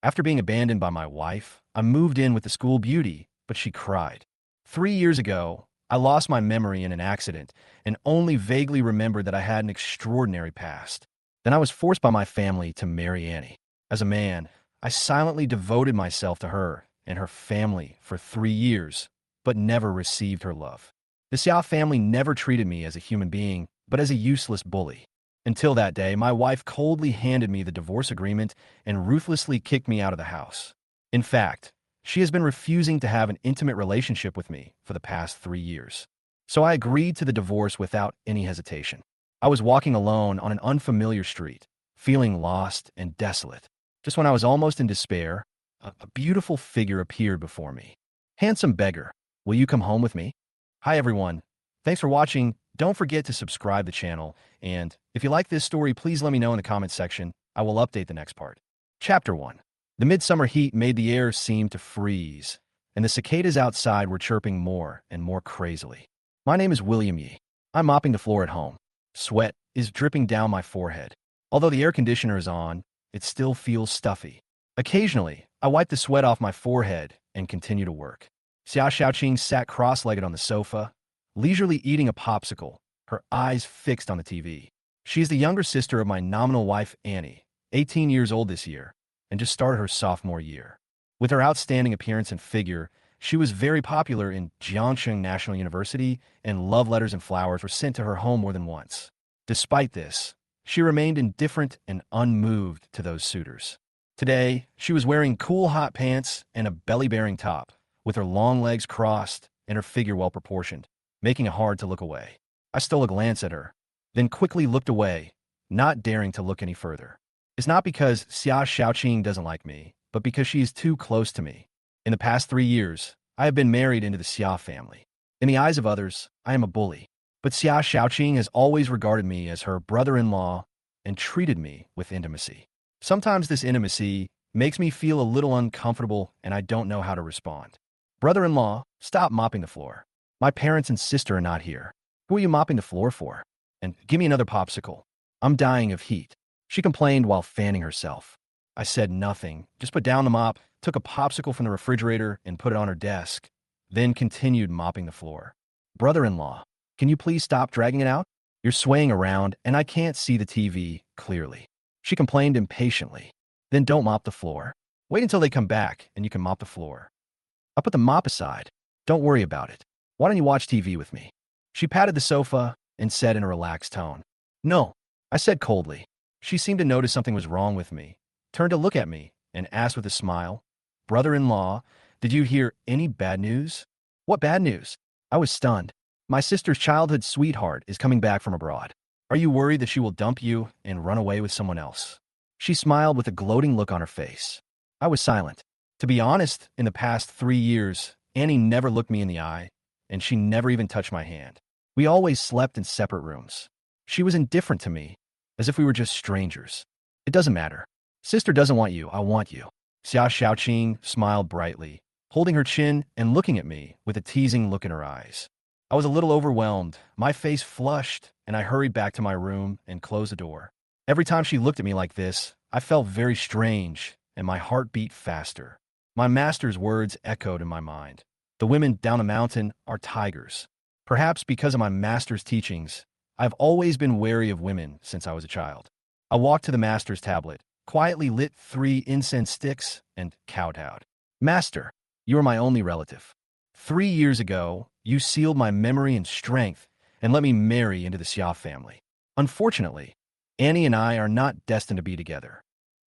After being abandoned by my wife, I moved in with the school beauty, but she cried. 3 years ago, I lost my memory in an accident and only vaguely remembered that I had an extraordinary past. Then I was forced by my family to marry Annie. As a man, I silently devoted myself to her and her family for 3 years, but never received her love. The Xia family never treated me as a human being, but as a useless bully. Until that day, my wife coldly handed me the divorce agreement and ruthlessly kicked me out of the house. In fact, she has been refusing to have an intimate relationship with me for the past 3 years. So I agreed to the divorce without any hesitation. I was walking alone on an unfamiliar street, feeling lost and desolate. Just when I was almost in despair, a beautiful figure appeared before me. "Handsome beggar, will you come home with me?" Hi everyone. Thanks for watching. Don't forget to subscribe to the channel, and if you like this story, please let me know in the comments section. I will update the next part. Chapter 1. The midsummer heat made the air seem to freeze, and the cicadas outside were chirping more and more crazily. My name is William Yi. I'm mopping the floor at home. Sweat is dripping down my forehead. Although the air conditioner is on, it still feels stuffy. Occasionally, I wipe the sweat off my forehead and continue to work. Xia Xiaoqing sat cross-legged on the sofa, leisurely eating a popsicle, her eyes fixed on the TV. She is the younger sister of my nominal wife, Annie, 18 years old this year, and just started her sophomore year. With her outstanding appearance and figure, she was very popular in Jiangxing National University, and love letters and flowers were sent to her home more than once. Despite this, she remained indifferent and unmoved to those suitors. Today, she was wearing cool hot pants and a belly-bearing top, with her long legs crossed and her figure well-proportioned, making it hard to look away. I stole a glance at her, then quickly looked away, not daring to look any further. It's not because Xia Xiaoqing doesn't like me, but because she is too close to me. In the past 3 years, I have been married into the Xia family. In the eyes of others, I am a bully, but Xia Xiaoqing has always regarded me as her brother-in-law and treated me with intimacy. Sometimes this intimacy makes me feel a little uncomfortable and I don't know how to respond. "Brother-in-law, stop mopping the floor. My parents and sister are not here. Who are you mopping the floor for? And give me another popsicle. I'm dying of heat," she complained while fanning herself. I said nothing, just put down the mop, took a popsicle from the refrigerator and put it on her desk, then continued mopping the floor. "Brother-in-law, can you please stop dragging it out? You're swaying around and I can't see the TV clearly," she complained impatiently. "Then don't mop the floor. Wait until they come back and you can mop the floor." I put the mop aside. "Don't worry about it. Why don't you watch TV with me?" She patted the sofa and said in a relaxed tone. "No," I said coldly. She seemed to notice something was wrong with me, turned to look at me, and asked with a smile, "Brother-in-law, did you hear any bad news?" "What bad news?" I was stunned. "My sister's childhood sweetheart is coming back from abroad. Are you worried that she will dump you and run away with someone else?" She smiled with a gloating look on her face. I was silent. To be honest, in the past 3 years, Annie never looked me in the eye, and she never even touched my hand. We always slept in separate rooms. She was indifferent to me, as if we were just strangers. "It doesn't matter. Sister doesn't want you, I want you." Xia Xiaoqing smiled brightly, holding her chin and looking at me with a teasing look in her eyes. I was a little overwhelmed, my face flushed, and I hurried back to my room and closed the door. Every time she looked at me like this, I felt very strange, and my heart beat faster. My master's words echoed in my mind. The women down the mountain are tigers. Perhaps because of my master's teachings, I've always been wary of women since I was a child. I walked to the master's tablet, quietly lit 3 incense sticks, and kowtowed. "Master, you are my only relative. 3 years ago, you sealed my memory and strength and let me marry into the Xia family. Unfortunately, Annie and I are not destined to be together.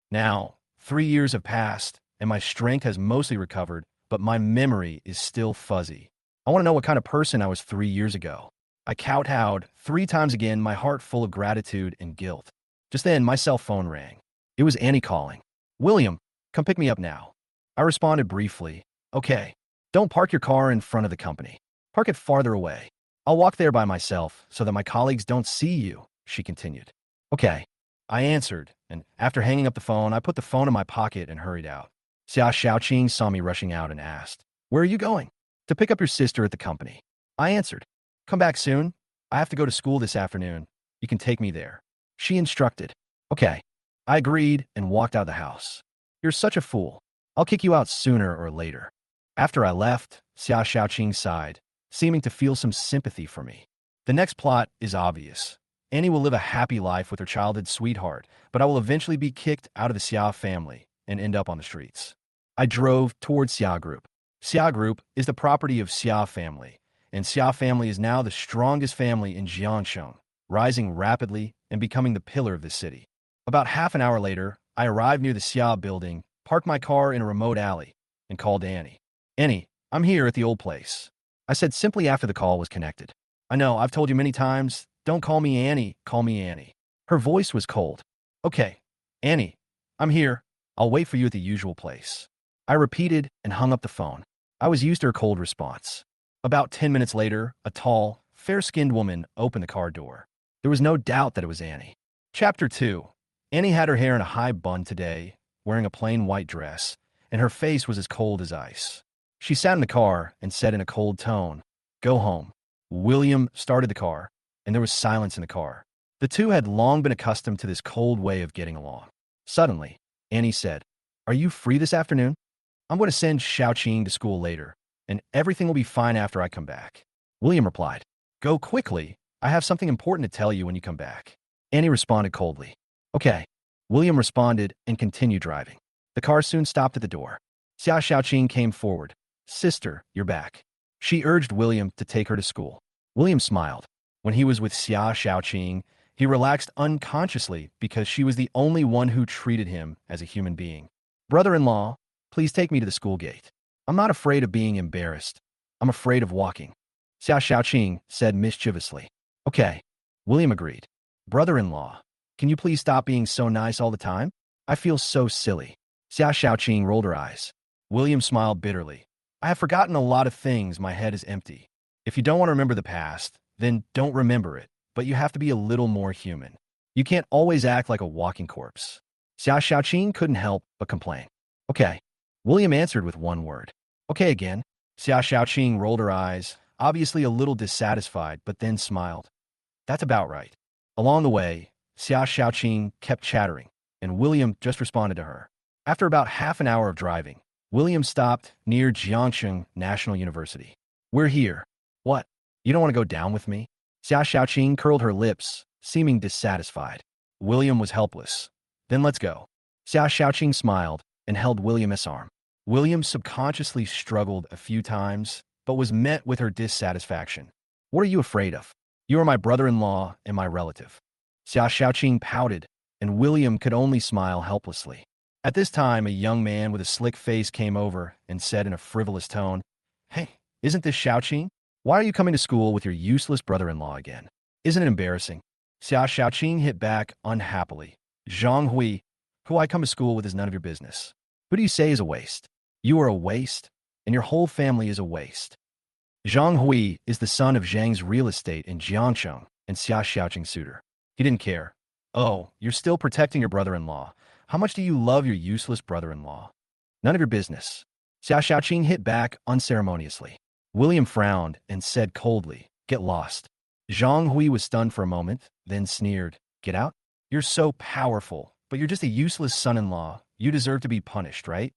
Now, 3 years have passed, and my strength has mostly recovered, but my memory is still fuzzy. I want to know what kind of person I was 3 years ago." I kowtowed 3 times again, my heart full of gratitude and guilt. Just then, my cell phone rang. It was Annie calling. "William, come pick me up now." I responded briefly, "Okay. Don't park your car in front of the company. Park it farther away. I'll walk there by myself so that my colleagues don't see you," she continued. "Okay." I answered, and after hanging up the phone, I put the phone in my pocket and hurried out. Xia Xiaoqing saw me rushing out and asked, "Where are you going?" "To pick up your sister at the company." I answered. "Come back soon. I have to go to school this afternoon. You can take me there," she instructed. "Okay." I agreed and walked out of the house. You're such a fool. I'll kick you out sooner or later. After I left, Xia Xiaoqing sighed, seeming to feel some sympathy for me. The next plot is obvious. Annie will live a happy life with her childhood sweetheart, but I will eventually be kicked out of the Xia family and end up on the streets. I drove towards Xia Group. Xia Group is the property of Xia family, and Xia family is now the strongest family in Jiangsheng, rising rapidly and becoming the pillar of the city. About half an hour later, I arrived near the Xia building, parked my car in a remote alley, and called Annie. Annie, I'm here at the old place. I said simply after the call was connected. I know, I've told you many times, don't call me Annie, call me Annie. Her voice was cold. Okay, Annie, I'm here. I'll wait for you at the usual place. I repeated and hung up the phone. I was used to her cold response. About 10 minutes later, a tall, fair-skinned woman opened the car door. There was no doubt that it was Annie. Chapter 2. Annie had her hair in a high bun today, wearing a plain white dress, and her face was as cold as ice. She sat in the car and said in a cold tone, "Go home." William started the car, and there was silence in the car. The two had long been accustomed to this cold way of getting along. Suddenly, Annie said, "Are you free this afternoon? I'm going to send Xiaoqing to school later, and everything will be fine after I come back." William replied, "Go quickly. I have something important to tell you when you come back." Annie responded coldly, "Okay." William responded and continued driving. The car soon stopped at the door. Xia Xiaoqing came forward. "Sister, you're back." She urged William to take her to school. William smiled. When he was with Xia Xiaoqing, he relaxed unconsciously because she was the only one who treated him as a human being. "Brother-in-law, please take me to the school gate. I'm not afraid of being embarrassed. I'm afraid of walking," Xia Xiaoqing said mischievously. "Okay." William agreed. "Brother-in-law, can you please stop being so nice all the time? I feel so silly." Xia Xiaoqing rolled her eyes. William smiled bitterly. "I have forgotten a lot of things. My head is empty. If you don't want to remember the past, then don't remember it, but you have to be a little more human. You can't always act like a walking corpse." Xia Xiaoqing couldn't help but complain. "Okay." William answered with one word. "Okay again." Xia Xiaoqing rolled her eyes, obviously a little dissatisfied, but then smiled. "That's about right." Along the way, Xia Xiaoqing kept chattering, and William just responded to her. After about half an hour of driving, William stopped near Jiangsheng National University. "We're here." "What? You don't want to go down with me?" Xia Xiaoqing curled her lips, seeming dissatisfied. William was helpless. "Then let's go." Xia Xiaoqing smiled and held William's arm. William subconsciously struggled a few times, but was met with her dissatisfaction. "What are you afraid of? You are my brother-in-law and my relative." Xia Xiaoqing pouted, and William could only smile helplessly. At this time, a young man with a slick face came over and said in a frivolous tone, "Hey, isn't this Xiaoqing? Why are you coming to school with your useless brother-in-law again? Isn't it embarrassing?" Xia Xiaoqing hit back unhappily. "Zhang Hui, who I come to school with is none of your business. Who do you say is a waste? You are a waste, and your whole family is a waste." Zhang Hui is the son of Zhang's real estate in Jiangsheng and Xia Xiaoqing's suitor. He didn't care. "Oh, you're still protecting your brother-in-law. How much do you love your useless brother-in-law?" "None of your business." Xia Xiaoqing hit back unceremoniously. William frowned and said coldly, "Get lost." Zhang Hui was stunned for a moment, then sneered, "Get out? You're so powerful, but you're just a useless son-in-law. You deserve to be punished, right?"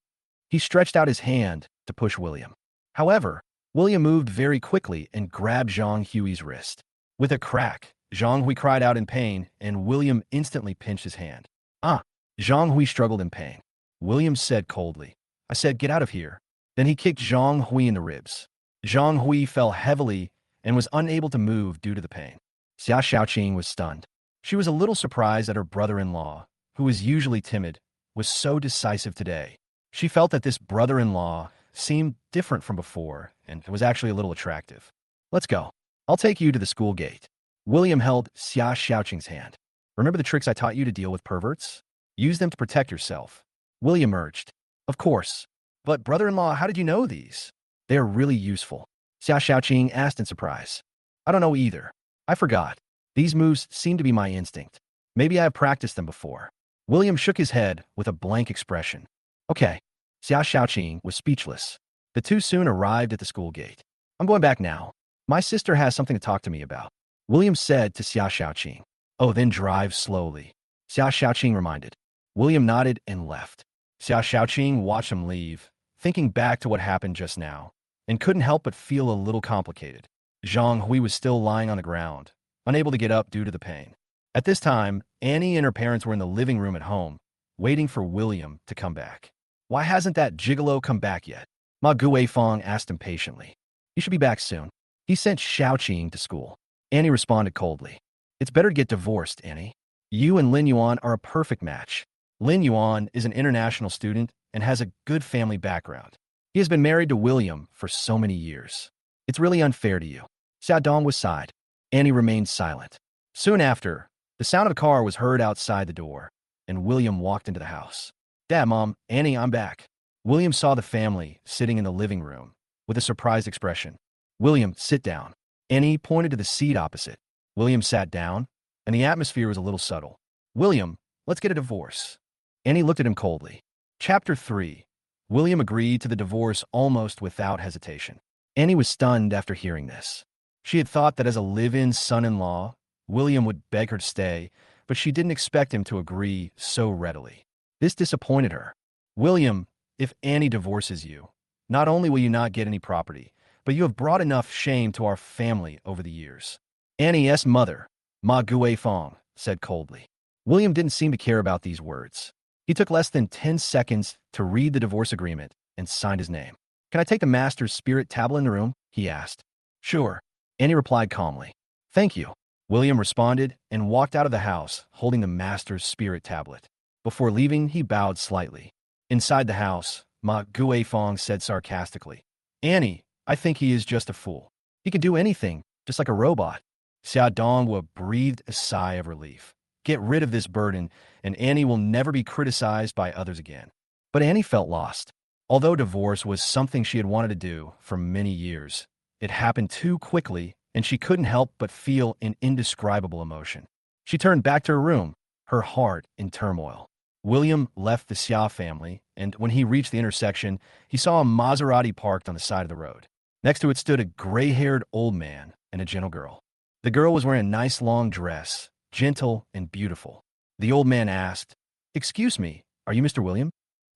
He stretched out his hand to push William. However, William moved very quickly and grabbed Zhang Hui's wrist. With a crack, Zhang Hui cried out in pain, and William instantly pinched his hand. "Ah!" Zhang Hui struggled in pain. William said coldly, "I said get out of here." Then he kicked Zhang Hui in the ribs. Zhang Hui fell heavily and was unable to move due to the pain. Xia Xiaoqing was stunned. She was a little surprised that her brother-in-law, who was usually timid, was so decisive today. She felt that this brother-in-law seemed different from before and was actually a little attractive. "Let's go. I'll take you to the school gate." William held Xia Xiaoqing's hand. "Remember the tricks I taught you to deal with perverts? Use them to protect yourself." William urged. "Of course. But brother-in-law, how did you know these?" "They are really useful," Xia Xiaoqing asked in surprise. "I don't know either. I forgot. These moves seem to be my instinct. Maybe I have practiced them before." William shook his head with a blank expression. "Okay." Xia Xiaoqing was speechless. The two soon arrived at the school gate. "I'm going back now. My sister has something to talk to me about," William said to Xia Xiaoqing. "Oh, then drive slowly," Xia Xiaoqing reminded. William nodded and left. Xia Shaoqing watched him leave, thinking back to what happened just now, and couldn't help but feel a little complicated. Zhang Hui was still lying on the ground, unable to get up due to the pain. At this time, Annie and her parents were in the living room at home, waiting for William to come back. Why hasn't that gigolo come back yet? Ma Guifeng asked impatiently. He should be back soon. He sent Shaoqing to school. Annie responded coldly. It's better to get divorced, Annie. You and Lin Yuan are a perfect match. Lin Yuan is an international student and has a good family background. He has been married to William for so many years. It's really unfair to you. Xia Dong was sighed. Annie remained silent. Soon after, the sound of a car was heard outside the door, and William walked into the house. Dad, Mom, Annie, I'm back. William saw the family sitting in the living room with a surprised expression. William, sit down. Annie pointed to the seat opposite. William sat down, and the atmosphere was a little subtle. William, let's get a divorce. Annie looked at him coldly. Chapter 3. William agreed to the divorce almost without hesitation. Annie was stunned after hearing this. She had thought that as a live-in son-in-law, William would beg her to stay, but she didn't expect him to agree so readily. This disappointed her. William, if Annie divorces you, not only will you not get any property, but you have brought enough shame to our family over the years. Annie's mother, Ma Guifeng, said coldly. William didn't seem to care about these words. He took less than 10 seconds to read the divorce agreement and signed his name. Can I take the master's spirit tablet in the room? He asked. Sure. Annie replied calmly. Thank you. William responded and walked out of the house, holding the master's spirit tablet. Before leaving, he bowed slightly. Inside the house, Ma Guifeng said sarcastically, Annie, I think he is just a fool. He can do anything, just like a robot. Xia Dongwu breathed a sigh of relief. Get rid of this burden, and Annie will never be criticized by others again. But Annie felt lost. Although divorce was something she had wanted to do for many years, it happened too quickly, and she couldn't help but feel an indescribable emotion. She turned back to her room, her heart in turmoil. William left the Xia family, and when he reached the intersection, he saw a Maserati parked on the side of the road. Next to it stood a gray-haired old man and a gentle girl. The girl was wearing a nice long dress, gentle and beautiful. The old man asked, Excuse me, are you Mr. William?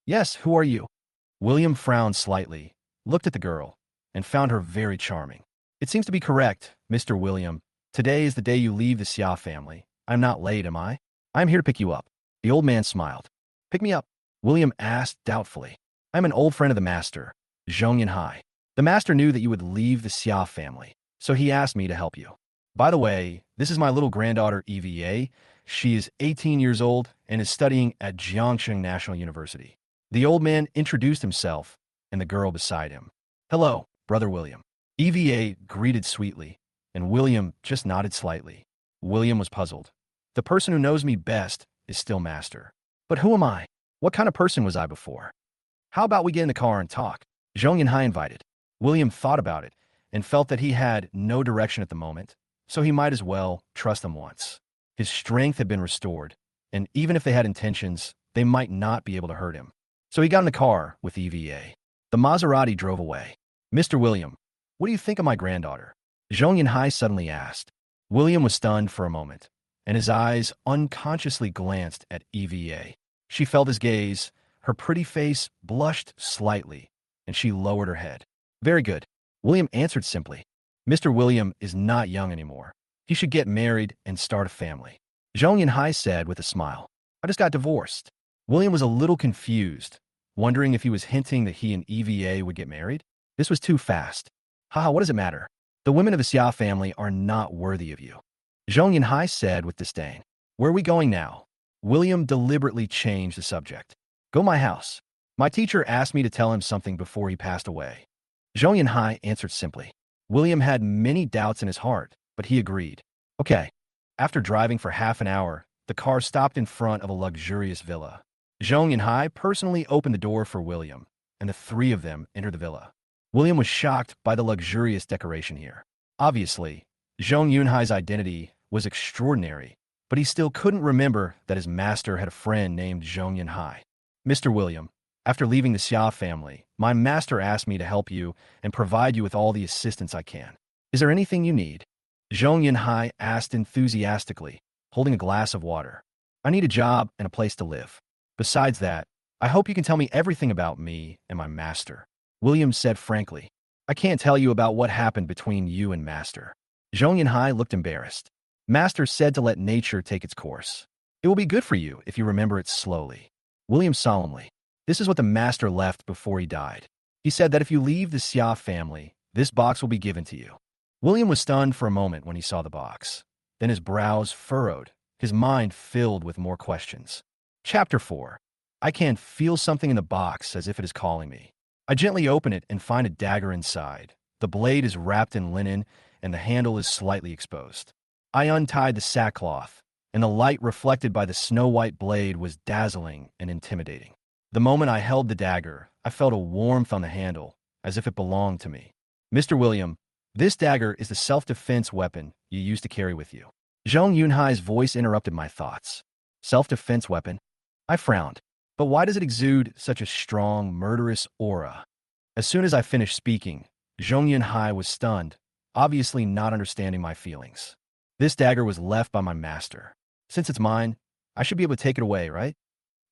Yes, who are you? William frowned slightly, looked at the girl, and found her very charming. It seems to be correct, Mr. William. Today is the day you leave the Xia family. I'm not late, am I? I'm here to pick you up. The old man smiled. Pick me up? William asked doubtfully. I'm an old friend of the master, Zhong Yanhai. The master knew that you would leave the Xia family, so he asked me to help you. By the way, this is my little granddaughter Eva. She is 18 years old and is studying at Jiangsheng National University. The old man introduced himself and the girl beside him. Hello, Brother William. Eva greeted sweetly, and William just nodded slightly. William was puzzled. The person who knows me best is still master. But who am I? What kind of person was I before? How about we get in the car and talk? Zhong Yanhai invited. William thought about it and felt that he had no direction at the moment, so he might as well trust them once. His strength had been restored, and even if they had intentions, they might not be able to hurt him. So he got in the car with Eva. The Maserati drove away. Mr. William, what do you think of my granddaughter? Zhong Yanhai suddenly asked. William was stunned for a moment, and his eyes unconsciously glanced at Eva. She felt his gaze, her pretty face blushed slightly, and she lowered her head. Very good. William answered simply. Mr. William is not young anymore. He should get married and start a family. Zhong Yanhai said with a smile. I just got divorced. William was a little confused, wondering if he was hinting that he and Eva would get married. This was too fast. Haha, what does it matter? The women of the Xia family are not worthy of you. Zhong Yanhai said with disdain. Where are we going now? William deliberately changed the subject. Go my house. My teacher asked me to tell him something before he passed away. Zhong Yanhai answered simply. William had many doubts in his heart, but he agreed. Okay. After driving for half an hour, the car stopped in front of a luxurious villa. Zhong Yanhai personally opened the door for William, and the three of them entered the villa. William was shocked by the luxurious decoration here. Obviously, Zhong Yunhai's identity was extraordinary, but he still couldn't remember that his master had a friend named Zhong Yanhai. Mr. William, after leaving the Xia family, my master asked me to help you and provide you with all the assistance I can. Is there anything you need? Zhong Yanhai asked enthusiastically, holding a glass of water. I need a job and a place to live. Besides that, I hope you can tell me everything about me and my master. William said frankly. I can't tell you about what happened between you and master. Zhong Yunhai looked embarrassed. Master said to let nature take its course. It will be good for you if you remember it slowly. William solemnly. This is what the master left before he died. He said that if you leave the Xia family, this box will be given to you. William was stunned for a moment when he saw the box. Then his brows furrowed, his mind filled with more questions. Chapter 4. I can feel something in the box as if it is calling me. I gently open it and find a dagger inside. The blade is wrapped in linen and the handle is slightly exposed. I untied the sackcloth, and the light reflected by the snow-white blade was dazzling and intimidating. The moment I held the dagger, I felt a warmth on the handle, as if it belonged to me. Mr. William, this dagger is the self-defense weapon you used to carry with you. Zhong Yunhai's voice interrupted my thoughts. Self-defense weapon? I frowned. But why does it exude such a strong, murderous aura? As soon as I finished speaking, Zhong Yunhai was stunned, obviously not understanding my feelings. This dagger was left by my master. Since it's mine, I should be able to take it away, right?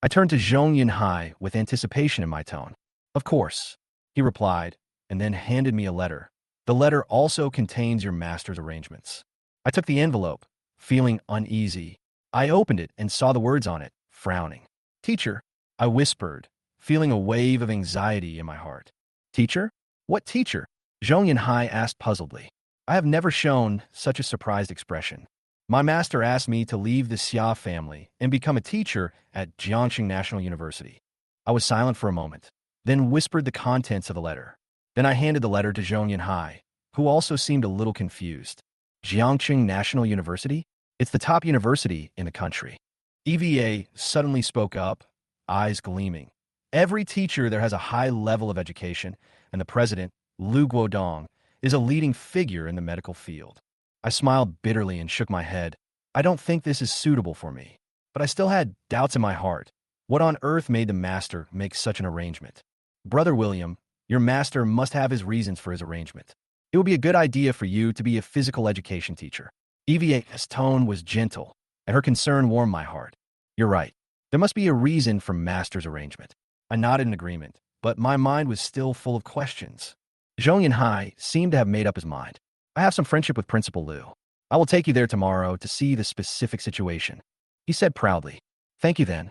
I turned to Zhong Yunhai with anticipation in my tone. Of course, he replied, and then handed me a letter. The letter also contains your master's arrangements. I took the envelope, feeling uneasy. I opened it and saw the words on it, frowning. Teacher, I whispered, feeling a wave of anxiety in my heart. Teacher? What teacher? Zhong Yunhai asked puzzledly. I have never shown such a surprised expression. My master asked me to leave the Xia family and become a teacher at Jiangxing National University. I was silent for a moment, then whispered the contents of the letter. Then I handed the letter to Zhong Yunhai, who also seemed a little confused. Jiangxing National University? It's the top university in the country. EVA suddenly spoke up, eyes gleaming. Every teacher there has a high level of education, and the president, Lu Guodong, is a leading figure in the medical field. I smiled bitterly and shook my head. I don't think this is suitable for me. But I still had doubts in my heart. What on earth made the master make such an arrangement? Brother William, your master must have his reasons for his arrangement. It would be a good idea for you to be a physical education teacher. EVA's tone was gentle, and her concern warmed my heart. You're right. There must be a reason for master's arrangement. I nodded in agreement, but my mind was still full of questions. Zhong Yunhai seemed to have made up his mind. I have some friendship with Principal Liu. I will take you there tomorrow to see the specific situation. He said proudly. Thank you then.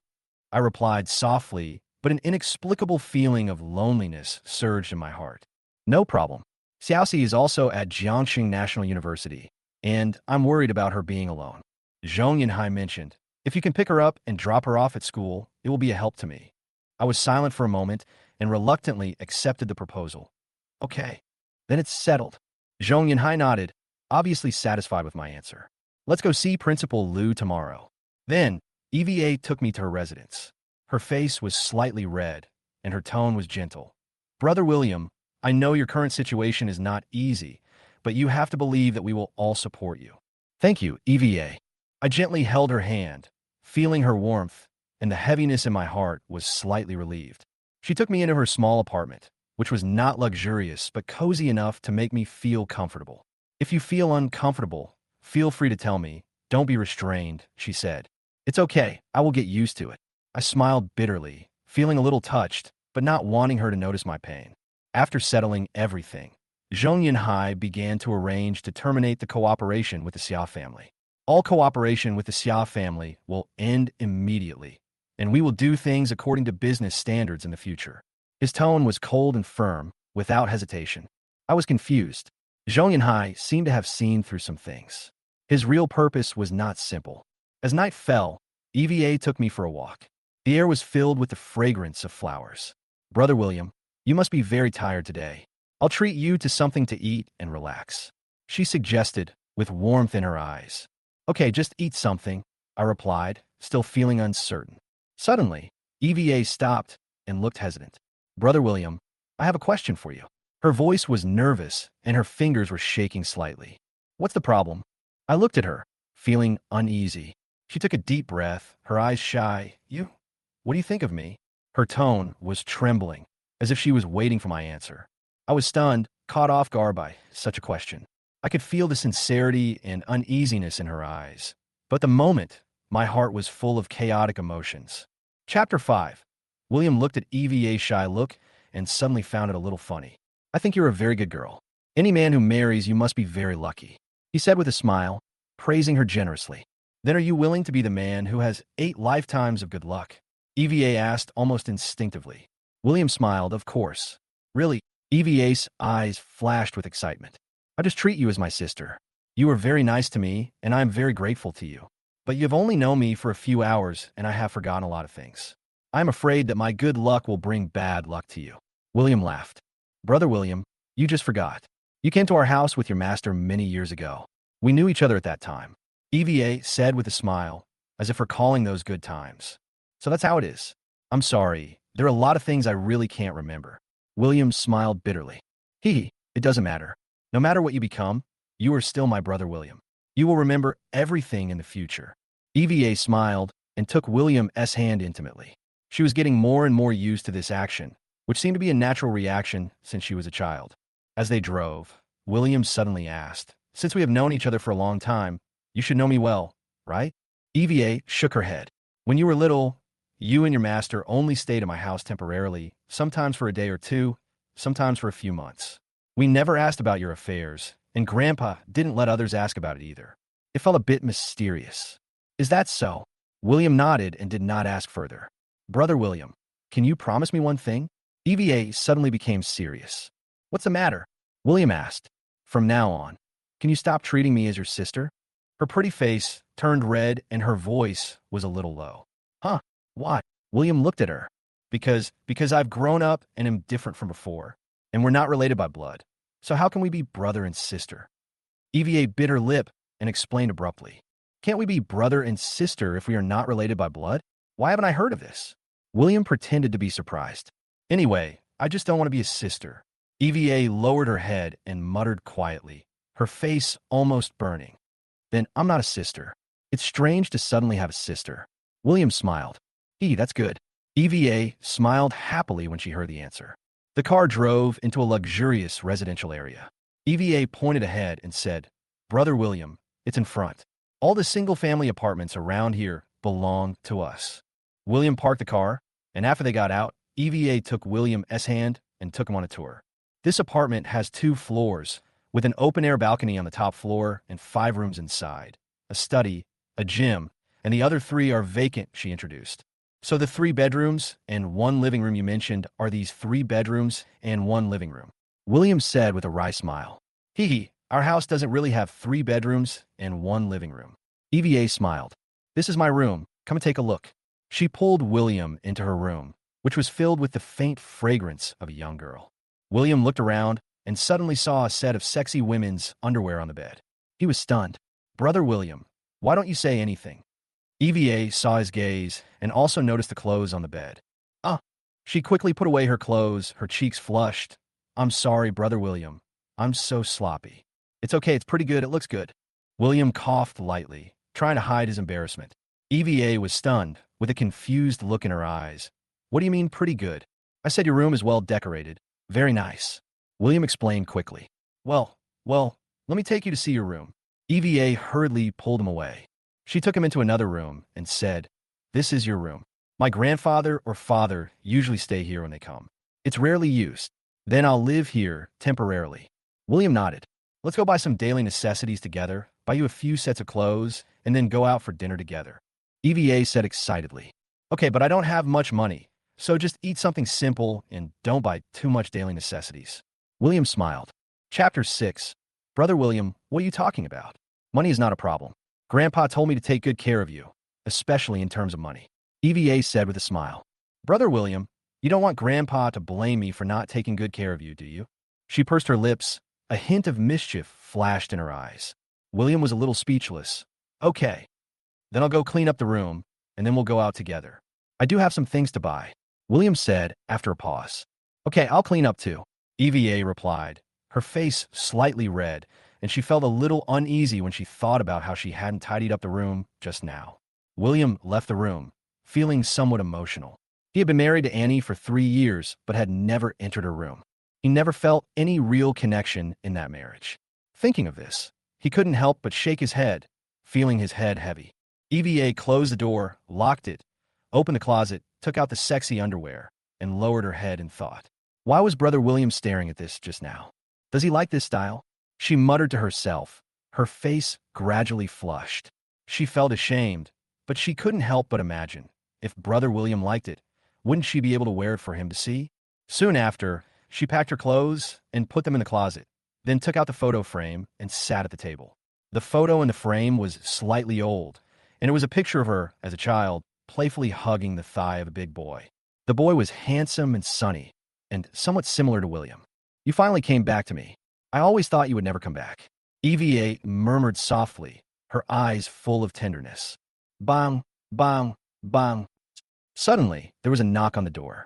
I replied softly, but an inexplicable feeling of loneliness surged in my heart. No problem. Xiaoxi is also at Jiangxing National University, and I'm worried about her being alone. Zhong Yunhai mentioned, if you can pick her up and drop her off at school, it will be a help to me. I was silent for a moment and reluctantly accepted the proposal. Okay, then it's settled. Zhong Yunhai nodded, obviously satisfied with my answer. Let's go see Principal Liu tomorrow. Then, EVA took me to her residence. Her face was slightly red, and her tone was gentle. Brother William, I know your current situation is not easy, but you have to believe that we will all support you. Thank you, EVA. I gently held her hand, feeling her warmth, and the heaviness in my heart was slightly relieved. She took me into her small apartment, which was not luxurious but cozy enough to make me feel comfortable. If you feel uncomfortable, feel free to tell me. Don't be restrained, she said. It's okay, I will get used to it. I smiled bitterly, feeling a little touched, but not wanting her to notice my pain. After settling everything, Zhong Yunhai began to arrange to terminate the cooperation with the Xia family. All cooperation with the Xia family will end immediately, and we will do things according to business standards in the future. His tone was cold and firm, without hesitation. I was confused. Zhong Yunhai seemed to have seen through some things. His real purpose was not simple. As night fell, EVA took me for a walk. The air was filled with the fragrance of flowers. Brother William, you must be very tired today. I'll treat you to something to eat and relax, she suggested, with warmth in her eyes. Okay, just eat something, I replied, still feeling uncertain. Suddenly, EVA stopped and looked hesitant. Brother William, I have a question for you. Her voice was nervous, and her fingers were shaking slightly. What's the problem? I looked at her, feeling uneasy. She took a deep breath, her eyes shy. What do you think of me? Her tone was trembling, as if she was waiting for my answer. I was stunned, caught off guard by such a question. I could feel the sincerity and uneasiness in her eyes. But the moment, my heart was full of chaotic emotions. Chapter 5. William looked at EVA's shy look and suddenly found it a little funny. I think you're a very good girl. Any man who marries you must be very lucky, he said with a smile, praising her generously. Then are you willing to be the man who has 8 lifetimes of good luck? EVA asked almost instinctively. William smiled, of course. Really? EVA's eyes flashed with excitement. I just treat you as my sister. You are very nice to me, and I am very grateful to you. But you've only known me for a few hours, and I have forgotten a lot of things. I am afraid that my good luck will bring bad luck to you. William laughed. Brother William, you just forgot. You came to our house with your master many years ago. We knew each other at that time. EVA said with a smile, as if recalling those good times. So that's how it is. I'm sorry. There are a lot of things I really can't remember. William smiled bitterly. Hee, it doesn't matter. No matter what you become, you are still my brother William. You will remember everything in the future. EVA smiled and took William's hand intimately. She was getting more and more used to this action, which seemed to be a natural reaction since she was a child. As they drove, William suddenly asked, Since we have known each other for a long time, you should know me well, right? EVA shook her head. When you were little, you and your master only stayed at my house temporarily, sometimes for a day or two, sometimes for a few months. We never asked about your affairs, and Grandpa didn't let others ask about it either. It felt a bit mysterious. Is that so? William nodded and did not ask further. Brother William, can you promise me one thing? EVA suddenly became serious. What's the matter? William asked. From now on, can you stop treating me as your sister? Her pretty face turned red and her voice was a little low. Huh? Why? William looked at her. Because I've grown up and am different from before, and we're not related by blood. So how can we be brother and sister? EVA bit her lip and explained abruptly. Can't we be brother and sister if we are not related by blood? Why haven't I heard of this? William pretended to be surprised. Anyway, I just don't want to be a sister. EVA lowered her head and muttered quietly, her face almost burning. Then I'm not a sister. It's strange to suddenly have a sister. William smiled. That's good. EVA smiled happily when she heard the answer. The car drove into a luxurious residential area. EVA pointed ahead and said, Brother William, it's in front. All the single-family apartments around here belong to us. William parked the car, and after they got out, EVA took William's hand and took him on a tour. This apartment has 2 floors, with an open-air balcony on the top floor and 5 rooms inside, a study, a gym, and the other 3 are vacant, she introduced. So the 3 bedrooms and 1 living room you mentioned are these 3 bedrooms and 1 living room. William said with a wry smile. Our house doesn't really have 3 bedrooms and 1 living room. EVA smiled. This is my room. Come and take a look. She pulled William into her room, which was filled with the faint fragrance of a young girl. William looked around and suddenly saw a set of sexy women's underwear on the bed. He was stunned. Brother William, why don't you say anything? EVA saw his gaze and also noticed the clothes on the bed. She quickly put away her clothes, her cheeks flushed. I'm sorry, Brother William. I'm so sloppy. It's okay, it's pretty good, it looks good. William coughed lightly, trying to hide his embarrassment. EVA was stunned, with a confused look in her eyes. What do you mean, pretty good? I said your room is well decorated. Very nice. William explained quickly. Well, let me take you to see your room. EVA hurriedly pulled him away. She took him into another room and said, This is your room. My grandfather or father usually stay here when they come. It's rarely used. Then I'll live here temporarily. William nodded. Let's go buy some daily necessities together, buy you a few sets of clothes, and then go out for dinner together. EVA said excitedly. Okay, but I don't have much money, so just eat something simple and don't buy too much daily necessities. William smiled. Chapter 6. Brother William, what are you talking about? Money is not a problem. Grandpa told me to take good care of you, especially in terms of money. EVA said with a smile. Brother William, you don't want Grandpa to blame me for not taking good care of you, do you? She pursed her lips. A hint of mischief flashed in her eyes. William was a little speechless. Okay. Then I'll go clean up the room, and then we'll go out together. I do have some things to buy, William said after a pause. Okay, I'll clean up too, EVA replied, her face slightly red, and she felt a little uneasy when she thought about how she hadn't tidied up the room just now. William left the room, feeling somewhat emotional. He had been married to Annie for 3 years, but had never entered her room. He never felt any real connection in that marriage. Thinking of this, he couldn't help but shake his head, feeling his head heavy. EVA closed the door, locked it, opened the closet, took out the sexy underwear, and lowered her head in thought. Why was Brother William staring at this just now? Does he like this style? She muttered to herself, her face gradually flushed. She felt ashamed, but she couldn't help but imagine, if Brother William liked it, wouldn't she be able to wear it for him to see? Soon after, she packed her clothes and put them in the closet, then took out the photo frame and sat at the table. The photo in the frame was slightly old, and it was a picture of her, as a child, playfully hugging the thigh of a big boy. The boy was handsome and sunny, and somewhat similar to William. You finally came back to me. I always thought you would never come back. EVA murmured softly, her eyes full of tenderness. Bang, bang, bang. Suddenly, there was a knock on the door.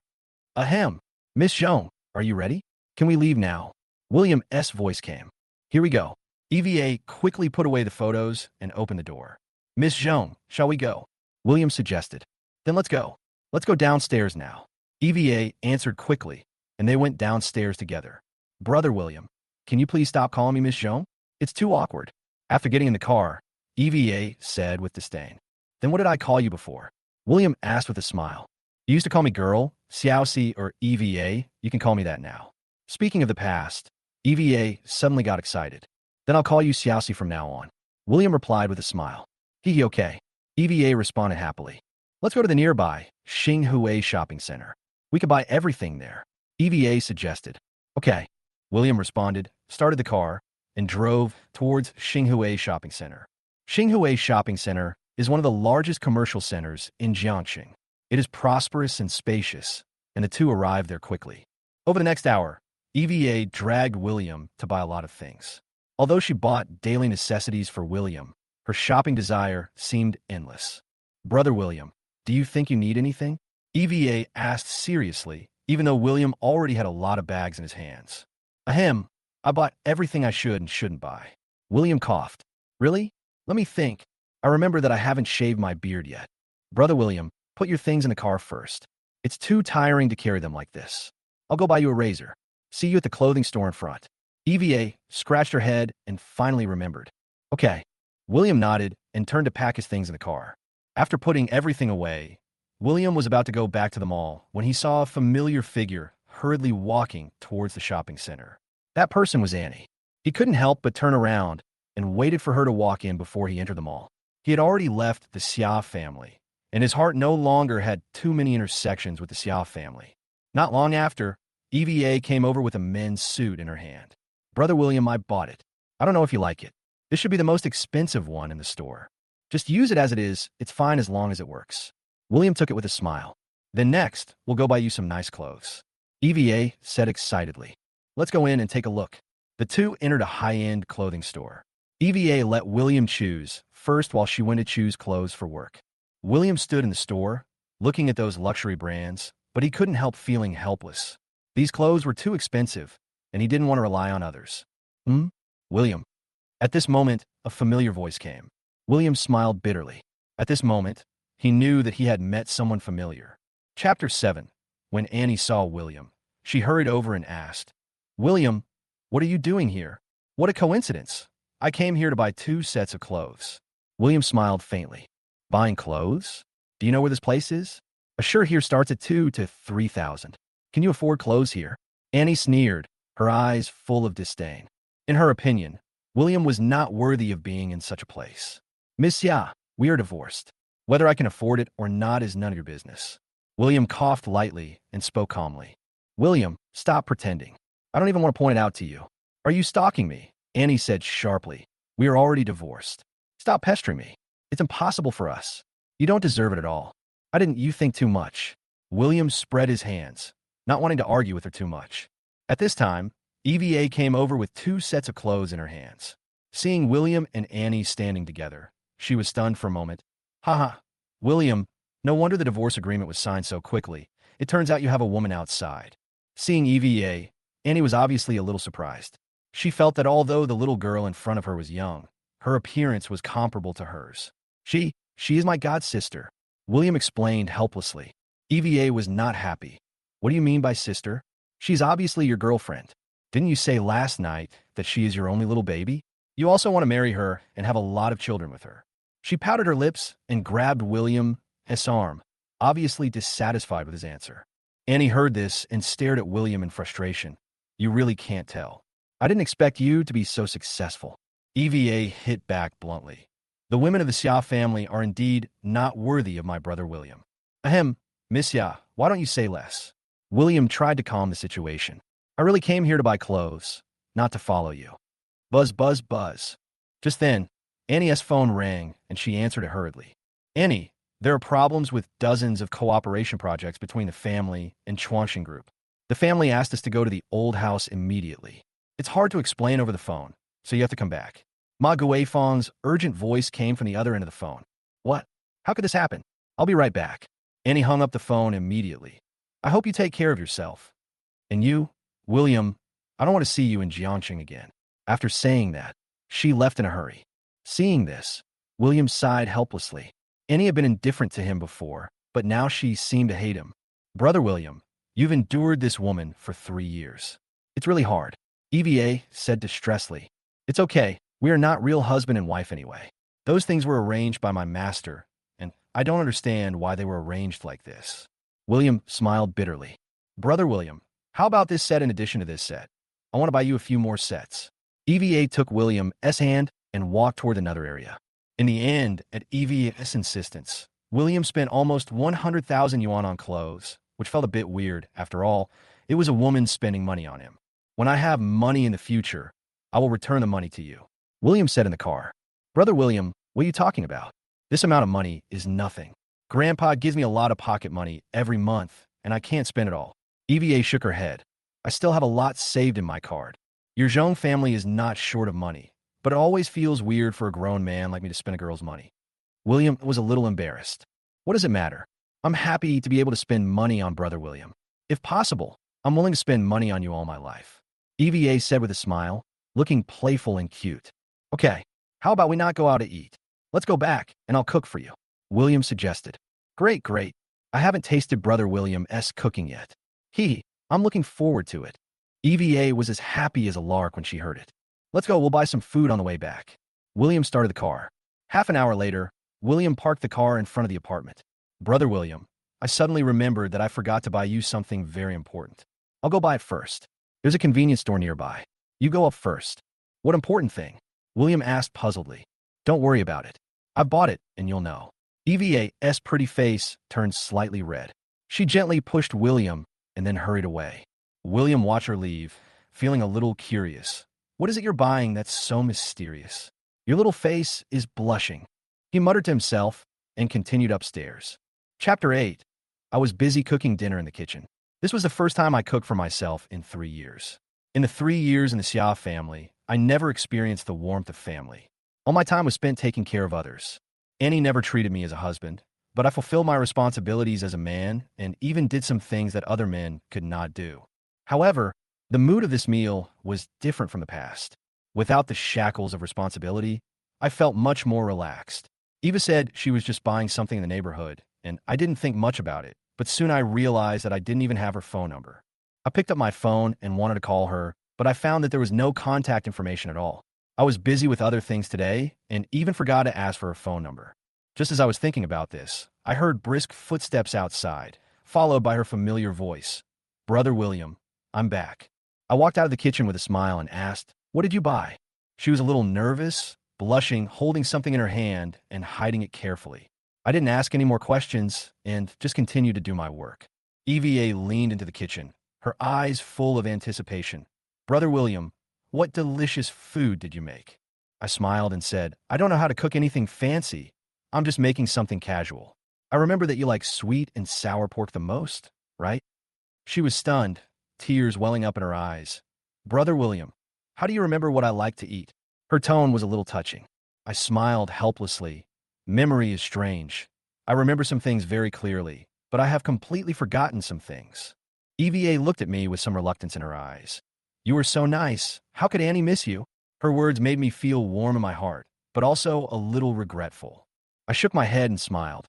Ahem. Miss Zhong, are you ready? Can we leave now? William's voice came. Here we go. EVA quickly put away the photos and opened the door. Miss Zhong, shall we go? William suggested. Then let's go. Let's go downstairs now. EVA answered quickly, and they went downstairs together. Brother William, can you please stop calling me Miss Zhong? It's too awkward. After getting in the car, EVA said with disdain. Then what did I call you before? William asked with a smile. You used to call me girl, Xiaoxi, or EVA. You can call me that now. Speaking of the past, EVA suddenly got excited. Then I'll call you Xiaoxi from now on. William replied with a smile. Hee okay. EVA responded happily. Let's go to the nearby Xinhui shopping center. We could buy everything there. EVA suggested. Okay. William responded, started the car, and drove towards Xinhui shopping center. Xinhui shopping center is one of the largest commercial centers in Jiangxing. It is prosperous and spacious, and the two arrived there quickly. Over the next hour, EVA dragged William to buy a lot of things. Although she bought daily necessities for William, her shopping desire seemed endless. Brother William, do you think you need anything? EVA asked seriously, even though William already had a lot of bags in his hands. Ahem, I bought everything I should and shouldn't buy. William coughed. Really? Let me think. I remember that I haven't shaved my beard yet. Brother William, put your things in the car first. It's too tiring to carry them like this. I'll go buy you a razor. See you at the clothing store in front. EVA scratched her head and finally remembered. Okay. William nodded and turned to pack his things in the car. After putting everything away, William was about to go back to the mall when he saw a familiar figure hurriedly walking towards the shopping center. That person was Annie. He couldn't help but turn around and waited for her to walk in before he entered the mall. He had already left the Xia family, and his heart no longer had too many intersections with the Xia family. Not long after, EVA came over with a men's suit in her hand. Brother William, I bought it. I don't know if you like it. This should be the most expensive one in the store. Just use it as it is. It's fine as long as it works. William took it with a smile. Then next, we'll go buy you some nice clothes. EVA said excitedly. Let's go in and take a look. The two entered a high-end clothing store. EVA let William choose first while she went to choose clothes for work. William stood in the store, looking at those luxury brands, but he couldn't help feeling helpless. These clothes were too expensive, and he didn't want to rely on others. William. At this moment, a familiar voice came. William smiled bitterly. At this moment, he knew that he had met someone familiar. Chapter 7. When Annie saw William, she hurried over and asked, William, what are you doing here? What a coincidence. I came here to buy 2 sets of clothes. William smiled faintly. Buying clothes? Do you know where this place is? A shirt here starts at 2 to 3,000. Can you afford clothes here? Annie sneered, her eyes full of disdain. In her opinion, William was not worthy of being in such a place. Miss Ya, we are divorced. Whether I can afford it or not is none of your business. William coughed lightly and spoke calmly. William, stop pretending. I don't even want to point it out to you. Are you stalking me? Annie said sharply. We are already divorced. Stop pestering me. It's impossible for us. You don't deserve it at all. You think too much. William spread his hands, not wanting to argue with her too much. At this time, EVA came over with 2 sets of clothes in her hands. Seeing William and Annie standing together, she was stunned for a moment. Haha, William, no wonder the divorce agreement was signed so quickly. It turns out you have a woman outside. Seeing EVA, Annie was obviously a little surprised. She felt that although the little girl in front of her was young, her appearance was comparable to hers. She is my god-sister, William explained helplessly. EVA was not happy. What do you mean by sister? She's obviously your girlfriend. Didn't you say last night that she is your only little baby? You also want to marry her and have a lot of children with her. She pouted her lips and grabbed William's arm. obviously dissatisfied with his answer. Annie heard this and stared at William in frustration. You really can't tell. I didn't expect you to be so successful. EVA hit back bluntly. The women of the Xia family are indeed not worthy of my brother William. Ahem, Miss Xia, why don't you say less? William tried to calm the situation. I really came here to buy clothes, not to follow you. Buzz, buzz, buzz. Just then, Annie's phone rang, and she answered it hurriedly. Annie, there are problems with dozens of cooperation projects between the family and Chuanshin Group. The family asked us to go to the old house immediately. It's hard to explain over the phone, so you have to come back. Ma Guifeng's urgent voice came from the other end of the phone. What? How could this happen? I'll be right back. Annie hung up the phone immediately. I hope you take care of yourself. And you, William, I don't want to see you in Jiangxing again. After saying that, she left in a hurry. Seeing this, William sighed helplessly. Annie had been indifferent to him before, but now she seemed to hate him. Brother William, you've endured this woman for 3 years. It's really hard. EVA said distressfully. It's okay. We are not real husband and wife anyway. Those things were arranged by my master, and I don't understand why they were arranged like this. William smiled bitterly. Brother William, how about this set in addition to this set? I want to buy you a few more sets. EVA took William's hand and walked toward another area. In the end, at EVA's insistence, William spent almost 100,000 yuan on clothes, which felt a bit weird. After all, it was a woman spending money on him. When I have money in the future, I will return the money to you. William said in the car. Brother William, what are you talking about? This amount of money is nothing. Grandpa gives me a lot of pocket money every month, and I can't spend it all. EVA shook her head. I still have a lot saved in my card. Your Zhong family is not short of money, but it always feels weird for a grown man like me to spend a girl's money. William was a little embarrassed. What does it matter? I'm happy to be able to spend money on Brother William. If possible, I'm willing to spend money on you all my life. EVA said with a smile, looking playful and cute. Okay, how about we not go out to eat? Let's go back, and I'll cook for you. William suggested. Great, great. I haven't tasted Brother William's cooking yet. I'm looking forward to it. EVA was as happy as a lark when she heard it. Let's go, we'll buy some food on the way back. William started the car. Half an hour later, William parked the car in front of the apartment. Brother William, I suddenly remembered that I forgot to buy you something very important. I'll go buy it first. There's a convenience store nearby. You go up first. What important thing? William asked puzzledly. Don't worry about it. I bought it, and you'll know. EVA's pretty face turned slightly red. She gently pushed William and then hurried away. William watched her leave, feeling a little curious. What is it you're buying that's so mysterious? Your little face is blushing. He muttered to himself and continued upstairs. Chapter 8. I was busy cooking dinner in the kitchen. This was the first time I cooked for myself in 3 years. In the 3 years in the Xia family, I never experienced the warmth of family. All my time was spent taking care of others. Annie never treated me as a husband, but I fulfilled my responsibilities as a man and even did some things that other men could not do. However, the mood of this meal was different from the past. Without the shackles of responsibility, I felt much more relaxed. Eva said she was just buying something in the neighborhood, and I didn't think much about it, but soon I realized that I didn't even have her phone number. I picked up my phone and wanted to call her, but I found that there was no contact information at all. I was busy with other things today and even forgot to ask for her phone number. Just as I was thinking about this, I heard brisk footsteps outside, followed by her familiar voice. Brother William, I'm back. I walked out of the kitchen with a smile and asked, what did you buy? She was a little nervous, blushing, holding something in her hand and hiding it carefully. I didn't ask any more questions and just continued to do my work. EVA leaned into the kitchen, her eyes full of anticipation. Brother William, what delicious food did you make? I smiled and said, I don't know how to cook anything fancy. I'm just making something casual. I remember that you like sweet and sour pork the most, right? She was stunned, tears welling up in her eyes. Brother William, how do you remember what I like to eat? Her tone was a little touching. I smiled helplessly. Memory is strange. I remember some things very clearly, but I have completely forgotten some things. EVA looked at me with some reluctance in her eyes. You were so nice. How could Annie miss you? Her words made me feel warm in my heart, but also a little regretful. I shook my head and smiled.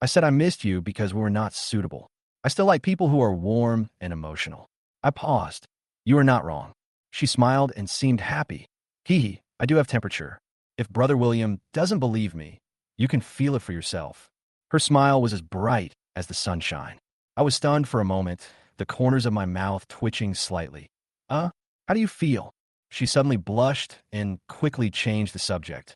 I said I missed you because we were not suitable. I still like people who are warm and emotional. I paused. You are not wrong. She smiled and seemed happy. I do have temperature. If Brother William doesn't believe me, you can feel it for yourself. Her smile was as bright as the sunshine. I was stunned for a moment, the corners of my mouth twitching slightly. How do you feel? She suddenly blushed and quickly changed the subject.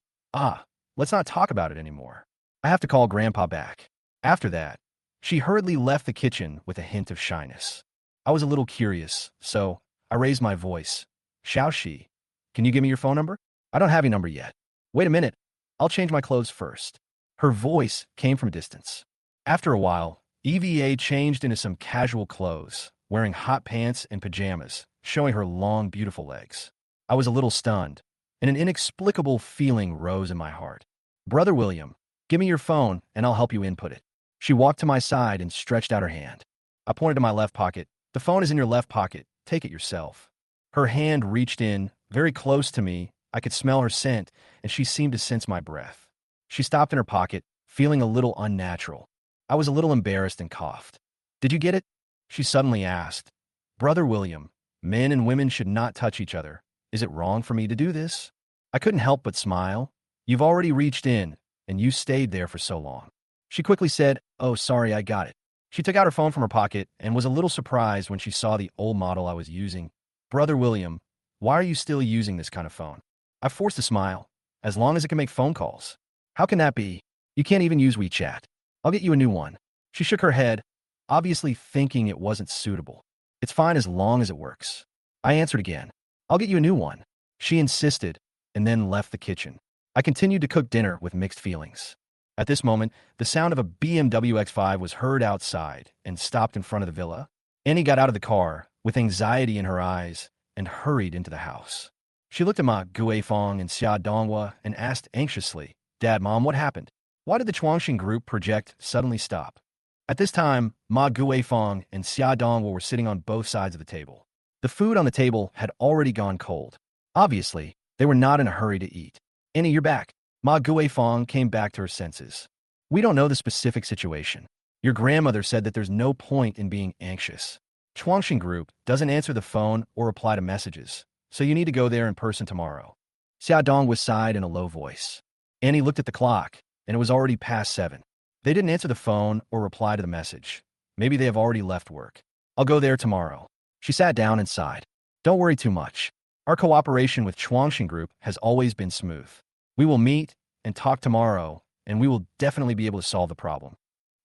Let's not talk about it anymore. I have to call Grandpa back. After that, she hurriedly left the kitchen with a hint of shyness. I was a little curious, so I raised my voice. Xiaoxi, can you give me your phone number? I don't have your number yet. Wait a minute. I'll change my clothes first. Her voice came from a distance. After a while, EVA changed into some casual clothes, wearing hot pants and pajamas, showing her long, beautiful legs. I was a little stunned, and an inexplicable feeling rose in my heart. Brother William, give me your phone and I'll help you input it. She walked to my side and stretched out her hand. I pointed to my left pocket. The phone is in your left pocket. Take it yourself. Her hand reached in, very close to me. I could smell her scent, and she seemed to sense my breath. She stopped in her pocket, feeling a little unnatural. I was a little embarrassed and coughed. Did you get it? She suddenly asked. Brother William, men and women should not touch each other. Is it wrong for me to do this? I couldn't help but smile. You've already reached in, and you stayed there for so long. She quickly said, oh, sorry, I got it. She took out her phone from her pocket and was a little surprised when she saw the old model I was using. Brother William, why are you still using this kind of phone? I forced a smile. As long as it can make phone calls. How can that be? You can't even use WeChat. I'll get you a new one. She shook her head, obviously thinking it wasn't suitable. It's fine as long as it works. I answered again. I'll get you a new one. She insisted, and then left the kitchen. I continued to cook dinner with mixed feelings. At this moment, the sound of a BMW X5 was heard outside and stopped in front of the villa. Annie got out of the car, with anxiety in her eyes, and hurried into the house. She looked at Ma Guifeng and Xia Donghua and asked anxiously, Dad, Mom, what happened? Why did the Chuangxing group project suddenly stop? At this time, Ma Guifeng and Xia Donghua were sitting on both sides of the table. The food on the table had already gone cold. Obviously, they were not in a hurry to eat. Annie, you're back. Ma Guifeng came back to her senses. We don't know the specific situation. Your grandmother said that there's no point in being anxious. Chuangxing group doesn't answer the phone or reply to messages, so you need to go there in person tomorrow. Xia Donghua sighed in a low voice. Annie looked at the clock, and it was already past 7. They didn't answer the phone or reply to the message. Maybe they have already left work. I'll go there tomorrow. She sat down and sighed. Don't worry too much. Our cooperation with Chuangxing group has always been smooth. We will meet and talk tomorrow, and we will definitely be able to solve the problem.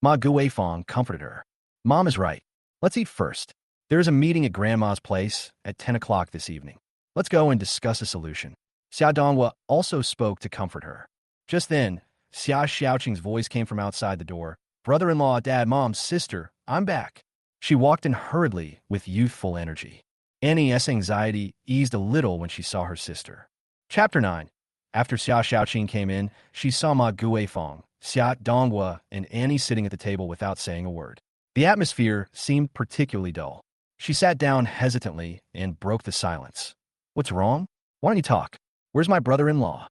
Ma Guifeng comforted her. Mom is right. Let's eat first. There is a meeting at Grandma's place at 10 o'clock this evening. Let's go and discuss a solution. Xia Donghua also spoke to comfort her. Just then, Xia Xiaoqing's voice came from outside the door. Brother-in-law, Dad, Mom, sister, I'm back. She walked in hurriedly with youthful energy. Annie's anxiety eased a little when she saw her sister. Chapter 9. After Xia Xiaoqing came in, she saw Ma Guifeng, Xia Donghua, and Annie sitting at the table without saying a word. The atmosphere seemed particularly dull. She sat down hesitantly and broke the silence. What's wrong? Why don't you talk? Where's my brother-in-law?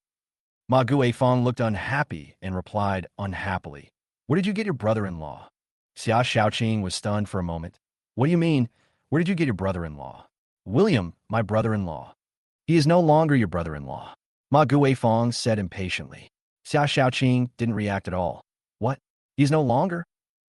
Ma Guifeng looked unhappy and replied unhappily. Where did you get your brother-in-law? Xia Xiaoqing was stunned for a moment. What do you mean? Where did you get your brother-in-law? William, my brother-in-law. He is no longer your brother-in-law. Ma Guifeng said impatiently. Xia Xiaoqing didn't react at all. What? He's no longer?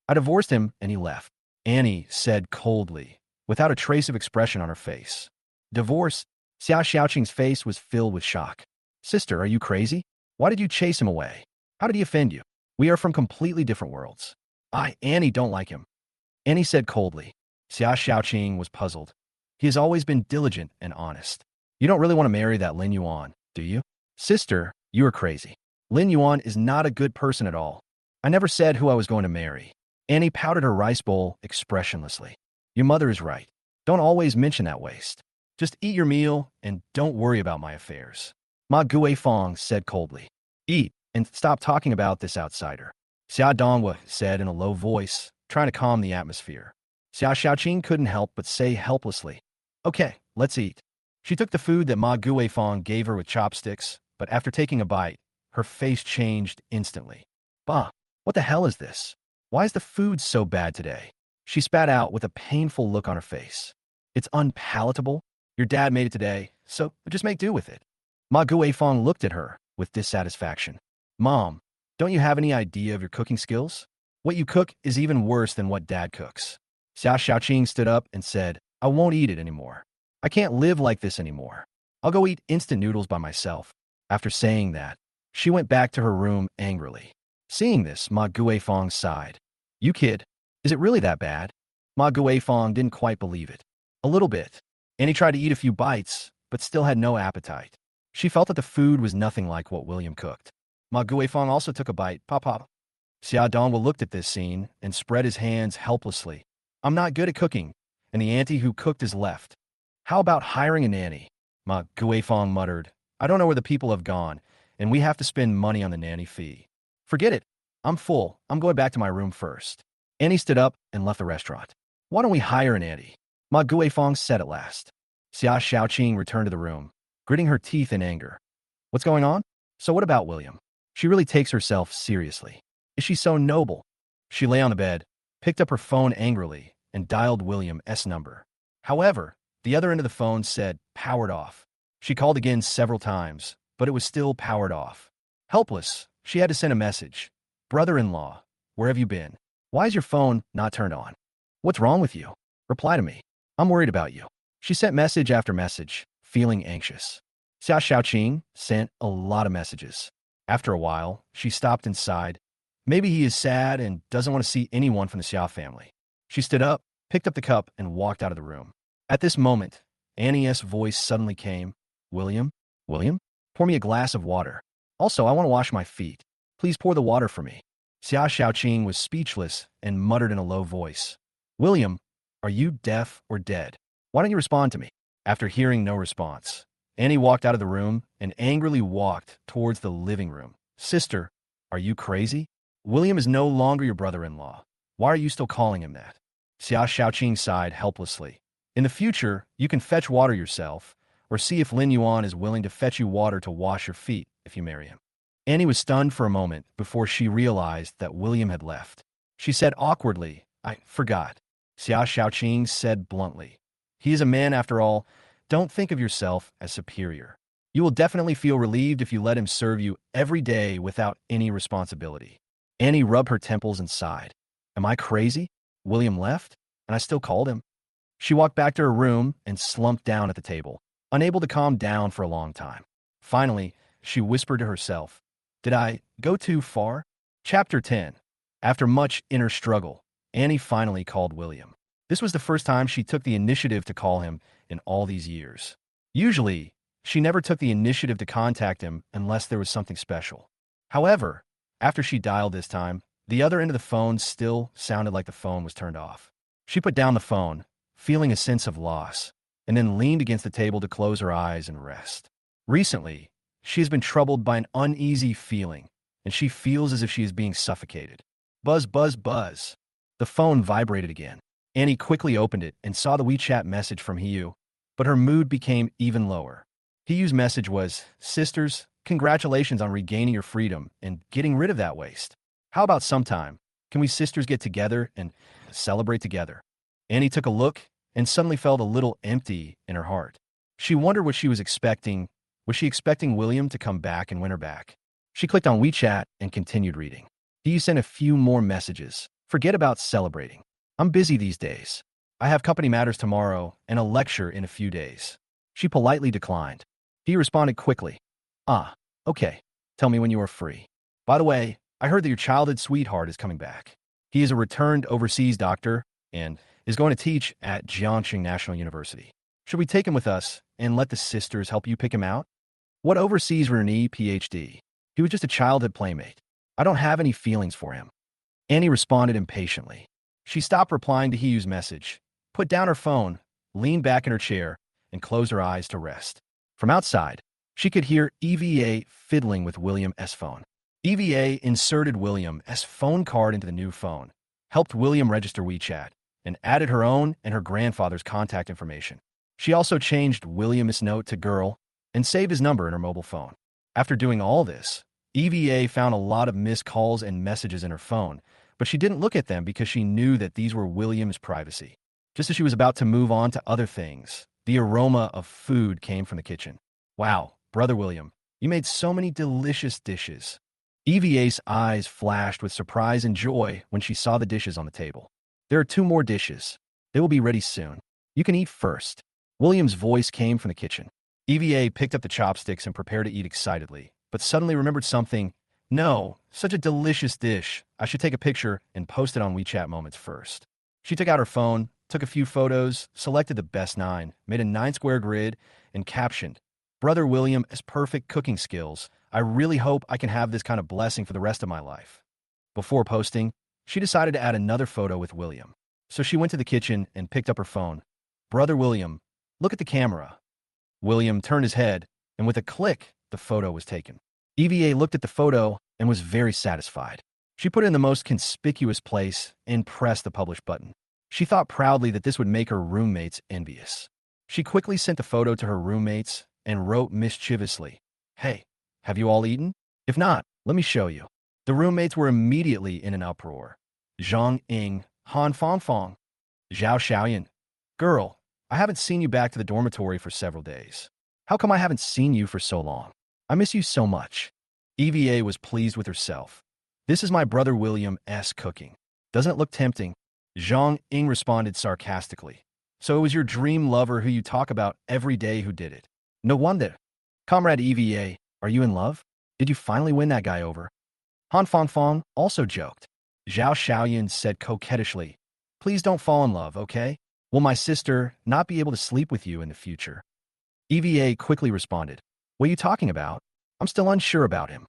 I divorced him and he left. Annie said coldly, without a trace of expression on her face. Divorce? Xia Xiaoqing's face was filled with shock. Sister, are you crazy? Why did you chase him away? How did he offend you? We are from completely different worlds. Annie don't like him. Annie said coldly. Xia Xiaoqing was puzzled. He has always been diligent and honest. You don't really want to marry that Lin Yuan, do you? Sister, you are crazy. Lin Yuan is not a good person at all. I never said who I was going to marry. Annie pouted her rice bowl expressionlessly. Your mother is right. Don't always mention that waste. Just eat your meal and don't worry about my affairs. Ma Guifeng said coldly. Eat and stop talking about this outsider. Xia Donghua said in a low voice, trying to calm the atmosphere. Xia Xiaoqing couldn't help but say helplessly, Okay, let's eat. She took the food that Ma Guifeng gave her with chopsticks, but after taking a bite, her face changed instantly. Bah, what the hell is this? Why is the food so bad today? She spat out with a painful look on her face. It's unpalatable. Your dad made it today, so just make do with it. Ma Guifeng looked at her with dissatisfaction. Mom, don't you have any idea of your cooking skills? What you cook is even worse than what Dad cooks. Xia Xiaoqing stood up and said, I won't eat it anymore. I can't live like this anymore. I'll go eat instant noodles by myself. After saying that, she went back to her room angrily. Seeing this, Ma Guifeng sighed. You kid, is it really that bad? Ma Guifeng didn't quite believe it. A little bit. Annie tried to eat a few bites, but still had no appetite. She felt that the food was nothing like what William cooked. Ma Guifeng also took a bite. Papa. Xia Dongwu looked at this scene and spread his hands helplessly. I'm not good at cooking, and the auntie who cooked is left. How about hiring a nanny? Ma Guifeng muttered. I don't know where the people have gone, and we have to spend money on the nanny fee. Forget it. I'm full. I'm going back to my room first. Annie stood up and left the restaurant. Why don't we hire an auntie? Ma Guifeng said at last. Xia Xiaoqing returned to the room, gritting her teeth in anger. What's going on? So what about William? She really takes herself seriously. Is she so noble? She lay on the bed, picked up her phone angrily, and dialed William's number. However, the other end of the phone said, powered off. She called again several times, but it was still powered off. Helpless, she had to send a message. Brother-in-law, where have you been? Why is your phone not turned on? What's wrong with you? Reply to me. I'm worried about you. She sent message after message, feeling anxious. Xia Xiaoqing sent a lot of messages. After a while, she stopped and sighed. Maybe he is sad and doesn't want to see anyone from the Xia family. She stood up, picked up the cup, and walked out of the room. At this moment, Annie's voice suddenly came. William? William? Pour me a glass of water. Also, I want to wash my feet. Please pour the water for me. Xia Xiaoqing was speechless and muttered in a low voice. William, are you deaf or dead? Why don't you respond to me? After hearing no response, Annie walked out of the room and angrily walked towards the living room. Sister, are you crazy? William is no longer your brother-in-law. Why are you still calling him that? Xia Xiaoqing sighed helplessly. In the future, you can fetch water yourself, or see if Lin Yuan is willing to fetch you water to wash your feet if you marry him. Annie was stunned for a moment before she realized that William had left. She said awkwardly, I forgot. Xia Xiaoqing said bluntly. He is a man after all. Don't think of yourself as superior. You will definitely feel relieved if you let him serve you every day without any responsibility. Annie rubbed her temples and sighed. Am I crazy? William left, and I still called him. She walked back to her room and slumped down at the table, unable to calm down for a long time. Finally, she whispered to herself, Did I go too far? Chapter 10. After much inner struggle, Annie finally called William. This was the first time she took the initiative to call him in all these years. Usually, she never took the initiative to contact him unless there was something special. However, after she dialed this time, the other end of the phone still sounded like the phone was turned off. She put down the phone, feeling a sense of loss, and then leaned against the table to close her eyes and rest. Recently, she has been troubled by an uneasy feeling, and she feels as if she is being suffocated. Buzz, buzz, buzz. The phone vibrated again. Annie quickly opened it and saw the WeChat message from Hiyu, but her mood became even lower. Hiyu's message was, Sisters, congratulations on regaining your freedom and getting rid of that waste. How about sometime? Can we sisters get together and celebrate together? Annie took a look and suddenly felt a little empty in her heart. She wondered what she was expecting. Was she expecting William to come back and win her back? She clicked on WeChat and continued reading. Hiyu sent a few more messages. Forget about celebrating. I'm busy these days. I have company matters tomorrow and a lecture in a few days. She politely declined. He responded quickly. Ah, okay. Tell me when you are free. By the way, I heard that your childhood sweetheart is coming back. He is a returned overseas doctor and is going to teach at Jiangxing National University. Should we take him with us and let the sisters help you pick him out? What overseas Renee PhD? He was just a childhood playmate. I don't have any feelings for him. Annie responded impatiently. She stopped replying to Hiyu's message, put down her phone, leaned back in her chair, and closed her eyes to rest. From outside, she could hear EVA fiddling with William's phone. EVA inserted William's phone card into the new phone, helped William register WeChat, and added her own and her grandfather's contact information. She also changed William's note to girl and saved his number in her mobile phone. After doing all this, EVA found a lot of missed calls and messages in her phone, but she didn't look at them because she knew that these were William's privacy. Just as she was about to move on to other things, the aroma of food came from the kitchen. Wow, Brother William, you made so many delicious dishes. EVA's eyes flashed with surprise and joy when she saw the dishes on the table. There are two more dishes. They will be ready soon. You can eat first. William's voice came from the kitchen. EVA picked up the chopsticks and prepared to eat excitedly, but suddenly remembered something. No, such a delicious dish. I should take a picture and post it on WeChat Moments first. She took out her phone, took a few photos, selected the best 9, made a 9-square grid, and captioned, "Brother William has perfect cooking skills. I really hope I can have this kind of blessing for the rest of my life." Before posting, she decided to add another photo with William. So she went to the kitchen and picked up her phone. "Brother William, look at the camera." William turned his head, and with a click, the photo was taken. EVA looked at the photo and was very satisfied. She put it in the most conspicuous place and pressed the publish button. She thought proudly that this would make her roommates envious. She quickly sent the photo to her roommates and wrote mischievously, "Hey, have you all eaten? If not, let me show you." The roommates were immediately in an uproar. Zhang Ying, Han Fongfong, Zhao Xiaoyan. "Girl, I haven't seen you back to the dormitory for several days. How come I haven't seen you for so long? I miss you so much." EVA was pleased with herself. "This is my brother William's cooking. Doesn't it look tempting?" Zhang Ying responded sarcastically. "So it was your dream lover who you talk about every day who did it. No wonder. Comrade EVA, are you in love? Did you finally win that guy over?" Han Fongfong also joked. Zhao Xiaoyan said coquettishly, "Please don't fall in love, okay? Will my sister not be able to sleep with you in the future?" EVA quickly responded, "What are you talking about? I'm still unsure about him."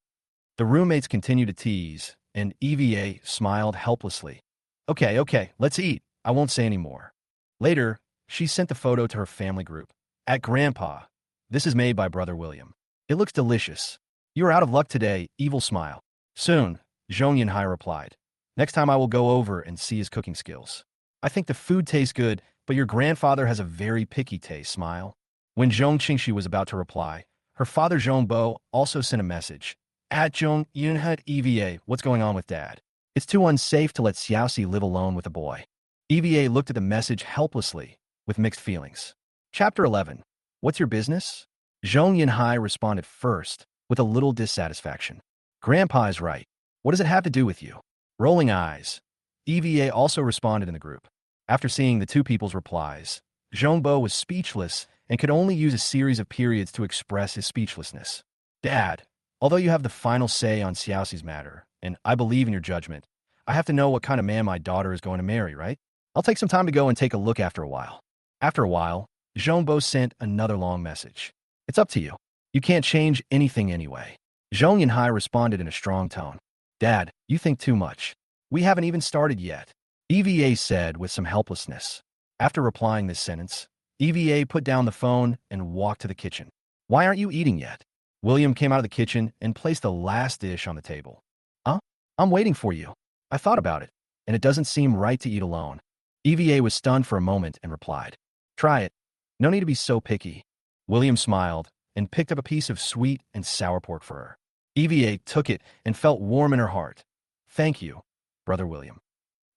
The roommates continued to tease, and EVA smiled helplessly. Okay, let's eat. I won't say any more." Later, she sent the photo to her family group. "At Grandpa, this is made by Brother William. It looks delicious. You are out of luck today, evil smile." "Soon," Zhong Yinhai replied. "Next time I will go over and see his cooking skills. I think the food tastes good, but your grandfather has a very picky taste, smile." When Zhong Qingxi was about to reply, her father Zhong Bo also sent a message. "At Zhong Yinhai EVA, what's going on with Dad? It's too unsafe to let Xiaoxi live alone with a boy." EVA looked at the message helplessly, with mixed feelings. Chapter 11. What's your business? Zhong Yinhai responded first, with a little dissatisfaction. "Grandpa is right. What does it have to do with you?" Rolling eyes. EVA also responded in the group. After seeing the two people's replies, Zhongbo was speechless and could only use a series of periods to express his speechlessness. "Dad, although you have the final say on Xiaoxi's matter, and I believe in your judgment, I have to know what kind of man my daughter is going to marry, right? I'll take some time to go and take a look after a while." After a while, Zhongbo sent another long message. "It's up to you. You can't change anything anyway." Zhong Yinhai responded in a strong tone. "Dad, you think too much. We haven't even started yet," EVA said with some helplessness. After replying this sentence, EVA put down the phone and walked to the kitchen. "Why aren't you eating yet?" William came out of the kitchen and placed the last dish on the table. "Huh? I'm waiting for you. I thought about it, and it doesn't seem right to eat alone." EVA was stunned for a moment and replied, "Try it. No need to be so picky." William smiled and picked up a piece of sweet and sour pork for her. EVA took it and felt warm in her heart. "Thank you, Brother William."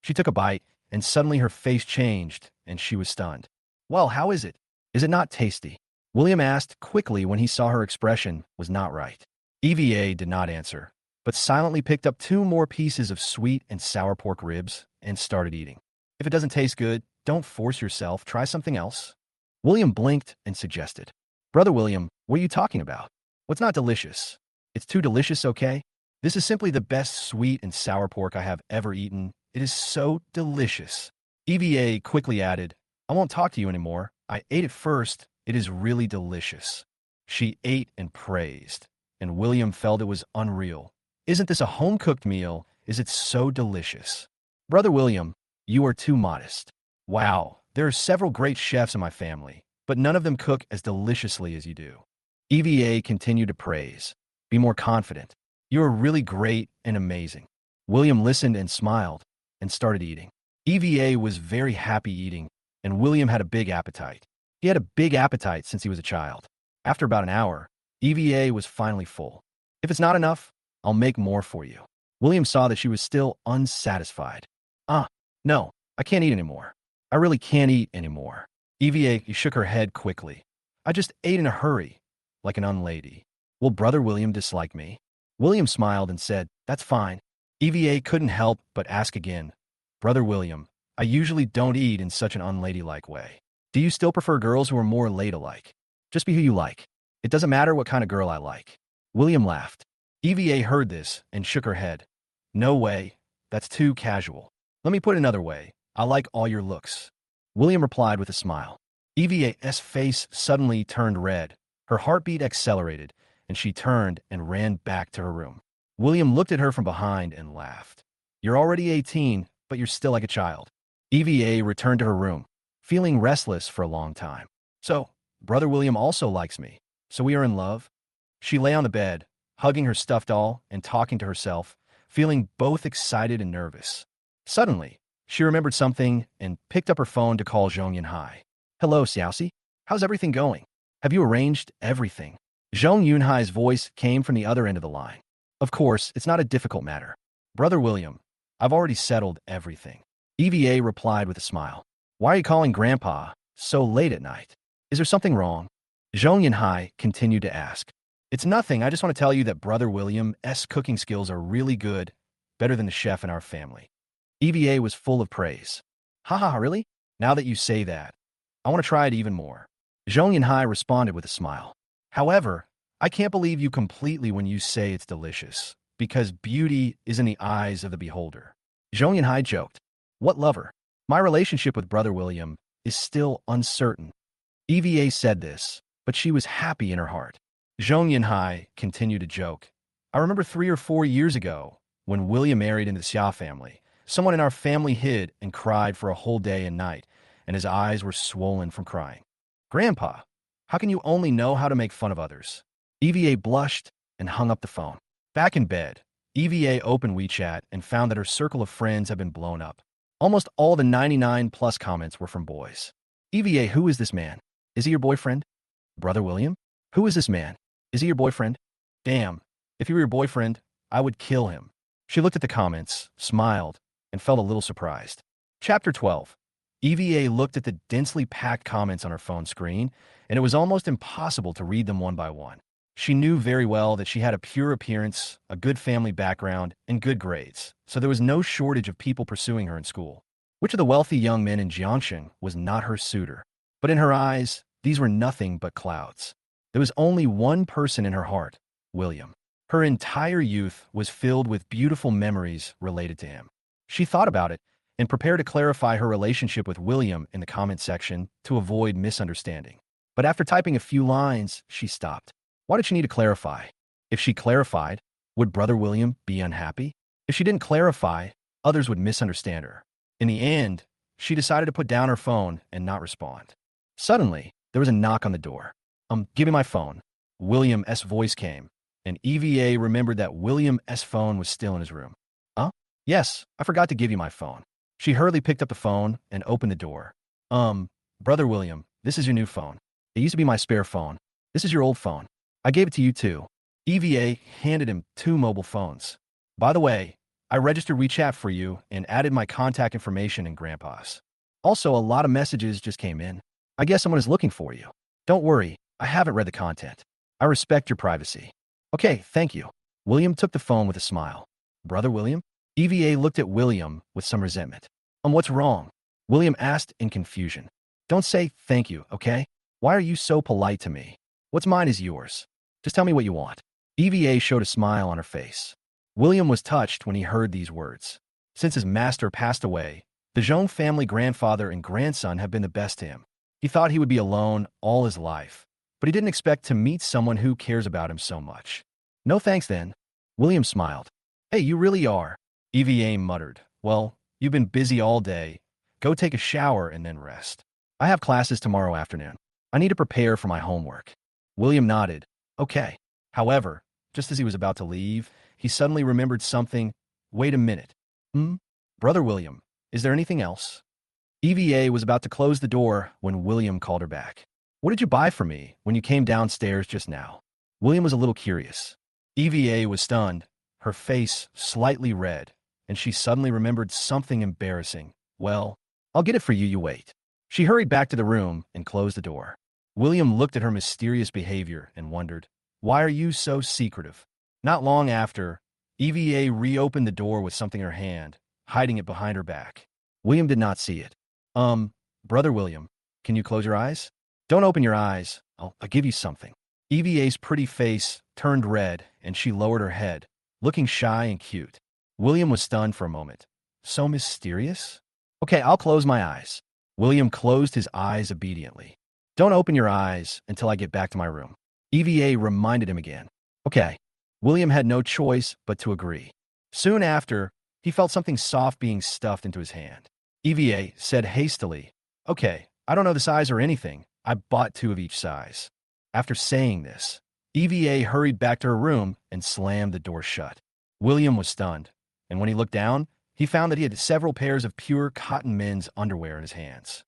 She took a bite, and suddenly her face changed, and she was stunned. "Well, how is it? Is it not tasty?" William asked quickly when he saw her expression was not right. EVA did not answer, but silently picked up 2 more pieces of sweet and sour pork ribs and started eating. "If it doesn't taste good, don't force yourself. Try something else." William blinked and suggested, "Brother William, what are you talking about? What's not delicious? It's too delicious, okay? This is simply the best sweet and sour pork I have ever eaten. It is so delicious." EVA quickly added, "I won't talk to you anymore. I ate it first. It is really delicious." She ate and praised, and William felt it was unreal. "Isn't this a home-cooked meal? Is it so delicious?" "Brother William, you are too modest." "Wow, there are several great chefs in my family, but none of them cook as deliciously as you do." EVA continued to praise. "Be more confident. You are really great and amazing." William listened and smiled and started eating. EVA was very happy eating, and William had a big appetite. He had a big appetite since he was a child. After about an hour, EVA was finally full. "If it's not enough, I'll make more for you." William saw that she was still unsatisfied. No, I can't eat anymore. I really can't eat anymore." EVA shook her head quickly. "I just ate in a hurry, like an unlady. Will Brother William dislike me?" William smiled and said, "That's fine." EVA couldn't help but ask again, "Brother William, I usually don't eat in such an unladylike way. Do you still prefer girls who are more ladylike? Just be who you like. It doesn't matter what kind of girl I like." William laughed. EVA heard this and shook her head. "No way. That's too casual. Let me put it another way. I like all your looks." William replied with a smile. EVA's face suddenly turned red. Her heartbeat accelerated, and she turned and ran back to her room. William looked at her from behind and laughed. "You're already 18, but you're still like a child." EVA returned to her room, feeling restless for a long time. "So, Brother William also likes me. So we are in love?" She lay on the bed, hugging her stuffed doll and talking to herself, feeling both excited and nervous. Suddenly, she remembered something and picked up her phone to call Zhong Yunhai. "Hello, Xiaoxi. How's everything going? Have you arranged everything?" Zhong Yunhai's voice came from the other end of the line. "Of course, it's not a difficult matter. Brother William, I've already settled everything." EVA replied with a smile. "Why are you calling Grandpa so late at night? Is there something wrong?" Zhong Yunhai continued to ask. "It's nothing. I just want to tell you that Brother William's cooking skills are really good, better than the chef in our family." EVA was full of praise. "Ha ha, really? Now that you say that, I want to try it even more." Zhong Yunhai responded with a smile. "However, I can't believe you completely when you say it's delicious, because beauty is in the eyes of the beholder." Zhong Yunhai joked. "What lover? My relationship with Brother William is still uncertain." EVA said this, but she was happy in her heart. Zhong Yunhai continued to joke. "I remember 3 or 4 years ago, when William married into the Xia family, someone in our family hid and cried for a whole day and night, and his eyes were swollen from crying. Grandpa, how can you only know how to make fun of others?" EVA blushed and hung up the phone. Back in bed, EVA opened WeChat and found that her circle of friends had been blown up. Almost all the 99+ comments were from boys. "EVA, who is this man? Is he your boyfriend?" "Brother William? Who is this man? Is he your boyfriend?" "Damn, if he were your boyfriend, I would kill him." She looked at the comments, smiled, and felt a little surprised. Chapter 12. EVA looked at the densely packed comments on her phone screen, and it was almost impossible to read them one by one. She knew very well that she had a pure appearance, a good family background, and good grades, so there was no shortage of people pursuing her in school. Which of the wealthy young men in Jiangxing was not her suitor? But in her eyes, these were nothing but clouds. There was only one person in her heart, William. Her entire youth was filled with beautiful memories related to him. She thought about it and prepared to clarify her relationship with William in the comment section to avoid misunderstanding. But after typing a few lines, she stopped. Why did she need to clarify? If she clarified, would Brother William be unhappy? If she didn't clarify, others would misunderstand her. In the end, she decided to put down her phone and not respond. Suddenly, there was a knock on the door. Give me my phone." William's voice came, and EVA remembered that William's phone was still in his room. "Huh? Yes, I forgot to give you my phone." She hurriedly picked up the phone and opened the door. Brother William, this is your new phone. It used to be my spare phone. This is your old phone. I gave it to you too." EVA handed him 2 mobile phones. "By the way, I registered WeChat for you and added my contact information in Grandpa's. Also, a lot of messages just came in. I guess someone is looking for you. Don't worry, I haven't read the content. I respect your privacy." "Okay, thank you." William took the phone with a smile. "Brother William?" EVA looked at William with some resentment. What's wrong?" William asked in confusion. "Don't say thank you, okay? Why are you so polite to me? What's mine is yours. Just tell me what you want." EVA showed a smile on her face. William was touched when he heard these words. Since his master passed away, the Zhong family grandfather and grandson have been the best to him. He thought he would be alone all his life, but he didn't expect to meet someone who cares about him so much. "No thanks then." William smiled. "Hey, you really are." EVA muttered. "Well, you've been busy all day. Go take a shower and then rest. I have classes tomorrow afternoon. I need to prepare for my homework." William nodded. "Okay." However, just as he was about to leave, he suddenly remembered something. "Wait a minute. Brother William, is there anything else?" EVA was about to close the door when William called her back. "What did you buy for me when you came downstairs just now?" William was a little curious. EVA was stunned, her face slightly red, and she suddenly remembered something embarrassing. "Well, I'll get it for you, you wait." She hurried back to the room and closed the door. William looked at her mysterious behavior and wondered, "Why are you so secretive?" Not long after, EVA reopened the door with something in her hand, hiding it behind her back. William did not see it. Brother William, can you close your eyes? Don't open your eyes. I'll give you something. EVA's pretty face turned red, and she lowered her head, looking shy and cute. William was stunned for a moment. So mysterious? Okay, I'll close my eyes. William closed his eyes obediently. Don't open your eyes until I get back to my room. EVA reminded him again. Okay. William had no choice but to agree. Soon after, he felt something soft being stuffed into his hand. EVA said hastily, Okay, I don't know the size or anything. I bought 2 of each size. After saying this, EVA hurried back to her room and slammed the door shut. William was stunned, and when he looked down, he found that he had several pairs of pure cotton men's underwear in his hands.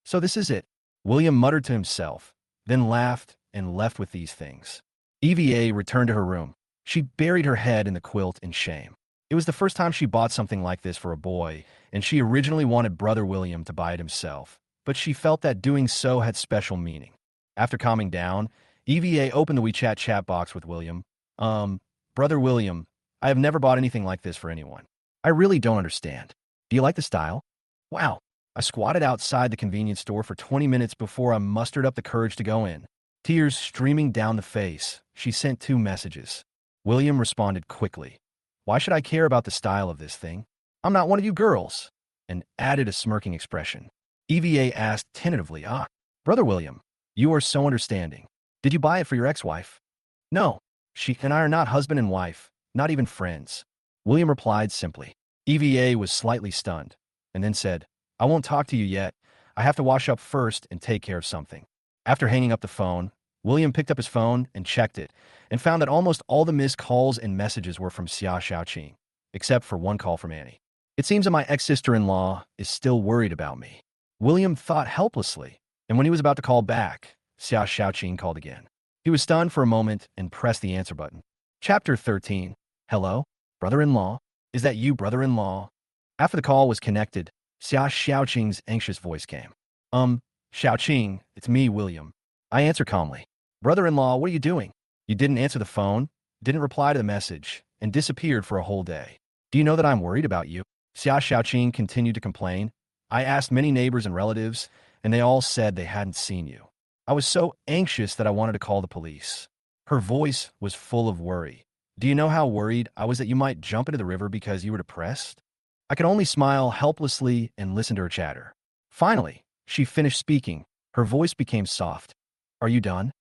So this is it, William muttered to himself, then laughed and left with these things. EVA returned to her room. She buried her head in the quilt in shame. It was the first time she bought something like this for a boy, and she originally wanted Brother William to buy it himself, but she felt that doing so had special meaning. After calming down, EVA opened the WeChat chat box with William. Brother William, I have never bought anything like this for anyone. I really don't understand. Do you like the style? Wow. I squatted outside the convenience store for 20 minutes before I mustered up the courage to go in. Tears streaming down the face, she sent 2 messages. William responded quickly. Why should I care about the style of this thing? I'm not one of you girls. And added a smirking expression. EVA asked tentatively, Brother William, you are so understanding. Did you buy it for your ex-wife? No. She and I are not husband and wife, not even friends. William replied simply. EVA was slightly stunned, and then said, I won't talk to you yet. I have to wash up first and take care of something. After hanging up the phone, William picked up his phone and checked it, and found that almost all the missed calls and messages were from Xia Xiaoqing, except for 1 call from Annie. It seems that my ex-sister-in-law is still worried about me. William thought helplessly, and when he was about to call back, Xia Xiaoqing called again. He was stunned for a moment and pressed the answer button. Chapter 13. Hello, brother-in-law? Is that you, brother-in-law? After the call was connected, Xia Xiaoqing's anxious voice came. Xiaoqing, it's me, William. I answered calmly. Brother-in-law, what are you doing? You didn't answer the phone, didn't reply to the message, and disappeared for a whole day. Do you know that I'm worried about you? Xia Xiaoqing continued to complain. I asked many neighbors and relatives, and they all said they hadn't seen you. I was so anxious that I wanted to call the police. Her voice was full of worry. Do you know how worried I was that you might jump into the river because you were depressed? I could only smile helplessly and listen to her chatter. Finally, she finished speaking. Her voice became soft. Are you done?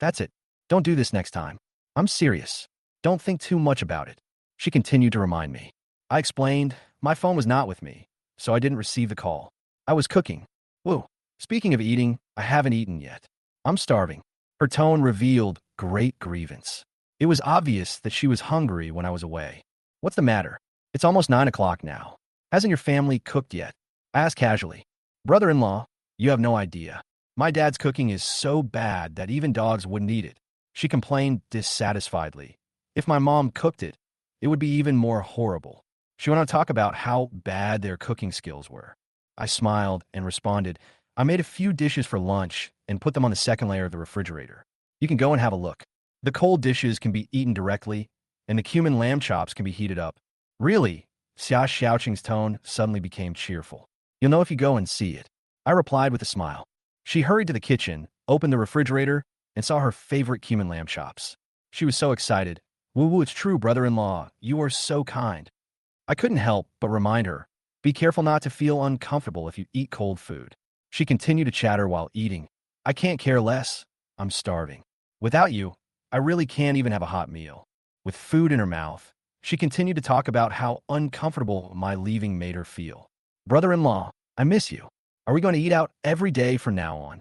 That's it. Don't do this next time. I'm serious. Don't think too much about it. She continued to remind me. I explained, my phone was not with me, so I didn't receive the call. I was cooking. Whoa. Speaking of eating, I haven't eaten yet. I'm starving. Her tone revealed great grievance. It was obvious that she was hungry when I was away. What's the matter? It's almost 9 o'clock now. Hasn't your family cooked yet? I asked casually. Brother-in-law, you have no idea. My dad's cooking is so bad that even dogs wouldn't eat it. She complained dissatisfiedly. If my mom cooked it, it would be even more horrible. She went on to talk about how bad their cooking skills were. I smiled and responded, I made a few dishes for lunch and put them on the second layer of the refrigerator. You can go and have a look. The cold dishes can be eaten directly, and the cumin lamb chops can be heated up. Really? Xia Xiaoqing's tone suddenly became cheerful. You'll know if you go and see it. I replied with a smile. She hurried to the kitchen, opened the refrigerator, and saw her favorite cumin lamb chops. She was so excited. Woo-woo, it's true, brother-in-law. You are so kind. I couldn't help but remind her, be careful not to feel uncomfortable if you eat cold food. She continued to chatter while eating. I can't care less. I'm starving. Without you, I really can't even have a hot meal. With food in her mouth, she continued to talk about how uncomfortable my leaving made her feel. Brother-in-law, I miss you. Are we going to eat out every day from now on?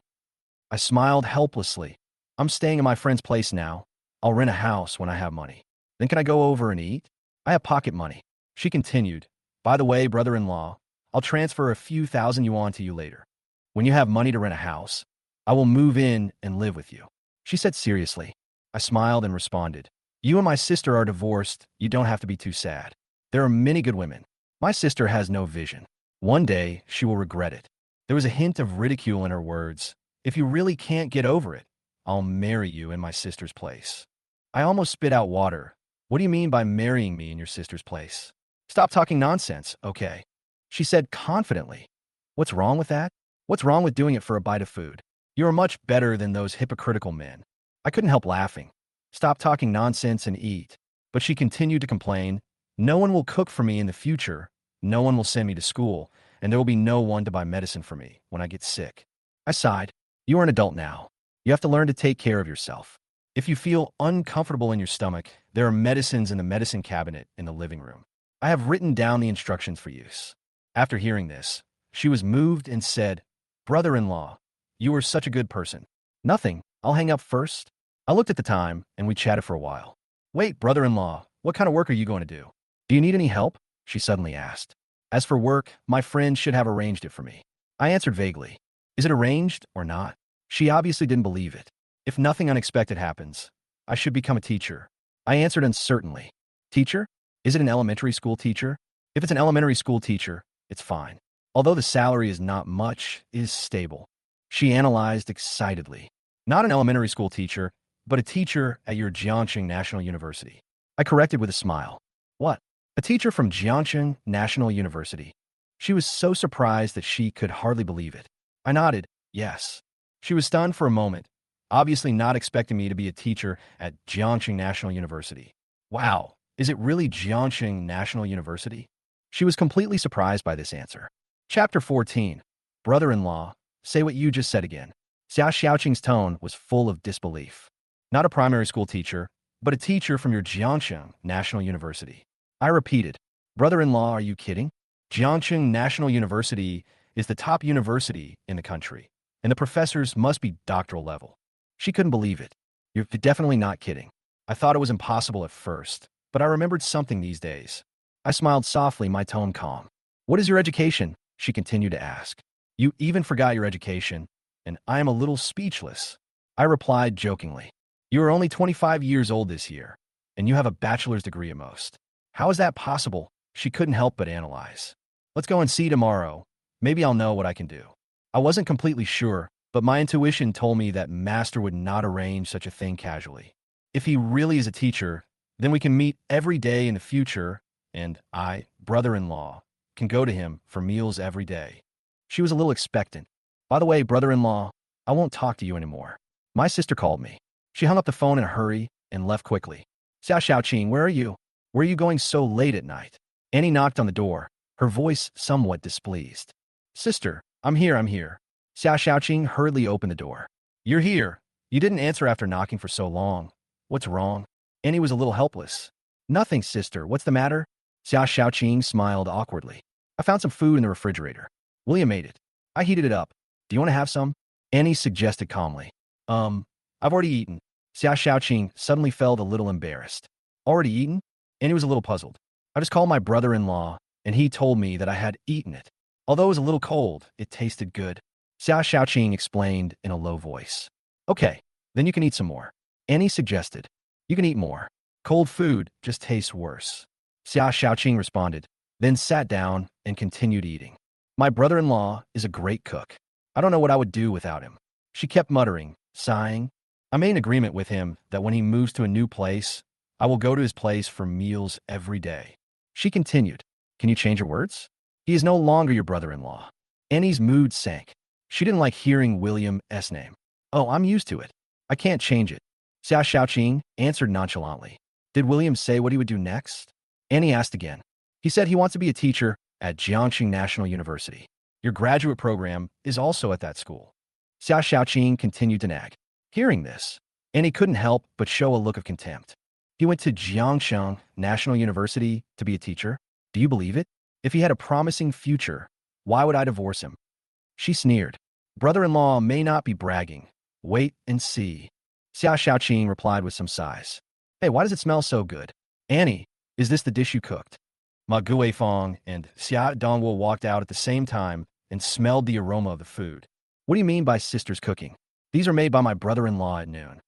I smiled helplessly. I'm staying in my friend's place now. I'll rent a house when I have money. Then can I go over and eat? I have pocket money. She continued. By the way, brother-in-law, I'll transfer a few thousand yuan to you later. When you have money to rent a house, I will move in and live with you. She said seriously. I smiled and responded. You and my sister are divorced. You don't have to be too sad. There are many good women. My sister has no vision. One day, she will regret it. There was a hint of ridicule in her words. If you really can't get over it, I'll marry you in my sister's place. I almost spit out water. What do you mean by marrying me in your sister's place? Stop talking nonsense, okay? She said confidently. What's wrong with that? What's wrong with doing it for a bite of food? You are much better than those hypocritical men. I couldn't help laughing. Stop talking nonsense and eat. But she continued to complain. No one will cook for me in the future. No one will send me to school, and there will be no one to buy medicine for me when I get sick. I sighed. You are an adult now. You have to learn to take care of yourself. If you feel uncomfortable in your stomach, there are medicines in the medicine cabinet in the living room. I have written down the instructions for use. After hearing this, she was moved and said, Brother-in-law, you are such a good person. Nothing. I'll hang up first. I looked at the time, and we chatted for a while. Wait, brother-in-law, what kind of work are you going to do? Do you need any help? She suddenly asked. As for work, my friend should have arranged it for me. I answered vaguely. Is it arranged or not? She obviously didn't believe it. If nothing unexpected happens, I should become a teacher. I answered uncertainly. Teacher? Is it an elementary school teacher? If it's an elementary school teacher, it's fine. Although the salary is not much, it is stable. She analyzed excitedly. Not an elementary school teacher, but a teacher at your Jiangxing National University. I corrected with a smile. What? A teacher from Jiangxing National University. She was so surprised that she could hardly believe it. I nodded, yes. She was stunned for a moment, obviously not expecting me to be a teacher at Jiangxing National University. Wow, is it really Jiangxing National University? She was completely surprised by this answer. Chapter 14. Brother-in-law, say what you just said again. Xia Xiaoqing's tone was full of disbelief. Not a primary school teacher, but a teacher from your Jiangxing National University. I repeated, Brother-in-law, are you kidding? Jiangxing National University is the top university in the country, and the professors must be doctoral level. She couldn't believe it. You're definitely not kidding. I thought it was impossible at first, but I remembered something these days. I smiled softly, my tone calm. What is your education? She continued to ask. You even forgot your education, and I am a little speechless. I replied jokingly. You are only 25 years old this year, and you have a bachelor's degree at most. How is that possible? She couldn't help but analyze. Let's go and see tomorrow. Maybe I'll know what I can do. I wasn't completely sure, but my intuition told me that Master would not arrange such a thing casually. If he really is a teacher, then we can meet every day in the future, and I, brother-in-law, can go to him for meals every day. She was a little expectant. By the way, brother-in-law, I won't talk to you anymore. My sister called me. She hung up the phone in a hurry and left quickly. Xia Xiaoqing, where are you? Where are you going so late at night? Annie knocked on the door, her voice somewhat displeased. Sister, I'm here. Xia Xiaoqing hurriedly opened the door. You're here. You didn't answer after knocking for so long. What's wrong? Annie was a little helpless. Nothing, sister. What's the matter? Xia Xiaoqing smiled awkwardly. I found some food in the refrigerator. William made it. I heated it up. Do you want to have some? Annie suggested calmly. I've already eaten. Xia Xiaoqing suddenly felt a little embarrassed. Already eaten? Annie was a little puzzled. I just called my brother-in-law, and he told me that I had eaten it. Although it was a little cold, it tasted good. Xia Xiaoqing explained in a low voice. Okay, then you can eat some more. Annie suggested. You can eat more. Cold food just tastes worse. Xia Xiaoqing responded, then sat down and continued eating. My brother-in-law is a great cook. I don't know what I would do without him. She kept muttering, sighing. I made an agreement with him that when he moves to a new place, I will go to his place for meals every day. She continued, can you change your words? He is no longer your brother-in-law. Annie's mood sank. She didn't like hearing William's name. Oh, I'm used to it. I can't change it. Xia Xiaoqing answered nonchalantly. Did William say what he would do next? Annie asked again. He said he wants to be a teacher at Jiangxing National University. Your graduate program is also at that school. Xia Xiaoqing continued to nag. Hearing this, Annie couldn't help but show a look of contempt. He went to Jiangxing National University to be a teacher? Do you believe it? If he had a promising future, why would I divorce him? She sneered. Brother-in-law may not be bragging. Wait and see. Xia Xiaoqing replied with some sighs. Hey, why does it smell so good? Annie, is this the dish you cooked? Ma Guifeng and Xia Dongwu walked out at the same time and smelled the aroma of the food. What do you mean by sister's cooking? These are made by my brother-in-law at noon.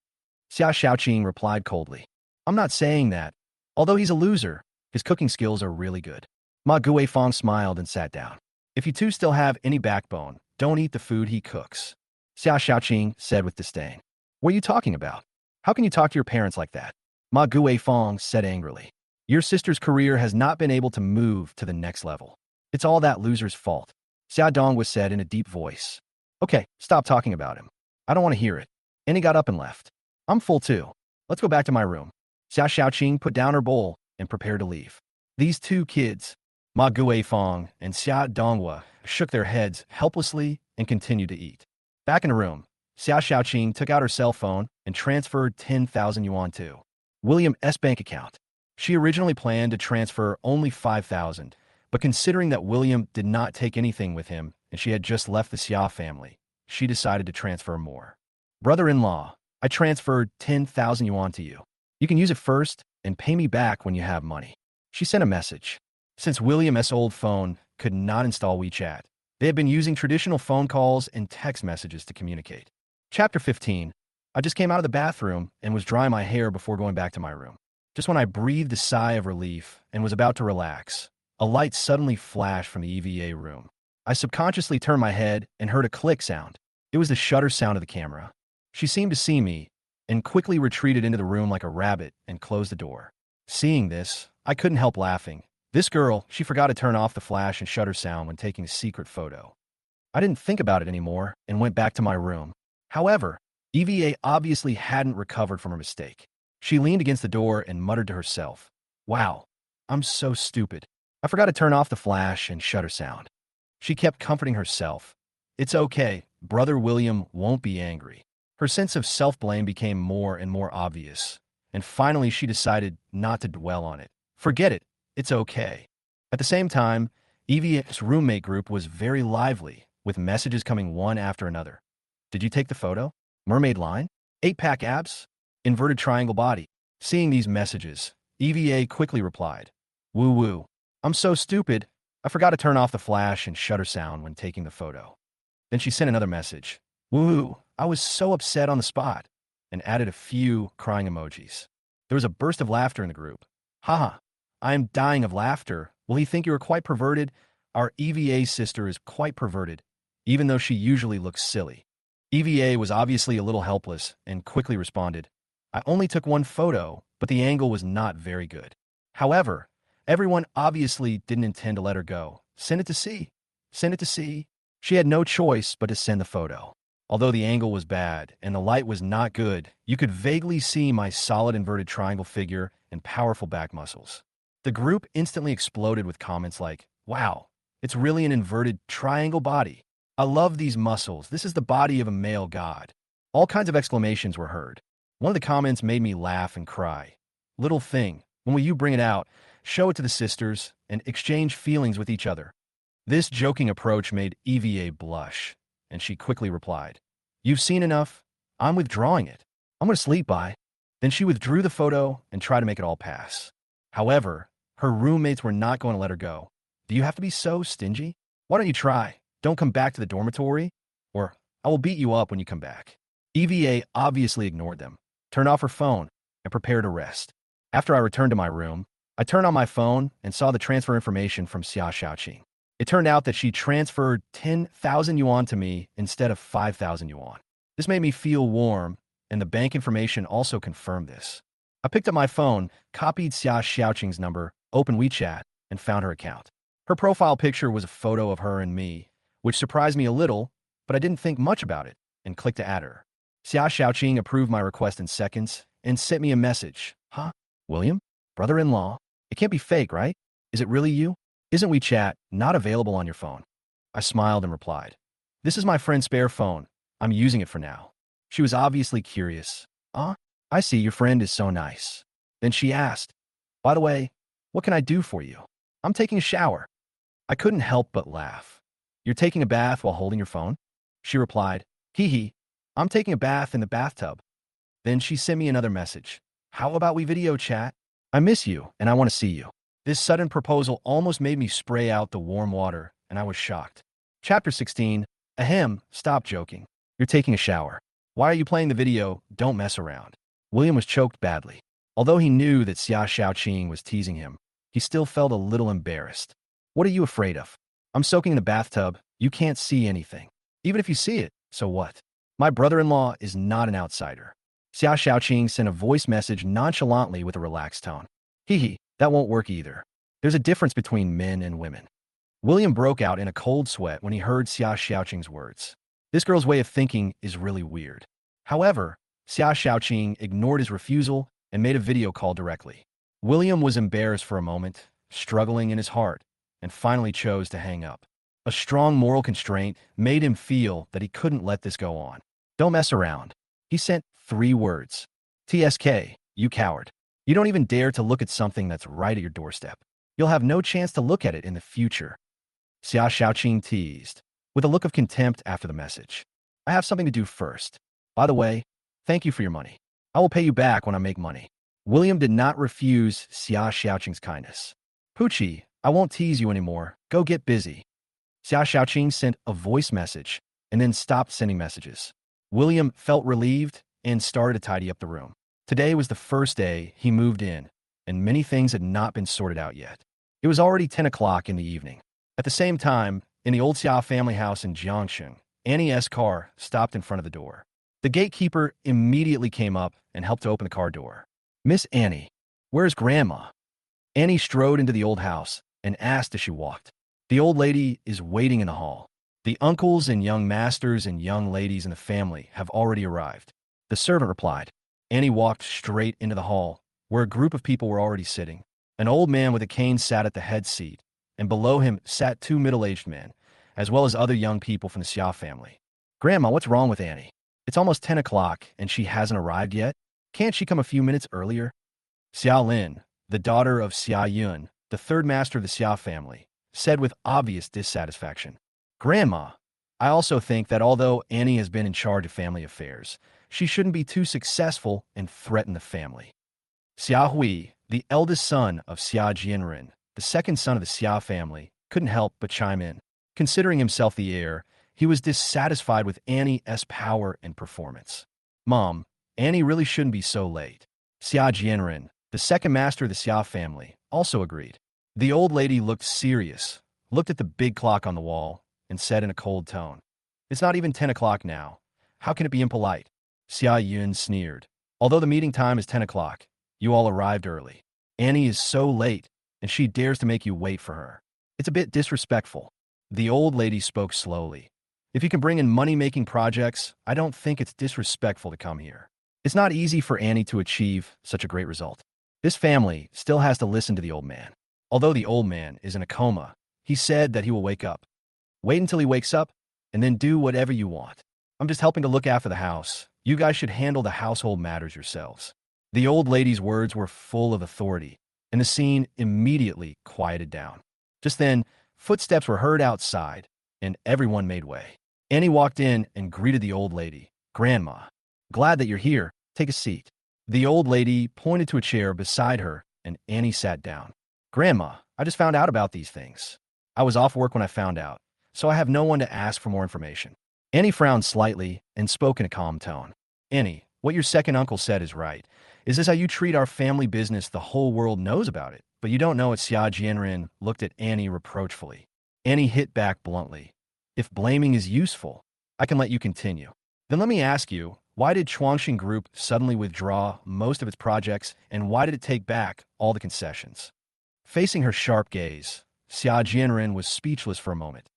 Xia Xiaoqing replied coldly. I'm not saying that. Although he's a loser, his cooking skills are really good. Ma Guifeng smiled and sat down. If you two still have any backbone, don't eat the food he cooks. Xia Xiaoqing said with disdain. What are you talking about? How can you talk to your parents like that? Ma Guifeng said angrily. Your sister's career has not been able to move to the next level. It's all that loser's fault. Xia Dongwa said in a deep voice. Okay, stop talking about him. I don't want to hear it. And he got up and left. I'm full too. Let's go back to my room. Xia Xiaoqing put down her bowl and prepared to leave. These two kids, Ma Guifeng and Xia Dongwa, shook their heads helplessly and continued to eat. Back in the room, Xia Xiaoqing took out her cell phone and transferred 10,000 yuan to William S. bank account. She originally planned to transfer only 5,000, but considering that William did not take anything with him and she had just left the Xia family, she decided to transfer more. Brother-in-law, I transferred 10,000 yuan to you. You can use it first and pay me back when you have money. She sent a message. Since William's old phone could not install WeChat, they had been using traditional phone calls and text messages to communicate. Chapter 15. I just came out of the bathroom and was drying my hair before going back to my room. Just when I breathed a sigh of relief and was about to relax, a light suddenly flashed from the EVA room. I subconsciously turned my head and heard a click sound. It was the shutter sound of the camera. She seemed to see me and quickly retreated into the room like a rabbit and closed the door. Seeing this, I couldn't help laughing. This girl, she forgot to turn off the flash and shutter sound when taking a secret photo. I didn't think about it anymore and went back to my room. However, EVA obviously hadn't recovered from her mistake. She leaned against the door and muttered to herself, "Wow, I'm so stupid. I forgot to turn off the flash and shutter sound." She kept comforting herself. It's okay, Brother William won't be angry. Her sense of self-blame became more and more obvious, and finally she decided not to dwell on it. Forget it, it's okay. At the same time, EVA's roommate group was very lively, with messages coming one after another. Did you take the photo? Mermaid line? 8-pack abs? Inverted triangle body? Seeing these messages, EVA quickly replied, "Woo-woo. I'm so stupid. I forgot to turn off the flash and shutter sound when taking the photo." Then she sent another message. "Woo-hoo. I was so upset on the spot," and added a few crying emojis. There was a burst of laughter in the group. "Haha, I am dying of laughter. Will he think you are quite perverted? Our EVA sister is quite perverted, even though she usually looks silly." EVA was obviously a little helpless and quickly responded, "I only took one photo, but the angle was not very good." However, everyone obviously didn't intend to let her go. Send it to C. Send it to C. She had no choice but to send the photo. Although the angle was bad and the light was not good, you could vaguely see my solid inverted triangle figure and powerful back muscles. The group instantly exploded with comments like, "Wow, it's really an inverted triangle body. I love these muscles. This is the body of a male god." All kinds of exclamations were heard. One of the comments made me laugh and cry. "Little thing, when will you bring it out? Show it to the sisters and exchange feelings with each other." This joking approach made EVA blush, and she quickly replied, "You've seen enough. I'm withdrawing it. I'm going to sleep, bye." Then she withdrew the photo and tried to make it all pass. However, her roommates were not going to let her go. "Do you have to be so stingy? Why don't you try? Don't come back to the dormitory, or I will beat you up when you come back." EVA obviously ignored them, turned off her phone, and prepared to rest. After I returned to my room, I turned on my phone and saw the transfer information from Xia Xiaoqing. It turned out that she transferred 10,000 yuan to me instead of 5,000 yuan. This made me feel warm, and the bank information also confirmed this. I picked up my phone, copied Xia Xiaoqing's number, opened WeChat, and found her account. Her profile picture was a photo of her and me, which surprised me a little, but I didn't think much about it, and clicked to add her. Xia Xiaoqing approved my request in seconds and sent me a message. "Huh? William? Brother-in-law? It can't be fake, right? Is it really you? Isn't WeChat not available on your phone?" I smiled and replied, "This is my friend's spare phone. I'm using it for now." She was obviously curious. I see your friend is so nice." Then she asked, "By the way, what can I do for you?" "I'm taking a shower." I couldn't help but laugh. "You're taking a bath while holding your phone?" She replied, "Hee hee, I'm taking a bath in the bathtub." Then she sent me another message. "How about we video chat? I miss you and I want to see you." This sudden proposal almost made me spray out the warm water, and I was shocked. Chapter 16. Ahem, stop joking. You're taking a shower. Why are you playing the video? Don't mess around. William was choked badly. Although he knew that Xia Xiaoqing was teasing him, he still felt a little embarrassed. "What are you afraid of? I'm soaking in the bathtub. You can't see anything. Even if you see it, so what? My brother-in-law is not an outsider." Xia Xiaoqing sent a voice message nonchalantly with a relaxed tone. Hee hee, that won't work either. There's a difference between men and women. William broke out in a cold sweat when he heard Xia Xiaoqing's words. This girl's way of thinking is really weird. However, Xia Xiaoqing ignored his refusal and made a video call directly. William was embarrassed for a moment, struggling in his heart, and finally chose to hang up. A strong moral constraint made him feel that he couldn't let this go on. Don't mess around. He sent 3 words. TSK, you coward. You don't even dare to look at something that's right at your doorstep. You'll have no chance to look at it in the future. Xia Xiaoqing teased, with a look of contempt after the message. I have something to do first. By the way, thank you for your money. I will pay you back when I make money. William did not refuse Xia Xiaoqing's kindness. Poochie, I won't tease you anymore. Go get busy. Xia Xiaoqing sent a voice message and then stopped sending messages. William felt relieved and started to tidy up the room. Today was the first day he moved in, and many things had not been sorted out yet. It was already 10 o'clock in the evening. At the same time, in the old Xia family house in Jiangsheng, Annie's car stopped in front of the door. The gatekeeper immediately came up and helped to open the car door. Miss Annie, where's Grandma? Annie strode into the old house and asked as she walked. The old lady is waiting in the hall. The uncles and young masters and young ladies in the family have already arrived. The servant replied. Annie walked straight into the hall, where a group of people were already sitting. An old man with a cane sat at the head seat, and below him sat 2 middle-aged men, as well as other young people from the Xia family. Grandma, what's wrong with Annie? It's almost 10 o'clock, and she hasn't arrived yet. Can't she come a few minutes earlier? Xia Lin, the daughter of Xia Yun, the 3rd master of the Xia family, said with obvious dissatisfaction. Grandma, I also think that although Annie has been in charge of family affairs, she shouldn't be too successful and threaten the family. Xia Hui, the eldest son of Xia Jianren, the 2nd son of the Xia family, couldn't help but chime in. Considering himself the heir, he was dissatisfied with Annie's power and performance. Mom, Annie really shouldn't be so late. Xia Jianren, the 2nd master of the Xia family, also agreed. The old lady looked serious, looked at the big clock on the wall, and said in a cold tone, It's not even 10 o'clock now. How can it be impolite? Xia Yun sneered. Although the meeting time is 10 o'clock, you all arrived early. Annie is so late, and she dares to make you wait for her. It's a bit disrespectful. The old lady spoke slowly. If you can bring in money-making projects, I don't think it's disrespectful to come here. It's not easy for Annie to achieve such a great result. This family still has to listen to the old man. Although the old man is in a coma, he said that he will wake up. Wait until he wakes up, and then do whatever you want. I'm just helping to look after the house. You guys should handle the household matters yourselves. The old lady's words were full of authority, and the scene immediately quieted down. Just then, footsteps were heard outside, and everyone made way. Annie walked in and greeted the old lady. Grandma, glad that you're here. Take a seat. The old lady pointed to a chair beside her, and Annie sat down. Grandma, I just found out about these things. I was off work when I found out, so I have no one to ask for more information. Annie frowned slightly and spoke in a calm tone. Annie, what your 2nd uncle said is right. Is this how you treat our family business? The whole world knows about it, but you don't know it. Xia Jianren looked at Annie reproachfully. Annie hit back bluntly. If blaming is useful, I can let you continue. Then let me ask you, why did Chuangxing Group suddenly withdraw most of its projects, and why did it take back all the concessions? Facing her sharp gaze, Xia Jianren was speechless for a moment.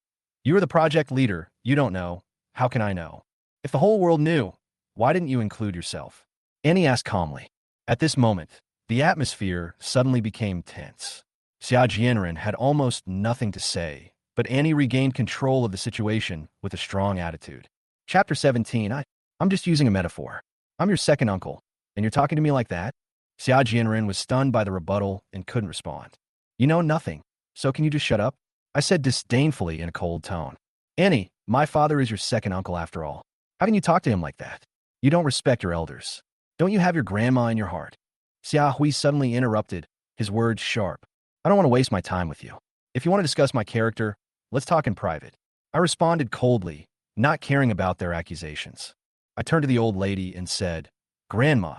You are the project leader. You don't know. How can I know? If the whole world knew, why didn't you include yourself? Annie asked calmly. At this moment, the atmosphere suddenly became tense. Xia Jianren had almost nothing to say, but Annie regained control of the situation with a strong attitude. Chapter 17, I'm just using a metaphor. I'm your 2nd uncle, and you're talking to me like that? Xia Jianren was stunned by the rebuttal and couldn't respond. You know nothing, so can you just shut up? I said disdainfully in a cold tone. Annie, my father is your 2nd uncle after all. How can you talk to him like that? You don't respect your elders. Don't you have your grandma in your heart? Xia Hui suddenly interrupted, his words sharp. I don't want to waste my time with you. If you want to discuss my character, let's talk in private. I responded coldly, not caring about their accusations. I turned to the old lady and said, Grandma,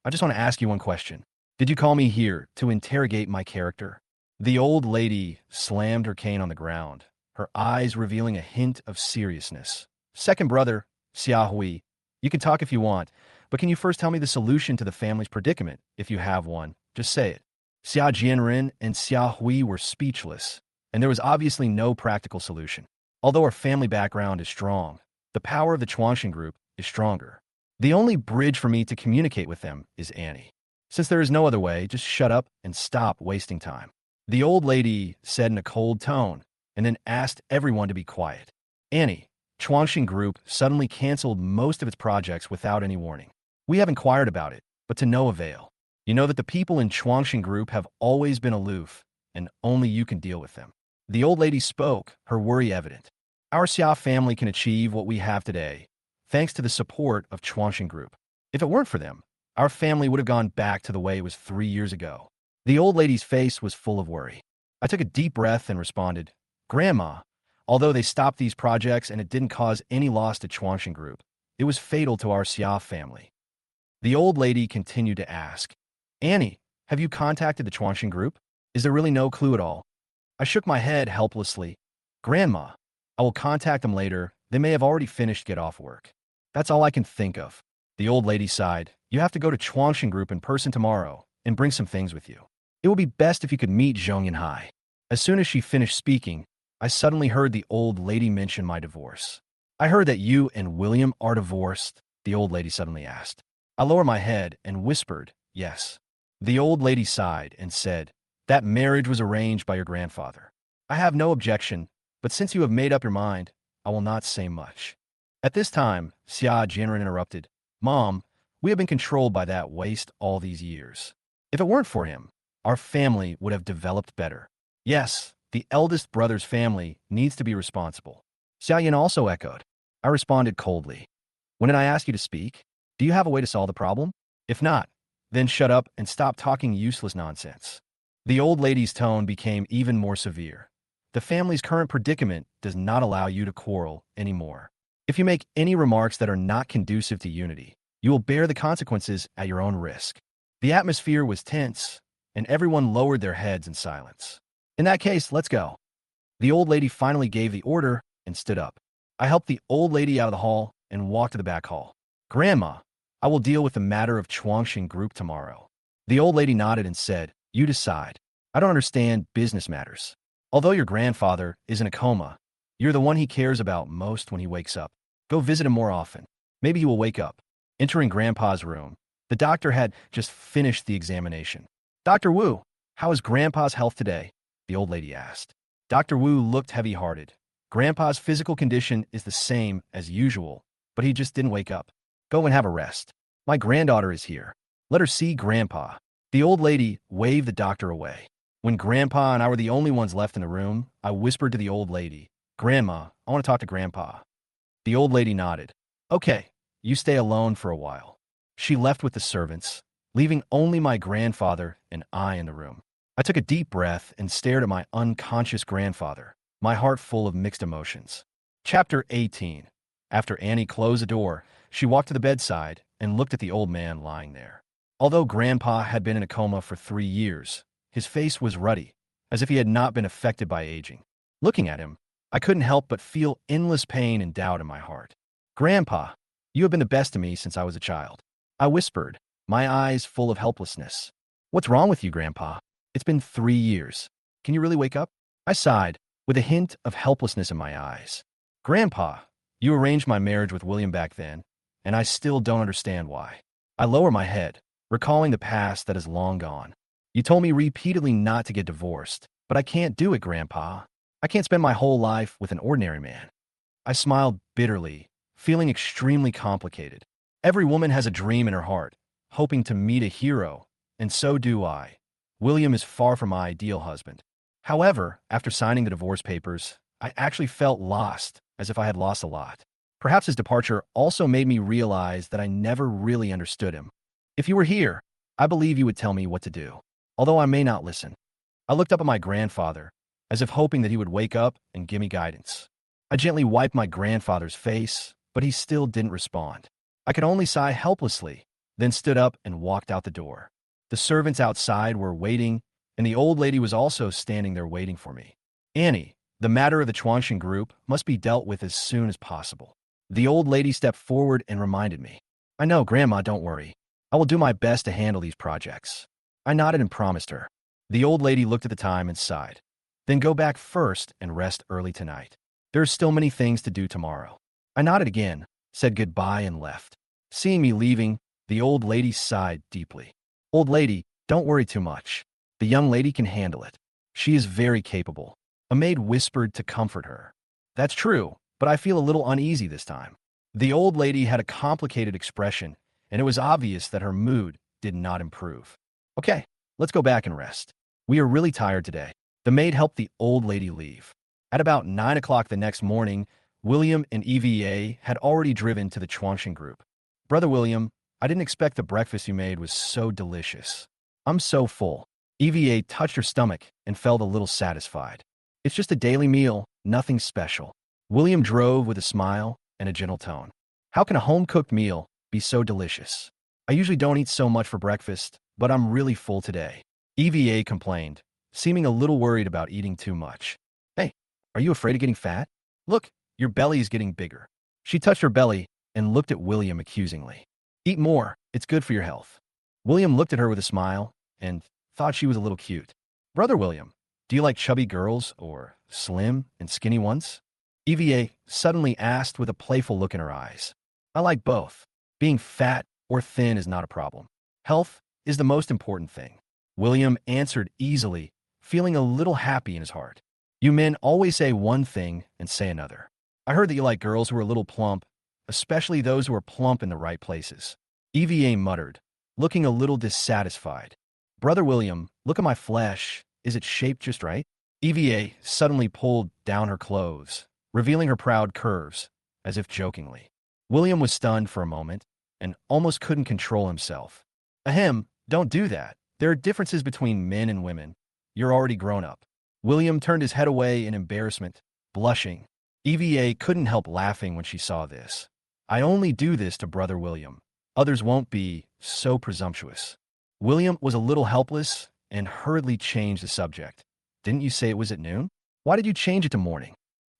I just want to ask you one question. Did you call me here to interrogate my character? The old lady slammed her cane on the ground, her eyes revealing a hint of seriousness. 2nd brother, Xia Hui, you can talk if you want, But can you first tell me the solution to the family's predicament, if you have one? Just say it. Xia Jianren and Xia Hui were speechless, and there was obviously no practical solution. Although our family background is strong, the power of the Chuangshan group is stronger. The only bridge for me to communicate with them is Annie. Since there is no other way, just shut up and stop wasting time. The old lady said in a cold tone, and then asked everyone to be quiet. Annie, Chuangshan Group suddenly canceled most of its projects without any warning. We have inquired about it, but to no avail. You know that the people in Chuangshan Group have always been aloof, and only you can deal with them. The old lady spoke, her worry evident. Our Xia family can achieve what we have today, thanks to the support of Chuangshan Group. If it weren't for them, our family would have gone back to the way it was 3 years ago. The old lady's face was full of worry. I took a deep breath and responded, Grandma, although they stopped these projects and it didn't cause any loss to Chuangshan Group, it was fatal to our Xia family. The old lady continued to ask, Annie, have you contacted the Chuangshan Group? Is there really no clue at all? I shook my head helplessly. Grandma, I will contact them later. They may have already finished get off work. That's all I can think of. The old lady sighed. You have to go to Chuangshan Group in person tomorrow and bring some things with you. It would be best if you could meet Zhong Yanhai. As soon as she finished speaking, I suddenly heard the old lady mention my divorce. I heard that you and William are divorced, the old lady suddenly asked. I lowered my head and whispered, yes. The old lady sighed and said, that marriage was arranged by your grandfather. I have no objection, but since you have made up your mind, I will not say much. At this time, Xia Jianren interrupted, Mom, we have been controlled by that waste all these years. If it weren't for him, our family would have developed better. Yes, the eldest brother's family needs to be responsible. Xia Yan also echoed. I responded coldly. When did I ask you to speak? Do you have a way to solve the problem? If not, then shut up and stop talking useless nonsense. The old lady's tone became even more severe. The family's current predicament does not allow you to quarrel anymore. If you make any remarks that are not conducive to unity, you will bear the consequences at your own risk. The atmosphere was tense, and everyone lowered their heads in silence. In that case, let's go. The old lady finally gave the order and stood up. I helped the old lady out of the hall and walked to the back hall. Grandma, I will deal with the matter of Chuangshan Group tomorrow. The old lady nodded and said, you decide. I don't understand business matters. Although your grandfather is in a coma, you're the one he cares about most when he wakes up. Go visit him more often. Maybe he will wake up. Entering Grandpa's room, the doctor had just finished the examination. Dr. Wu, how is Grandpa's health today? The old lady asked. Dr. Wu looked heavy-hearted. Grandpa's physical condition is the same as usual, but he just didn't wake up. Go and have a rest. My granddaughter is here. Let her see Grandpa. The old lady waved the doctor away. When Grandpa and I were the only ones left in the room, I whispered to the old lady, Grandma, I want to talk to Grandpa. The old lady nodded. Okay, you stay alone for a while. She left with the servants, leaving only my grandfather and I in the room. I took a deep breath and stared at my unconscious grandfather, my heart full of mixed emotions. Chapter 18. After Annie closed the door, she walked to the bedside and looked at the old man lying there. Although Grandpa had been in a coma for 3 years, his face was ruddy, as if he had not been affected by aging. Looking at him, I couldn't help but feel endless pain and doubt in my heart. Grandpa, you have been the best to me since I was a child. I whispered, my eyes full of helplessness. What's wrong with you, Grandpa? It's been 3 years. Can you really wake up? I sighed, with a hint of helplessness in my eyes. Grandpa, you arranged my marriage with William back then, and I still don't understand why. I lower my head, recalling the past that is long gone. You told me repeatedly not to get divorced, but I can't do it, Grandpa. I can't spend my whole life with an ordinary man. I smiled bitterly, feeling extremely complicated. Every woman has a dream in her heart, hoping to meet a hero, and so do I. William is far from my ideal husband. However, after signing the divorce papers, I actually felt lost, as if I had lost a lot. Perhaps his departure also made me realize that I never really understood him. If you were here, I believe you would tell me what to do, although I may not listen. I looked up at my grandfather, as if hoping that he would wake up and give me guidance. I gently wiped my grandfather's face, but he still didn't respond. I could only sigh helplessly, then stood up and walked out the door. The servants outside were waiting, and the old lady was also standing there waiting for me. Annie, the matter of the Chuangshan Group must be dealt with as soon as possible. The old lady stepped forward and reminded me. I know, Grandma, don't worry. I will do my best to handle these projects. I nodded and promised her. The old lady looked at the time and sighed. Then go back first and rest early tonight. There's still many things to do tomorrow. I nodded again, said goodbye and left. Seeing me leaving, the old lady sighed deeply. Old lady, don't worry too much. The young lady can handle it. She is very capable. A maid whispered to comfort her. That's true, but I feel a little uneasy this time. The old lady had a complicated expression, and it was obvious that her mood did not improve. Okay, let's go back and rest. We are really tired today. The maid helped the old lady leave. At about 9 o'clock the next morning, William and EVA had already driven to the Chuanxing group. Brother William, I didn't expect the breakfast you made was so delicious. I'm so full. EVA touched her stomach and felt a little satisfied. It's just a daily meal, nothing special. William drove with a smile and a gentle tone. How can a home-cooked meal be so delicious? I usually don't eat so much for breakfast, but I'm really full today. EVA complained, seeming a little worried about eating too much. Hey, are you afraid of getting fat? Look, your belly is getting bigger. She touched her belly and looked at William accusingly. Eat more, it's good for your health. William looked at her with a smile and thought she was a little cute. Brother William, do you like chubby girls or slim and skinny ones? EVA suddenly asked with a playful look in her eyes. I like both. Being fat or thin is not a problem. Health is the most important thing. William answered easily, feeling a little happy in his heart. You men always say one thing and say another. I heard that you like girls who are a little plump, especially those who are plump in the right places. EVA muttered, looking a little dissatisfied. Brother William, look at my flesh. Is it shaped just right? EVA suddenly pulled down her clothes, revealing her proud curves, as if jokingly. William was stunned for a moment and almost couldn't control himself. Ahem, don't do that. There are differences between men and women. You're already grown up. William turned his head away in embarrassment, blushing. EVA couldn't help laughing when she saw this. I only do this to Brother William. Others won't be so presumptuous. William was a little helpless and hurriedly changed the subject. Didn't you say it was at noon? Why did you change it to morning?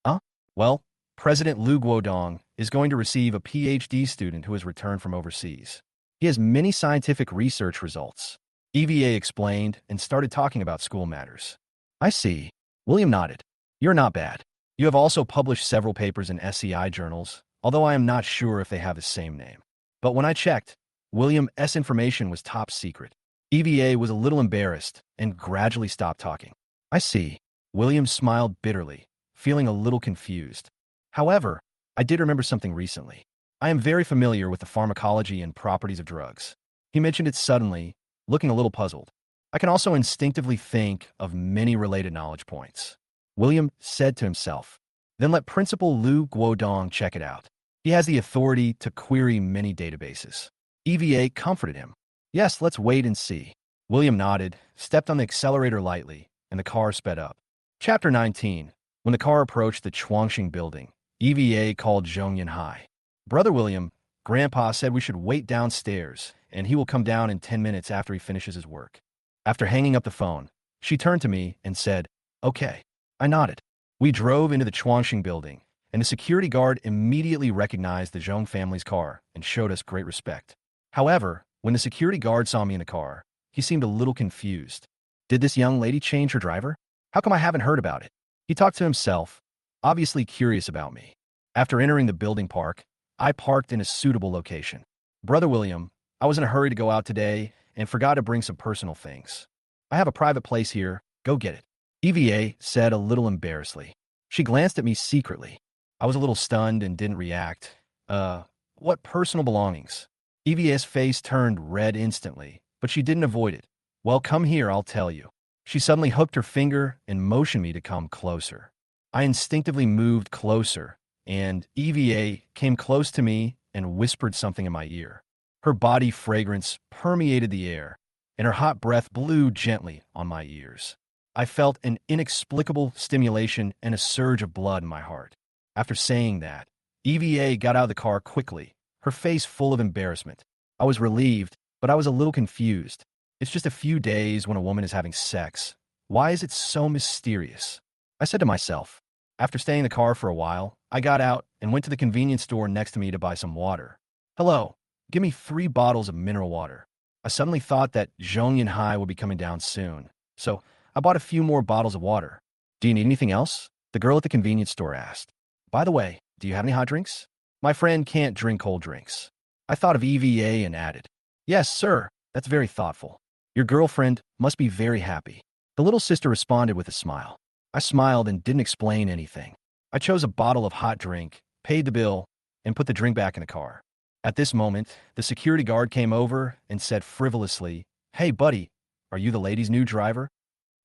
Huh? Well, President Lu Guodong is going to receive a PhD student who has returned from overseas. He has many scientific research results. EVA explained and started talking about school matters. I see. William nodded. You're not bad. You have also published several papers in SCI journals, although I am not sure if they have the same name. But when I checked, William's information was top secret. EVA was a little embarrassed and gradually stopped talking. I see. William smiled bitterly, feeling a little confused. However, I did remember something recently. I am very familiar with the pharmacology and properties of drugs. He mentioned it suddenly, looking a little puzzled. I can also instinctively think of many related knowledge points. William said to himself. Then let Principal Lu Guodong check it out. He has the authority to query many databases. EVA comforted him. Yes, let's wait and see. William nodded, stepped on the accelerator lightly, and the car sped up. Chapter 19. When the car approached the Chuanxing building, EVA called Zhongyan Hai. Brother William, Grandpa said we should wait downstairs, and he will come down in 10 minutes after he finishes his work. After hanging up the phone, she turned to me and said, Okay. I nodded. We drove into the Chuanxing building, and the security guard immediately recognized the Zhong family's car and showed us great respect. However, when the security guard saw me in the car, he seemed a little confused. Did this young lady change her driver? How come I haven't heard about it? He talked to himself, obviously curious about me. After entering the building park, I parked in a suitable location. Brother William, I was in a hurry to go out today and forgot to bring some personal things. I have a private place here. Go get it. EVA said a little embarrassedly. She glanced at me secretly. I was a little stunned and didn't react. What personal belongings? EVA's face turned red instantly, but she didn't avoid it. Well, come here, I'll tell you. She suddenly hooked her finger and motioned me to come closer. I instinctively moved closer, and EVA came close to me and whispered something in my ear. Her body fragrance permeated the air, and her hot breath blew gently on my ears. I felt an inexplicable stimulation and a surge of blood in my heart. After saying that, EVA got out of the car quickly, her face full of embarrassment. I was relieved, but I was a little confused. It's just a few days when a woman is having sex. Why is it so mysterious? I said to myself. After staying in the car for a while, I got out and went to the convenience store next to me to buy some water. Hello, Give me 3 bottles of mineral water. I suddenly thought that Zhong Yunhai would be coming down soon, so I bought a few more bottles of water. Do you need anything else? The girl at the convenience store asked. By the way, do you have any hot drinks? My friend can't drink cold drinks. I thought of EVA and added, yes, sir. That's very thoughtful. Your girlfriend must be very happy. The little sister responded with a smile. I smiled and didn't explain anything. I chose a bottle of hot drink, paid the bill, and put the drink back in the car. At this moment, the security guard came over and said frivolously, hey, buddy, are you the lady's new driver?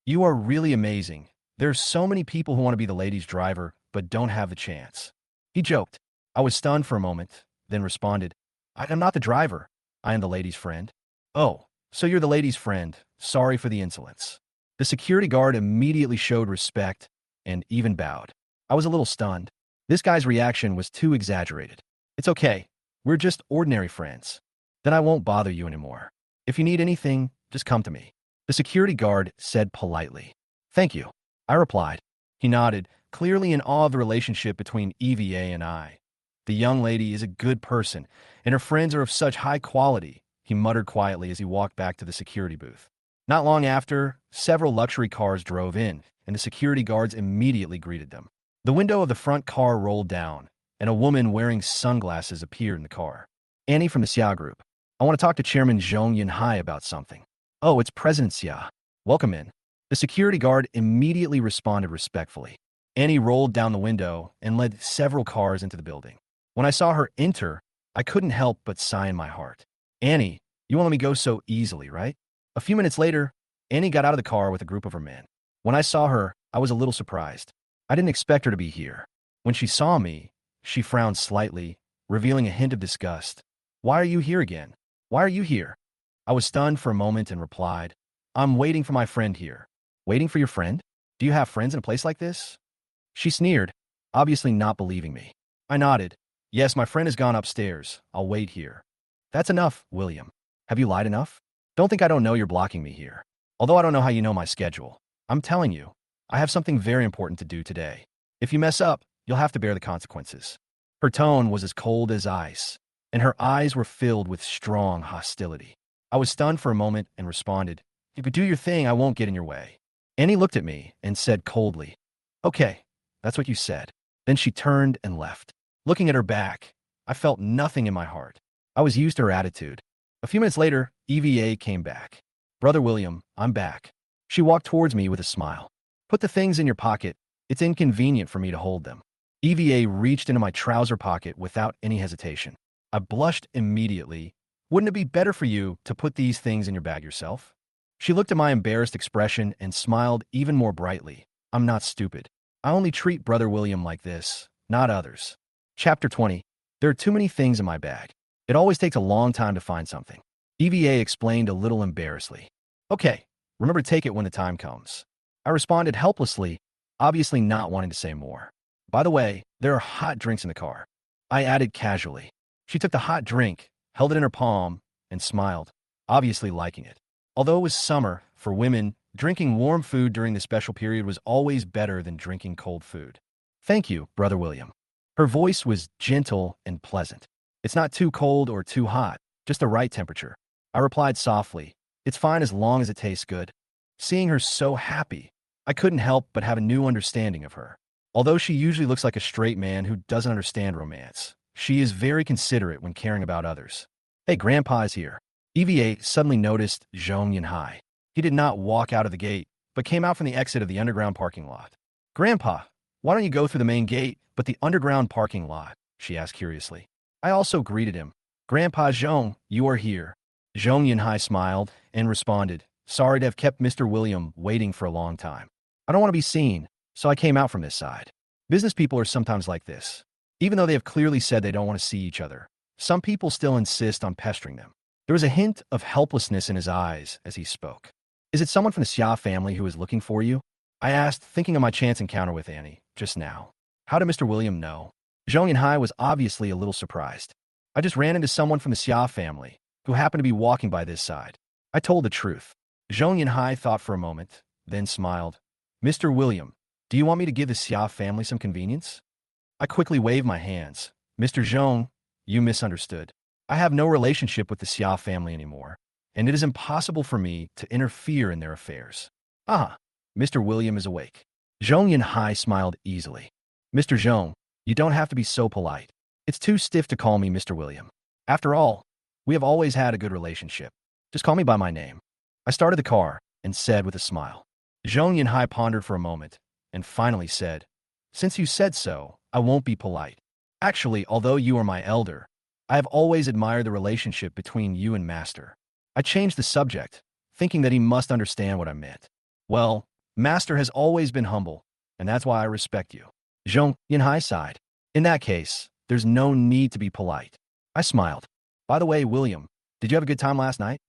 You are really amazing. There's so many people who want to be the lady's driver, but don't have the chance. He joked. I was stunned for a moment, then responded, I am not the driver. I am the lady's friend. Oh, so you're the lady's friend. Sorry for the insolence. The security guard immediately showed respect and even bowed. I was a little stunned. This guy's reaction was too exaggerated. It's okay. We're just ordinary friends. Then I won't bother you anymore. If you need anything, just come to me. The security guard said politely. Thank you. I replied. He nodded, clearly in awe of the relationship between EVA and I. The young lady is a good person, and her friends are of such high quality, he muttered quietly as he walked back to the security booth. Not long after, several luxury cars drove in, and the security guards immediately greeted them. The window of the front car rolled down, and a woman wearing sunglasses appeared in the car. Annie from the Xia Group. I want to talk to Chairman Zhong Yunhai about something. Oh, it's President Xia. Welcome in. The security guard immediately responded respectfully. Annie rolled down the window and led several cars into the building. When I saw her enter, I couldn't help but sigh in my heart. Annie, you won't let me go so easily, right? A few minutes later, Annie got out of the car with a group of her men. When I saw her, I was a little surprised. I didn't expect her to be here. When she saw me, she frowned slightly, revealing a hint of disgust. Why are you here again? Why are you here? I was stunned for a moment and replied, I'm waiting for my friend here. Waiting for your friend? Do you have friends in a place like this? She sneered, obviously not believing me. I nodded. Yes, my friend has gone upstairs. I'll wait here. That's enough, William. Have you lied enough? Don't think I don't know you're blocking me here. Although I don't know how you know my schedule. I'm telling you, I have something very important to do today. If you mess up, you'll have to bear the consequences. Her tone was as cold as ice, and her eyes were filled with strong hostility. I was stunned for a moment and responded, if you do your thing, I won't get in your way. Annie looked at me and said coldly, okay, that's what you said. Then she turned and left. Looking at her back, I felt nothing in my heart. I was used to her attitude. A few minutes later, EVA came back. Brother William, I'm back. She walked towards me with a smile. Put the things in your pocket. It's inconvenient for me to hold them. EVA reached into my trouser pocket without any hesitation. I blushed immediately. Wouldn't it be better for you to put these things in your bag yourself? She looked at my embarrassed expression and smiled even more brightly. I'm not stupid. I only treat Brother William like this, not others. Chapter 20. There are too many things in my bag. It always takes a long time to find something. EVA explained a little embarrassedly. Okay, remember to take it when the time comes. I responded helplessly, obviously not wanting to say more. By the way, there are hot drinks in the car. I added casually. She took the hot drink, held it in her palm, and smiled, obviously liking it. Although it was summer, for women, drinking warm food during the special period was always better than drinking cold food. Thank you, Brother William. Her voice was gentle and pleasant. It's not too cold or too hot, just the right temperature. I replied softly, it's fine as long as it tastes good. Seeing her so happy, I couldn't help but have a new understanding of her. Although she usually looks like a straight man who doesn't understand romance, she is very considerate when caring about others. Hey, Grandpa's here. EVA suddenly noticed Zhong Yunhai. He did not walk out of the gate, but came out from the exit of the underground parking lot. Grandpa, why don't you go through the main gate, but the underground parking lot? She asked curiously. I also greeted him. Grandpa Zhong, you are here. Zhong Yunhai smiled and responded, sorry to have kept Mr. William waiting for a long time. I don't want to be seen, so I came out from this side. Business people are sometimes like this. Even though they have clearly said they don't want to see each other, some people still insist on pestering them. There was a hint of helplessness in his eyes as he spoke. Is it someone from the Xia family who is looking for you? I asked, thinking of my chance encounter with Annie just now. How did Mr. William know? Zhong Yunhai was obviously a little surprised. I just ran into someone from the Xia family who happened to be walking by this side. I told the truth. Zhong Yunhai thought for a moment, then smiled. Mr. William, do you want me to give the Xia family some convenience? I quickly waved my hands. Mr. Zhong, you misunderstood. I have no relationship with the Xia family anymore, and it is impossible for me to interfere in their affairs. Ah, Mr. William is awake. Zhong Yinhai smiled easily. Mr. Zhong, you don't have to be so polite. It's too stiff to call me Mr. William. After all, we have always had a good relationship. Just call me by my name. I started the car and said with a smile. Zhong Yinhai pondered for a moment and finally said, since you said so, I won't be polite. Actually, although you are my elder, I have always admired the relationship between you and Master. I changed the subject, thinking that he must understand what I meant. Well, Master has always been humble, and that's why I respect you. Zhong Yinhai sighed. In that case, there's no need to be polite. I smiled. By the way, William, did you have a good time last night?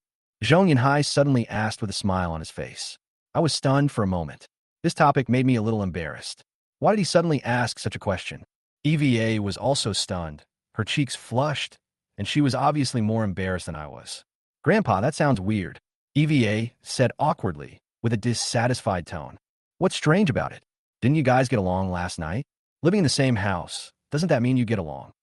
Zhong Yinhai suddenly asked with a smile on his face. I was stunned for a moment. This topic made me a little embarrassed. Why did he suddenly ask such a question? EVA was also stunned. Her cheeks flushed, and she was obviously more embarrassed than I was. Grandpa, that sounds weird, EVA said awkwardly, with a dissatisfied tone. What's strange about it? Didn't you guys get along last night? Living in the same house, doesn't that mean you get along?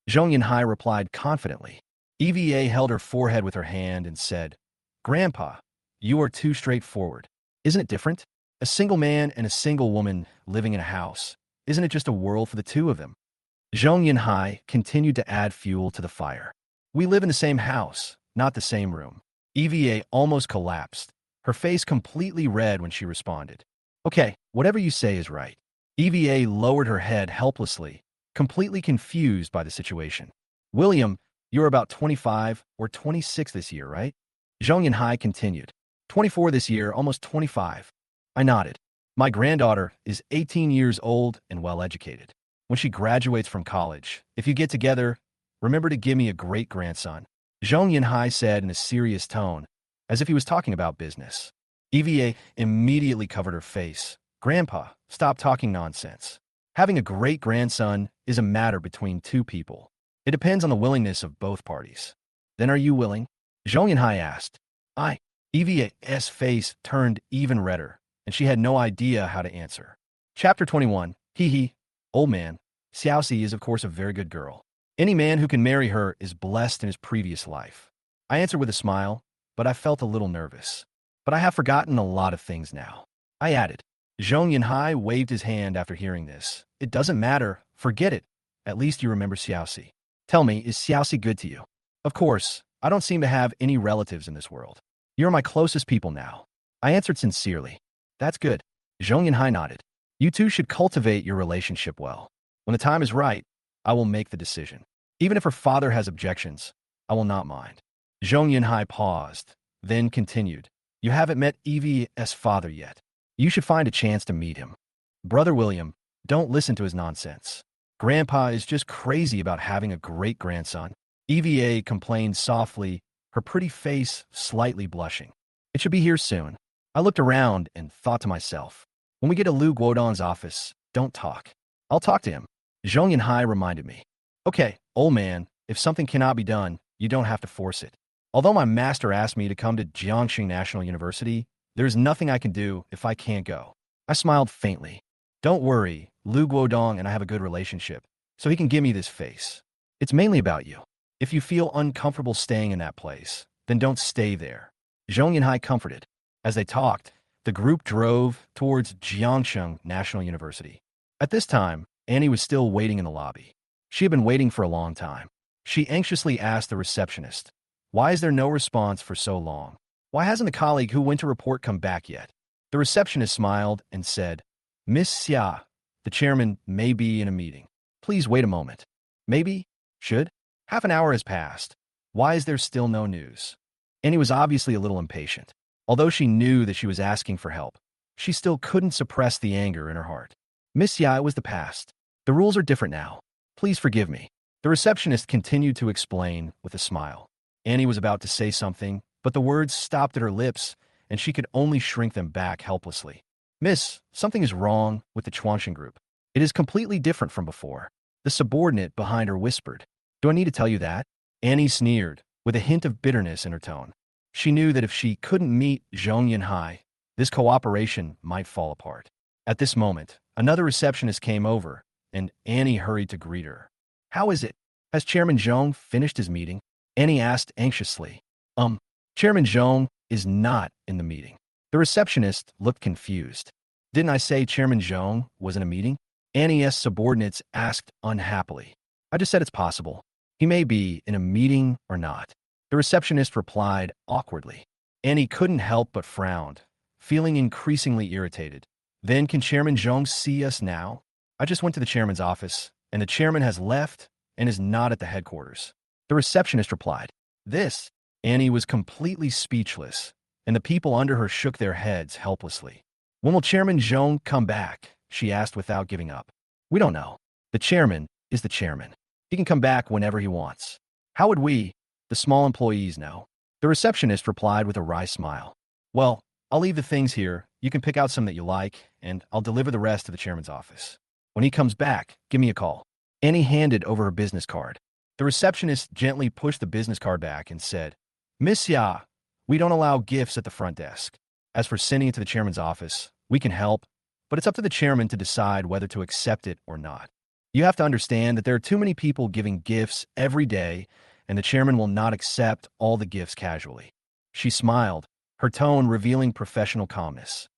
Zhong Yinhai replied confidently. EVA held her forehead with her hand and said, Grandpa, you are too straightforward. Isn't it different? A single man and a single woman living in a house. Isn't it just a world for the two of them? Zhong Yinhai continued to add fuel to the fire. We live in the same house, not the same room. EVA almost collapsed, her face completely red when she responded. Okay, whatever you say is right. EVA lowered her head helplessly, completely confused by the situation. William, you're about 25 or 26 this year, right? Zhong Yinhai continued. 24 this year, almost 25. I nodded. My granddaughter is 18 years old and well-educated. When she graduates from college, if you get together, remember to give me a great-grandson. Zhong Yinhai said in a serious tone, as if he was talking about business. EVA immediately covered her face. Grandpa, stop talking nonsense. Having a great-grandson is a matter between two people. It depends on the willingness of both parties. Then are you willing? Zhong Yinhai asked. EVA's face turned even redder, and she had no idea how to answer. Chapter 21. Hee hee. Old man. Xiaoxi is of course a very good girl. Any man who can marry her is blessed in his previous life. I answered with a smile, but I felt a little nervous. But I have forgotten a lot of things now. I added. Zhong Yinhai waved his hand after hearing this. It doesn't matter. Forget it. At least you remember Xiaoxi. Tell me, is Xiaoxi good to you? Of course. I don't seem to have any relatives in this world. You're my closest people now. I answered sincerely. That's good. Zhong Yinhai nodded. You two should cultivate your relationship well. When the time is right, I will make the decision. Even if her father has objections, I will not mind. Zhong Yinhai paused, then continued. You haven't met Evie's father yet. You should find a chance to meet him. Brother William, don't listen to his nonsense. Grandpa is just crazy about having a great-grandson. EVA complained softly, her pretty face slightly blushing. It should be here soon. I looked around and thought to myself, when we get to Lu Guodong's office, don't talk. I'll talk to him. Zhong Yinhai reminded me. Okay, old man, if something cannot be done, you don't have to force it. Although my master asked me to come to Jiangxing National University, there is nothing I can do if I can't go. I smiled faintly. Don't worry, Lu Guodong and I have a good relationship, so he can give me this face. It's mainly about you. If you feel uncomfortable staying in that place, then don't stay there. Zhong Yinhai comforted. As they talked, the group drove towards Jiangxing National University. At this time, Annie was still waiting in the lobby. She had been waiting for a long time. She anxiously asked the receptionist, why is there no response for so long? Why hasn't the colleague who went to report come back yet? The receptionist smiled and said, Miss Xia, the chairman may be in a meeting. Please wait a moment. Maybe? Should? Half an hour has passed. Why is there still no news? Annie was obviously a little impatient. Although she knew that she was asking for help, she still couldn't suppress the anger in her heart. Miss Xia, it was the past. The rules are different now. Please forgive me. The receptionist continued to explain with a smile. Annie was about to say something, but the words stopped at her lips, and she could only shrink them back helplessly. Miss, something is wrong with the Chuanxing group. It is completely different from before. The subordinate behind her whispered. Do I need to tell you that? Annie sneered, with a hint of bitterness in her tone. She knew that if she couldn't meet Zhong Yinhai, this cooperation might fall apart. At this moment, another receptionist came over, and Annie hurried to greet her. How is it? Has Chairman Zhong finished his meeting? Annie asked anxiously. Um, Chairman Zhong is not in the meeting. The receptionist looked confused. Didn't I say Chairman Zhong was in a meeting? Annie's subordinates asked unhappily. I just said it's possible. He may be in a meeting or not. The receptionist replied awkwardly. Annie couldn't help but frowned, feeling increasingly irritated. Then can Chairman Zhong see us now? I just went to the chairman's office, and the chairman has left and is not at the headquarters. The receptionist replied. This. Annie was completely speechless, and the people under her shook their heads helplessly. When will Chairman Zhong come back? She asked without giving up. We don't know. The chairman is the chairman. He can come back whenever he wants. How would we, the small employees, know? The receptionist replied with a wry smile. Well, I'll leave the things here. You can pick out some that you like, and I'll deliver the rest to the chairman's office. When he comes back, give me a call. Annie handed over her business card. The receptionist gently pushed the business card back and said, Miss Ya, we don't allow gifts at the front desk. As for sending it to the chairman's office, we can help, but it's up to the chairman to decide whether to accept it or not. You have to understand that there are too many people giving gifts every day, and the chairman will not accept all the gifts casually. She smiled, her tone revealing professional calmness.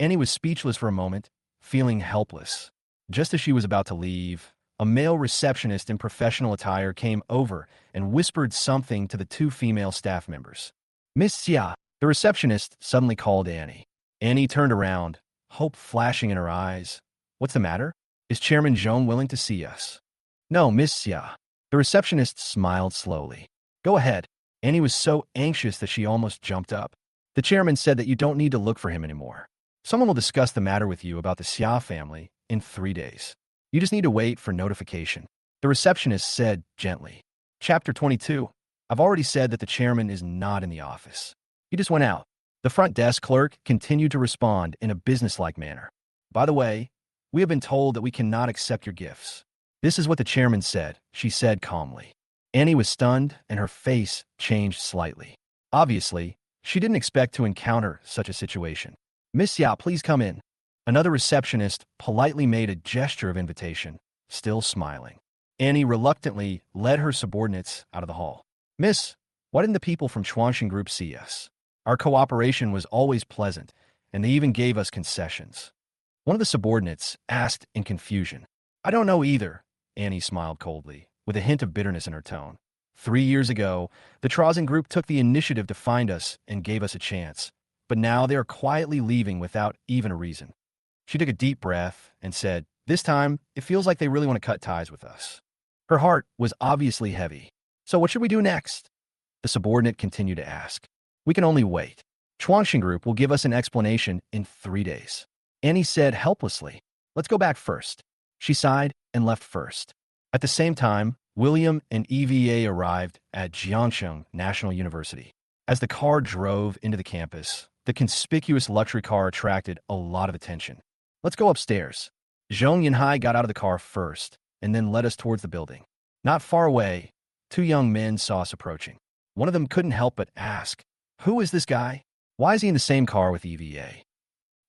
Annie was speechless for a moment, feeling helpless. Just as she was about to leave, a male receptionist in professional attire came over and whispered something to the two female staff members. Miss Xia, the receptionist suddenly called Annie. Annie turned around, hope flashing in her eyes. What's the matter? Is Chairman Zhong willing to see us? No, Miss Xia. The receptionist smiled slowly. Go ahead. Annie was so anxious that she almost jumped up. The chairman said that you don't need to look for him anymore. Someone will discuss the matter with you about the Xia family in 3 days. You just need to wait for notification. The receptionist said gently. Chapter 22. I've already said that the chairman is not in the office. He just went out. The front desk clerk continued to respond in a businesslike manner. By the way, we have been told that we cannot accept your gifts. This is what the chairman said, she said calmly. Annie was stunned and her face changed slightly. Obviously, she didn't expect to encounter such a situation. Miss Yao, please come in. Another receptionist politely made a gesture of invitation, still smiling. Annie reluctantly led her subordinates out of the hall. Miss, why didn't the people from Chuanshan Group see us? Our cooperation was always pleasant, and they even gave us concessions. One of the subordinates asked in confusion. I don't know either, Annie smiled coldly, with a hint of bitterness in her tone. 3 years ago, the Trozen Group took the initiative to find us and gave us a chance, but now they are quietly leaving without even a reason. She took a deep breath and said, this time, it feels like they really want to cut ties with us. Her heart was obviously heavy. So what should we do next? The subordinate continued to ask. We can only wait. Chuanshan Group will give us an explanation in 3 days. Annie said helplessly, let's go back first. She sighed and left first. At the same time, William and EVA arrived at Jiangsheng National University. As the car drove into the campus, the conspicuous luxury car attracted a lot of attention. Let's go upstairs. Zhong Yunhai got out of the car first and then led us towards the building. Not far away, 2 young men saw us approaching. One of them couldn't help but ask, who is this guy? Why is he in the same car with EVA?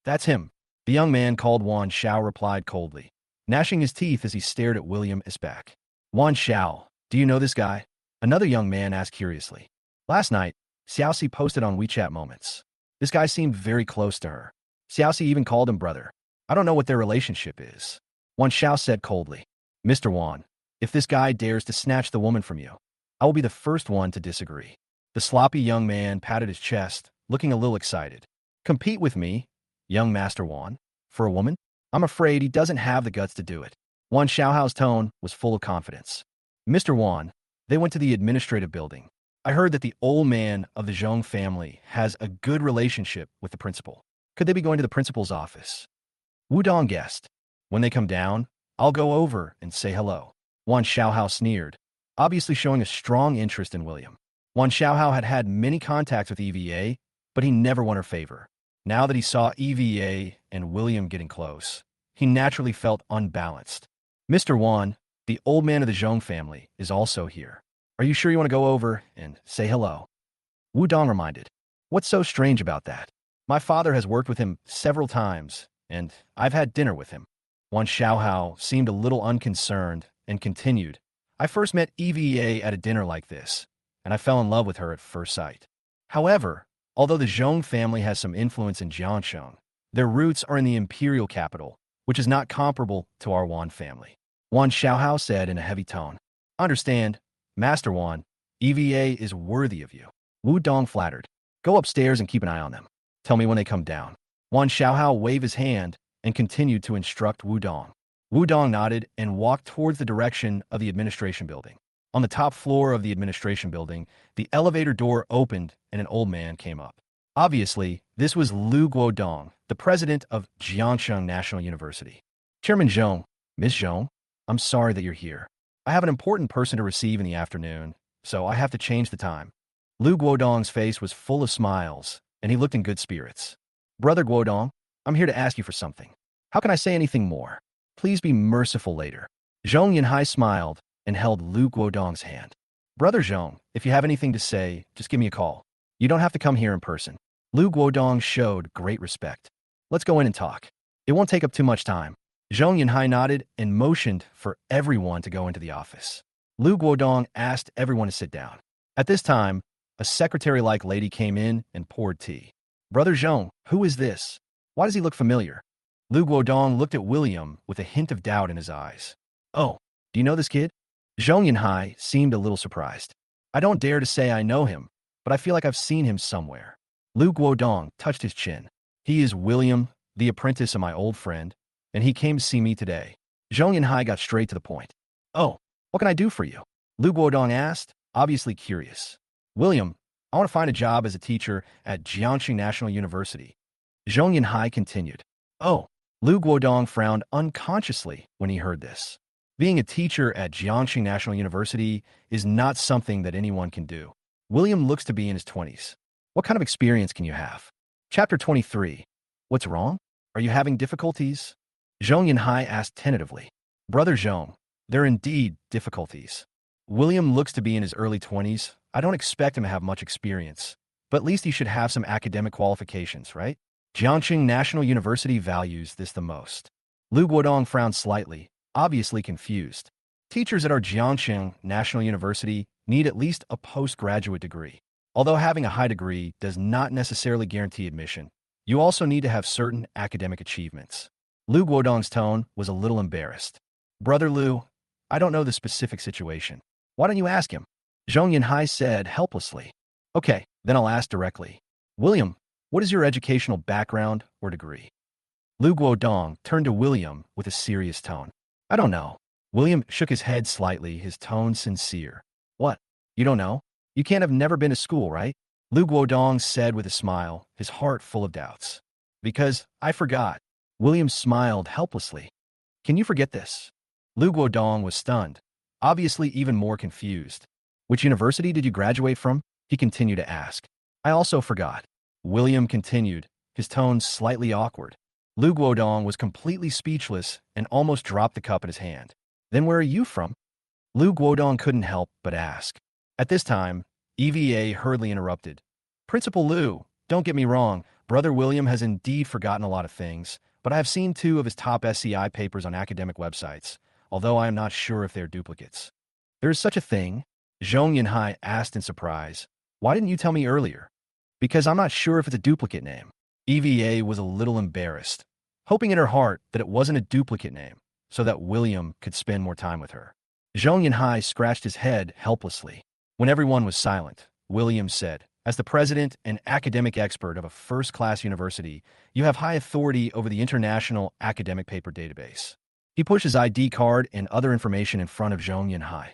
That's him. The young man called Wan Xiao replied coldly, gnashing his teeth as he stared at William Isbak. Wan Xiao, do you know this guy? Another young man asked curiously. Last night, Xiaoxi posted on WeChat Moments. This guy seemed very close to her. Xiaoxi even called him brother. I don't know what their relationship is. Wan Xiao said coldly. Mr. Wan, if this guy dares to snatch the woman from you, I will be the first one to disagree. The sloppy young man patted his chest, looking a little excited. Compete with me, young Master Wan, for a woman? I'm afraid he doesn't have the guts to do it. Wan Xiaohao's tone was full of confidence. Mr. Wan, they went to the administrative building. I heard that the old man of the Zhong family has a good relationship with the principal. Could they be going to the principal's office? Wudong guessed. When they come down, I'll go over and say hello. Wan Xiaohao sneered, obviously showing a strong interest in William. Wan Xiaohao had had many contacts with EVA, but he never won her favor. Now that he saw EVA and William getting close, he naturally felt unbalanced. Mr. Wan, the old man of the Zhong family, is also here. Are you sure you want to go over and say hello? Wudong reminded. What's so strange about that? My father has worked with him several times, and I've had dinner with him. Wan Xiaohao seemed a little unconcerned and continued, I first met EVA at a dinner like this, and I fell in love with her at first sight. However, although the Zhong family has some influence in Jiangsheng, their roots are in the imperial capital, which is not comparable to our Wan family. Wan Xiaohao said in a heavy tone. Understand, Master Wan, EVA is worthy of you. Wu Dong flattered. Go upstairs and keep an eye on them. Tell me when they come down. Wan Xiaohao waved his hand and continued to instruct Wu Dong. Wu Dong nodded and walked towards the direction of the administration building. On the top floor of the administration building, the elevator door opened and an old man came up. Obviously, this was Lu Guodong, the president of Jiangsheng National University. Chairman Zhong, Miss Zhong, I'm sorry that you're here. I have an important person to receive in the afternoon, so I have to change the time. Lu Guodong's face was full of smiles, and he looked in good spirits. Brother Guodong, I'm here to ask you for something. How can I say anything more? Please be merciful later. Zhong Yinhai smiled and held Lu Guodong's hand. Brother Zhong, if you have anything to say, just give me a call. You don't have to come here in person. Lu Guodong showed great respect. Let's go in and talk. It won't take up too much time. Zhong Yinhai nodded and motioned for everyone to go into the office. Lu Guodong asked everyone to sit down. At this time, a secretary-like lady came in and poured tea. Brother Zhong, who is this? Why does he look familiar? Lu Guodong looked at William with a hint of doubt in his eyes. Oh, do you know this kid? Zhong Yinhai seemed a little surprised. I don't dare to say I know him, but I feel like I've seen him somewhere. Lu Guodong touched his chin. He is William, the apprentice of my old friend, and he came to see me today. Zhong Yinhai got straight to the point. Oh, what can I do for you? Lu Guodong asked, obviously curious. William, I want to find a job as a teacher at Jiangxing National University. Zhong Yinhai continued. Oh, Lu Guodong frowned unconsciously when he heard this. Being a teacher at Jiangxing National University is not something that anyone can do. William looks to be in his 20s. What kind of experience can you have? Chapter 23. What's wrong? Are you having difficulties? Zhong Yinhai asked tentatively. Brother Zhong, there are indeed difficulties. William looks to be in his early 20s. I don't expect him to have much experience, but at least he should have some academic qualifications, right? Jiangxing National University values this the most. Lu Guodong frowned slightly, obviously confused. Teachers at our Jiangxing National University need at least a postgraduate degree. Although having a high degree does not necessarily guarantee admission, you also need to have certain academic achievements. Lu Guodong's tone was a little embarrassed. Brother Lu, I don't know the specific situation. Why don't you ask him? Zhong Yinhai said helplessly. Okay, then I'll ask directly. William, what is your educational background or degree? Lu Guodong turned to William with a serious tone. I don't know. William shook his head slightly, his tone sincere. What? You don't know? You can't have never been to school, right? Lu Guodong said with a smile, his heart full of doubts. Because I forgot. William smiled helplessly. Can you forget this? Lu Guodong was stunned, obviously even more confused. Which university did you graduate from? He continued to ask. I also forgot. William continued, his tone slightly awkward. Lu Guodong was completely speechless and almost dropped the cup in his hand. Then where are you from? Lu Guodong couldn't help but ask. At this time, EVA hurriedly interrupted. Principal Lu, don't get me wrong, Brother William has indeed forgotten a lot of things, but I have seen 2 of his top SCI papers on academic websites, although I am not sure if they're duplicates. There is such a thing? Zhong Yinhai asked in surprise. Why didn't you tell me earlier? Because I'm not sure if it's a duplicate name. EVA was a little embarrassed, hoping in her heart that it wasn't a duplicate name, so that William could spend more time with her. Zhong Yinhai scratched his head helplessly. When everyone was silent, William said, as the president and academic expert of a first-class university, you have high authority over the International Academic Paper Database. He pushed his ID card and other information in front of Zhong Yinhai.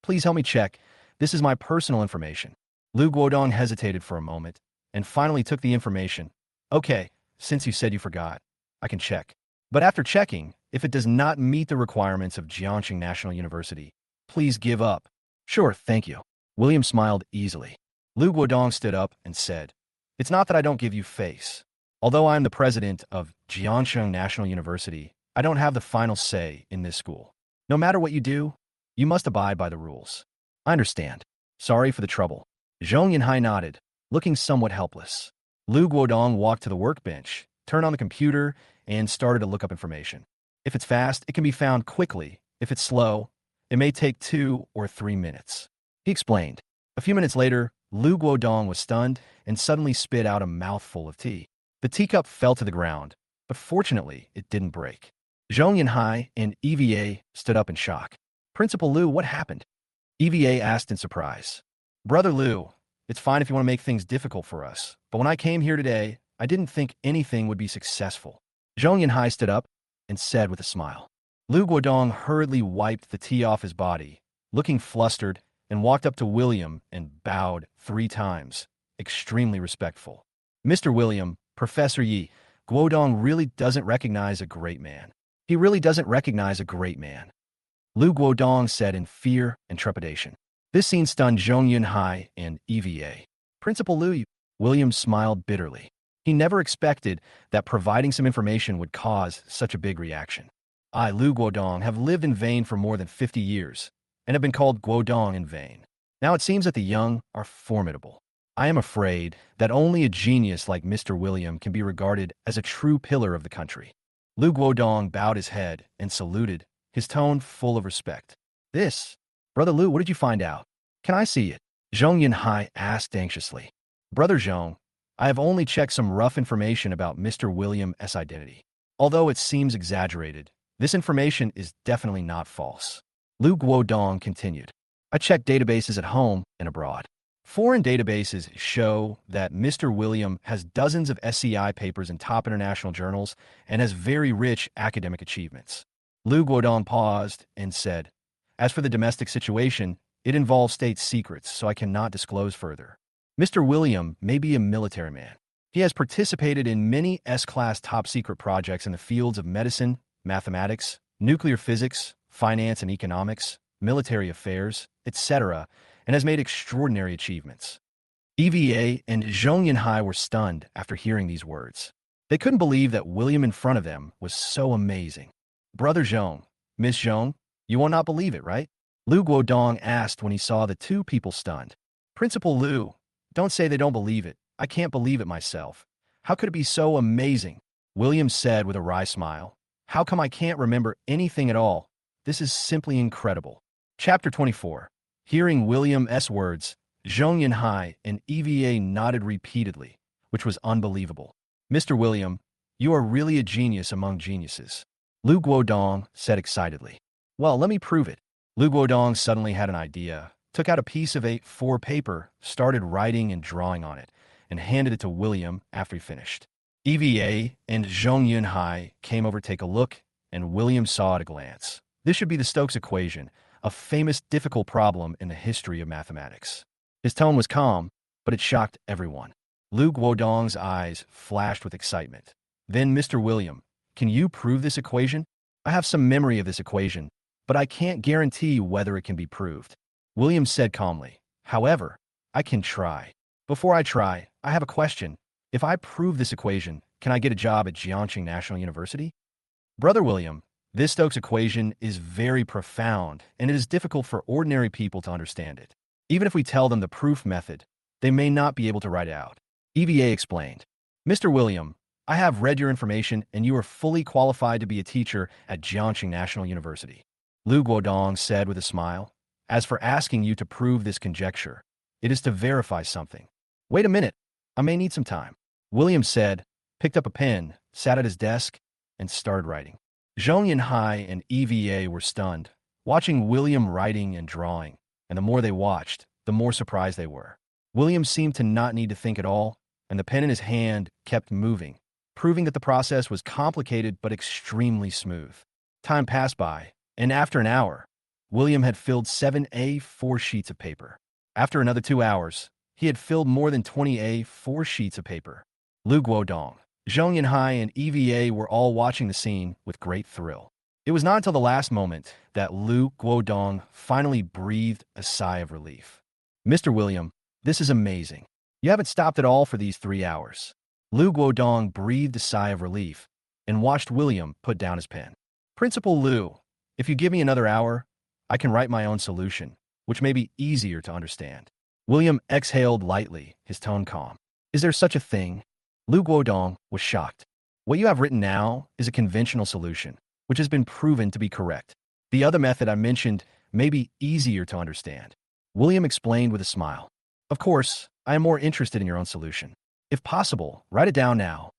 Please help me check. This is my personal information. Lu Guodong hesitated for a moment and finally took the information. Okay, since you said you forgot, I can check. But after checking, if it does not meet the requirements of Jiangxing National University, please give up. Sure, thank you. William smiled easily. Lu Guodong stood up and said, It's not that I don't give you face. Although I am the president of Jiangxing National University, I don't have the final say in this school. No matter what you do, you must abide by the rules. I understand. Sorry for the trouble. Zhong Yinhai nodded, looking somewhat helpless. Lu Guodong walked to the workbench, turned on the computer, and started to look up information. If it's fast, it can be found quickly. If it's slow, It may take 2 or 3 minutes. He explained. A few minutes later, Lu Guodong was stunned and suddenly spit out a mouthful of tea. The teacup fell to the ground, but fortunately, it didn't break. Zhong Yunhai and EVA stood up in shock. Principal Lu, what happened? EVA asked in surprise. Brother Lu, it's fine if you want to make things difficult for us, but when I came here today, I didn't think anything would be successful. Zhong Yunhai stood up and said with a smile. Lu Guodong hurriedly wiped the tea off his body, looking flustered, and walked up to William and bowed 3 times, extremely respectful. Mr. William, Professor Yi, Guodong really doesn't recognize a great man. He really doesn't recognize a great man. Lu Guodong said in fear and trepidation. This scene stunned Zhong Yunhai and EVA. Principal Lu, William smiled bitterly. He never expected that providing some information would cause such a big reaction. I, Lu Guodong, have lived in vain for more than 50 years, and have been called Guodong in vain. Now it seems that the young are formidable. I am afraid that only a genius like Mr. William can be regarded as a true pillar of the country. Lu Guodong bowed his head and saluted, his tone full of respect. This, Brother Lu, what did you find out? Can I see it? Zhong Yunhai asked anxiously. Brother Zhong, I have only checked some rough information about Mr. William's identity. Although it seems exaggerated, this information is definitely not false. Lu Guodong continued. I checked databases at home and abroad. Foreign databases show that Mr. William has dozens of SCI papers in top international journals and has very rich academic achievements. Lu Guodong paused and said, As for the domestic situation, it involves state secrets, so I cannot disclose further. Mr. William may be a military man. He has participated in many S-class top-secret projects in the fields of medicine, mathematics, nuclear physics, finance and economics, military affairs, etc., and has made extraordinary achievements. EVA and Zhong Yunhai were stunned after hearing these words. They couldn't believe that William in front of them was so amazing. Brother Zhong, Miss Zhong, you will not believe it, right? Lu Guodong asked when he saw the 2 people stunned. Principal Lu, don't say they don't believe it. I can't believe it myself. How could it be so amazing? William said with a wry smile. How come I can't remember anything at all? This is simply incredible. Chapter 24. Hearing William's words, Zhong Yunhai and EVA nodded repeatedly, which was unbelievable. Mr. William, you are really a genius among geniuses. Lu Guodong said excitedly. Well, let me prove it. Lu Guodong suddenly had an idea, took out a piece of A4 paper, started writing and drawing on it, and handed it to William after he finished. EVA and Zhong Yunhai came over to take a look, and William saw at a glance. This should be the Stokes equation, a famous difficult problem in the history of mathematics. His tone was calm, but it shocked everyone. Lu Guodong's eyes flashed with excitement. Then, Mr. William, can you prove this equation? I have some memory of this equation, but I can't guarantee whether it can be proved. William said calmly. However, I can try. Before I try, I have a question. If I prove this equation, can I get a job at Jiangxing National University? Brother William, this Stokes equation is very profound, and it is difficult for ordinary people to understand it. Even if we tell them the proof method, they may not be able to write it out. EVA explained. Mr. William, I have read your information, and you are fully qualified to be a teacher at Jiangxing National University. Lu Guodong said with a smile. As for asking you to prove this conjecture, it is to verify something. Wait a minute, I may need some time. William said, picked up a pen, sat at his desk, and started writing. Zhong Yunhai and EVA were stunned, watching William writing and drawing, and the more they watched, the more surprised they were. William seemed to not need to think at all, and the pen in his hand kept moving, proving that the process was complicated but extremely smooth. Time passed by, and after an hour, William had filled 7 A4 sheets of paper. After another 2 hours, he had filled more than 20 A4 sheets of paper. Lu Guodong, Zhong Yunhai, and EVA were all watching the scene with great thrill. It was not until the last moment that Lu Guodong finally breathed a sigh of relief. Mr. William, this is amazing. You haven't stopped at all for these 3 hours. Lu Guodong breathed a sigh of relief and watched William put down his pen. Principal Lu, if you give me another hour, I can write my own solution, which may be easier to understand. William exhaled lightly, his tone calm. Is there such a thing? Lu Guodong was shocked. What you have written now is a conventional solution, which has been proven to be correct. The other method I mentioned maybe easier to understand. William explained with a smile. Of course, I am more interested in your own solution. If possible, write it down now.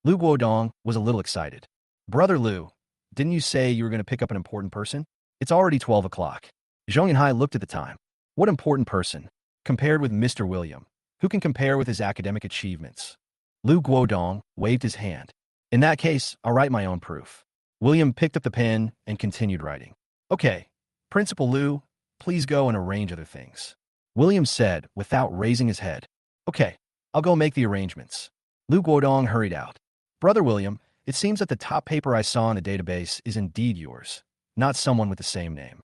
Lu Guodong was a little excited. Brother Lu, didn't you say you were going to pick up an important person? It's already 12 o'clock. Zhong Yunhai looked at the time. What important person? Compared with Mr. William. Who can compare with his academic achievements? Lu Guodong waved his hand. In that case, I'll write my own proof. William picked up the pen and continued writing. Okay, Principal Lu, please go and arrange other things. William said without raising his head. Okay, I'll go make the arrangements. Lu Guodong hurried out. Brother William, it seems that the top paper I saw in the database is indeed yours, not someone with the same name.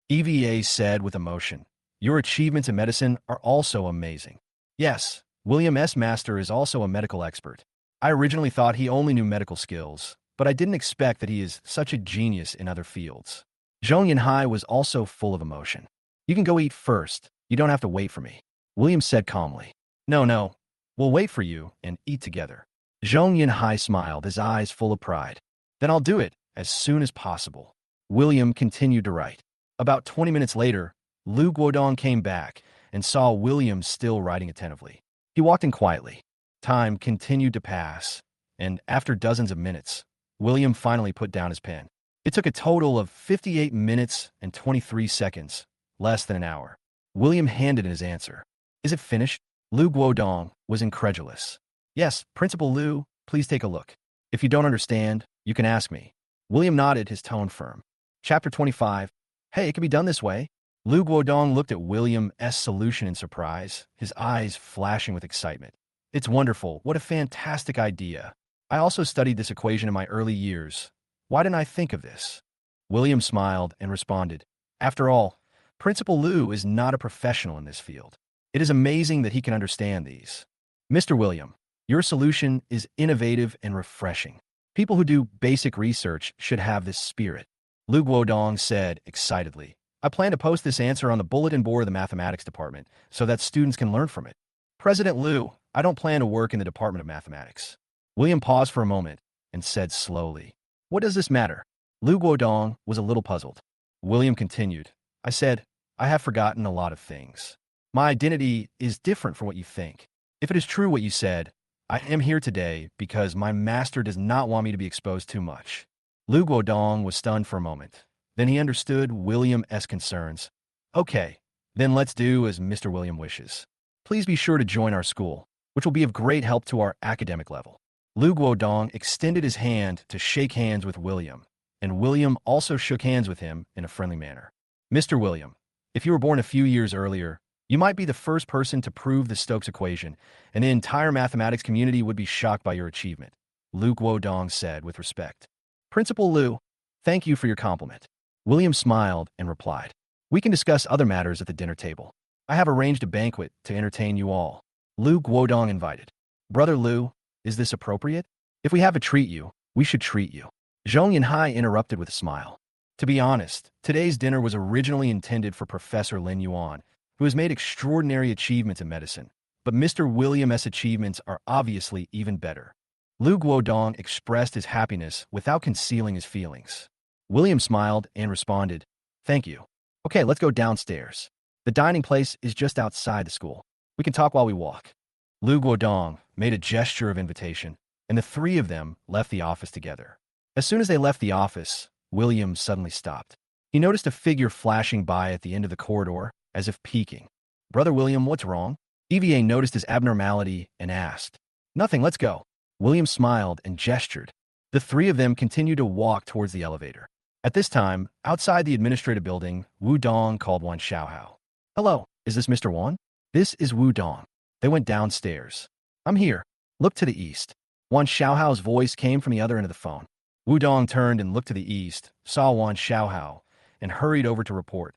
EVA said with emotion. Your achievements in medicine are also amazing. Yes, William S. Master is also a medical expert. I originally thought he only knew medical skills, but I didn't expect that he is such a genius in other fields. Zhong Yunhai was also full of emotion. You can go eat first. You don't have to wait for me. William said calmly. No, we'll wait for you and eat together. Zhong Yunhai smiled, his eyes full of pride. Then I'll do it as soon as possible. William continued to write. About 20 minutes later, Lu Guodong came back and saw William still writing attentively. He walked in quietly. Time continued to pass, and after dozens of minutes, William finally put down his pen. It took a total of 58 minutes and 23 seconds, less than an hour. William handed in his answer. Is it finished? Lu Guodong was incredulous. Yes, Principal Lu, please take a look. If you don't understand, you can ask me. William nodded, his tone firm. Chapter 25. Hey, it can be done this way. Lu Guodong looked at William's solution in surprise, his eyes flashing with excitement. It's wonderful. What a fantastic idea. I also studied this equation in my early years. Why didn't I think of this? William smiled and responded. After all, Principal Lu is not a professional in this field. It is amazing that he can understand these. Mr. William, your solution is innovative and refreshing. People who do basic research should have this spirit. Lu Guodong said excitedly. I plan to post this answer on the bulletin board of the mathematics department so that students can learn from it. President Lu, I don't plan to work in the Department of Mathematics. William paused for a moment and said slowly. What does this matter? Lu Guodong was a little puzzled. William continued. I said, I have forgotten a lot of things. My identity is different from what you think. If it is true what you said, I am here today because my master does not want me to be exposed too much. Lu Guodong was stunned for a moment. Then he understood William's concerns. Okay, then let's do as Mr. William wishes. Please be sure to join our school, which will be of great help to our academic level. Lu Guodong extended his hand to shake hands with William, and William also shook hands with him in a friendly manner. Mr. William, if you were born a few years earlier, you might be the first person to prove the Stokes equation, and the entire mathematics community would be shocked by your achievement, Lu Guodong said with respect. Principal Lu, thank you for your compliment. William smiled and replied. We can discuss other matters at the dinner table. I have arranged a banquet to entertain you all. Lu Guodong invited. Brother Lu, is this appropriate? If we have to treat you, we should treat you. Zhong Yunhai interrupted with a smile. To be honest, today's dinner was originally intended for Professor Lin Yuan, who has made extraordinary achievements in medicine, but Mr. William's achievements are obviously even better. Lu Guodong expressed his happiness without concealing his feelings. William smiled and responded, Thank you. Okay, let's go downstairs. The dining place is just outside the school. We can talk while we walk. Lu Guodong made a gesture of invitation, and the three of them left the office together. As soon as they left the office, William suddenly stopped. He noticed a figure flashing by at the end of the corridor, as if peeking. Brother William, what's wrong? EVA noticed his abnormality and asked. Nothing, let's go. William smiled and gestured. The three of them continued to walk towards the elevator. At this time, outside the administrative building, Wu Dong called Wan Xiaohao. Hello, is this Mr. Wan? This is Wu Dong. They went downstairs. I'm here. Look to the east. Wan Xiaohao's voice came from the other end of the phone. Wu Dong turned and looked to the east, saw Wan Xiaohao, and hurried over to report.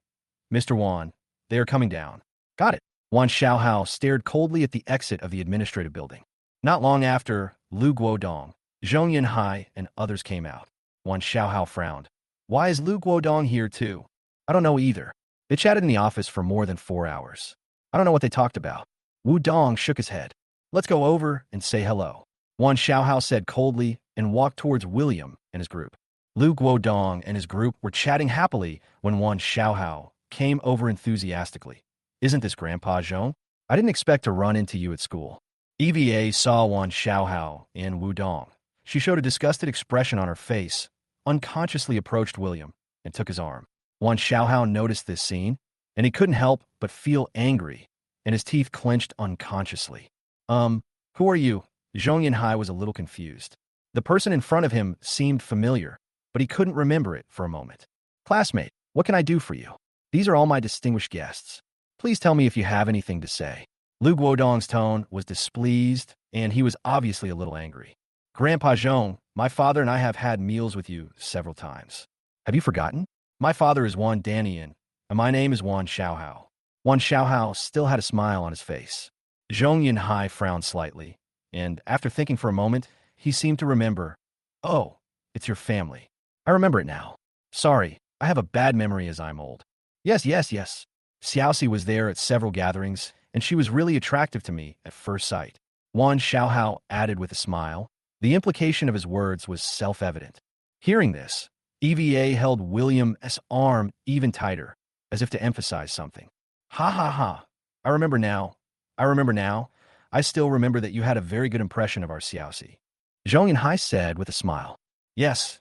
Mr. Wan, they are coming down. Got it. Wan Xiaohao stared coldly at the exit of the administrative building. Not long after, Lu Guodong, Zhong Yunhai, and others came out. Wan Xiaohao frowned. Why is Lu Guodong here too? I don't know either. They chatted in the office for more than 4 hours. I don't know what they talked about. Wu Dong shook his head. Let's go over and say hello. Wan Xiaohao said coldly and walked towards William and his group. Lu Guodong and his group were chatting happily when Wan Xiaohao came over enthusiastically. Isn't this Grandpa Zhong? I didn't expect to run into you at school. EVA saw Wan Xiaohao and Wudong. She showed a disgusted expression on her face, unconsciously approached William, and took his arm. Wan Xiaohao noticed this scene, and he couldn't help but feel angry, and his teeth clenched unconsciously. Who are you? Zhong Yinhai was a little confused. The person in front of him seemed familiar, but he couldn't remember it for a moment. Classmate, what can I do for you? These are all my distinguished guests. Please tell me if you have anything to say. Lu Guodong's tone was displeased, and he was obviously a little angry. Grandpa Zhong, my father and I have had meals with you several times. Have you forgotten? My father is Wan Danian, and my name is Wan Xiaohao. Wan Xiaohao still had a smile on his face. Zhong Yinhai frowned slightly, and after thinking for a moment, he seemed to remember. Oh, it's your family. I remember it now. Sorry, I have a bad memory as I'm old. Yes. Xiaoxi was there at several gatherings, and she was really attractive to me at first sight. Wan Xiaohao added with a smile. The implication of his words was self-evident. Hearing this, EVA held William's arm even tighter, as if to emphasize something. Ha ha ha. I remember now. I still remember that you had a very good impression of our Xiaoxi. Zhong Yinhai said with a smile. Yes,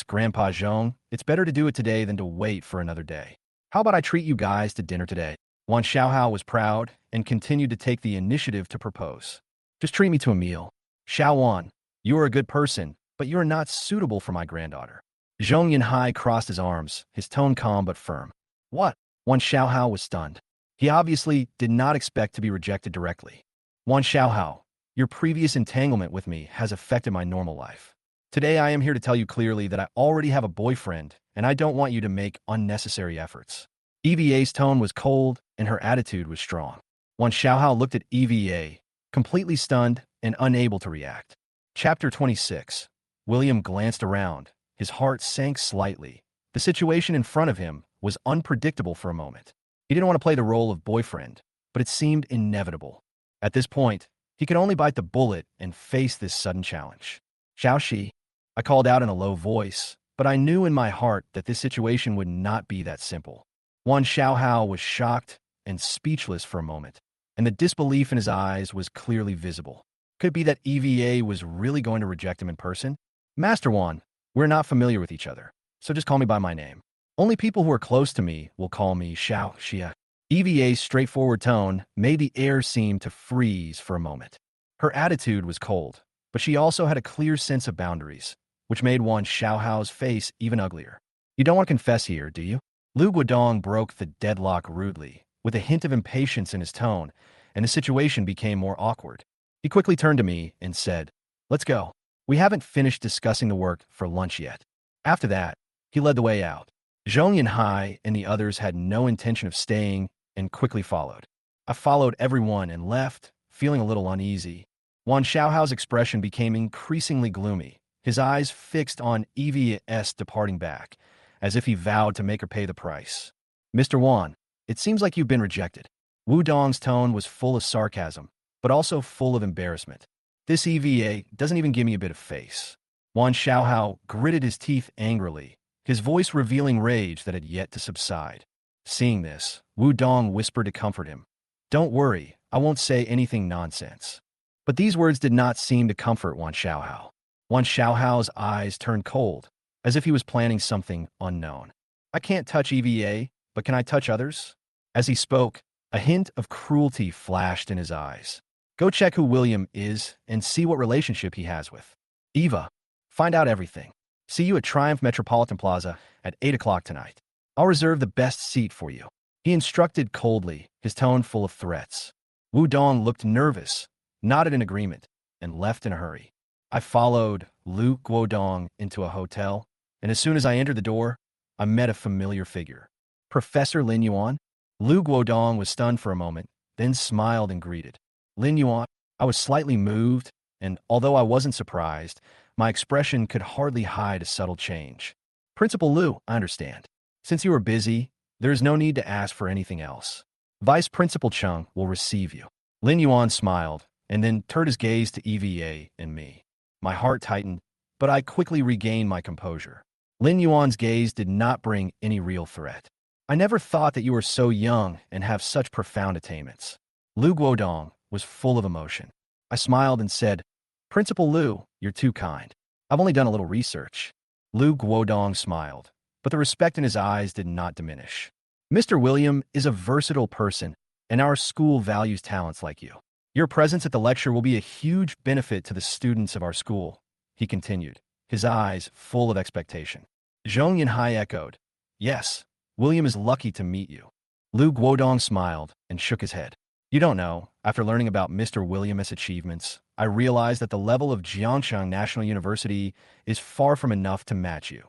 Grandpa Zhong. It's better to do it today than to wait for another day. How about I treat you guys to dinner today? Wan Xiaohao was proud and continued to take the initiative to propose. Just treat me to a meal. Xiao Wan, you are a good person, but you are not suitable for my granddaughter. Zhong Yinhai crossed his arms, his tone calm but firm. What? Wan Xiaohao was stunned. He obviously did not expect to be rejected directly. Wan Xiaohao, your previous entanglement with me has affected my normal life. Today I am here to tell you clearly that I already have a boyfriend, and I don't want you to make unnecessary efforts. EVA's tone was cold, and her attitude was strong. Wan Xiaohao looked at EVA, completely stunned and unable to react. Chapter 26. William glanced around. His heart sank slightly. The situation in front of him was unpredictable for a moment. He didn't want to play the role of boyfriend, but it seemed inevitable. At this point, he could only bite the bullet and face this sudden challenge. Xiaoxi, I called out in a low voice, but I knew in my heart that this situation would not be that simple. Wan Xiaohao was shocked and speechless for a moment, and the disbelief in his eyes was clearly visible. Could it be that EVA was really going to reject him in person? Master Wan, we're not familiar with each other, so just call me by my name. Only people who are close to me will call me Xiao Xia. EVA's straightforward tone made the air seem to freeze for a moment. Her attitude was cold, but she also had a clear sense of boundaries, which made Wan Xiaohao's face even uglier. You don't want to confess here, do you? Lu Guodong broke the deadlock rudely, with a hint of impatience in his tone, and the situation became more awkward. He quickly turned to me and said, Let's go. We haven't finished discussing the work for lunch yet. After that, he led the way out. Zhong Yinhai and the others had no intention of staying and quickly followed. I followed everyone and left, feeling a little uneasy. Wan Xiaohao's expression became increasingly gloomy, his eyes fixed on EVS departing back, as if he vowed to make her pay the price. Mr. Wan, it seems like you've been rejected. Wu Dong's tone was full of sarcasm, but also full of embarrassment. This EVA doesn't even give me a bit of face. Wan Xiaohao gritted his teeth angrily, his voice revealing rage that had yet to subside. Seeing this, Wu Dong whispered to comfort him. Don't worry, I won't say anything nonsense. But these words did not seem to comfort Wan Xiaohao. Wan Xiaohao's eyes turned cold, as if he was planning something unknown. I can't touch EVA, but can I touch others? As he spoke, a hint of cruelty flashed in his eyes. Go check who William is and see what relationship he has with Eva. Find out everything. See you at Triumph Metropolitan Plaza at 8 o'clock tonight. I'll reserve the best seat for you. He instructed coldly, his tone full of threats. Wu Dong looked nervous, nodded in agreement, and left in a hurry. I followed Lu Guodong into a hotel, and as soon as I entered the door, I met a familiar figure. Professor Lin Yuan? Lu Guodong was stunned for a moment, then smiled and greeted. Lin Yuan? I was slightly moved, and although I wasn't surprised, my expression could hardly hide a subtle change. Principal Lu, I understand. Since you are busy, there is no need to ask for anything else. Vice Principal Chung will receive you. Lin Yuan smiled, and then turned his gaze to EVA and me. My heart tightened, but I quickly regained my composure. Lin Yuan's gaze did not bring any real threat. I never thought that you were so young and have such profound attainments. Lu Guodong was full of emotion. I smiled and said, Principal Lu, you're too kind. I've only done a little research. Lu Guodong smiled, but the respect in his eyes did not diminish. Mr. William is a versatile person, and our school values talents like you. Your presence at the lecture will be a huge benefit to the students of our school, he continued, his eyes full of expectation. Zhong Yinhai echoed, Yes, William is lucky to meet you. Lu Guodong smiled and shook his head. You don't know, after learning about Mr. William's achievements, I realized that the level of Jiangshang National University is far from enough to match you.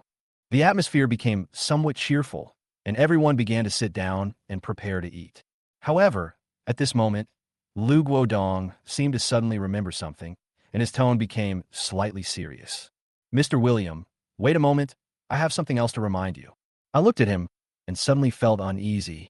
The atmosphere became somewhat cheerful, and everyone began to sit down and prepare to eat. However, at this moment, Lu Guodong seemed to suddenly remember something, and his tone became slightly serious. Mr. William, wait a moment, I have something else to remind you. I looked at him and suddenly felt uneasy.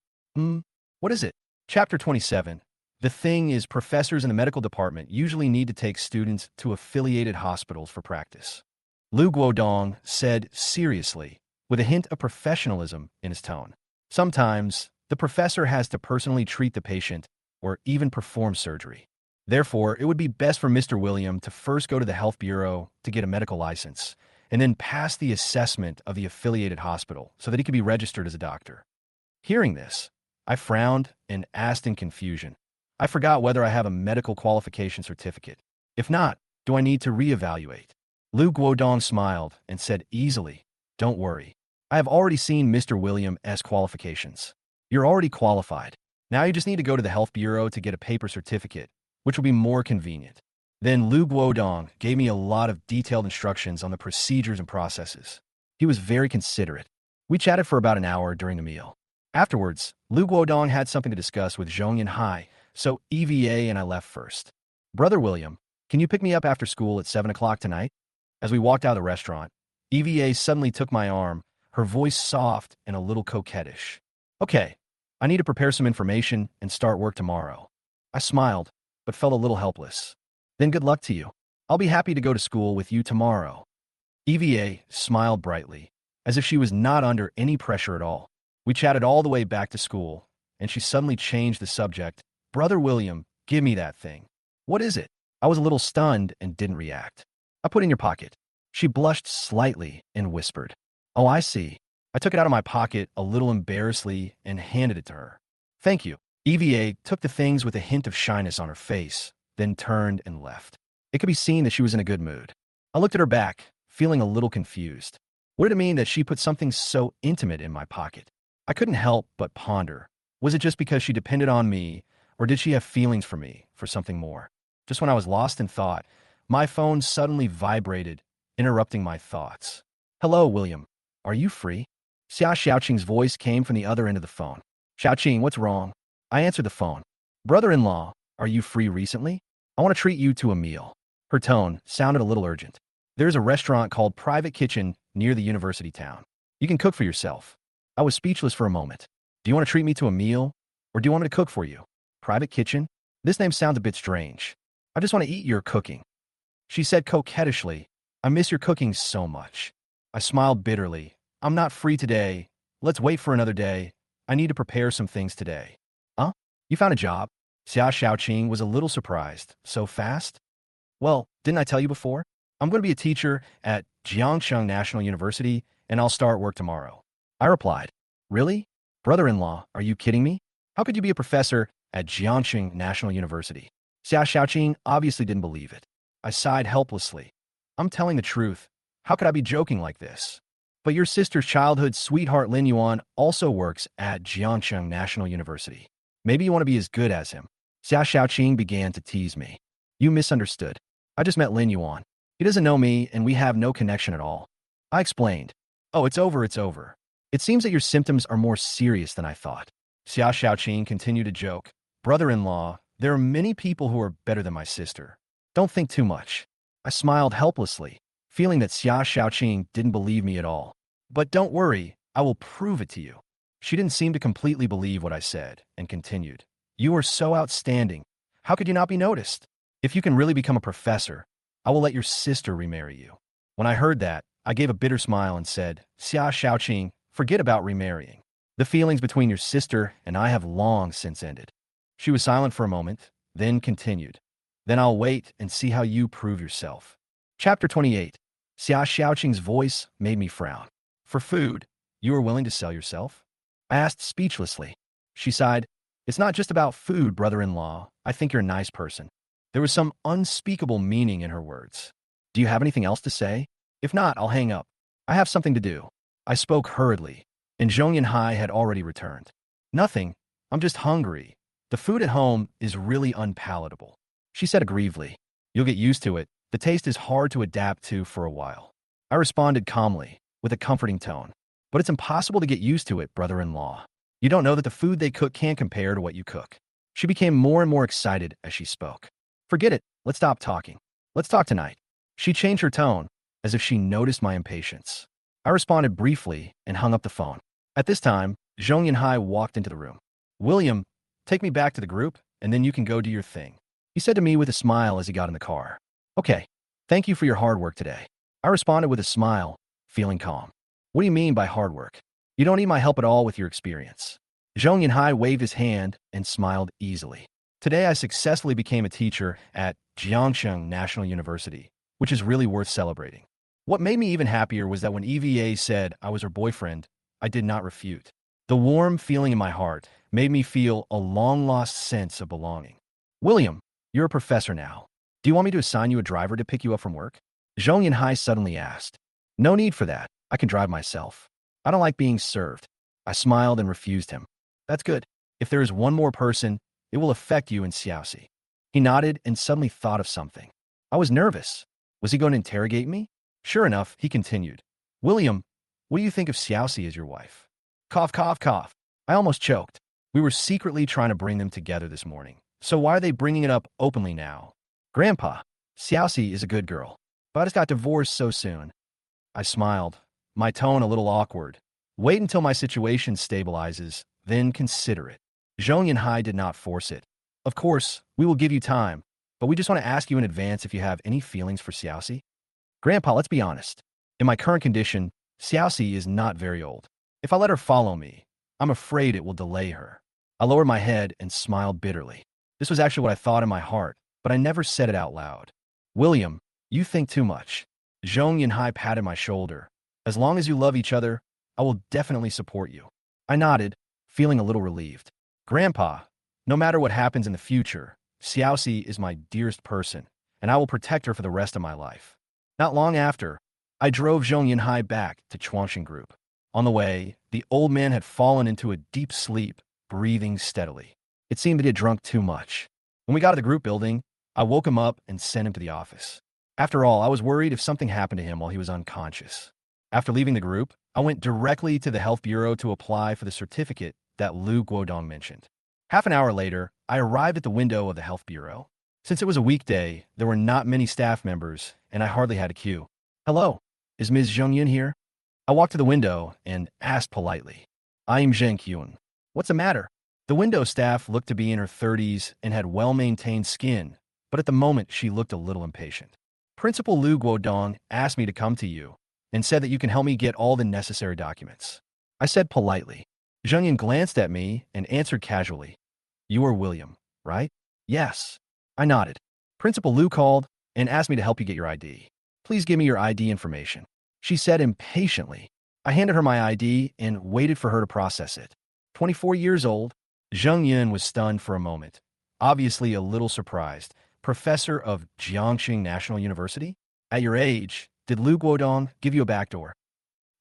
What is it? Chapter 27. The thing is, professors in the medical department usually need to take students to affiliated hospitals for practice. Lu Guodong said seriously, with a hint of professionalism in his tone. Sometimes, the professor has to personally treat the patient or even perform surgery. Therefore, it would be best for Mr. William to first go to the health bureau to get a medical license, and then pass the assessment of the affiliated hospital so that he could be registered as a doctor. Hearing this, I frowned and asked in confusion. I forgot whether I have a medical qualification certificate. If not, do I need to reevaluate? Lu Guodong smiled and said easily, Don't worry. I have already seen Mr. William's qualifications. You're already qualified. Now you just need to go to the health bureau to get a paper certificate, which will be more convenient. Then Lu Guodong gave me a lot of detailed instructions on the procedures and processes. He was very considerate. We chatted for about an hour during the meal. Afterwards, Lu Guodong had something to discuss with Zhong Yinhai, so EVA and I left first. Brother William, can you pick me up after school at 7 o'clock tonight? As we walked out of the restaurant, EVA suddenly took my arm, her voice soft and a little coquettish. Okay, I need to prepare some information and start work tomorrow. I smiled, but felt a little helpless. Then good luck to you. I'll be happy to go to school with you tomorrow. EVA smiled brightly, as if she was not under any pressure at all. We chatted all the way back to school, and she suddenly changed the subject. Brother William, give me that thing. What is it? I was a little stunned and didn't react. I put it in your pocket. She blushed slightly and whispered, Oh, I see. I took it out of my pocket a little embarrassedly and handed it to her. Thank you. EVA took the things with a hint of shyness on her face, then turned and left. It could be seen that she was in a good mood. I looked at her back, feeling a little confused. What did it mean that she put something so intimate in my pocket? I couldn't help but ponder. Was it just because she depended on me, or did she have feelings for me, for something more? Just when I was lost in thought, my phone suddenly vibrated, interrupting my thoughts. Hello, William. Are you free? Xia Xiaoqing's voice came from the other end of the phone. Xiaoqing, what's wrong? I answered the phone. Brother-in-law, are you free recently? I want to treat you to a meal. Her tone sounded a little urgent. There's a restaurant called Private Kitchen near the university town. You can cook for yourself. I was speechless for a moment. Do you want to treat me to a meal, or do you want me to cook for you? Private Kitchen? This name sounds a bit strange. I just want to eat your cooking. She said coquettishly, I miss your cooking so much. I smiled bitterly. I'm not free today. Let's wait for another day. I need to prepare some things today. Huh? You found a job? Xia Xiaoqing was a little surprised. So fast? Well, didn't I tell you before? I'm going to be a teacher at Jiangshang National University, and I'll start work tomorrow. I replied, Really? Brother-in-law, are you kidding me? How could you be a professor at Jiangshang National University? Xia Xiaoqing obviously didn't believe it. I sighed helplessly. I'm telling the truth. How could I be joking like this? But your sister's childhood sweetheart Lin Yuan also works at Jiangshang National University. Maybe you want to be as good as him. Xia Xiaoqing began to tease me. You misunderstood. I just met Lin Yuan. He doesn't know me, and we have no connection at all. I explained. Oh, it's over, it's over. It seems that your symptoms are more serious than I thought. Xia Xiaoqing continued to joke. Brother-in-law, there are many people who are better than my sister. Don't think too much. I smiled helplessly, feeling that Xia Xiaoqing didn't believe me at all. But don't worry, I will prove it to you. She didn't seem to completely believe what I said, and continued. You are so outstanding. How could you not be noticed? If you can really become a professor, I will let your sister remarry you. When I heard that, I gave a bitter smile and said, Xia Xiaoqing, forget about remarrying. The feelings between your sister and I have long since ended. She was silent for a moment, then continued. Then I'll wait and see how you prove yourself. Chapter 28. Xia Xiaoqing's voice made me frown. For food, you are willing to sell yourself? I asked speechlessly. She sighed. It's not just about food, brother-in-law. I think you're a nice person. There was some unspeakable meaning in her words. Do you have anything else to say? If not, I'll hang up. I have something to do. I spoke hurriedly, and Zhong Yunhai had already returned. Nothing. I'm just hungry. The food at home is really unpalatable. She said aggrievely. You'll get used to it. The taste is hard to adapt to for a while. I responded calmly, with a comforting tone. But it's impossible to get used to it, brother-in-law. You don't know that the food they cook can't compare to what you cook. She became more and more excited as she spoke. Forget it. Let's stop talking. Let's talk tonight. She changed her tone, as if she noticed my impatience. I responded briefly and hung up the phone. At this time, Zhong Yunhai walked into the room. William, take me back to the group, and then you can go do your thing. He said to me with a smile as he got in the car. Okay, thank you for your hard work today. I responded with a smile, feeling calm. What do you mean by hard work? You don't need my help at all with your experience. Zhong Yunhai waved his hand and smiled easily. Today I successfully became a teacher at Jiangsheng National University, which is really worth celebrating. What made me even happier was that when EVA said I was her boyfriend, I did not refute. The warm feeling in my heart made me feel a long-lost sense of belonging. William, you're a professor now. Do you want me to assign you a driver to pick you up from work? Zhong Yunhai suddenly asked. No need for that. I can drive myself. I don't like being served. I smiled and refused him. That's good. If there is one more person, it will affect you and Xiaoxi. He nodded and suddenly thought of something. I was nervous. Was he going to interrogate me? Sure enough, he continued. William, what do you think of Xiaoxi as your wife? Cough, cough, cough. I almost choked. We were secretly trying to bring them together this morning. So why are they bringing it up openly now? Grandpa, Xiaoxi is a good girl, but I just got divorced so soon. I smiled, my tone a little awkward. Wait until my situation stabilizes, then consider it. Zhong Yunhai did not force it. Of course, we will give you time, but we just want to ask you in advance if you have any feelings for Xiaoxi. Grandpa, let's be honest. In my current condition, Xiaoxi is not very old. If I let her follow me, I'm afraid it will delay her. I lowered my head and smiled bitterly. This was actually what I thought in my heart, but I never said it out loud. William, you think too much. Zhong Yunhai patted my shoulder. As long as you love each other, I will definitely support you. I nodded, feeling a little relieved. Grandpa, no matter what happens in the future, Xiaoxi is my dearest person, and I will protect her for the rest of my life. Not long after, I drove Zhong Yunhai back to Chuanxing Group. On the way, the old man had fallen into a deep sleep, breathing steadily. It seemed that he had drunk too much. When we got to the group building, I woke him up and sent him to the office. After all, I was worried if something happened to him while he was unconscious. After leaving the group, I went directly to the health bureau to apply for the certificate that Lu Guodong mentioned. Half an hour later, I arrived at the window of the health bureau. Since it was a weekday, there were not many staff members, and I hardly had a queue. Hello, is Ms. Zheng Yun here? I walked to the window and asked politely. I'm Zheng Yun. What's the matter? The window staff looked to be in her 30s and had well-maintained skin, but at the moment she looked a little impatient. Principal Lu Guodong asked me to come to you and said that you can help me get all the necessary documents. I said politely. Zheng Yun glanced at me and answered casually. You are William, right? Yes. I nodded. Principal Lu called and asked me to help you get your ID. Please give me your ID information. She said impatiently. I handed her my ID and waited for her to process it. 24 years old, Zheng Yun was stunned for a moment, obviously a little surprised. Professor of Jiangxing National University? At your age, did Lu Guodong give you a backdoor?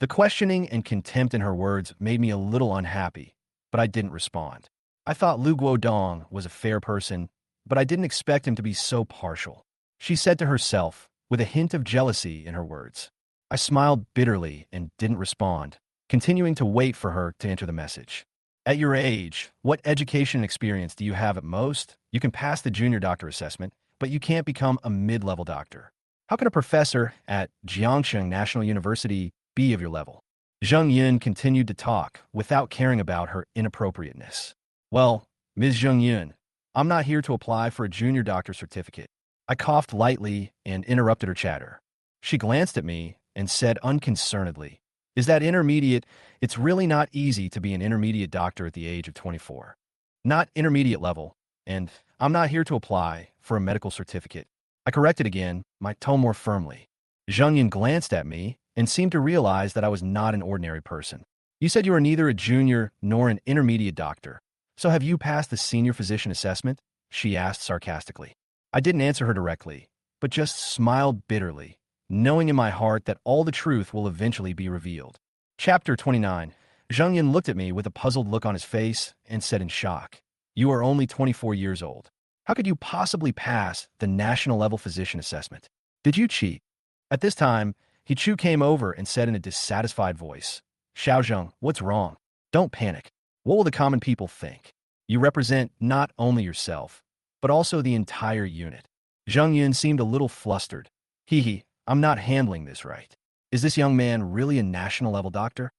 The questioning and contempt in her words made me a little unhappy, but I didn't respond. I thought Lu Guodong was a fair person, but I didn't expect him to be so partial. She said to herself, with a hint of jealousy in her words. I smiled bitterly and didn't respond, continuing to wait for her to enter the message. At your age, what education and experience do you have at most? You can pass the junior doctor assessment, but you can't become a mid-level doctor. How can a professor at Jiangsheng National University be of your level? Zheng Yun continued to talk without caring about her inappropriateness. Well, Ms. Zheng Yun, I'm not here to apply for a junior doctor certificate. I coughed lightly and interrupted her chatter. She glanced at me and said unconcernedly, "Is that intermediate? It's really not easy to be an intermediate doctor at the age of 24. Not intermediate level, and I'm not here to apply for a medical certificate." I corrected again, my tone more firmly. Zheng Yin glanced at me and seemed to realize that I was not an ordinary person. "You said you are neither a junior nor an intermediate doctor. So have you passed the senior physician assessment?" she asked sarcastically. I didn't answer her directly, but just smiled bitterly, knowing in my heart that all the truth will eventually be revealed. Chapter 29. Zheng Yin looked at me with a puzzled look on his face and said in shock, "You are only 24 years old. How could you possibly pass the national level physician assessment? Did you cheat?" At this time, Hichu came over and said in a dissatisfied voice, "Xiaozheng, what's wrong? Don't panic. What will the common people think? You represent not only yourself, but also the entire unit." Zheng Yun seemed a little flustered. "Hee, I'm not handling this right. Is this young man really a national level doctor?"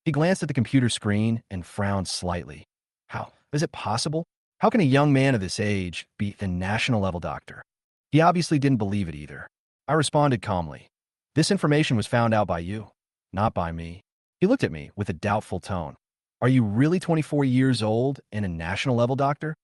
He glanced at the computer screen and frowned slightly. How is it possible? How can a young man of this age be a national level doctor? He obviously didn't believe it either. I responded calmly, "This information was found out by you, not by me." He looked at me with a doubtful tone. "Are you really 24 years old and a national level doctor?"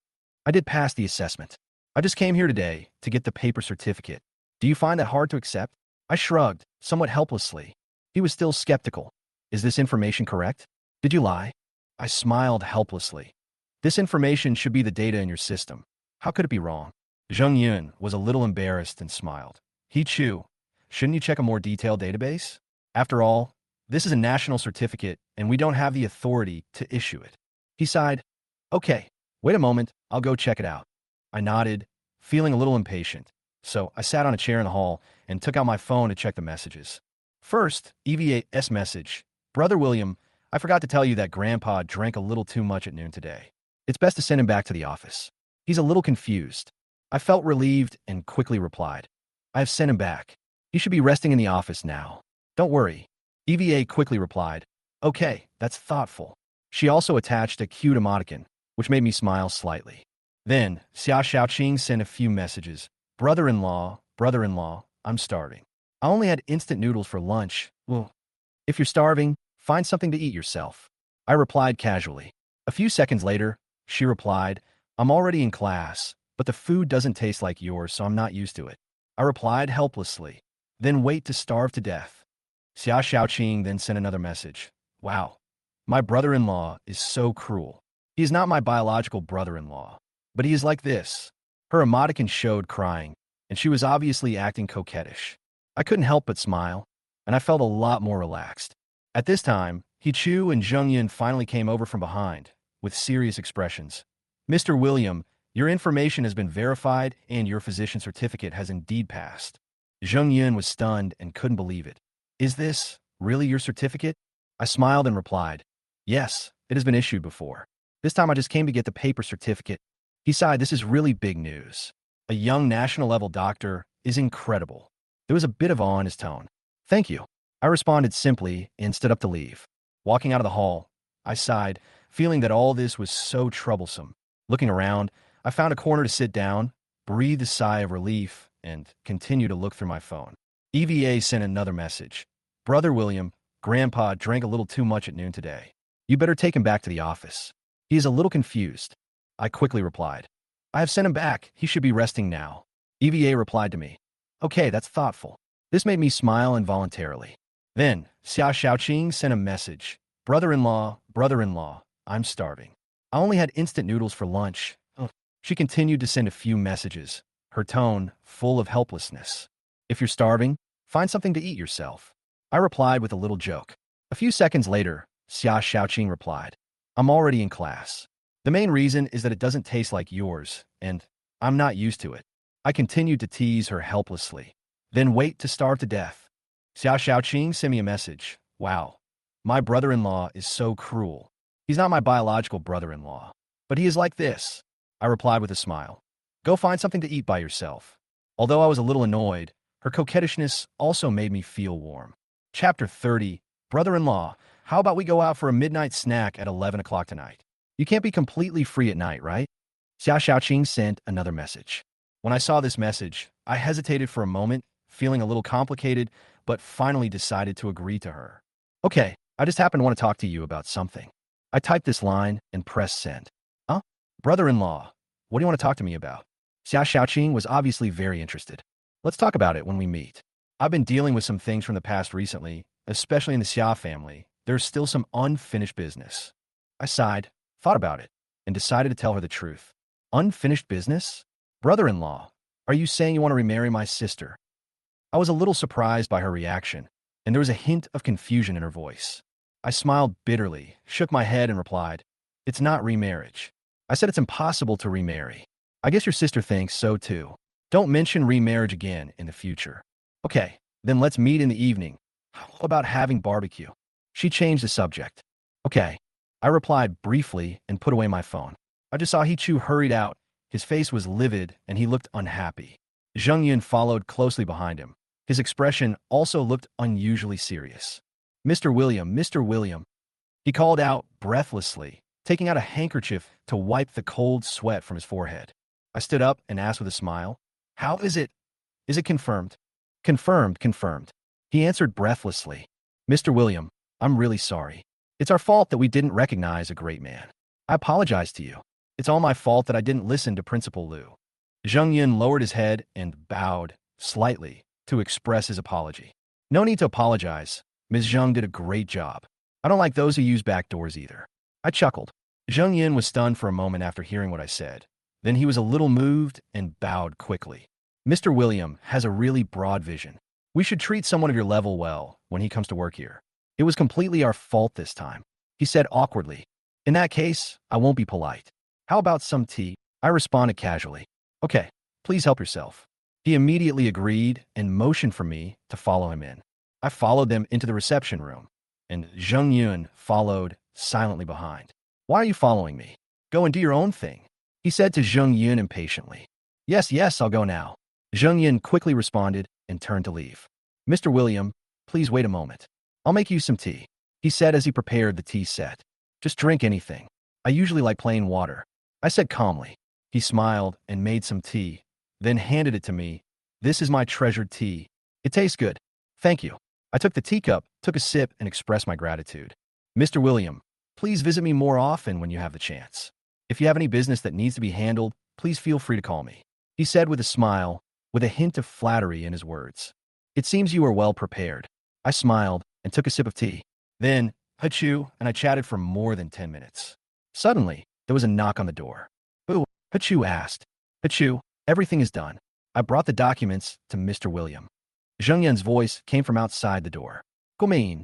"I did pass the assessment. I just came here today to get the paper certificate. Do you find that hard to accept?" I shrugged, somewhat helplessly. He was still skeptical. "Is this information correct? Did you lie?" I smiled helplessly. "This information should be the data in your system. How could it be wrong?" Zheng Yun was a little embarrassed and smiled. "He Chu, shouldn't you check a more detailed database? After all, this is a national certificate, and we don't have the authority to issue it." He sighed. "Okay, wait a moment, I'll go check it out." I nodded, feeling a little impatient, so I sat on a chair in the hall and took out my phone to check the messages. First, EVA's message. "Brother William, I forgot to tell you that Grandpa drank a little too much at noon today. It's best to send him back to the office. He's a little confused." I felt relieved and quickly replied, "I have sent him back. He should be resting in the office now. Don't worry." EVA quickly replied, "Okay, that's thoughtful." She also attached a cute emoticon, which made me smile slightly. Then, Xia Xiaoqing sent a few messages. Brother-in-law, I'm starving. I only had instant noodles for lunch. Well, if you're starving, find something to eat yourself." I replied casually. A few seconds later, she replied, "I'm already in class, but the food doesn't taste like yours, so I'm not used to it." I replied helplessly, "Then wait to starve to death." Xia Xiaoqing then sent another message. "Wow, my brother-in-law is so cruel. He is not my biological brother-in-law, but he is like this." Her emoticon showed crying, and she was obviously acting coquettish. I couldn't help but smile, and I felt a lot more relaxed. At this time, Hichu and Zheng Yin finally came over from behind, with serious expressions. "Mr. William, your information has been verified and your physician certificate has indeed passed." Zheng Yin was stunned and couldn't believe it. "Is this really your certificate?" I smiled and replied, "Yes, it has been issued before. This time I just came to get the paper certificate." He sighed, "This is really big news. A young national level doctor is incredible." There was a bit of awe in his tone. "Thank you." I responded simply and stood up to leave. Walking out of the hall, I sighed, feeling that all this was so troublesome. Looking around, I found a corner to sit down, breathed a sigh of relief, and continued to look through my phone. EVA sent another message. "Brother William, Grandpa drank a little too much at noon today. You better take him back to the office. He is a little confused." I quickly replied, "I have sent him back. He should be resting now." EVA replied to me, "Okay, that's thoughtful." This made me smile involuntarily. Then, Xia Xiaoqing sent a message. Brother-in-law, I'm starving. I only had instant noodles for lunch." She continued to send a few messages, her tone full of helplessness. "If you're starving, find something to eat yourself." I replied with a little joke. A few seconds later, Xia Xiaoqing replied, "I'm already in class. The main reason is that it doesn't taste like yours, and I'm not used to it." I continued to tease her helplessly. "Then wait to starve to death." Xia Xiaoqing sent me a message. "Wow, my brother-in-law is so cruel. He's not my biological brother-in-law, but he is like this." I replied with a smile. "Go find something to eat by yourself." Although I was a little annoyed, her coquettishness also made me feel warm. Chapter 30. Brother-in-law, how about we go out for a midnight snack at 11 o'clock tonight? You can't be completely free at night, right? Xia Xiaoqing sent another message. When I saw this message, I hesitated for a moment, feeling a little complicated, but finally decided to agree to her. Okay, I just happen to want to talk to you about something. I typed this line and pressed send. Huh? Brother-in-law, what do you want to talk to me about? Xia Xiaoqing was obviously very interested. Let's talk about it when we meet. I've been dealing with some things from the past recently, especially in the Xia family. There's still some unfinished business. I sighed, thought about it, and decided to tell her the truth. Unfinished business? Brother-in-law, are you saying you want to remarry my sister? I was a little surprised by her reaction, and there was a hint of confusion in her voice. I smiled bitterly, shook my head, and replied, It's not remarriage. I said it's impossible to remarry. I guess your sister thinks so too. Don't mention remarriage again in the future. Okay, then let's meet in the evening. How about having barbecue? She changed the subject. Okay. I replied briefly and put away my phone. I just saw Hichu hurried out. His face was livid and he looked unhappy. Zheng Yun followed closely behind him. His expression also looked unusually serious. Mr. William, he called out breathlessly, taking out a handkerchief to wipe the cold sweat from his forehead. I stood up and asked with a smile, How is it? Is it confirmed? Confirmed. He answered breathlessly. Mr. William, I'm really sorry. It's our fault that we didn't recognize a great man. I apologize to you. It's all my fault that I didn't listen to Principal Liu. Zheng Yun lowered his head and bowed slightly to express his apology. No need to apologize. Ms. Zheng did a great job. I don't like those who use back doors either. I chuckled. Zheng Yun was stunned for a moment after hearing what I said. Then he was a little moved and bowed quickly. Mr. William has a really broad vision. We should treat someone of your level well when he comes to work here. It was completely our fault this time, he said awkwardly. In that case, I won't be polite. How about some tea? I responded casually. Okay, please help yourself. He immediately agreed and motioned for me to follow him in. I followed them into the reception room, and Zheng Yun followed silently behind. Why are you following me? Go and do your own thing, he said to Zheng Yun impatiently. Yes, I'll go now. Zheng Yun quickly responded and turned to leave. Mr. William, please wait a moment. I'll make you some tea, he said as he prepared the tea set. Just drink anything. I usually like plain water, I said calmly. He smiled and made some tea, then handed it to me. This is my treasured tea. It tastes good. Thank you. I took the teacup, took a sip, and expressed my gratitude. Mr. William, please visit me more often when you have the chance. If you have any business that needs to be handled, please feel free to call me, he said with a smile, with a hint of flattery in his words. It seems you are well prepared. I smiled and took a sip of tea. Then, Hachu and I chatted for more than 10 minutes. Suddenly, there was a knock on the door. Who? Hachu asked. Hachu, everything is done. I brought the documents to Mr. William. Zheng Yun's voice came from outside the door. Gumein.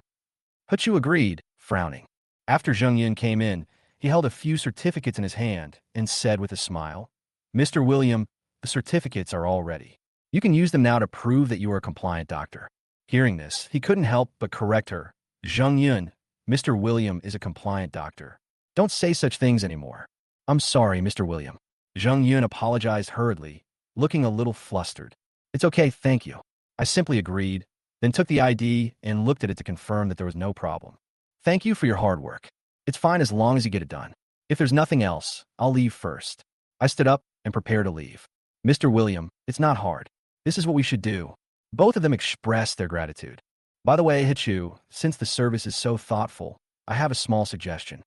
Hachu agreed, frowning. After Zheng Yun came in, he held a few certificates in his hand and said with a smile, Mr. William, the certificates are all ready. You can use them now to prove that you are a compliant doctor. Hearing this, he couldn't help but correct her. Zheng Yun, Mr. William is a compliant doctor. Don't say such things anymore. I'm sorry, Mr. William. Zheng Yun apologized hurriedly, looking a little flustered. It's okay, thank you. I simply agreed, then took the ID and looked at it to confirm that there was no problem. Thank you for your hard work. It's fine as long as you get it done. If there's nothing else, I'll leave first. I stood up and prepared to leave. Mr. William, it's not hard. This is what we should do. Both of them expressed their gratitude. By the way, Hichu, since the service is so thoughtful, I have a small suggestion.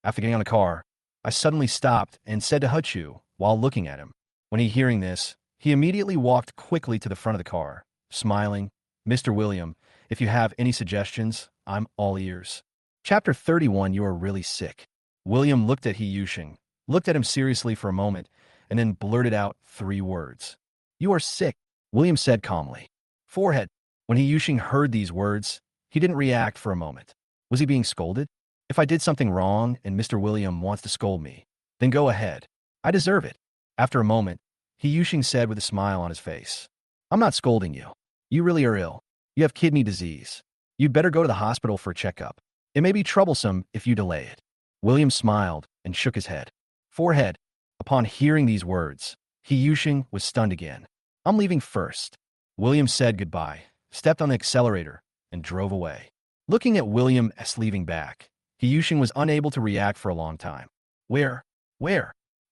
After getting on the car, I suddenly stopped and said to Hichu while looking at him. When hearing this, he immediately walked quickly to the front of the car, smiling. Mr. William, if you have any suggestions, I'm all ears. Chapter 31, You Are Really Sick. William looked at Hiyushing, looked at him seriously for a moment, and then blurted out 3 words. You are sick, William said calmly. Forehead. When Hiyushing heard these words, he didn't react for a moment. Was he being scolded? If I did something wrong and Mr. William wants to scold me, then go ahead. I deserve it. After a moment, Hiyushing said with a smile on his face. I'm not scolding you. You really are ill. You have kidney disease. You'd better go to the hospital for a checkup. It may be troublesome if you delay it. William smiled and shook his head. Forehead. Upon hearing these words, Hiyushing was stunned again. I'm leaving first. William said goodbye, stepped on the accelerator, and drove away. Looking at William as leaving back, Hiyushing was unable to react for a long time. Where?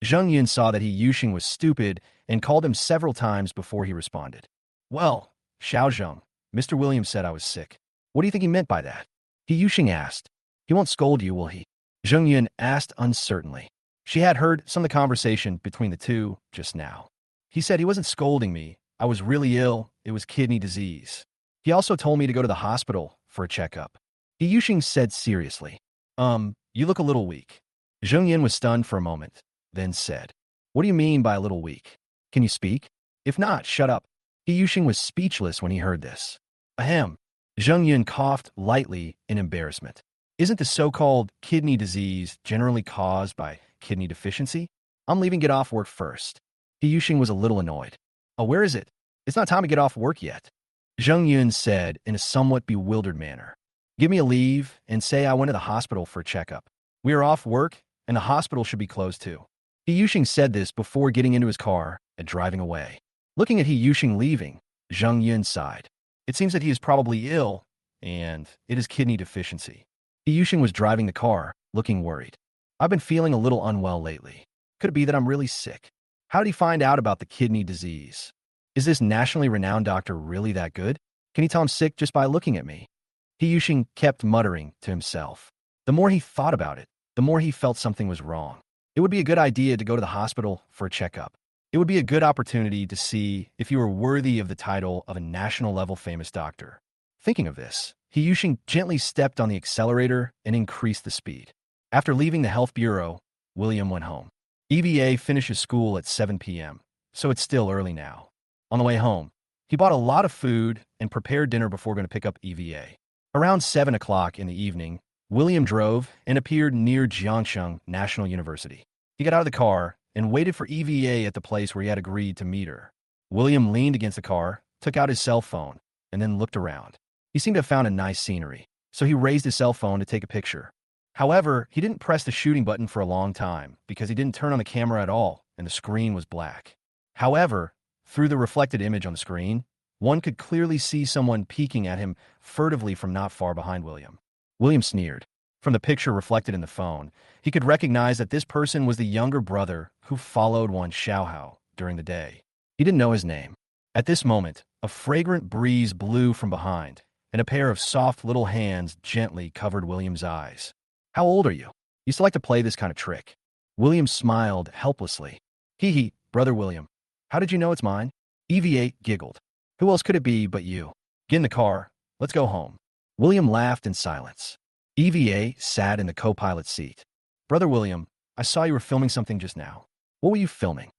Zheng Yun saw that Hiyushing was stupid and called him several times before he responded. Well, Xiaozheng, Mr. Williams said I was sick. What do you think he meant by that? He Yuxing asked. He won't scold you, will he? Zheng Yun asked uncertainly. She had heard some of the conversation between the two just now. He said he wasn't scolding me. I was really ill. It was kidney disease. He also told me to go to the hospital for a checkup. He Yuxing said seriously. You look a little weak. Zheng Yin was stunned for a moment, then said, What do you mean by a little weak? Can you speak? If not, shut up. He Yuxing was speechless when he heard this. Ahem. Zheng Yin coughed lightly in embarrassment. Isn't the so-called kidney disease generally caused by kidney deficiency? I'm leaving get off work first. He Yuxing was a little annoyed. Oh, where is it? It's not time to get off work yet. Zheng Yun said in a somewhat bewildered manner. Give me a leave and say I went to the hospital for a checkup. We are off work and the hospital should be closed too. He Yuxing said this before getting into his car and driving away. Looking at He Yuxing leaving, Zheng Yun sighed. It seems that he is probably ill, and it is kidney deficiency. He Yuxing was driving the car, looking worried. I've been feeling a little unwell lately. Could it be that I'm really sick? How did he find out about the kidney disease? Is this nationally renowned doctor really that good? Can he tell I'm sick just by looking at me? He Yuxing kept muttering to himself. The more he thought about it, the more he felt something was wrong. It would be a good idea to go to the hospital for a checkup. It would be a good opportunity to see if you were worthy of the title of a national-level famous doctor. Thinking of this, He Yuxing gently stepped on the accelerator and increased the speed. After leaving the health bureau, William went home. EVA finishes school at 7 p.m., so it's still early now. On the way home, he bought a lot of food and prepared dinner before going to pick up EVA. Around 7 o'clock in the evening, William drove and appeared near Jiangsheng National University. He got out of the car and waited for EVA at the place where he had agreed to meet her. William leaned against the car, took out his cell phone, and then looked around. He seemed to have found a nice scenery, so he raised his cell phone to take a picture. However, he didn't press the shooting button for a long time because he didn't turn on the camera at all, and the screen was black. However, through the reflected image on the screen, one could clearly see someone peeking at him furtively from not far behind William. William sneered. From the picture reflected in the phone, he could recognize that this person was the younger brother who followed Wan Xiaohao during the day. He didn't know his name. At this moment, a fragrant breeze blew from behind, and a pair of soft little hands gently covered William's eyes. How old are you? You still like to play this kind of trick? William smiled helplessly. Hee, brother William. How did you know it's mine? EVA giggled. Who else could it be but you? Get in the car. Let's go home. William laughed in silence. EVA sat in the co-pilot seat. Brother William, I saw you were filming something just now. What were you filming?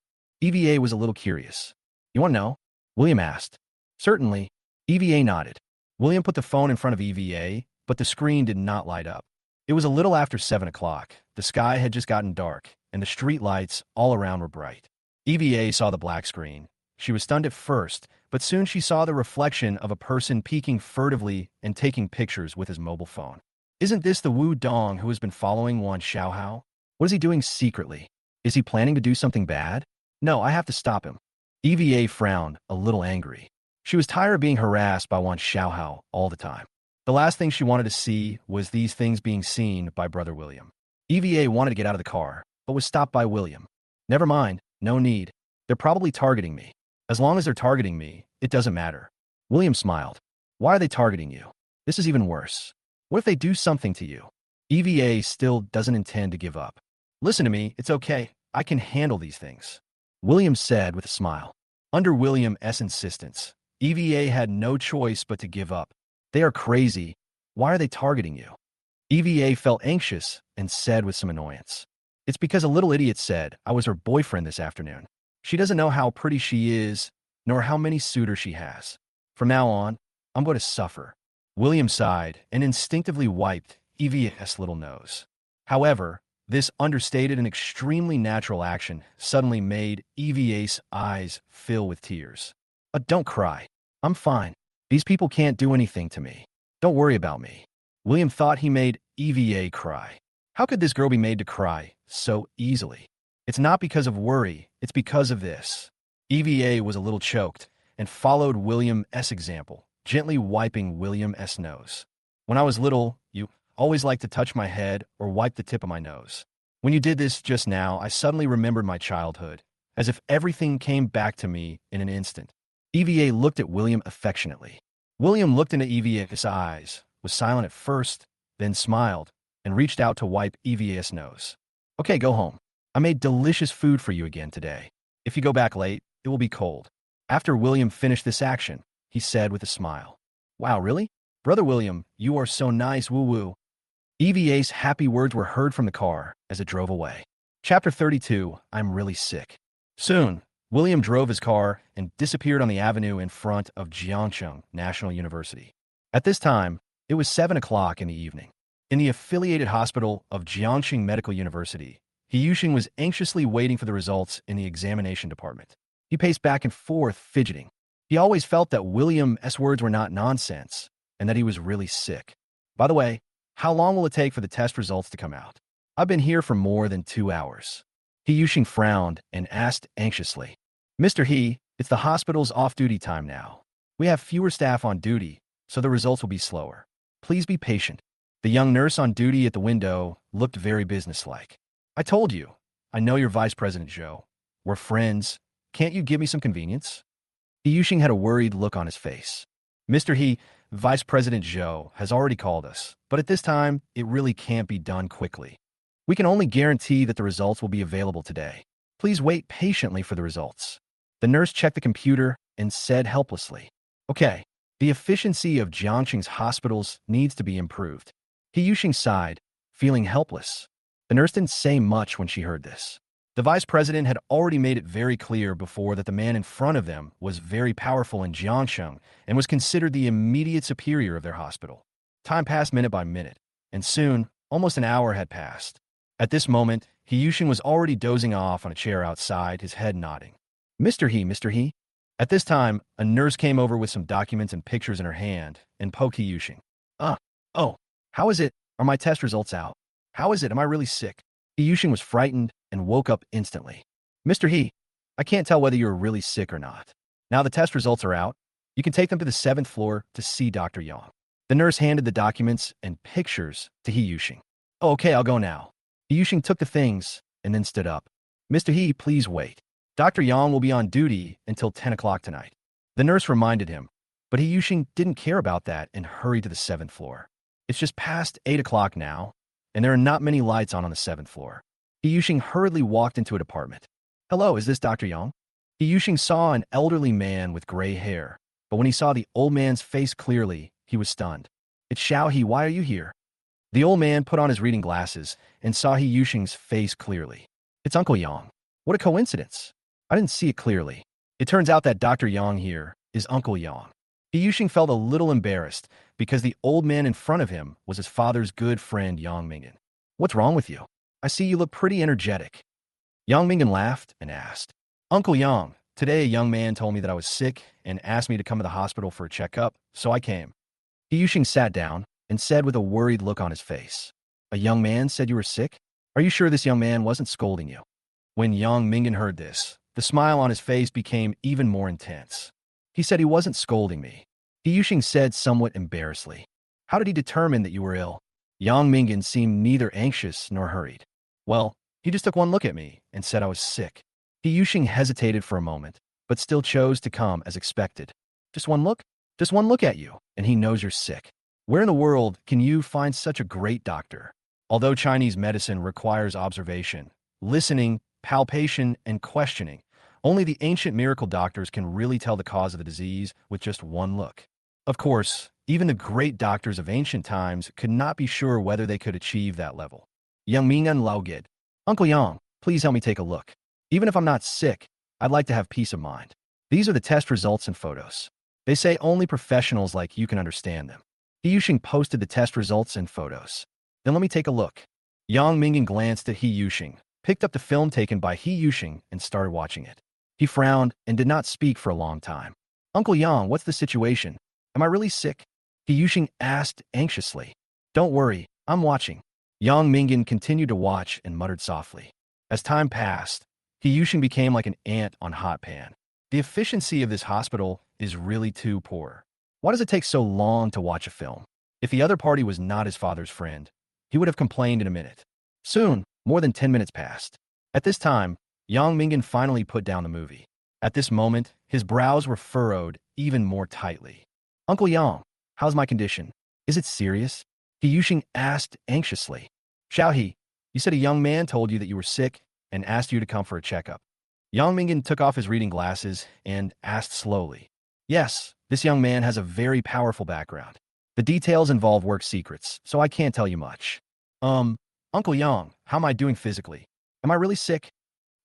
EVA was a little curious. You want to know? William asked. Certainly. EVA nodded. William put the phone in front of EVA, but the screen did not light up. It was a little after 7 o'clock. The sky had just gotten dark, and the street lights all around were bright. EVA saw the black screen. She was stunned at first, but soon she saw the reflection of a person peeking furtively and taking pictures with his mobile phone. Isn't this the Wu Dong who has been following Wan Xiaohao? What is he doing secretly? Is he planning to do something bad? No, I have to stop him. EVA frowned, a little angry. She was tired of being harassed by Wan Xiaohao all the time. The last thing she wanted to see was these things being seen by Brother William. EVA wanted to get out of the car, but was stopped by William. Never mind, no need. They're probably targeting me. As long as they're targeting me, it doesn't matter. William smiled. Why are they targeting you? This is even worse. What if they do something to you? EVA still doesn't intend to give up. Listen to me, it's okay. I can handle these things. William said with a smile. Under William's insistence, EVA had no choice but to give up. They are crazy. Why are they targeting you? EVA felt anxious and said with some annoyance. It's because a little idiot said I was her boyfriend this afternoon. She doesn't know how pretty she is, nor how many suitors she has. From now on, I'm going to suffer. William sighed and instinctively wiped EVA's little nose. However, this understated and extremely natural action suddenly made EVA's eyes fill with tears. Don't cry. I'm fine. These people can't do anything to me. Don't worry about me. William thought he made EVA cry. How could this girl be made to cry so easily? It's not because of worry, it's because of this. EVA was a little choked and followed William's example, gently wiping William's nose. When I was little, you always liked to touch my head or wipe the tip of my nose. When you did this just now, I suddenly remembered my childhood, as if everything came back to me in an instant. EVA looked at William affectionately. William looked into EVA's eyes, was silent at first, then smiled, and reached out to wipe EVA's nose. Okay, go home. I made delicious food for you again today. If you go back late, it will be cold. After William finished this action, he said with a smile. Wow, really? Brother William, you are so nice, woo-woo. EVA's happy words were heard from the car as it drove away. Chapter 32, I'm really sick. Soon, William drove his car and disappeared on the avenue in front of Jiangcheng National University. At this time, it was 7 o'clock in the evening. In the affiliated hospital of Jiangxing Medical University, He Yuxing was anxiously waiting for the results in the examination department. He paced back and forth, fidgeting. He always felt that William's words were not nonsense and that he was really sick. By the way, how long will it take for the test results to come out? I've been here for more than 2 hours. He Yuxing frowned and asked anxiously. Mr. He, it's the hospital's off-duty time now. We have fewer staff on duty, so the results will be slower. Please be patient. The young nurse on duty at the window looked very businesslike. I told you. I know you're Vice President Zhou. We're friends. Can't you give me some convenience? He Yuxing had a worried look on his face. Mr. He, Vice President Zhou, has already called us, but at this time, it really can't be done quickly. We can only guarantee that the results will be available today. Please wait patiently for the results. The nurse checked the computer and said helplessly, Okay, the efficiency of Jiangxing's hospitals needs to be improved. He Yuxing sighed, feeling helpless. The nurse didn't say much when she heard this. The vice president had already made it very clear before that the man in front of them was very powerful in Jiangxing and was considered the immediate superior of their hospital. Time passed minute by minute, and soon, almost an hour had passed. At this moment, He Yuxing was already dozing off on a chair outside, his head nodding. Mr. He. At this time, a nurse came over with some documents and pictures in her hand and poked He Yuxing. Oh, how is it? Are my test results out? How is it? Am I really sick? He Yuxing was frightened and woke up instantly. Mr. He, I can't tell whether you're really sick or not. Now the test results are out. You can take them to the 7th floor to see Dr. Yang. The nurse handed the documents and pictures to He Yuxing. Oh, okay, I'll go now. He Yuxing took the things and then stood up. Mr. He, please wait. Dr. Yang will be on duty until 10 o'clock tonight. The nurse reminded him, but He Yuxing didn't care about that and hurried to the 7th floor. It's just past 8 o'clock now, and there are not many lights on the 7th floor. He Yuxing hurriedly walked into a department. Hello, is this Dr. Yang? He Yuxing saw an elderly man with gray hair, but when he saw the old man's face clearly, he was stunned. It's Xiao He, why are you here? The old man put on his reading glasses and saw He Yuxing's face clearly. It's Uncle Yang. What a coincidence. I didn't see it clearly. It turns out that Dr. Yang here is Uncle Yang. He Yuxing felt a little embarrassed because the old man in front of him was his father's good friend Yang Mingyan. What's wrong with you? I see you look pretty energetic. Yang Mingyan laughed and asked, Uncle Yang, today a young man told me that I was sick and asked me to come to the hospital for a checkup, so I came. He Yuxing sat down and said with a worried look on his face, A young man said you were sick? Are you sure this young man wasn't scolding you? When Yang Mingyan heard this, the smile on his face became even more intense. He said he wasn't scolding me. He Yuxing said somewhat embarrassedly. How did he determine that you were ill? Yang Mingyan seemed neither anxious nor hurried. Well, he just took one look at me and said I was sick. He Yuxing hesitated for a moment, but still chose to come as expected. Just one look? Just one look at you, and he knows you're sick. Where in the world can you find such a great doctor? Although Chinese medicine requires observation, listening, palpation, and questioning, only the ancient miracle doctors can really tell the cause of the disease with just one look. Of course, even the great doctors of ancient times could not be sure whether they could achieve that level. Yang Mingyan Laogid. Uncle Yang, please help me take a look. Even if I'm not sick, I'd like to have peace of mind. These are the test results and photos. They say only professionals like you can understand them. He Yuxing posted the test results and photos. Then let me take a look. Yang Mingyan glanced at He Yuxing, picked up the film taken by He Yuxing, and started watching it. He frowned and did not speak for a long time. Uncle Yang, what's the situation? Am I really sick? He Yuxing asked anxiously. Don't worry, I'm watching. Yang Mingyan continued to watch and muttered softly. As time passed, He Yuxing became like an ant on hot pan. The efficiency of this hospital is really too poor. Why does it take so long to watch a film? If the other party was not his father's friend, he would have complained in a minute. Soon, more than 10 minutes passed. At this time, Yang Mingyan finally put down the movie. At this moment, his brows were furrowed even more tightly. Uncle Yang, how's my condition? Is it serious? Yuxing asked anxiously. Xiaohe, you said a young man told you that you were sick and asked you to come for a checkup. Yang Mingyan took off his reading glasses and asked slowly. Yes, this young man has a very powerful background. The details involve work secrets, so I can't tell you much. Uncle Yang, how am I doing physically? Am I really sick?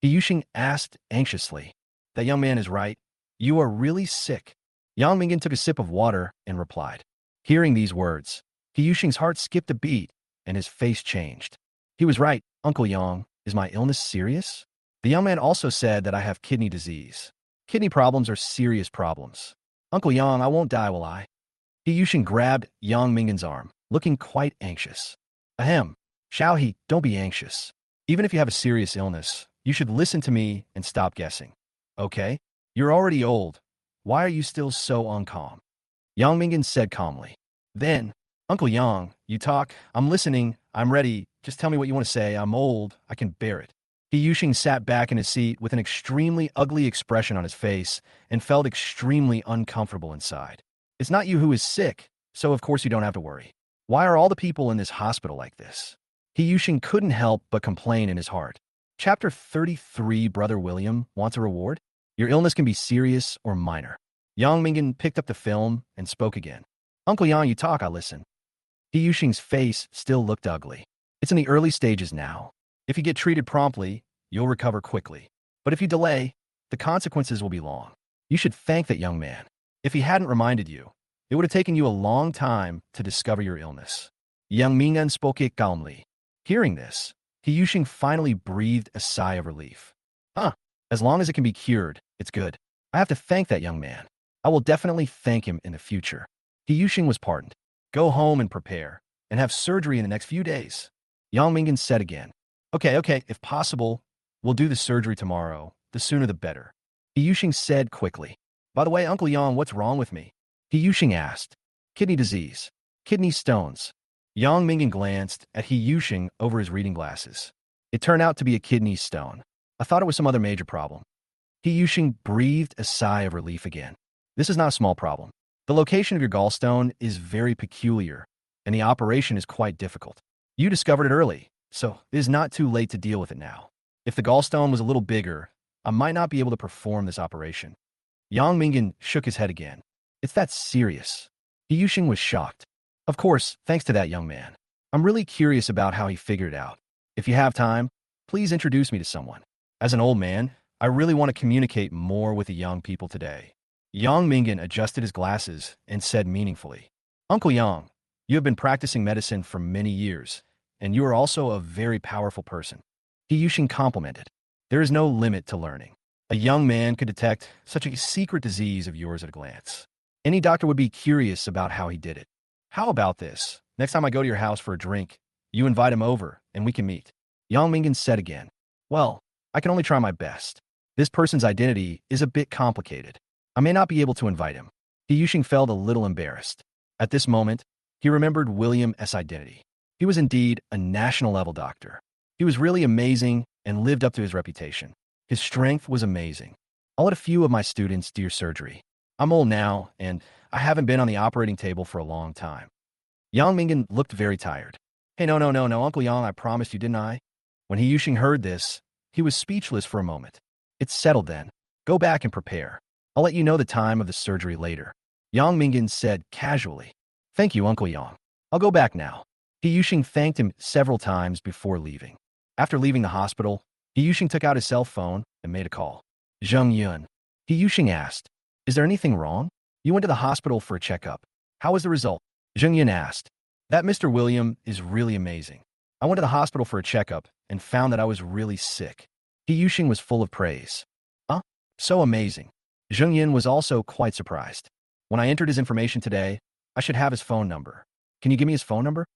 Yuxing asked anxiously. That young man is right. You are really sick. Yang Mingyan took a sip of water and replied. Hearing these words, Yuxing's heart skipped a beat and his face changed. He was right, Uncle Yang. Is my illness serious? The young man also said that I have kidney disease. Kidney problems are serious problems. Uncle Yang, I won't die, will I? Yuxing grabbed Yang Mingyan's arm, looking quite anxious. Ahem. Xiaohe, don't be anxious. Even if you have a serious illness, you should listen to me and stop guessing. Okay? You're already old. Why are you still so uncalm? Yang Mingyan said calmly. Then, Uncle Yang, you talk. I'm listening. I'm ready. Just tell me what you want to say. I'm old. I can bear it. Yuxing sat back in his seat with an extremely ugly expression on his face and felt extremely uncomfortable inside. It's not you who is sick, so of course you don't have to worry. Why are all the people in this hospital like this? Yuxing couldn't help but complain in his heart. Chapter 33, Brother William wants a reward? Your illness can be serious or minor. Yang Mingyan picked up the film and spoke again. Uncle Yang, you talk, I listen. Yuxing's face still looked ugly. It's in the early stages now. If you get treated promptly, you'll recover quickly. But if you delay, the consequences will be long. You should thank that young man. If he hadn't reminded you, it would have taken you a long time to discover your illness. Yang Mingyan spoke it calmly. Hearing this, Yuxing finally breathed a sigh of relief. As long as it can be cured, it's good. I have to thank that young man. I will definitely thank him in the future. Yuxing was pardoned. Go home and prepare, and have surgery in the next few days. Yang Mingyan said again. Okay, if possible, we'll do the surgery tomorrow. The sooner the better. Yuxing said quickly. By the way, Uncle Yang, what's wrong with me? Yuxing asked. Kidney disease. Kidney stones. Yang Mingyan glanced at Yuxing over his reading glasses. It turned out to be a kidney stone. I thought it was some other major problem. Yuxing breathed a sigh of relief again. This is not a small problem. The location of your gallstone is very peculiar, and the operation is quite difficult. You discovered it early, so it is not too late to deal with it now. If the gallstone was a little bigger, I might not be able to perform this operation. Yang Mingyan shook his head again. It's that serious. Yuxing was shocked. Of course, thanks to that young man. I'm really curious about how he figured it out. If you have time, please introduce me to someone. As an old man, I really want to communicate more with the young people today. Yang Mingyan adjusted his glasses and said meaningfully, Uncle Yang, you have been practicing medicine for many years, and you are also a very powerful person. Yuxing complimented. There is no limit to learning. A young man could detect such a secret disease of yours at a glance. Any doctor would be curious about how he did it. How about this? Next time I go to your house for a drink, you invite him over and we can meet. Yang Mingyan said again. Well, I can only try my best. This person's identity is a bit complicated. I may not be able to invite him. Yuxing felt a little embarrassed. At this moment, he remembered William's identity. He was indeed a national-level doctor. He was really amazing and lived up to his reputation. His strength was amazing. I'll let a few of my students do your surgery. I'm old now, and I haven't been on the operating table for a long time. Yang Mingyan looked very tired. Hey, no, Uncle Yang, I promised you, didn't I? When Yuxing heard this, he was speechless for a moment. It's settled then. Go back and prepare. I'll let you know the time of the surgery later. Yang Mingyan said casually. Thank you, Uncle Yang. I'll go back now. Yuxing thanked him several times before leaving. After leaving the hospital, Yuxing took out his cell phone and made a call. Zheng Yun. Yuxing asked, Is there anything wrong? You went to the hospital for a checkup. How was the result? Zheng Yun asked. That Mr. William is really amazing. I went to the hospital for a checkup and found that I was really sick. Yuxing was full of praise. So amazing. Zheng Yun was also quite surprised. When I entered his information today, I should have his phone number. Can you give me his phone number?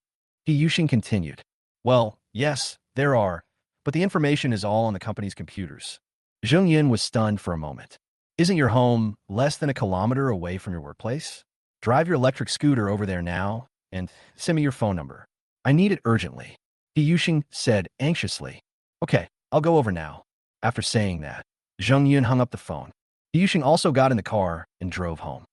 Yuxing continued. Well, yes, there are, but the information is all on the company's computers. Zheng Yun was stunned for a moment. Isn't your home less than a kilometer away from your workplace? Drive your electric scooter over there now and send me your phone number. I need it urgently. Yuxing said anxiously. Okay, I'll go over now. After saying that, Zheng Yun hung up the phone. Yushin also got in the car and drove home.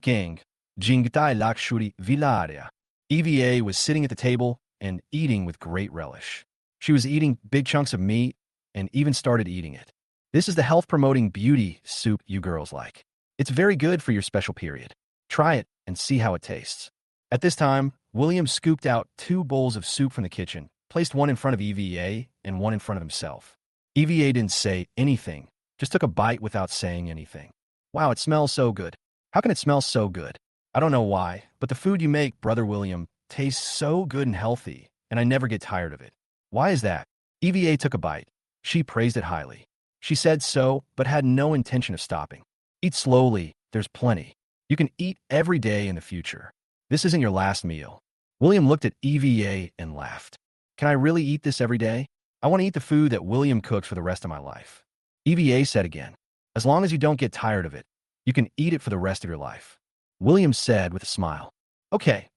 King, Jingtai Lakshuri Villaria. EVA was sitting at the table and eating with great relish. She was eating big chunks of meat and even started eating it. This is the health-promoting beauty soup you girls like. It's very good for your special period. Try it and see how it tastes. At this time, William scooped out 2 bowls of soup from the kitchen, placed one in front of EVA and one in front of himself. EVA didn't say anything, just took a bite without saying anything. Wow, it smells so good. How can it smell so good? I don't know why, but the food you make, Brother William, tastes so good and healthy, and I never get tired of it. Why is that? EVA took a bite. She praised it highly. She said so, but had no intention of stopping. Eat slowly, there's plenty. You can eat every day in the future. This isn't your last meal. William looked at EVA and laughed. Can I really eat this every day? I want to eat the food that William cooks for the rest of my life. EVA said again, as long as you don't get tired of it, you can eat it for the rest of your life. William said with a smile. Okay,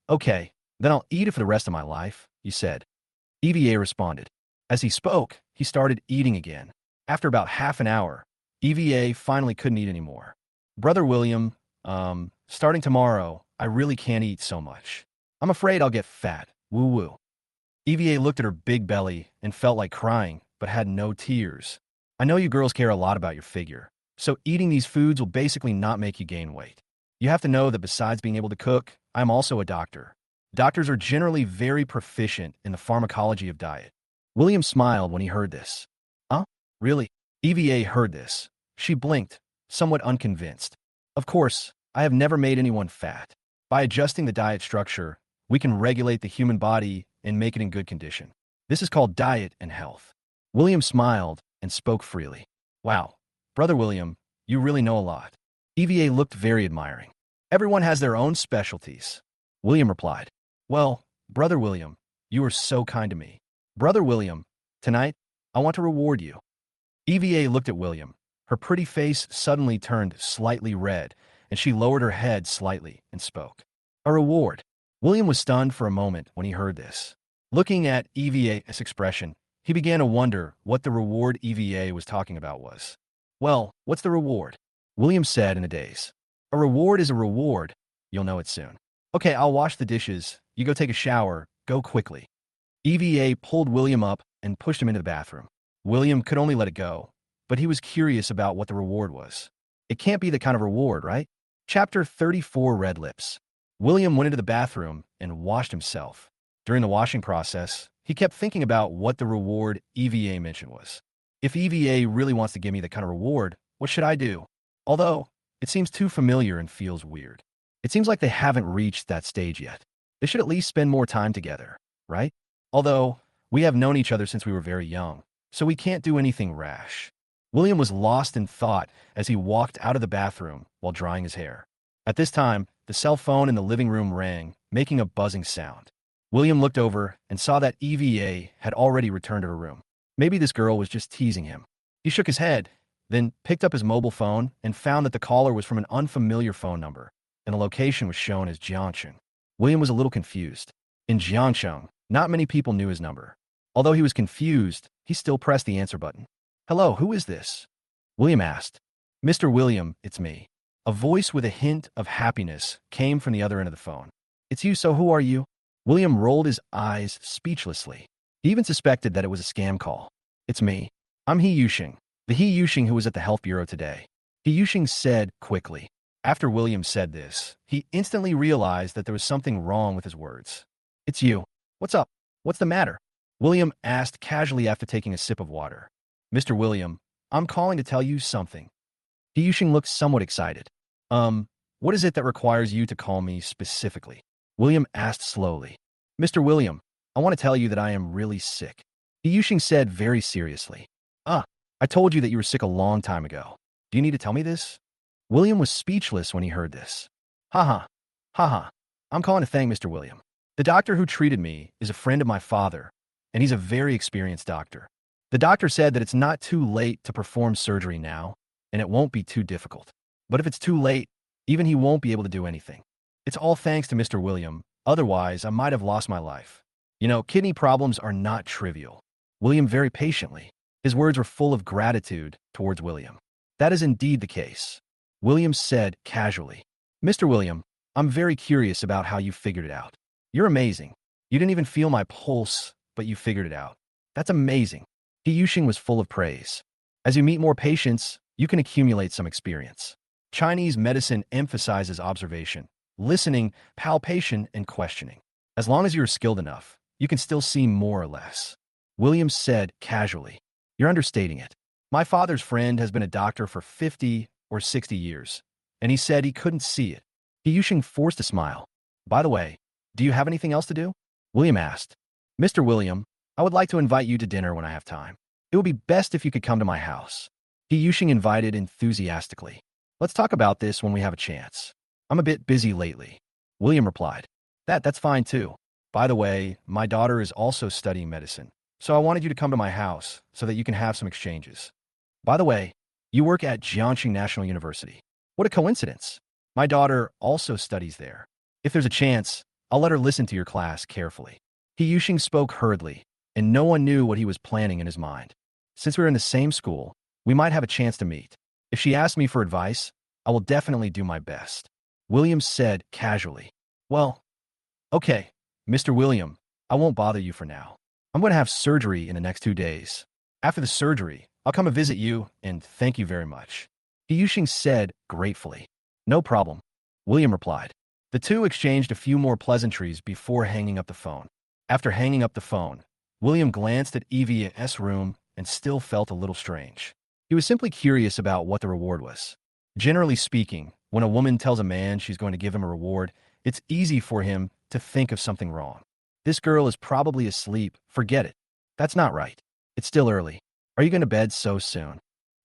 then I'll eat it for the rest of my life, he said. EVA responded. As he spoke, he started eating again. After about half an hour, EVA finally couldn't eat anymore. Brother William, starting tomorrow, I really can't eat so much. I'm afraid I'll get fat. Woo-woo. EVA looked at her big belly and felt like crying, but had no tears. I know you girls care a lot about your figure, so eating these foods will basically not make you gain weight. You have to know that besides being able to cook, I'm also a doctor. Doctors are generally very proficient in the pharmacology of diet. William smiled when he heard this. Huh? Really? EVA heard this. She blinked, somewhat unconvinced. Of course, I have never made anyone fat. By adjusting the diet structure, we can regulate the human body and make it in good condition. This is called diet and health. William smiled and spoke freely. Wow, Brother William, you really know a lot. EVA looked very admiring. Everyone has their own specialties. William replied. Well, Brother William, you are so kind to me. Brother William, tonight, I want to reward you. EVA looked at William. Her pretty face suddenly turned slightly red, and she lowered her head slightly and spoke. A reward. William was stunned for a moment when he heard this. Looking at EVA's expression, he began to wonder what the reward EVA was talking about was. Well, what's the reward? William said in a daze. A reward is a reward. You'll know it soon. Okay, I'll wash the dishes. You go take a shower. Go quickly. EVA pulled William up and pushed him into the bathroom. William could only let it go, but he was curious about what the reward was. It can't be the kind of reward, right? Chapter 34, Red Lips. William went into the bathroom and washed himself. During the washing process, he kept thinking about what the reward EVA mentioned was. If EVA really wants to give me the kind of reward, what should I do? Although, it seems too familiar and feels weird. It seems like they haven't reached that stage yet. They should at least spend more time together, right? Although, we have known each other since we were very young, so we can't do anything rash. William was lost in thought as he walked out of the bathroom while drying his hair. At this time, the cell phone in the living room rang, making a buzzing sound. William looked over and saw that EVA had already returned to her room. Maybe this girl was just teasing him. He shook his head, then picked up his mobile phone and found that the caller was from an unfamiliar phone number, and the location was shown as Jiangcheng. William was a little confused. In Jiangcheng, not many people knew his number. Although he was confused, he still pressed the answer button. Hello, who is this? William asked. Mr. William, it's me. A voice with a hint of happiness came from the other end of the phone. It's you, so who are you? William rolled his eyes speechlessly. He even suspected that it was a scam call. It's me. I'm He Yushing, the He Yushing who was at the health bureau today. He Yushing said quickly. After William said this, he instantly realized that there was something wrong with his words. It's you. What's up? What's the matter? William asked casually after taking a sip of water. Mr. William, I'm calling to tell you something. He Yushing looked somewhat excited. What is it that requires you to call me specifically? William asked slowly. Mr. William, I want to tell you that I am really sick. He Yushing said very seriously. I told you that you were sick a long time ago. Do you need to tell me this? William was speechless when he heard this. Ha ha. I'm calling to thank Mr. William. The doctor who treated me is a friend of my father, and he's a very experienced doctor. The doctor said that it's not too late to perform surgery now, and it won't be too difficult. But if it's too late, even he won't be able to do anything. It's all thanks to Mr. William, otherwise I might have lost my life. You know, kidney problems are not trivial. William very patiently. His words were full of gratitude towards William. That is indeed the case. William said casually. Mr. William, I'm very curious about how you figured it out. You're amazing. You didn't even feel my pulse, but you figured it out. That's amazing. Yuxing was full of praise. As you meet more patients, you can accumulate some experience. Chinese medicine emphasizes observation, listening, palpation, and questioning. As long as you're skilled enough, you can still see more or less. William said casually. You're understating it. My father's friend has been a doctor for 50 or 60 years, and he said he couldn't see it. Yuxing forced a smile. By the way, do you have anything else to do? William asked. Mr. William, I would like to invite you to dinner when I have time. It would be best if you could come to my house. Yuxing invited enthusiastically. Let's talk about this when we have a chance. I'm a bit busy lately. William replied. That's fine too. By the way, my daughter is also studying medicine, so I wanted you to come to my house so that you can have some exchanges. By the way, you work at Jiangxing National University. What a coincidence. My daughter also studies there. If there's a chance, I'll let her listen to your class carefully. Yuxing spoke hurriedly, and no one knew what he was planning in his mind. Since we're in the same school, we might have a chance to meet. If she asks me for advice, I will definitely do my best. William said casually. Well, okay, Mr. William, I won't bother you for now. I'm going to have surgery in the next 2 days. After the surgery, I'll come and visit you, and thank you very much. Yuxing said gratefully. No problem, William replied. The two exchanged a few more pleasantries before hanging up the phone. After hanging up the phone, William glanced at Eva's room and still felt a little strange. He was simply curious about what the reward was. Generally speaking, when a woman tells a man she's going to give him a reward, it's easy for him to think of something wrong. This girl is probably asleep. Forget it. That's not right. It's still early. Are you going to bed so soon?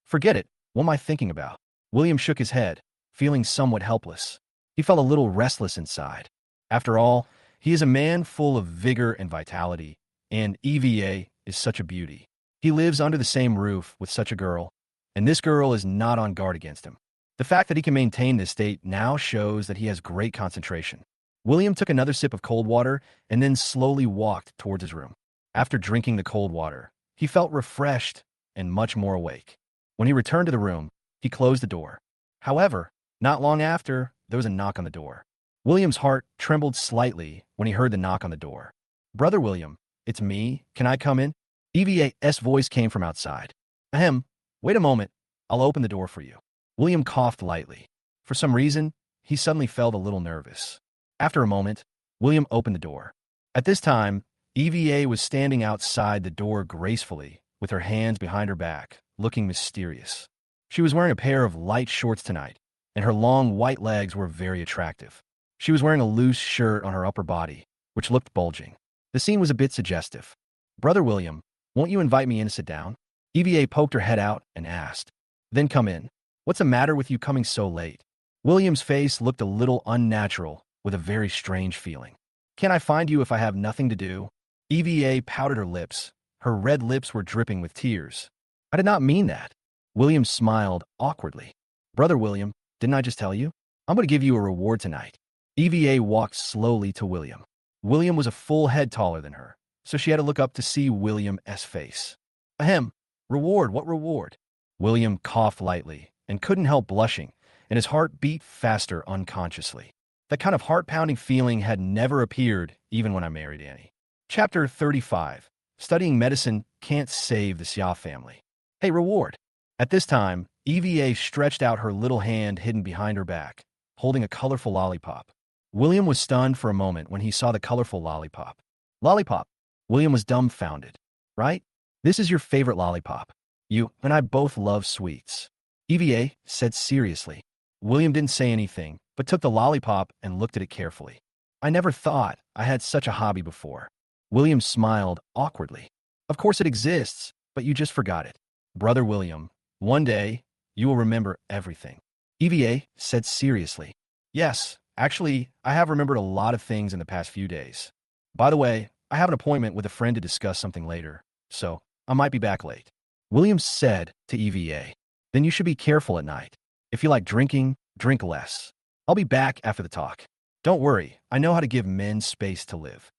Forget it. What am I thinking about? William shook his head, feeling somewhat helpless. He felt a little restless inside. After all, he is a man full of vigor and vitality, and Eva is such a beauty. He lives under the same roof with such a girl, and this girl is not on guard against him. The fact that he can maintain this state now shows that he has great concentration. William took another sip of cold water and then slowly walked towards his room. After drinking the cold water, he felt refreshed and much more awake. When he returned to the room, he closed the door. However, not long after, there was a knock on the door. William's heart trembled slightly when he heard the knock on the door. Brother William, it's me. Can I come in? Eva's voice came from outside. Ahem. Wait a moment. I'll open the door for you. William coughed lightly. For some reason, he suddenly felt a little nervous. After a moment, William opened the door. At this time, Eva was standing outside the door gracefully, with her hands behind her back, looking mysterious. She was wearing a pair of light shorts tonight, and her long white legs were very attractive. She was wearing a loose shirt on her upper body, which looked bulging. The scene was a bit suggestive. Brother William, won't you invite me in to sit down? Eva poked her head out and asked. Then come in. What's the matter with you coming so late? William's face looked a little unnatural, with a very strange feeling. Can I find you if I have nothing to do? Eva pouted her lips. Her red lips were dripping with tears. I did not mean that. William smiled awkwardly. Brother William, didn't I just tell you? I'm going to give you a reward tonight. Eva walked slowly to William. William was a full head taller than her, so she had to look up to see William's face. Ahem. Reward, what reward? William coughed lightly and couldn't help blushing, and his heart beat faster unconsciously. That kind of heart-pounding feeling had never appeared even when I married Annie. Chapter 35. Studying medicine can't save the Xia family. Hey, reward. At this time, Eva stretched out her little hand hidden behind her back, holding a colorful lollipop. William was stunned for a moment when he saw the colorful lollipop. Lollipop. William was dumbfounded. Right? This is your favorite lollipop. You and I both love sweets. Eva said seriously. William didn't say anything, but took the lollipop and looked at it carefully. I never thought I had such a hobby before. William smiled awkwardly. Of course it exists, but you just forgot it. Brother William, one day, you will remember everything. Eva said seriously. Yes, actually, I have remembered a lot of things in the past few days. By the way, I have an appointment with a friend to discuss something later, so I might be back late. William said to Eva. Then you should be careful at night. If you like drinking, drink less. I'll be back after the talk. Don't worry, I know how to give men space to live.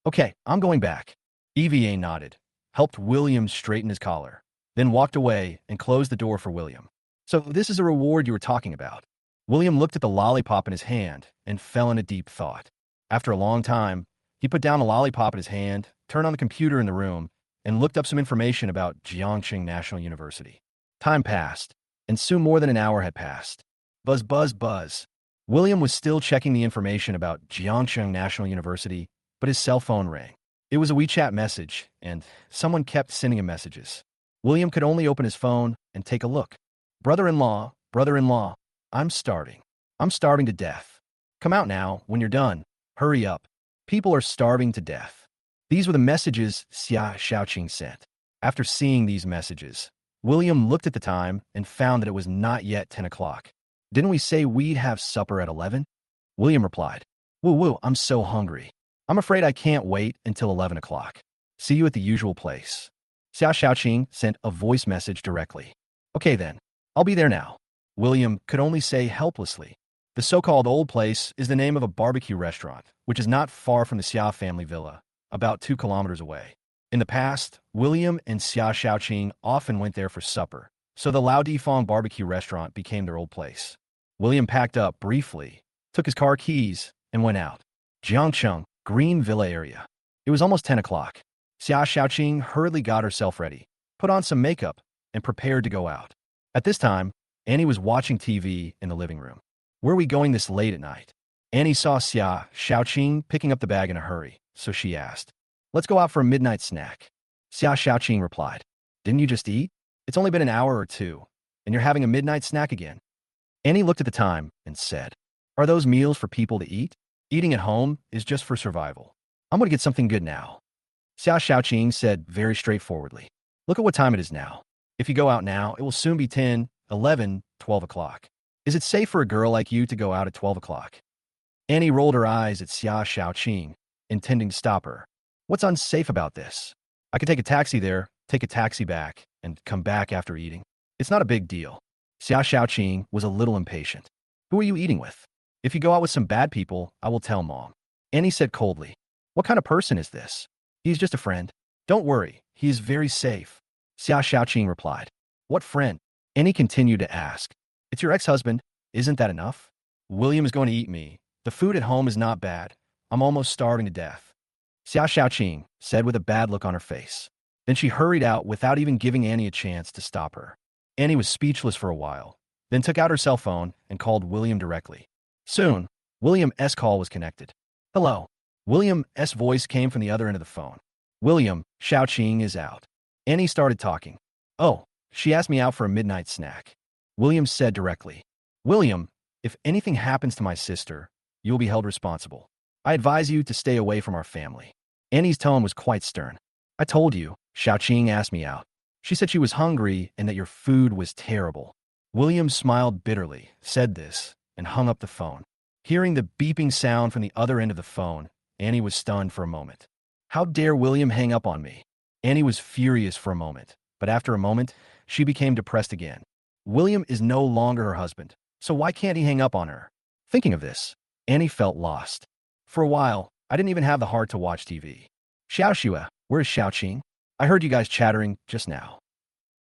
Okay, I'm going back. Eva nodded, helped William straighten his collar, then walked away and closed the door for William. So this is a reward you were talking about. William looked at the lollipop in his hand and fell in a deep thought. After a long time, he put down the lollipop in his hand, turned on the computer in the room, and looked up some information about Jiangxing National University. Time passed, and soon more than an hour had passed. Buzz, buzz, buzz. William was still checking the information about Jiangxing National University, but his cell phone rang. It was a WeChat message, and someone kept sending him messages. William could only open his phone and take a look. Brother-in-law, brother-in-law, I'm starving. I'm starving to death. Come out now when you're done. Hurry up. People are starving to death. These were the messages Xia Xiaoqing sent. After seeing these messages, William looked at the time and found that it was not yet 10 o'clock. Didn't we say we'd have supper at 11? William replied, Woo, I'm so hungry. I'm afraid I can't wait until 11 o'clock. See you at the usual place. Xia Xiaoqing sent a voice message directly. Okay then, I'll be there now. William could only say helplessly. The so-called old place is the name of a barbecue restaurant, which is not far from the Xia family villa, about 2 kilometers away. In the past, William and Xia Xiaoqing often went there for supper, so the Lao Difong barbecue restaurant became their old place. William packed up briefly, took his car keys, and went out. Jiangcheng, Green Villa area. It was almost 10 o'clock. Xia Xiaoqing hurriedly got herself ready, put on some makeup, and prepared to go out. At this time, Annie was watching TV in the living room. Where are we going this late at night? Annie saw Xia Xiaoqing picking up the bag in a hurry, so she asked, Let's go out for a midnight snack. Xia Xiaoqing replied, Didn't you just eat? It's only been an hour or two, and you're having a midnight snack again. Annie looked at the time and said, Are those meals for people to eat? Eating at home is just for survival. I'm going to get something good now. Xia Xiaoqing said very straightforwardly, Look at what time it is now. If you go out now, it will soon be 10, 11, 12 o'clock. Is it safe for a girl like you to go out at 12 o'clock? Annie rolled her eyes at Xia Xiaoqing, intending to stop her. What's unsafe about this? I could take a taxi there, take a taxi back, and come back after eating. It's not a big deal. Xia Xiaoqing was a little impatient. Who are you eating with? If you go out with some bad people, I will tell Mom. Annie said coldly, What kind of person is this? He's just a friend. Don't worry, he is very safe. Xia Xiaoqing replied. What friend? Annie continued to ask. It's your ex-husband. Isn't that enough? William is going to eat me. The food at home is not bad. I'm almost starving to death. Xia Xiaoqing said with a bad look on her face. Then she hurried out without even giving Annie a chance to stop her. Annie was speechless for a while, then took out her cell phone and called William directly. Soon, William's call was connected. Hello. William's voice came from the other end of the phone. William, Xiaoqing is out. Annie started talking. Oh, she asked me out for a midnight snack. William said directly. William, if anything happens to my sister, you will be held responsible. I advise you to stay away from our family. Annie's tone was quite stern. I told you, Xiaoqing asked me out. She said she was hungry and that your food was terrible. William smiled bitterly, said this, and hung up the phone. Hearing the beeping sound from the other end of the phone, Annie was stunned for a moment. How dare William hang up on me? Annie was furious for a moment, but after a moment, she became depressed again. William is no longer her husband, so why can't he hang up on her? Thinking of this, Annie felt lost. For a while, I didn't even have the heart to watch TV. Xiaoxue, where is Xiaoqing? I heard you guys chattering just now.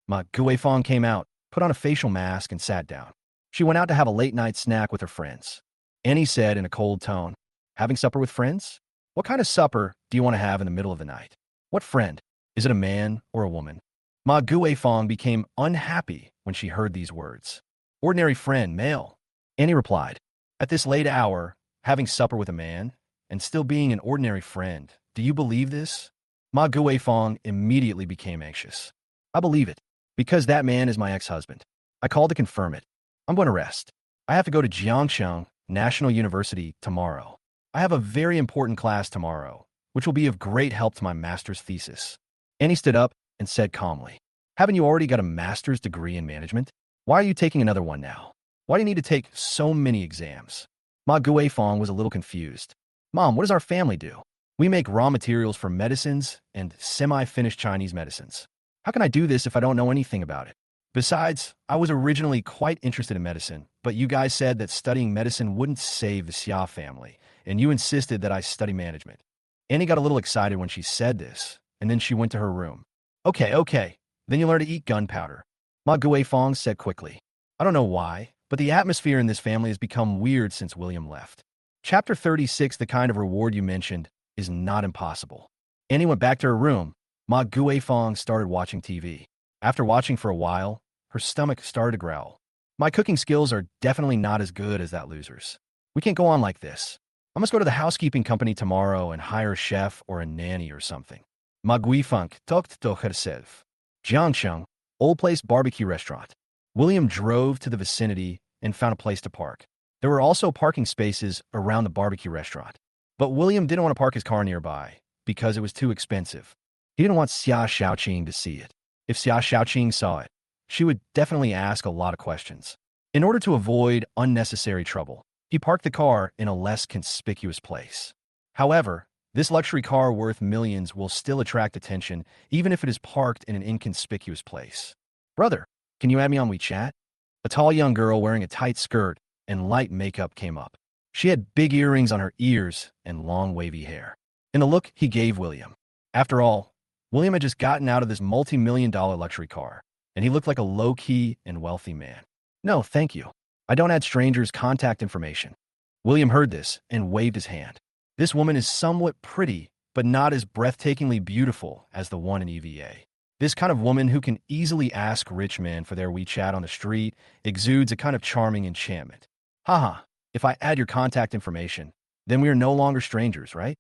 Ma Guifang came out, put on a facial mask, and sat down. She went out to have a late-night snack with her friends. Annie said in a cold tone, Having supper with friends? What kind of supper do you want to have in the middle of the night? What friend? Is it a man or a woman? Ma Guifang became unhappy when she heard these words. Ordinary friend, male. Annie replied, At this late hour, having supper with a man, and still being an ordinary friend, do you believe this? Ma Guifang immediately became anxious. I believe it, because that man is my ex-husband. I called to confirm it. I'm going to rest. I have to go to Jiangxing National University tomorrow. I have a very important class tomorrow, which will be of great help to my master's thesis. Annie stood up and said calmly, Haven't you already got a master's degree in management? Why are you taking another one now? Why do you need to take so many exams? Ma Guifang was a little confused. Mom, what does our family do? We make raw materials for medicines and semi-finished Chinese medicines. How can I do this if I don't know anything about it? Besides, I was originally quite interested in medicine, but you guys said that studying medicine wouldn't save the Xia family, and you insisted that I study management. Annie got a little excited when she said this, and then she went to her room. Okay, then you learn to eat gunpowder. Ma Guifang said quickly. I don't know why, but the atmosphere in this family has become weird since William left. Chapter 36, the kind of reward you mentioned, is not impossible. Annie went back to her room. Ma Guifeng started watching TV. After watching for a while, her stomach started to growl. My cooking skills are definitely not as good as that loser's. We can't go on like this. I must go to the housekeeping company tomorrow and hire a chef or a nanny or something. Ma Guifeng talked to herself. Jiangcheng, Old Place Barbecue Restaurant. William drove to the vicinity and found a place to park. There were also parking spaces around the barbecue restaurant. But William didn't want to park his car nearby because it was too expensive. He didn't want Xia Xiaoqing to see it. If Xia Xiaoqing saw it, she would definitely ask a lot of questions. In order to avoid unnecessary trouble, he parked the car in a less conspicuous place. However, this luxury car worth millions will still attract attention even if it is parked in an inconspicuous place. Brother, can you add me on WeChat? A tall young girl wearing a tight skirt and light makeup came up. She had big earrings on her ears and long wavy hair. In the look he gave William. After all, William had just gotten out of this multi-million-dollar luxury car, and he looked like a low-key and wealthy man. No, thank you. I don't add strangers' contact information. William heard this and waved his hand. This woman is somewhat pretty, but not as breathtakingly beautiful as the one in EVA. This kind of woman who can easily ask rich men for their WeChat on the street exudes a kind of charming enchantment. Haha, if I add your contact information, then we are no longer strangers, right?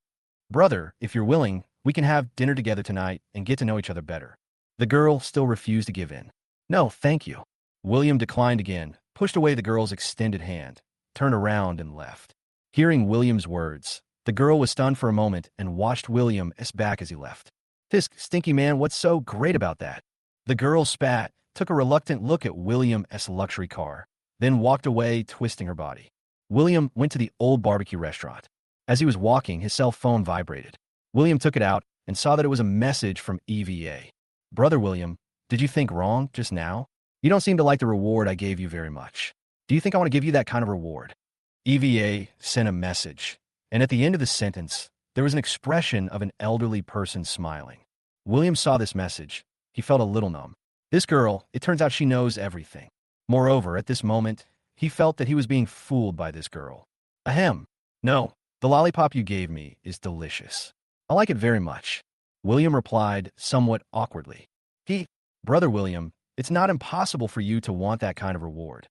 Brother, if you're willing, we can have dinner together tonight and get to know each other better. The girl still refused to give in. No, thank you. William declined again, pushed away the girl's extended hand, turned around and left. Hearing William's words, the girl was stunned for a moment and watched William's back as he left. This stinky man, what's so great about that? The girl spat, took a reluctant look at William's luxury car, then walked away, twisting her body. William went to the old barbecue restaurant. As he was walking, his cell phone vibrated. William took it out and saw that it was a message from EVA. Brother William, did you think wrong just now? You don't seem to like the reward I gave you very much. Do you think I want to give you that kind of reward? EVA sent a message, and at the end of the sentence, there was an expression of an elderly person smiling. William saw this message. He felt a little numb. This girl, it turns out she knows everything. Moreover, at this moment, he felt that he was being fooled by this girl. Ahem. No, the lollipop you gave me is delicious. I like it very much. William replied somewhat awkwardly. Brother William, it's not impossible for you to want that kind of reward.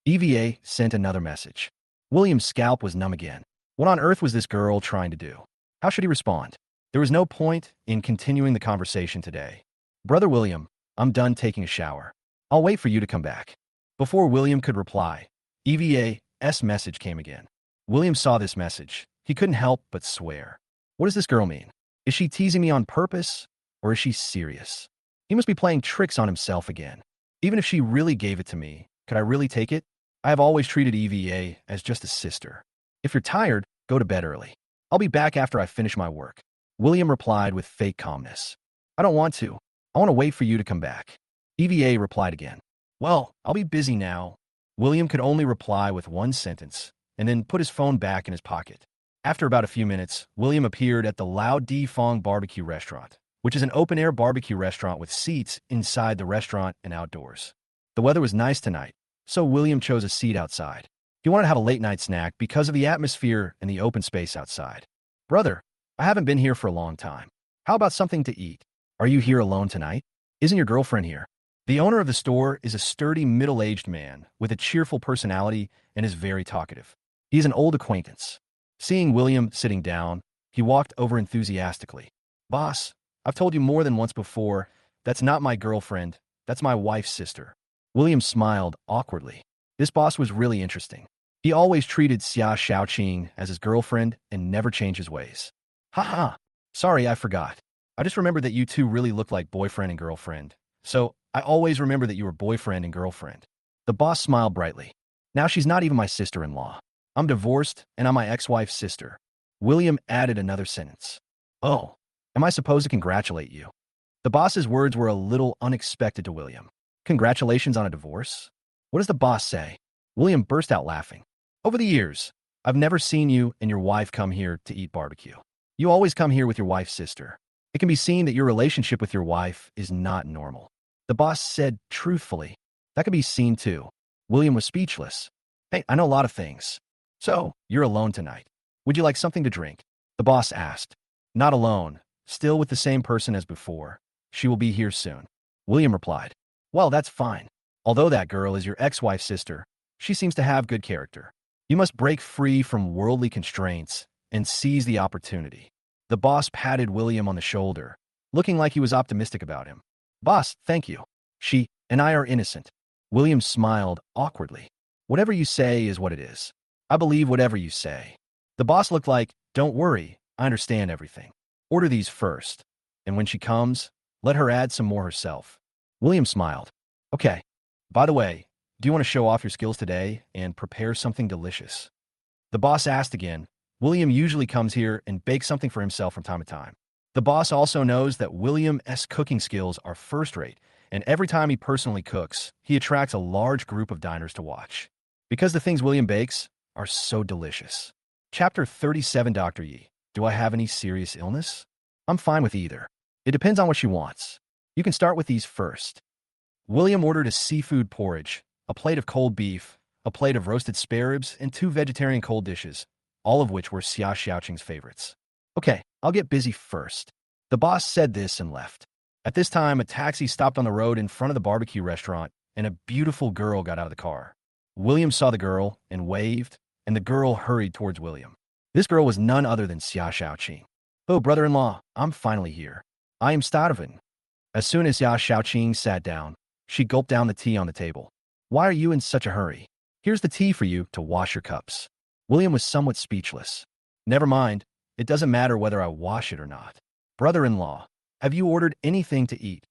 EVA sent another message. William's scalp was numb again. What on earth was this girl trying to do? How should he respond? There was no point in continuing the conversation today. Brother William, I'm done taking a shower. I'll wait for you to come back. Before William could reply, EVA's message came again. William saw this message. He couldn't help but swear. What does this girl mean? Is she teasing me on purpose, or is she serious? He must be playing tricks on himself again. Even if she really gave it to me, could I really take it? I have always treated EVA as just a sister. If you're tired, go to bed early. I'll be back after I finish my work. William replied with fake calmness. I don't want to. I want to wait for you to come back. EVA replied again. Well, I'll be busy now. William could only reply with one sentence, and then put his phone back in his pocket. After about a few minutes, William appeared at the Lao Di Fong barbecue restaurant, which is an open-air barbecue restaurant with seats inside the restaurant and outdoors. The weather was nice tonight, so William chose a seat outside. He wanted to have a late-night snack because of the atmosphere and the open space outside. Brother, I haven't been here for a long time. How about something to eat? Are you here alone tonight? Isn't your girlfriend here? The owner of the store is a sturdy, middle-aged man with a cheerful personality and is very talkative. He is an old acquaintance. Seeing William sitting down, he walked over enthusiastically. Boss, I've told you more than once before, that's not my girlfriend, that's my wife's sister. William smiled awkwardly. This boss was really interesting. He always treated Xia Xiaoqing as his girlfriend and never changed his ways. Haha, sorry, I forgot. I just remembered that you two really look like boyfriend and girlfriend. So, I always remember that you were boyfriend and girlfriend. The boss smiled brightly. Now she's not even my sister-in-law. I'm divorced, and I'm my ex-wife's sister. William added another sentence. Oh, am I supposed to congratulate you? The boss's words were a little unexpected to William. Congratulations on a divorce? What does the boss say? William burst out laughing. Over the years, I've never seen you and your wife come here to eat barbecue. You always come here with your wife's sister. It can be seen that your relationship with your wife is not normal. The boss said truthfully. That could be seen too. William was speechless. Hey, I know a lot of things. So, you're alone tonight. Would you like something to drink? The boss asked. Not alone, still with the same person as before. She will be here soon. William replied. Well, that's fine. Although that girl is your ex-wife's sister, she seems to have good character. You must break free from worldly constraints and seize the opportunity. The boss patted William on the shoulder, looking like he was optimistic about him. Boss, thank you. She and I are innocent. William smiled awkwardly. Whatever you say is what it is. I believe whatever you say. The boss looked like, don't worry, I understand everything. Order these first. And when she comes, let her add some more herself. William smiled. Okay. By the way, do you want to show off your skills today and prepare something delicious? The boss asked again. William usually comes here and bakes something for himself from time to time. The boss also knows that William's cooking skills are first-rate, and every time he personally cooks, he attracts a large group of diners to watch. Because the things William bakes are so delicious. Chapter 37. Dr. Yi. Do I have any serious illness? I'm fine with either. It depends on what she wants. You can start with these first. William ordered a seafood porridge, a plate of cold beef, a plate of roasted spare ribs, and 2 vegetarian cold dishes, all of which were Xia Xiaoqing's favorites. Okay, I'll get busy first. The boss said this and left. At this time, a taxi stopped on the road in front of the barbecue restaurant, and a beautiful girl got out of the car. William saw the girl and waved, and the girl hurried towards William. This girl was none other than Xia Xiaoqing. Oh, brother-in-law, I'm finally here. I am starving. As soon as Xia Xiaoqing sat down, she gulped down the tea on the table. Why are you in such a hurry? Here's the tea for you to wash your cups. William was somewhat speechless. Never mind, it doesn't matter whether I wash it or not. Brother-in-law, have you ordered anything to eat?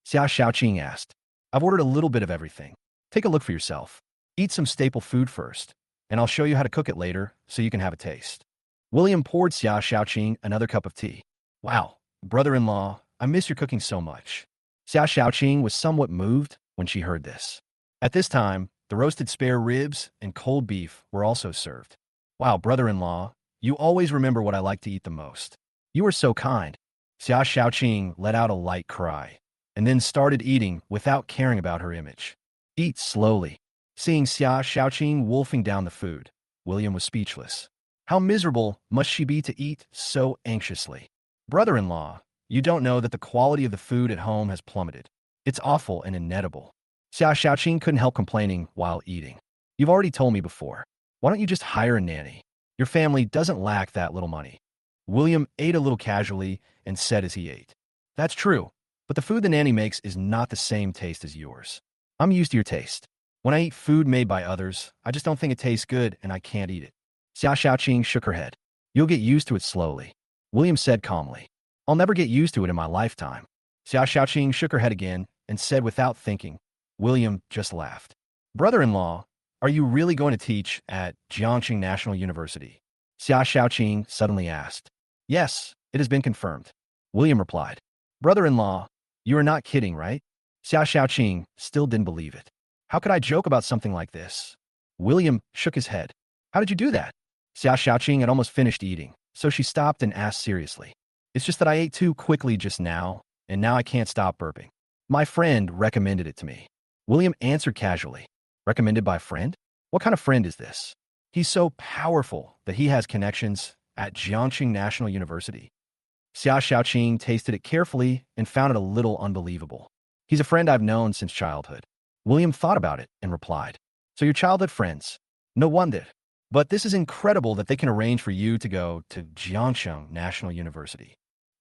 Xia Xiaoqing asked. I've ordered a little bit of everything. Take a look for yourself. Eat some staple food first, and I'll show you how to cook it later so you can have a taste. William poured Xia Xiaoqing another cup of tea. Wow, brother-in-law, I miss your cooking so much. Xia Xiaoqing was somewhat moved when she heard this. At this time, the roasted spare ribs and cold beef were also served. Wow, brother-in-law, you always remember what I like to eat the most. You are so kind. Xia Xiaoqing let out a light cry, and then started eating without caring about her image. Eat slowly. Seeing Xia Xiaoqing wolfing down the food, William was speechless. How miserable must she be to eat so anxiously? Brother-in-law, you don't know that the quality of the food at home has plummeted. It's awful and inedible. Xia Xiaoqing couldn't help complaining while eating. You've already told me before. Why don't you just hire a nanny? Your family doesn't lack that little money. William ate a little casually and said as he ate. That's true, but the food the nanny makes is not the same taste as yours. I'm used to your taste. When I eat food made by others, I just don't think it tastes good and I can't eat it. Xia Xiaoqing shook her head. You'll get used to it slowly. William said calmly. I'll never get used to it in my lifetime. Xia Xiaoqing shook her head again and said without thinking. William just laughed. Brother-in-law, are you really going to teach at Jiangxing National University? Xia Xiaoqing suddenly asked. Yes, it has been confirmed. William replied. Brother-in-law, you are not kidding, right? Xia Xiaoqing still didn't believe it. How could I joke about something like this? William shook his head. How did you do that? Xia Xiaoqing had almost finished eating, so she stopped and asked seriously. It's just that I ate too quickly just now, and now I can't stop burping. My friend recommended it to me. William answered casually. Recommended by a friend? What kind of friend is this? He's so powerful that he has connections at Jiangxing National University. Xia Xiaoqing tasted it carefully and found it a little unbelievable. He's a friend I've known since childhood. William thought about it and replied. So your childhood friends? No wonder. But this is incredible that they can arrange for you to go to Jiangxing National University.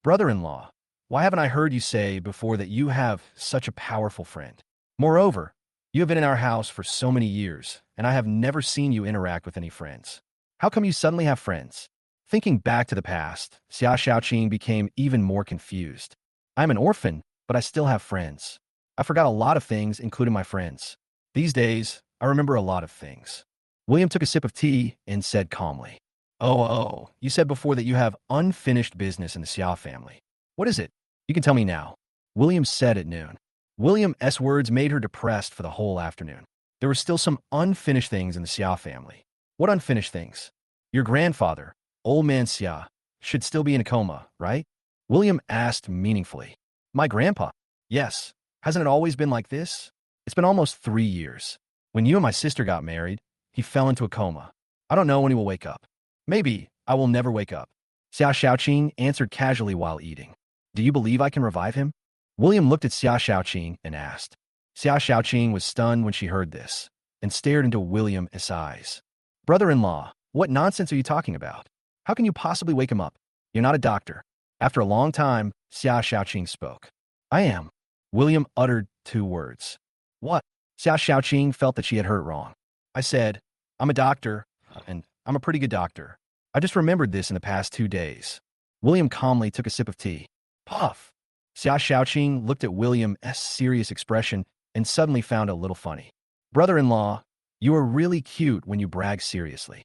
Brother-in-law, why haven't I heard you say before that you have such a powerful friend? Moreover, you have been in our house for so many years, and I have never seen you interact with any friends. How come you suddenly have friends? Thinking back to the past, Xia Xiaoqing became even more confused. I'm an orphan, but I still have friends. I forgot a lot of things, including my friends. These days, I remember a lot of things. William took a sip of tea and said calmly. Oh, you said before that you have unfinished business in the Xia family. What is it? You can tell me now. William said at noon. William's words made her depressed for the whole afternoon. There were still some unfinished things in the Xia family. What unfinished things? Your grandfather, old man Xia, should still be in a coma, right? William asked meaningfully. My grandpa? Yes. Hasn't it always been like this? It's been almost 3 years. When you and my sister got married, he fell into a coma. I don't know when he will wake up. Maybe I will never wake up. Xia Xiaoqing answered casually while eating. Do you believe I can revive him? William looked at Xia Xiaoqing and asked. Xia Xiaoqing was stunned when she heard this and stared into William's eyes. Brother-in-law, what nonsense are you talking about? How can you possibly wake him up? You're not a doctor. After a long time, Xia Xiaoqing spoke. I am. William uttered 2 words. What? Xia Xiaoqing felt that she had heard wrong. I said, I'm a doctor, and I'm a pretty good doctor. I just remembered this in the past 2 days. William calmly took a sip of tea. Puff. Xia Xiaoqing looked at William's serious expression and suddenly found it a little funny. Brother-in-law, you are really cute when you brag seriously.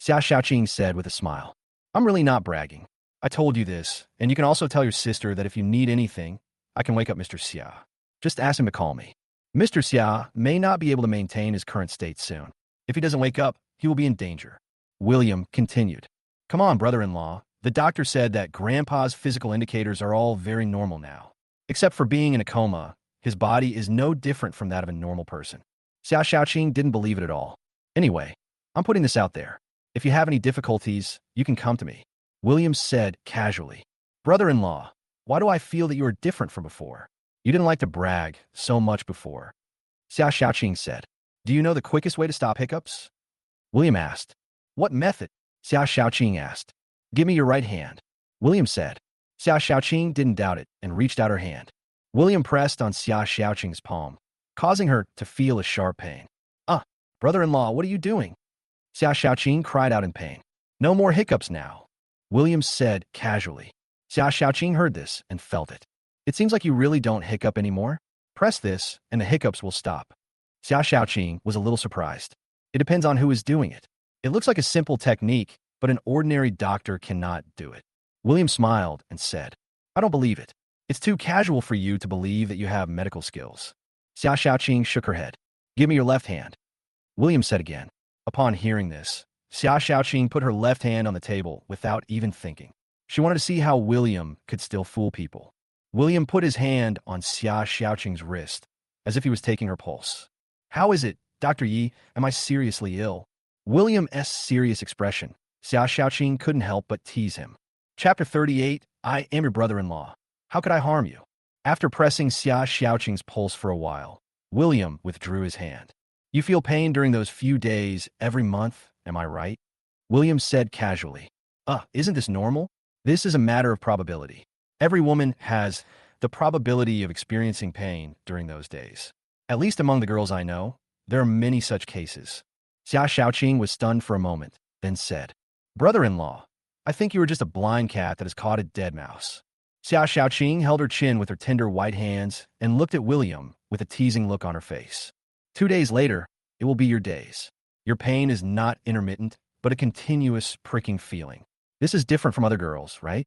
Xia Xiaoqing said with a smile. I'm really not bragging. I told you this, and you can also tell your sister that if you need anything, I can wake up Mr. Xia. Just ask him to call me. Mr. Xia may not be able to maintain his current state soon. If he doesn't wake up, he will be in danger. William continued. Come on, brother-in-law. The doctor said that Grandpa's physical indicators are all very normal now. Except for being in a coma, his body is no different from that of a normal person. Xia Xiaoqing didn't believe it at all. Anyway, I'm putting this out there. If you have any difficulties, you can come to me. William said casually. Brother-in-law, why do I feel that you are different from before? You didn't like to brag so much before. Xia Xiaoqing said. Do you know the quickest way to stop hiccups? William asked. What method? Xia Xiaoqing asked. Give me your right hand. William said. Xia Xiaoqing didn't doubt it and reached out her hand. William pressed on Xia Xiaoqing's palm, causing her to feel a sharp pain. Brother-in-law, what are you doing? Xia Xiaoqing cried out in pain. No more hiccups now. William said casually. Xia Xiaoqing heard this and felt it. It seems like you really don't hiccup anymore. Press this and the hiccups will stop. Xia Xiaoqing was a little surprised. It depends on who is doing it. It looks like a simple technique, but an ordinary doctor cannot do it. William smiled and said, I don't believe it. It's too casual for you to believe that you have medical skills. Xia Xiaoqing shook her head. Give me your left hand. William said again. Upon hearing this, Xia Xiaoqing put her left hand on the table without even thinking. She wanted to see how William could still fool people. William put his hand on Xia Xiaoqing's wrist, as if he was taking her pulse. How is it, Dr. Yi? Am I seriously ill? William's serious expression. Xia Xiaoqing couldn't help but tease him. Chapter 38, I am your brother-in-law. How could I harm you? After pressing Xia Xiaoqing's pulse for a while, William withdrew his hand. You feel pain during those few days every month, am I right? William said casually. Isn't this normal? This is a matter of probability. Every woman has the probability of experiencing pain during those days. At least among the girls I know, there are many such cases. Xia Xiaoqing was stunned for a moment, then said, Brother-in-law, I think you are just a blind cat that has caught a dead mouse. Xia Xiaoqing held her chin with her tender white hands and looked at William with a teasing look on her face. 2 days later, it will be your days. Your pain is not intermittent, but a continuous pricking feeling. This is different from other girls, right?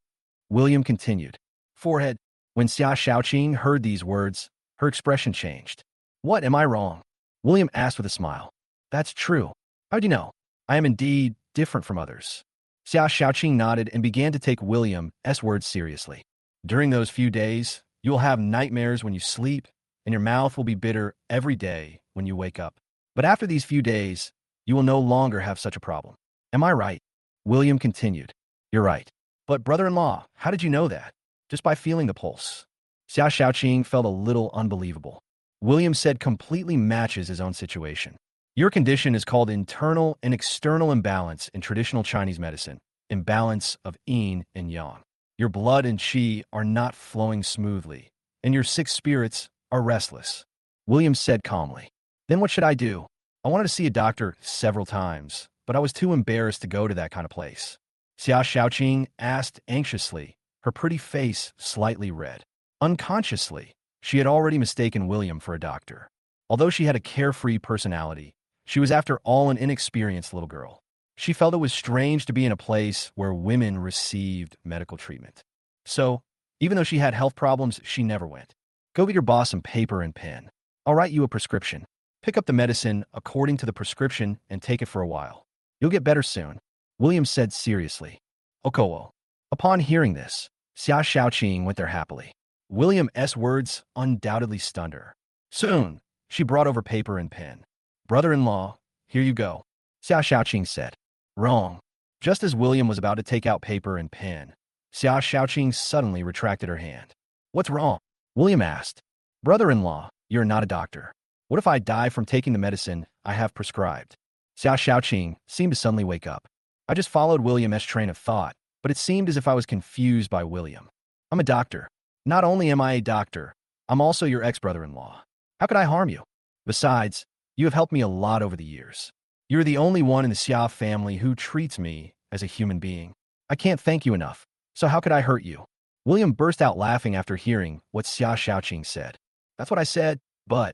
William continued. Forehead. When Xia Xiaoqing heard these words, her expression changed. What, am I wrong? William asked with a smile. That's true. How do you know? I am indeed different from others. Xia Xiaoqing nodded and began to take William's words seriously. During those few days, you will have nightmares when you sleep, and your mouth will be bitter every day when you wake up. But after these few days, you will no longer have such a problem. Am I right? William continued. You're right. But brother-in-law, how did you know that? Just by feeling the pulse. Xia Xiaoqing felt a little unbelievable. William said completely matches his own situation. Your condition is called internal and external imbalance in traditional Chinese medicine, imbalance of yin and yang. Your blood and qi are not flowing smoothly, and your 6 spirits are restless. William said calmly. Then what should I do? I wanted to see a doctor several times, but I was too embarrassed to go to that kind of place. Xia Xiaoqing asked anxiously, her pretty face slightly red. Unconsciously, she had already mistaken William for a doctor. Although she had a carefree personality, she was after all an inexperienced little girl. She felt it was strange to be in a place where women received medical treatment. So, even though she had health problems, she never went. Go get your boss some paper and pen. I'll write you a prescription. Pick up the medicine according to the prescription and take it for a while. You'll get better soon, William said seriously. Okowo. Upon hearing this, Xia Xiaoqing went there happily. William's words undoubtedly stunned her. Soon, she brought over paper and pen. Brother-in-law, here you go, Xia Xiaoqing said. Wrong. Just as William was about to take out paper and pen, Xia Xiaoqing suddenly retracted her hand. What's wrong? William asked. Brother-in-law, you're not a doctor. What if I die from taking the medicine I have prescribed? Xia Xiaoqing seemed to suddenly wake up. I just followed William's train of thought, but it seemed as if I was confused by William. I'm a doctor. Not only am I a doctor, I'm also your ex-brother-in-law. How could I harm you? Besides, you have helped me a lot over the years. You're the only one in the Xia family who treats me as a human being. I can't thank you enough, so how could I hurt you? William burst out laughing after hearing what Xia Xiaoqing said. That's what I said, but...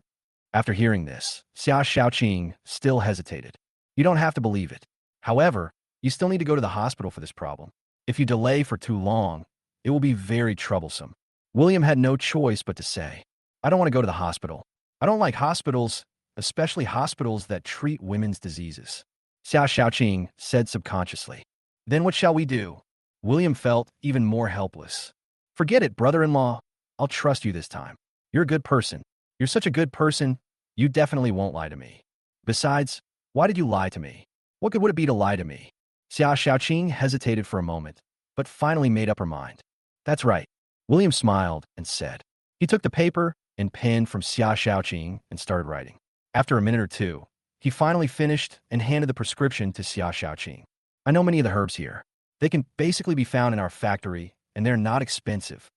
After hearing this, Xia Xiaoqing still hesitated. You don't have to believe it. However, you still need to go to the hospital for this problem. If you delay for too long, it will be very troublesome. William had no choice but to say, I don't want to go to the hospital. I don't like hospitals, especially hospitals that treat women's diseases. Xia Xiaoqing said subconsciously. Then what shall we do? William felt even more helpless. Forget it, brother-in-law. I'll trust you this time. You're a good person. You're such a good person, you definitely won't lie to me. Besides, why did you lie to me? What good would it be to lie to me? Xia Xiaoqing hesitated for a moment, but finally made up her mind. That's right. William smiled and said. He took the paper and pen from Xia Xiaoqing and started writing. After a minute or two, he finally finished and handed the prescription to Xia Xiaoqing. I know many of the herbs here. They can basically be found in our factory, and they're not expensive.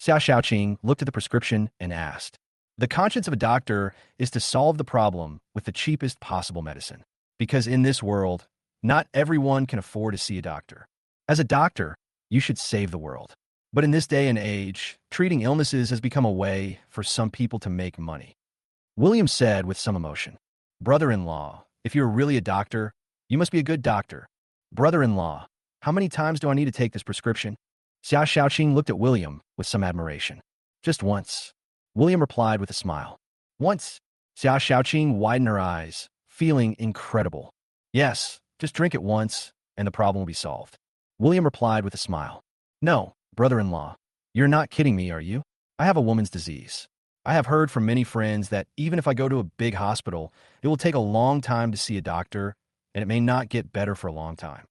Xia Xiaoqing looked at the prescription and asked. The conscience of a doctor is to solve the problem with the cheapest possible medicine. Because in this world, not everyone can afford to see a doctor. As a doctor, you should save the world. But in this day and age, treating illnesses has become a way for some people to make money. William said with some emotion, Brother-in-law, if you're really a doctor, you must be a good doctor. Brother-in-law, how many times do I need to take this prescription? Xia Xiaoqing looked at William with some admiration. Just once. William replied with a smile. Once. Xia Xiaoqing widened her eyes, feeling incredible. Yes, just drink it once, and the problem will be solved. William replied with a smile. No, brother-in-law, you're not kidding me, are you? I have a woman's disease. I have heard from many friends that even if I go to a big hospital, it will take a long time to see a doctor, and it may not get better for a long time.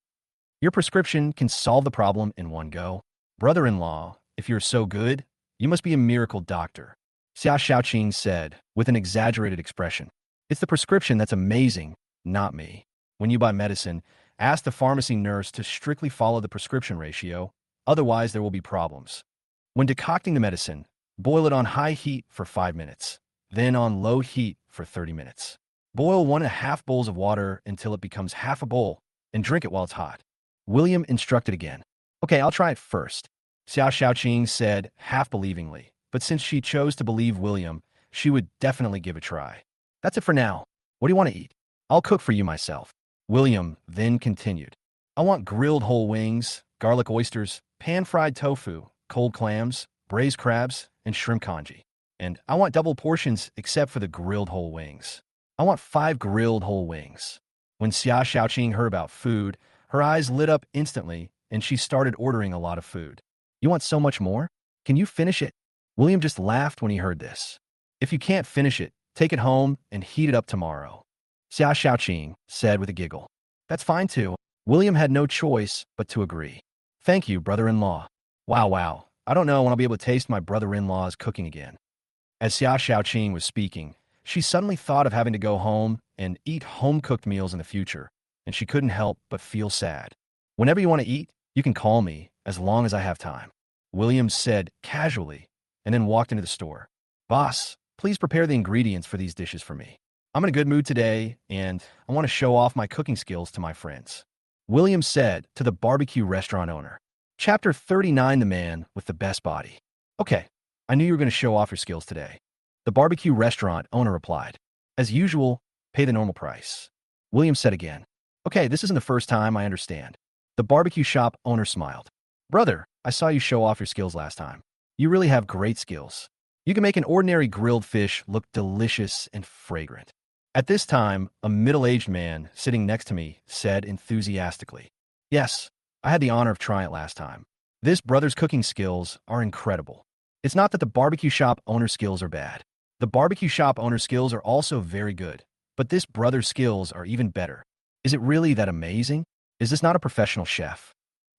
Your prescription can solve the problem in one go. Brother-in-law, if you're so good, you must be a miracle doctor. Xia Xiaoqing said, with an exaggerated expression. It's the prescription that's amazing, not me. When you buy medicine, ask the pharmacy nurse to strictly follow the prescription ratio, otherwise there will be problems. When decocting the medicine, boil it on high heat for 5 minutes, then on low heat for 30 minutes. Boil 1.5 bowls of water until it becomes half a bowl, and drink it while it's hot. William instructed again. Okay, I'll try it first. Xia Xiaoqing said, half believingly. But since she chose to believe William, she would definitely give it a try. That's it for now. What do you want to eat? I'll cook for you myself. William then continued. I want grilled whole wings, garlic oysters, pan-fried tofu, cold clams, braised crabs, and shrimp congee. And I want double portions except for the grilled whole wings. I want 5 grilled whole wings. When Xia Xiaoqing heard about food, her eyes lit up instantly, and she started ordering a lot of food. You want so much more? Can you finish it? William just laughed when he heard this. If you can't finish it, take it home and heat it up tomorrow. Xia Xiaoqing said with a giggle. That's fine too. William had no choice but to agree. Thank you, brother-in-law. Wow. I don't know when I'll be able to taste my brother-in-law's cooking again. As Xia Xiaoqing was speaking, she suddenly thought of having to go home and eat home-cooked meals in the future, and she couldn't help but feel sad. Whenever you want to eat, you can call me as long as I have time. William said casually, and then walked into the store. Boss, please prepare the ingredients for these dishes for me. I'm in a good mood today, and I want to show off my cooking skills to my friends. William said to the barbecue restaurant owner. Chapter 39, The Man with the Best Body. Okay, I knew you were going to show off your skills today. The barbecue restaurant owner replied. As usual, pay the normal price. William said again. Okay, this isn't the first time, I understand. The barbecue shop owner smiled. Brother, I saw you show off your skills last time. You really have great skills. You can make an ordinary grilled fish look delicious and fragrant. At this time, a middle-aged man sitting next to me said enthusiastically, Yes, I had the honor of trying it last time. This brother's cooking skills are incredible. It's not that the barbecue shop owner's skills are bad. The barbecue shop owner's skills are also very good, But this brother's skills are even better. Is it really that amazing? Is this not a professional chef?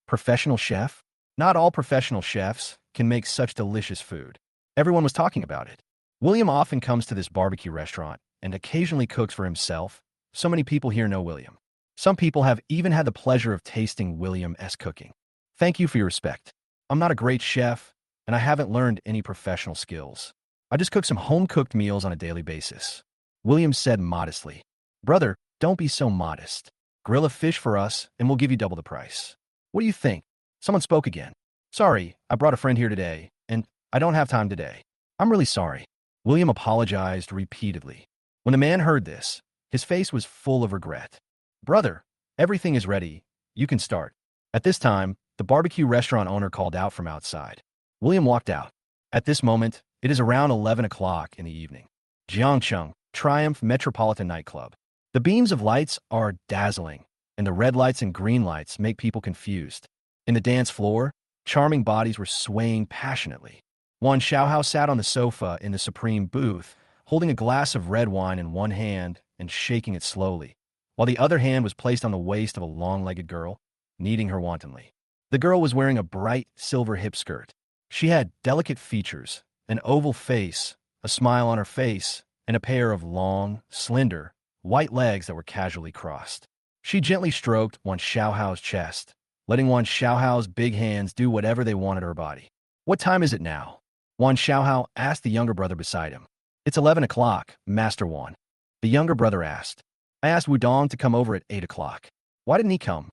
Professional chef? Not all professional chefs can make such delicious food. Everyone was talking about it. William often comes to this barbecue restaurant and occasionally cooks for himself. So many people here know William. Some people have even had the pleasure of tasting William's cooking. Thank you for your respect. I'm not a great chef, and I haven't learned any professional skills. I just cook some home-cooked meals on a daily basis. William said modestly. Brother, don't be so modest. Grill a fish for us, and we'll give you double the price. What do you think? Someone spoke again. Sorry, I brought a friend here today, and I don't have time today. I'm really sorry. William apologized repeatedly. When the man heard this, his face was full of regret. Brother, everything is ready. You can start. At this time, the barbecue restaurant owner called out from outside. William walked out. At this moment, it is around 11 o'clock in the evening. Jiangcheng, Triumph Metropolitan Nightclub. The beams of lights are dazzling, and the red lights and green lights make people confused. In the dance floor, charming bodies were swaying passionately. Wan Xiaohao sat on the sofa in the supreme booth, holding a glass of red wine in one hand and shaking it slowly, while the other hand was placed on the waist of a long-legged girl, kneading her wantonly. The girl was wearing a bright silver hip skirt. She had delicate features, an oval face, a smile on her face, and a pair of long, slender, white legs that were casually crossed. She gently stroked Wan Xiaohao's chest, letting Wan Xiaohao's big hands do whatever they wanted to her body. What time is it now? Wan Xiaohao asked the younger brother beside him. It's 11 o'clock, Master Wan. The younger brother asked. I asked Wudong to come over at 8 o'clock. Why didn't he come?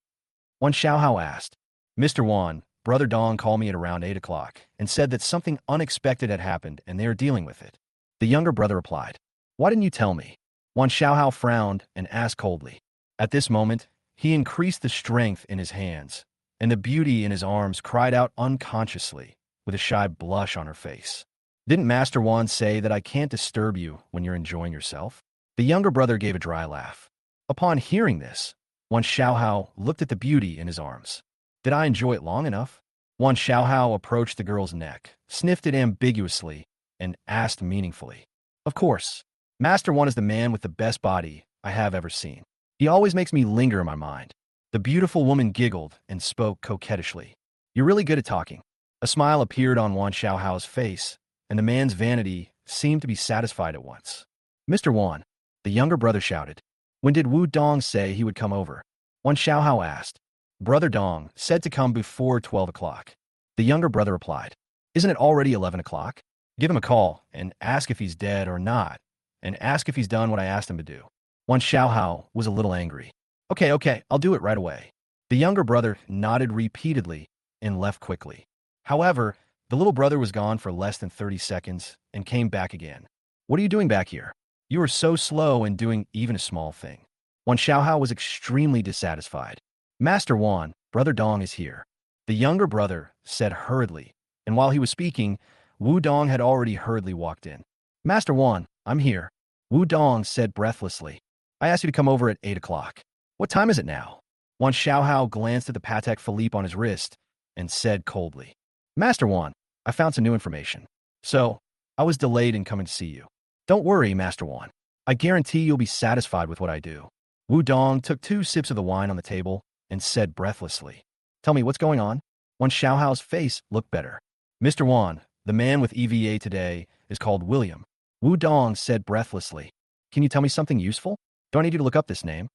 Wan Xiaohao asked. Mr. Wan, Brother Dong called me at around 8 o'clock and said that something unexpected had happened and they are dealing with it. The younger brother replied. Why didn't you tell me? Wan Xiaohao frowned and asked coldly. At this moment, he increased the strength in his hands, and the beauty in his arms cried out unconsciously, with a shy blush on her face. Didn't Master Wan say that I can't disturb you when you're enjoying yourself? The younger brother gave a dry laugh. Upon hearing this, Wan Xiaohao looked at the beauty in his arms. Did I enjoy it long enough? Wan Xiaohao approached the girl's neck, sniffed it ambiguously, and asked meaningfully. Of course. Master Wan is the man with the best body I have ever seen. He always makes me linger in my mind. The beautiful woman giggled and spoke coquettishly. You're really good at talking. A smile appeared on Wan Xiaohao's face, and the man's vanity seemed to be satisfied at once. Mr. Wan, the younger brother shouted. When did Wu Dong say he would come over? Wan Xiaohao asked. Brother Dong said to come before 12 o'clock. The younger brother replied. Isn't it already 11 o'clock? Give him a call and ask if he's dead or not, and ask if he's done what I asked him to do. Wan Xiaohao was a little angry. Okay, I'll do it right away. The younger brother nodded repeatedly and left quickly. However, the little brother was gone for less than 30 seconds and came back again. What are you doing back here? You are so slow in doing even a small thing. Wan Xiaohao was extremely dissatisfied. Master Wan, Brother Dong is here. The younger brother said hurriedly, and while he was speaking, Wu Dong had already hurriedly walked in. Master Wan, I'm here. Wu Dong said breathlessly. I asked you to come over at 8 o'clock. What time is it now? Wan Xiaohao glanced at the Patek Philippe on his wrist and said coldly. Master Wan, I found some new information. So, I was delayed in coming to see you. Don't worry, Master Wan. I guarantee you'll be satisfied with what I do. Wu Dong took 2 sips of the wine on the table and said breathlessly. Tell me what's going on? Wan Xiaohao's face looked better. Mr. Wan, the man with EVA today is called William. Wu Dong said breathlessly. Can you tell me something useful? Do I need you to look up this name?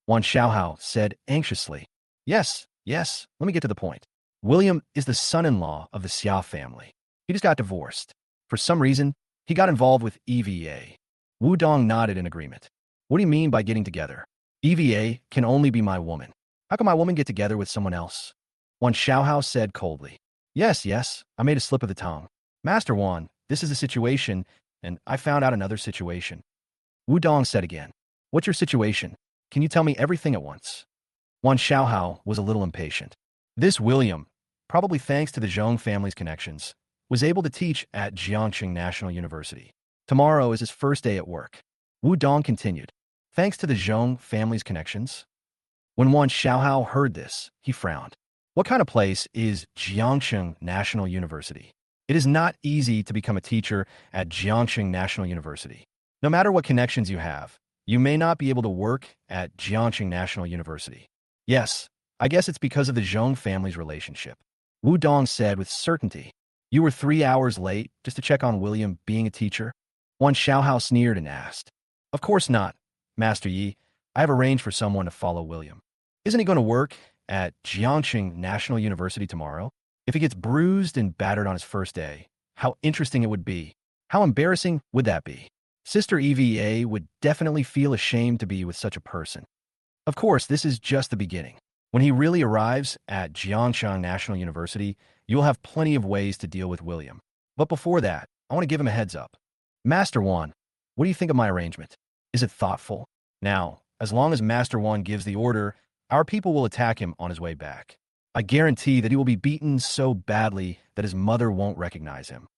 Wan Xiaohao said anxiously. Yes, let me get to the point. William is the son-in-law of the Xia family. He just got divorced. For some reason, he got involved with EVA. Wu Dong nodded in agreement. What do you mean by getting together? EVA can only be my woman. How can my woman get together with someone else? Wan Xiaohao said coldly. Yes, I made a slip of the tongue. Master Wan, this is a situation, and I found out another situation. Wu Dong said again. What's your situation? Can you tell me everything at once? Wan Xiaohao was a little impatient. This William, probably thanks to the Zhong family's connections, was able to teach at Jiangxing National University. Tomorrow is his first day at work. Wu Dong continued. Thanks to the Zhong family's connections? When Wan Xiaohao heard this, he frowned. What kind of place is Jiangxing National University? It is not easy to become a teacher at Jiangxing National University. No matter what connections you have, You may not be able to work at Jiangxing National University. Yes, I guess it's because of the Zhong family's relationship. Wu Dong said with certainty. You were 3 hours late just to check on William being a teacher? Wan Xiaohao sneered and asked. Of course not, Master Yi. I have arranged for someone to follow William. Isn't he going to work at Jiangxing National University tomorrow? If he gets bruised and battered on his first day, how interesting it would be. How embarrassing would that be? Sister EVA would definitely feel ashamed to be with such a person. Of course, this is just the beginning. When he really arrives at Jiangxing National University, you'll have plenty of ways to deal with William. But before that, I want to give him a heads up. Master Wan, what do you think of my arrangement? Is it thoughtful? Now, as long as Master Wan gives the order, our people will attack him on his way back. I guarantee that he will be beaten so badly that his mother won't recognize him.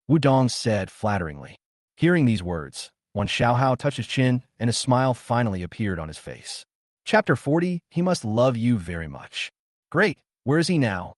Wu Dong said flatteringly. Hearing these words, Wan Xiaohao touched his chin and a smile finally appeared on his face. Chapter 40, He Must Love You Very Much. Great, where is he now?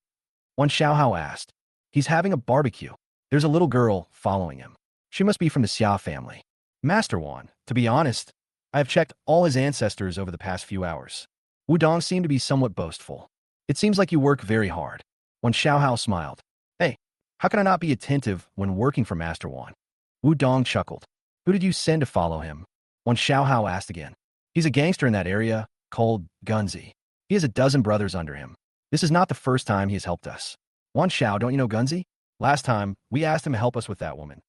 Wan Xiaohao asked. He's having a barbecue. There's a little girl following him. She must be from the Xia family. Master Wan, to be honest, I have checked all his ancestors over the past few hours. Wu Dong seemed to be somewhat boastful. It seems like you work very hard. Wan Xiaohao smiled. Hey, how can I not be attentive when working for Master Wan? Wu Dong chuckled. Who did you send to follow him? Wan Xiaohao asked again. He's a gangster in that area called Gunzi. He has a dozen brothers under him. This is not the first time he has helped us. Wan Xiao, don't you know Gunzi? Last time, we asked him to help us with that woman.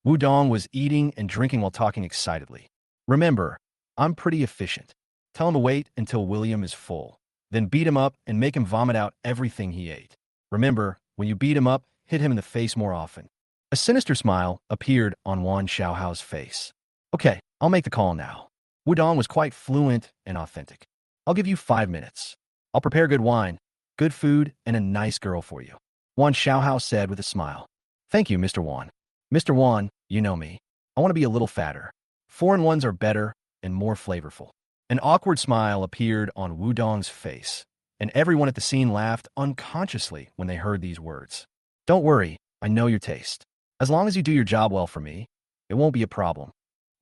Wu Dong was eating and drinking while talking excitedly. Remember, I'm pretty efficient. Tell him to wait until William is full. Then beat him up and make him vomit out everything he ate. Remember, when you beat him up, hit him in the face more often. A sinister smile appeared on Wan Xiaohao's face. Okay, I'll make the call now. Wu Dong was quite fluent and authentic. I'll give you 5 minutes. I'll prepare good wine, good food, and a nice girl for you. Wan Xiaohao said with a smile. Thank you, Mr. Wan. Mr. Wan, you know me. I want to be a little fatter. Foreign ones are better and more flavorful. An awkward smile appeared on Wu Dong's face, and everyone at the scene laughed unconsciously when they heard these words. Don't worry, I know your taste. As long as you do your job well for me, it won't be a problem.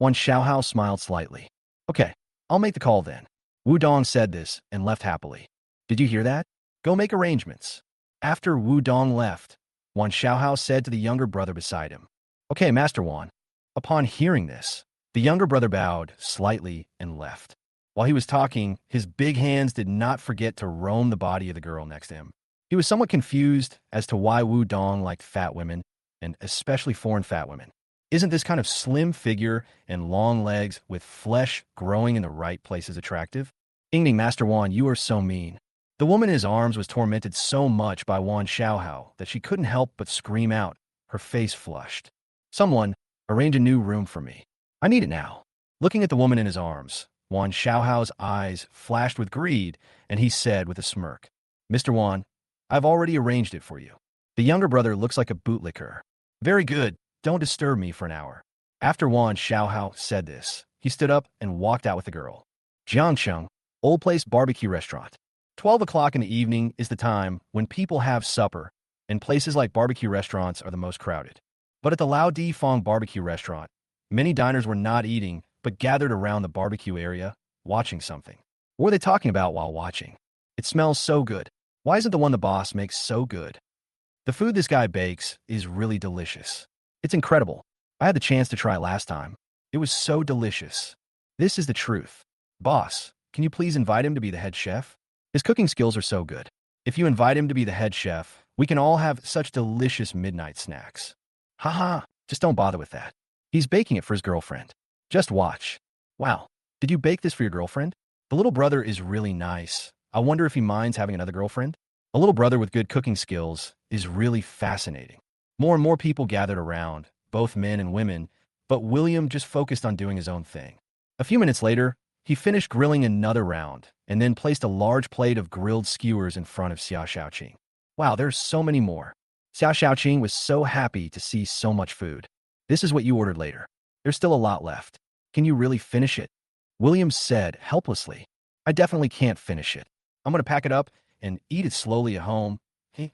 Wan Xiaohao smiled slightly. Okay, I'll make the call then. Wu Dong said this and left happily. Did you hear that? Go make arrangements. After Wu Dong left, Wan Xiaohao said to the younger brother beside him. Okay, Master Wan. Upon hearing this, the younger brother bowed slightly and left. While he was talking, his big hands did not forget to roam the body of the girl next to him. He was somewhat confused as to why Wu Dong liked fat women, and especially foreign fat women. Isn't this kind of slim figure and long legs with flesh growing in the right places attractive? Ingning, Master Wan, you are so mean. The woman in his arms was tormented so much by Wan Xiaohao that she couldn't help but scream out, her face flushed. Someone, arrange a new room for me. I need it now. Looking at the woman in his arms, Wan Xiaohao's eyes flashed with greed, and he said with a smirk, Mr. Wan, I've already arranged it for you. The younger brother looks like a bootlicker. Very good. Don't disturb me for an hour. After Wan Xiaohao said this, he stood up and walked out with the girl. Jiangcheng, Old Place Barbecue Restaurant. 12 o'clock in the evening is the time when people have supper, and places like barbecue restaurants are the most crowded. But at the Lao Di Fong Barbecue Restaurant, many diners were not eating, but gathered around the barbecue area, watching something. What were they talking about while watching? It smells so good. Why isn't the one the boss makes so good? The food this guy bakes is really delicious. It's incredible. I had the chance to try it last time. It was so delicious. This is the truth. Boss, can you please invite him to be the head chef? His cooking skills are so good. If you invite him to be the head chef, we can all have such delicious midnight snacks. Haha, just don't bother with that. He's baking it for his girlfriend. Just watch. Wow, did you bake this for your girlfriend? The little brother is really nice. I wonder if he minds having another girlfriend? A little brother with good cooking skills is really fascinating. More and more people gathered around, both men and women, but William just focused on doing his own thing. A few minutes later, he finished grilling another round and then placed a large plate of grilled skewers in front of Xia Xiaoqing. Wow, there's so many more. Xia Xiaoqing was so happy to see so much food. This is what you ordered later. There's still a lot left. Can you really finish it? William said helplessly. I definitely can't finish it. I'm going to pack it up and eat it slowly at home. Xia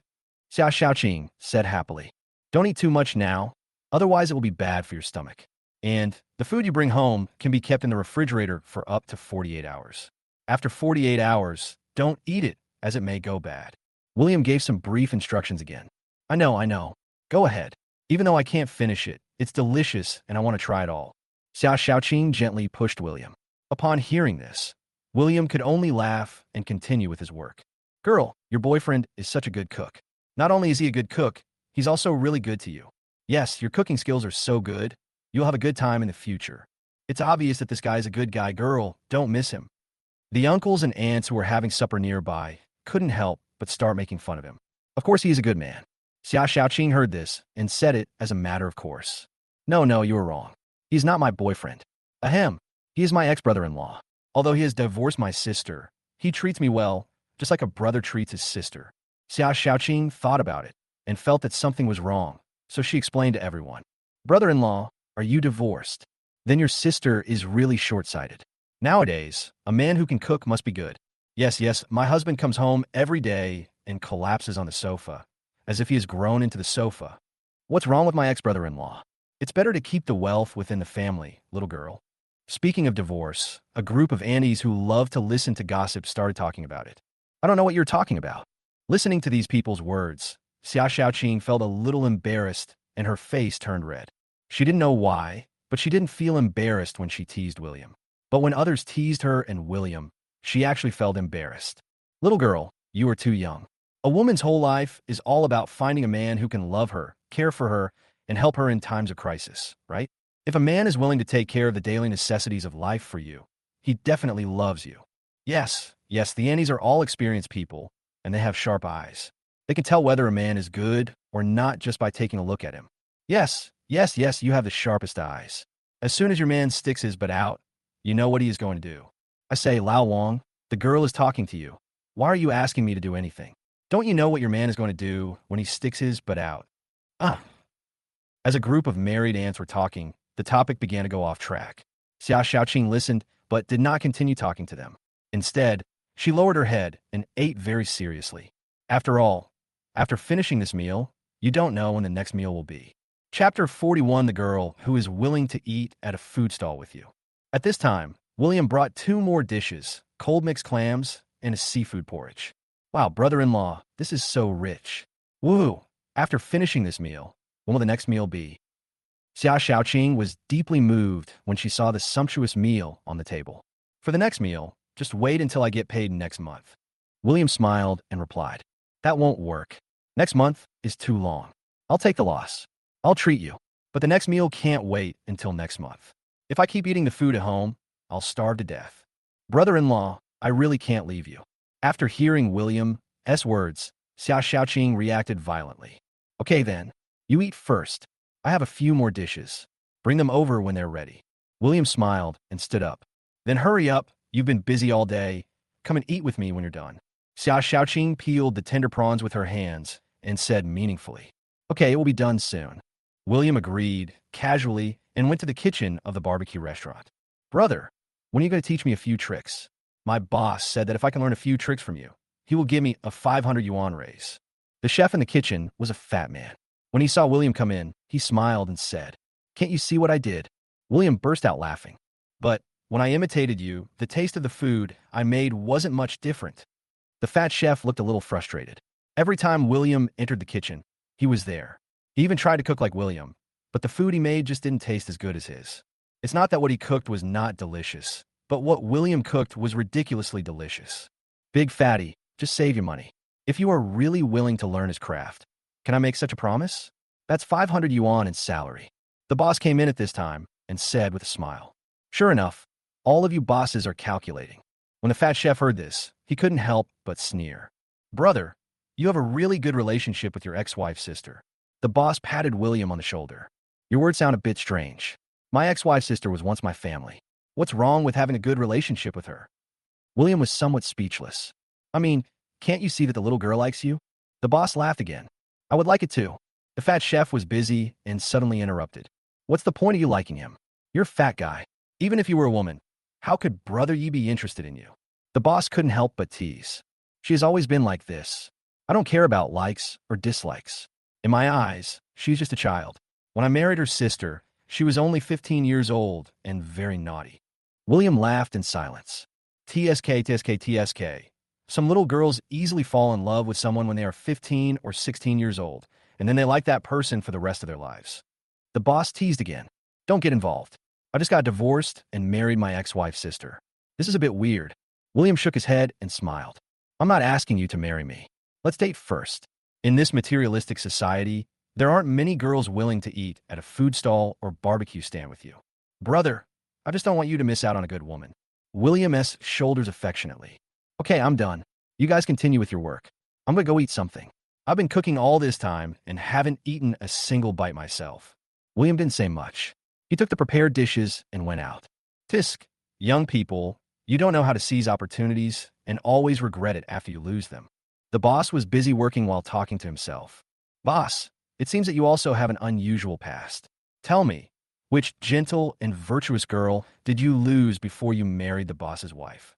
Xiaoqing said happily. Don't eat too much now, otherwise it will be bad for your stomach. And the food you bring home can be kept in the refrigerator for up to 48 hours. After 48 hours, don't eat it, as it may go bad. William gave some brief instructions again. I know. Go ahead. Even though I can't finish it, it's delicious and I want to try it all. Xiao Xiaoqing gently pushed William. Upon hearing this, William could only laugh and continue with his work. Girl, your boyfriend is such a good cook. Not only is he a good cook, he's also really good to you. Yes, your cooking skills are so good, you'll have a good time in the future. It's obvious that this guy is a good guy. Girl, don't miss him. The uncles and aunts who were having supper nearby couldn't help but start making fun of him. Of course he is a good man. Xiao Xiaoqing heard this and said it as a matter of course. No, you were wrong. He's not my boyfriend. Ahem. He is my ex-brother-in-law. Although he has divorced my sister, he treats me well, just like a brother treats his sister. Xiao Xiaoqing thought about it and felt that something was wrong, so she explained to everyone. Brother-in-law, are you divorced? Then your sister is really short-sighted. Nowadays, a man who can cook must be good. Yes, my husband comes home every day and collapses on the sofa, as if he has grown into the sofa. What's wrong with my ex-brother-in-law? It's better to keep the wealth within the family, little girl. Speaking of divorce, a group of aunties who love to listen to gossip started talking about it. I don't know what you're talking about. Listening to these people's words, Xia Xiaoqing felt a little embarrassed and her face turned red. She didn't know why, but she didn't feel embarrassed when she teased William. But when others teased her and William, she actually felt embarrassed. Little girl, you are too young. A woman's whole life is all about finding a man who can love her, care for her, and help her in times of crisis, right? If a man is willing to take care of the daily necessities of life for you, he definitely loves you. Yes, the aunties are all experienced people, and they have sharp eyes. They can tell whether a man is good or not just by taking a look at him. Yes, you have the sharpest eyes. As soon as your man sticks his butt out, you know what he is going to do. I say, Lao Wang, the girl is talking to you. Why are you asking me to do anything? Don't you know what your man is going to do when he sticks his butt out? As a group of married aunts were talking, the topic began to go off track. Xia Xiaoqing listened, but did not continue talking to them. Instead, she lowered her head and ate very seriously. After all, after finishing this meal, you don't know when the next meal will be. Chapter 41, the girl who is willing to eat at a food stall with you. At this time, William brought 2 more dishes, cold mixed clams and a seafood porridge. Wow, brother-in-law, this is so rich. Woo! After finishing this meal, when will the next meal be? Xia Xiaoqing was deeply moved when she saw the sumptuous meal on the table. For the next meal, just wait until I get paid next month. William smiled and replied, that won't work. Next month is too long. I'll take the loss. I'll treat you. But the next meal can't wait until next month. If I keep eating the food at home, I'll starve to death. Brother-in-law, I really can't leave you. After hearing William's words, Xia Xiaoqing reacted violently. Okay then, you eat first. I have a few more dishes. Bring them over when they're ready. William smiled and stood up. Then hurry up, you've been busy all day. Come and eat with me when you're done. Xia Xiaoqing peeled the tender prawns with her hands and said meaningfully, okay, it will be done soon. William agreed, casually, and went to the kitchen of the barbecue restaurant. Brother, when are you going to teach me a few tricks? My boss said that if I can learn a few tricks from you, he will give me a 500 yuan raise. The chef in the kitchen was a fat man. When he saw William come in, he smiled and said, can't you see what I did? William burst out laughing. But when I imitated you, the taste of the food I made wasn't much different. The fat chef looked a little frustrated. Every time William entered the kitchen, he was there. He even tried to cook like William, but the food he made just didn't taste as good as his. It's not that what he cooked was not delicious, but what William cooked was ridiculously delicious. Big fatty, just save your money. If you are really willing to learn his craft, can I make such a promise? That's 500 yuan in salary. The boss came in at this time and said with a smile. Sure enough, all of you bosses are calculating. When the fat chef heard this, he couldn't help but sneer. Brother, you have a really good relationship with your ex-wife's sister. The boss patted William on the shoulder. Your words sound a bit strange. My ex-wife's sister was once my family. What's wrong with having a good relationship with her? William was somewhat speechless. I mean, can't you see that the little girl likes you? The boss laughed again. I would like it too. The fat chef was busy and suddenly interrupted. What's the point of you liking him? You're a fat guy. Even if you were a woman, how could brother Yi be interested in you? The boss couldn't help but tease. She has always been like this. I don't care about likes or dislikes. In my eyes, she's just a child. When I married her sister, She was only 15 years old and very naughty. William laughed in silence. TSK, TSK, TSK. Some little girls easily fall in love with someone when they are 15 or 16 years old, and then they like that person for the rest of their lives. The boss teased again. Don't get involved. I just got divorced and married my ex-wife's sister. This is a bit weird. William shook his head and smiled. I'm not asking you to marry me. Let's date first. In this materialistic society, there aren't many girls willing to eat at a food stall or barbecue stand with you. Brother, I just don't want you to miss out on a good woman. William S. shoulders affectionately. Okay, I'm done. You guys continue with your work. I'm gonna go eat something. I've been cooking all this time and haven't eaten a single bite myself. William didn't say much. He took the prepared dishes and went out. Tisk, young people, you don't know how to seize opportunities and always regret it after you lose them. The boss was busy working while talking to himself. Boss, it seems that you also have an unusual past. Tell me, which gentle and virtuous girl did you lose before you married the boss's wife?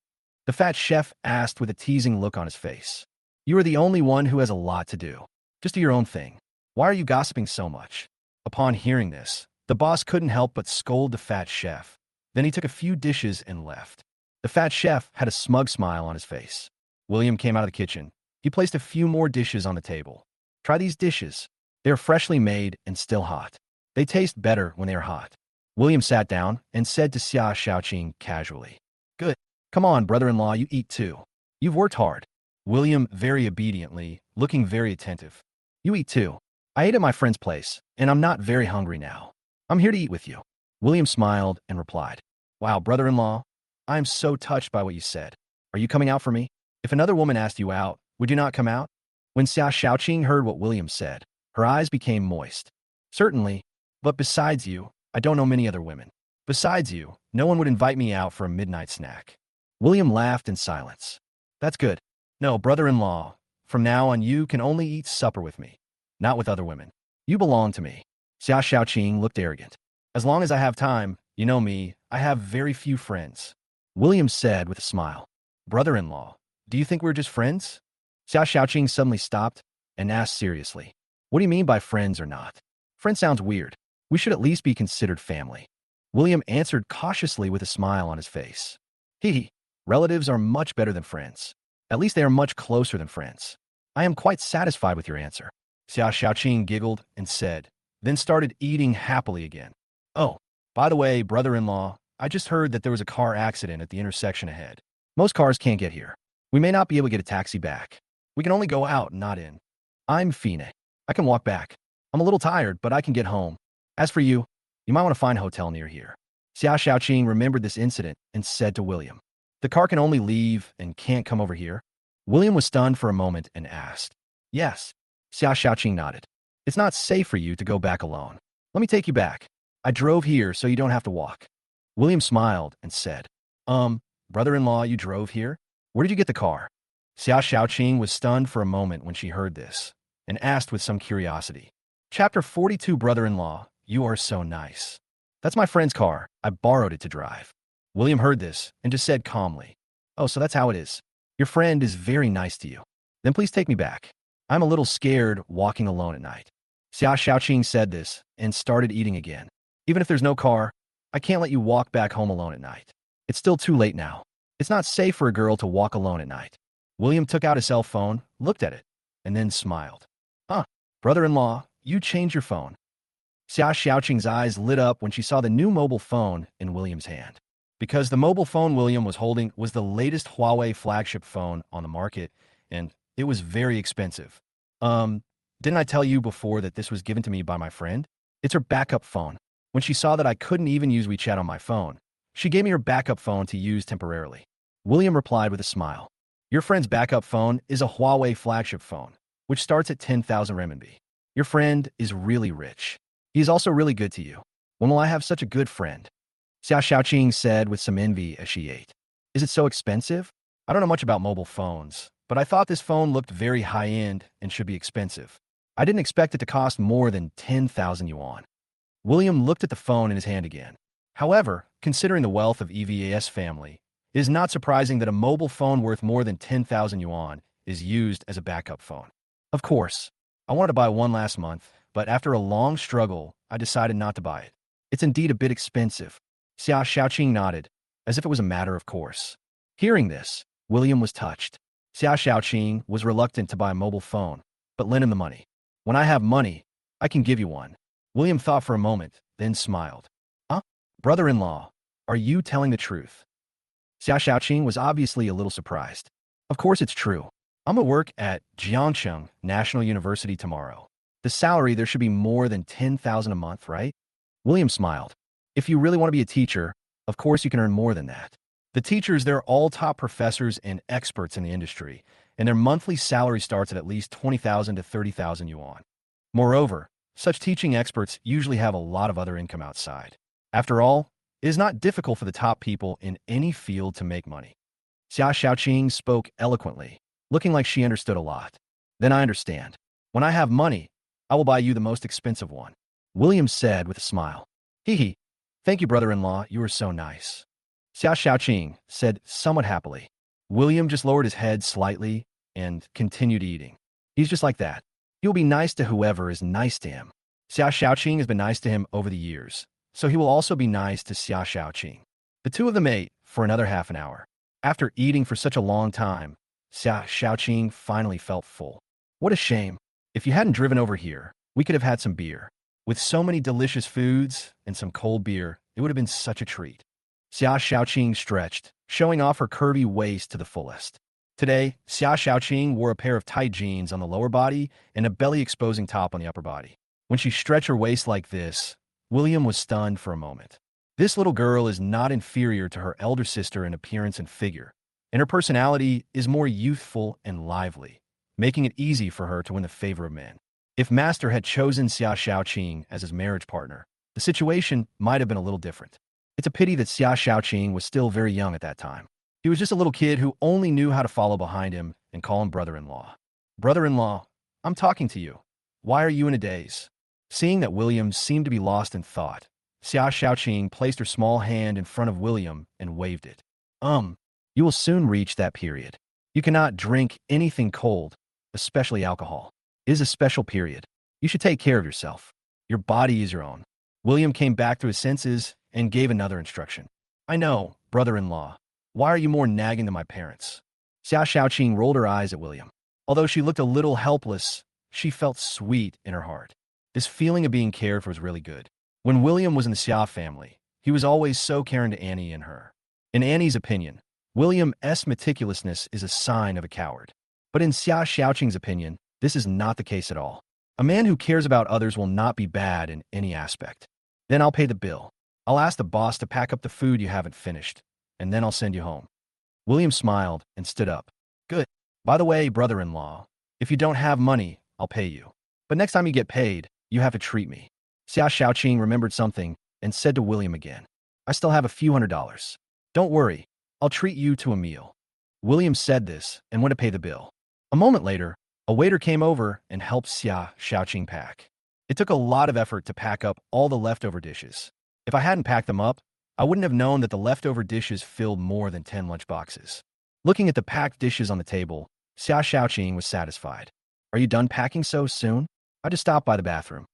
The fat chef asked with a teasing look on his face. You are the only one who has a lot to do. Just do your own thing. Why are you gossiping so much? Upon hearing this, the boss couldn't help but scold the fat chef. Then he took a few dishes and left. The fat chef had a smug smile on his face. William came out of the kitchen. He placed a few more dishes on the table. Try these dishes. They are freshly made and still hot. They taste better when they are hot. William sat down and said to Xia Xiaoqing casually. Good. Come on, brother-in-law, you eat too. You've worked hard. William very obediently, looking very attentive. You eat too. I ate at my friend's place, and I'm not very hungry now. I'm here to eat with you. William smiled and replied. Wow, brother-in-law, I am so touched by what you said. Are you coming out for me? If another woman asked you out, would you not come out? When Xia Xiaoqing heard what William said, her eyes became moist. Certainly, but besides you, I don't know many other women. Besides you, no one would invite me out for a midnight snack. William laughed in silence. That's good. No, brother-in-law, from now on you can only eat supper with me, not with other women. You belong to me. Xia Xiaoqing looked arrogant. As long as I have time, you know me, I have very few friends. William said with a smile. Brother-in-law, do you think we're just friends? Xia Xiaoqing suddenly stopped and asked seriously. What do you mean by friends or not? Friend sounds weird. We should at least be considered family. William answered cautiously with a smile on his face. Hee. Relatives are much better than friends. At least they are much closer than friends. I am quite satisfied with your answer. Xia Xiaoqing giggled and said, then started eating happily again. Oh, by the way, brother-in-law, I just heard that there was a car accident at the intersection ahead. Most cars can't get here. We may not be able to get a taxi back. We can only go out, not in. I'm Fine. I can walk back. I'm a little tired, but I can get home. As for you, you might want to find a hotel near here. Xia Xiaoqing remembered this incident and said to William, the car can only leave and can't come over here? William was stunned for a moment and asked, yes. Xia Xiaoqing nodded. It's not safe for you to go back alone. Let me take you back. I drove here so you don't have to walk. William smiled and said, brother-in-law, you drove here? Where did you get the car? Xia Xiaoqing was stunned for a moment when she heard this and asked with some curiosity. Chapter 42, brother-in-law, you are so nice. That's my friend's car. I borrowed it to drive. William heard this and just said calmly, oh, so that's how it is. Your friend is very nice to you. Then please take me back. I'm a little scared walking alone at night. Xia Xiaoqing said this and started eating again. Even if there's no car, I can't let you walk back home alone at night. It's still too late now. It's not safe for a girl to walk alone at night. William took out his cell phone, looked at it, and then smiled. Huh, brother-in-law, you changed your phone. Xia Xiaoqing's eyes lit up when she saw the new mobile phone in William's hand. Because the mobile phone William was holding was the latest Huawei flagship phone on the market, and it was very expensive. Didn't I tell you before that this was given to me by my friend? It's her backup phone. When she saw that I couldn't even use WeChat on my phone, she gave me her backup phone to use temporarily. William replied with a smile. Your friend's backup phone is a Huawei flagship phone, which starts at 10,000 renminbi. Your friend is really rich. He is also really good to you. When will I have such a good friend? Xia Xiaoqing said with some envy as she ate. Is it so expensive? I don't know much about mobile phones, but I thought this phone looked very high-end and should be expensive. I didn't expect it to cost more than 10,000 yuan. William looked at the phone in his hand again. However, considering the wealth of EVAS family, it is not surprising that a mobile phone worth more than 10,000 yuan is used as a backup phone. Of course, I wanted to buy one last month, but after a long struggle, I decided not to buy it. It's indeed a bit expensive. Xia Xiaoqing nodded, as if it was a matter of course. Hearing this, William was touched. Xia Xiaoqing was reluctant to buy a mobile phone, but lent him the money. When I have money, I can give you one. William thought for a moment, then smiled. Huh? Brother-in-law, are you telling the truth? Xia Xiaoqing was obviously a little surprised. Of course it's true. I'm at work at Jiangcheng National University tomorrow. The salary there should be more than 10,000 a month, right? William smiled. If you really want to be a teacher, of course you can earn more than that. The teachers, they're all top professors and experts in the industry, and their monthly salary starts at least 20,000 to 30,000 yuan. Moreover, such teaching experts usually have a lot of other income outside. After all, it is not difficult for the top people in any field to make money. Xia Xiaoqing spoke eloquently, looking like she understood a lot. Then I understand. When I have money, I will buy you the most expensive one. William said with a smile. Hee hee. Thank you, brother-in-law, you are so nice. Xia Xiaoqing said somewhat happily. William just lowered his head slightly and continued eating. He's just like that. He will be nice to whoever is nice to him. Xia Xiaoqing has been nice to him over the years, so he will also be nice to Xia Xiaoqing. The two of them ate for another half an hour. After eating for such a long time, Xia Xiaoqing finally felt full. What a shame. If you hadn't driven over here, we could have had some beer. With so many delicious foods and some cold beer, it would have been such a treat. Xia Xiaoqing stretched, showing off her curvy waist to the fullest. Today, Xia Xiaoqing wore a pair of tight jeans on the lower body and a belly-exposing top on the upper body. When she stretched her waist like this, William was stunned for a moment. This little girl is not inferior to her elder sister in appearance and figure, and her personality is more youthful and lively, making it easy for her to win the favor of men. If Master had chosen Xia Xiaoqing as his marriage partner, the situation might have been a little different. It's a pity that Xia Xiaoqing was still very young at that time. He was just a little kid who only knew how to follow behind him and call him brother-in-law. Brother-in-law, I'm talking to you. Why are you in a daze? Seeing that William seemed to be lost in thought, Xia Xiaoqing placed her small hand in front of William and waved it. You will soon reach that period. You cannot drink anything cold, especially alcohol. It is a special period. You should take care of yourself. Your body is your own. William came back to his senses and gave another instruction. I know, brother-in-law. Why are you more nagging than my parents? Xia Xiaoqing rolled her eyes at William. Although she looked a little helpless, she felt sweet in her heart. This feeling of being cared for was really good. When William was in the Xia family, he was always so caring to Annie and her. In Annie's opinion, William's meticulousness is a sign of a coward. But in Xia Xiaoqing's opinion, this is not the case at all. A man who cares about others will not be bad in any aspect. Then I'll pay the bill. I'll ask the boss to pack up the food you haven't finished, and then I'll send you home. William smiled and stood up. Good. By the way, brother-in-law, if you don't have money, I'll pay you. But next time you get paid, you have to treat me. Xia Xiaoqing remembered something and said to William again, I still have a few $100s. Don't worry, I'll treat you to a meal. William said this and went to pay the bill. A moment later, a waiter came over and helped Xia Xiaoqing pack. It took a lot of effort to pack up all the leftover dishes. If I hadn't packed them up, I wouldn't have known that the leftover dishes filled more than 10 lunchboxes. Looking at the packed dishes on the table, Xia Xiaoqing was satisfied. Are you done packing so soon? I just stopped by the bathroom.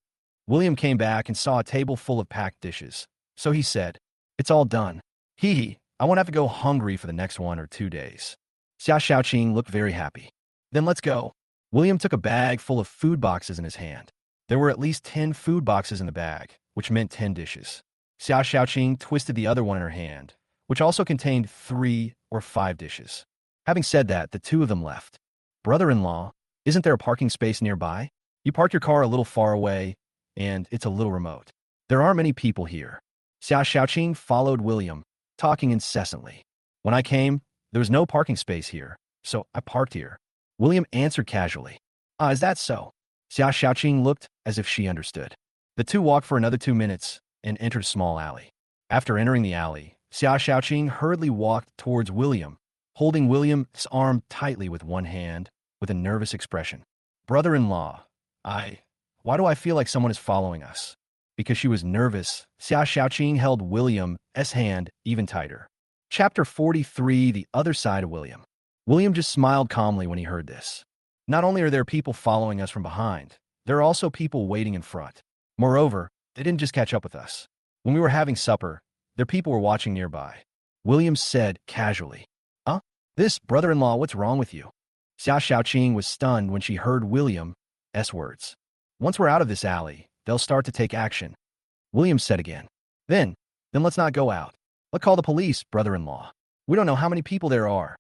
William came back and saw a table full of packed dishes. So he said, It's all done. Hee hee, I won't have to go hungry for the next 1 or 2 days. Xia Xiaoqing looked very happy. Then let's go. William took a bag full of food boxes in his hand. There were at least 10 food boxes in the bag, which meant 10 dishes. Xia Xiaoqing twisted the other one in her hand, which also contained 3 or 5 dishes. Having said that, the two of them left. Brother-in-law, isn't there a parking space nearby? You park your car a little far away, and it's a little remote. There aren't many people here. Xia Xiaoqing followed William, talking incessantly. When I came, there was no parking space here, so I parked here. William answered casually. Ah, is that so? Xia Xiaoqing looked as if she understood. The two walked for another 2 minutes and entered a small alley. After entering the alley, Xia Xiaoqing hurriedly walked towards William, holding William's arm tightly with one hand, with a nervous expression. Brother-in-law, why do I feel like someone is following us? Because she was nervous, Xia Xiaoqing held William's hand even tighter. Chapter 43, The Other Side of William. William just smiled calmly when he heard this. Not only are there people following us from behind, there are also people waiting in front. Moreover, they didn't just catch up with us. When we were having supper, their people were watching nearby. William said casually, "Huh? This brother-in-law, what's wrong with you?" Xia Xiaoqing was stunned when she heard William's words. "Once we're out of this alley, they'll start to take action," William said again. Then let's not go out. Let's call the police, brother-in-law. We don't know how many people there are."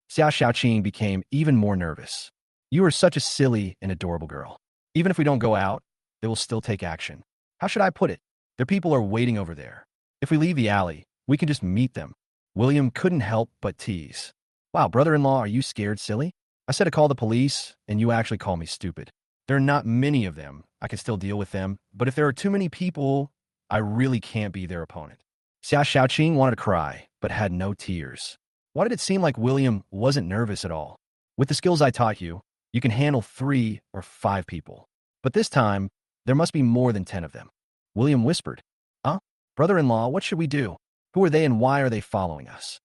Xia Xiaoqing became even more nervous. "You are such a silly and adorable girl. Even if we don't go out, they will still take action. How should I put it? Their people are waiting over there. If we leave the alley, we can just meet them." William couldn't help but tease. "Wow, brother-in-law, are you scared, silly? I said to call the police, and you actually call me stupid. There are not many of them. I can still deal with them. But if there are too many people, I really can't be their opponent." Xia Xiaoqing wanted to cry, but had no tears. Why did it seem like William wasn't nervous at all? "With the skills I taught you, you can handle 3 or 5 people. But this time, there must be more than 10 of them." William whispered. "Huh? Brother-in-law, what should we do? Who are they and why are they following us?"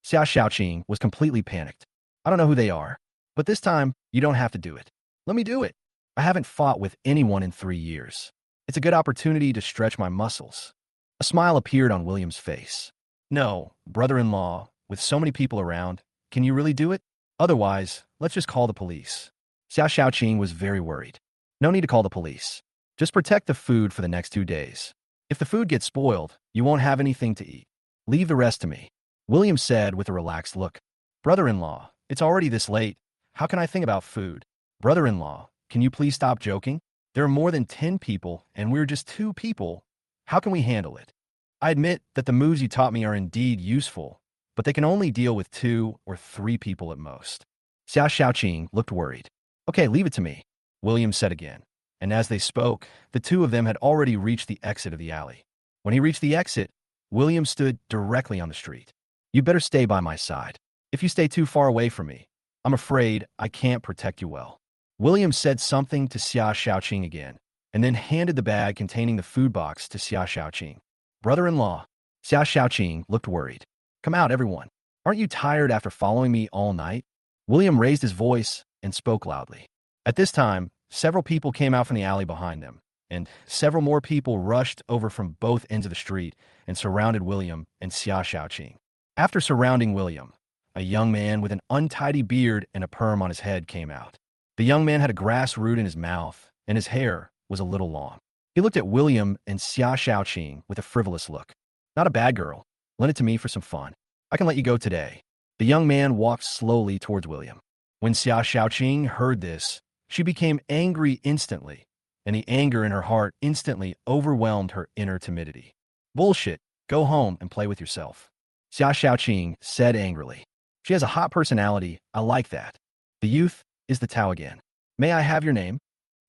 Xia Xiaoqing was completely panicked. "I don't know who they are, but this time, you don't have to do it. Let me do it. I haven't fought with anyone in 3 years. It's a good opportunity to stretch my muscles." A smile appeared on William's face. "No, brother-in-law, with so many people around, can you really do it? Otherwise, let's just call the police." Xia Xiaoqing was very worried. "No need to call the police. Just protect the food for the next 2 days. If the food gets spoiled, you won't have anything to eat. Leave the rest to me," William said with a relaxed look. "Brother-in-law, it's already this late. How can I think about food? Brother-in-law, can you please stop joking? There are more than 10 people, and we're just 2 people. How can we handle it? I admit that the moves you taught me are indeed useful, but they can only deal with 2 or 3 people at most." Xia Xiaoqing looked worried. "Okay, leave it to me," William said again. And as they spoke, the 2 of them had already reached the exit of the alley. When he reached the exit, William stood directly on the street. "You better stay by my side. If you stay too far away from me, I'm afraid I can't protect you well." William said something to Xia Xiaoqing again, and then handed the bag containing the food box to Xia Xiaoqing. "Brother-in-law," Xia Xiaoqing looked worried. "Come out, everyone. Aren't you tired after following me all night?" William raised his voice and spoke loudly. At this time, several people came out from the alley behind them, and several more people rushed over from both ends of the street and surrounded William and Xia Xiaoqing. After surrounding William, a young man with an untidy beard and a perm on his head came out. The young man had a grass root in his mouth, and his hair was a little long. He looked at William and Xia Xiaoqing with a frivolous look. "Not a bad girl. Lend it to me for some fun. I can let you go today." The young man walked slowly towards William. When Xia Xiaoqing heard this, she became angry instantly, and the anger in her heart instantly overwhelmed her inner timidity. "Bullshit. Go home and play with yourself," Xia Xiaoqing said angrily. "She has a hot personality. I like that. The youth is the Tao again. May I have your name?"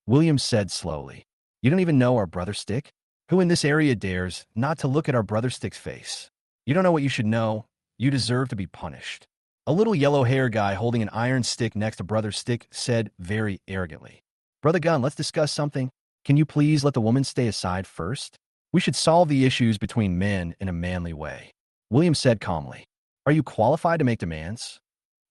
William said slowly. "You don't even know our brother Stick? Who in this area dares not to look at our brother Stick's face? You don't know what you should know. You deserve to be punished." A little yellow-haired guy holding an iron stick next to Brother Stick said very arrogantly, "Brother Gun, let's discuss something. Can you please let the woman stay aside first? We should solve the issues between men in a manly way," William said calmly. "Are you qualified to make demands?"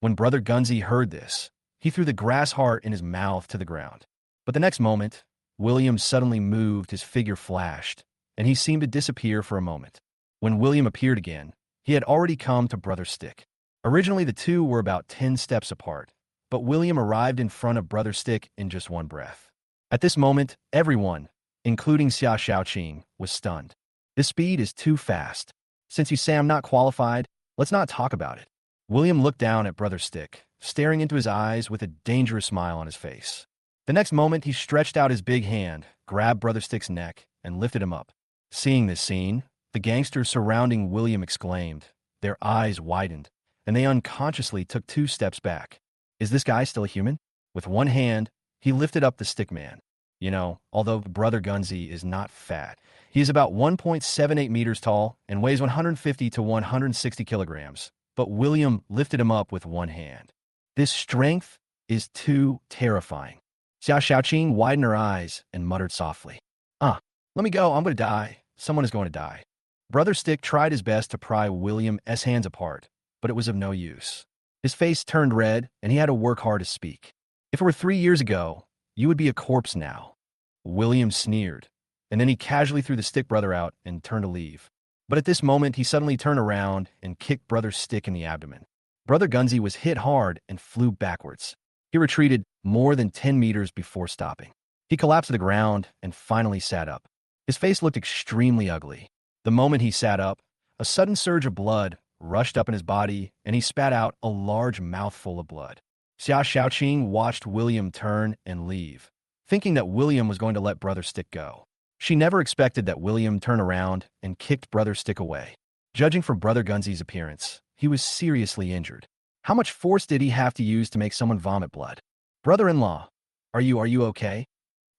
When Brother Gunzi heard this, he threw the grass heart in his mouth to the ground. But the next moment, William suddenly moved, his figure flashed, and he seemed to disappear for a moment. When William appeared again, he had already come to Brother Stick. Originally, the 2 were about 10 steps apart, but William arrived in front of Brother Stick in just one breath. At this moment, everyone, including Xia Xiaoqing, was stunned. "This speed is too fast. Since you say I'm not qualified, let's not talk about it." William looked down at Brother Stick, staring into his eyes with a dangerous smile on his face. The next moment, he stretched out his big hand, grabbed Brother Stick's neck, and lifted him up. Seeing this scene, the gangsters surrounding William exclaimed. Their eyes widened, and they unconsciously took 2 steps back. Is this guy still a human? With one hand, he lifted up the stick man. You know, although Brother Gunzi is not fat, he is about 1.78 meters tall and weighs 150 to 160 kilograms. But William lifted him up with one hand. This strength is too terrifying. Xia Xiaoqing widened her eyes and muttered softly. Let me go. I'm going to die. Someone is going to die. Brother Stick tried his best to pry William's hands apart, but it was of no use. His face turned red, and he had to work hard to speak. If it were 3 years ago, you would be a corpse now. William sneered. and then he casually threw the stick brother out and turned to leave. But at this moment, he suddenly turned around and kicked brother's stick in the abdomen. Brother Gunzi was hit hard and flew backwards. He retreated more than 10 meters before stopping. He collapsed to the ground and finally sat up. His face looked extremely ugly. The moment he sat up, a sudden surge of blood rushed up in his body, and he spat out a large mouthful of blood. Xia Xiaoqing watched William turn and leave, thinking that William was going to let Brother Stick go. She never expected that William turned around and kicked Brother Stick away. Judging from Brother Gunzi's appearance, he was seriously injured. How much force did he have to use to make someone vomit blood? Brother-in-law, are you okay?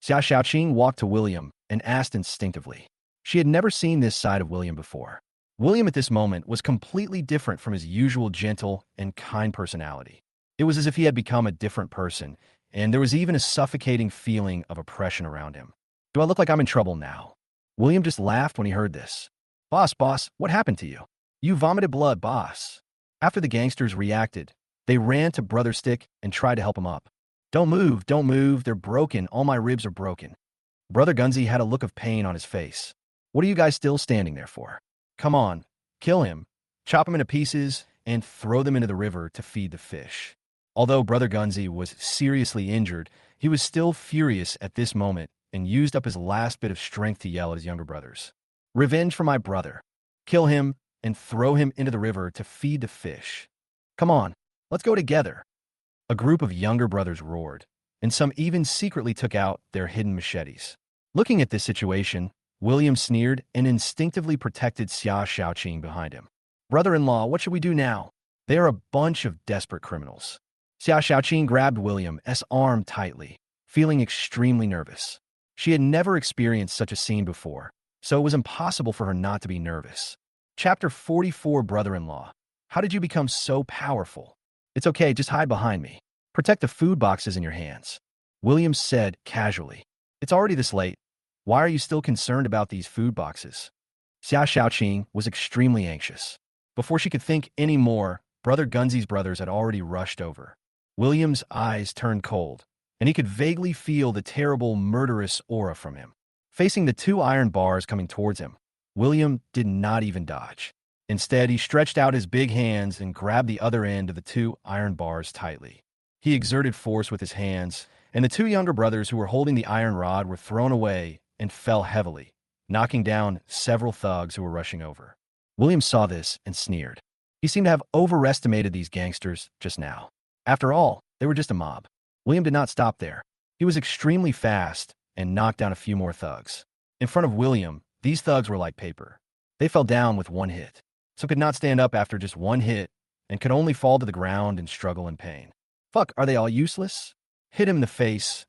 Xia Xiaoqing walked to William and asked instinctively. She had never seen this side of William before. William at this moment was completely different from his usual gentle and kind personality. It was as if he had become a different person, and there was even a suffocating feeling of oppression around him. Do I look like I'm in trouble now? William just laughed when he heard this. Boss, what happened to you? You vomited blood, boss. After the gangsters reacted, they ran to Brother Stick and tried to help him up. Don't move, they're broken, all my ribs are broken. Brother Gunzi had a look of pain on his face. What are you guys still standing there for? Come on, kill him, chop him into pieces, and throw them into the river to feed the fish. Although Brother Gunzi was seriously injured, he was still furious at this moment and used up his last bit of strength to yell at his younger brothers. Revenge for my brother. Kill him and throw him into the river to feed the fish. Come on, let's go together. A group of younger brothers roared, and some even secretly took out their hidden machetes. Looking at this situation, William sneered and instinctively protected Xia Xiaoqing behind him. Brother-in-law, what should we do now? They are a bunch of desperate criminals. Xia Xiaoqing grabbed William's arm tightly, feeling extremely nervous. She had never experienced such a scene before, so it was impossible for her not to be nervous. Chapter 44, Brother-in-law. How did you become so powerful? It's okay, just hide behind me. Protect the food boxes in your hands. William said casually. It's already this late. Why are you still concerned about these food boxes? Xia Xiaoqing was extremely anxious. Before she could think any more, Brother Gunzi's brothers had already rushed over. William's eyes turned cold, and he could vaguely feel the terrible, murderous aura from him. Facing the two iron bars coming towards him, William did not even dodge. Instead, he stretched out his big hands and grabbed the other end of the two iron bars tightly. He exerted force with his hands, and the two younger brothers who were holding the iron rod were thrown away and fell heavily, knocking down several thugs who were rushing over. William saw this and sneered. He seemed to have overestimated these gangsters just now. After all, they were just a mob. William did not stop there. He was extremely fast and knocked down a few more thugs. In front of William, these thugs were like paper. They fell down with one hit, so could not stand up after just one hit and could only fall to the ground and struggle in pain. Fuck, are they all useless? Hit him in the face,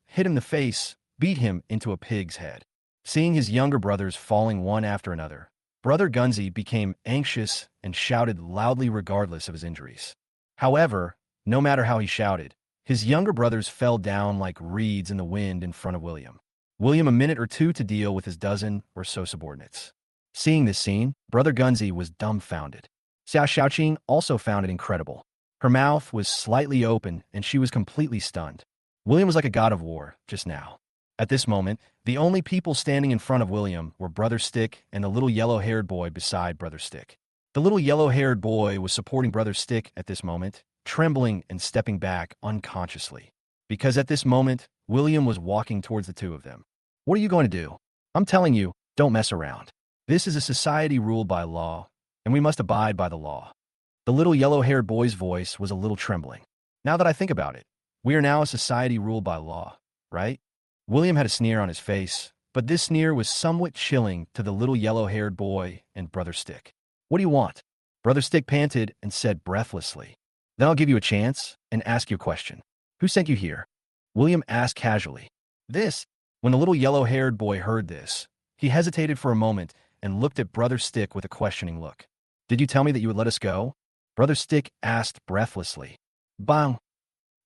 beat him into a pig's head. Seeing his younger brothers falling one after another, Brother Gunzi became anxious and shouted loudly regardless of his injuries. However, no matter how he shouted, his younger brothers fell down like reeds in the wind in front of William. William a minute or two to deal with his dozen or so subordinates. Seeing this scene, Brother Gunzi was dumbfounded. Xia Xiaoqing also found it incredible. Her mouth was slightly open and she was completely stunned. William was like a god of war just now. At this moment, the only people standing in front of William were Brother Stick and the little yellow-haired boy beside Brother Stick. The little yellow-haired boy was supporting Brother Stick at this moment, trembling and stepping back unconsciously. Because at this moment, William was walking towards the two of them. What are you going to do? I'm telling you, don't mess around. This is a society ruled by law, and we must abide by the law. The little yellow-haired boy's voice was a little trembling. Now that I think about it, we are now a society ruled by law, right? William had a sneer on his face, but this sneer was somewhat chilling to the little yellow-haired boy and Brother Stick. What do you want? Brother Stick panted and said breathlessly. Then I'll give you a chance and ask you a question. Who sent you here? William asked casually. This. When the little yellow-haired boy heard this, he hesitated for a moment and looked at Brother Stick with a questioning look. Did you tell me that you would let us go? Brother Stick asked breathlessly. Bang!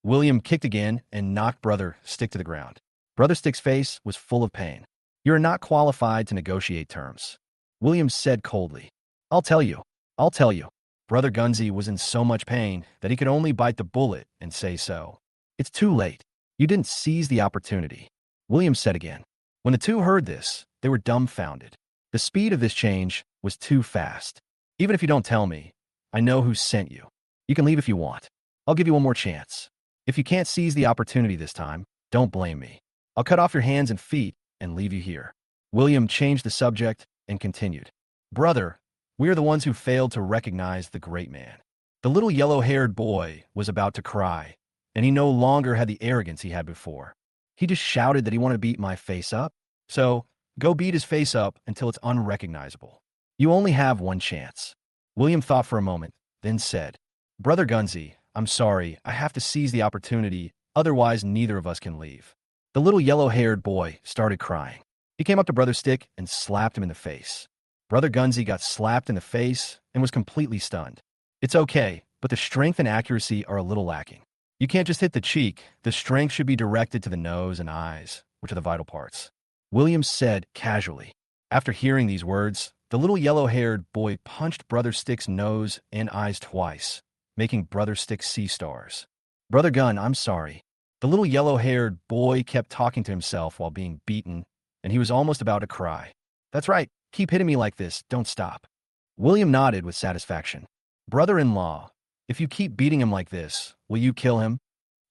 William kicked again and knocked Brother Stick to the ground. Brother Stick's face was full of pain. You are not qualified to negotiate terms. William said coldly. I'll tell you. Brother Gunzi was in so much pain that he could only bite the bullet and say so. It's too late. You didn't seize the opportunity. William said again. When the two heard this, They were dumbfounded. The speed of this change was too fast. Even if you don't tell me, I know who sent you. You can leave if you want. I'll give you one more chance. If you can't seize the opportunity this time, don't blame me. I'll cut off your hands and feet and leave you here. William changed the subject and continued. Brother, we are the ones who failed to recognize the great man. The little yellow-haired boy was about to cry, and he no longer had the arrogance he had before. He just shouted that he wanted to beat my face up. So, go beat his face up until it's unrecognizable. You only have one chance. William thought for a moment, then said, Brother Gunzi, I'm sorry, I have to seize the opportunity, otherwise neither of us can leave. The little yellow-haired boy started crying. He came up to Brother Stick and slapped him in the face. Brother Gunzi got slapped in the face and was completely stunned. It's okay, but the strength and accuracy are a little lacking. You can't just hit the cheek. The strength should be directed to the nose and eyes, which are the vital parts. William said casually. After hearing these words, the little yellow-haired boy punched Brother Stick's nose and eyes twice, making Brother Stick see stars. Brother Gun, I'm sorry. The little yellow-haired boy kept talking to himself while being beaten, and he was almost about to cry. That's right. Keep hitting me like this. Don't stop. William nodded with satisfaction. Brother-in-law, if you keep beating him like this, will you kill him?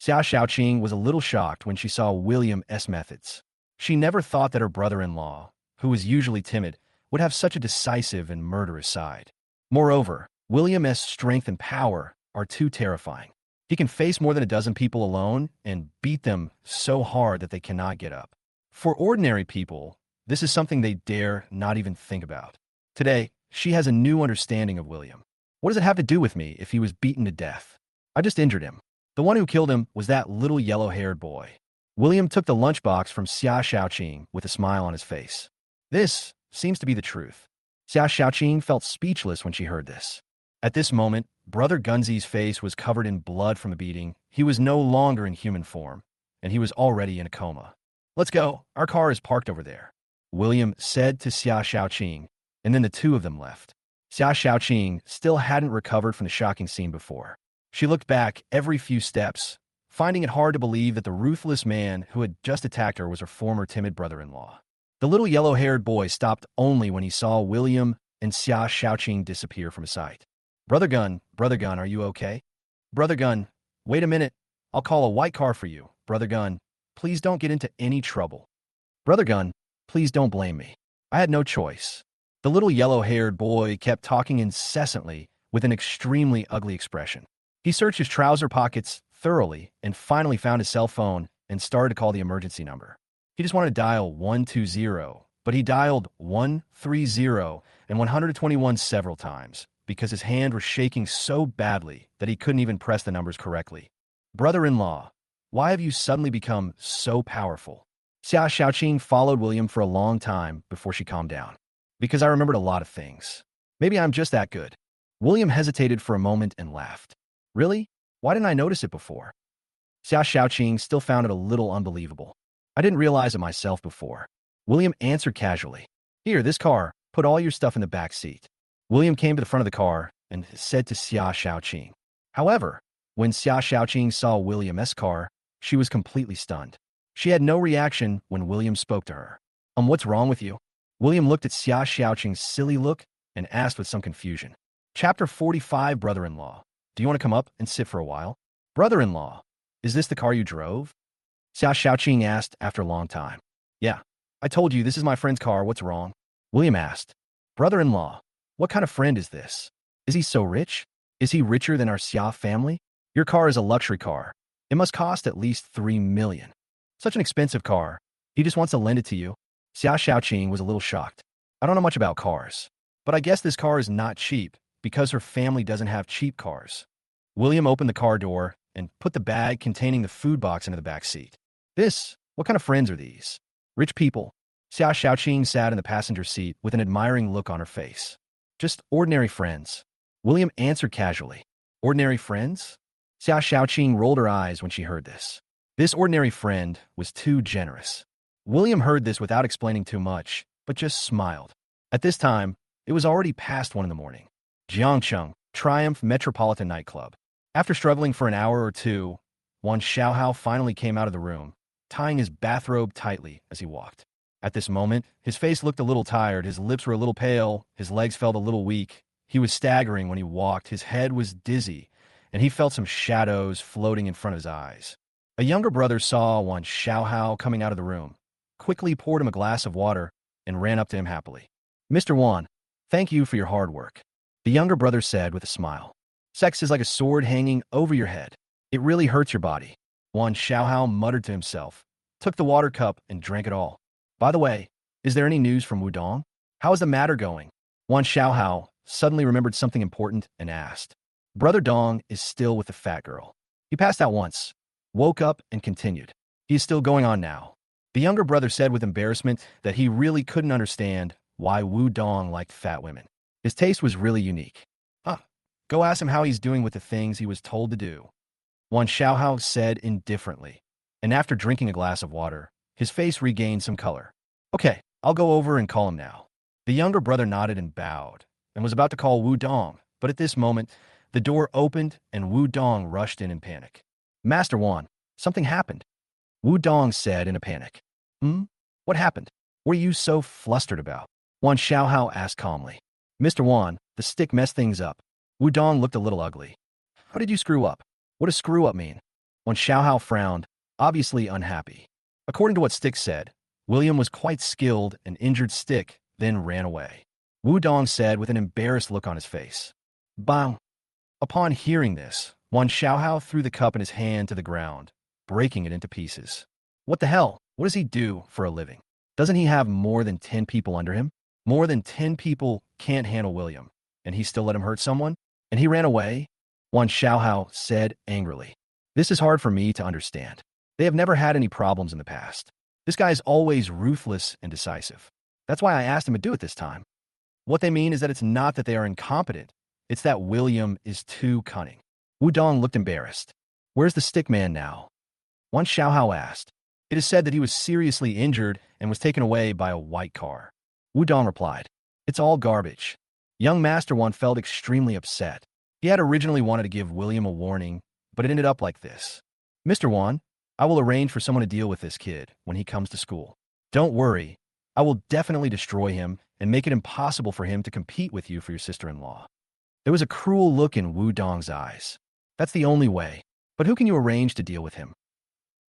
Xia Xiaoqing was a little shocked when she saw William's methods. She never thought that her brother-in-law, who was usually timid, would have such a decisive and murderous side. Moreover, William's strength and power are too terrifying. He can face more than a dozen people alone and beat them so hard that they cannot get up. For ordinary people, this is something they dare not even think about. Today, she has a new understanding of William. What does it have to do with me if he was beaten to death? I just injured him. The one who killed him was that little yellow-haired boy. William took the lunchbox from Xia Xiaoqing with a smile on his face. This seems to be the truth. Xia Xiaoqing felt speechless when she heard this. At this moment, Brother Gunzi's face was covered in blood from the beating. He was no longer in human form, and he was already in a coma. Let's go. Our car is parked over there, William said to Xia Xiaoqing, and then the two of them left. Xia Xiaoqing still hadn't recovered from the shocking scene before. She looked back every few steps, finding it hard to believe that the ruthless man who had just attacked her was her former timid brother-in-law. The little yellow-haired boy stopped only when he saw William and Xia Xiaoqing disappear from his sight. Brother Gun, are you okay? Brother Gun, wait a minute. I'll call a white car for you. Brother Gun, please don't get into any trouble. Brother Gun, please don't blame me. I had no choice. The little yellow-haired boy kept talking incessantly with an extremely ugly expression. He searched his trouser pockets thoroughly and finally found his cell phone and started to call the emergency number. He just wanted to dial 120, but he dialed 130 and 121 several times because his hand was shaking so badly that he couldn't even press the numbers correctly. Brother-in-law, why have you suddenly become so powerful? Xia Xiaoqing followed William for a long time before she calmed down. Because I remembered a lot of things. Maybe I'm just that good. William hesitated for a moment and laughed. Really? Why didn't I notice it before? Xia Xiaoqing still found it a little unbelievable. I didn't realize it myself before. William answered casually. Here, this car. Put all your stuff in the back seat. William came to the front of the car and said to Xia Xiaoqing. However, when Xia Xiaoqing saw William's car, she was completely stunned. She had no reaction when William spoke to her. What's wrong with you? William looked at Xia Xiaoqing's silly look and asked with some confusion. Chapter 45, Brother-in-law. Do you want to come up and sit for a while? Brother-in-law, is this the car you drove? Xia Xiaoqing asked after a long time. Yeah, I told you this is my friend's car. What's wrong? William asked. Brother-in-law, what kind of friend is this? Is he so rich? Is he richer than our Xia family? Your car is a luxury car. It must cost at least 3 million. Such an expensive car. He just wants to lend it to you. Xia Xiaoqing was a little shocked. I don't know much about cars, but I guess this car is not cheap because her family doesn't have cheap cars. William opened the car door and put the bag containing the food box into the back seat. What kind of friends are these? Rich people. Xia Xiaoqing sat in the passenger seat with an admiring look on her face. Just ordinary friends. William answered casually. Ordinary friends? Xia Xiaoqing rolled her eyes when she heard this. This ordinary friend was too generous. William heard this without explaining too much, but just smiled. At this time, it was already past 1 in the morning. Jiangcheng, Triumph Metropolitan Nightclub. After struggling for an hour or two, Wan Xiaohao finally came out of the room, tying his bathrobe tightly as he walked. At this moment, his face looked a little tired, his lips were a little pale, his legs felt a little weak. He was staggering when he walked, his head was dizzy, and he felt some shadows floating in front of his eyes. A younger brother saw Wan Xiaohao coming out of the room, quickly poured him a glass of water, and ran up to him happily. Mr. Wan, thank you for your hard work, the younger brother said with a smile. Sex is like a sword hanging over your head. It really hurts your body. Wan Xiaohao muttered to himself, took the water cup, and drank it all. By the way, is there any news from Wudong? How is the matter going? Wan Xiaohao suddenly remembered something important and asked. Brother Dong is still with the fat girl. He passed out once, woke up, and continued. He is still going on now. The younger brother said with embarrassment that he really couldn't understand why Wu Dong liked fat women. His taste was really unique. Go ask him how he's doing with the things he was told to do. Wan Xiaohao said indifferently, and after drinking a glass of water, his face regained some color. Okay, I'll go over and call him now. The younger brother nodded and bowed, and was about to call Wu Dong, but at this moment, the door opened and Wu Dong rushed in panic. Master Wan, something happened, Wu Dong said in a panic. What happened? What are you so flustered about? Wan Xiaohao asked calmly. Mr. Wan, the stick messed things up. Wu Dong looked a little ugly. How did you screw up? What does screw up mean? Wan Xiaohao frowned, obviously unhappy. According to what Stick said, William was quite skilled and injured Stick, then ran away. Wu Dong said with an embarrassed look on his face. Bang! Upon hearing this, Wan Xiaohao threw the cup in his hand to the ground, breaking it into pieces. What the hell? What does he do for a living? Doesn't he have more than 10 people under him? More than 10 people can't handle William, and he still let him hurt someone? And he ran away? Wan Xiaohao said angrily. This is hard for me to understand. They have never had any problems in the past. This guy is always ruthless and decisive. That's why I asked him to do it this time. What they mean is that it's not that they are incompetent. It's that William is too cunning. Wu Dong looked embarrassed. Where's the stick man now? Wan Xiaohao asked. It is said that he was seriously injured and was taken away by a white car. Wu Dong replied. It's all garbage. Young Master Wan felt extremely upset. He had originally wanted to give William a warning, but it ended up like this. Mr. Wan, I will arrange for someone to deal with this kid when he comes to school. Don't worry. I will definitely destroy him and make it impossible for him to compete with you for your sister-in-law. There was a cruel look in Wu Dong's eyes. That's the only way. But who can you arrange to deal with him?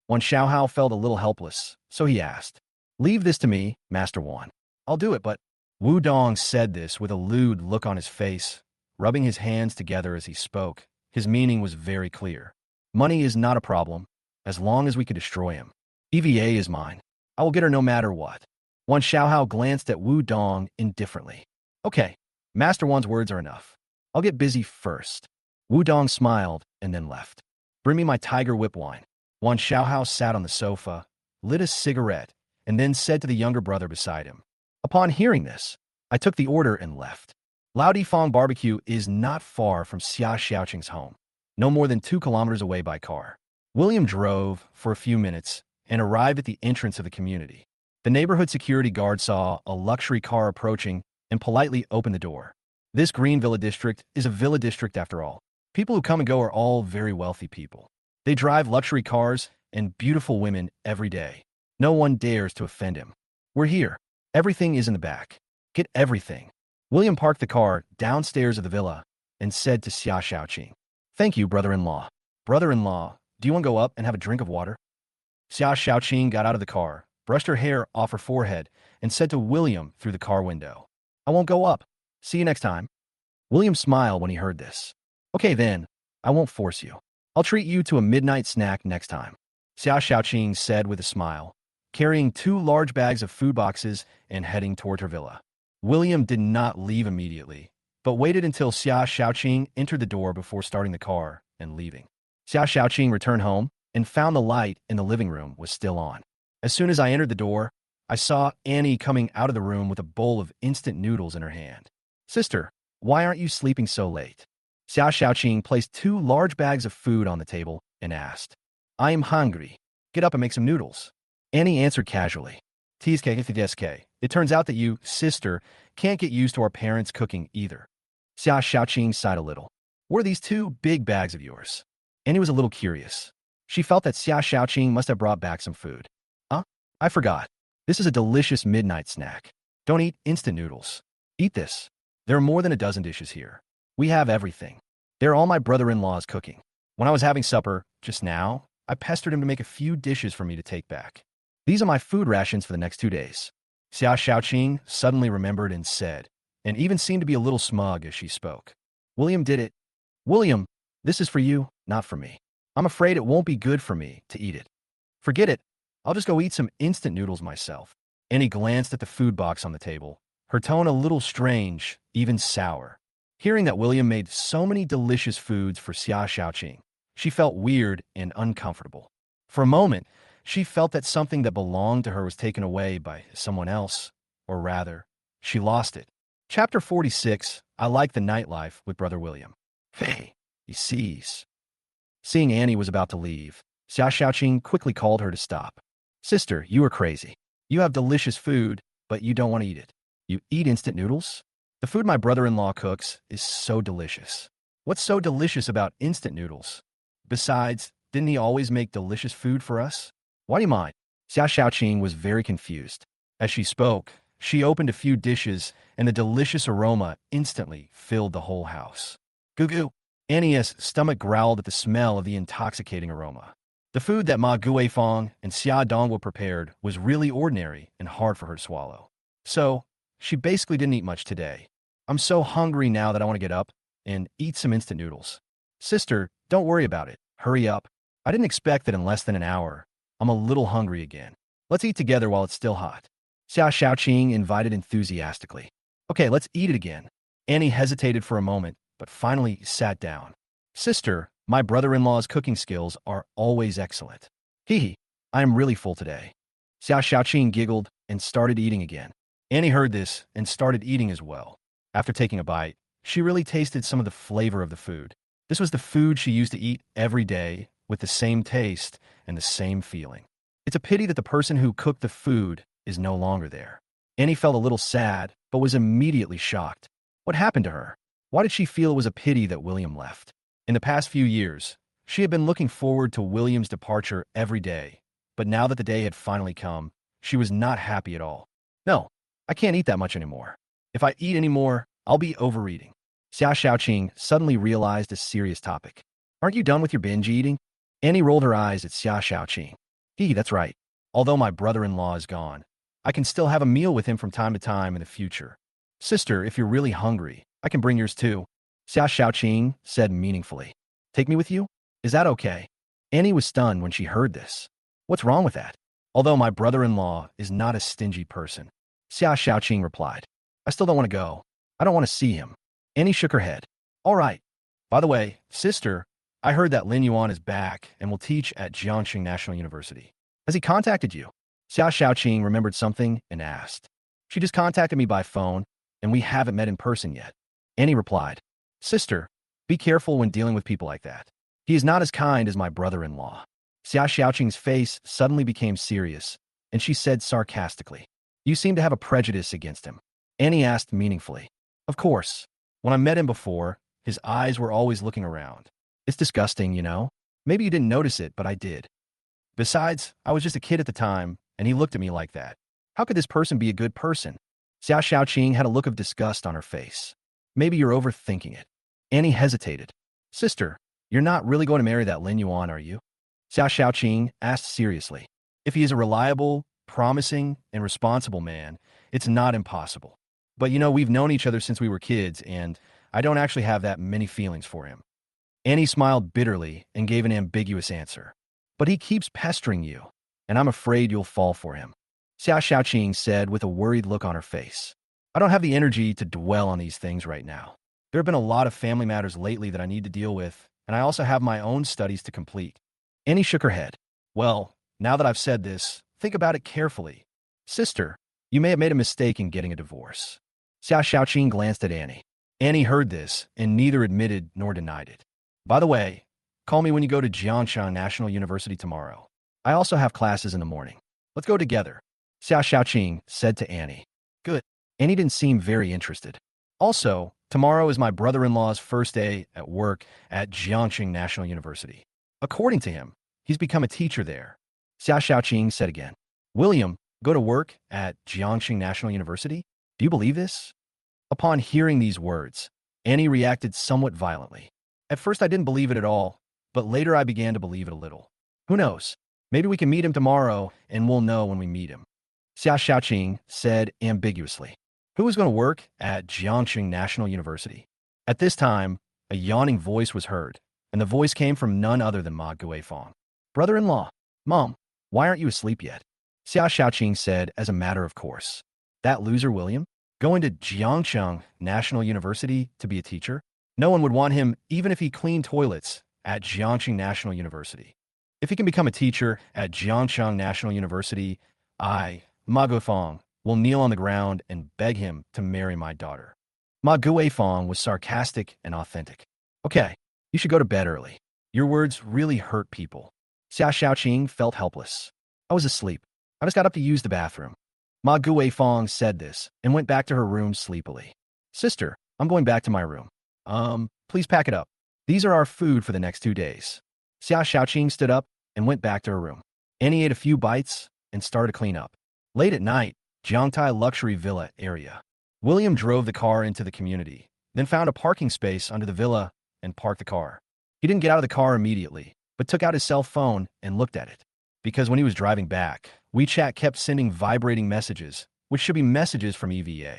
Wan Xiaohao felt a little helpless, so he asked. Leave this to me, Master Wan. I'll do it, but... Wu Dong said this with a lewd look on his face, rubbing his hands together as he spoke. His meaning was very clear. Money is not a problem, as long as we can destroy him. EVA is mine. I will get her no matter what. Wan Xiaohao glanced at Wu Dong indifferently. Okay, Master Wan's words are enough. I'll get busy first. Wu Dong smiled and then left. Bring me my tiger whip wine. Wan Xiaohao sat on the sofa, lit a cigarette, and then said to the younger brother beside him. Upon hearing this, I took the order and left. Lao Difang Barbecue is not far from Xia Xiaoqing's home, no more than 2 kilometers away by car. William drove for a few minutes and arrived at the entrance of the community. The neighborhood security guard saw a luxury car approaching and politely opened the door. This green villa district is a villa district after all. People who come and go are all very wealthy people. They drive luxury cars and beautiful women every day. No one dares to offend him. We're here. Everything is in the back. Get everything. William parked the car downstairs of the villa and said to Xia Xiaoqing, Thank you, brother-in-law. Brother-in-law, do you want to go up and have a drink of water? Xia Xiaoqing got out of the car, brushed her hair off her forehead, and said to William through the car window, I won't go up. See you next time. William smiled when he heard this. Okay then, I won't force you. I'll treat you to a midnight snack next time. Xia Xiaoqing said with a smile, carrying 2 large bags of food boxes and heading toward her villa. William did not leave immediately, but waited until Xia Xiaoqing entered the door before starting the car and leaving. Xia Xiaoqing returned home and found the light in the living room was still on. As soon as I entered the door, I saw Annie coming out of the room with a bowl of instant noodles in her hand. Sister, why aren't you sleeping so late? Xia Xiaoqing placed 2 large bags of food on the table and asked, I am hungry. Get up and make some noodles. Annie answered casually. It turns out that you, sister, can't get used to our parents' cooking either. Xia Xiaoqing sighed a little. What are these 2 big bags of yours? Annie was a little curious. She felt that Xia Xiaoqing must have brought back some food. I forgot. This is a delicious midnight snack. Don't eat instant noodles. Eat this. There are more than a dozen dishes here. We have everything. They're all my brother-in-law's cooking. When I was having supper, just now, I pestered him to make a few dishes for me to take back. These are my food rations for the next 2 days. Xia Xiaoqing suddenly remembered and said, and even seemed to be a little smug as she spoke. William did it. William, this is for you, not for me. I'm afraid it won't be good for me to eat it. Forget it. I'll just go eat some instant noodles myself. Annie glanced at the food box on the table, her tone a little strange, even sour. Hearing that William made so many delicious foods for Xia Xiaoqing, she felt weird and uncomfortable. For a moment, she felt that something that belonged to her was taken away by someone else, or rather, she lost it. Chapter 46, I Like the Nightlife with Brother William. Hey, he sees. Seeing Annie was about to leave, Xia Xiaoqing quickly called her to stop. Sister, you are crazy. You have delicious food, but you don't want to eat it. You eat instant noodles? The food my brother-in-law cooks is so delicious. What's so delicious about instant noodles? Besides, didn't he always make delicious food for us? Why do you mind? Xia Xiaoqing was very confused. As she spoke, she opened a few dishes, and the delicious aroma instantly filled the whole house. Goo goo. Annie's stomach growled at the smell of the intoxicating aroma. The food that Ma Guifeng and Xia Dongwu prepared was really ordinary and hard for her to swallow. So, she basically didn't eat much today. I'm so hungry now that I want to get up and eat some instant noodles. Sister, don't worry about it. Hurry up. I didn't expect that in less than an hour. I'm a little hungry again. Let's eat together while it's still hot. Xia Xiaoqing invited enthusiastically. Okay, let's eat it again. Annie hesitated for a moment, but finally sat down. Sister, my brother-in-law's cooking skills are always excellent. Hee, I am really full today. Xia Xiaoqing giggled and started eating again. Annie heard this and started eating as well. After taking a bite, she really tasted some of the flavor of the food. This was the food she used to eat every day with the same taste and the same feeling. It's a pity that the person who cooked the food is no longer there. Annie felt a little sad, but was immediately shocked. What happened to her? Why did she feel it was a pity that William left? In the past few years, she had been looking forward to William's departure every day, but now that the day had finally come, she was not happy at all. No, I can't eat that much anymore. If I eat any more, I'll be overeating. Xia Xiaoqing suddenly realized a serious topic. Aren't you done with your binge eating? Annie rolled her eyes at Xia Xiaoqing. That's right. Although my brother-in-law is gone, I can still have a meal with him from time to time in the future. Sister, if you're really hungry, I can bring yours too. Xia Xiaoqing said meaningfully. Take me with you? Is that okay? Annie was stunned when she heard this. What's wrong with that? Although my brother-in-law is not a stingy person, Xia Xiaoqing replied. I still don't want to go. I don't want to see him. Annie shook her head. All right. By the way, sister, I heard that Lin Yuan is back and will teach at Jiangxing National University. Has he contacted you? Xia Xiaoqing remembered something and asked. She just contacted me by phone, and we haven't met in person yet. Annie replied. Sister, be careful when dealing with people like that. He is not as kind as my brother-in-law. Xia Xiaoqing's face suddenly became serious, and she said sarcastically, You seem to have a prejudice against him. Annie asked meaningfully. Of course. When I met him before, his eyes were always looking around. It's disgusting, you know? Maybe you didn't notice it, but I did. Besides, I was just a kid at the time, and he looked at me like that. How could this person be a good person? Xia Xiaoqing had a look of disgust on her face. Maybe you're overthinking it. Annie hesitated. Sister, you're not really going to marry that Lin Yuan, are you? Xia Xiaoqing asked seriously. If he is a reliable, promising, and responsible man, it's not impossible. But you know, we've known each other since we were kids, and I don't actually have that many feelings for him. Annie smiled bitterly and gave an ambiguous answer. But he keeps pestering you, and I'm afraid you'll fall for him. Xia Xiaoqing said with a worried look on her face. I don't have the energy to dwell on these things right now. There have been a lot of family matters lately that I need to deal with, and I also have my own studies to complete. Annie shook her head. Well, now that I've said this, think about it carefully. Sister, you may have made a mistake in getting a divorce. Xia Xiaoqing glanced at Annie. Annie heard this, and neither admitted nor denied it. By the way, call me when you go to Jiangxing National University tomorrow. I also have classes in the morning. Let's go together. Xia Xiaoqing said to Annie. Good. Annie didn't seem very interested. Also, tomorrow is my brother-in-law's first day at work at Jiangxing National University. According to him, he's become a teacher there. Xia Xiaoqing said again. William, Go to work at Jiangxing National University? Do you believe this? Upon hearing these words, Annie reacted somewhat violently. At first, I didn't believe it at all, but later I began to believe it a little. Who knows? Maybe we can meet him tomorrow, and we'll know when we meet him. Xia Xiaoqing said ambiguously. Who was going to work at Jiangxing National University? At this time, a yawning voice was heard, and the voice came from none other than Ma Guifeng. Brother-in-law, Mom, why aren't you asleep yet? Xia Xiaoqing said as a matter of course. That loser William? Going to Jiangxing National University to be a teacher? No one would want him even if he cleaned toilets at Jiangxing National University. If he can become a teacher at Jiangxing National University, I, Ma Guifeng, will kneel on the ground and beg him to marry my daughter. Ma Guifeng was sarcastic and authentic. Okay, you should go to bed early. Your words really hurt people. Xia Xiaoqing felt helpless. I was asleep. I just got up to use the bathroom. Ma Guifeng said this and went back to her room sleepily. Sister, I'm going back to my room. Please pack it up. These are our food for the next 2 days. Xia Xiaoqing stood up and went back to her room. Annie ate a few bites and started to clean up. Late at night, Jiangtai Luxury Villa area. William drove the car into the community, then found a parking space under the villa and parked the car. He didn't get out of the car immediately, but took out his cell phone and looked at it. Because when he was driving back, WeChat kept sending vibrating messages, which should be messages from EVA.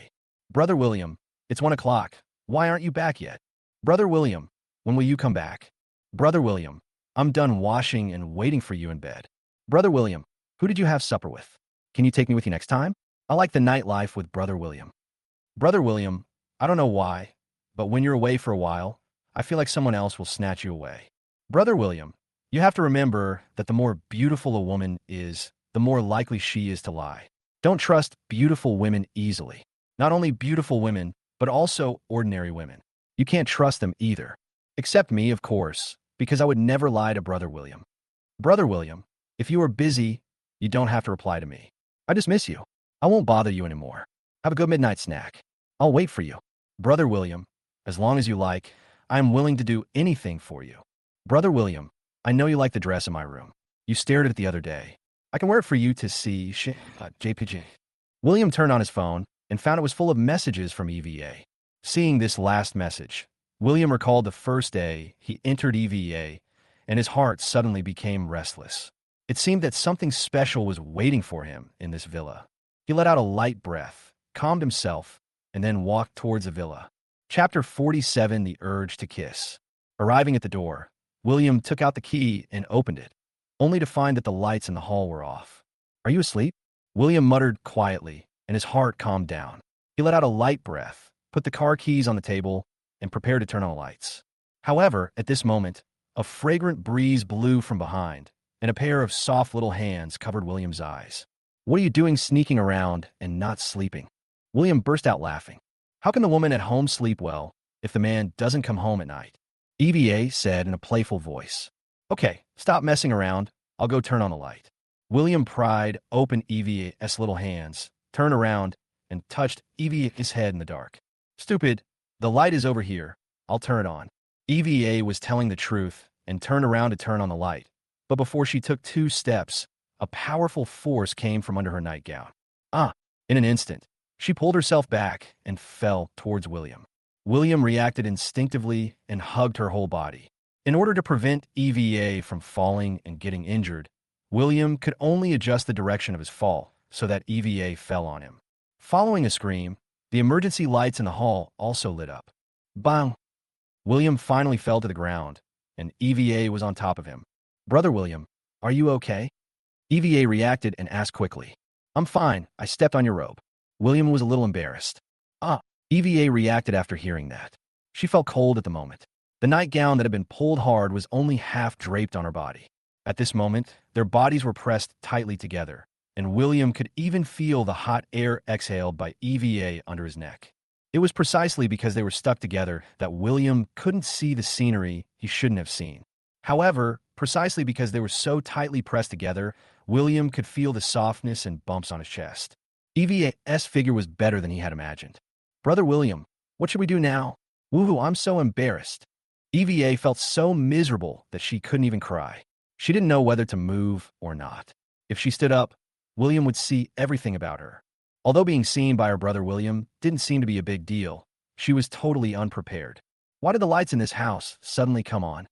Brother William, it's 1 o'clock. Why aren't you back yet? Brother William, when will you come back? Brother William, I'm done washing and waiting for you in bed. Brother William, who did you have supper with? Can you take me with you next time? I like the nightlife with Brother William. Brother William, I don't know why, but when you're away for a while, I feel like someone else will snatch you away. Brother William, you have to remember that the more beautiful a woman is, the more likely she is to lie. Don't trust beautiful women easily. Not only beautiful women, but also ordinary women. You can't trust them either. Except me, of course, because I would never lie to Brother William. Brother William, if you are busy, you don't have to reply to me. I just miss you. I won't bother you anymore. Have a good midnight snack. I'll wait for you. Brother William, as long as you like, I am willing to do anything for you. Brother William, I know you like the dress in my room. You stared at it the other day. I can wear it for you to see, JPG. William turned on his phone and found it was full of messages from EVA. Seeing this last message, William recalled the first day he entered EVA, and his heart suddenly became restless. It seemed that something special was waiting for him in this villa. He let out a light breath, calmed himself, and then walked towards the villa. Chapter 47, The Urge to Kiss. Arriving at the door, William took out the key and opened it, only to find that the lights in the hall were off. Are you asleep? William muttered quietly, and his heart calmed down. He let out a light breath, put the car keys on the table, and prepared to turn on the lights. However, at this moment, a fragrant breeze blew from behind, and a pair of soft little hands covered William's eyes. What are you doing sneaking around and not sleeping? William burst out laughing. How can the woman at home sleep well if the man doesn't come home at night? EVA said in a playful voice. Okay, stop messing around. I'll go turn on the light. William pried open EVA's little hands, turned around, and touched EVA's head in the dark. Stupid, the light is over here. I'll turn it on. EVA was telling the truth and turned around to turn on the light. But before she took 2 steps, a powerful force came from under her nightgown. In an instant, she pulled herself back and fell towards William. William reacted instinctively and hugged her whole body. In order to prevent EVA from falling and getting injured, William could only adjust the direction of his fall so that EVA fell on him. Following a scream, the emergency lights in the hall also lit up. Bang! William finally fell to the ground, and EVA was on top of him. Brother William, are you okay? EVA reacted and asked quickly. I'm fine, I stepped on your robe. William was a little embarrassed. EVA reacted after hearing that. She felt cold at the moment. The nightgown that had been pulled hard was only half draped on her body. At this moment, their bodies were pressed tightly together, and William could even feel the hot air exhaled by EVA under his neck. It was precisely because they were stuck together that William couldn't see the scenery he shouldn't have seen. However, precisely because they were so tightly pressed together, William could feel the softness and bumps on his chest. EVA's figure was better than he had imagined. Brother William, what should we do now? Woohoo, I'm so embarrassed. EVA felt so miserable that she couldn't even cry. She didn't know whether to move or not. If she stood up, William would see everything about her. Although being seen by her brother William didn't seem to be a big deal, she was totally unprepared. Why did the lights in this house suddenly come on?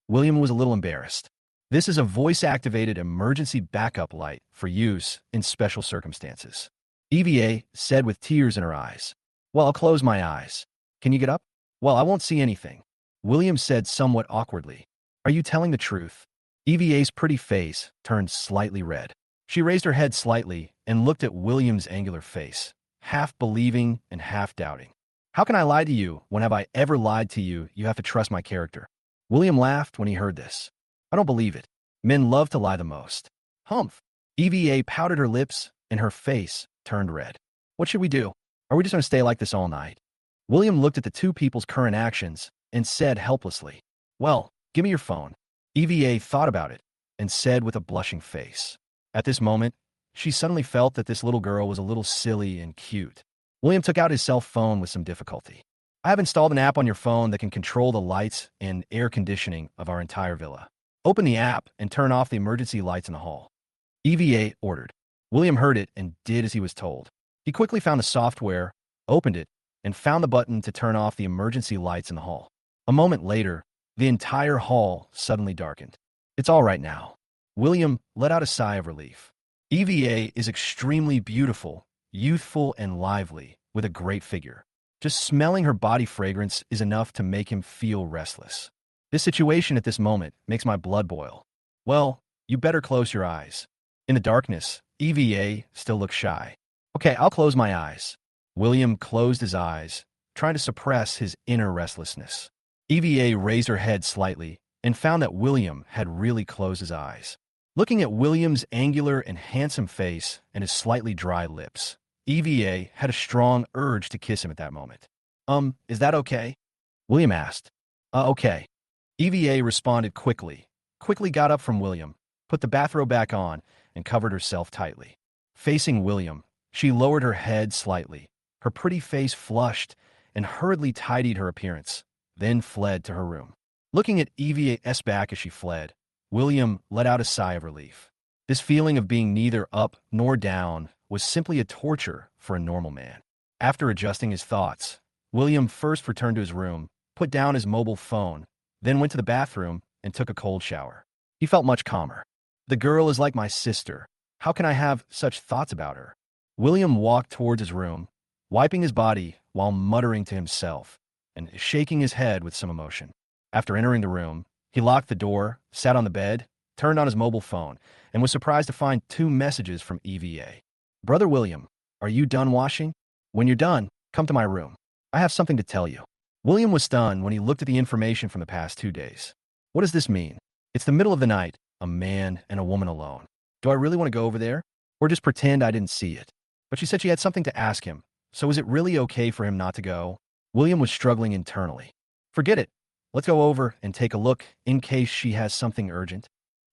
William was a little embarrassed. This is a voice-activated emergency backup light for use in special circumstances. EVA said with tears in her eyes. Well, I'll close my eyes. Can you get up? Well, I won't see anything. William said somewhat awkwardly. Are you telling the truth? EVA's pretty face turned slightly red. She raised her head slightly and looked at William's angular face, half believing and half doubting. How can I lie to you? When have I ever lied to you? You have to trust my character. William laughed when he heard this. I don't believe it. Men love to lie the most. Humph. EVA pouted her lips and her face turned red. What should we do? Are we just going to stay like this all night? William looked at the two people's current actions and said helplessly, well, give me your phone. EVA thought about it and said with a blushing face. At this moment, she suddenly felt that this little girl was a little silly and cute. William took out his cell phone with some difficulty. I have installed an app on your phone that can control the lights and air conditioning of our entire villa. Open the app and turn off the emergency lights in the hall. EVA ordered. William heard it and did as he was told. He quickly found the software, opened it, and found the button to turn off the emergency lights in the hall. A moment later, the entire hall suddenly darkened. It's all right now. William let out a sigh of relief. EVA is extremely beautiful, youthful, and lively, with a great figure. Just smelling her body fragrance is enough to make him feel restless. This situation at this moment makes my blood boil. Well, you better close your eyes. In the darkness, EVA still looks shy. Okay, I'll close my eyes. William closed his eyes, trying to suppress his inner restlessness. EVA raised her head slightly and found that William had really closed his eyes. Looking at William's angular and handsome face and his slightly dry lips, EVA had a strong urge to kiss him at that moment. Is that okay? William asked. Okay. EVA responded quickly got up from William, put the bathrobe back on, and covered herself tightly. Facing William, she lowered her head slightly. Her pretty face flushed and hurriedly tidied her appearance, then fled to her room. Looking at EVA's back as she fled, William let out a sigh of relief. This feeling of being neither up nor down was simply a torture for a normal man. After adjusting his thoughts, William first returned to his room, put down his mobile phone, then went to the bathroom and took a cold shower. He felt much calmer. The girl is like my sister. How can I have such thoughts about her? William walked towards his room, wiping his body while muttering to himself and shaking his head with some emotion. After entering the room, he locked the door, sat on the bed, turned on his mobile phone, and was surprised to find 2 messages from EVA. Brother William, are you done washing? When you're done, come to my room. I have something to tell you. William was stunned when he looked at the information from the past 2 days. What does this mean? It's the middle of the night, a man and a woman alone. Do I really want to go over there? Or just pretend I didn't see it? But she said she had something to ask him, so is it really okay for him not to go? William was struggling internally. Forget it. Let's go over and take a look in case she has something urgent.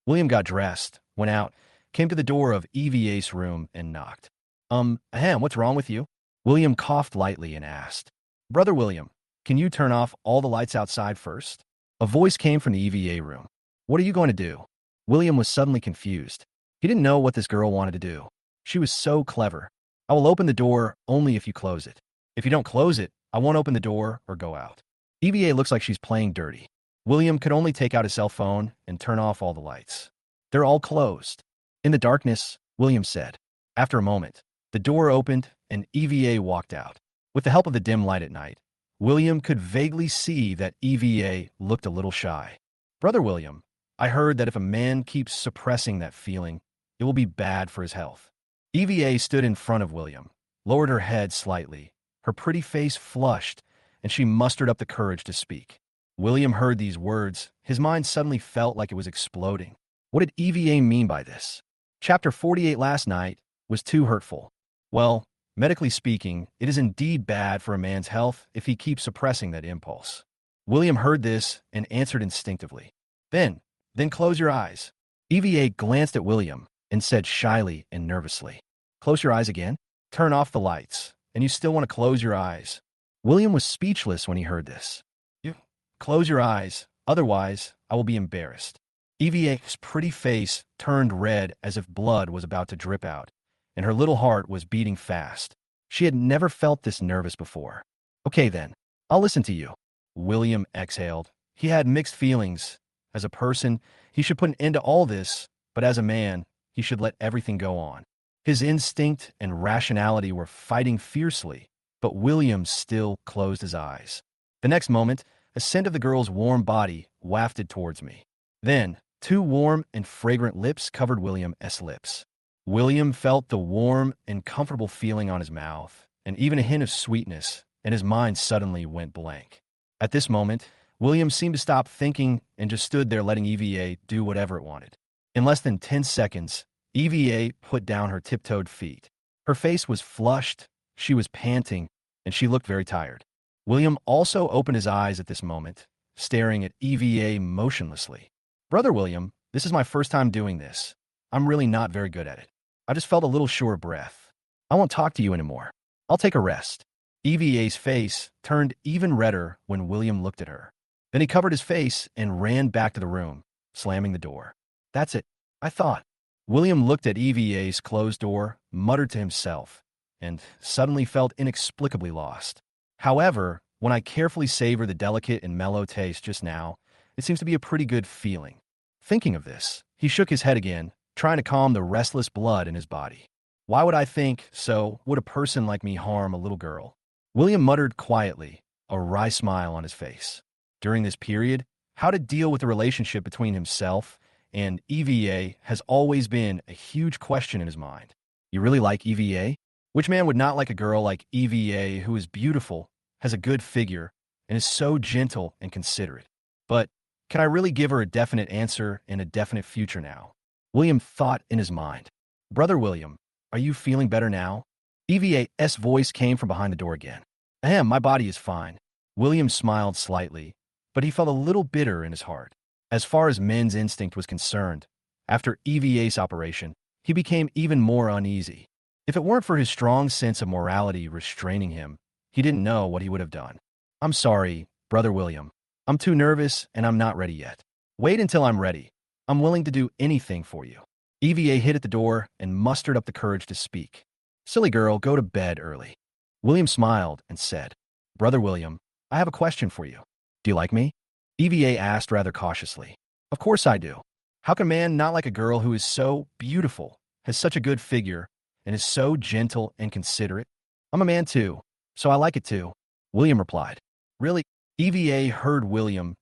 William got dressed, went out, came to the door of EVA's room and knocked. What's wrong with you? William coughed lightly and asked. Brother William, can you turn off all the lights outside first? A voice came from the EVA room. What are you going to do? William was suddenly confused. He didn't know what this girl wanted to do. She was so clever. I will open the door only if you close it. If you don't close it, I won't open the door or go out. EVA looks like she's playing dirty. William could only take out his cell phone and turn off all the lights. They're all closed. In the darkness, William said. After a moment, the door opened and EVA walked out. With the help of the dim light at night, William could vaguely see that EVA looked a little shy. Brother William, I heard that if a man keeps suppressing that feeling, it will be bad for his health. EVA stood in front of William, lowered her head slightly. Her pretty face flushed, and she mustered up the courage to speak. William heard these words. His mind suddenly felt like it was exploding. What did EVA mean by this? Chapter 48 last night was too hurtful. Well, medically speaking, it is indeed bad for a man's health if he keeps suppressing that impulse. William heard this and answered instinctively. Then close your eyes. EVA glanced at William and said shyly and nervously. Close your eyes again? Turn off the lights. And you still want to close your eyes? William was speechless when he heard this. You close your eyes, otherwise I will be embarrassed. EVA's pretty face turned red as if blood was about to drip out, and her little heart was beating fast. She had never felt this nervous before. Okay then, I'll listen to you. William exhaled. He had mixed feelings. As a person, he should put an end to all this, but as a man, he should let everything go on. His instinct and rationality were fighting fiercely, but William still closed his eyes. The next moment, a scent of the girl's warm body wafted towards me. Then, two warm and fragrant lips covered William's lips. William felt the warm and comfortable feeling on his mouth, and even a hint of sweetness, and his mind suddenly went blank. At this moment, William seemed to stop thinking and just stood there letting EVA do whatever it wanted. In less than 10 seconds, EVA put down her tiptoed feet. Her face was flushed, she was panting, and she looked very tired. William also opened his eyes at this moment, staring at EVA motionlessly. Brother William, this is my first time doing this. I'm really not very good at it. I just felt a little short of breath. I won't talk to you anymore. I'll take a rest. EVA's face turned even redder when William looked at her. Then he covered his face and ran back to the room, slamming the door. That's it, I thought. William looked at EVA's closed door, muttered to himself, and suddenly felt inexplicably lost. However, when I carefully savor the delicate and mellow taste just now, it seems to be a pretty good feeling. Thinking of this, he shook his head again, trying to calm the restless blood in his body. Why would I think so? Would a person like me harm a little girl? William muttered quietly, a wry smile on his face. During this period, how to deal with the relationship between himself and EVA has always been a huge question in his mind. You really like EVA? Which man would not like a girl like EVA who is beautiful, has a good figure, and is so gentle and considerate? But can I really give her a definite answer and a definite future now? William thought in his mind. Brother William, are you feeling better now? EVA's voice came from behind the door again. Ahem, my body is fine. William smiled slightly, but he felt a little bitter in his heart. As far as men's instinct was concerned, after EVA's operation, he became even more uneasy. If it weren't for his strong sense of morality restraining him, he didn't know what he would have done. I'm sorry, Brother William. I'm too nervous and I'm not ready yet. Wait until I'm ready. I'm willing to do anything for you. EVA hit at the door and mustered up the courage to speak. Silly girl, go to bed early. William smiled and said, Brother William, I have a question for you. Do you like me? EVA asked rather cautiously. Of course I do. How can a man not like a girl who is so beautiful, has such a good figure, and is so gentle and considerate? I'm a man too, so I like it too. William replied. Really? EVA heard William's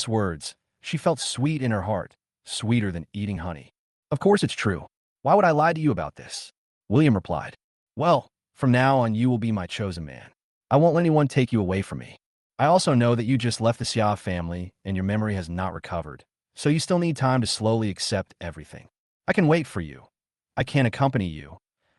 words. She felt sweet in her heart, sweeter than eating honey. Of course it's true. Why would I lie to you about this? William replied. Well, from now on you will be my chosen man. I won't let anyone take you away from me. I also know that you just left the Xia family and your memory has not recovered, so you still need time to slowly accept everything. I can wait for you. I can accompany you.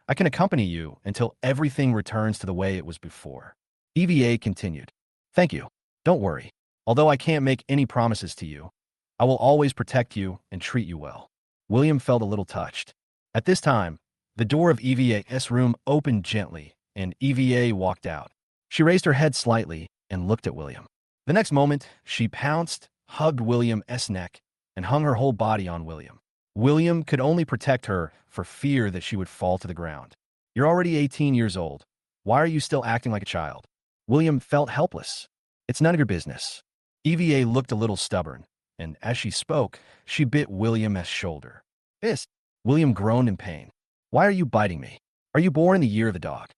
I can accompany you until everything returns to the way it was before. EVA continued. Thank you. Don't worry. Although I can't make any promises to you, I will always protect you and treat you well. William felt a little touched. At this time, the door of EVA's room opened gently, and EVA walked out. She raised her head slightly and looked at William. The next moment, she pounced, hugged William's neck, and hung her whole body on William. William could only protect her for fear that she would fall to the ground. You're already 18 years old. Why are you still acting like a child? William felt helpless. It's none of your business. EVA looked a little stubborn, and as she spoke, she bit William's shoulder. This. William groaned in pain. Why are you biting me? Are you born in the year of the dog?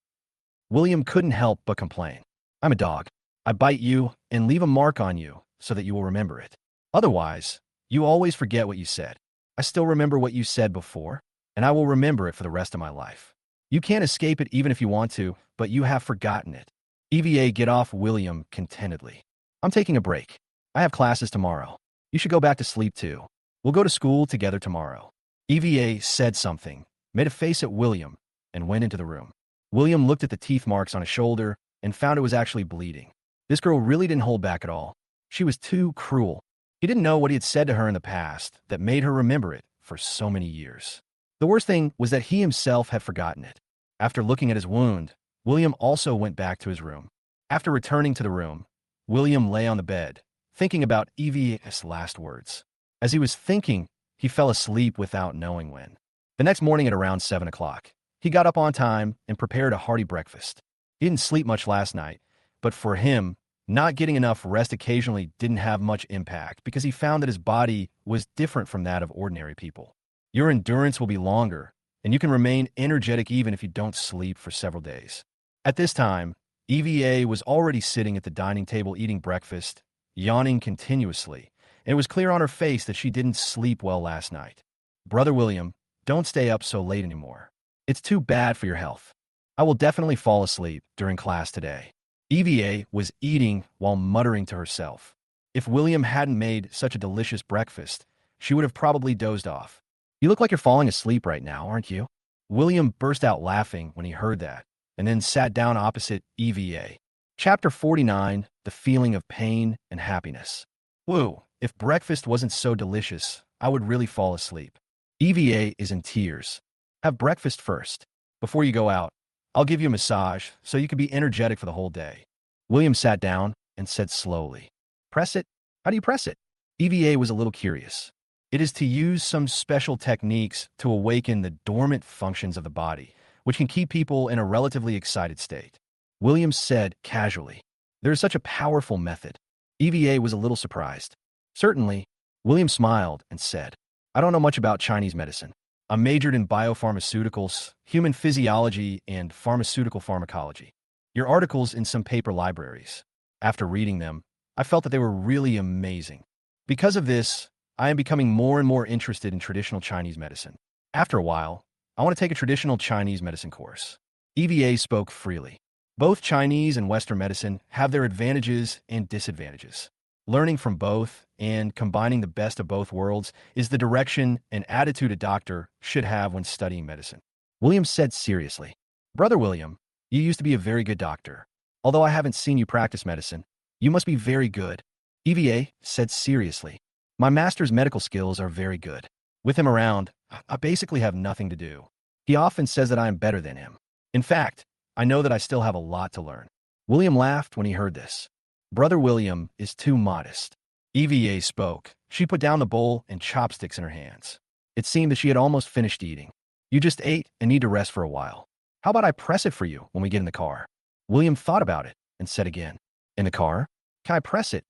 William couldn't help but complain. I'm a dog. I bite you and leave a mark on you so that you will remember it. Otherwise, you always forget what you said. I still remember what you said before, and I will remember it for the rest of my life. You can't escape it even if you want to, but you have forgotten it. EVA get off William contentedly. I'm taking a break. I have classes tomorrow. You should go back to sleep too. We'll go to school together tomorrow. EVA said something, made a face at William, and went into the room. William looked at the teeth marks on his shoulder and found it was actually bleeding. This girl really didn't hold back at all. She was too cruel. He didn't know what he had said to her in the past that made her remember it for so many years. The worst thing was that he himself had forgotten it. After looking at his wound, William also went back to his room. After returning to the room, William lay on the bed, thinking about EVA's last words. As he was thinking, he fell asleep without knowing when. The next morning at around 7 o'clock, he got up on time and prepared a hearty breakfast. He didn't sleep much last night, but for him, not getting enough rest occasionally didn't have much impact because he found that his body was different from that of ordinary people. Your endurance will be longer, and you can remain energetic even if you don't sleep for several days. At this time, EVA was already sitting at the dining table eating breakfast, yawning continuously, and it was clear on her face that she didn't sleep well last night. Brother William, don't stay up so late anymore. It's too bad for your health. I will definitely fall asleep during class today. EVA was eating while muttering to herself. If William hadn't made such a delicious breakfast, she would have probably dozed off. You look like you're falling asleep right now, aren't you? William burst out laughing when he heard that, and then sat down opposite EVA. Chapter 49, The Feeling of Pain and Happiness. Woo, if breakfast wasn't so delicious, I would really fall asleep. EVA is in tears. Have breakfast first. Before you go out, I'll give you a massage so you can be energetic for the whole day. William sat down and said slowly, Press it? How do you press it? EVA was a little curious. It is to use some special techniques to awaken the dormant functions of the body, which can keep people in a relatively excited state. William said casually, There is such a powerful method. EVA was a little surprised. Certainly, William smiled and said, I don't know much about Chinese medicine. I majored in biopharmaceuticals, human physiology, and pharmaceutical pharmacology. Your articles in some paper libraries. After reading them, I felt that they were really amazing. Because of this, I am becoming more and more interested in traditional Chinese medicine. After a while, I want to take a traditional Chinese medicine course. EVA spoke freely. Both Chinese and Western medicine have their advantages and disadvantages. Learning from both and combining the best of both worlds is the direction and attitude a doctor should have when studying medicine. William said seriously, Brother William, you used to be a very good doctor. Although I haven't seen you practice medicine, you must be very good. EVA said seriously, My master's medical skills are very good. With him around, I basically have nothing to do. He often says that I am better than him. In fact, I know that I still have a lot to learn. William laughed when he heard this. Brother William is too modest. EVA spoke. She put down the bowl and chopsticks in her hands. It seemed that she had almost finished eating. You just ate and need to rest for a while. How about I press it for you when we get in the car? William thought about it and said again, In the car? Can I press it?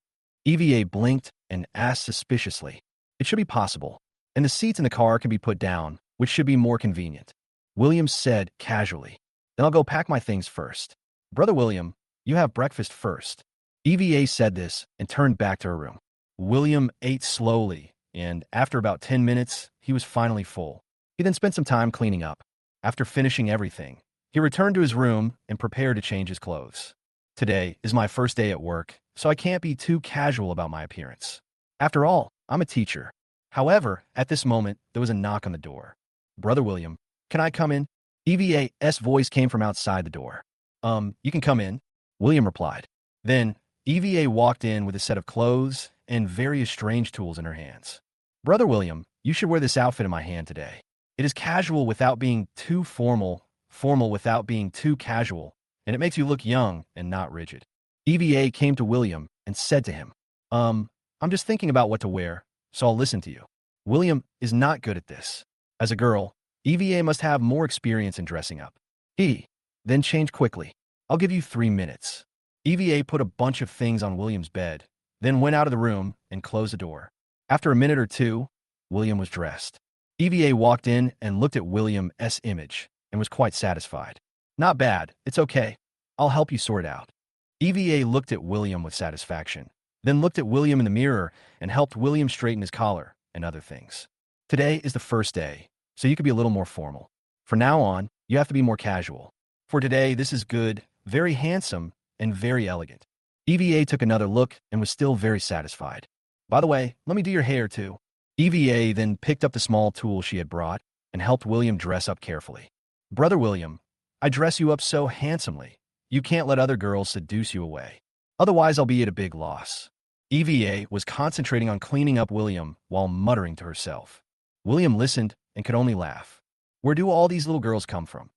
EVA blinked and asked suspiciously. It should be possible, and the seats in the car can be put down, which should be more convenient. William said casually, Then I'll go pack my things first. Brother William, you have breakfast first. EVA said this and turned back to her room. William ate slowly, and after about 10 minutes, he was finally full. He then spent some time cleaning up. After finishing everything, he returned to his room and prepared to change his clothes. Today is my first day at work, so I can't be too casual about my appearance. After all, I'm a teacher. However, at this moment, there was a knock on the door. Brother William, can I come in? EVA's voice came from outside the door. You can come in, William replied. Then, EVA walked in with a set of clothes and various strange tools in her hands. Brother William, you should wear this outfit in my hand today. It is casual without being too formal, formal without being too casual, and it makes you look young and not rigid. EVA came to William and said to him, I'm just thinking about what to wear, so I'll listen to you. William is not good at this. As a girl, EVA must have more experience in dressing up. He then changed quickly. I'll give you 3 minutes. EVA put a bunch of things on William's bed, then went out of the room and closed the door. After a minute or two, William was dressed. EVA walked in and looked at William's image and was quite satisfied. Not bad, it's okay. I'll help you sort it out. EVA looked at William with satisfaction, then looked at William in the mirror and helped William straighten his collar and other things. Today is the first day, so you could be a little more formal. From now on, you have to be more casual. For today, this is good, very handsome, and very elegant. EVA took another look and was still very satisfied. By the way, let me do your hair too. EVA then picked up the small tool she had brought and helped William dress up carefully. Brother William, I dress you up so handsomely. You can't let other girls seduce you away. Otherwise, I'll be at a big loss. EVA was concentrating on cleaning up William while muttering to herself. William listened and could only laugh. Where do all these little girls come from?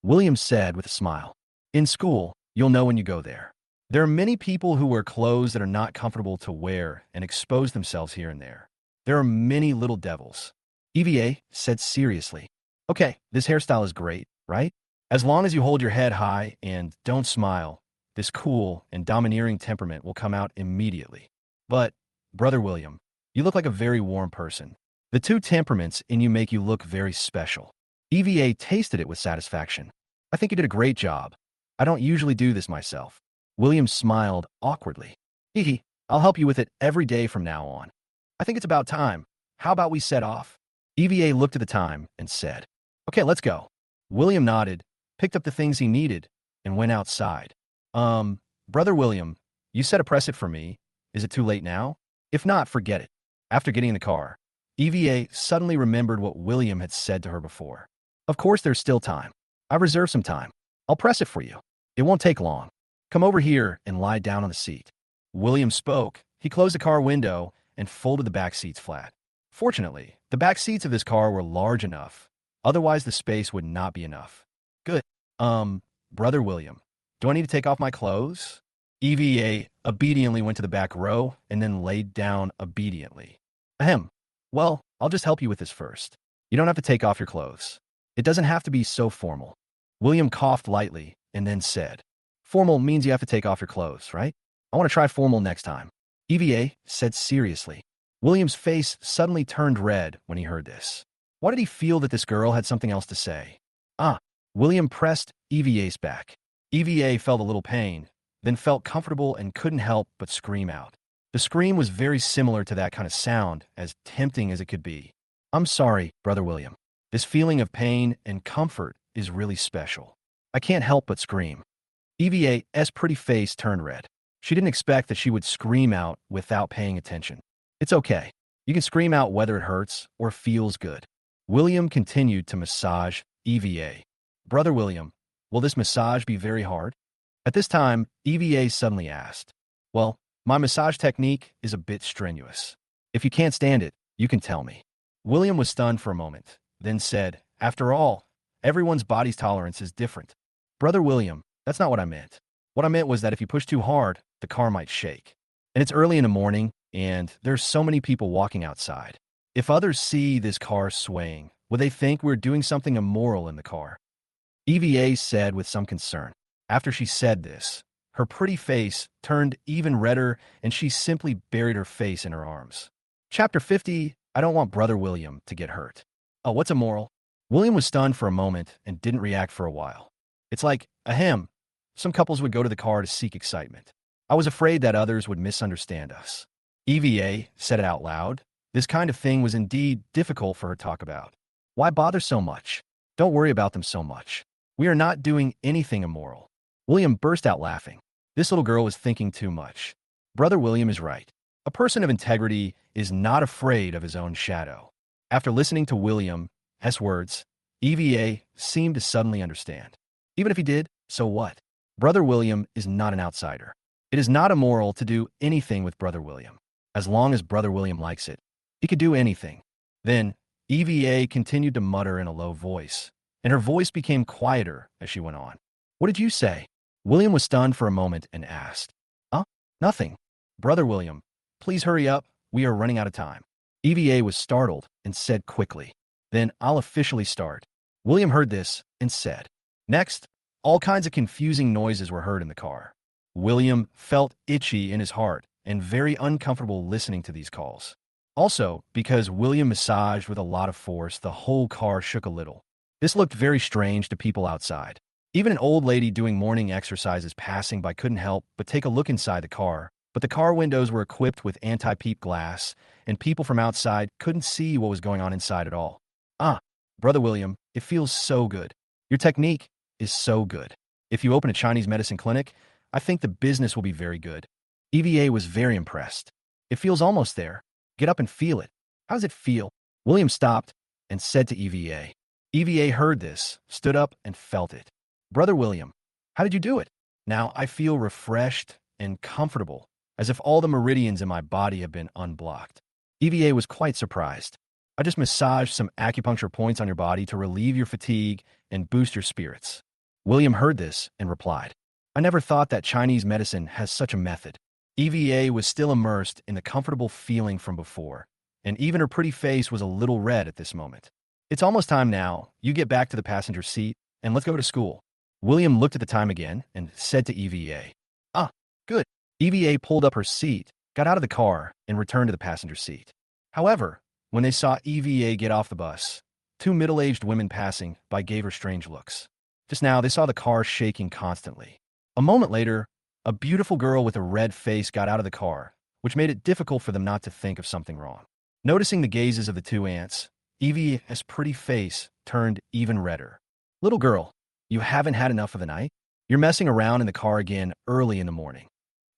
William said with a smile. In school, you'll know when you go there. There are many people who wear clothes that are not comfortable to wear and expose themselves here and there. There are many little devils. EVA said seriously. Okay, this hairstyle is great, right? As long as you hold your head high and don't smile, this cool and domineering temperament will come out immediately. But, Brother William, you look like a very warm person. The two temperaments in you make you look very special. EVA tasted it with satisfaction. I think you did a great job. I don't usually do this myself. William smiled awkwardly. Hee, I'll help you with it every day from now on. I think it's about time. How about we set off? EVA looked at the time and said, Okay, let's go. William nodded, picked up the things he needed, and went outside. Brother William, you said to press it for me. Is it too late now? If not, forget it. After getting in the car, EVA suddenly remembered what William had said to her before. Of course there's still time. I've reserved some time. I'll press it for you. It won't take long. Come over here and lie down on the seat. William spoke. He closed the car window and folded the back seats flat. Fortunately, the back seats of this car were large enough. Otherwise, the space would not be enough. Good. Brother William, do I need to take off my clothes? EVA obediently went to the back row and then laid down obediently. Ahem. Well, I'll just help you with this first. You don't have to take off your clothes. It doesn't have to be so formal. William coughed lightly and then said, Formal means you have to take off your clothes, right? I want to try formal next time. EVA said seriously. William's face suddenly turned red when he heard this. Why did he feel that this girl had something else to say? William pressed EVA's back. EVA felt a little pain, then felt comfortable and couldn't help but scream out. The scream was very similar to that kind of sound, as tempting as it could be. I'm sorry, Brother William. This feeling of pain and comfort is really special. I can't help but scream. EVA's pretty face turned red. She didn't expect that she would scream out without paying attention. It's okay. You can scream out whether it hurts or feels good. William continued to massage EVA. Brother William, will this massage be very hard? At this time, EVA suddenly asked. Well, my massage technique is a bit strenuous. If you can't stand it, you can tell me. William was stunned for a moment, then said, After all, everyone's body's tolerance is different. Brother William, that's not what I meant. What I meant was that if you push too hard, the car might shake. And it's early in the morning, and there's so many people walking outside. If others see this car swaying, will they think we're doing something immoral in the car? EVA said with some concern. After she said this, her pretty face turned even redder and she simply buried her face in her arms. Chapter 50, I don't want Brother William to get hurt. Oh, what's immoral? William was stunned for a moment and didn't react for a while. It's like, ahem, some couples would go to the car to seek excitement. I was afraid that others would misunderstand us. EVA said it out loud. This kind of thing was indeed difficult for her to talk about. Why bother so much? Don't worry about them so much. We are not doing anything immoral. William burst out laughing. This little girl was thinking too much. Brother William is right. A person of integrity is not afraid of his own shadow. After listening to William's words, EVA seemed to suddenly understand. Even if he did, so what? Brother William is not an outsider. It is not immoral to do anything with Brother William. As long as Brother William likes it, he could do anything. Then, EVA continued to mutter in a low voice, and her voice became quieter as she went on. What did you say? William was stunned for a moment and asked. Nothing. Brother William, please hurry up. We are running out of time. EVA was startled and said quickly. Then I'll officially start. William heard this and said. Next, all kinds of confusing noises were heard in the car. William felt itchy in his heart and very uncomfortable listening to these calls. Also, because William massaged with a lot of force, the whole car shook a little. This looked very strange to people outside. Even an old lady doing morning exercises passing by couldn't help but take a look inside the car, but the car windows were equipped with anti-peep glass, and people from outside couldn't see what was going on inside at all. Brother William, it feels so good. Your technique is so good. If you open a Chinese medicine clinic, I think the business will be very good. EVA was very impressed. It feels almost there. Get up and feel it. How does it feel? William stopped and said to EVA. EVA heard this, stood up, and felt it. Brother William, how did you do it? Now I feel refreshed and comfortable, as if all the meridians in my body have been unblocked. EVA was quite surprised. I just massaged some acupuncture points on your body to relieve your fatigue and boost your spirits. William heard this and replied, I never thought that Chinese medicine has such a method. EVA was still immersed in the comfortable feeling from before, and even her pretty face was a little red at this moment. It's almost time now. You get back to the passenger seat, and let's go to school. William looked at the time again and said to EVA. Ah, good. EVA pulled up her seat, got out of the car, and returned to the passenger seat. However, when they saw EVA get off the bus, two middle-aged women passing by gave her strange looks. Just now, they saw the car shaking constantly. A moment later, a beautiful girl with a red face got out of the car, which made it difficult for them not to think of something wrong. Noticing the gazes of the two aunts, Evie's pretty face turned even redder. Little girl, you haven't had enough of the night? You're messing around in the car again early in the morning.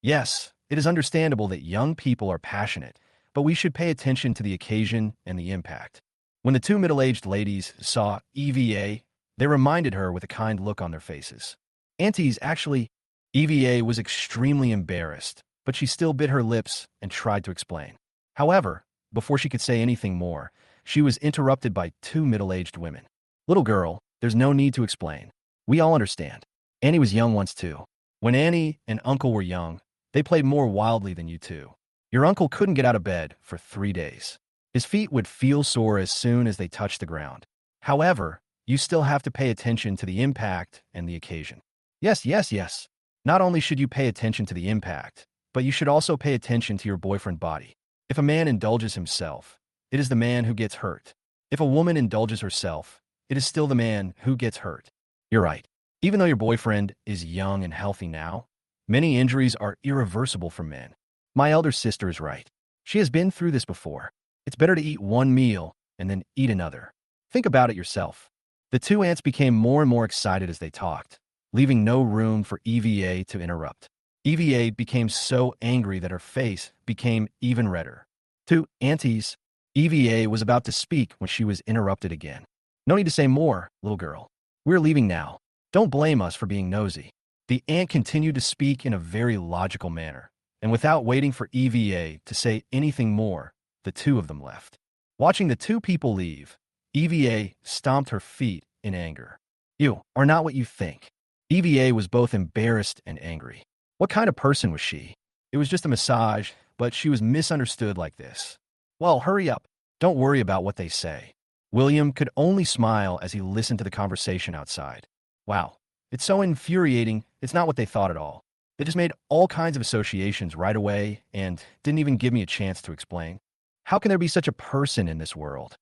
Yes, it is understandable that young people are passionate, but we should pay attention to the occasion and the impact. When the two middle-aged ladies saw EVA, they reminded her with a kind look on their faces. Aunties, actually, EVA was extremely embarrassed, but she still bit her lips and tried to explain. However, before she could say anything more, she was interrupted by two middle-aged women. Little girl, there's no need to explain. We all understand. Annie was young once too. When Annie and Uncle were young, they played more wildly than you two. Your uncle couldn't get out of bed for 3 days. His feet would feel sore as soon as they touched the ground. However, you still have to pay attention to the impact and the occasion. Yes, yes, yes. Not only should you pay attention to the impact, but you should also pay attention to your boyfriend body. If a man indulges himself, it is the man who gets hurt. If a woman indulges herself, it is still the man who gets hurt. You're right. Even though your boyfriend is young and healthy now, many injuries are irreversible for men. My elder sister is right. She has been through this before. It's better to eat one meal and then eat another. Think about it yourself. The two aunts became more and more excited as they talked, leaving no room for EVA to interrupt. EVA became so angry that her face became even redder. Two aunties, EVA was about to speak when she was interrupted again. No need to say more, little girl. We're leaving now. Don't blame us for being nosy. The aunt continued to speak in a very logical manner, and without waiting for EVA to say anything more, the two of them left. Watching the two people leave, EVA stomped her feet in anger. You are not what you think. EVA was both embarrassed and angry. What kind of person was she? It was just a massage, but she was misunderstood like this. Well, hurry up. Don't worry about what they say. William could only smile as he listened to the conversation outside. Wow, it's so infuriating. It's not what they thought at all. They just made all kinds of associations right away and didn't even give me a chance to explain. How can there be such a person in this world?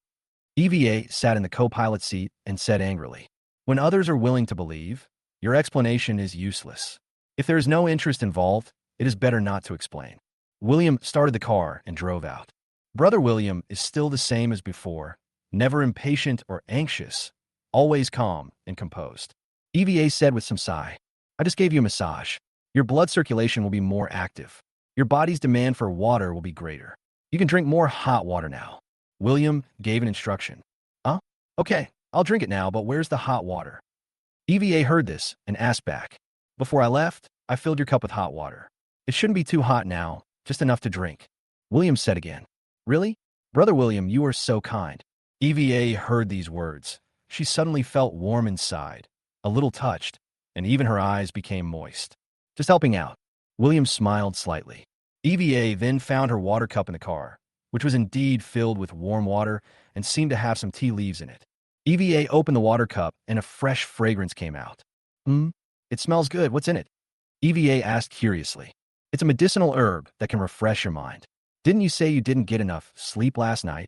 EVA sat in the co-pilot seat and said angrily, when others are willing to believe, your explanation is useless. If there is no interest involved, it is better not to explain. William started the car and drove out. Brother William is still the same as before, never impatient or anxious, always calm and composed. EVA said with some sigh, I just gave you a massage. Your blood circulation will be more active. Your body's demand for water will be greater. You can drink more hot water now. William gave an instruction. Huh? Okay, I'll drink it now, but where's the hot water? EVA heard this and asked back. Before I left, I filled your cup with hot water. It shouldn't be too hot now, just enough to drink. William said again. Really? Brother William, you are so kind. EVA heard these words. She suddenly felt warm inside, a little touched, and even her eyes became moist. Just helping out. William smiled slightly. EVA then found her water cup in the car, which was indeed filled with warm water and seemed to have some tea leaves in it. EVA opened the water cup and a fresh fragrance came out. It smells good. What's in it? EVA asked curiously. It's a medicinal herb that can refresh your mind. Didn't you say you didn't get enough sleep last night?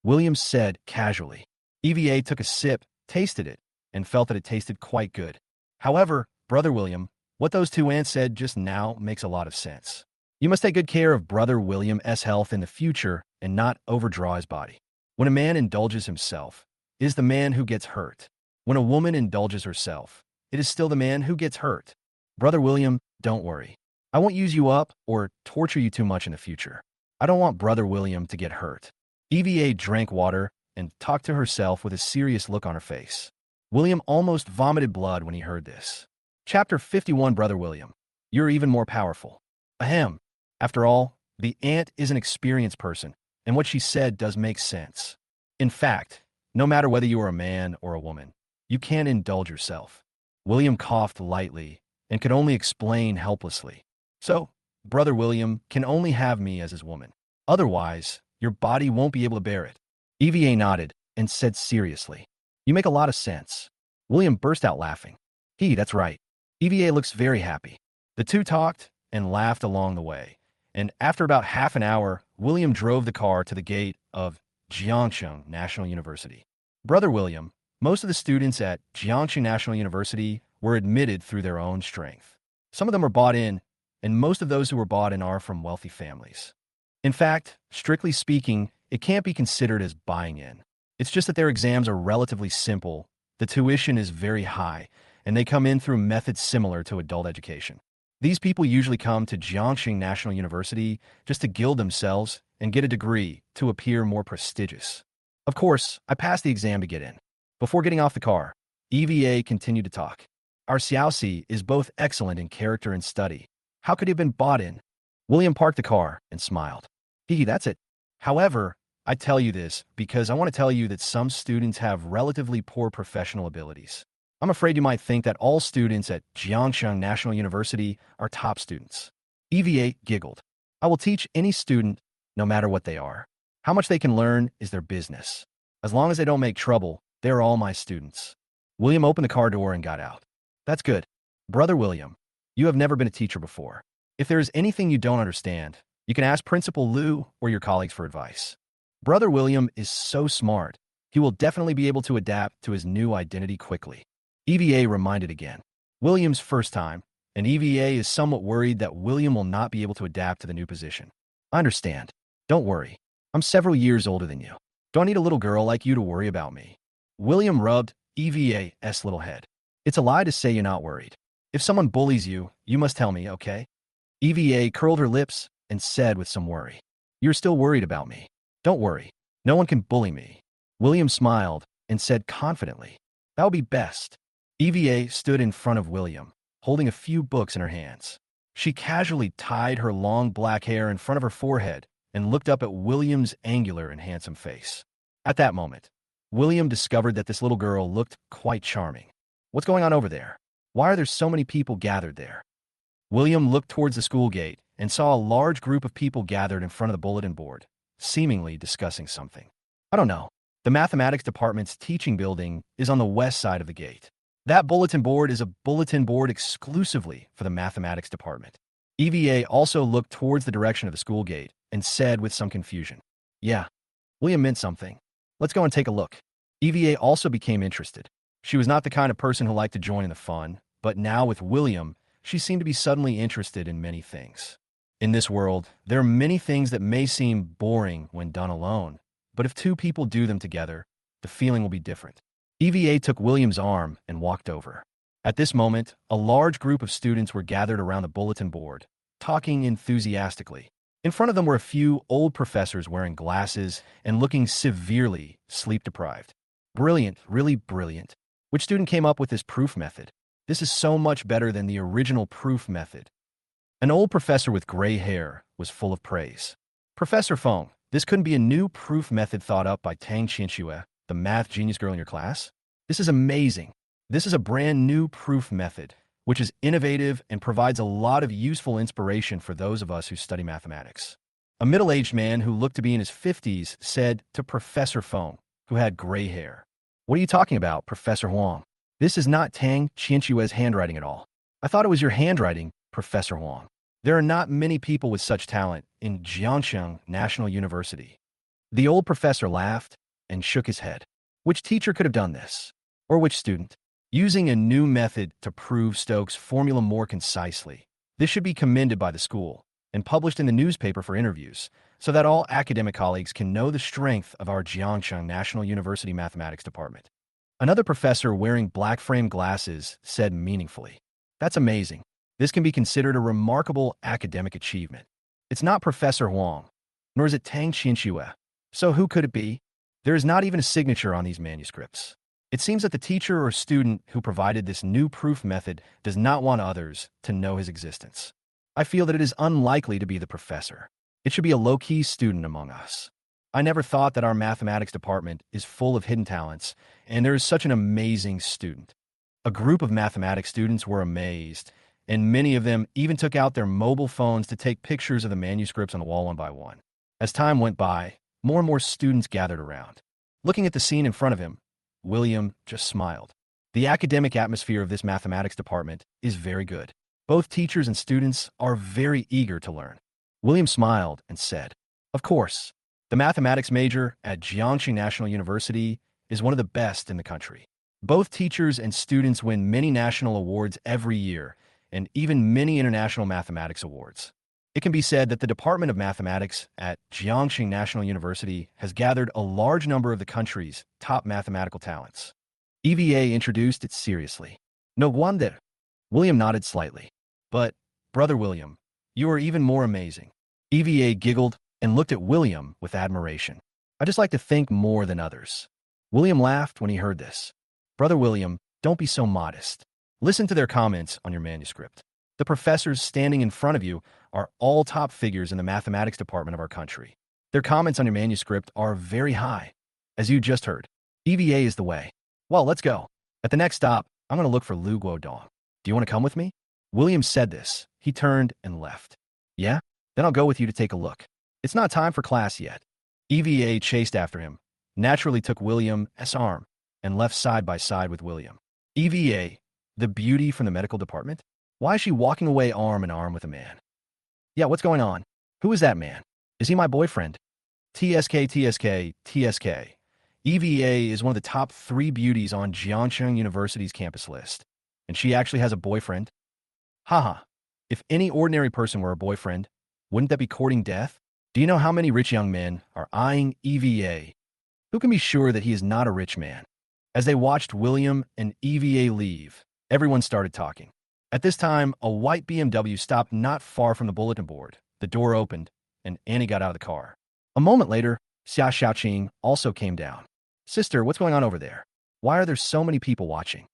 William said casually. EVA took a sip, tasted it, and felt that it tasted quite good. However, Brother William, what those two aunts said just now makes a lot of sense. You must take good care of Brother William's health in the future and not overdraw his body. When a man indulges himself, it is the man who gets hurt. When a woman indulges herself, it is still the man who gets hurt. Brother William, don't worry. I won't use you up or torture you too much in the future. I don't want Brother William to get hurt. EVA drank water and talked to herself with a serious look on her face. William almost vomited blood when he heard this. Chapter 51 Brother William. You're even more powerful. Ahem. After all, the aunt is an experienced person, and what she said does make sense. In fact, no matter whether you are a man or a woman, you can't indulge yourself. William coughed lightly and could only explain helplessly. So, Brother William can only have me as his woman. Otherwise, Your body won't be able to bear it. EVA nodded and said seriously, "You make a lot of sense." William burst out laughing. That's right. EVA looks very happy. The two talked and laughed along the way, and after about half an hour, William drove the car to the gate of Jiangcheng National University. Brother William, most of the students at Jiangcheng National University were admitted through their own strength. Some of them are bought in, and most of those who were bought in are from wealthy families. In fact, strictly speaking, it can't be considered as buying in. It's just that their exams are relatively simple, the tuition is very high, and they come in through methods similar to adult education. These people usually come to Jiangxing National University just to gild themselves and get a degree to appear more prestigious. Of course, I passed the exam to get in. Before getting off the car, EVA continued to talk. Our Xiaoxi is both excellent in character and study. How could he have been bought in? William parked the car and smiled. That's it. However, I tell you this because I want to tell you that some students have relatively poor professional abilities. I'm afraid you might think that all students at Jiangxing National University are top students. EVA giggled. I will teach any student, no matter what they are. How much they can learn is their business. As long as they don't make trouble, they're all my students. William opened the car door and got out. That's good. Brother William, you have never been a teacher before. If there is anything you don't understand, you can ask Principal Liu or your colleagues for advice. Brother William is so smart. He will definitely be able to adapt to his new identity quickly. EVA reminded again. William's first time, and EVA is somewhat worried that William will not be able to adapt to the new position. I understand. Don't worry. I'm several years older than you. Don't need a little girl like you to worry about me. William rubbed EVA's little head. It's a lie to say you're not worried. If someone bullies you, you must tell me, okay? EVA curled her lips and said with some worry, "You're still worried about me. Don't worry. No one can bully me." William smiled and said confidently, "That would be best." EVA stood in front of William, holding a few books in her hands. She casually tied her long black hair in front of her forehead and looked up at William's angular and handsome face. At that moment, William discovered that this little girl looked quite charming. What's going on over there? Why are there so many people gathered there? William looked towards the school gate and saw a large group of people gathered in front of the bulletin board, seemingly discussing something. I don't know. The mathematics department's teaching building is on the west side of the gate. That bulletin board is a bulletin board exclusively for the mathematics department. EVA also looked towards the direction of the school gate and said with some confusion, "Yeah, William meant something. Let's go and take a look." EVA also became interested. She was not the kind of person who liked to join in the fun, but now with William, she seemed to be suddenly interested in many things. In this world, there are many things that may seem boring when done alone, but if two people do them together, the feeling will be different. EVA took William's arm and walked over. At this moment, a large group of students were gathered around the bulletin board, talking enthusiastically. In front of them were a few old professors wearing glasses and looking severely sleep-deprived. Brilliant, really brilliant. Which student came up with this proof method? This is so much better than the original proof method. An old professor with gray hair was full of praise. Professor Feng, this couldn't be a new proof method thought up by Tang Qianxue, the math genius girl in your class? This is amazing. This is a brand new proof method, which is innovative and provides a lot of useful inspiration for those of us who study mathematics. A middle-aged man who looked to be in his 50s said to Professor Feng, who had gray hair, "What are you talking about, Professor Huang? This is not Tang Qianxue's handwriting at all. I thought it was your handwriting, Professor Huang. There are not many people with such talent in Jiangxing National University." The old professor laughed and shook his head. Which teacher could have done this? Or which student? Using a new method to prove Stokes' formula more concisely. This should be commended by the school and published in the newspaper for interviews, so that all academic colleagues can know the strength of our Jiangxing National University Mathematics Department. Another professor wearing black-framed glasses said meaningfully, "That's amazing. This can be considered a remarkable academic achievement. It's not Professor Huang, nor is it Tang Qianxue. So who could it be? There is not even a signature on these manuscripts. It seems that the teacher or student who provided this new proof method does not want others to know his existence. I feel that it is unlikely to be the professor. It should be a low-key student among us. I never thought that our mathematics department is full of hidden talents, and there is such an amazing student." A group of mathematics students were amazed, and many of them even took out their mobile phones to take pictures of the manuscripts on the wall one by one. As time went by, more and more students gathered around. Looking at the scene in front of him, William just smiled. The academic atmosphere of this mathematics department is very good. Both teachers and students are very eager to learn. William smiled and said, "Of course, the mathematics major at Jiangxi National University is one of the best in the country. Both teachers and students win many national awards every year, and even many international mathematics awards. It can be said that the Department of Mathematics at Jiangxi National University has gathered a large number of the country's top mathematical talents." EVA introduced it seriously. "No wonder." William nodded slightly. "But, Brother William, you are even more amazing." EVA giggled and looked at William with admiration. "I just like to think more than others." William laughed when he heard this. "Brother William, don't be so modest. Listen to their comments on your manuscript. The professors standing in front of you are all top figures in the mathematics department of our country. Their comments on your manuscript are very high. As you just heard, EVA is the way. Well, let's go. At the next stop, I'm going to look for Lu Guodong. Do you want to come with me?" William said this. He turned and left. "Yeah? Then I'll go with you to take a look. It's not time for class yet." EVA chased after him, naturally took William's arm, and left side by side with William. EVA, the beauty from the medical department? Why is she walking away arm in arm with a man? "Yeah, what's going on? Who is that man? Is he my boyfriend?" TSK, TSK, TSK. EVA is one of the top 3 beauties on Jiangxi University's campus list. And she actually has a boyfriend? Haha. If any ordinary person were a boyfriend, wouldn't that be courting death? Do you know how many rich young men are eyeing EVA? Who can be sure that he is not a rich man? As they watched William and EVA leave, everyone started talking. At this time, a white BMW stopped not far from the bulletin board. The door opened, and Annie got out of the car. A moment later, Xia Xiaoqing also came down. "Sister, what's going on over there? Why are there so many people watching?"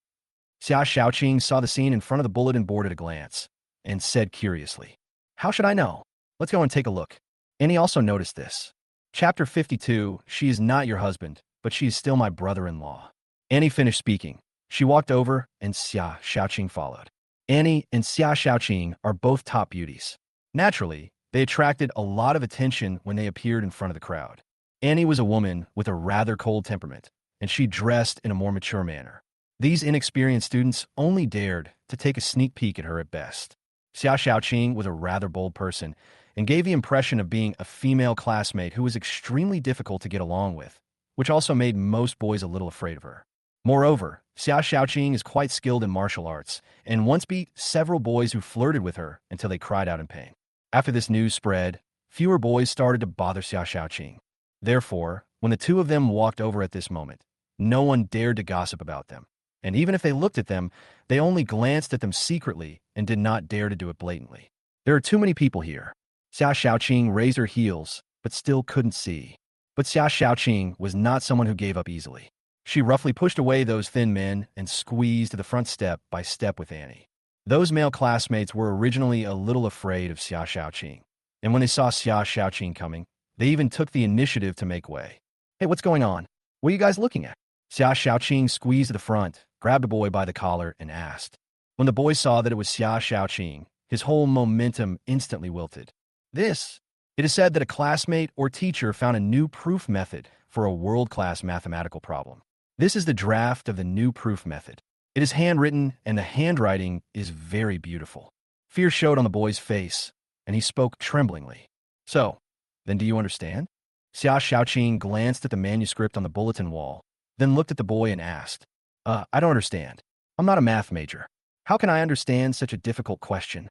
Xia Xiaoqing saw the scene in front of the bulletin board at a glance, and said curiously, "How should I know? Let's go and take a look." Annie also noticed this. Chapter 52, "She is not your husband, but she is still my brother-in-law." Annie finished speaking. She walked over, and Xia Xiaoqing followed. Annie and Xia Xiaoqing are both top beauties. Naturally, they attracted a lot of attention when they appeared in front of the crowd. Annie was a woman with a rather cold temperament, and she dressed in a more mature manner. These inexperienced students only dared to take a sneak peek at her at best. Xia Xiaoqing was a rather bold person and gave the impression of being a female classmate who was extremely difficult to get along with, which also made most boys a little afraid of her. Moreover, Xia Xiaoqing is quite skilled in martial arts and once beat several boys who flirted with her until they cried out in pain. After this news spread, fewer boys started to bother Xia Xiaoqing. Therefore, when the two of them walked over at this moment, no one dared to gossip about them. And even if they looked at them, they only glanced at them secretly and did not dare to do it blatantly. "There are too many people here." Xia Xiaoqing raised her heels, but still couldn't see. But Xia Xiaoqing was not someone who gave up easily. She roughly pushed away those thin men and squeezed to the front step by step with Annie. Those male classmates were originally a little afraid of Xia Xiaoqing, and when they saw Xia Xiaoqing coming, they even took the initiative to make way. "Hey, what's going on? What are you guys looking at?" Xia Xiaoqing squeezed to the front, grabbed a boy by the collar, and asked. When the boy saw that it was Xia Xiaoqing, his whole momentum instantly wilted. It is said that a classmate or teacher found a new proof method for a world-class mathematical problem. This is the draft of the new proof method. It is handwritten, and the handwriting is very beautiful. Fear showed on the boy's face, and he spoke tremblingly. "So, then do you understand?" Xia Xiaoqing glanced at the manuscript on the bulletin wall, then looked at the boy and asked, I don't understand. I'm not a math major. How can I understand such a difficult question?"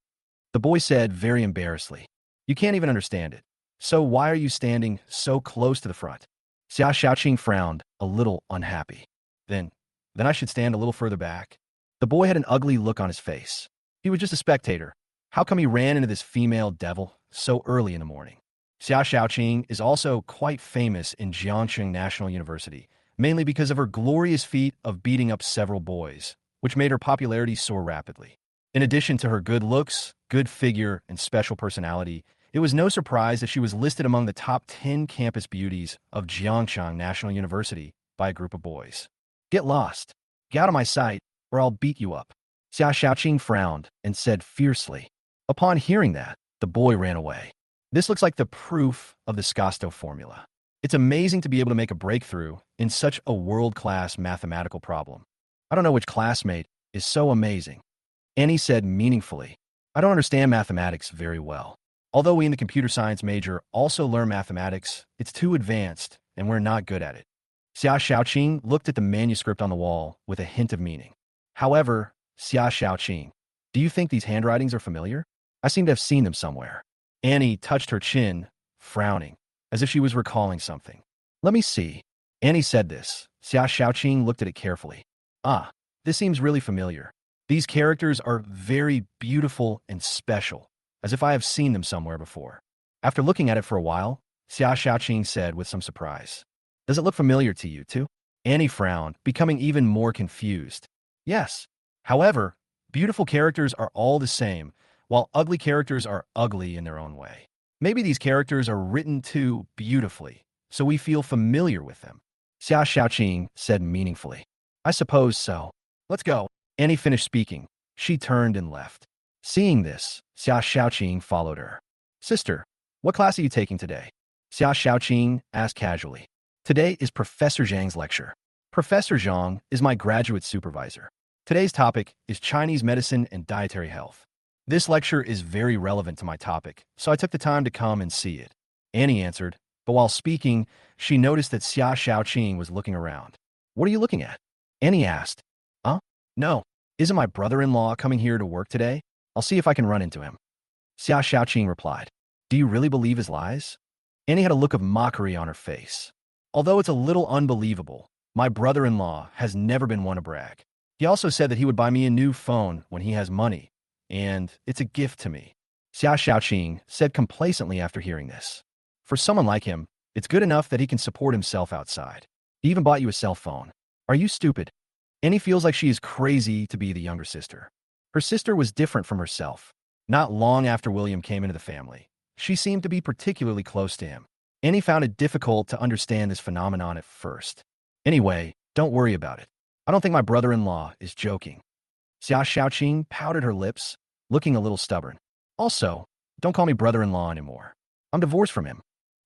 The boy said very embarrassedly, "You can't even understand it. So why are you standing so close to the front?" Xia Xiaoqing frowned, a little unhappy. Then I should stand a little further back." The boy had an ugly look on his face. He was just a spectator. How come he ran into this female devil so early in the morning? Xia Xiaoqing is also quite famous in Jiangxi National University, mainly because of her glorious feat of beating up several boys, which made her popularity soar rapidly. In addition to her good looks, good figure, and special personality, it was no surprise that she was listed among the top 10 campus beauties of Jiangxi National University by a group of boys. "Get lost. Get out of my sight, or I'll beat you up." Xia Xiaoqing frowned and said fiercely. Upon hearing that, the boy ran away. This looks like the proof of the Scosto formula. It's amazing to be able to make a breakthrough in such a world-class mathematical problem. I don't know which classmate is so amazing. Annie said meaningfully. I don't understand mathematics very well. Although we in the computer science major also learn mathematics, it's too advanced and we're not good at it. Xia Xiaoqing looked at the manuscript on the wall with a hint of meaning. However, Xia Xiaoqing, do you think these handwritings are familiar? I seem to have seen them somewhere. Annie touched her chin, frowning, as if she was recalling something. Let me see. Annie said this. Xia Xiaoqing looked at it carefully. Ah, this seems really familiar. These characters are very beautiful and special, as if I have seen them somewhere before. After looking at it for a while, Xia Xiaoqing said with some surprise, does it look familiar to you too? Annie frowned, becoming even more confused. Yes. However, beautiful characters are all the same, while ugly characters are ugly in their own way. Maybe these characters are written too beautifully, so we feel familiar with them. Xia Xiaoqing said meaningfully. I suppose so. Let's go. Annie finished speaking. She turned and left. Seeing this, Xia Xiaoqing followed her. Sister, what class are you taking today? Xia Xiaoqing asked casually. Today is Professor Zhang's lecture. Professor Zhang is my graduate supervisor. Today's topic is Chinese medicine and dietary health. This lecture is very relevant to my topic, so I took the time to come and see it. Annie answered, but while speaking, she noticed that Xia Xiaoqing was looking around. What are you looking at? Annie asked. Huh? No. Isn't my brother-in-law coming here to work today? I'll see if I can run into him. Xia Xiaoqing replied. Do you really believe his lies? Annie had a look of mockery on her face. Although it's a little unbelievable, my brother-in-law has never been one to brag. He also said that he would buy me a new phone when he has money, and it's a gift to me. Xia Xiaoqing said complacently after hearing this. For someone like him, it's good enough that he can support himself outside. He even bought you a cell phone. Are you stupid? Annie feels like she is crazy to be the younger sister. Her sister was different from herself. Not long after William came into the family, she seemed to be particularly close to him. Annie found it difficult to understand this phenomenon at first. Anyway, don't worry about it. I don't think my brother-in-law is joking. Xia Xiaoqing pouted her lips, looking a little stubborn. Also, don't call me brother-in-law anymore. I'm divorced from him.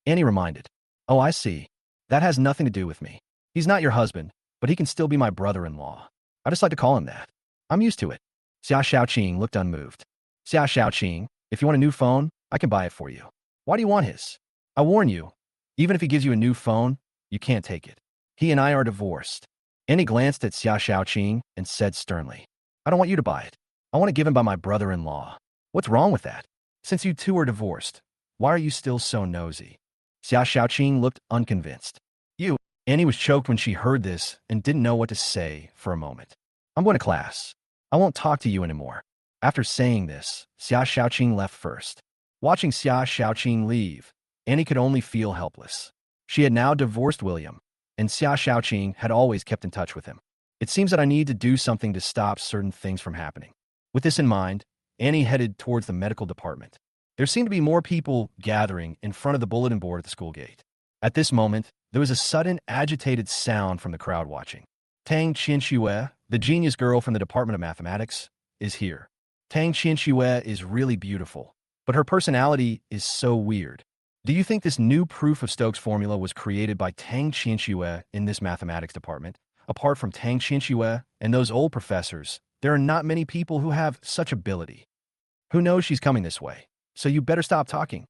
Annie reminded. Oh, I see. That has nothing to do with me. He's not your husband, but he can still be my brother-in-law. I just like to call him that. I'm used to it. Xia Xiaoqing looked unmoved. Xia Xiaoqing, if you want a new phone, I can buy it for you. Why do you want his? I warn you, even if he gives you a new phone, you can't take it. He and I are divorced. Annie glanced at Xia Xiaoqing and said sternly, I don't want you to buy it. I want it given by my brother-in-law. What's wrong with that? Since you two are divorced, why are you still so nosy? Xia Xiaoqing looked unconvinced. You. Annie was choked when she heard this and didn't know what to say for a moment. I'm going to class. I won't talk to you anymore. After saying this, Xia Xiaoqing left first. Watching Xia Xiaoqing leave, Annie could only feel helpless. She had now divorced William, and Xia Xiaoqing had always kept in touch with him. It seems that I need to do something to stop certain things from happening. With this in mind, Annie headed towards the medical department. There seemed to be more people gathering in front of the bulletin board at the school gate. At this moment, there was a sudden agitated sound from the crowd watching. Tang Qianxue, the genius girl from the Department of Mathematics, is here. Tang Qianxue is really beautiful, but her personality is so weird. Do you think this new proof of Stokes' formula was created by Tang Qianxue in this mathematics department? Apart from Tang Qianxue and those old professors, there are not many people who have such ability. Who knows she's coming this way, so you better stop talking.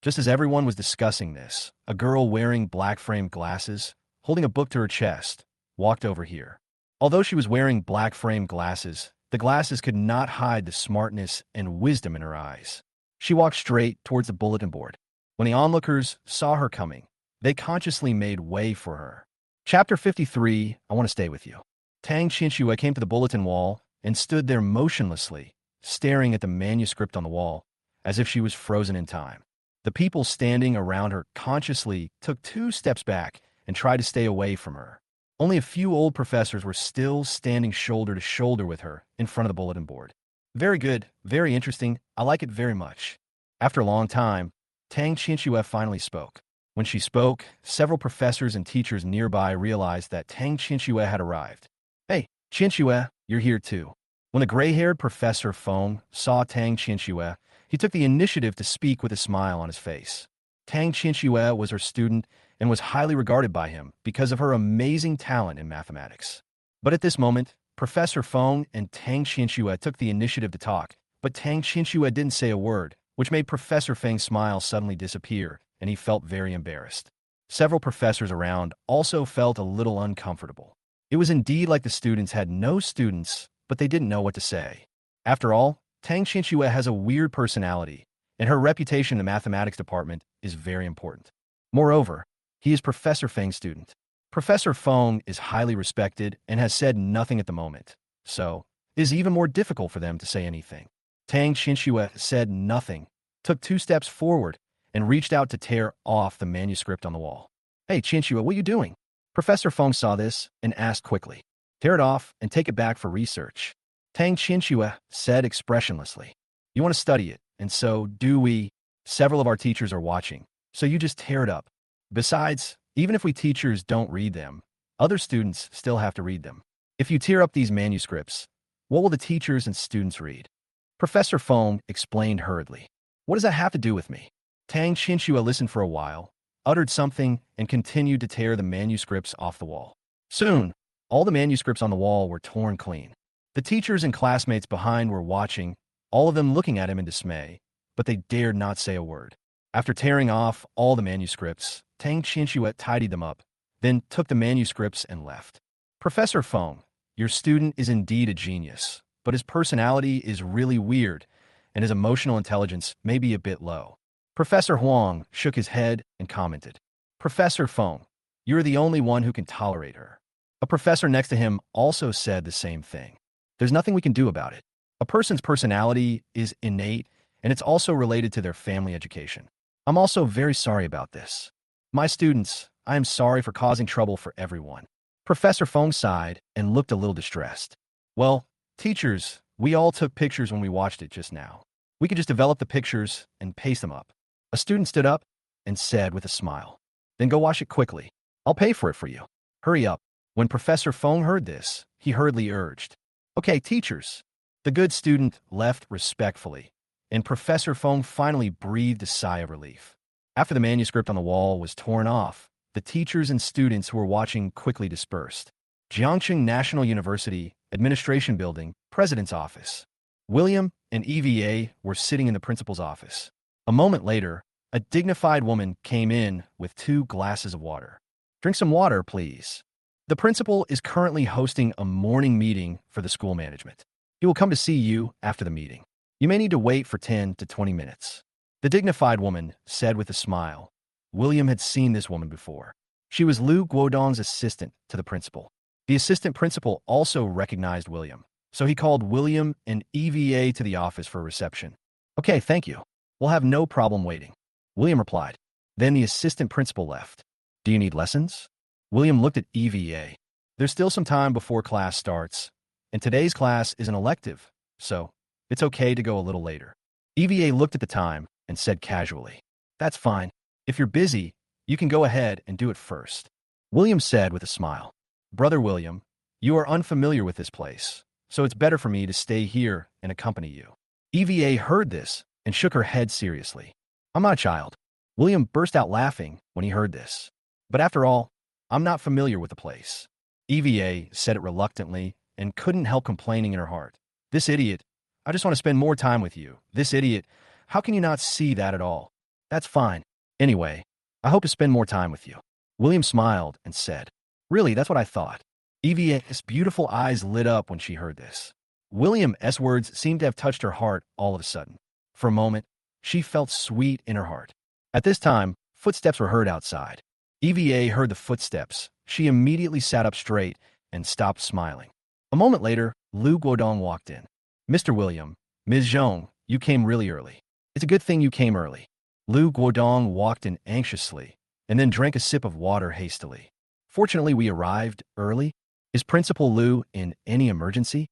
Just as everyone was discussing this, a girl wearing black-framed glasses, holding a book to her chest, walked over here. Although she was wearing black-framed glasses, the glasses could not hide the smartness and wisdom in her eyes. She walked straight towards the bulletin board. When the onlookers saw her coming, they consciously made way for her. Chapter 53, I want to stay with you. Tang Qianxue came to the bulletin wall and stood there motionlessly, staring at the manuscript on the wall, as if she was frozen in time. The people standing around her consciously took 2 steps back and tried to stay away from her. Only a few old professors were still standing shoulder to shoulder with her in front of the bulletin board. Very good, very interesting, I like it very much. After a long time, Tang Qianxue finally spoke. When she spoke, several professors and teachers nearby realized that Tang Qianxue had arrived. Hey, Qianxue, you're here too. When the gray-haired Professor Feng saw Tang Qianxue, he took the initiative to speak with a smile on his face. Tang Qianxue was her student and was highly regarded by him because of her amazing talent in mathematics. But at this moment, Professor Feng and Tang Qianxue took the initiative to talk, but Tang Qianxue didn't say a word, which made Professor Feng's smile suddenly disappear, and he felt very embarrassed. Several professors around also felt a little uncomfortable. It was indeed like the students had no students, but they didn't know what to say. After all, Tang Qianxue has a weird personality, and her reputation in the mathematics department is very important. Moreover, he is Professor Feng's student. Professor Feng is highly respected and has said nothing at the moment, so it is even more difficult for them to say anything. Tang Qianxue said nothing, took 2 steps forward, and reached out to tear off the manuscript on the wall. "Hey, Qianxue, what are you doing?" Professor Feng saw this and asked quickly. "Tear it off and take it back for research." Tang Qianxue said expressionlessly. "You want to study it, and so do we. Several of our teachers are watching, so you just tear it up. Besides, even if we teachers don't read them, other students still have to read them. If you tear up these manuscripts, what will the teachers and students read?" Professor Feng explained hurriedly. "What does that have to do with me?" Tang Qianxue listened for a while, uttered something, and continued to tear the manuscripts off the wall. Soon, all the manuscripts on the wall were torn clean. The teachers and classmates behind were watching, all of them looking at him in dismay, but they dared not say a word. After tearing off all the manuscripts, Tang Qianxue tidied them up, then took the manuscripts and left. "Professor Feng, your student is indeed a genius, but his personality is really weird, and his emotional intelligence may be a bit low." Professor Huang shook his head and commented, "Professor Feng, you're the only one who can tolerate her." A professor next to him also said the same thing. "There's nothing we can do about it. A person's personality is innate, and it's also related to their family education. I'm also very sorry about this. My students, I am sorry for causing trouble for everyone." Professor Feng sighed and looked a little distressed. "Well, teachers, we all took pictures when we watched it just now. We could just develop the pictures and paste them up." A student stood up and said with a smile, "Then go wash it quickly. I'll pay for it for you. Hurry up." When Professor Feng heard this, he hurriedly urged, "Okay, teachers." The good student left respectfully, and Professor Feng finally breathed a sigh of relief. After the manuscript on the wall was torn off, the teachers and students who were watching quickly dispersed. Jiangqing National University, Administration Building, President's Office. William and EVA were sitting in the principal's office. A moment later, a dignified woman came in with 2 glasses of water. "Drink some water, please. The principal is currently hosting a morning meeting for the school management. He will come to see you after the meeting. You may need to wait for 10 to 20 minutes." The dignified woman said with a smile. William had seen this woman before. She was Lu Guodong's assistant to the principal. The assistant principal also recognized William, so he called William and EVA to the office for a reception. "Okay, thank you. We'll have no problem waiting," William replied. Then the assistant principal left. "Do you need lessons?" William looked at EVA. "There's still some time before class starts, and today's class is an elective, so it's okay to go a little later." EVA looked at the time and said casually, "That's fine. If you're busy, you can go ahead and do it first." William said with a smile, "Brother William, you are unfamiliar with this place, so it's better for me to stay here and accompany you." EVA heard this and shook her head seriously. "I'm not a child." William burst out laughing when he heard this. "But after all, I'm not familiar with the place." EVA said it reluctantly and couldn't help complaining in her heart. "This idiot, I just want to spend more time with you. This idiot, how can you not see that at all? That's fine. Anyway, I hope to spend more time with you." William smiled and said, "Really, that's what I thought." EVA's beautiful eyes lit up when she heard this. William's words seemed to have touched her heart all of a sudden. For a moment, she felt sweet in her heart. At this time, footsteps were heard outside. EVA heard the footsteps. She immediately sat up straight and stopped smiling. A moment later, Lu Guodong walked in. "Mr. William, Ms. Zhong, you came really early. It's a good thing you came early." Lu Guodong walked in anxiously and then drank a sip of water hastily. "Fortunately, we arrived early. Is Principal Lu in any emergency?"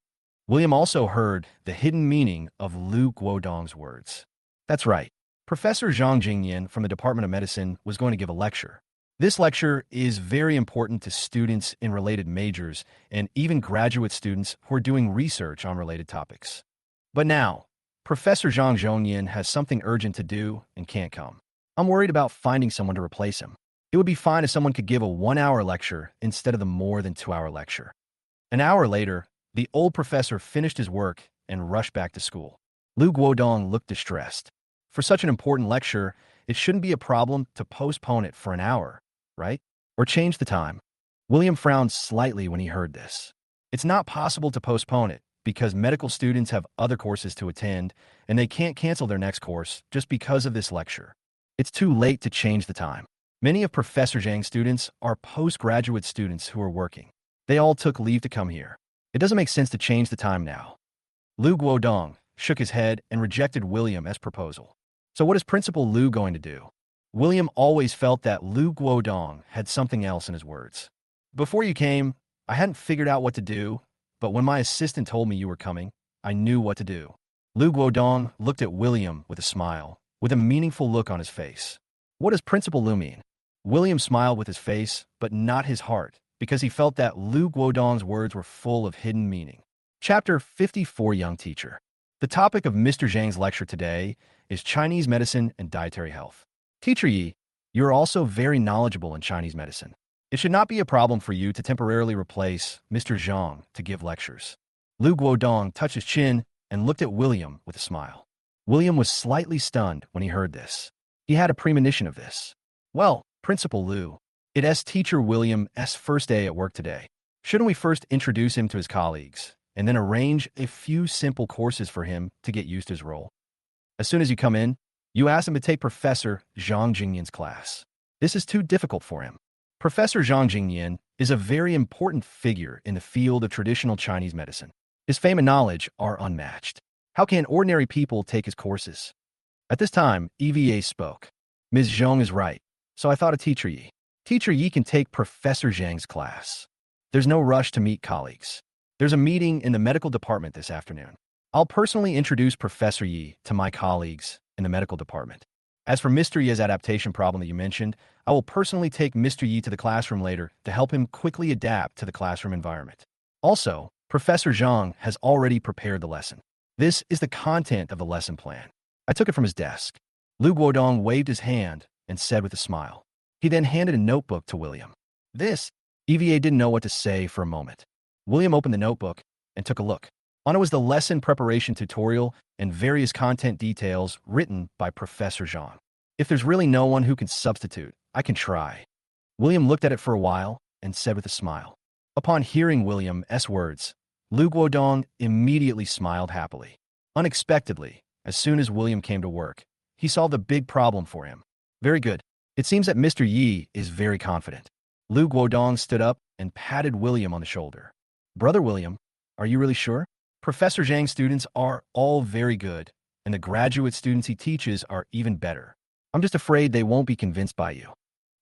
William also heard the hidden meaning of Lu Guodong's words. That's right. Professor Zhang Jingyan from the Department of Medicine was going to give a lecture. This lecture is very important to students in related majors and even graduate students who are doing research on related topics. But now, Professor Zhang Zhongyan has something urgent to do and can't come. I'm worried about finding someone to replace him. It would be fine if someone could give a 1-hour lecture instead of the more than 2-hour lecture. An hour later, the old professor finished his work and rushed back to school. Lu Guodong looked distressed. For such an important lecture, it shouldn't be a problem to postpone it for an hour, right? Or change the time. William frowned slightly when he heard this. It's not possible to postpone it because medical students have other courses to attend and they can't cancel their next course just because of this lecture. It's too late to change the time. Many of Professor Zhang's students are postgraduate students who are working. They all took leave to come here. It doesn't make sense to change the time now. Lu Guodong shook his head and rejected William's proposal. So what is Principal Lu going to do? William always felt that Lu Guodong had something else in his words. Before you came, I hadn't figured out what to do, but when my assistant told me you were coming, I knew what to do. Lu Guodong looked at William with a smile, with a meaningful look on his face. What does Principal Lu mean? William smiled with his face, but not his heart, because he felt that Lu Guodong's words were full of hidden meaning. Chapter 54, Young Teacher. The topic of Mr. Zhang's lecture today is Chinese medicine and dietary health. Teacher Yi, you are also very knowledgeable in Chinese medicine. It should not be a problem for you to temporarily replace Mr. Zhang to give lectures. Lu Guodong touched his chin and looked at William with a smile. William was slightly stunned when he heard this. He had a premonition of this. Well, Principal Lu, it's Teacher William's first day at work today. Shouldn't we first introduce him to his colleagues and then arrange a few simple courses for him to get used to his role? As soon as you come in, you ask him to take Professor Zhang Jingyan's class. This is too difficult for him. Professor Zhang Jingyan is a very important figure in the field of traditional Chinese medicine. His fame and knowledge are unmatched. How can ordinary people take his courses? At this time, EVA spoke. Ms. Zhang is right, so I thought of Teacher Yi. Teacher Yi can take Professor Zhang's class. There's no rush to meet colleagues. There's a meeting in the medical department this afternoon. I'll personally introduce Professor Yi to my colleagues in the medical department. As for Mr. Yi's adaptation problem that you mentioned, I will personally take Mr. Yi to the classroom later to help him quickly adapt to the classroom environment. Also, Professor Zhang has already prepared the lesson. This is the content of the lesson plan. I took it from his desk. Lu Guodong waved his hand and said with a smile. He then handed a notebook to William. This, EVA didn't know what to say for a moment. William opened the notebook and took a look. On it was the lesson preparation tutorial and various content details written by Professor Zhang. If there's really no one who can substitute, I can try. William looked at it for a while and said with a smile. Upon hearing William's words, Lu Guodong immediately smiled happily. Unexpectedly, as soon as William came to work, he saw the big problem for him. Very good. It seems that Mr. Yi is very confident. Lu Guodong stood up and patted William on the shoulder. Brother William, are you really sure? Professor Zhang's students are all very good, and the graduate students he teaches are even better. I'm just afraid they won't be convinced by you.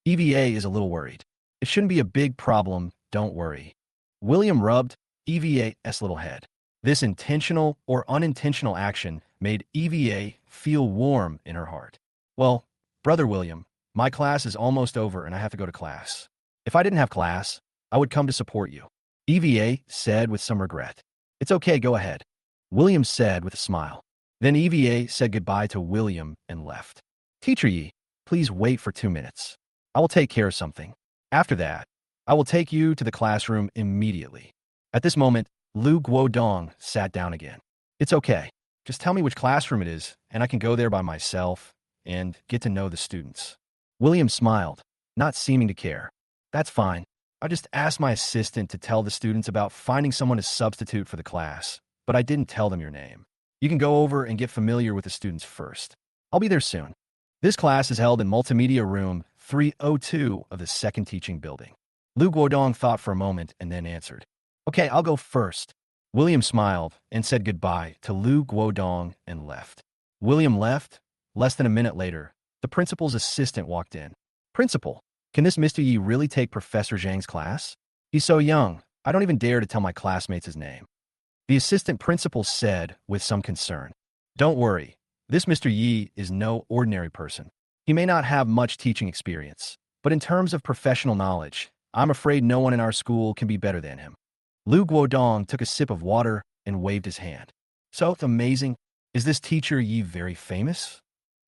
EVA is a little worried. It shouldn't be a big problem, don't worry. William rubbed EVA's little head. This intentional or unintentional action made EVA feel warm in her heart. Well, Brother William, my class is almost over and I have to go to class. If I didn't have class, I would come to support you. EVA said with some regret. It's okay, go ahead. William said with a smile. Then EVA said goodbye to William and left. Teacher Yi, please wait for 2 minutes. I will take care of something. After that, I will take you to the classroom immediately. At this moment, Lu Guodong sat down again. It's okay. Just tell me which classroom it is, and I can go there by myself and get to know the students. William smiled, not seeming to care. That's fine. I just asked my assistant to tell the students about finding someone to substitute for the class, but I didn't tell them your name. You can go over and get familiar with the students first. I'll be there soon. This class is held in Multimedia Room 302 of the second teaching building. Lu Guodong thought for a moment and then answered. Okay, I'll go first. William smiled and said goodbye to Lu Guodong and left. William left. Less than a minute later, the principal's assistant walked in. Principal, can this Mr. Yi really take Professor Zhang's class? He's so young, I don't even dare to tell my classmates his name. The assistant principal said with some concern. Don't worry, this Mr. Yi is no ordinary person. He may not have much teaching experience, but in terms of professional knowledge, I'm afraid no one in our school can be better than him. Lu Guodong took a sip of water and waved his hand. So it's amazing. Is this Teacher Yi very famous?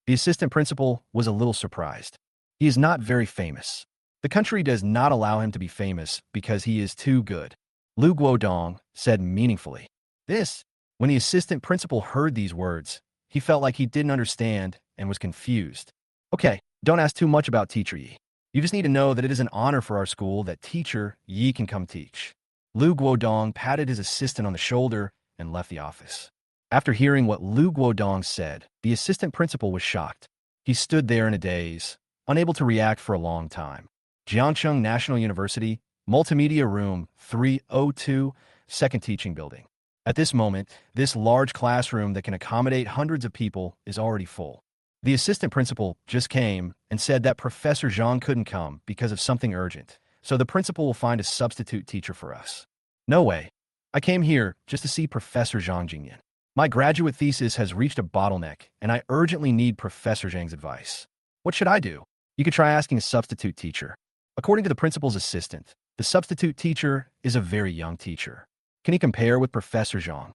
The assistant principal was a little surprised. He is not very famous, The country does not allow him to be famous because he is too good, Lu Guodong said meaningfully. When the assistant principal heard these words, he felt like he didn't understand and was confused. Okay, don't ask too much about Teacher Yi. You just need to know that it is an honor for our school that Teacher Yi can come teach. Lu Guodong patted his assistant on the shoulder and left the office. After hearing what Lu Guodong said, the assistant principal was shocked. He stood there in a daze, unable to react for a long time. Jiangcheng National University, Multimedia Room 302, Second Teaching Building. At this moment, this large classroom that can accommodate hundreds of people is already full. The assistant principal just came and said that Professor Zhang couldn't come because of something urgent, so the principal will find a substitute teacher for us. No way. I came here just to see Professor Zhang Jingyan. My graduate thesis has reached a bottleneck, and I urgently need Professor Zhang's advice. What should I do? You could try asking a substitute teacher. According to the principal's assistant, the substitute teacher is a very young teacher. Can he compare with Professor Zhang?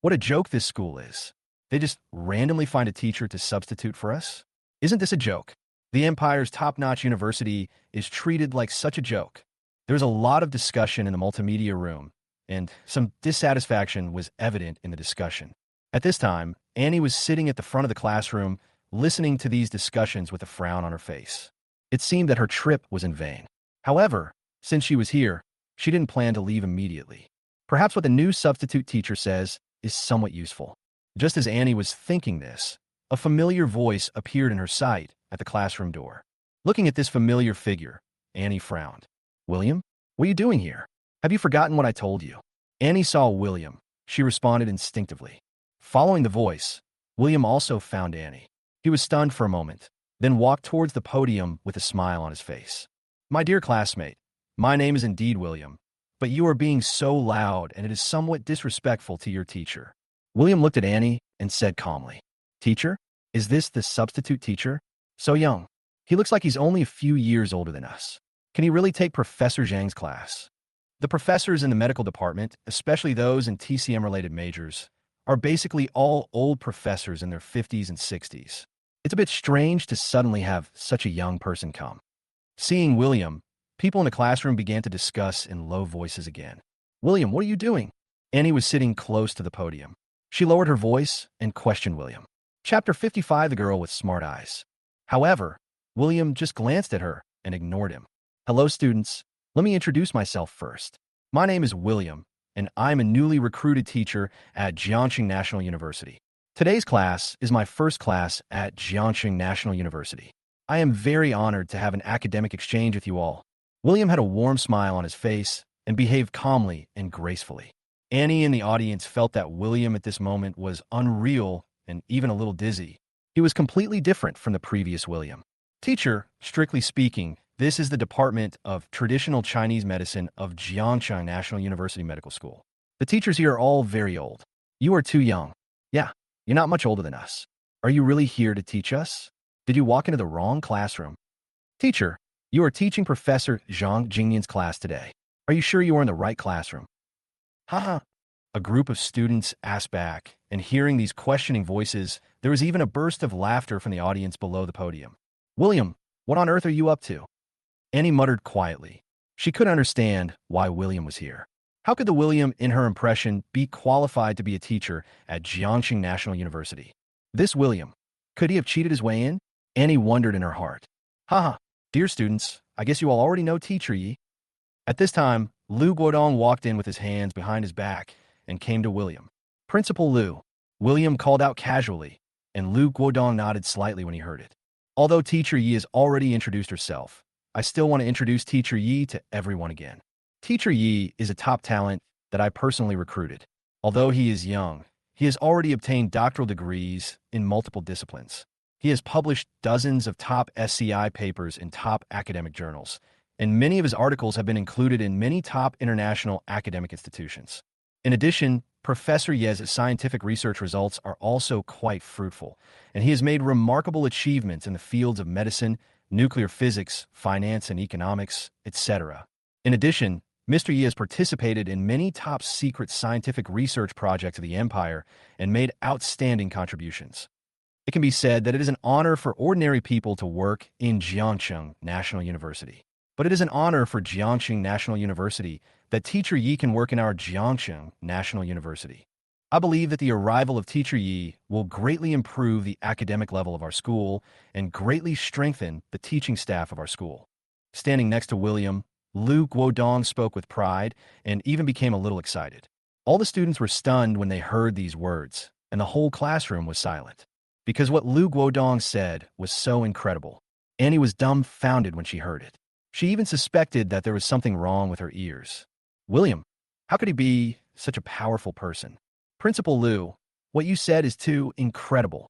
What a joke this school is. They just randomly find a teacher to substitute for us? Isn't this a joke? The Empire's top-notch university is treated like such a joke. There's a lot of discussion in the multimedia room, and some dissatisfaction was evident in the discussion. At this time, Annie was sitting at the front of the classroom, listening to these discussions with a frown on her face. It seemed that her trip was in vain. However, since she was here, she didn't plan to leave immediately. Perhaps what the new substitute teacher says is somewhat useful. Just as Annie was thinking this, a familiar voice appeared in her sight at the classroom door. Looking at this familiar figure, Annie frowned. William, what are you doing here? Have you forgotten what I told you? Annie saw William. She responded instinctively. Following the voice, William also found Annie. He was stunned for a moment, then walked towards the podium with a smile on his face. My dear classmate, my name is indeed William, but you are being so loud and it is somewhat disrespectful to your teacher. William looked at Annie and said calmly, Teacher, is this the substitute teacher? So young. He looks like he's only a few years older than us. Can he really take Professor Zhang's class? The professors in the medical department, especially those in TCM-related majors, are basically all old professors in their 50s and 60s. It's a bit strange to suddenly have such a young person come. Seeing William, people in the classroom began to discuss in low voices again. William, what are you doing? Annie was sitting close to the podium. She lowered her voice and questioned William. Chapter 55, the girl with smart eyes. However, William just glanced at her and ignored him. Hello, students. Let me introduce myself first. My name is William, and I'm a newly recruited teacher at Jiangcheng National University. Today's class is my first class at Jiangcheng National University. I am very honored to have an academic exchange with you all. William had a warm smile on his face and behaved calmly and gracefully. Annie in the audience felt that William at this moment was unreal and even a little dizzy. He was completely different from the previous William. Teacher, strictly speaking, this is the Department of Traditional Chinese Medicine of Jiangcheng National University Medical School. The teachers here are all very old. You are too young. Yeah, you're not much older than us. Are you really here to teach us? Did you walk into the wrong classroom? Teacher, you are teaching Professor Zhang Jingyan's class today. Are you sure you are in the right classroom? Haha. A group of students asked back, and hearing these questioning voices, there was even a burst of laughter from the audience below the podium. William, what on earth are you up to? Annie muttered quietly. She couldn't understand why William was here. How could the William, in her impression, be qualified to be a teacher at Jiangcheng National University? This William, could he have cheated his way in? Annie wondered in her heart. Haha, dear students, I guess you all already know Teacher Yi. At this time, Lu Guodong walked in with his hands behind his back and came to William. Principal Lu. William called out casually, and Lu Guodong nodded slightly when he heard it. Although Teacher Yi has already introduced herself, I still want to introduce Teacher Yi to everyone again. Teacher Yi is a top talent that I personally recruited. Although he is young, he has already obtained doctoral degrees in multiple disciplines. He has published dozens of top SCI papers in top academic journals, and many of his articles have been included in many top international academic institutions. In addition, Professor Ye's scientific research results are also quite fruitful, and he has made remarkable achievements in the fields of medicine, nuclear physics, finance and economics, etc. In addition, Mr. Yi has participated in many top-secret scientific research projects of the Empire and made outstanding contributions. It can be said that it is an honor for ordinary people to work in Jiangcheng National University. but it is an honor for Jiangxing National University that Teacher Yi can work in our Jiangxing National University. I believe that the arrival of Teacher Yi will greatly improve the academic level of our school and greatly strengthen the teaching staff of our school. Standing next to William, Lu Guodong spoke with pride and even became a little excited. All the students were stunned when they heard these words, and the whole classroom was silent. Because what Lu Guodong said was so incredible. Annie was dumbfounded when she heard it. She even suspected that there was something wrong with her ears. William, how could he be such a powerful person? Principal Lu, what you said is too incredible.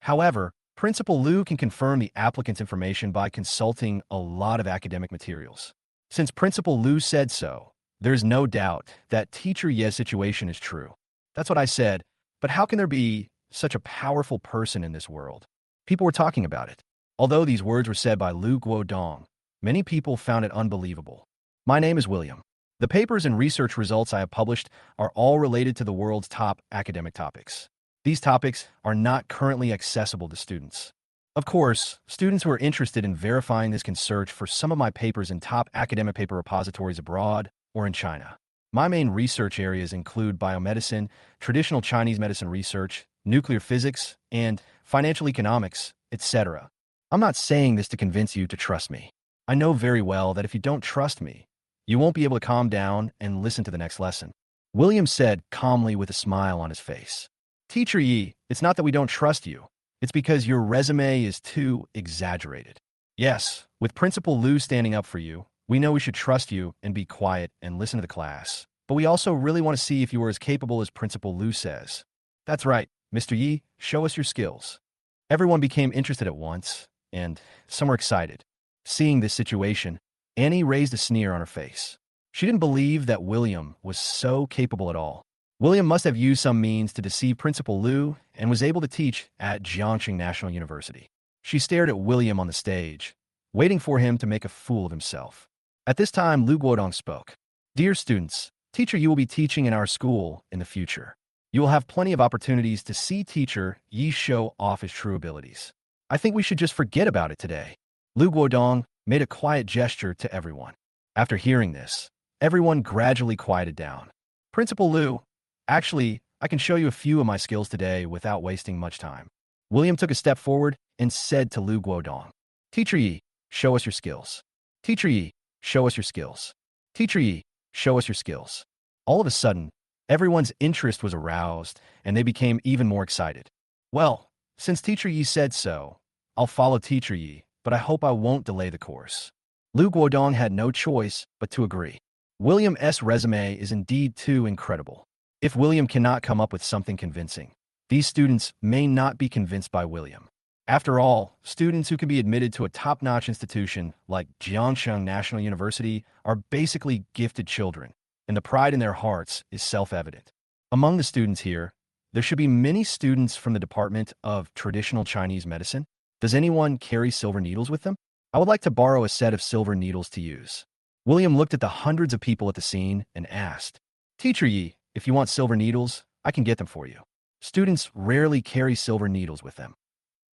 However, Principal Lu can confirm the applicant's information by consulting a lot of academic materials. Since Principal Lu said so, there's no doubt that Teacher Ye's situation is true. That's what I said, but how can there be such a powerful person in this world? People were talking about it. Although these words were said by Lu Guodong, many people found it unbelievable. My name is William. The papers and research results I have published are all related to the world's top academic topics. These topics are not currently accessible to students. Of course, students who are interested in verifying this can search for some of my papers in top academic paper repositories abroad or in China. My main research areas include biomedicine, traditional Chinese medicine research, nuclear physics, and financial economics, etc. I'm not saying this to convince you to trust me. I know very well that if you don't trust me, you won't be able to calm down and listen to the next lesson. William said calmly with a smile on his face. Teacher Yi, it's not that we don't trust you. It's because your resume is too exaggerated. Yes, with Principal Lu standing up for you, we know we should trust you and be quiet and listen to the class. But we also really want to see if you are as capable as Principal Lu says. That's right, Mr. Yi, show us your skills. Everyone became interested at once, and some were excited. Seeing this situation, Annie raised a sneer on her face. She didn't believe that William was so capable at all. William must have used some means to deceive Principal Lu and was able to teach at Jiangxing National University. She stared at William on the stage, waiting for him to make a fool of himself. At this time, Lu Guodong spoke. Dear students, Teacher Yi will be teaching in our school in the future. You will have plenty of opportunities to see Teacher Yi show off his true abilities. I think we should just forget about it today. Lu Guodong made a quiet gesture to everyone. After hearing this, everyone gradually quieted down. Principal Lu, actually, I can show you a few of my skills today without wasting much time. William took a step forward and said to Lu Guodong, Teacher Yi, show us your skills. Teacher Yi, show us your skills. Teacher Yi, show us your skills. All of a sudden, everyone's interest was aroused, and they became even more excited. Well, since Teacher Yi said so, I'll follow Teacher Yi, but I hope I won't delay the course. Lu Guodong had no choice but to agree. William's resume is indeed too incredible. If William cannot come up with something convincing, these students may not be convinced by William. After all, students who can be admitted to a top-notch institution like Jiangxing National University are basically gifted children, and the pride in their hearts is self-evident. Among the students here, there should be many students from the Department of Traditional Chinese Medicine. Does anyone carry silver needles with them? I would like to borrow a set of silver needles to use. William looked at the hundreds of people at the scene and asked, Teacher Yi, if you want silver needles, I can get them for you. Students rarely carry silver needles with them.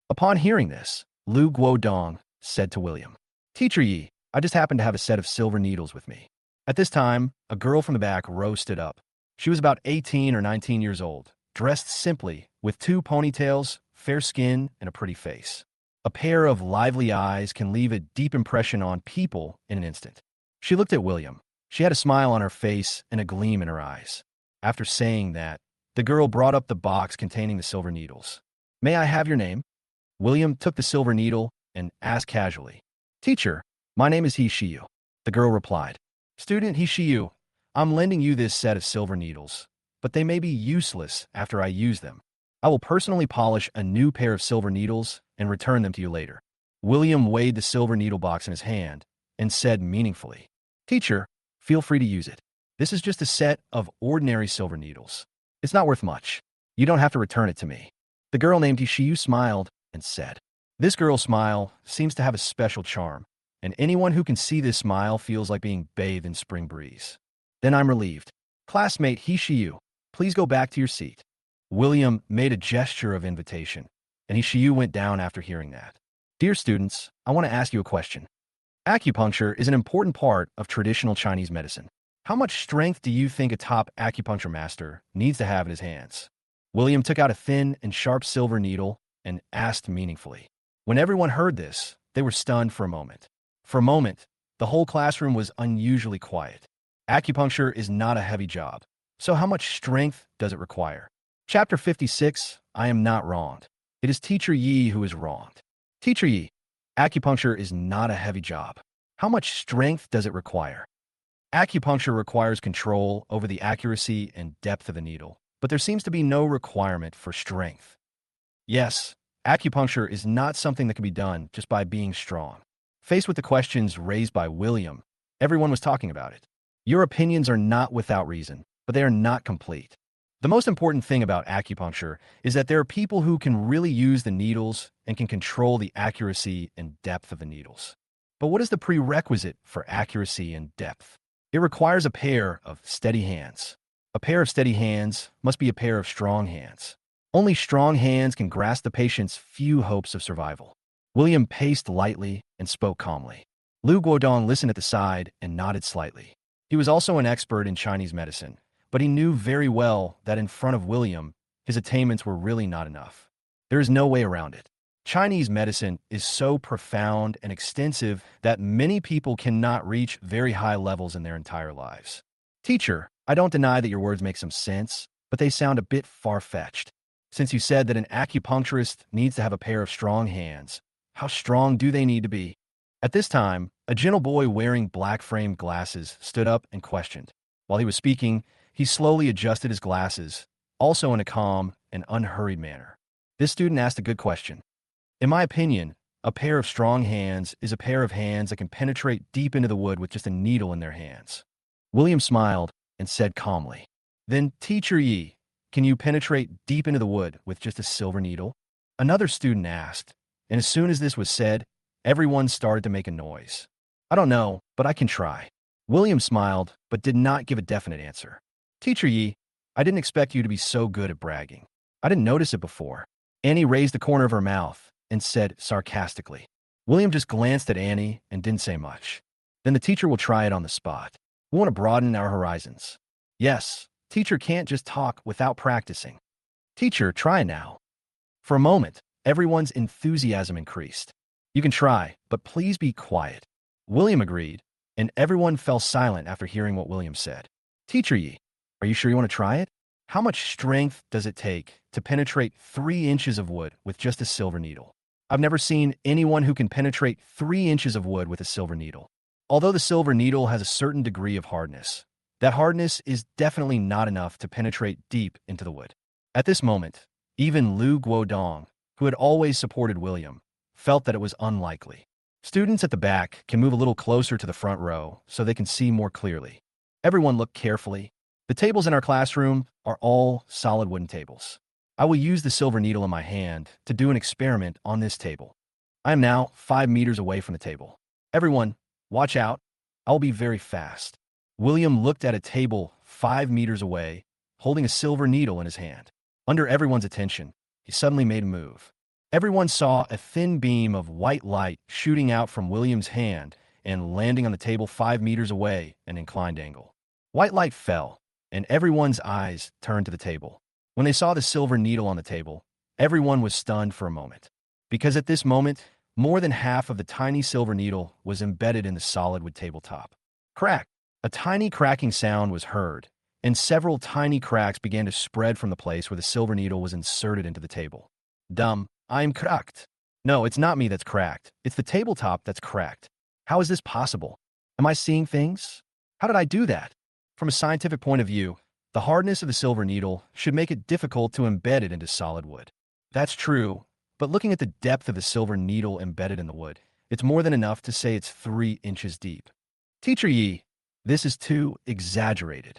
Upon hearing this, Lu Guodong said to William, Teacher Yi, I just happen to have a set of silver needles with me. At this time, a girl from the back row stood up. She was about 18 or 19 years old, dressed simply, with 2 ponytails, fair skin, and a pretty face. A pair of lively eyes can leave a deep impression on people in an instant. She looked at William. She had a smile on her face and a gleam in her eyes. After saying that, the girl brought up the box containing the silver needles. May I have your name? William took the silver needle and asked casually, Teacher, my name is He Shiyu. The girl replied, Student He Shiyu, I'm lending you this set of silver needles, but they may be useless after I use them. I will personally polish a new pair of silver needles and return them to you later. William weighed the silver needle box in his hand and said meaningfully, Teacher, feel free to use it. This is just a set of ordinary silver needles. It's not worth much. You don't have to return it to me. The girl named He Shiyu smiled and said, This girl's smile seems to have a special charm, and anyone who can see this smile feels like being bathed in spring breeze. Then I'm relieved. Classmate He Shiyu, please go back to your seat. William made a gesture of invitation, and He Shiyu went down after hearing that. Dear students, I want to ask you a question. Acupuncture is an important part of traditional Chinese medicine. How much strength do you think a top acupuncture master needs to have in his hands? William took out a thin and sharp silver needle and asked meaningfully. When everyone heard this, they were stunned for a moment. For a moment, the whole classroom was unusually quiet. Acupuncture is not a heavy job. So how much strength does it require? Chapter 56, I am not wronged. It is Teacher Yi who is wronged. Teacher Yi, acupuncture is not a heavy job. How much strength does it require? Acupuncture requires control over the accuracy and depth of the needle, but there seems to be no requirement for strength. Yes, acupuncture is not something that can be done just by being strong. Faced with the questions raised by William, everyone was talking about it. Your opinions are not without reason, but they are not complete. The most important thing about acupuncture is that there are people who can really use the needles and can control the accuracy and depth of the needles. But what is the prerequisite for accuracy and depth? It requires a pair of steady hands. A pair of steady hands must be a pair of strong hands. Only strong hands can grasp the patient's few hopes of survival. William paced lightly and spoke calmly. Lu Guodong listened at the side and nodded slightly. He was also an expert in Chinese medicine, but he knew very well that in front of William, his attainments were really not enough. There is no way around it. Chinese medicine is so profound and extensive that many people cannot reach very high levels in their entire lives. Teacher, I don't deny that your words make some sense, but they sound a bit far-fetched. Since you said that an acupuncturist needs to have a pair of strong hands, how strong do they need to be? At this time, a gentle boy wearing black-framed glasses stood up and questioned. While he was speaking, he slowly adjusted his glasses, also in a calm and unhurried manner. This student asked a good question. In my opinion, a pair of strong hands is a pair of hands that can penetrate deep into the wood with just a needle in their hands. William smiled and said calmly, Then, Teacher Yi, can you penetrate deep into the wood with just a silver needle? Another student asked, and as soon as this was said, everyone started to make a noise. I don't know, but I can try. William smiled, but did not give a definite answer. Teacher Yi, I didn't expect you to be so good at bragging. I didn't notice it before. Annie raised the corner of her mouth and said sarcastically. William just glanced at Annie and didn't say much. Then the teacher will try it on the spot. We want to broaden our horizons. Yes, teacher can't just talk without practicing. Teacher, try now. For a moment, everyone's enthusiasm increased. You can try, but please be quiet. William agreed, and everyone fell silent after hearing what William said. Teacher Yi, are you sure you want to try it? How much strength does it take to penetrate 3 inches of wood with just a silver needle? I've never seen anyone who can penetrate 3 inches of wood with a silver needle. Although the silver needle has a certain degree of hardness, that hardness is definitely not enough to penetrate deep into the wood. At this moment, even Lu Guodong, who had always supported William, felt that it was unlikely. Students at the back can move a little closer to the front row so they can see more clearly. Everyone looked carefully. The tables in our classroom are all solid wooden tables. I will use the silver needle in my hand to do an experiment on this table. I am now 5 meters away from the table. Everyone, watch out. I will be very fast. William looked at a table 5 meters away, holding a silver needle in his hand. Under everyone's attention, he suddenly made a move. Everyone saw a thin beam of white light shooting out from William's hand and landing on the table 5 meters away at an inclined angle. White light fell, and everyone's eyes turned to the table. When they saw the silver needle on the table, everyone was stunned for a moment. Because at this moment, more than half of the tiny silver needle was embedded in the solid wood tabletop. Crack! A tiny cracking sound was heard, and several tiny cracks began to spread from the place where the silver needle was inserted into the table. Dumb, I'm cracked. No, it's not me that's cracked. It's the tabletop that's cracked. How is this possible? Am I seeing things? How did I do that? From a scientific point of view, the hardness of the silver needle should make it difficult to embed it into solid wood. That's true, but looking at the depth of the silver needle embedded in the wood, it's more than enough to say it's 3 inches deep. Teacher Yi, this is too exaggerated.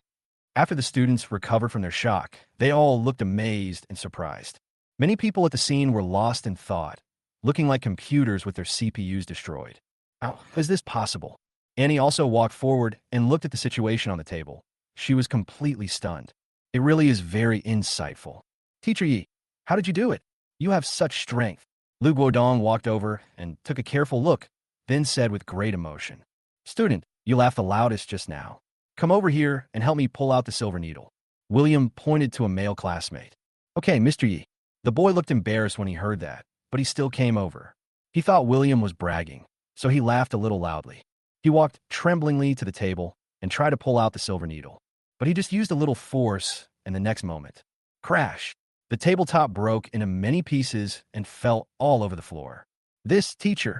After the students recovered from their shock, they all looked amazed and surprised. Many people at the scene were lost in thought, looking like computers with their CPUs destroyed. How is this possible? Annie also walked forward and looked at the situation on the table. She was completely stunned. It really is very insightful. Teacher Yi, how did you do it? You have such strength. Lu Guodong walked over and took a careful look, then said with great emotion, "Student, you laughed the loudest just now. Come over here and help me pull out the silver needle." William pointed to a male classmate. "Okay, Mr. Yi." The boy looked embarrassed when he heard that, but he still came over. He thought William was bragging, so he laughed a little loudly. He walked tremblingly to the table and tried to pull out the silver needle. But he just used a little force, and the next moment, crash! The tabletop broke into many pieces and fell all over the floor. "This, teacher."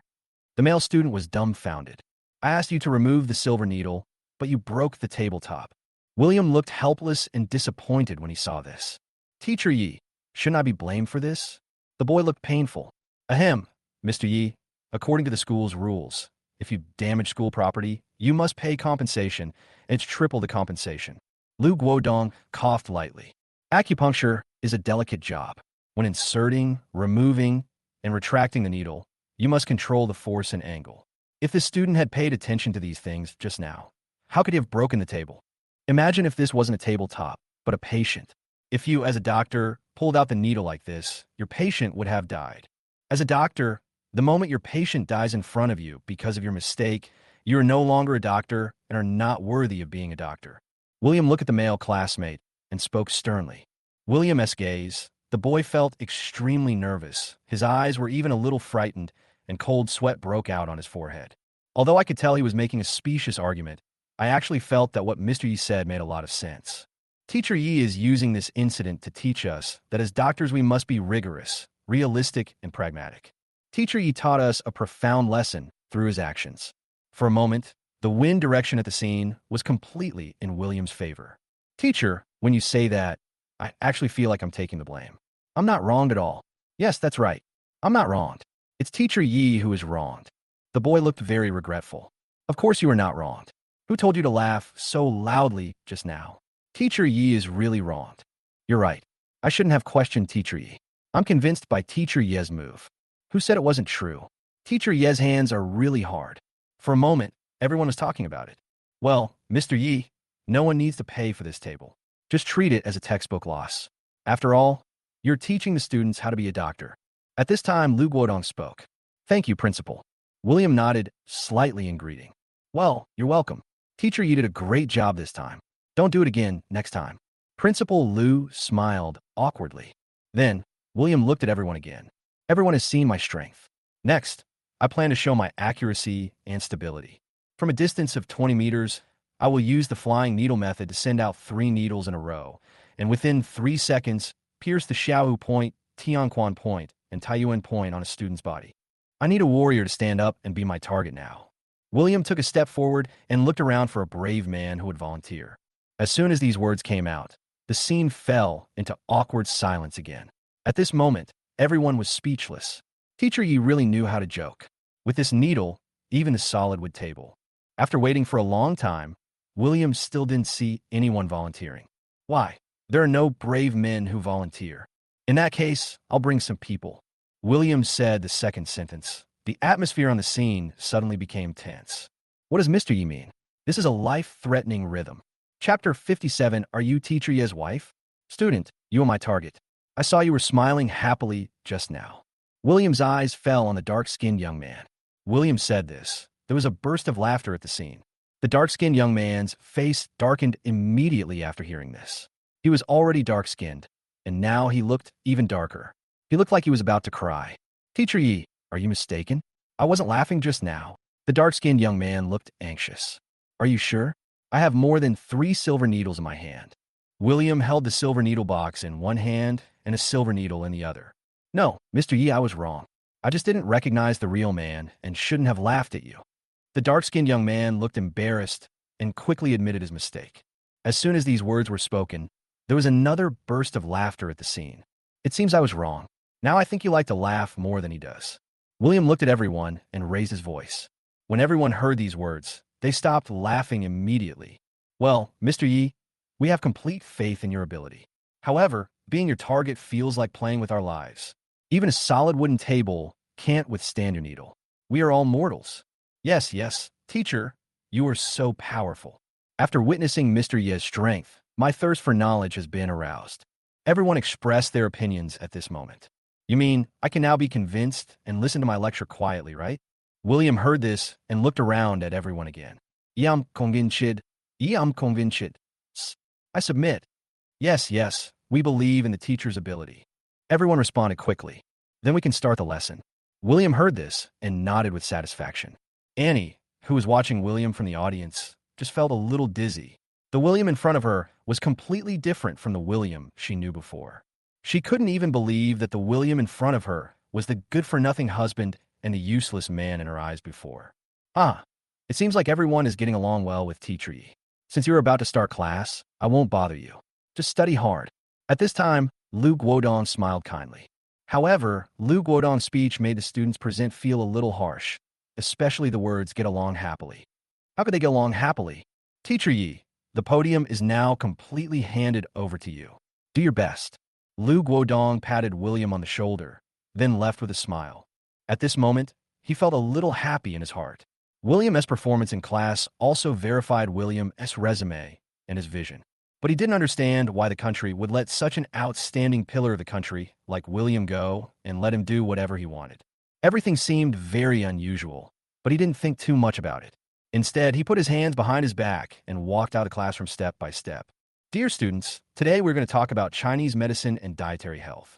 The male student was dumbfounded. "I asked you to remove the silver needle, but you broke the tabletop." William looked helpless and disappointed when he saw this. "Teacher Yi, shouldn't I be blamed for this?" The boy looked painful. "Ahem, Mr. Yi, according to the school's rules, if you damage school property, you must pay compensation, and it's triple the compensation." Lu Guodong coughed lightly. "Acupuncture is a delicate job. When inserting, removing, and retracting the needle, you must control the force and angle. If the student had paid attention to these things just now, how could he have broken the table? Imagine if this wasn't a tabletop, but a patient. If you, as a doctor, pulled out the needle like this, your patient would have died. As a doctor, the moment your patient dies in front of you because of your mistake, you are no longer a doctor and are not worthy of being a doctor." William looked at the male classmate and spoke sternly. William's gaze, the boy felt extremely nervous. His eyes were even a little frightened, and cold sweat broke out on his forehead. Although I could tell he was making a specious argument, I actually felt that what Mr. Yi said made a lot of sense. Teacher Yi is using this incident to teach us that as doctors we must be rigorous, realistic, and pragmatic. Teacher Yi taught us a profound lesson through his actions. For a moment, the wind direction at the scene was completely in William's favor. "Teacher, when you say that, I actually feel like I'm taking the blame. I'm not wronged at all." "Yes, that's right. I'm not wronged. It's Teacher Yi who is wronged." The boy looked very regretful. "Of course you are not wronged. Who told you to laugh so loudly just now? Teacher Yi is really wronged." "You're right. I shouldn't have questioned Teacher Yi. I'm convinced by Teacher Ye's move." "Who said it wasn't true? Teacher Ye's hands are really hard." For a moment, everyone was talking about it. "Well, Mr. Yi, no one needs to pay for this table. Just treat it as a textbook loss. After all, you're teaching the students how to be a doctor." At this time, Lu Guodong spoke. "Thank you, Principal." William nodded slightly in greeting. "Well, you're welcome. Teacher Yi did a great job this time. Don't do it again next time." Principal Lu smiled awkwardly. Then, William looked at everyone again. "Everyone has seen my strength. Next, I plan to show my accuracy and stability. From a distance of 20 meters, I will use the flying needle method to send out 3 needles in a row, and within 3 seconds, pierce the Xiaohu point, Tianquan point, and Taiyuan point on a student's body. I need a warrior to stand up and be my target now." William took a step forward and looked around for a brave man who would volunteer. As soon as these words came out, the scene fell into awkward silence again. At this moment, everyone was speechless. Teacher Yi really knew how to joke. With this needle, even the solid wood table. After waiting for a long time, William still didn't see anyone volunteering. "Why? There are no brave men who volunteer. In that case, I'll bring some people." William said the second sentence. The atmosphere on the scene suddenly became tense. "What does Mr. Yi mean? This is a life-threatening rhythm." Chapter 57, Are You Teacher Ye's Wife? "Student, you are my target. I saw you were smiling happily just now." William's eyes fell on the dark-skinned young man. William said this. There was a burst of laughter at the scene. The dark-skinned young man's face darkened immediately after hearing this. He was already dark-skinned, and now he looked even darker. He looked like he was about to cry. "Teacher Yi, are you mistaken? I wasn't laughing just now." The dark-skinned young man looked anxious. "Are you sure? I have more than 3 silver needles in my hand." William held the silver needle box in one hand and a silver needle in the other. "No, Mr. Yi, I was wrong. I just didn't recognize the real man and shouldn't have laughed at you." The dark-skinned young man looked embarrassed and quickly admitted his mistake. As soon as these words were spoken, there was another burst of laughter at the scene. "It seems I was wrong. Now I think you like to laugh more than he does." William looked at everyone and raised his voice. When everyone heard these words, they stopped laughing immediately. "Well, Mr. Yi, we have complete faith in your ability. However, being your target feels like playing with our lives. Even a solid wooden table can't withstand your needle. We are all mortals." Yes, yes, teacher, you are so powerful." After witnessing Mr. Ye's strength, my thirst for knowledge has been aroused. Everyone expressed their opinions at this moment. "You mean I can now be convinced and listen to my lecture quietly, right?" William heard this and looked around at everyone again. Yam convinced. Yam convinced. I submit. Yes, yes, we believe in the teacher's ability. Everyone responded quickly. Then we can start the lesson. William heard this and nodded with satisfaction. Annie, who was watching William from the audience, just felt a little dizzy. The William in front of her was completely different from the William she knew before. She couldn't even believe that the William in front of her was the good-for-nothing husband and the useless man in her eyes before. It seems like everyone is getting along well with Teacher Yi. Since you're about to start class, I won't bother you. Just study hard. At this time, Lu Guodong smiled kindly. However, Lu Guodong's speech made the students present feel a little harsh, especially the words "get along happily." How could they get along happily? Teacher Yi, the podium is now completely handed over to you. Do your best. Lu Guodong patted William on the shoulder, then left with a smile. At this moment, he felt a little happy in his heart. William's performance in class also verified William's resume and his vision. But he didn't understand why the country would let such an outstanding pillar of the country like William go and let him do whatever he wanted. Everything seemed very unusual, but he didn't think too much about it. Instead, he put his hands behind his back and walked out of the classroom step by step. Dear students, today we're going to talk about Chinese medicine and dietary health.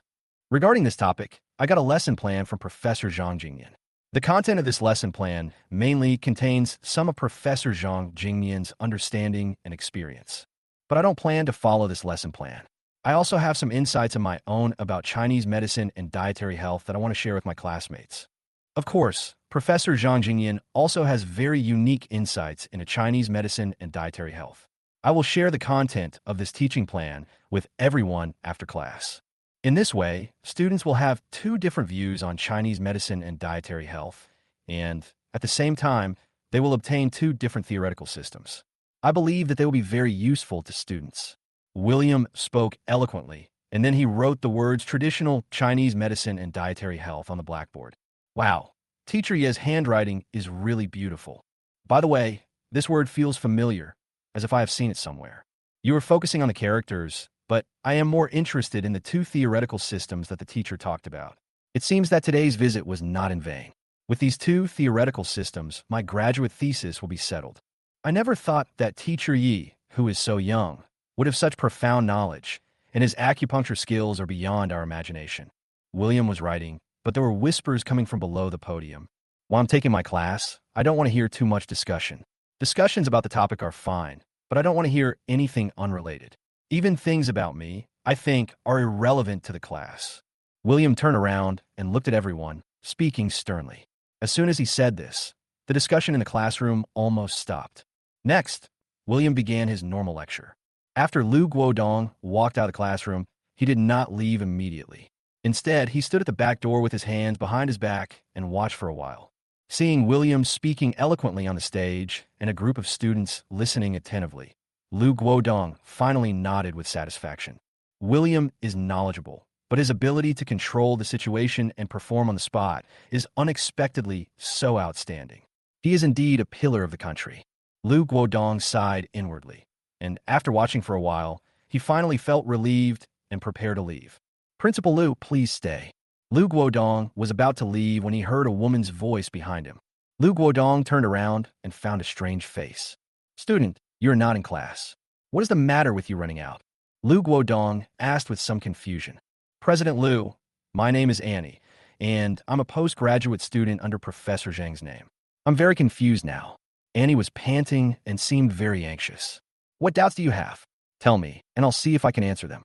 Regarding this topic, I got a lesson plan from Professor Zhang Jingyan. The content of this lesson plan mainly contains some of Professor Zhang Jingyan's understanding and experience. But I don't plan to follow this lesson plan. I also have some insights of my own about Chinese medicine and dietary health that I want to share with my classmates. Of course, Professor Zhang Jingyan also has very unique insights into Chinese medicine and dietary health. I will share the content of this teaching plan with everyone after class. In this way, students will have two different views on Chinese medicine and dietary health, and at the same time, they will obtain two different theoretical systems. I believe that they will be very useful to students. William spoke eloquently, and then he wrote the words traditional Chinese medicine and dietary health on the blackboard. Wow, Teacher Ye's handwriting is really beautiful. By the way, this word feels familiar, as if I have seen it somewhere. You are focusing on the characters, but I am more interested in the two theoretical systems that the teacher talked about. It seems that today's visit was not in vain. With these two theoretical systems, my graduate thesis will be settled. I never thought that Teacher Yi, who is so young, would have such profound knowledge, and his acupuncture skills are beyond our imagination. William was writing, but there were whispers coming from below the podium. While I'm taking my class, I don't want to hear too much discussion. Discussions about the topic are fine, but I don't want to hear anything unrelated. Even things about me, I think, are irrelevant to the class. William turned around and looked at everyone, speaking sternly. As soon as he said this, the discussion in the classroom almost stopped. Next, William began his normal lecture. After Lu Guodong walked out of the classroom, he did not leave immediately. Instead, he stood at the back door with his hands behind his back and watched for a while. Seeing William speaking eloquently on the stage and a group of students listening attentively, Lu Guodong finally nodded with satisfaction. William is knowledgeable, but his ability to control the situation and perform on the spot is unexpectedly so outstanding. He is indeed a pillar of the country. Lu Guodong sighed inwardly, and after watching for a while, he finally felt relieved and prepared to leave. Principal Lu, please stay. Lu Guodong was about to leave when he heard a woman's voice behind him. Lu Guodong turned around and found a strange face. Student, you are not in class. What is the matter with you running out? Lu Guodong asked with some confusion. President Lu, my name is Annie, and I'm a postgraduate student under Professor Zhang's name. I'm very confused now. Annie was panting and seemed very anxious. What doubts do you have? Tell me, and I'll see if I can answer them.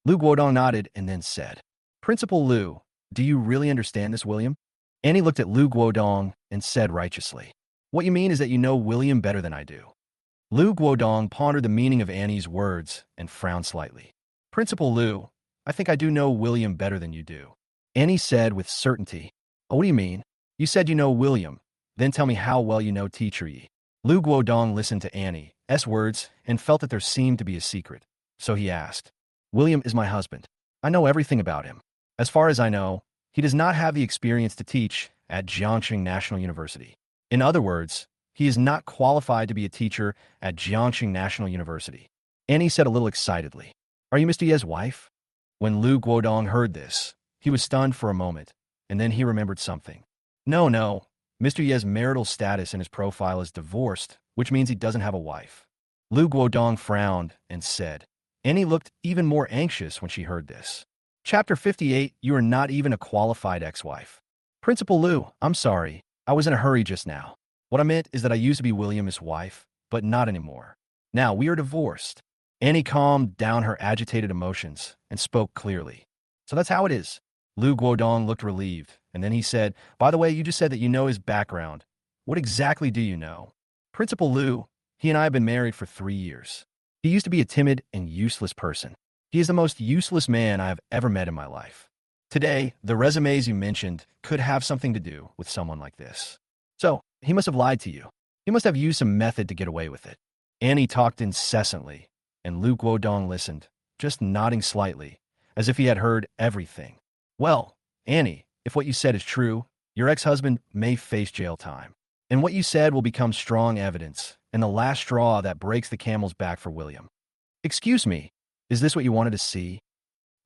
Lu Guodong nodded and then said, Principal Lu, do you really understand this, William? Annie looked at Lu Guodong and said righteously, What you mean is that you know William better than I do. Lu Guodong pondered the meaning of Annie's words and frowned slightly. Principal Lu, I think I do know William better than you do. Annie said with certainty, Oh, what do you mean? You said you know William. Then tell me how well you know Teacher Yi. Lu Guodong listened to Annie's words and felt that there seemed to be a secret. So he asked, William is my husband. I know everything about him. As far as I know, he does not have the experience to teach at Jiangxing National University. In other words, he is not qualified to be a teacher at Jiangxing National University. Annie said a little excitedly, Are you Mr. Ye's wife? When Lu Guodong heard this, he was stunned for a moment, and then he remembered something. No, Mr. Ye's marital status in his profile is divorced, which means he doesn't have a wife. Lu Guodong frowned and said. Annie looked even more anxious when she heard this. Chapter 58, You are not even a qualified ex-wife. Principal Lu, I'm sorry. I was in a hurry just now. What I meant is that I used to be William's wife, but not anymore. Now we are divorced. Annie calmed down her agitated emotions and spoke clearly. So that's how it is. Lu Guodong looked relieved, and then he said, By the way, you just said that you know his background. What exactly do you know? Principal Lu, he and I have been married for 3 years. He used to be a timid and useless person. He is the most useless man I have ever met in my life. Today, the resumes you mentioned could have something to do with someone like this. So, he must have lied to you. He must have used some method to get away with it. Annie talked incessantly, and Lu Guodong listened, just nodding slightly, as if he had heard everything. Well, Annie, if what you said is true, your ex-husband may face jail time. And what you said will become strong evidence, and the last straw that breaks the camel's back for William. Excuse me, is this what you wanted to see?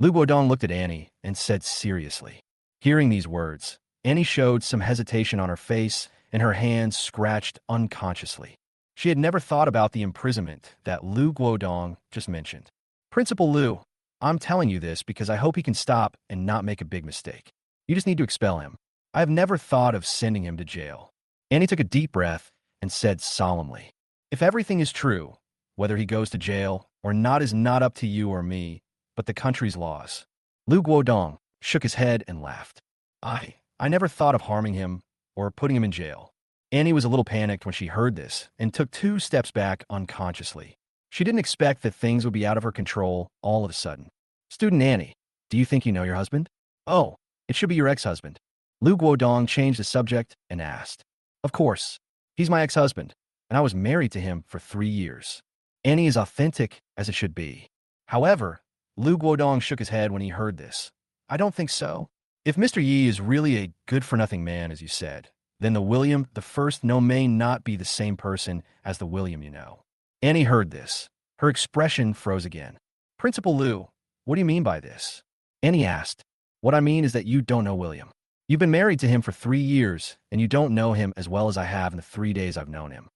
Lu Guodong looked at Annie and said seriously. Hearing these words, Annie showed some hesitation on her face, and her hands scratched unconsciously. She had never thought about the imprisonment that Lu Guodong just mentioned. Principal Lu, I'm telling you this because I hope he can stop and not make a big mistake. You just need to expel him. I have never thought of sending him to jail. Annie took a deep breath and said solemnly, If everything is true, whether he goes to jail or not is not up to you or me, but the country's laws. Lu Guodong shook his head and laughed. I never thought of harming him or putting him in jail. Annie was a little panicked when she heard this and took 2 steps back unconsciously. She didn't expect that things would be out of her control all of a sudden. Student Annie, do you think you know your husband? Oh, it should be your ex-husband. Lu Guodong changed the subject and asked. Of course. He's my ex-husband, and I was married to him for 3 years. Annie is authentic as it should be. However, Lu Guodong shook his head when he heard this. I don't think so. If Mr. Yi is really a good-for-nothing man, as you said, then the William the First may not be the same person as the William you know. Annie heard this. Her expression froze again. Principal Lu, what do you mean by this? Annie asked. What I mean is that you don't know William. You've been married to him for 3 years, and you don't know him as well as I have in the 3 days I've known him.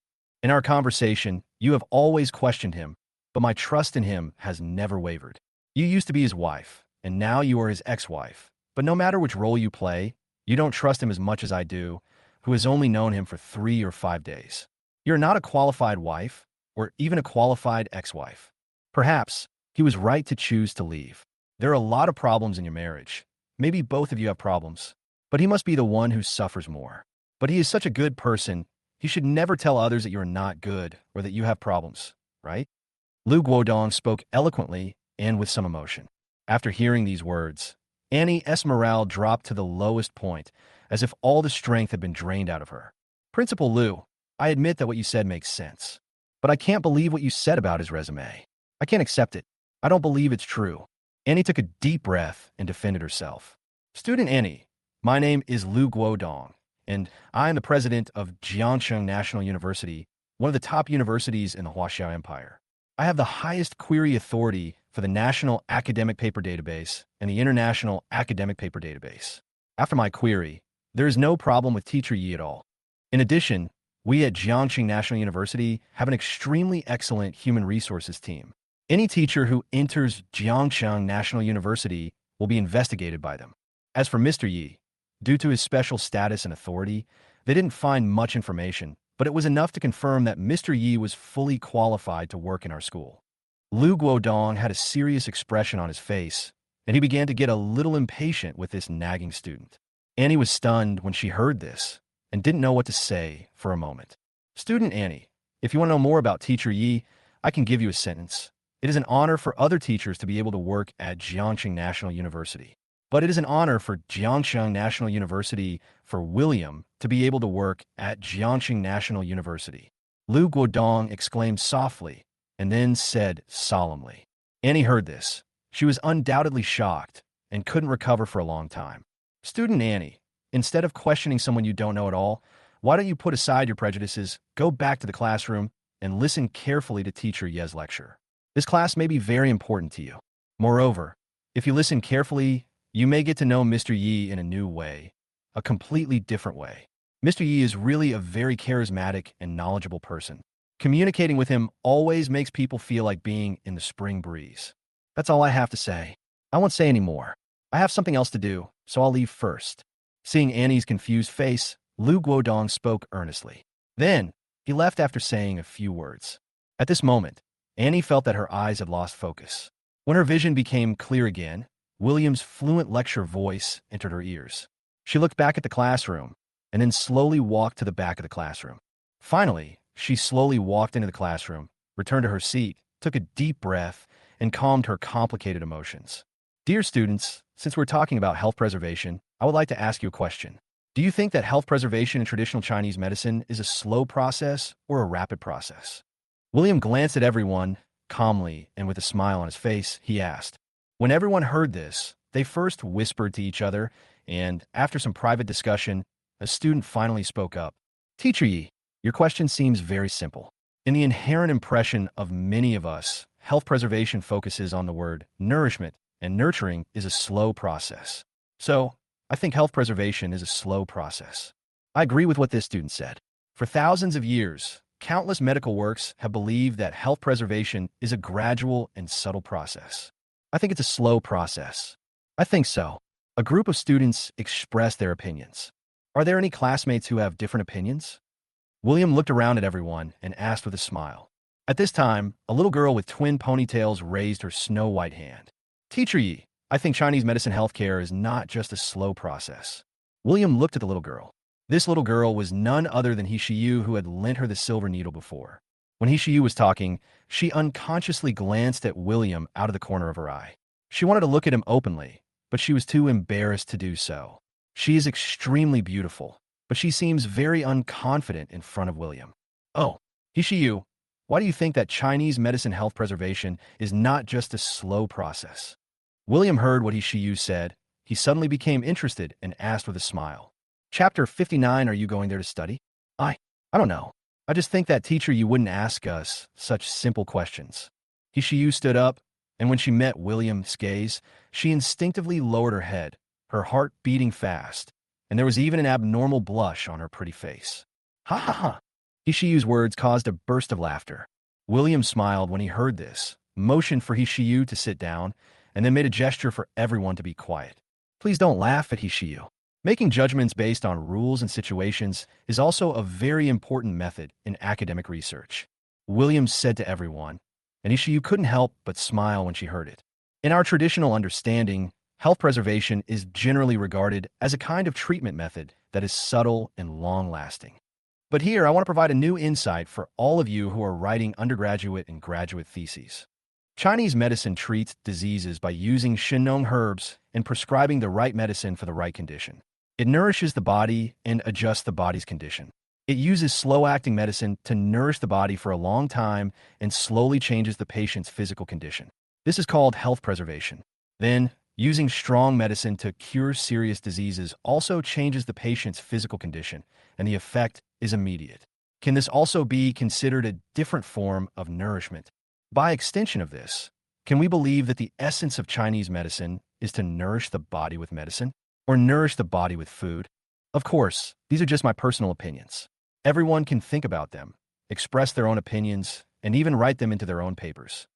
In our conversation, you have always questioned him, but my trust in him has never wavered. You used to be his wife, and now you are his ex-wife. But no matter which role you play, you don't trust him as much as I do, who has only known him for 3 or 5 days. You're not a qualified wife, or even a qualified ex-wife. Perhaps he was right to choose to leave. There are a lot of problems in your marriage. Maybe both of you have problems, but he must be the one who suffers more. But he is such a good person, he should never tell others that you are not good or that you have problems, right? Lu Guodong spoke eloquently and with some emotion. After hearing these words, Annie's morale dropped to the lowest point, as if all the strength had been drained out of her. Principal Lu, I admit that what you said makes sense. But I can't believe what you said about his resume. I can't accept it. I don't believe it's true. Annie took a deep breath and defended herself. Student Annie, my name is Lu Guodong, and I am the president of Jiangsheng National University, one of the top universities in the Huaxiao Empire. I have the highest query authority for the National Academic Paper Database and the International Academic Paper Database. After my query, there is no problem with Teacher Yi at all. In addition, we at Jiangxing National University have an extremely excellent human resources team. Any teacher who enters Jiangxing National University will be investigated by them. As for Mr. Yi, due to his special status and authority, they didn't find much information, but it was enough to confirm that Mr. Yi was fully qualified to work in our school. Lu Guodong had a serious expression on his face, and he began to get a little impatient with this nagging student. Annie was stunned when she heard this and didn't know what to say for a moment. Student Annie, if you want to know more about Teacher Yi, I can give you a sentence. It is an honor for other teachers to be able to work at Jiangxing National University. But it is an honor for Jiangxing National University for William to be able to work at Jiangxing National University. Lu Guodong exclaimed softly and then said solemnly. Annie heard this. She was undoubtedly shocked and couldn't recover for a long time. Student Annie, instead of questioning someone you don't know at all, why don't you put aside your prejudices, go back to the classroom, and listen carefully to Teacher Ye's lecture. This class may be very important to you. Moreover, if you listen carefully, you may get to know Mr. Yi in a new way, a completely different way. Mr. Yi is really a very charismatic and knowledgeable person. Communicating with him always makes people feel like being in the spring breeze. That's all I have to say. I won't say any more. I have something else to do, so I'll leave first. Seeing Annie's confused face, Lu Guodong spoke earnestly. Then, he left after saying a few words. At this moment, Annie felt that her eyes had lost focus. When her vision became clear again, William's fluent lecture voice entered her ears. She looked back at the classroom, and then slowly walked to the back of the classroom. Finally, she slowly walked into the classroom, returned to her seat, took a deep breath, and calmed her complicated emotions. Dear students, since we're talking about health preservation, I would like to ask you a question. Do you think that health preservation in traditional Chinese medicine is a slow process or a rapid process? William glanced at everyone, calmly, and with a smile on his face, he asked. When everyone heard this, they first whispered to each other, and, after some private discussion, a student finally spoke up. Teacher Yi, your question seems very simple. In the inherent impression of many of us, health preservation focuses on the word nourishment, and nurturing is a slow process. So, I think health preservation is a slow process. I agree with what this student said. For thousands of years, countless medical works have believed that health preservation is a gradual and subtle process. I think it's a slow process. I think so. A group of students expressed their opinions. Are there any classmates who have different opinions? William looked around at everyone and asked with a smile. At this time, a little girl with twin ponytails raised her snow-white hand. Teacher Yi, I think Chinese medicine healthcare is not just a slow process. William looked at the little girl. This little girl was none other than He Shiyu, who had lent her the silver needle before. When He Shiyu was talking, she unconsciously glanced at William out of the corner of her eye. She wanted to look at him openly, but she was too embarrassed to do so. She is extremely beautiful, but she seems very unconfident in front of William. Oh, He Shiyu, why do you think that Chinese medicine health preservation is not just a slow process? William heard what He Shiyu said. He suddenly became interested and asked with a smile. Chapter 59, are you going there to study? I don't know. I just think that teacher you wouldn't ask us such simple questions. He Shiyu stood up, and when she met William's gaze, she instinctively lowered her head, her heart beating fast, and there was even an abnormal blush on her pretty face. Ha ha ha! He Shiyu's words caused a burst of laughter. William smiled when he heard this, motioned for He Shiyu to sit down, and then made a gesture for everyone to be quiet. Please don't laugh at He Shiyu. Making judgments based on rules and situations is also a very important method in academic research. William said to everyone, and He Shiyu couldn't help but smile when she heard it. In our traditional understanding, health preservation is generally regarded as a kind of treatment method that is subtle and long-lasting. But here, I want to provide a new insight for all of you who are writing undergraduate and graduate theses. Chinese medicine treats diseases by using Shinong herbs and prescribing the right medicine for the right condition. It nourishes the body and adjusts the body's condition. It uses slow-acting medicine to nourish the body for a long time and slowly changes the patient's physical condition. This is called health preservation. Then, using strong medicine to cure serious diseases also changes the patient's physical condition, and the effect is immediate. Can this also be considered a different form of nourishment? By extension of this, can we believe that the essence of Chinese medicine is to nourish the body with medicine, or nourish the body with food? Of course, these are just my personal opinions. Everyone can think about them, express their own opinions, and even write them into their own papers.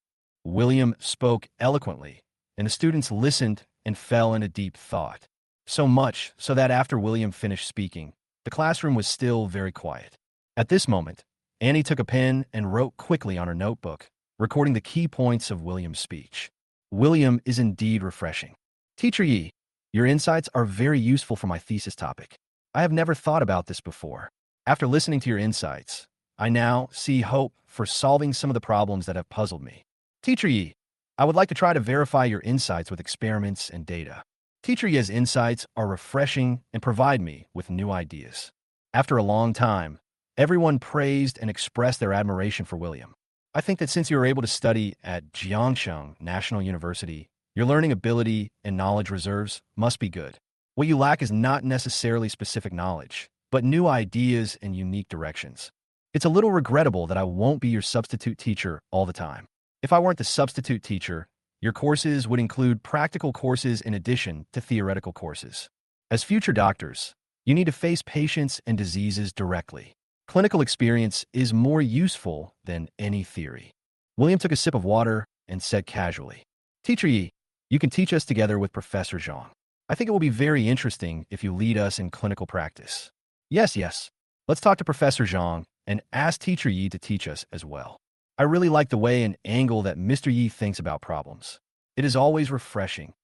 William spoke eloquently, and the students listened and fell into deep thought. So much so that after William finished speaking, the classroom was still very quiet. At this moment, Annie took a pen and wrote quickly on her notebook, recording the key points of William's speech. William is indeed refreshing. Teacher Yi, your insights are very useful for my thesis topic. I have never thought about this before. After listening to your insights, I now see hope for solving some of the problems that have puzzled me. Teacher Yi, I would like to try to verify your insights with experiments and data. Teacher Yi's insights are refreshing and provide me with new ideas. After a long time, everyone praised and expressed their admiration for William. I think that since you were able to study at Jiangsheng National University, your learning ability and knowledge reserves must be good. What you lack is not necessarily specific knowledge, but new ideas and unique directions. It's a little regrettable that I won't be your substitute teacher all the time. If I weren't the substitute teacher, your courses would include practical courses in addition to theoretical courses. As future doctors, You need to face patients and diseases directly. Clinical experience is more useful than any theory. William took a sip of water and said casually, Teacher Yi, you can teach us together with Professor Zhang. I think it will be very interesting if you lead us in clinical practice. Yes, yes. Let's talk to Professor Zhang and ask Teacher Yi to teach us as well. I really like the way and angle that Mr. Yi thinks about problems. It is always refreshing.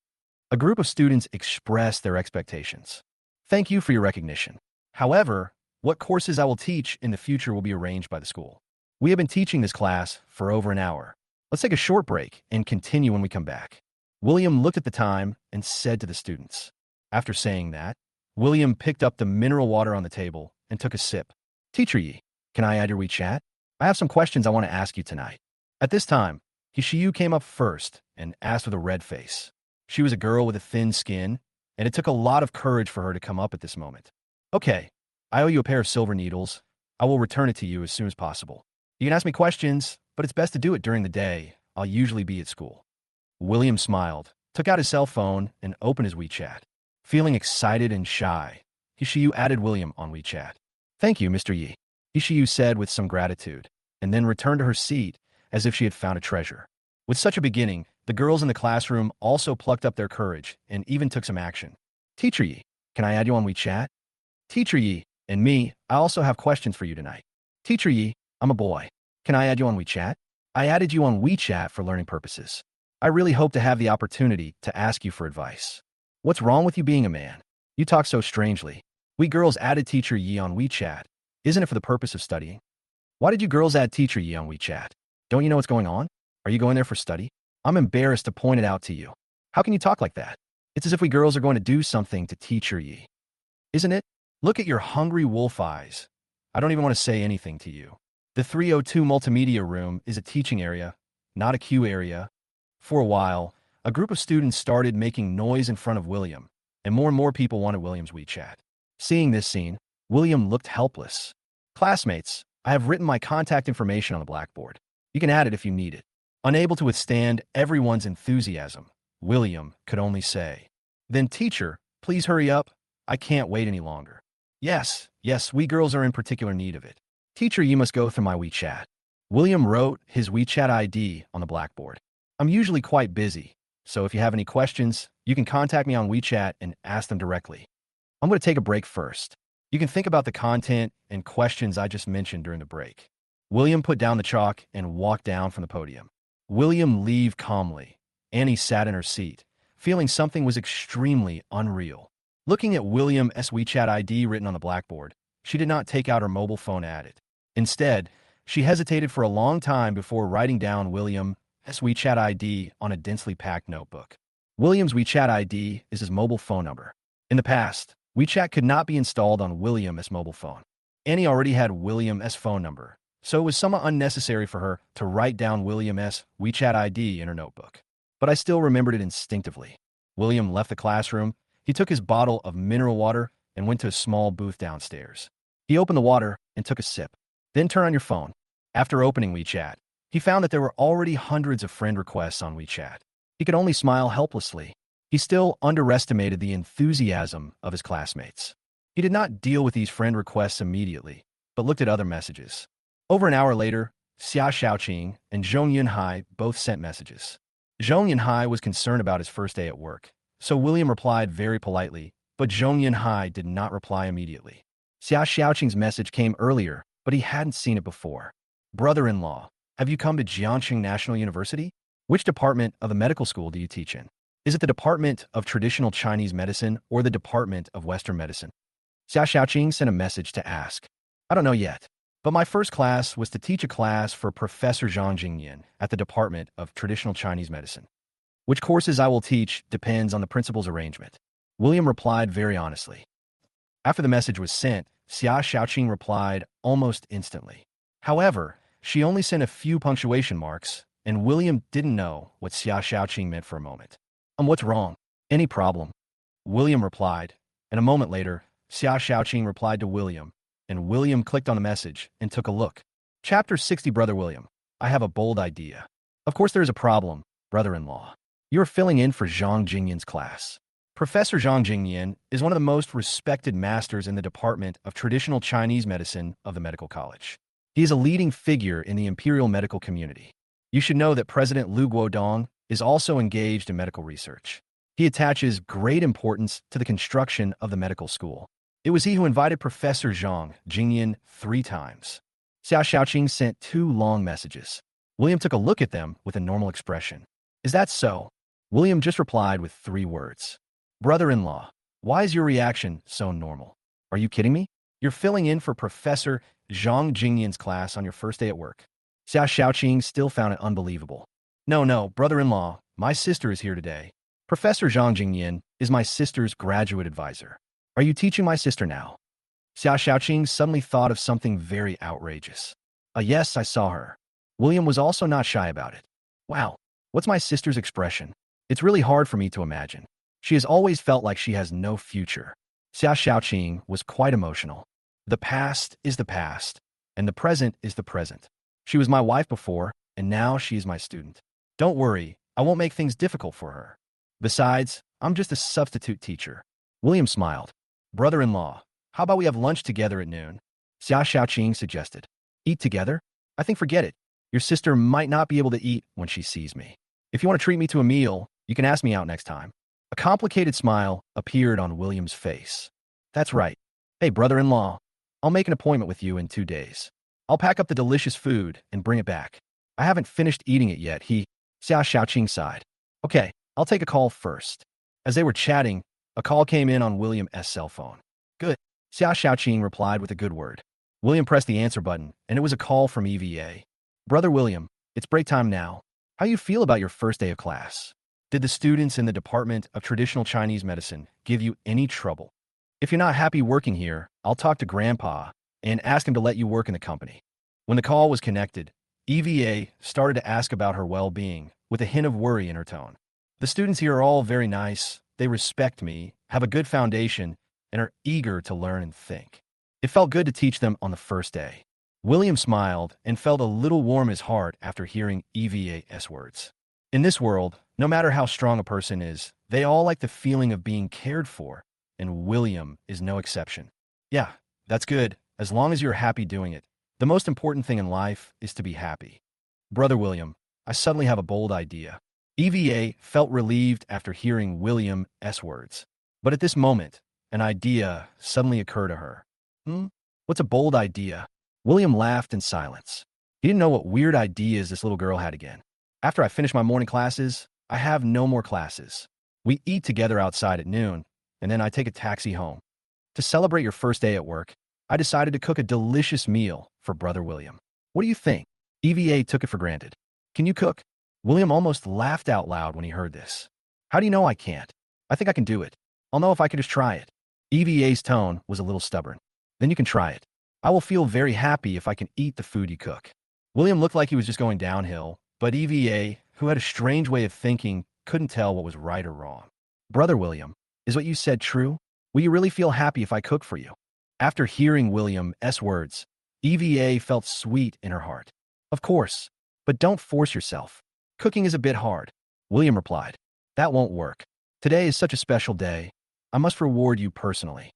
A group of students express their expectations. Thank you for your recognition. However, what courses I will teach in the future will be arranged by the school. We have been teaching this class for over an hour. Let's take a short break and continue when we come back. William looked at the time and said to the students. After saying that, William picked up the mineral water on the table and took a sip. Teacher Yi, can I add your WeChat? I have some questions I want to ask you tonight. At this time, Hishiyu came up first and asked with a red face. She was a girl with a thin skin, and it took a lot of courage for her to come up at this moment. Okay, I owe you a pair of silver needles. I will return it to you as soon as possible. You can ask me questions, but it's best to do it during the day. I'll usually be at school. William smiled, took out his cell phone, and opened his WeChat. Feeling excited and shy, Hishiyu added William on WeChat. Thank you, Mr. Yi, Hishiyu said with some gratitude, and then returned to her seat as if she had found a treasure. With such a beginning, the girls in the classroom also plucked up their courage and even took some action. Teacher Yi, can I add you on WeChat? Teacher Yi, and me, I also have questions for you tonight. Teacher Yi, I'm a boy. Can I add you on WeChat? I added you on WeChat for learning purposes. I really hope to have the opportunity to ask you for advice. What's wrong with you being a man? You talk so strangely. We girls added Teacher Yi on WeChat. Isn't it for the purpose of studying? Why did you girls add Teacher Yi on WeChat? Don't you know what's going on? Are you going there for study? I'm embarrassed to point it out to you. How can you talk like that? It's as if we girls are going to do something to Teacher Yi. Isn't it? Look at your hungry wolf eyes. I don't even want to say anything to you. The 302 multimedia room is a teaching area, not a queue area. For a while, a group of students started making noise in front of William, and more people wanted William's WeChat. Seeing this scene, William looked helpless. Classmates, I have written my contact information on the blackboard. You can add it if you need it. Unable to withstand everyone's enthusiasm, William could only say, Then teacher, please hurry up. I can't wait any longer. Yes, we girls are in particular need of it. Teacher, you must go through my WeChat. William wrote his WeChat ID on the blackboard. I'm usually quite busy, so if you have any questions, you can contact me on WeChat and ask them directly. I'm going to take a break first. You can think about the content and questions I just mentioned during the break. William put down the chalk and walked down from the podium. William leave calmly. Annie sat in her seat, feeling something was extremely unreal. Looking at William's WeChat ID written on the blackboard, she did not take out her mobile phone to add it. Instead, she hesitated for a long time before writing down William's WeChat ID on a densely packed notebook. William's WeChat ID is his mobile phone number. In the past, WeChat could not be installed on William's mobile phone. Annie already had William's phone number, so it was somewhat unnecessary for her to write down William's WeChat ID in her notebook. But I still remembered it instinctively. William left the classroom. He took his bottle of mineral water and went to a small booth downstairs. He opened the water and took a sip. Then turn on your phone. After opening WeChat, he found that there were already hundreds of friend requests on WeChat. He could only smile helplessly. He still underestimated the enthusiasm of his classmates. He did not deal with these friend requests immediately, but looked at other messages. Over an hour later, Xia Xiaoqing and Zhong Yunhai both sent messages. Zhong Yunhai was concerned about his first day at work, so William replied very politely, but Zhong Yunhai did not reply immediately. Xia Xiaoqing's message came earlier, but he hadn't seen it before. Brother-in-law, have you come to Jiangxing National University? Which department of the medical school do you teach in? Is it the Department of Traditional Chinese Medicine or the Department of Western Medicine? Xia Xiaoqing sent a message to ask. I don't know yet, but my first class was to teach a class for Professor Zhang Jingyan at the Department of Traditional Chinese Medicine. Which courses I will teach depends on the principal's arrangement. William replied very honestly. After the message was sent, Xia Xiaoqing replied almost instantly. However, she only sent a few punctuation marks, and William didn't know what Xia Xiaoqing meant for a moment. What's wrong? Any problem? William replied, and a moment later, Xia Xiaoqing replied to William, and William clicked on the message and took a look. Chapter 60. Brother William, I have a bold idea. Of course there is a problem, brother-in-law. You are filling in for Zhang Jingyan's class. Professor Zhang Jingyan is one of the most respected masters in the Department of Traditional Chinese Medicine of the Medical College. He is a leading figure in the imperial medical community. You should know that President Lu Guodong is also engaged in medical research. He attaches great importance to the construction of the medical school. It was he who invited Professor Zhang Jingyan 3 times. Xiao Xiaoqing sent 2 long messages. William took a look at them with a normal expression. Is that so? William just replied with 3 words. Brother-in-law, why is your reaction so normal? Are you kidding me? You're filling in for Professor Zhang Jingyan's class on your first day at work. Xiao Xiaoqing still found it unbelievable. No, brother-in-law, my sister is here today. Professor Zhang Jingyan is my sister's graduate advisor. Are you teaching my sister now? Xiao Xiaoqing suddenly thought of something very outrageous. Yes, I saw her. William was also not shy about it. Wow, what's my sister's expression? It's really hard for me to imagine. She has always felt like she has no future. Xiao Xiaoqing was quite emotional. The past is the past, and the present is the present. She was my wife before, and now she is my student. Don't worry, I won't make things difficult for her. Besides, I'm just a substitute teacher. William smiled. Brother-in-law, how about we have lunch together at noon? Xiao Xiaoqing suggested. Eat together? I think forget it. Your sister might not be able to eat when she sees me. If you want to treat me to a meal, you can ask me out next time. A complicated smile appeared on William's face. That's right. Hey, brother-in-law, I'll make an appointment with you in 2 days. I'll pack up the delicious food and bring it back. I haven't finished eating it yet, Xiao Xiaoqing sighed. Okay, I'll take a call first. As they were chatting, a call came in on William's cell phone. Good. Xiao Xiaoqing replied with a good word. William pressed the answer button, and it was a call from EVA. Brother William, it's break time now. How you feel about your first day of class? Did the students in the Department of Traditional Chinese Medicine give you any trouble? If you're not happy working here, I'll talk to Grandpa and ask him to let you work in the company. When the call was connected, EVA started to ask about her well-being with a hint of worry in her tone. The students here are all very nice, they respect me, have a good foundation, and are eager to learn and think. It felt good to teach them on the first day. William smiled and felt a little warm his heart after hearing EVA's words. In this world, no matter how strong a person is, they all like the feeling of being cared for, and William is no exception. Yeah, that's good, as long as you're happy doing it. The most important thing in life is to be happy. Brother William, I suddenly have a bold idea. EVA felt relieved after hearing William's words. But at this moment, an idea suddenly occurred to her. What's a bold idea? William laughed in silence. He didn't know what weird ideas this little girl had again. After I finish my morning classes, I have no more classes. We eat together outside at noon, and then I take a taxi home. To celebrate your first day at work, I decided to cook a delicious meal for Brother William. What do you think? EVA took it for granted. Can you cook? William almost laughed out loud when he heard this. How do you know I can't? I think I can do it. I'll know if I can just try it. EVA's tone was a little stubborn. Then you can try it. I will feel very happy if I can eat the food you cook. William looked like he was just going downhill, but EVA, who had a strange way of thinking, couldn't tell what was right or wrong. Brother William, is what you said true? Will you really feel happy if I cook for you? After hearing William's words, EVA felt sweet in her heart. Of course, but don't force yourself. Cooking is a bit hard. William replied. That won't work. Today is such a special day. I must reward you personally.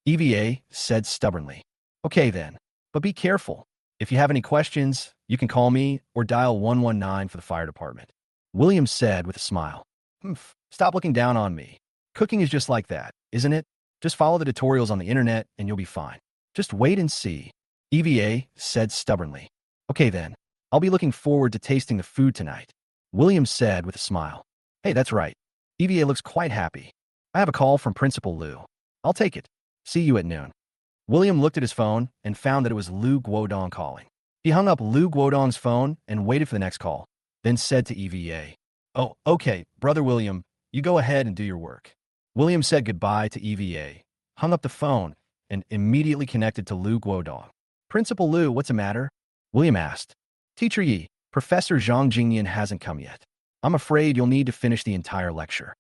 EVA said stubbornly. Okay then, but be careful. If you have any questions, you can call me or dial 119 for the fire department. William said with a smile. Stop looking down on me. Cooking is just like that, isn't it? Just follow the tutorials on the internet and you'll be fine. Just wait and see. EVA said stubbornly. Okay then, I'll be looking forward to tasting the food tonight. William said with a smile. Hey, that's right. EVA looks quite happy. I have a call from Principal Lu. I'll take it. See you at noon. William looked at his phone and found that it was Lu Guodong calling. He hung up Lu Guodong's phone and waited for the next call, then said to EVA, Oh, okay, Brother William, you go ahead and do your work. William said goodbye to EVA, hung up the phone, and immediately connected to Lu Guodong. Principal Lu, what's the matter? William asked. Teacher Yi, Professor Zhang Jingyan hasn't come yet. I'm afraid you'll need to finish the entire lecture.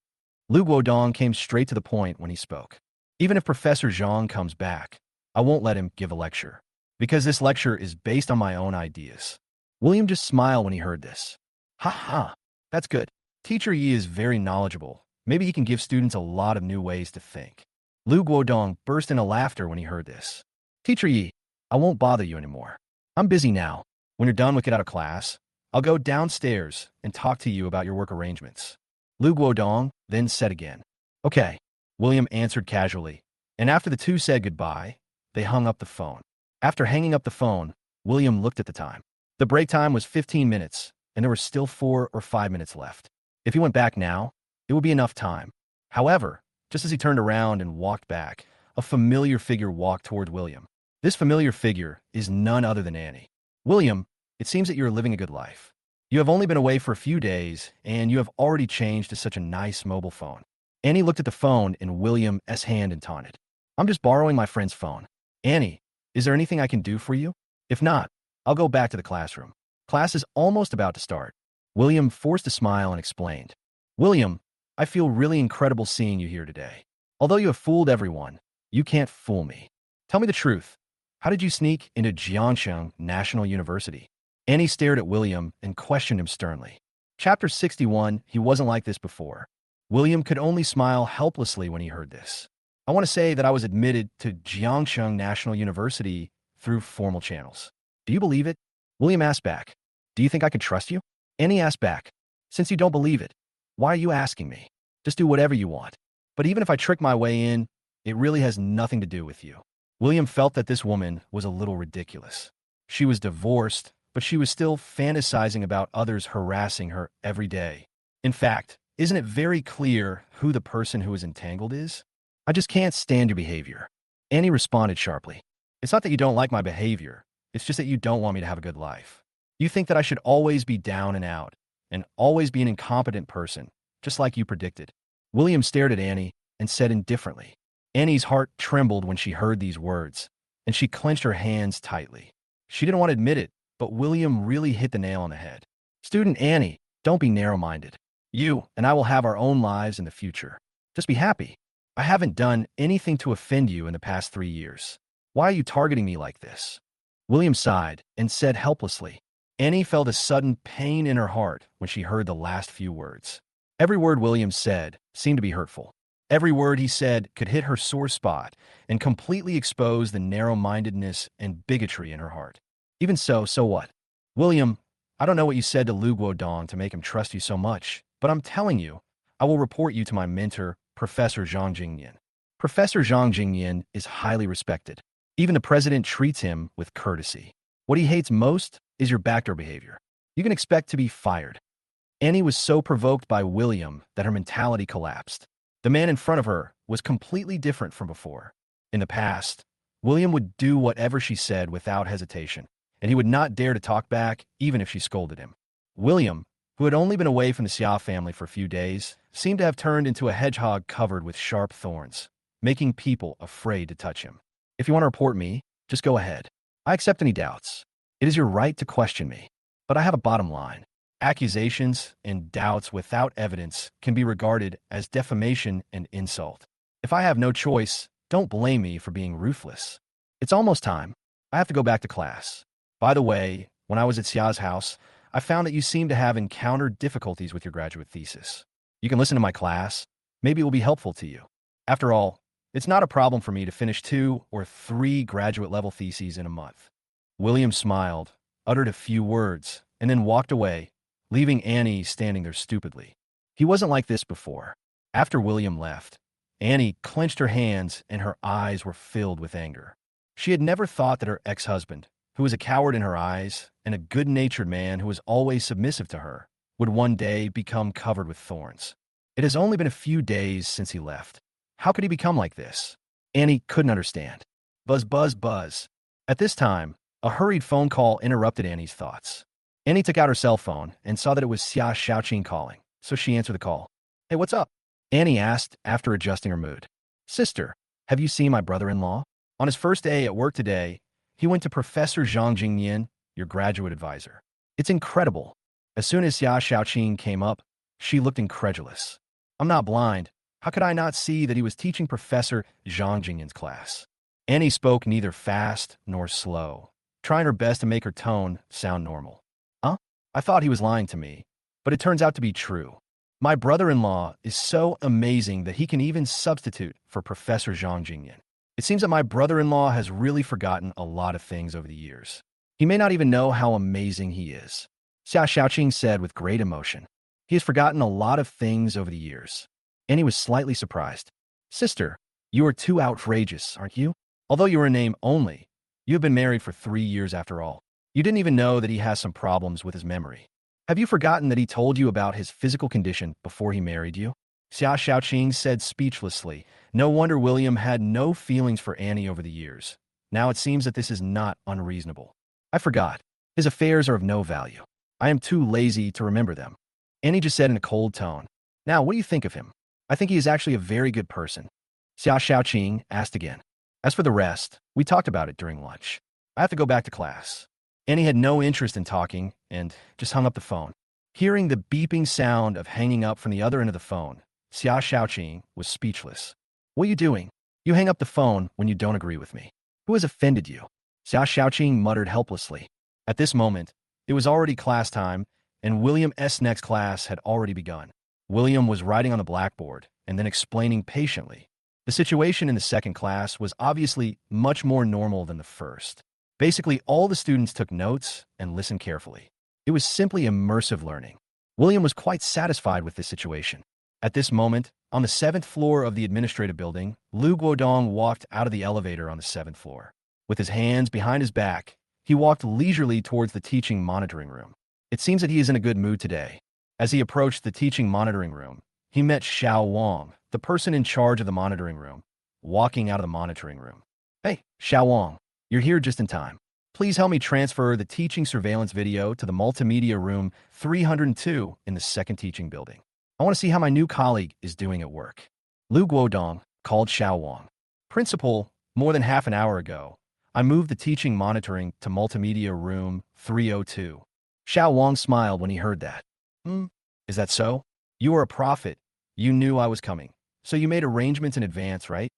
Lu Guodong came straight to the point when he spoke. Even if Professor Zhang comes back, I won't let him give a lecture, because this lecture is based on my own ideas. William just smiled when he heard this. Ha ha, that's good. Teacher Yi is very knowledgeable. Maybe he can give students a lot of new ways to think. Lu Guodong burst into laughter when he heard this. Teacher Yi, I won't bother you anymore. I'm busy now. When you're done with get out of class, I'll go downstairs and talk to you about your work arrangements. Lu Guodong then said again. Okay, William answered casually, and after the two said goodbye, they hung up the phone. After hanging up the phone, William looked at the time. The break time was 15 minutes, and there were still 4 or 5 minutes left. If he went back now, it would be enough time. However, just as he turned around and walked back, a familiar figure walked toward William. This familiar figure is none other than Annie. William, it seems that you're living a good life. You have only been away for a few days, and you have already changed to such a nice mobile phone. Annie looked at the phone in William's hand and taunted. I'm just borrowing my friend's phone. Annie, is there anything I can do for you? If not, I'll go back to the classroom. Class is almost about to start. William forced a smile and explained. William, I feel really incredible seeing you here today. Although you have fooled everyone, you can't fool me. Tell me the truth. How did you sneak into Jiangsheng National University? Annie stared at William and questioned him sternly. Chapter 61, he wasn't like this before. William could only smile helplessly when he heard this. I want to say that I was admitted to Jiangsheng National University through formal channels. Do you believe it? William asked back. Do you think I could trust you? Annie asked back. Since you don't believe it, why are you asking me? Just do whatever you want. But even if I trick my way in, it really has nothing to do with you. William felt that this woman was a little ridiculous. She was divorced, but she was still fantasizing about others harassing her every day. In fact, isn't it very clear who the person who is entangled is? I just can't stand your behavior. Annie responded sharply. It's not that you don't like my behavior. It's just that you don't want me to have a good life. You think that I should always be down and out, and always be an incompetent person, just like you predicted. William stared at Annie and said indifferently. Annie's heart trembled when she heard these words, and she clenched her hands tightly. She didn't want to admit it, but William really hit the nail on the head. Student Annie, don't be narrow-minded. You and I will have our own lives in the future. Just be happy. I haven't done anything to offend you in the past 3 years. Why are you targeting me like this? William sighed and said helplessly. Annie felt a sudden pain in her heart when she heard the last few words. Every word William said seemed to be hurtful. Every word he said could hit her sore spot and completely expose the narrow-mindedness and bigotry in her heart. Even so what? William, I don't know what you said to Lu Guodong to make him trust you so much, but I'm telling you, I will report you to my mentor, Professor Zhang Jingyan. Professor Zhang Jingyan is highly respected. Even the president treats him with courtesy. What he hates most is your backdoor behavior. You can expect to be fired. Annie was so provoked by William that her mentality collapsed. The man in front of her was completely different from before. In the past, William would do whatever she said without hesitation, and he would not dare to talk back even if she scolded him. William, who had only been away from the Xia family for a few days, seemed to have turned into a hedgehog covered with sharp thorns, making people afraid to touch him. If you want to report me, just go ahead. I accept any doubts. It is your right to question me, but I have a bottom line. Accusations and doubts without evidence can be regarded as defamation and insult. If I have no choice, don't blame me for being ruthless. It's almost time. I have to go back to class. By the way, when I was at Xia's house, I found that you seem to have encountered difficulties with your graduate thesis. You can listen to my class. Maybe it will be helpful to you. After all, it's not a problem for me to finish 2 or 3 graduate-level theses in a month. William smiled, uttered a few words, and then walked away, leaving Annie standing there stupidly. He wasn't like this before. After William left, Annie clenched her hands and her eyes were filled with anger. She had never thought that her ex-husband, who was a coward in her eyes and a good-natured man who was always submissive to her, would one day become covered with thorns. It has only been a few days since he left. How could he become like this? Annie couldn't understand. Buzz, buzz, buzz. At this time, a hurried phone call interrupted Annie's thoughts. Annie took out her cell phone and saw that it was Xia Xiaoqing calling, so she answered the call. Hey, what's up? Annie asked after adjusting her mood. Sister, have you seen my brother-in-law? On his first day at work today, he went to Professor Zhang Jingyan, your graduate advisor. It's incredible. As soon as Xia Xiaoqing came up, she looked incredulous. I'm not blind. How could I not see that he was teaching Professor Zhang Jingyan's class? Annie spoke neither fast nor slow, trying her best to make her tone sound normal. Huh? I thought he was lying to me, but it turns out to be true. My brother-in-law is so amazing that he can even substitute for Professor Zhang Jingyan. It seems that my brother-in-law has really forgotten a lot of things over the years. He may not even know how amazing he is. Xia Xiaoqing said with great emotion. He has forgotten a lot of things over the years. And he was slightly surprised. Sister, you are too outrageous, aren't you? Although you are a name only, you have been married for 3 years after all. You didn't even know that he has some problems with his memory. Have you forgotten that he told you about his physical condition before he married you? Xia Xiaoqing said speechlessly. No wonder William had no feelings for Annie over the years. Now it seems that this is not unreasonable. I forgot. His affairs are of no value. I am too lazy to remember them. Annie just said in a cold tone. Now, what do you think of him? I think he is actually a very good person. Xia Xiaoqing asked again. As for the rest, we talked about it during lunch. I have to go back to class. Annie had no interest in talking and just hung up the phone. Hearing the beeping sound of hanging up from the other end of the phone, Xia Xiaoqing was speechless. What are you doing? You hang up the phone when you don't agree with me. Who has offended you? Xia Xiaoqing muttered helplessly. At this moment, it was already class time, and William's next class had already begun. William was writing on the blackboard and then explaining patiently. The situation in the second class was obviously much more normal than the first. Basically, all the students took notes and listened carefully. It was simply immersive learning. William was quite satisfied with this situation. At this moment, on the 7th floor of the administrative building, Lu Guodong walked out of the elevator on the 7th floor. With his hands behind his back, he walked leisurely towards the teaching monitoring room. It seems that he is in a good mood today. As he approached the teaching monitoring room, he met Xiao Wang, the person in charge of the monitoring room, walking out of the monitoring room. Hey, Xiao Wang. You're here just in time. Please help me transfer the teaching surveillance video to the multimedia room 302 in the second teaching building. I want to see how my new colleague is doing at work. Lu Guodong called Xiao Wang. Principal, more than half an hour ago, I moved the teaching monitoring to multimedia room 302. Xiao Wang smiled when he heard that. Is that so? You are a prophet. You knew I was coming. So you made arrangements in advance, right?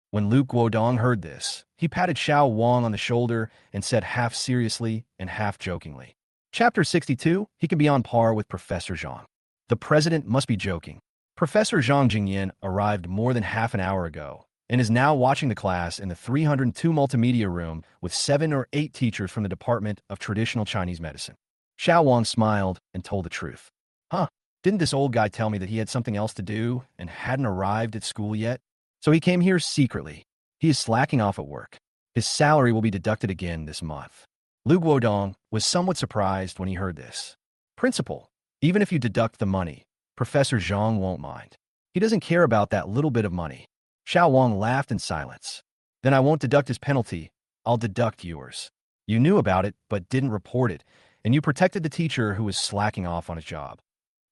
When Lu Guodong heard this, he patted Xiao Wang on the shoulder and said half seriously and half jokingly. Chapter 62, he can be on par with Professor Zhang. The president must be joking. Professor Zhang Jingyan arrived more than half an hour ago and is now watching the class in the 302 multimedia room with 7 or 8 teachers from the Department of Traditional Chinese Medicine. Xiao Wang smiled and told the truth. Didn't this old guy tell me that he had something else to do and hadn't arrived at school yet? So he came here secretly. He is slacking off at work. His salary will be deducted again this month. Lu Guodong was somewhat surprised when he heard this. Principal, even if you deduct the money, Professor Zhang won't mind. He doesn't care about that little bit of money. Xiao Wang laughed in silence. Then I won't deduct his penalty. I'll deduct yours. You knew about it, but didn't report it, and you protected the teacher who was slacking off on his job.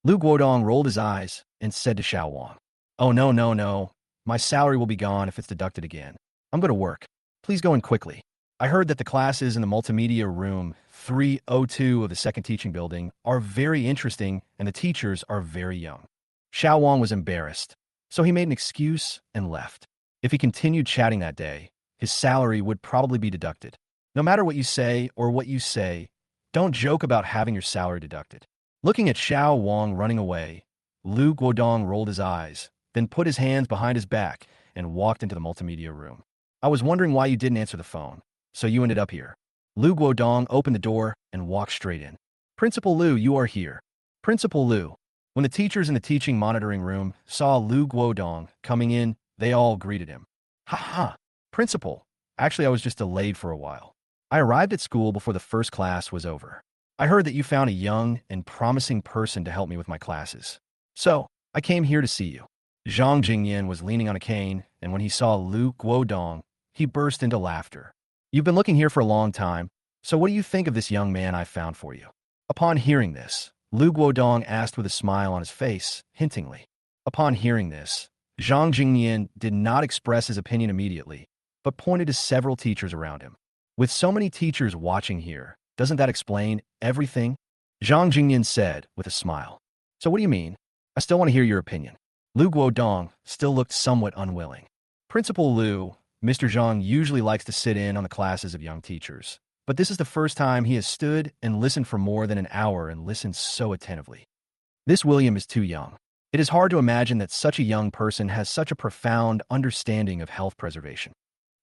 Lu Guodong rolled his eyes and said to Xiao Wang, Oh, no. My salary will be gone if it's deducted again. I'm going to work. Please go in quickly. I heard that the classes in the multimedia room 302 of the second teaching building are very interesting and the teachers are very young. Xiao Wang was embarrassed, so he made an excuse and left. If he continued chatting that day, his salary would probably be deducted. No matter what you say or what you say, don't joke about having your salary deducted. Looking at Xiao Wang running away, Lu Guodong rolled his eyes, then put his hands behind his back and walked into the multimedia room. I was wondering why you didn't answer the phone, so you ended up here. Lu Guodong opened the door and walked straight in. Principal Lu, you are here. Principal Lu. When the teachers in the teaching monitoring room saw Lu Guodong coming in, they all greeted him. Ha! Principal. Actually, I was just delayed for a while. I arrived at school before the first class was over. I heard that you found a young and promising person to help me with my classes. So, I came here to see you. Zhang Jingyan was leaning on a cane, and when he saw Lu Guodong, he burst into laughter. You've been looking here for a long time, so what do you think of this young man I found for you? Upon hearing this, Lu Guodong asked with a smile on his face, hintingly. Upon hearing this, Zhang Jingyan did not express his opinion immediately, but pointed to several teachers around him. With so many teachers watching here, doesn't that explain everything? Zhang Jingyan said with a smile. So what do you mean? I still want to hear your opinion. Lu Guodong still looked somewhat unwilling. Principal Lu, Mr. Zhang usually likes to sit in on the classes of young teachers, but this is the first time he has stood and listened for more than an hour and listened so attentively. This William is too young. It is hard to imagine that such a young person has such a profound understanding of health preservation.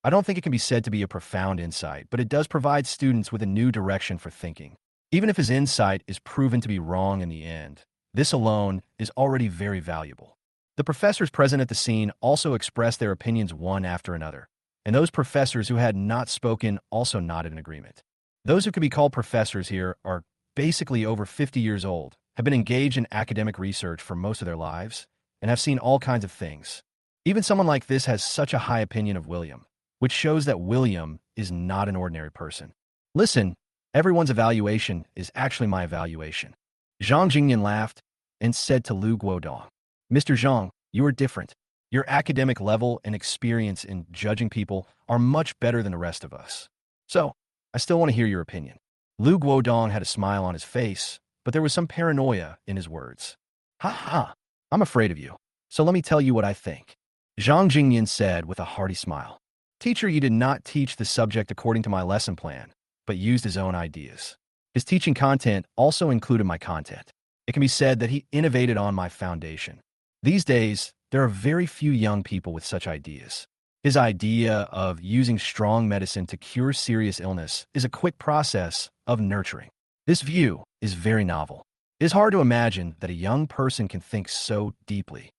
I don't think it can be said to be a profound insight, but it does provide students with a new direction for thinking. Even if his insight is proven to be wrong in the end, this alone is already very valuable. The professors present at the scene also expressed their opinions one after another, and those professors who had not spoken also nodded in agreement. Those who could be called professors here are basically over 50 years old, have been engaged in academic research for most of their lives, and have seen all kinds of things. Even someone like this has such a high opinion of William, which shows that William is not an ordinary person. Listen, everyone's evaluation is actually my evaluation. Zhang Jingyan laughed and said to Lu Guodong, Mr. Zhang, you are different. Your academic level and experience in judging people are much better than the rest of us. So, I still want to hear your opinion. Lu Guodong had a smile on his face, but there was some paranoia in his words. Ha ha, I'm afraid of you. So let me tell you what I think. Zhang Jingyan said with a hearty smile. Teacher, you did not teach the subject according to my lesson plan, but used his own ideas. His teaching content also included my content. It can be said that he innovated on my foundation. These days, there are very few young people with such ideas. His idea of using strong medicine to cure serious illness is a quick process of nurturing. This view is very novel. It is hard to imagine that a young person can think so deeply.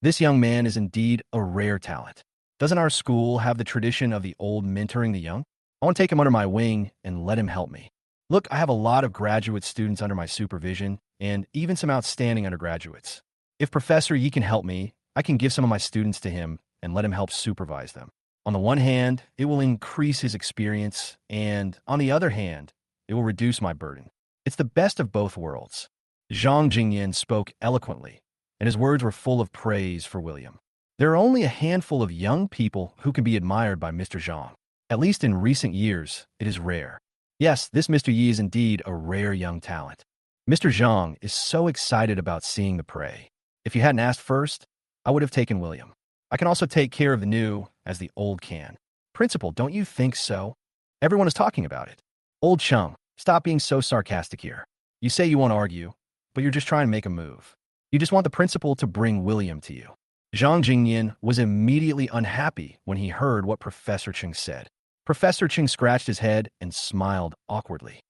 This young man is indeed a rare talent. Doesn't our school have the tradition of the old mentoring the young? I want to take him under my wing and let him help me. Look, I have a lot of graduate students under my supervision and even some outstanding undergraduates. If Professor Yi can help me, I can give some of my students to him and let him help supervise them. On the one hand, it will increase his experience, and on the other hand, it will reduce my burden. It's the best of both worlds. Zhang Jingyan spoke eloquently, and his words were full of praise for William. There are only a handful of young people who can be admired by Mr. Zhang. At least in recent years, it is rare. Yes, this Mr. Yi is indeed a rare young talent. Mr. Zhang is so excited about seeing the prey. If you hadn't asked first, I would have taken William. I can also take care of the new as the old can. Principal, don't you think so? Everyone is talking about it. Old Chung, stop being so sarcastic here. You say you won't argue, but you're just trying to make a move. You just want the principal to bring William to you. Zhang Jingyan was immediately unhappy when he heard what Professor Cheng said. Professor Cheng scratched his head and smiled awkwardly.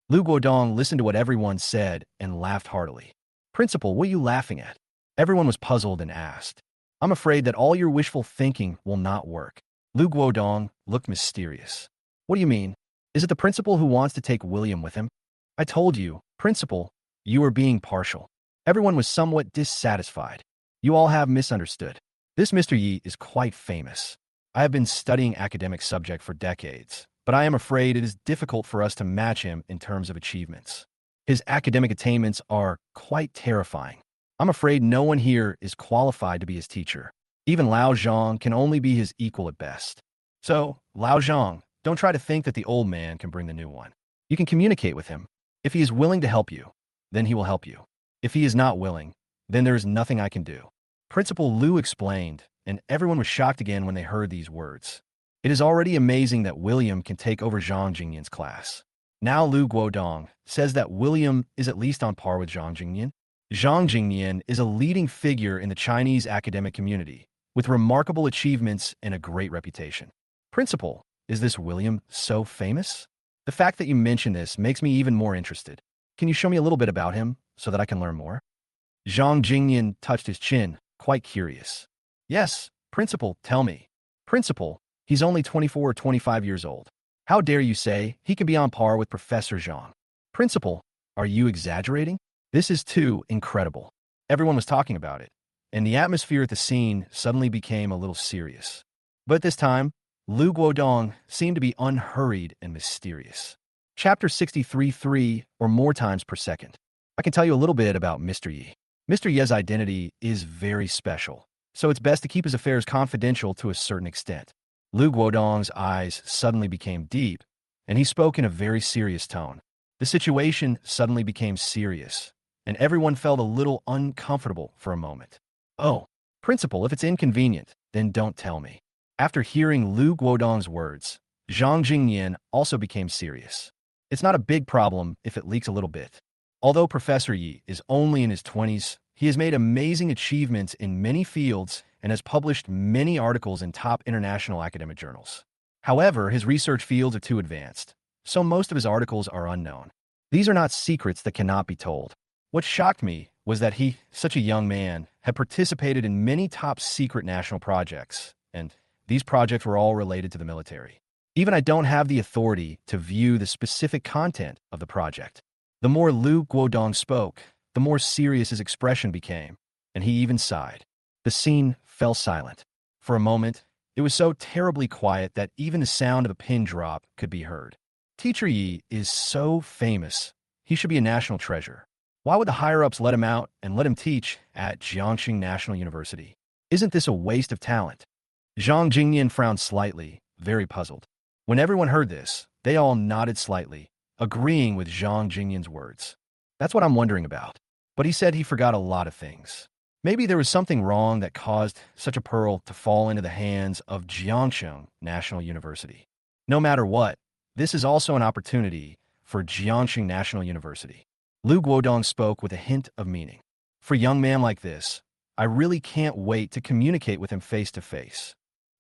Lu Guodong listened to what everyone said and laughed heartily. Principal, what are you laughing at? Everyone was puzzled and asked. I'm afraid that all your wishful thinking will not work. Lu Guodong looked mysterious. What do you mean? Is it the principal who wants to take William with him? I told you, Principal, you are being partial. Everyone was somewhat dissatisfied. You all have misunderstood. This Mr. Yi is quite famous. I have been studying academic subject for decades, but I am afraid it is difficult for us to match him in terms of achievements. His academic attainments are quite terrifying. I'm afraid no one here is qualified to be his teacher. Even Lao Zhang can only be his equal at best. So, Lao Zhang, don't try to think that the old man can bring the new one. You can communicate with him. If he is willing to help you, then he will help you. If he is not willing, then there is nothing I can do. Principal Lu explained, and everyone was shocked again when they heard these words. It is already amazing that William can take over Zhang Jingyan's class. Now Lu Guodong says that William is at least on par with Zhang Jingyan. Zhang Jingyan is a leading figure in the Chinese academic community, with remarkable achievements and a great reputation. Principal, is this William so famous? The fact that you mention this makes me even more interested. Can you show me a little bit about him so that I can learn more? Zhang Jingyan touched his chin, quite curious. Yes, Principal, tell me. Principal, he's only 24 or 25 years old. How dare you say he can be on par with Professor Zhang? Principal, are you exaggerating? This is too incredible. Everyone was talking about it, and the atmosphere at the scene suddenly became a little serious. But this time, Lu Guodong seemed to be unhurried and mysterious. Chapter 63, 3 or more times per second. I can tell you a little bit about Mr. Yi. Mr. Ye's identity is very special, so it's best to keep his affairs confidential to a certain extent. Lu Guodong's eyes suddenly became deep, and he spoke in a very serious tone. The situation suddenly became serious, and everyone felt a little uncomfortable for a moment. Oh, Principal, if it's inconvenient, then don't tell me. After hearing Lu Guodong's words, Zhang Jingyan also became serious. It's not a big problem if it leaks a little bit. Although Professor Yi is only in his 20s, He has made amazing achievements in many fields and has published many articles in top international academic journals. However, his research fields are too advanced, so most of his articles are unknown. These are not secrets that cannot be told. What shocked me was that he, such a young man, had participated in many top-secret national projects, and these projects were all related to the military. Even I don't have the authority to view the specific content of the project. The more Lu Guodong spoke, the more serious his expression became, and he even sighed. The scene fell silent. For a moment, it was so terribly quiet that even the sound of a pin drop could be heard. Teacher Yi is so famous. He should be a national treasure. Why would the higher-ups let him out and let him teach at Jiangxing National University? Isn't this a waste of talent? Zhang Jingyan frowned slightly, very puzzled. When everyone heard this, they all nodded slightly, agreeing with Zhang Jingyan's words. That's what I'm wondering about. But he said he forgot a lot of things. Maybe there was something wrong that caused such a pearl to fall into the hands of Jiangxing National University. No matter what, this is also an opportunity for Jiangxing National University. Lu Guodong spoke with a hint of meaning. For a young man like this, I really can't wait to communicate with him face to face.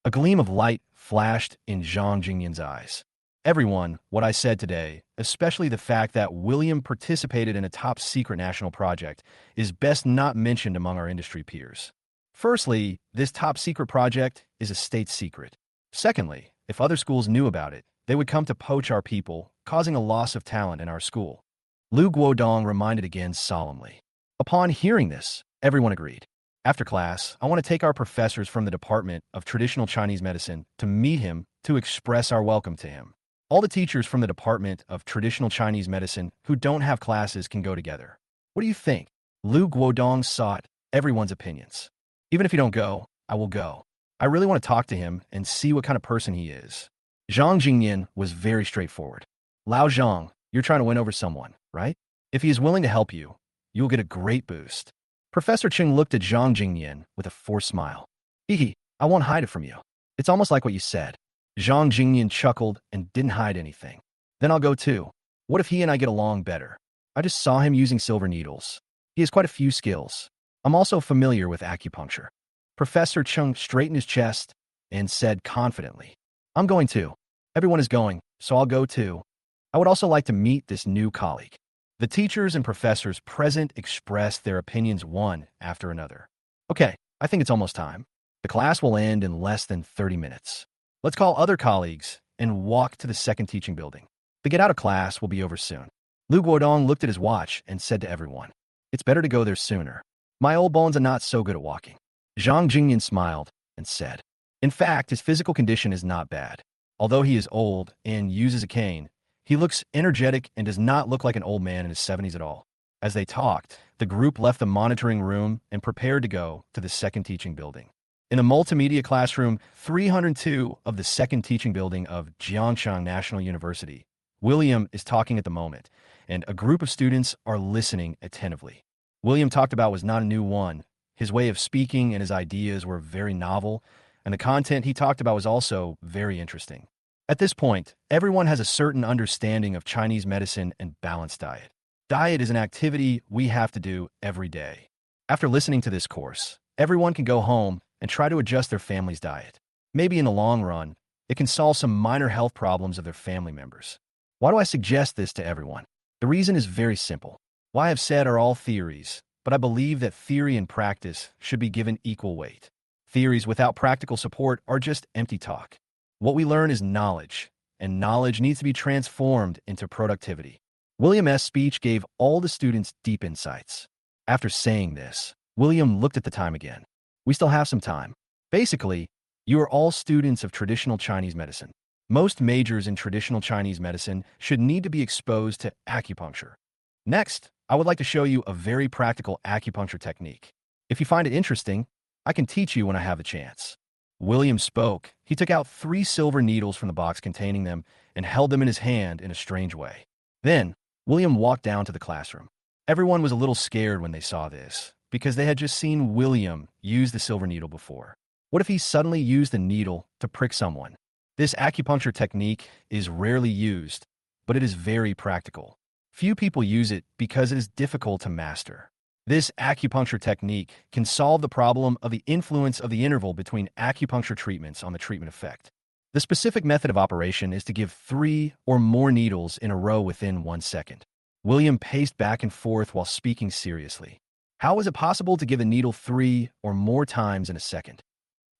A gleam of light flashed in Zhang Jingyan's eyes. Everyone, what I said today, especially the fact that William participated in a top-secret national project, is best not mentioned among our industry peers. Firstly, this top-secret project is a state secret. Secondly, if other schools knew about it, they would come to poach our people, causing a loss of talent in our school. Lu Guodong reminded again solemnly. Upon hearing this, everyone agreed. After class, I want to take our professors from the Department of Traditional Chinese Medicine to meet him to express our welcome to him. All the teachers from the Department of Traditional Chinese Medicine who don't have classes can go together. What do you think? Lu Guodong sought everyone's opinions. Even if you don't go, I will go. I really want to talk to him and see what kind of person he is. Zhang Jingyan was very straightforward. Lao Zhang, you're trying to win over someone, right? If he is willing to help you, you'll get a great boost. Professor Cheng looked at Zhang Jingyan with a forced smile. Hee, I won't hide it from you. It's almost like what you said. Zhang Jingyan chuckled and didn't hide anything. Then I'll go too. What if he and I get along better? I just saw him using silver needles. He has quite a few skills. I'm also familiar with acupuncture. Professor Cheng straightened his chest and said confidently, I'm going too. Everyone is going, so I'll go too. I would also like to meet this new colleague. The teachers and professors present expressed their opinions one after another. Okay, I think it's almost time. The class will end in less than 30 minutes. Let's call other colleagues and walk to the second teaching building. The get out of class will be over soon. Lu Guodong looked at his watch and said to everyone, It's better to go there sooner. My old bones are not so good at walking. Zhang Jingyan smiled and said, In fact, his physical condition is not bad. Although he is old and uses a cane, he looks energetic and does not look like an old man in his 70s at all. As they talked, the group left the monitoring room and prepared to go to the second teaching building. In the multimedia classroom 302 of the second teaching building of Jiangxing National University, William is talking at the moment, and a group of students are listening attentively. William talked about was not a new one. His way of speaking and his ideas were very novel, and the content he talked about was also very interesting. At this point, everyone has a certain understanding of Chinese medicine and balanced diet. Diet is an activity we have to do every day. After listening to this course, everyone can go home and try to adjust their family's diet. Maybe in the long run, it can solve some minor health problems of their family members. Why do I suggest this to everyone? The reason is very simple. What I have said are all theories, but I believe that theory and practice should be given equal weight. Theories without practical support are just empty talk. What we learn is knowledge, and knowledge needs to be transformed into productivity. William S.'s speech gave all the students deep insights. After saying this, William looked at the time again. We still have some time. Basically, you are all students of traditional Chinese medicine. Most majors in traditional Chinese medicine should need to be exposed to acupuncture. Next, I would like to show you a very practical acupuncture technique. If you find it interesting, I can teach you when I have the chance. William spoke. He took out 3 silver needles from the box containing them and held them in his hand in a strange way. Then, William walked down to the classroom. Everyone was a little scared when they saw this, because they had just seen William use the silver needle before. What if he suddenly used the needle to prick someone? This acupuncture technique is rarely used, but it is very practical. Few people use it because it is difficult to master. This acupuncture technique can solve the problem of the influence of the interval between acupuncture treatments on the treatment effect. The specific method of operation is to give 3 or more needles in a row within 1 second. William paced back and forth while speaking seriously. How is it possible to give a needle 3 or more times in a second?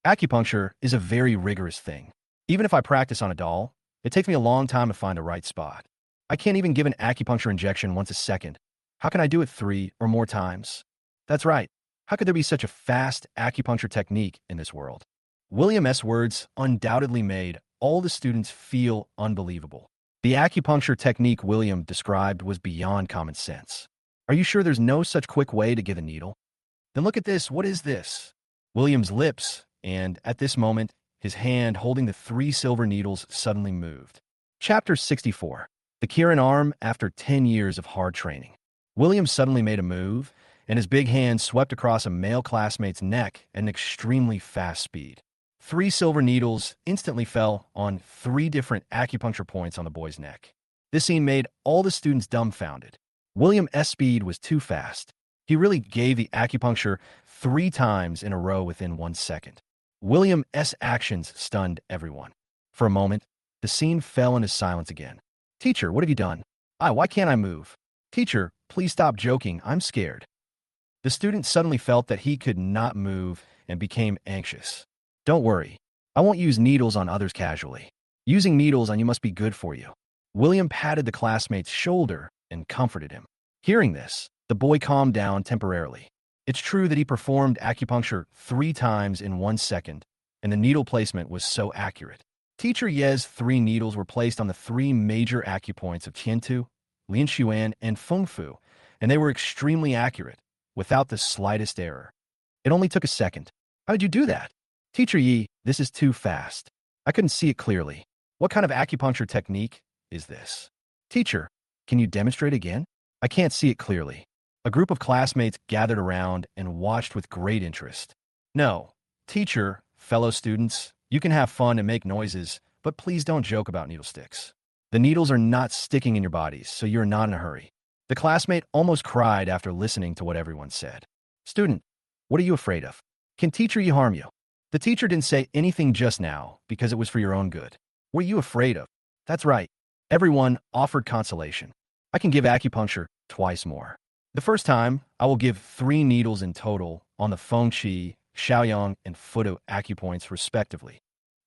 Acupuncture is a very rigorous thing. Even if I practice on a doll, it takes me a long time to find the right spot. I can't even give an acupuncture injection once a second. How can I do it 3 or more times? That's right. How could there be such a fast acupuncture technique in this world? William's words undoubtedly made all the students feel unbelievable. The acupuncture technique William described was beyond common sense. Are you sure there's no such quick way to give a needle? Then look at this. What is this? William's lips, and at this moment, his hand holding the 3 silver needles suddenly moved. Chapter 64. The Kirin arm after 10 years of hard training. William suddenly made a move, and his big hand swept across a male classmate's neck at an extremely fast speed. 3 silver needles instantly fell on 3 different acupuncture points on the boy's neck. This scene made all the students dumbfounded. William's speed was too fast. He really gave the acupuncture 3 times in a row within 1 second. William's actions stunned everyone. For a moment, the scene fell into silence again. Teacher, what have you done? Why can't I move? Teacher, please stop joking. I'm scared. The student suddenly felt that he could not move and became anxious. Don't worry. I won't use needles on others casually. Using needles on you must be good for you. William patted the classmate's shoulder and comforted him. Hearing this, the boy calmed down temporarily. It's true that he performed acupuncture 3 times in 1 second, and the needle placement was so accurate. Teacher Ye's 3 needles were placed on the 3 major acupoints of Qiantu, Lianshuan, and Fengfu, and they were extremely accurate, without the slightest error. It only took a second. How did you do that? Teacher Yi, this is too fast. I couldn't see it clearly. What kind of acupuncture technique is this? Teacher, can you demonstrate again? I can't see it clearly. A group of classmates gathered around and watched with great interest. No, teacher, fellow students, you can have fun and make noises, but please don't joke about needle sticks. The needles are not sticking in your bodies, so you're not in a hurry. The classmate almost cried after listening to what everyone said. Student, what are you afraid of? Can teacher you harm you? The teacher didn't say anything just now because it was for your own good. What are you afraid of? That's right. Everyone offered consolation. I can give acupuncture twice more. The first time, I will give 3 needles in total on the Fengqi, Shaoyang, and Fudo acupoints respectively.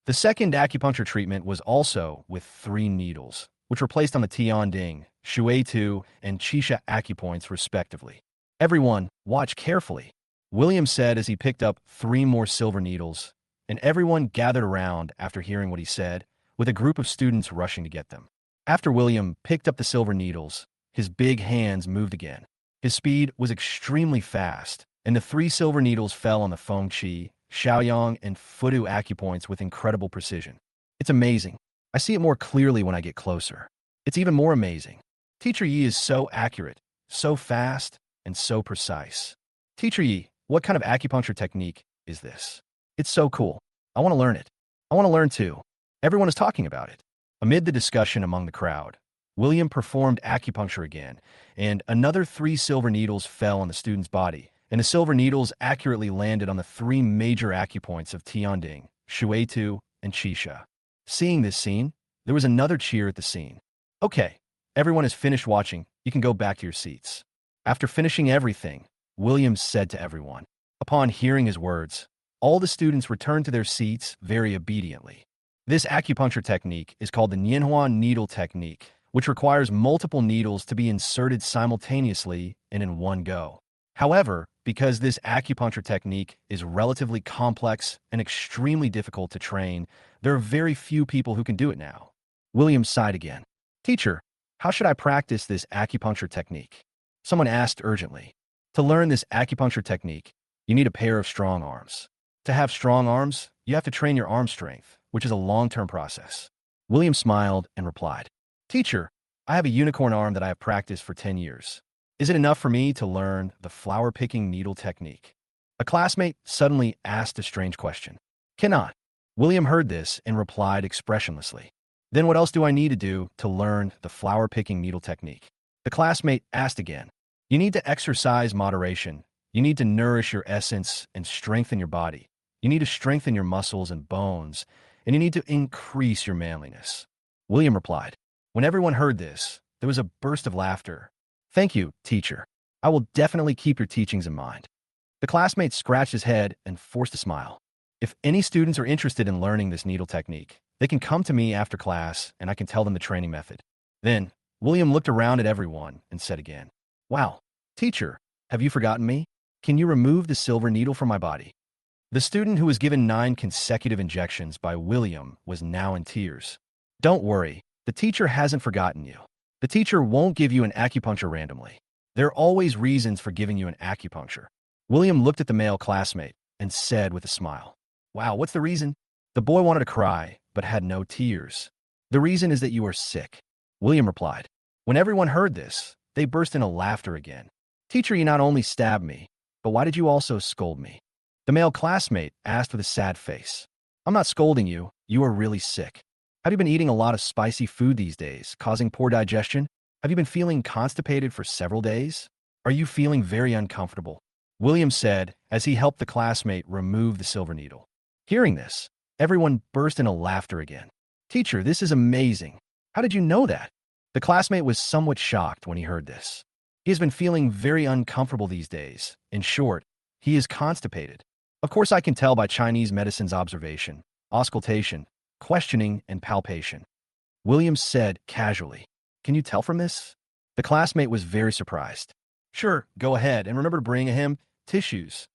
The second acupuncture treatment was also with 3 needles, which were placed on the Tianding, Shuitu, and Qisha acupoints respectively. Everyone, watch carefully. William said as he picked up 3 more silver needles, and everyone gathered around after hearing what he said, with a group of students rushing to get them. After William picked up the silver needles, his big hands moved again. His speed was extremely fast, and the 3 silver needles fell on the Fengqi, Shaoyang, and Fudu acupoints with incredible precision. It's amazing. I see it more clearly when I get closer. It's even more amazing. Teacher Yi is so accurate, so fast, and so precise. Teacher Yi, what kind of acupuncture technique is this? It's so cool. I want to learn it. I want to learn too. Everyone is talking about it. Amid the discussion among the crowd, William performed acupuncture again, and another 3 silver needles fell on the student's body, and the silver needles accurately landed on the 3 major acupoints of Tianding, Shuitu, and Qisha. Seeing this scene, there was another cheer at the scene. Okay, everyone has finished watching. You can go back to your seats. After finishing everything, William said to everyone. Upon hearing his words, all the students returned to their seats very obediently. This acupuncture technique is called the Manhwa needle technique, which requires multiple needles to be inserted simultaneously and in one go. However, because this acupuncture technique is relatively complex and extremely difficult to train, there are very few people who can do it now. William sighed again. Teacher, how should I practice this acupuncture technique? Someone asked urgently. To learn this acupuncture technique, you need a pair of strong arms. To have strong arms, you have to train your arm strength, which is a long-term process. William smiled and replied, Teacher, I have a unicorn arm that I have practiced for 10 years. Is it enough for me to learn the flower-picking needle technique? A classmate suddenly asked a strange question. Cannot. William heard this and replied expressionlessly. Then what else do I need to do to learn the flower-picking needle technique? The classmate asked again. You need to exercise moderation. You need to nourish your essence and strengthen your body. You need to strengthen your muscles and bones, and you need to increase your manliness. William replied. When everyone heard this, there was a burst of laughter. Thank you, teacher. I will definitely keep your teachings in mind. The classmate scratched his head and forced a smile. If any students are interested in learning this needle technique, they can come to me after class and I can tell them the training method. Then, William looked around at everyone and said again, Wow, teacher, have you forgotten me? Can you remove the silver needle from my body? The student who was given 9 consecutive injections by William was now in tears. Don't worry, the teacher hasn't forgotten you. The teacher won't give you an acupuncture randomly. There are always reasons for giving you an acupuncture. William looked at the male classmate and said with a smile, Wow, what's the reason? The boy wanted to cry, but had no tears. The reason is that you are sick. William replied. When everyone heard this, they burst into laughter again. Teacher, you not only stabbed me, but why did you also scold me? The male classmate asked with a sad face. I'm not scolding you. You are really sick. Have you been eating a lot of spicy food these days, causing poor digestion? Have you been feeling constipated for several days? Are you feeling very uncomfortable? William said as he helped the classmate remove the silver needle. Hearing this, everyone burst into laughter again. Teacher, this is amazing. How did you know that? The classmate was somewhat shocked when he heard this. He has been feeling very uncomfortable these days. In short, he is constipated. Of course, I can tell by Chinese medicine's observation, auscultation, questioning, and palpation. William said casually, Can you tell from this? The classmate was very surprised. Sure, go ahead, and remember to bring him tissues.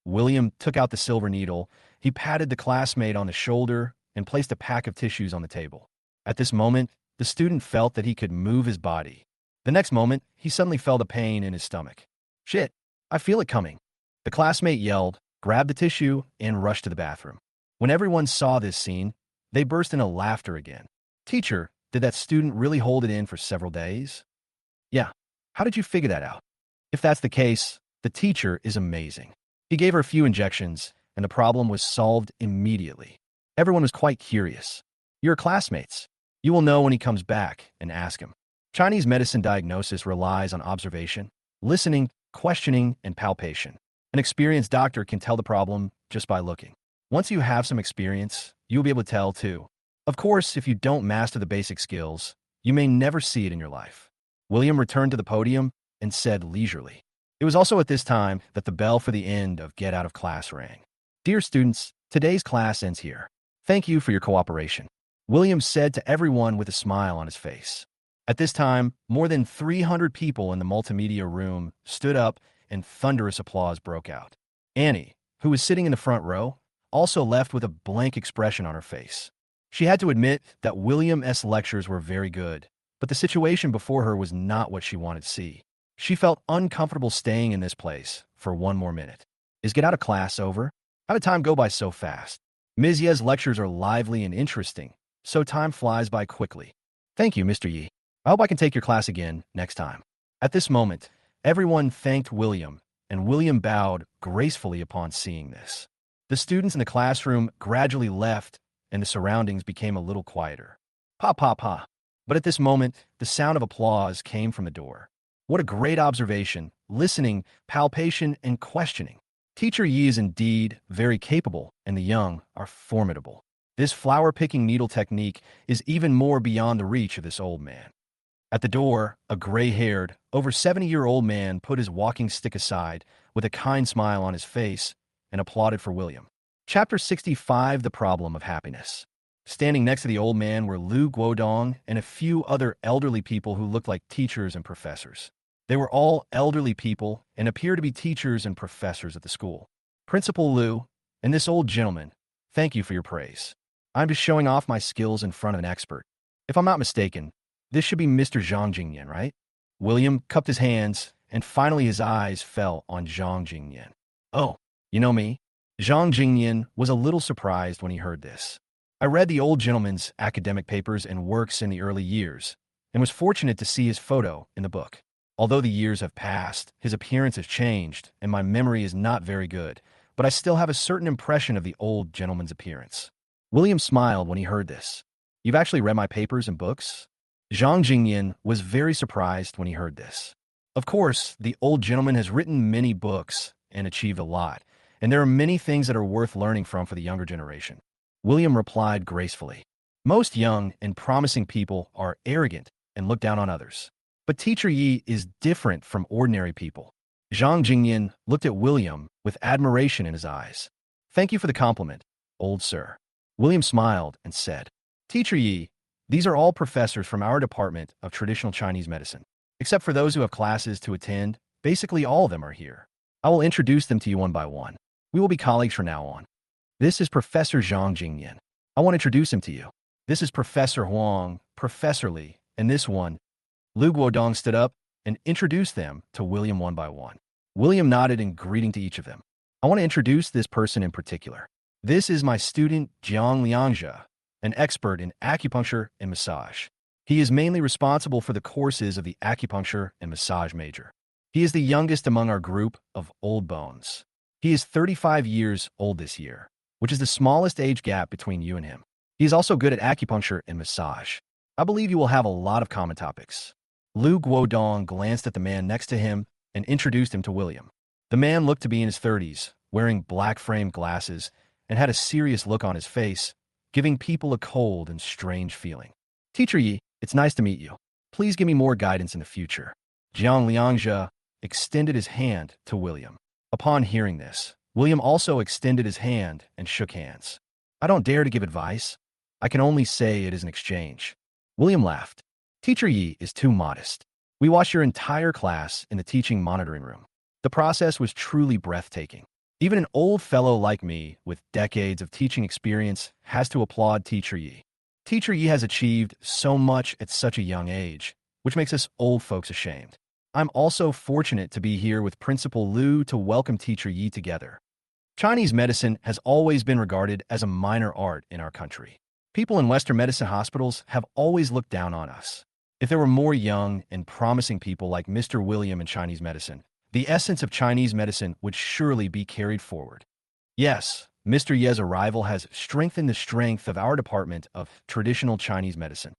William took out the silver needle. He patted the classmate on the shoulder and placed a pack of tissues on the table. At this moment, the student felt that he could move his body. The next moment, he suddenly felt a pain in his stomach. Shit, I feel it coming. The classmate yelled, grabbed the tissue, and rushed to the bathroom. When everyone saw this scene, they burst into laughter again. Teacher, did that student really hold it in for several days? Yeah. How did you figure that out? If that's the case, the teacher is amazing. He gave her a few injections, and the problem was solved immediately. Everyone was quite curious. You're classmates. You will know when he comes back and ask him. Chinese medicine diagnosis relies on observation, listening, questioning, and palpation. An experienced doctor can tell the problem just by looking. Once you have some experience, you'll be able to tell too. Of course, if you don't master the basic skills, you may never see it in your life. William returned to the podium and said leisurely. It was also at this time that the bell for the end of Get Out of Class rang. Dear students, today's class ends here. Thank you for your cooperation. William said to everyone with a smile on his face. At this time, more than 300 people in the multimedia room stood up and thunderous applause broke out. Annie, who was sitting in the front row, also left with a blank expression on her face. She had to admit that William's lectures were very good, but the situation before her was not what she wanted to see. She felt uncomfortable staying in this place for one more minute. Is Get Out of Class over? How did time go by so fast? Ms. Ye's lectures are lively and interesting, so time flies by quickly. Thank you, Mr. Yi. I hope I can take your class again next time. At this moment, everyone thanked William, and William bowed gracefully upon seeing this. The students in the classroom gradually left, and the surroundings became a little quieter. Pa, pa, pa. But at this moment, the sound of applause came from the door. What a great observation, listening, palpation, and questioning. Teacher Yi is indeed very capable, and the young are formidable. This flower-picking needle technique is even more beyond the reach of this old man. At the door, a gray-haired, over 70-year-old man put his walking stick aside with a kind smile on his face and applauded for William. Chapter 65, The Problem of Happiness. Standing next to the old man were Lu Guodong and a few other elderly people who looked like teachers and professors. They were all elderly people and appeared to be teachers and professors at the school. Principal Lu and this old gentleman, thank you for your praise. I'm just showing off my skills in front of an expert. If I'm not mistaken, this should be Mr. Zhang Jingyan, right? William cupped his hands, and finally his eyes fell on Zhang Jingyan. Oh, you know me? Zhang Jingyan was a little surprised when he heard this. I read the old gentleman's academic papers and works in the early years, and was fortunate to see his photo in the book. Although the years have passed, his appearance has changed, and my memory is not very good, but I still have a certain impression of the old gentleman's appearance. William smiled when he heard this. You've actually read my papers and books? Zhang Jingyan was very surprised when he heard this. Of course, the old gentleman has written many books and achieved a lot, and there are many things that are worth learning from for the younger generation. William replied gracefully. Most young and promising people are arrogant and look down on others. But Teacher Yi is different from ordinary people. Zhang Jingyan looked at William with admiration in his eyes. Thank you for the compliment, old sir. William smiled and said, Teacher Yi, these are all professors from our department of traditional Chinese medicine. Except for those who have classes to attend, basically all of them are here. I will introduce them to you one by one. We will be colleagues from now on. This is Professor Zhang Jingyan. I want to introduce him to you. This is Professor Huang, Professor Li, and this one. Lu Guodong stood up and introduced them to William one by one. William nodded in greeting to each of them. I want to introduce this person in particular. This is my student Jiang Liangzhe, an expert in acupuncture and massage. He is mainly responsible for the courses of the acupuncture and massage major. He is the youngest among our group of old bones. He is 35 years old this year, which is the smallest age gap between you and him. He is also good at acupuncture and massage. I believe you will have a lot of common topics. Lu Guodong glanced at the man next to him and introduced him to William. The man looked to be in his 30s, wearing black-framed glasses, and had a serious look on his face, giving people a cold and strange feeling. Teacher Yi, it's nice to meet you. Please give me more guidance in the future. Jiang Liangzhe extended his hand to William. Upon hearing this, William also extended his hand and shook hands. I don't dare to give advice. I can only say it is an exchange. William laughed. Teacher Yi is too modest. We watched your entire class in the teaching monitoring room. The process was truly breathtaking. Even an old fellow like me, with decades of teaching experience, has to applaud Teacher Yi. Teacher Yi has achieved so much at such a young age, which makes us old folks ashamed. I'm also fortunate to be here with Principal Lu to welcome Teacher Yi together. Chinese medicine has always been regarded as a minor art in our country. People in Western medicine hospitals have always looked down on us. If there were more young and promising people like Mr. William in Chinese medicine, the essence of Chinese medicine would surely be carried forward. Yes, Mr. Ye's arrival has strengthened the strength of our department of traditional Chinese medicine.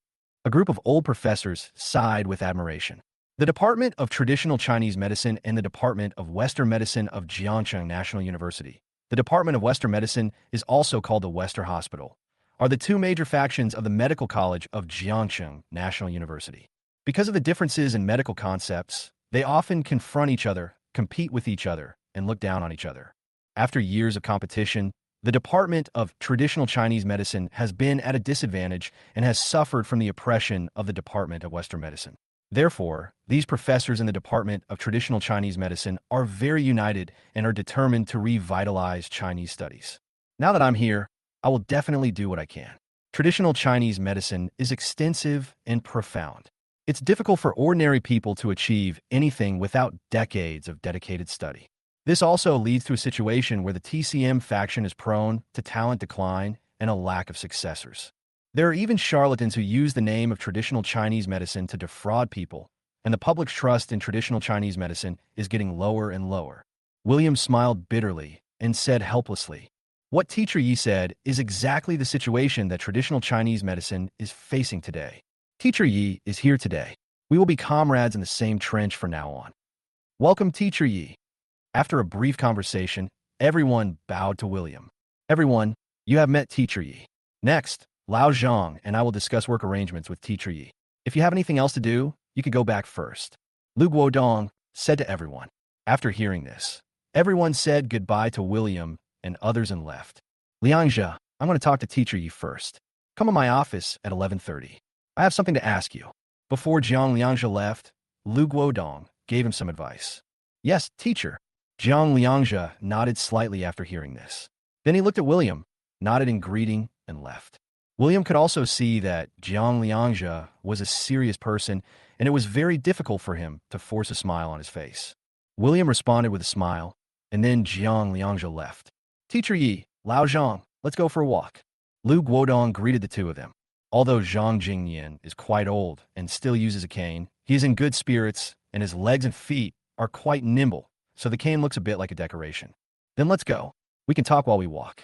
A group of old professors sighed with admiration. The Department of Traditional Chinese Medicine and the Department of Western Medicine of Jiangcheng National University, the Department of Western Medicine is also called the Western Hospital, are the two major factions of the Medical College of Jiangcheng National University. Because of the differences in medical concepts, they often confront each other, compete with each other, and look down on each other. After years of competition, the Department of Traditional Chinese Medicine has been at a disadvantage and has suffered from the oppression of the Department of Western Medicine. Therefore, these professors in the Department of Traditional Chinese Medicine are very united and are determined to revitalize Chinese studies. Now that I'm here, I will definitely do what I can. Traditional Chinese medicine is extensive and profound. It's difficult for ordinary people to achieve anything without decades of dedicated study. This also leads to a situation where the TCM faction is prone to talent decline and a lack of successors. There are even charlatans who use the name of traditional Chinese medicine to defraud people, and the public's trust in traditional Chinese medicine is getting lower and lower. William smiled bitterly and said helplessly, what Teacher Yi said is exactly the situation that traditional Chinese medicine is facing today. Teacher Yi is here today. We will be comrades in the same trench from now on. Welcome, Teacher Yi. After a brief conversation, everyone bowed to William. Everyone, you have met Teacher Yi. Next, Lao Zhang and I will discuss work arrangements with Teacher Yi. If you have anything else to do, you can go back first. Lu Guodong said to everyone. After hearing this, everyone said goodbye to William and others and left. Liangzhe, I'm going to talk to Teacher Yi first. Come in my office at 11:30. I have something to ask you. Before Jiang Liangzhe left, Lu Guodong gave him some advice. Yes, teacher. Jiang Liangzhe nodded slightly after hearing this. Then he looked at William, nodded in greeting, and left. William could also see that Jiang Liangzhe was a serious person, and it was very difficult for him to force a smile on his face. William responded with a smile, and then Jiang Liangzhe left. Teacher Yi, Lao Zhang, let's go for a walk. Lu Guodong greeted the two of them. Although Zhang Jingyan is quite old and still uses a cane, he is in good spirits, and his legs and feet are quite nimble, so the cane looks a bit like a decoration. Then let's go. We can talk while we walk.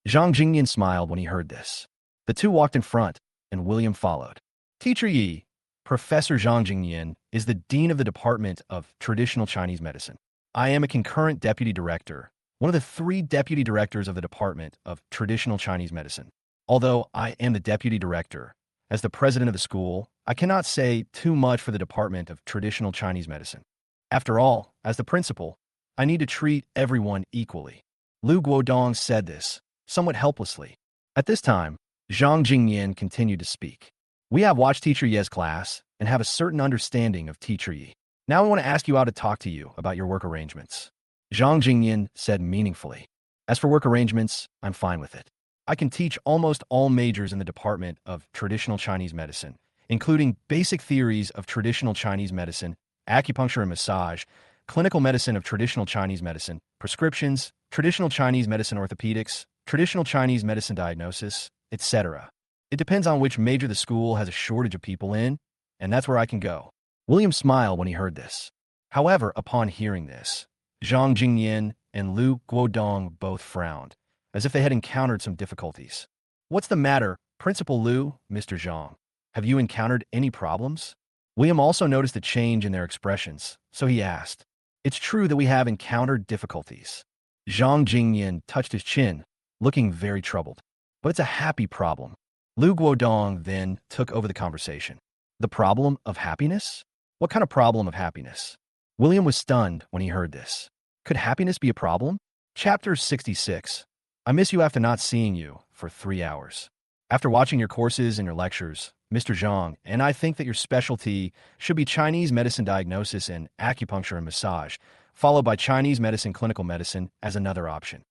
Zhang Jingyan smiled when he heard this. The two walked in front, and William followed. Teacher Yi, Professor Zhang Jingyan is the Dean of the Department of Traditional Chinese Medicine. I am a concurrent Deputy Director, one of the three Deputy Directors of the Department of Traditional Chinese Medicine. Although I am the Deputy Director, as the President of the school, I cannot say too much for the Department of Traditional Chinese Medicine. After all, as the principal, I need to treat everyone equally. Lu Guodong said this, somewhat helplessly. At this time, Zhang Jingyan continued to speak. We have watched Teacher Ye's class and have a certain understanding of Teacher Ye. Now I want to ask you out to talk to you about your work arrangements. Zhang Jingyan said meaningfully. As for work arrangements, I'm fine with it. I can teach almost all majors in the Department of Traditional Chinese Medicine, including basic theories of traditional Chinese medicine, acupuncture and massage, clinical medicine of traditional Chinese medicine, prescriptions, traditional Chinese medicine orthopedics, traditional Chinese medicine diagnosis, etc. It depends on which major the school has a shortage of people in, and that's where I can go. William smiled when he heard this. However, upon hearing this, Zhang Jingyan and Lu Guodong both frowned, as if they had encountered some difficulties. What's the matter, Principal Lu, Mr. Zhang? Have you encountered any problems? William also noticed a change in their expressions, so he asked. It's true that we have encountered difficulties. Zhang Jingyan touched his chin, looking very troubled. But it's a happy problem. Lu Guodong then took over the conversation. The problem of happiness? What kind of problem of happiness? William was stunned when he heard this. Could happiness be a problem? Chapter 66. I miss you after not seeing you for 3 hours. After watching your courses and your lectures, Mr. Zhang, and I think that your specialty should be Chinese medicine diagnosis and acupuncture and massage, followed by Chinese medicine clinical medicine as another option.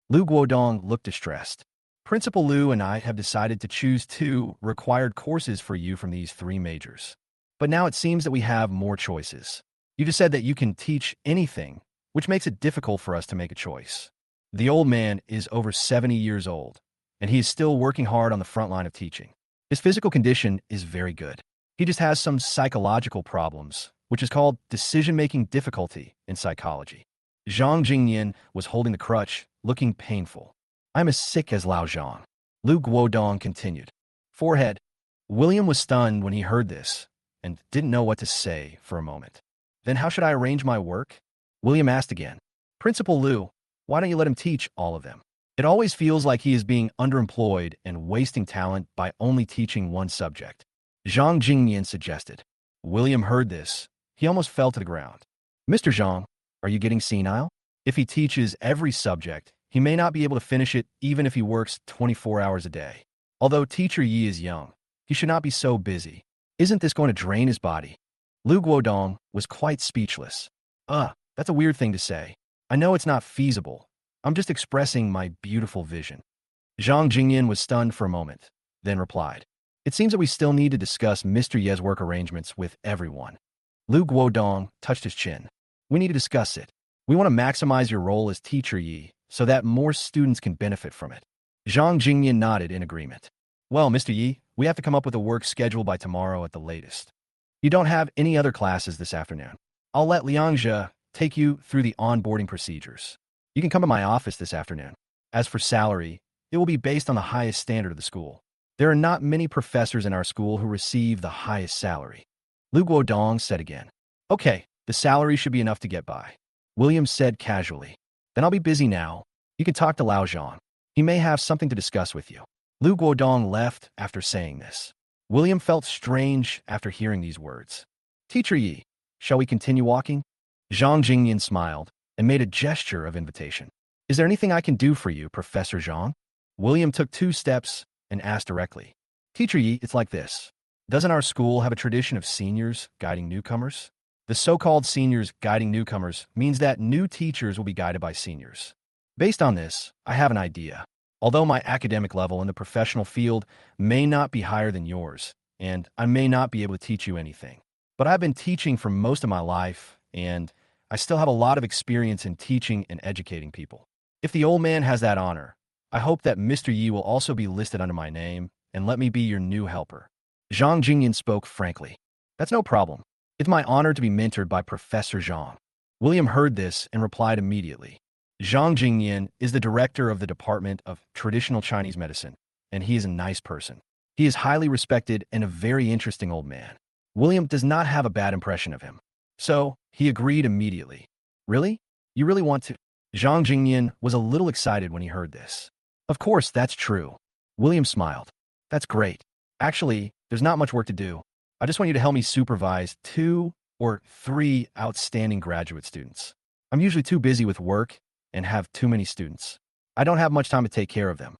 Lu Guodong looked distressed. Principal Lu and I have decided to choose 2 required courses for you from these 3 majors. But now it seems that we have more choices. You just said that you can teach anything, which makes it difficult for us to make a choice. The old man is over 70 years old, and he is still working hard on the front line of teaching. His physical condition is very good. He just has some psychological problems, which is called decision-making difficulty in psychology. Zhang Jingyan was holding the crutch, looking painful. I'm as sick as Lao Zhang. Lu Guodong continued. Forehead. William was stunned when he heard this and didn't know what to say for a moment. Then how should I arrange my work? William asked again. Principal Lu, why don't you let him teach all of them? It always feels like he is being underemployed and wasting talent by only teaching one subject. Zhang Jingyan suggested. William heard this. He almost fell to the ground. Mr. Zhang, are you getting senile? If he teaches every subject, he may not be able to finish it even if he works 24 hours a day. Although Teacher Yi is young, he should not be so busy. Isn't this going to drain his body? Lu Guodong was quite speechless. That's a weird thing to say. I know it's not feasible. I'm just expressing my beautiful vision. Zhang Jingyan was stunned for a moment, then replied. It seems that we still need to discuss Mr. Ye's work arrangements with everyone. Lu Guodong touched his chin. We need to discuss it. We want to maximize your role as Teacher Yi so that more students can benefit from it. Zhang Jingyan nodded in agreement. Well, Mr. Yi, we have to come up with a work schedule by tomorrow at the latest. You don't have any other classes this afternoon. I'll let Liangzhe take you through the onboarding procedures. You can come to my office this afternoon. As for salary, it will be based on the highest standard of the school. There are not many professors in our school who receive the highest salary. Lu Guodong said again. Okay, the salary should be enough to get by. William said casually. Then I'll be busy now. You can talk to Lao Zhang. He may have something to discuss with you. Lu Guodong left after saying this. William felt strange after hearing these words. Teacher Yi, shall we continue walking? Zhang Jingyan smiled and made a gesture of invitation. Is there anything I can do for you, Professor Zhang? William took 2 steps and asked directly. Teacher Yi, it's like this. Doesn't our school have a tradition of seniors guiding newcomers? The so-called seniors guiding newcomers means that new teachers will be guided by seniors. Based on this, I have an idea. Although my academic level in the professional field may not be higher than yours, and I may not be able to teach you anything, but I've been teaching for most of my life, and I still have a lot of experience in teaching and educating people. If the old man has that honor, I hope that Mr. Yi will also be listed under my name and let me be your new helper. Zhang Jingyan spoke frankly. That's no problem. It's my honor to be mentored by Professor Zhang. William heard this and replied immediately. Zhang Jingyan is the director of the Department of Traditional Chinese Medicine, and he is a nice person. He is highly respected and a very interesting old man. William does not have a bad impression of him. So, he agreed immediately. Really? You really want to? Zhang Jingyan was a little excited when he heard this. Of course, that's true. William smiled. That's great. Actually, there's not much work to do. I just want you to help me supervise 2 or 3 outstanding graduate students. I'm usually too busy with work and have too many students. I don't have much time to take care of them.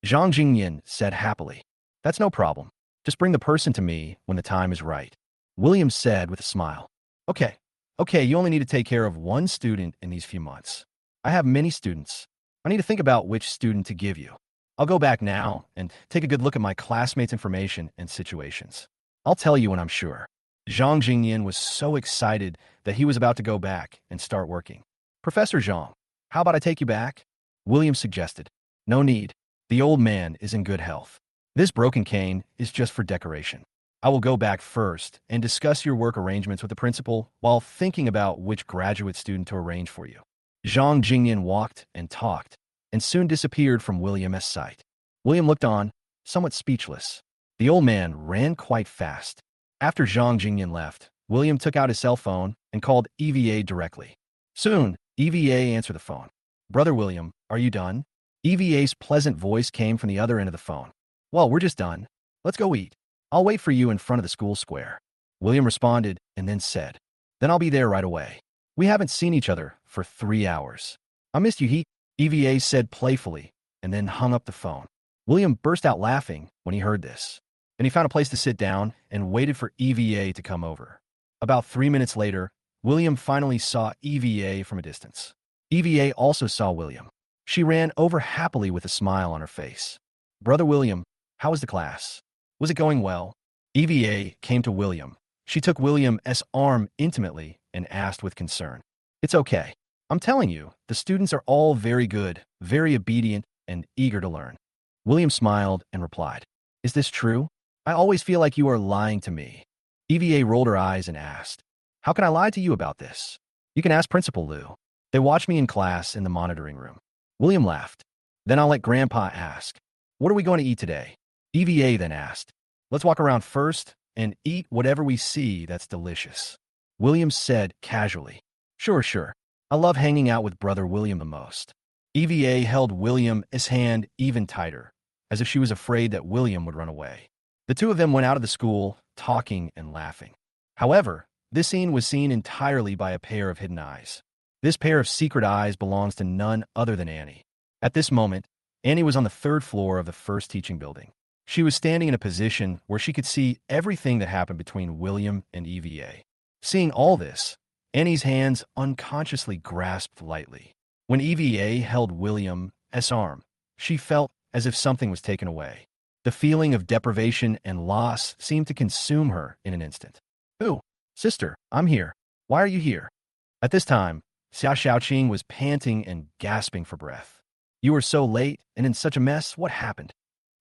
Zhang Jingyan said happily. That's no problem. Just bring the person to me when the time is right. William said with a smile. Okay, you only need to take care of 1 student in these few months. I have many students. I need to think about which student to give you. I'll go back now and take a good look at my classmates' information and situations. I'll tell you when I'm sure. Zhang Jingyan was so excited that he was about to go back and start working. Professor Zhang, how about I take you back? William suggested. No need. The old man is in good health. This broken cane is just for decoration. I will go back first and discuss your work arrangements with the principal while thinking about which graduate student to arrange for you. Zhang Jingyan walked and talked, and soon disappeared from William's sight. William looked on, somewhat speechless. The old man ran quite fast. After Zhang Jingyan left, William took out his cell phone and called EVA directly. Soon, EVA answered the phone. Brother William, are you done? EVA's pleasant voice came from the other end of the phone. Well, we're just done. Let's go eat. I'll wait for you in front of the school square. William responded and then said, Then I'll be there right away. We haven't seen each other for 3 hours. I missed you, EVA said playfully, and then hung up the phone. William burst out laughing when he heard this, and he found a place to sit down and waited for EVA to come over. About 3 minutes later, William finally saw EVA from a distance. EVA also saw William. She ran over happily with a smile on her face. Brother William, how was the class? Was it going well? EVA came to William. She took William's arm intimately and asked with concern. It's okay. I'm telling you, the students are all very good, very obedient, and eager to learn. William smiled and replied, Is this true? I always feel like you are lying to me. EVA rolled her eyes and asked, How can I lie to you about this? You can ask Principal Liu. They watch me in class in the monitoring room. William laughed. Then I'll let Grandpa ask. What are we going to eat today? EVA then asked. Let's walk around first and eat whatever we see that's delicious. William said casually. Sure. I love hanging out with Brother William the most. EVA held William's hand even tighter, as if she was afraid that William would run away. The two of them went out of the school, talking and laughing. However, this scene was seen entirely by a pair of hidden eyes. This pair of secret eyes belongs to none other than Annie. At this moment, Annie was on the 3rd floor of the first teaching building. She was standing in a position where she could see everything that happened between William and EVA. Seeing all this, Annie's hands unconsciously grasped lightly. When EVA held William's arm, she felt as if something was taken away. The feeling of deprivation and loss seemed to consume her in an instant. Ooh, sister, I'm here. Why are you here? At this time, Xia Xiaoqing was panting and gasping for breath. You were so late and in such a mess. What happened?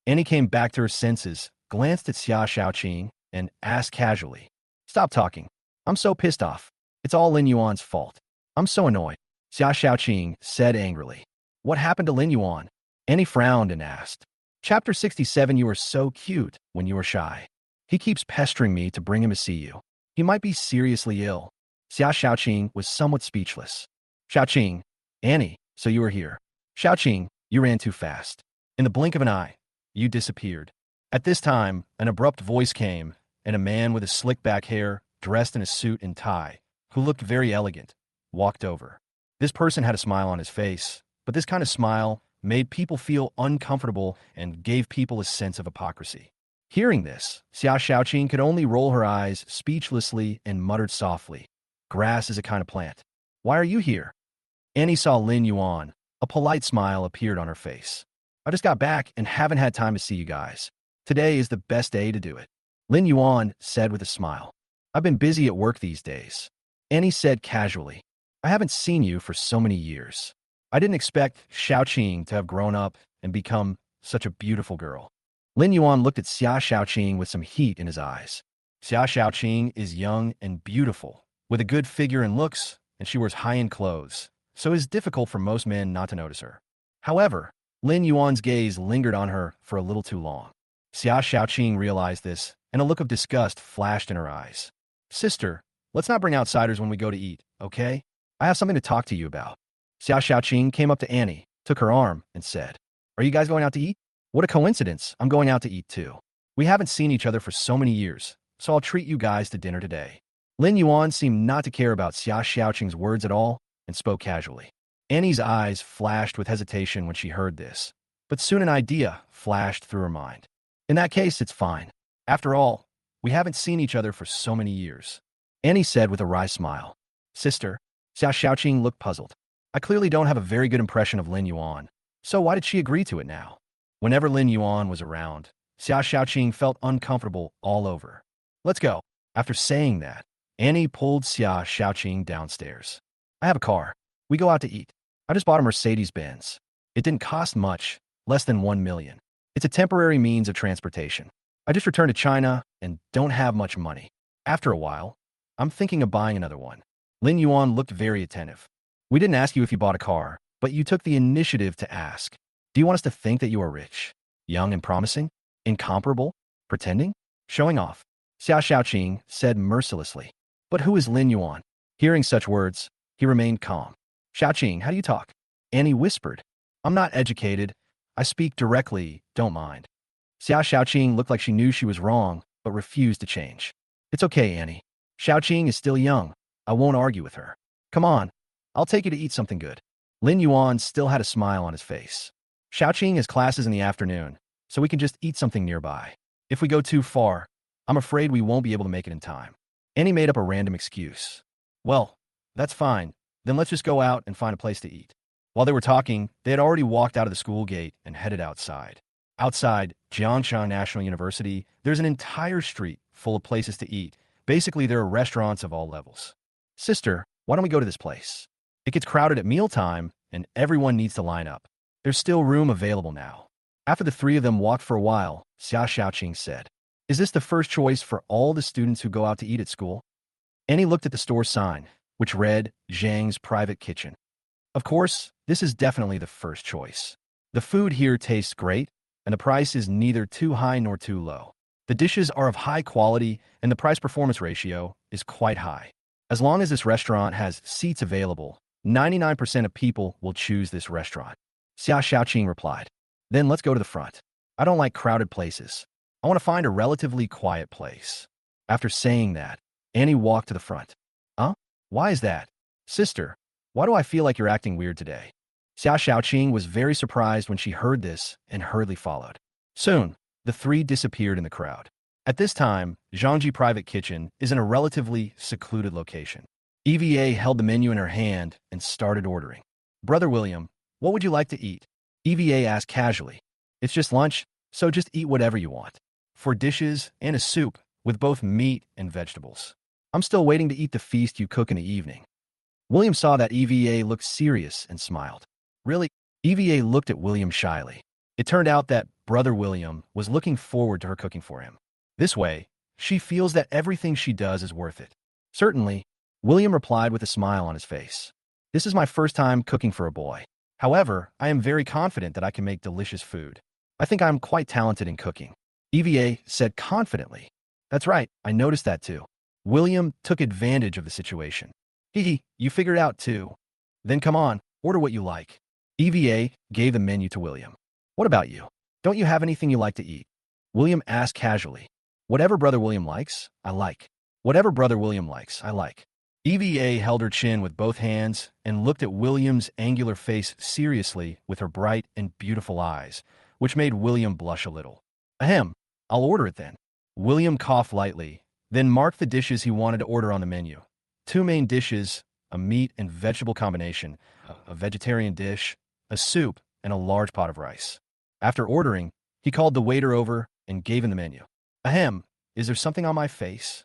Annie came back to her senses, glanced at Xia Xiaoqing, and asked casually, Stop talking. I'm so pissed off. It's all Lin Yuan's fault. I'm so annoyed. Xia Xiaoqing said angrily. What happened to Lin Yuan? Annie frowned and asked. Chapter 67. You were so cute when you were shy. He keeps pestering me to bring him to see you. He might be seriously ill. Xia Xiaoqing was somewhat speechless. Xiaoqing, Annie, so you were here. Xiaoqing, you ran too fast. In the blink of an eye, you disappeared. At this time, an abrupt voice came, and a man with a slick back hair, dressed in a suit and tie, who looked very elegant, walked over. This person had a smile on his face, but this kind of smile made people feel uncomfortable and gave people a sense of hypocrisy. Hearing this, Xia Xiaoqing could only roll her eyes speechlessly and muttered softly, Grass is a kind of plant. Why are you here? Annie saw Lin Yuan. A polite smile appeared on her face. I just got back and haven't had time to see you guys. Today is the best day to do it. Lin Yuan said with a smile. I've been busy at work these days. Annie said casually. I haven't seen you for so many years. I didn't expect Xiaoqing to have grown up and become such a beautiful girl. Lin Yuan looked at Xia Xiaoqing with some heat in his eyes. Xia Xiaoqing is young and beautiful, with a good figure and looks, and she wears high-end clothes, so it is difficult for most men not to notice her. However, Lin Yuan's gaze lingered on her for a little too long. Xia Xiaoqing realized this and a look of disgust flashed in her eyes. Sister, let's not bring outsiders when we go to eat, okay? I have something to talk to you about. Xiao Xiaoqing came up to Annie, took her arm, and said, Are you guys going out to eat? What a coincidence, I'm going out to eat too. We haven't seen each other for so many years, so I'll treat you guys to dinner today. Lin Yuan seemed not to care about Xiao Xiaoqing's words at all and spoke casually. Annie's eyes flashed with hesitation when she heard this, but soon an idea flashed through her mind. In that case, it's fine. After all, we haven't seen each other for so many years. Annie said with a wry smile. Sister, Xiao Xiaoqing looked puzzled. I clearly don't have a very good impression of Lin Yuan, so why did she agree to it now? Whenever Lin Yuan was around, Xiao Xiaoqing felt uncomfortable all over. Let's go. After saying that, Annie pulled Xiao Xiaoqing downstairs. I have a car. We go out to eat. I just bought a Mercedes-Benz. It didn't cost much, less than 1 million. It's a temporary means of transportation. I just returned to China and don't have much money. After a while, I'm thinking of buying another one. Lin Yuan looked very attentive. We didn't ask you if you bought a car, but you took the initiative to ask. Do you want us to think that you are rich, young and promising, incomparable, pretending, showing off? Xiao Xiaoqing said mercilessly. But who is Lin Yuan? Hearing such words, he remained calm. Xiaoqing, how do you talk? Annie whispered. I'm not educated. I speak directly, don't mind. Xiao Xiaoqing looked like she knew she was wrong, but refused to change. It's okay, Annie. Xiaoqing is still young. I won't argue with her. Come on, I'll take you to eat something good. Lin Yuan still had a smile on his face. Xiaoqing has classes in the afternoon, so we can just eat something nearby. If we go too far, I'm afraid we won't be able to make it in time. Annie made up a random excuse. Well, that's fine. Then let's just go out and find a place to eat. While they were talking, they had already walked out of the school gate and headed outside. Outside Jiangshan National University, there's an entire street full of places to eat. Basically, there are restaurants of all levels. Sister, why don't we go to this place? It gets crowded at mealtime, and everyone needs to line up. There's still room available now. After the three of them walked for a while, Xiao Xiaoqing said, Is this the first choice for all the students who go out to eat at school? Annie looked at the store sign, which read, Zhang's Private Kitchen. Of course, this is definitely the first choice. The food here tastes great, and the price is neither too high nor too low. The dishes are of high quality, and the price-performance ratio is quite high. As long as this restaurant has seats available, 99% of people will choose this restaurant. Xiao Xiaoqing replied. Then let's go to the front. I don't like crowded places. I want to find a relatively quiet place. After saying that, Annie walked to the front. Huh? Why is that? Sister, why do I feel like you're acting weird today? Xiao Xiaoqing was very surprised when she heard this and hurriedly followed. Soon, the three disappeared in the crowd. At this time, Zhangji Private Kitchen is in a relatively secluded location. EVA held the menu in her hand and started ordering. Brother William, what would you like to eat? EVA asked casually. It's just lunch, so just eat whatever you want. 4 dishes and a soup with both meat and vegetables. I'm still waiting to eat the feast you cook in the evening. William saw that EVA looked serious and smiled. Really? EVA looked at William shyly. It turned out that Brother William was looking forward to her cooking for him. This way, she feels that everything she does is worth it. Certainly, William replied with a smile on his face. This is my first time cooking for a boy. However, I am very confident that I can make delicious food. I think I'm quite talented in cooking. EVA said confidently. That's right, I noticed that too. William took advantage of the situation. Hee, you figured it out too. Then come on, order what you like. EVA gave the menu to William. What about you? Don't you have anything you like to eat? William asked casually. Whatever Brother William likes, I like. Whatever Brother William likes, I like. EVA held her chin with both hands and looked at William's angular face seriously with her bright and beautiful eyes, which made William blush a little. Ahem, I'll order it then. William coughed lightly, then marked the dishes he wanted to order on the menu. 2 main dishes, a meat and vegetable combination, a vegetarian dish, a soup, and a large pot of rice. After ordering, he called the waiter over and gave him the menu. Ahem, is there something on my face?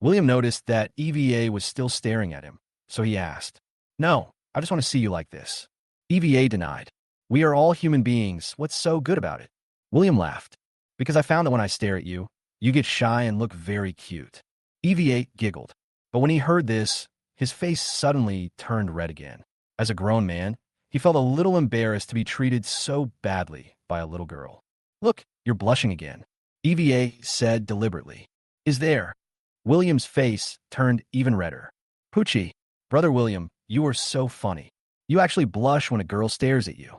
William noticed that EVA was still staring at him, so he asked, No, I just want to see you like this. EVA denied. We are all human beings. What's so good about it? William laughed. Because I found that when I stare at you, you get shy and look very cute. EVA giggled. But when he heard this, his face suddenly turned red again. As a grown man, he felt a little embarrassed to be treated so badly by a little girl. Look, you're blushing again. EVA said deliberately. is there. William's face turned even redder. Poochie, brother William, you are so funny. You actually blush when a girl stares at you.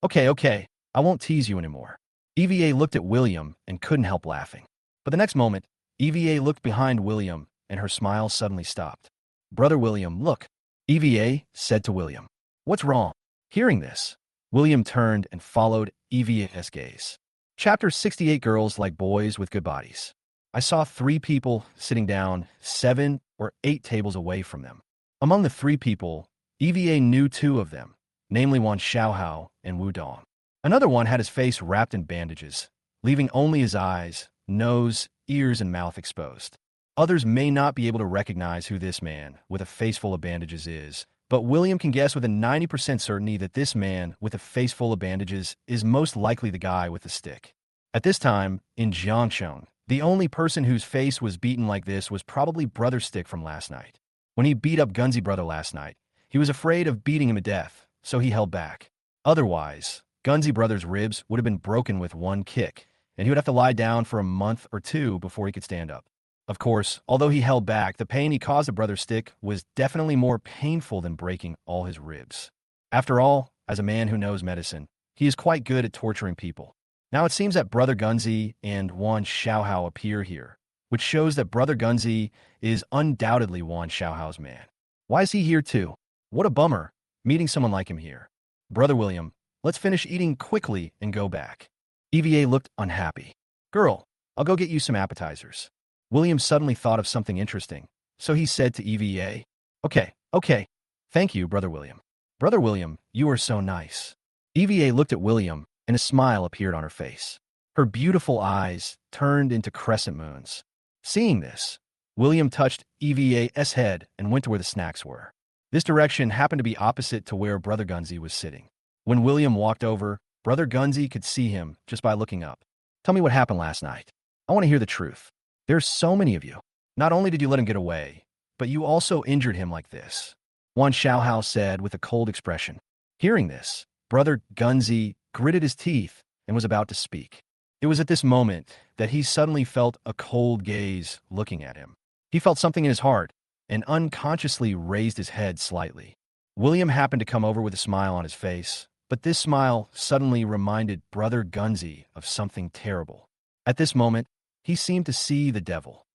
Okay, okay, I won't tease you anymore. EVA looked at William and couldn't help laughing. But the next moment, EVA looked behind William and her smile suddenly stopped. Brother William, look, EVA said to William. What's wrong? Hearing this, William turned and followed EVA's gaze. Chapter 68. Girls Like Boys with Good Bodies. I saw 3 people sitting down 7 or 8 tables away from them. Among the 3 people, EVA knew 2 of them, namely Wan Xiaohao and Wu Dong. Another one had his face wrapped in bandages, leaving only his eyes, nose, ears, and mouth exposed. Others may not be able to recognize who this man with a face full of bandages is, but William can guess with a 90% certainty that this man with a face full of bandages is most likely the guy with the stick. At this time, in Jiangsheng, the only person whose face was beaten like this was probably Brother Stick from last night. When he beat up Gunzi Brother last night, he was afraid of beating him to death, so he held back. Otherwise, Gunzi Brother's ribs would have been broken with one kick, and he would have to lie down for a month or 2 before he could stand up. Of course, although he held back, the pain he caused to Brother Stick was definitely more painful than breaking all his ribs. After all, as a man who knows medicine, he is quite good at torturing people. Now it seems that Brother Gunzi and Wan Xiaohao appear here, which shows that Brother Gunzi is undoubtedly Wan Xiaohao's man. Why is he here too? What a bummer, meeting someone like him here. Brother William, let's finish eating quickly and go back. EVA looked unhappy. Girl, I'll go get you some appetizers. William suddenly thought of something interesting, so he said to EVA, Okay. Thank you, Brother William. Brother William, you are so nice. EVA looked at William, and a smile appeared on her face. Her beautiful eyes turned into crescent moons. Seeing this, William touched EVA's head and went to where the snacks were. This direction happened to be opposite to where Brother Gunzi was sitting. When William walked over, Brother Gunzi could see him just by looking up. Tell me what happened last night. I want to hear the truth. There's so many of you. Not only did you let him get away, but you also injured him like this. Wan Xiaohao said with a cold expression. Hearing this, Brother Gunzi gritted his teeth and was about to speak. It was at this moment that he suddenly felt a cold gaze looking at him. He felt something in his heart and unconsciously raised his head slightly. William happened to come over with a smile on his face, but this smile suddenly reminded Brother Gunzi of something terrible. At this moment, he seemed to see the devil.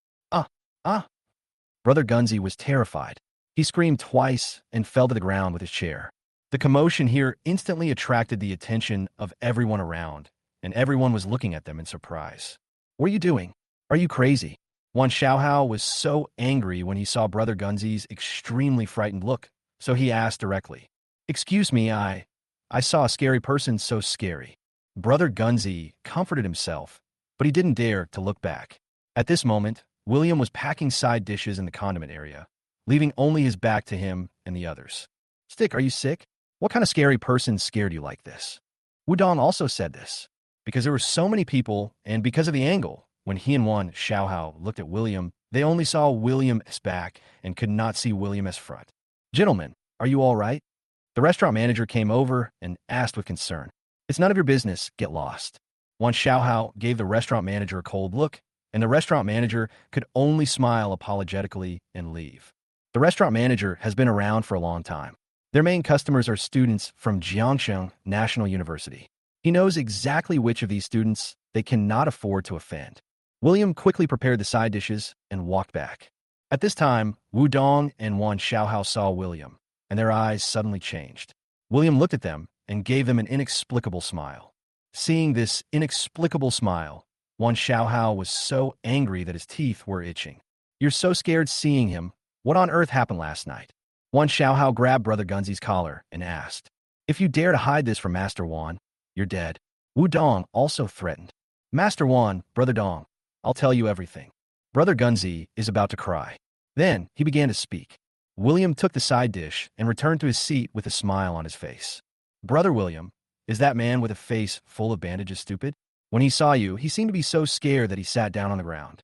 Ah! Brother Gunzi was terrified. He screamed twice and fell to the ground with his chair. The commotion here instantly attracted the attention of everyone around, and everyone was looking at them in surprise. What are you doing? Are you crazy? Wan Xiaohao was so angry when he saw Brother Gunzi's extremely frightened look, so he asked directly, Excuse me, I saw a scary person so scary. Brother Gunzi comforted himself, but he didn't dare to look back. At this moment, William was packing side dishes in the condiment area, leaving only his back to him and the others. Stick, are you sick? What kind of scary person scared you like this? Wudong also said this, because there were so many people, and because of the angle, when he and Wan Xiaohao looked at William, they only saw William's back and could not see William's front. Gentlemen, are you all right? The restaurant manager came over and asked with concern. It's none of your business, get lost. Wan Xiaohao gave the restaurant manager a cold look, and the restaurant manager could only smile apologetically and leave. The restaurant manager has been around for a long time. Their main customers are students from Jiangsheng National University. He knows exactly which of these students they cannot afford to offend. William quickly prepared the side dishes and walked back. At this time, Wu Dong and Wan Xiaohao saw William, and their eyes suddenly changed. William looked at them and gave them an inexplicable smile. Seeing this inexplicable smile, Wan Xiaohao was so angry that his teeth were itching. You're so scared seeing him. What on earth happened last night? Wan Xiaohao grabbed Brother Gunzi's collar and asked, If you dare to hide this from Master Wan, you're dead. Wu Dong also threatened. Master Wan, Brother Dong, I'll tell you everything. Brother Gunzi is about to cry. Then he began to speak. William took the side dish and returned to his seat with a smile on his face. Brother William, is that man with a face full of bandages stupid? When he saw you, he seemed to be so scared that he sat down on the ground.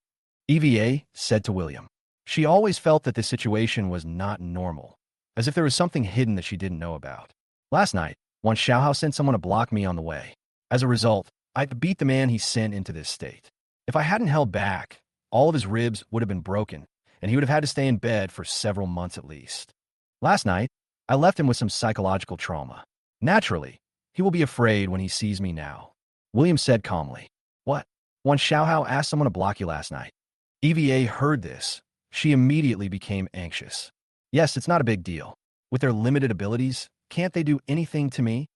EVA said to William. She always felt that this situation was not normal, as if there was something hidden that she didn't know about. Last night, Wan Xiaohao sent someone to block me on the way. As a result, I beat the man he sent into this state. If I hadn't held back, all of his ribs would have been broken, and he would have had to stay in bed for several months at least. Last night, I left him with some psychological trauma. Naturally, he will be afraid when he sees me now. William said calmly. What? When Xiaohao asked someone to block you last night. EVA heard this. She immediately became anxious. Yes, it's not a big deal. With their limited abilities, can't they do anything to me?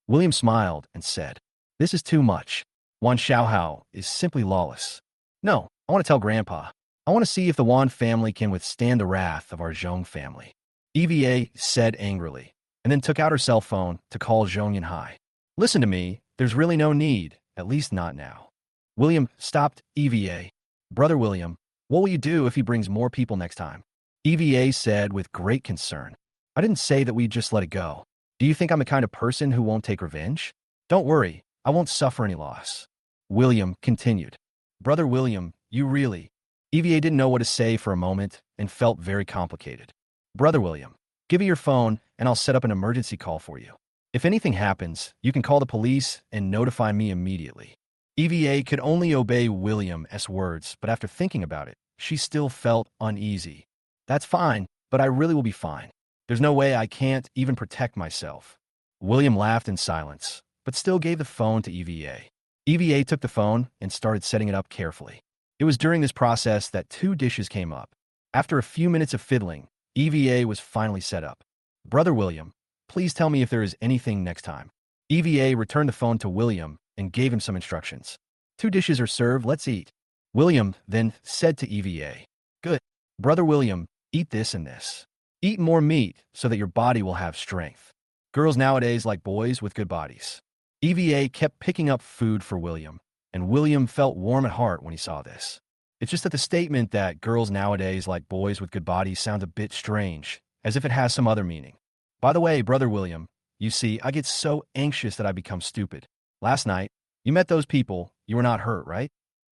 William smiled and said, this is too much. Wan Xiaohao is simply lawless. No, I want to tell Grandpa. I want to see if the Wan family can withstand the wrath of our Zhong family. EVA said angrily, and then took out her cell phone to call Zhong Yanhai. Listen to me, there's really no need, at least not now. William stopped EVA. Brother William, what will you do if he brings more people next time? EVA said with great concern. I didn't say that we'd just let it go. Do you think I'm the kind of person who won't take revenge? Don't worry, I won't suffer any loss. William continued. Brother William, you really... EVA didn't know what to say for a moment and felt very complicated. Brother William, give me your phone and I'll set up an emergency call for you. If anything happens, you can call the police and notify me immediately. EVA could only obey William's words, but after thinking about it, she still felt uneasy. That's fine, but I really will be fine. There's no way I can't even protect myself. William laughed in silence, but still gave the phone to EVA. EVA took the phone and started setting it up carefully. It was during this process that 2 dishes came up. After a few minutes of fiddling, EVA was finally set up. Brother William, please tell me if there is anything next time. EVA returned the phone to William and gave him some instructions. 2 dishes are served, let's eat. William then said to EVA, good. Brother William, eat this and this. Eat more meat so that your body will have strength. Girls nowadays like boys with good bodies. EVA kept picking up food for William, and William felt warm at heart when he saw this. It's just that the statement that girls nowadays like boys with good bodies sounds a bit strange, as if it has some other meaning. By the way, Brother William, you see, I get so anxious that I become stupid. Last night, you met those people, you were not hurt, right?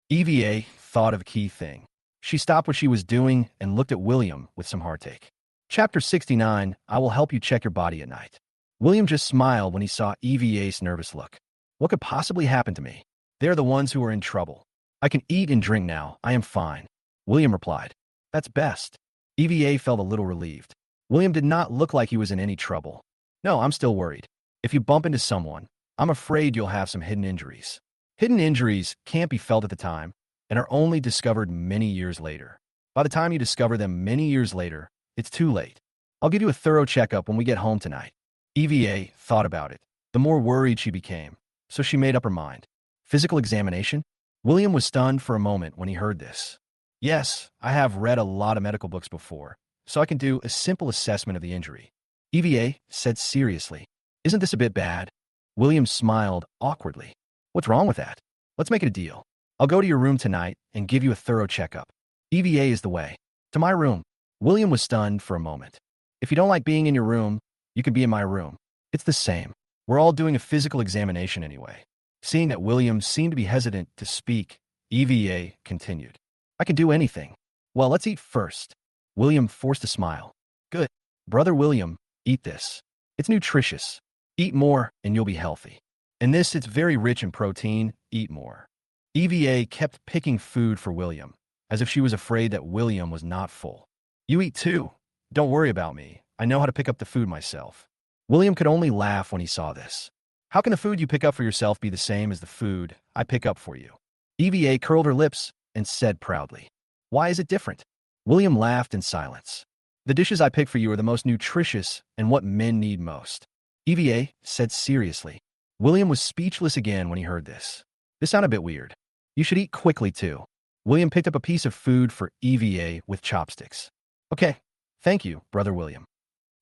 EVA thought of a key thing. She stopped what she was doing and looked at William with some heartache. Chapter 69, I will help you check your body at night. William just smiled when he saw EVA's nervous look. What could possibly happen to me? They're the ones who are in trouble. I can eat and drink now. I am fine. William replied. That's best. EVA felt a little relieved. William did not look like he was in any trouble. No, I'm still worried. If you bump into someone, I'm afraid you'll have some hidden injuries. Hidden injuries can't be felt at the time and are only discovered many years later. By the time you discover them many years later, it's too late. I'll give you a thorough checkup when we get home tonight. EVA thought about it. The more worried she became, so she made up her mind. Physical examination? William was stunned for a moment when he heard this. Yes, I have read a lot of medical books before, so I can do a simple assessment of the injury. EVA said seriously. Isn't this a bit bad? William smiled awkwardly. What's wrong with that? Let's make it a deal. I'll go to your room tonight and give you a thorough checkup. EVA is the way. To my room. William was stunned for a moment. If you don't like being in your room, you can be in my room. It's the same. We're all doing a physical examination anyway. Seeing that William seemed to be hesitant to speak, EVA continued. I can do anything. Well, let's eat first. William forced a smile. Good. Brother William, eat this. It's nutritious. Eat more and you'll be healthy. In this, it's very rich in protein. Eat more. EVA kept picking food for William, as if she was afraid that William was not full. You eat too. Don't worry about me. I know how to pick up the food myself. William could only laugh when he saw this. How can the food you pick up for yourself be the same as the food I pick up for you? EVA curled her lips and said proudly. Why is it different? William laughed in silence. The dishes I pick for you are the most nutritious and what men need most. EVA said seriously. William was speechless again when he heard this. This sounded a bit weird. You should eat quickly too. William picked up a piece of food for EVA with chopsticks. Okay, thank you, Brother William.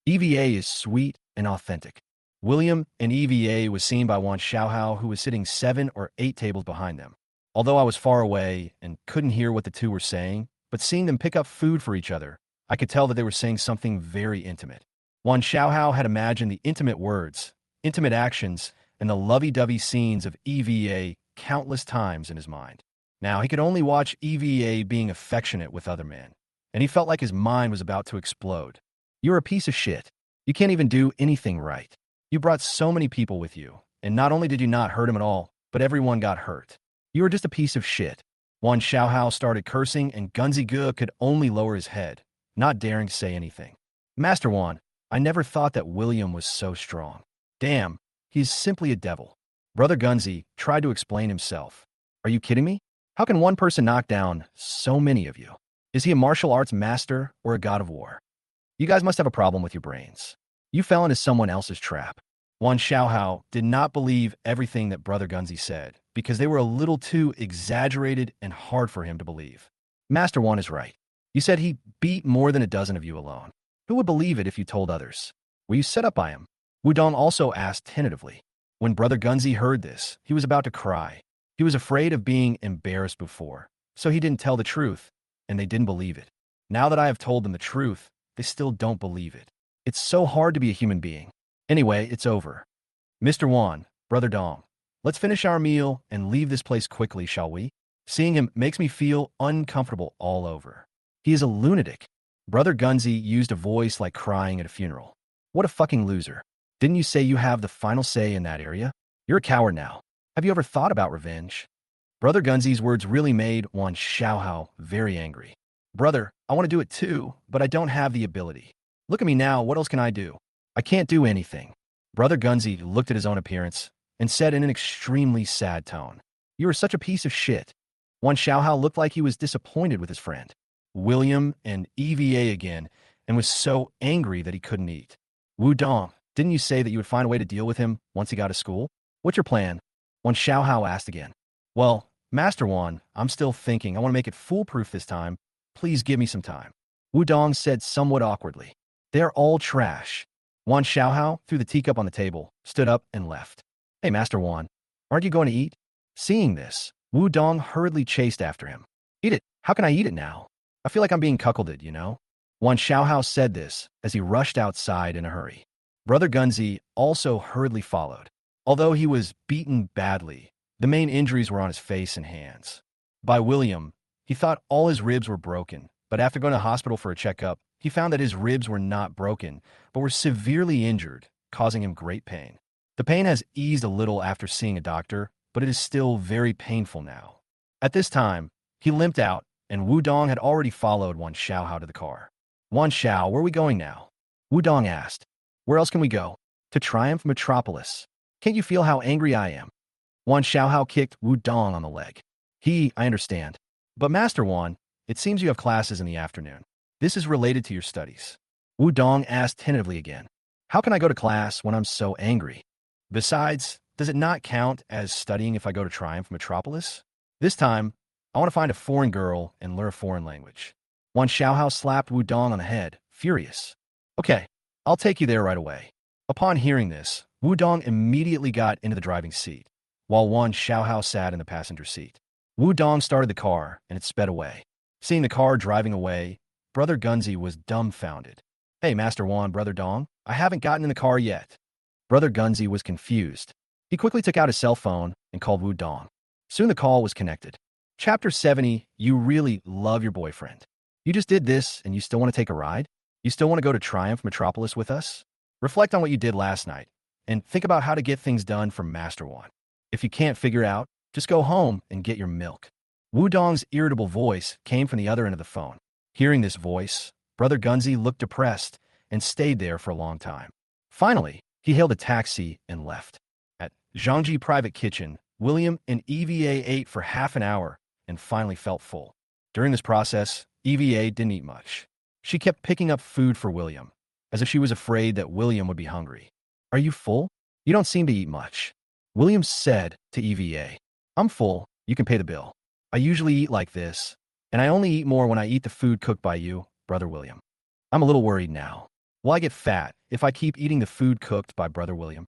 EVA is sweet and authentic. William and EVA was seen by Wan Xiaohao, who was sitting 7 or 8 tables behind them. Although I was far away and couldn't hear what the two were saying, but seeing them pick up food for each other, I could tell that they were saying something very intimate. Wan Xiaohao had imagined the intimate words, intimate actions, and the lovey-dovey scenes of EVA countless times in his mind. Now he could only watch EVA being affectionate with other men, and he felt like his mind was about to explode. You're a piece of shit. You can't even do anything right. You brought so many people with you, and not only did you not hurt him at all, but everyone got hurt. You are just a piece of shit. Wan Xiaohao started cursing, and Gunzi Ge could only lower his head, not daring to say anything. Master Wan, I never thought that William was so strong. Damn, he's simply a devil. Brother Gunzi tried to explain himself. Are you kidding me? How can one person knock down so many of you? Is he a martial arts master or a god of war? You guys must have a problem with your brains. You fell into someone else's trap. Wan Xiaohao did not believe everything that Brother Gunzi said because they were a little too exaggerated and hard for him to believe. Master Wan is right. You said he beat more than a dozen of you alone. Who would believe it if you told others? Were you set up by him? Wudong also asked tentatively. When Brother Gunzi heard this, he was about to cry. He was afraid of being embarrassed before, so he didn't tell the truth, and they didn't believe it. Now that I have told them the truth, they still don't believe it. It's so hard to be a human being. Anyway, it's over. Mr. Wan, Brother Dong, let's finish our meal and leave this place quickly, shall we? Seeing him makes me feel uncomfortable all over. He is a lunatic. Brother Gunzi used a voice like crying at a funeral. What a fucking loser. Didn't you say you have the final say in that area? You're a coward now. Have you ever thought about revenge? Brother Gunzi's words really made Wan Xiaohao very angry. Brother, I want to do it too, but I don't have the ability. Look at me now, what else can I do? I can't do anything. Brother Gunzi looked at his own appearance and said in an extremely sad tone, You are such a piece of shit. Wan Xiaohao looked like he was disappointed with his friend, William, and EVA again, and was so angry that he couldn't eat. Wudong, didn't you say that you would find a way to deal with him once he got to school? What's your plan? Wan Xiaohao asked again. Well, Master Wan, I'm still thinking. I want to make it foolproof this time. Please give me some time. Wudong said somewhat awkwardly. They're all trash. Wan Xiaohao threw the teacup on the table, stood up, and left. Hey, Master Wan, aren't you going to eat? Seeing this, Wudong hurriedly chased after him. Eat it. How can I eat it now? I feel like I'm being cuckolded, you know? Wan Xiaohao said this as he rushed outside in a hurry. Brother Gunzi also hurriedly followed. Although he was beaten badly, the main injuries were on his face and hands. By William, he thought all his ribs were broken, but after going to hospital for a checkup, he found that his ribs were not broken, but were severely injured, causing him great pain. The pain has eased a little after seeing a doctor, but it is still very painful now. At this time, he limped out, and Wudong had already followed Wan Xiaohao to the car. Wan Xiao, where are we going now? Wudong asked. Where else can we go? To Triumph Metropolis. Can't you feel how angry I am? Wan Xiaohao kicked Wudong on the leg. I understand. But Master Wan, it seems you have classes in the afternoon. This is related to your studies. Wudong asked tentatively again. How can I go to class when I'm so angry? Besides, does it not count as studying if I go to Triumph Metropolis? This time, I want to find a foreign girl and learn a foreign language. Wan Xiaohao slapped Wudong on the head, furious. Okay, I'll take you there right away. Upon hearing this, Wudong immediately got into the driving seat, while Wan Xiaohao sat in the passenger seat. Wudong started the car, and it sped away. Seeing the car driving away, Brother Gunzi was dumbfounded. Hey, Master Wan, Brother Dong, I haven't gotten in the car yet. Brother Gunzi was confused. He quickly took out his cell phone and called Wudong. Soon the call was connected. Chapter 70, You really love your boyfriend. You just did this, and you still want to take a ride? You still want to go to Triumph Metropolis with us? Reflect on what you did last night, and think about how to get things done for Master Wan. If you can't figure out, just go home and get your milk. Wudong's irritable voice came from the other end of the phone. Hearing this voice, Brother Gunzi looked depressed and stayed there for a long time. Finally, he hailed a taxi and left. At Zhangji Private Kitchen, William and EVA ate for half an hour and finally felt full. During this process, EVA didn't eat much. She kept picking up food for William, as if she was afraid that William would be hungry. Are you full? You don't seem to eat much. William said to EVA, I'm full, you can pay the bill. I usually eat like this, and I only eat more when I eat the food cooked by you, Brother William. I'm a little worried now. Will I get fat if I keep eating the food cooked by Brother William?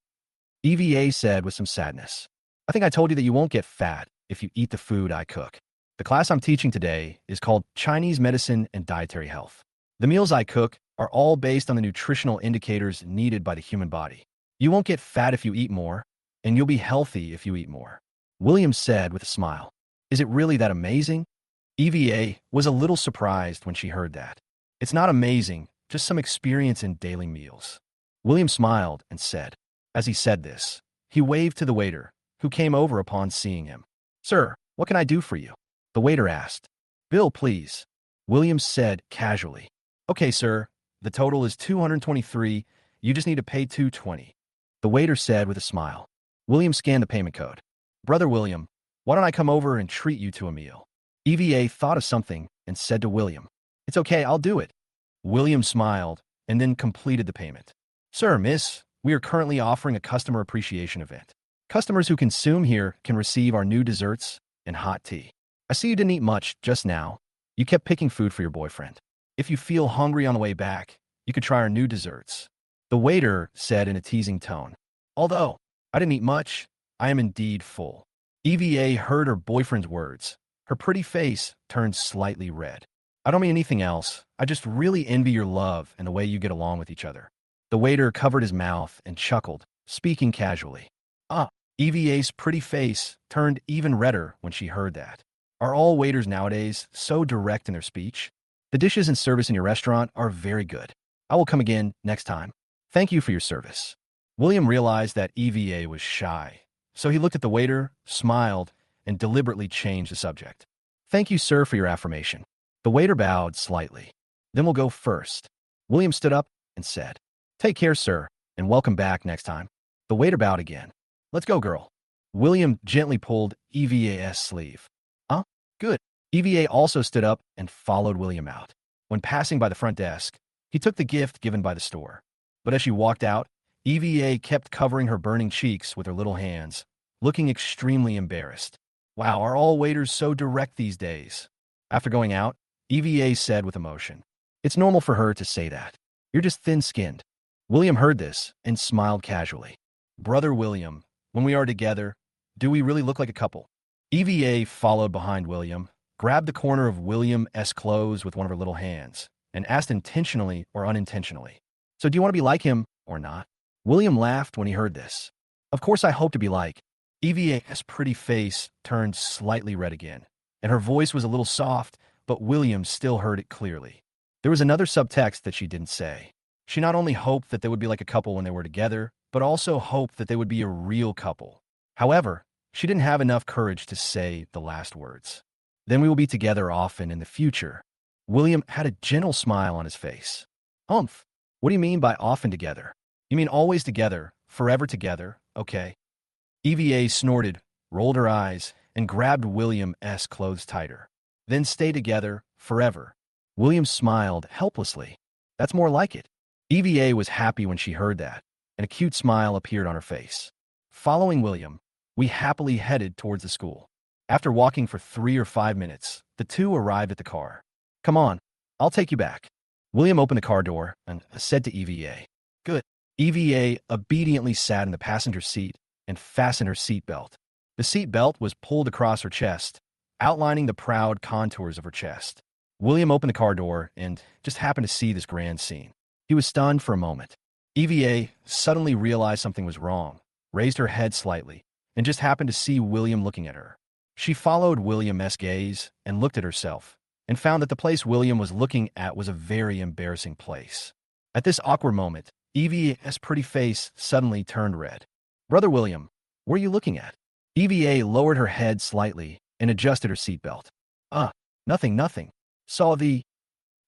EVA said with some sadness. I think I told you that you won't get fat if you eat the food I cook. The class I'm teaching today is called Chinese Medicine and Dietary Health. The meals I cook are all based on the nutritional indicators needed by the human body. You won't get fat if you eat more, and you'll be healthy if you eat more. William said with a smile. Is it really that amazing? EVA was a little surprised when she heard that. It's not amazing, just some experience in daily meals. William smiled and said. As he said this, he waved to the waiter, who came over upon seeing him. Sir, what can I do for you? The waiter asked. Bill, please. William said casually. Okay, sir. The total is 223. You just need to pay 220. The waiter said with a smile. William scanned the payment code. Brother William, why don't I come over and treat you to a meal? EVA thought of something and said to William, It's okay, I'll do it. William smiled and then completed the payment. Sir, miss, we are currently offering a customer appreciation event. Customers who consume here can receive our new desserts and hot tea. I see you didn't eat much just now. You kept picking food for your boyfriend. If you feel hungry on the way back, you could try our new desserts. The waiter said in a teasing tone. Although I didn't eat much, I am indeed full. EVA heard her boyfriend's words. Her pretty face turned slightly red. I don't mean anything else. I just really envy your love and the way you get along with each other. The waiter covered his mouth and chuckled, speaking casually. EVA's pretty face turned even redder when she heard that. Are all waiters nowadays so direct in their speech? The dishes and service in your restaurant are very good. I will come again next time. Thank you for your service. William realized that EVA was shy, so he looked at the waiter, smiled, and deliberately changed the subject. Thank you, sir, for your affirmation. The waiter bowed slightly. Then we'll go first. William stood up and said, Take care, sir, and welcome back next time. The waiter bowed again. Let's go, girl. William gently pulled EVA's sleeve. Good. EVA also stood up and followed William out. When passing by the front desk, he took the gift given by the store. But as she walked out, EVA kept covering her burning cheeks with her little hands, looking extremely embarrassed. Wow, are all waiters so direct these days? After going out, EVA said with emotion, It's normal for her to say that. You're just thin-skinned. William heard this and smiled casually. Brother William, when we are together, do we really look like a couple? EVA followed behind William, grabbed the corner of William's clothes with one of her little hands, and asked intentionally or unintentionally, So do you want to be like him or not? William laughed when he heard this. Of course I hope to be like. EVA's pretty face turned slightly red again, and her voice was a little soft, but William still heard it clearly. There was another subtext that she didn't say. She not only hoped that they would be like a couple when they were together, but also hoped that they would be a real couple. However, she didn't have enough courage to say the last words. Then we will be together often in the future. William had a gentle smile on his face. What do you mean by often together? You mean always together, forever together, okay? EVA snorted, rolled her eyes, and grabbed William's clothes tighter. Then stay together, forever. William smiled helplessly. That's more like it. EVA was happy when she heard that, and a cute smile appeared on her face. Following William, we happily headed towards the school. After walking for 3 or 5 minutes, the two arrived at the car. Come on, I'll take you back. William opened the car door and said to EVA. Good. EVA obediently sat in the passenger seat and fastened her seatbelt. The seatbelt was pulled across her chest, outlining the proud contours of her chest. William opened the car door and just happened to see this grand scene. He was stunned for a moment. EVA suddenly realized something was wrong, raised her head slightly, and just happened to see William looking at her. She followed William's gaze and looked at herself, and found that the place William was looking at was a very embarrassing place. At this awkward moment, EVA's pretty face suddenly turned red. Brother William, what are you looking at? EVA lowered her head slightly and adjusted her seatbelt. Nothing. Saw the...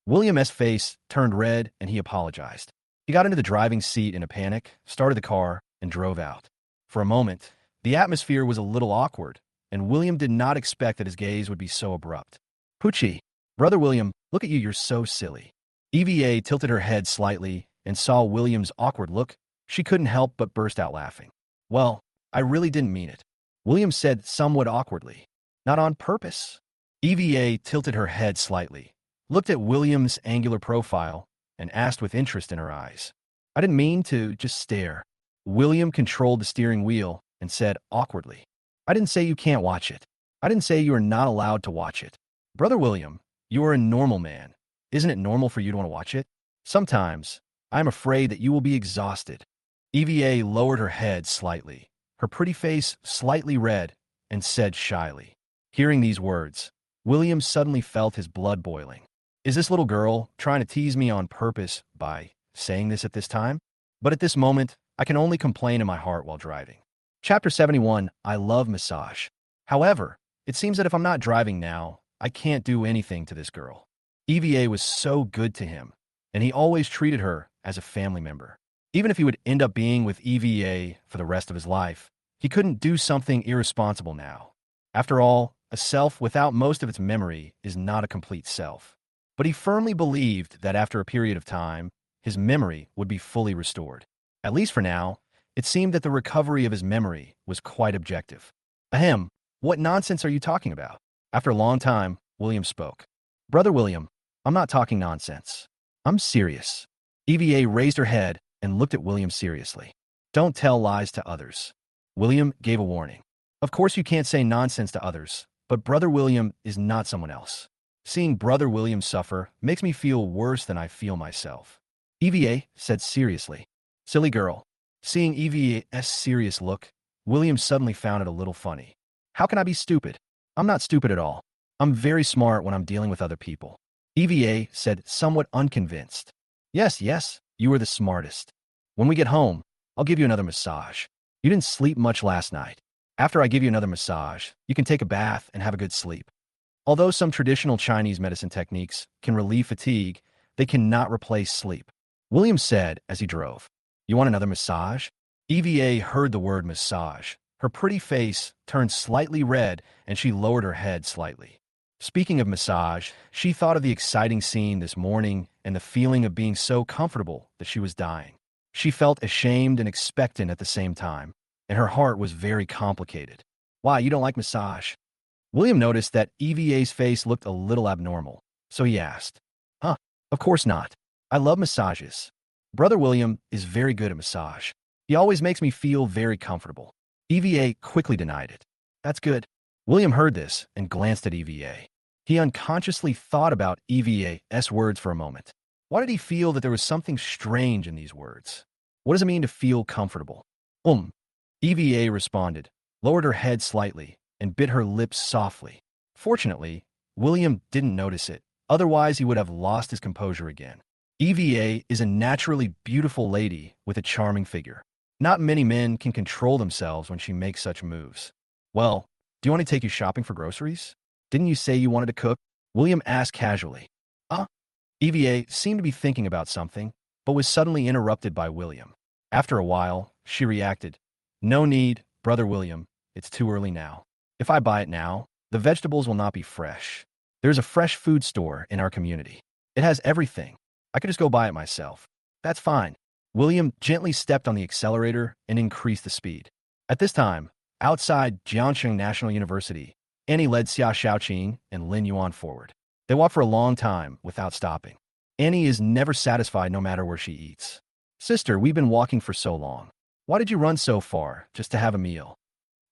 William's face turned red and he apologized. He got into the driving seat in a panic, started the car, and drove out. For a moment, the atmosphere was a little awkward, and William did not expect that his gaze would be so abrupt. Poochie, Brother William, look at you, you're so silly. EVA tilted her head slightly and saw William's awkward look. She couldn't help but burst out laughing. Well, I really didn't mean it. William said somewhat awkwardly. Not on purpose. EVA tilted her head slightly, looked at William's angular profile, and asked with interest in her eyes. I didn't mean to, just stare. William controlled the steering wheel and said awkwardly. I didn't say you can't watch it. I didn't say you are not allowed to watch it. Brother William, you are a normal man. Isn't it normal for you to want to watch it? Sometimes, I am afraid that you will be exhausted. EVA lowered her head slightly, her pretty face slightly red, and said shyly. Hearing these words, William suddenly felt his blood boiling. Is this little girl trying to tease me on purpose by saying this at this time? But at this moment, I can only complain in my heart while driving. Chapter 71, I love massage. However, It seems that if I'm not driving now, I can't do anything to this girl. EVA was so good to him, and he always treated her as a family member. Even if he would end up being with EVA for the rest of his life, he couldn't do something irresponsible now. After all, a self without most of its memory is not a complete self. But he firmly believed that after a period of time, his memory would be fully restored. At least for now, it seemed that the recovery of his memory was quite objective. Ahem, what nonsense are you talking about? After a long time, William spoke. Brother William, I'm not talking nonsense. I'm serious. EVA raised her head and looked at William seriously. Don't tell lies to others. William gave a warning. Of course you can't say nonsense to others, but Brother William is not someone else. Seeing Brother William suffer makes me feel worse than I feel myself. EVA said seriously. Silly girl. Seeing EVA's serious look, William suddenly found it a little funny. How can I be stupid? I'm not stupid at all. I'm very smart when I'm dealing with other people. EVA said, somewhat unconvinced. Yes, you are the smartest. When we get home, I'll give you another massage. You didn't sleep much last night. After I give you another massage, you can take a bath and have a good sleep. Although some traditional Chinese medicine techniques can relieve fatigue, they cannot replace sleep. William said as he drove. You want another massage? EVA heard the word massage. Her pretty face turned slightly red and she lowered her head slightly. Speaking of massage, she thought of the exciting scene this morning and the feeling of being so comfortable that she was dying. She felt ashamed and expectant at the same time, and her heart was very complicated. Why, you don't like massage? William noticed that EVA's face looked a little abnormal, so he asked, Huh, of course not. I love massages. Brother William is very good at massage. He always makes me feel very comfortable. EVA quickly denied it. That's good. William heard this and glanced at EVA. He unconsciously thought about EVA's words for a moment. Why did he feel that there was something strange in these words? What does it mean to feel comfortable? EVA responded, lowered her head slightly, and bit her lips softly. Fortunately, William didn't notice it. Otherwise, he would have lost his composure again. EVA is a naturally beautiful lady with a charming figure. Not many men can control themselves when she makes such moves. Well, do you want to take you shopping for groceries? Didn't you say you wanted to cook? William asked casually. EVA seemed to be thinking about something, but was suddenly interrupted by William. After a while, she reacted. No need, Brother William. It's too early now. If I buy it now, the vegetables will not be fresh. There's a fresh food store in our community. It has everything. I could just go buy it myself. That's fine. William gently stepped on the accelerator and increased the speed. At this time, outside Jiangxing National University, Annie led Xia Xiaoqing and Lin Yuan forward. They walked for a long time without stopping. Annie is never satisfied no matter where she eats. Sister, we've been walking for so long. Why did you run so far just to have a meal?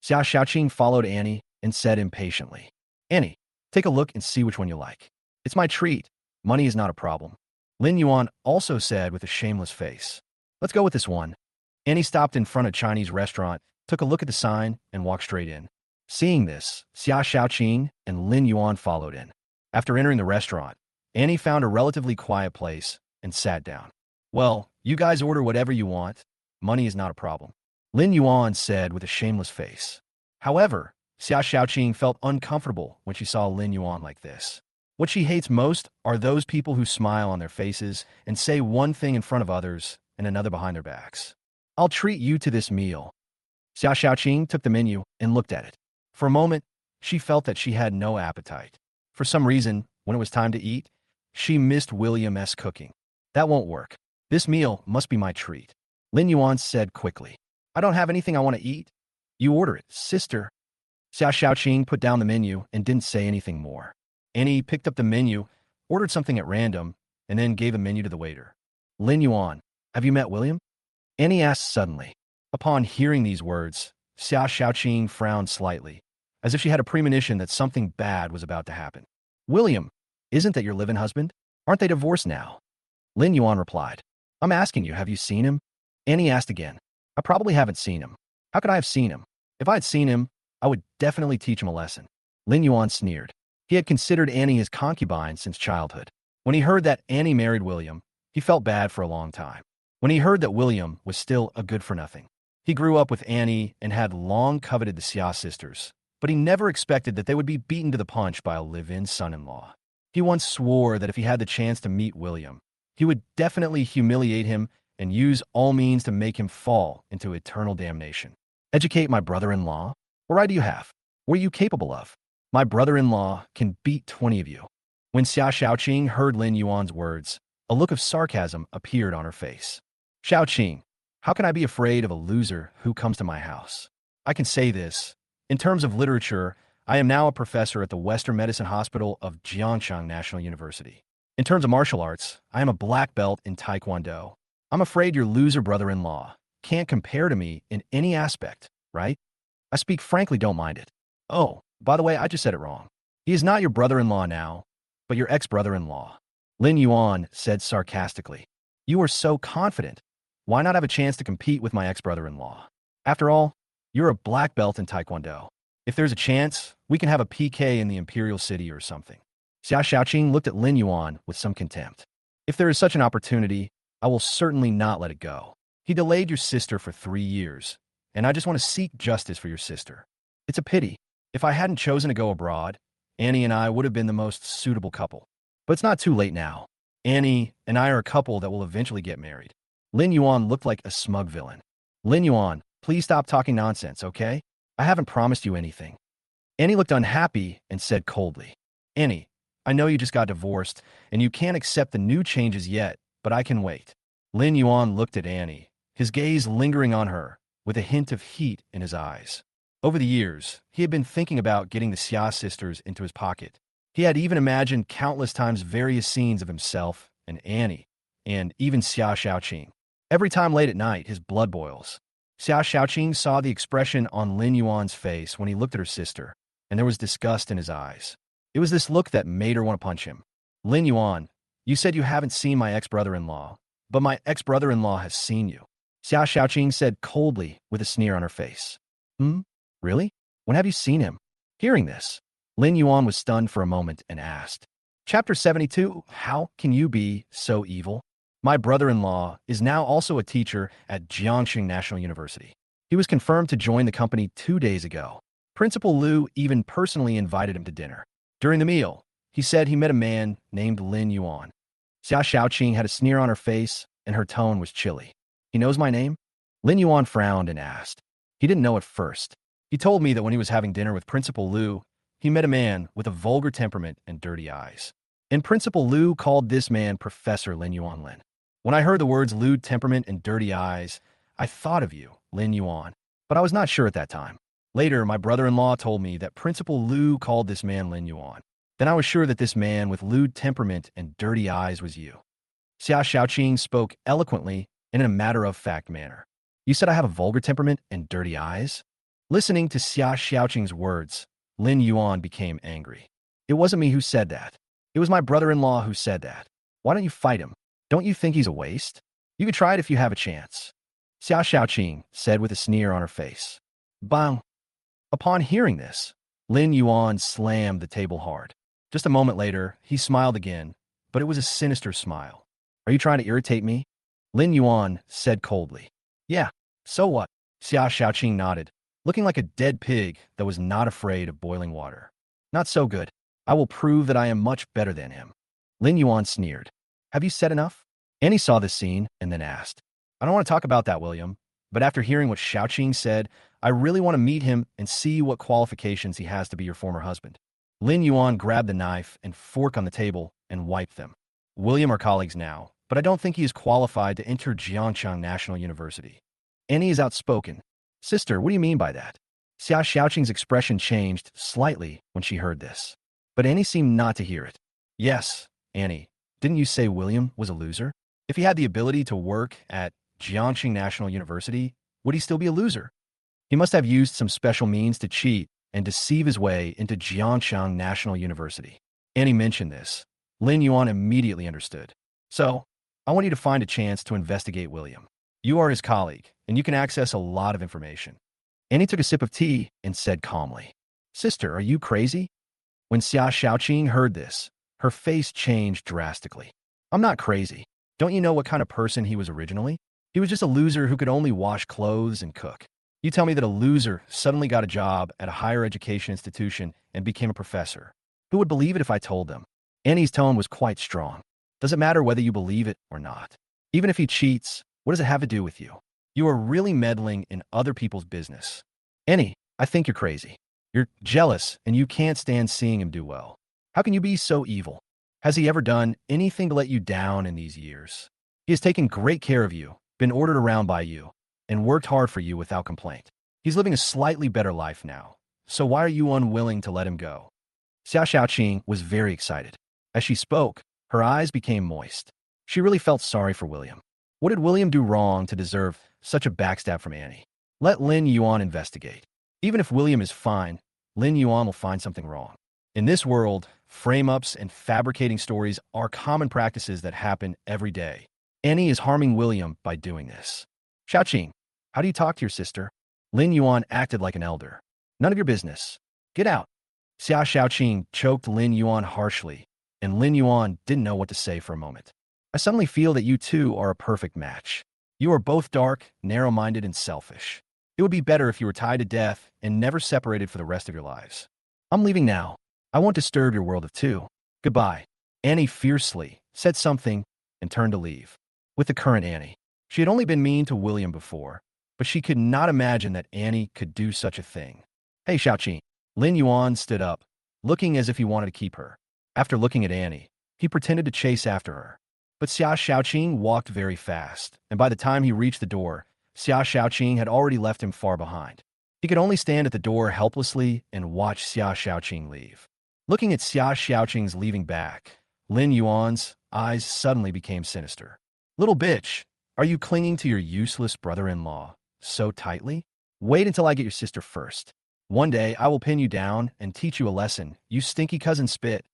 Xia Xiaoqing followed Annie and said impatiently, Annie, take a look and see which one you like. It's my treat. Money is not a problem. Lin Yuan also said with a shameless face, Let's go with this one. Annie stopped in front of a Chinese restaurant, took a look at the sign, and walked straight in. Seeing this, Xia Xiaoqing and Lin Yuan followed in. After entering the restaurant, Annie found a relatively quiet place and sat down. Well, you guys order whatever you want. Money is not a problem. Lin Yuan said with a shameless face. However, Xia Xiaoqing felt uncomfortable when she saw Lin Yuan like this. What she hates most are those people who smile on their faces and say one thing in front of others and another behind their backs. I'll treat you to this meal. Xia Xiaoqing took the menu and looked at it. For a moment, she felt that she had no appetite. For some reason, when it was time to eat, she missed William's cooking. That won't work. This meal must be my treat. Lin Yuan said quickly. I don't have anything I want to eat. You order it, sister. Xia Xiaoqing put down the menu and didn't say anything more. Annie picked up the menu, ordered something at random, and then gave a menu to the waiter. Lin Yuan, have you met William? Annie asked suddenly. Upon hearing these words, Xia Xiaoqing frowned slightly, as if she had a premonition that something bad was about to happen. William, isn't that your live-in husband? Aren't they divorced now? Lin Yuan replied. I'm asking you, have you seen him? Annie asked again. I probably haven't seen him. How could I have seen him? If I had seen him, I would definitely teach him a lesson. Lin Yuan sneered. He had considered Annie his concubine since childhood. When he heard that Annie married William, he felt bad for a long time. When he heard that William was still a good-for-nothing. He grew up with Annie and had long coveted the Xia sisters, but he never expected that they would be beaten to the punch by a live-in son-in-law. He once swore that if he had the chance to meet William, he would definitely humiliate him and use all means to make him fall into eternal damnation. Educate my brother-in-law? What right do you have? What are you capable of? My brother-in-law can beat 20 of you. When Xia Xiaoqing heard Lin Yuan's words, a look of sarcasm appeared on her face. Xiaoqing, how can I be afraid of a loser who comes to my house? I can say this. In terms of literature, I am now a professor at the Western Medicine Hospital of Jiangxing National University. In terms of martial arts, I am a black belt in Taekwondo. I'm afraid your loser brother-in-law can't compare to me in any aspect, right? I speak frankly don't mind it. Oh, by the way, I just said it wrong. He is not your brother-in-law now, but your ex-brother-in-law. Lin Yuan said sarcastically. You are so confident. Why not have a chance to compete with my ex-brother-in-law? After all, you're a black belt in Taekwondo. If there's a chance, we can have a PK in the Imperial City or something. Xia Xiaoqing looked at Lin Yuan with some contempt. If there is such an opportunity, I will certainly not let it go. He delayed your sister for 3 years, and I just want to seek justice for your sister. It's a pity. If I hadn't chosen to go abroad, Annie and I would have been the most suitable couple. But it's not too late now. Annie and I are a couple that will eventually get married. Lin Yuan looked like a smug villain. Lin Yuan, please stop talking nonsense, okay? I haven't promised you anything. Annie looked unhappy and said coldly, Annie, I know you just got divorced, and you can't accept the new changes yet, but I can wait. Lin Yuan looked at Annie, his gaze lingering on her, with a hint of heat in his eyes. Over the years, he had been thinking about getting the Xia sisters into his pocket. He had even imagined countless times various scenes of himself and Annie, and even Xia Xiaoqing. Every time late at night, his blood boils. Xia Xiaoqing saw the expression on Lin Yuan's face when he looked at her sister, and there was disgust in his eyes. It was this look that made her want to punch him. Lin Yuan, you said you haven't seen my ex-brother-in-law, but my ex-brother-in-law has seen you. Xia Xiaoqing said coldly with a sneer on her face. Really? When have you seen him? Hearing this, Lin Yuan was stunned for a moment and asked, Chapter 72, how can you be so evil? My brother-in-law is now also a teacher at Jiangxing National University. He was confirmed to join the company 2 days ago. Principal Liu even personally invited him to dinner. During the meal, he said he met a man named Lin Yuan. Xia Xiaoqing had a sneer on her face, and her tone was chilly. He knows my name? Lin Yuan frowned and asked. He didn't know at first. He told me that when he was having dinner with Principal Liu, he met a man with a vulgar temperament and dirty eyes. And Principal Liu called this man Professor Lin Yuan Lin. When I heard the words lewd temperament and dirty eyes, I thought of you, Lin Yuan, but I was not sure at that time. Later, my brother-in-law told me that Principal Liu called this man Lin Yuan. Then I was sure that this man with lewd temperament and dirty eyes was you. Xia Xiaoqing spoke eloquently and in a matter-of-fact manner. You said I have a vulgar temperament and dirty eyes? Listening to Xia Xiaoqing's words, Lin Yuan became angry. It wasn't me who said that. It was my brother-in-law who said that. Why don't you fight him? Don't you think he's a waste? You could try it if you have a chance. Xia Xiaoqing said with a sneer on her face. Bang! Upon hearing this, Lin Yuan slammed the table hard. Just a moment later, he smiled again, but it was a sinister smile. Are you trying to irritate me? Lin Yuan said coldly. Yeah, so what? Xia Xiaoqing nodded, looking like a dead pig that was not afraid of boiling water. Not so good. I will prove that I am much better than him. Lin Yuan sneered. Have you said enough? Annie saw this scene and then asked. I don't want to talk about that, William, but after hearing what Xiaoqing said, I really want to meet him and see what qualifications he has to be your former husband. Lin Yuan grabbed the knife and fork on the table and wiped them. William are colleagues now, but I don't think he is qualified to enter Jiangxing National University. Annie is outspoken. Sister, what do you mean by that? Xia Xiaoqing's expression changed slightly when she heard this. But Annie seemed not to hear it. Yes, Annie, didn't you say William was a loser? If he had the ability to work at Jiangxing National University, would he still be a loser? He must have used some special means to cheat and deceive his way into Jiangxing National University. Annie mentioned this. Lin Yuan immediately understood. So, I want you to find a chance to investigate William. You are his colleague, and you can access a lot of information. Annie took a sip of tea and said calmly, Sister, are you crazy? When Xia Xiaoqing heard this, her face changed drastically. I'm not crazy. Don't you know what kind of person he was originally? He was just a loser who could only wash clothes and cook. You tell me that a loser suddenly got a job at a higher education institution and became a professor. Who would believe it if I told them? Annie's tone was quite strong. Does it matter whether you believe it or not? Even if he cheats, what does it have to do with you? You are really meddling in other people's business. Annie, I think you're crazy. You're jealous and you can't stand seeing him do well. How can you be so evil? Has he ever done anything to let you down in these years? He has taken great care of you, been ordered around by you, and worked hard for you without complaint. He's living a slightly better life now. So why are you unwilling to let him go? Xiao Xiaoqing was very excited. As she spoke, her eyes became moist. She really felt sorry for William. What did William do wrong to deserve such a backstab from Annie? Let Lin Yuan investigate. Even if William is fine, Lin Yuan will find something wrong. In this world, frame-ups and fabricating stories are common practices that happen every day. Annie is harming William by doing this. Xiaoqing, how do you talk to your sister? Lin Yuan acted like an elder. None of your business. Get out. Xiao Xiaoqing choked Lin Yuan harshly, and Lin Yuan didn't know what to say for a moment. I suddenly feel that you two are a perfect match. You are both dark, narrow-minded, and selfish. It would be better if you were tied to death and never separated for the rest of your lives. I'm leaving now. I won't disturb your world of two. Goodbye. Annie fiercely said something and turned to leave. With the current Annie, she had only been mean to William before, but she could not imagine that Annie could do such a thing. Hey, Xiaoqing. Lin Yuan stood up, looking as if he wanted to keep her. After looking at Annie, he pretended to chase after her. But Xiao Xiaoqing walked very fast, and by the time he reached the door, Xiao Xiaoqing had already left him far behind. He could only stand at the door helplessly and watch Xiao Xiaoqing leave. Looking at Xiao Xiaoqing's leaving back, Lin Yuan's eyes suddenly became sinister. Little bitch, are you clinging to your useless brother-in-law so tightly? Wait until I get your sister first. One day I will pin you down and teach you a lesson, you stinky cousin spit.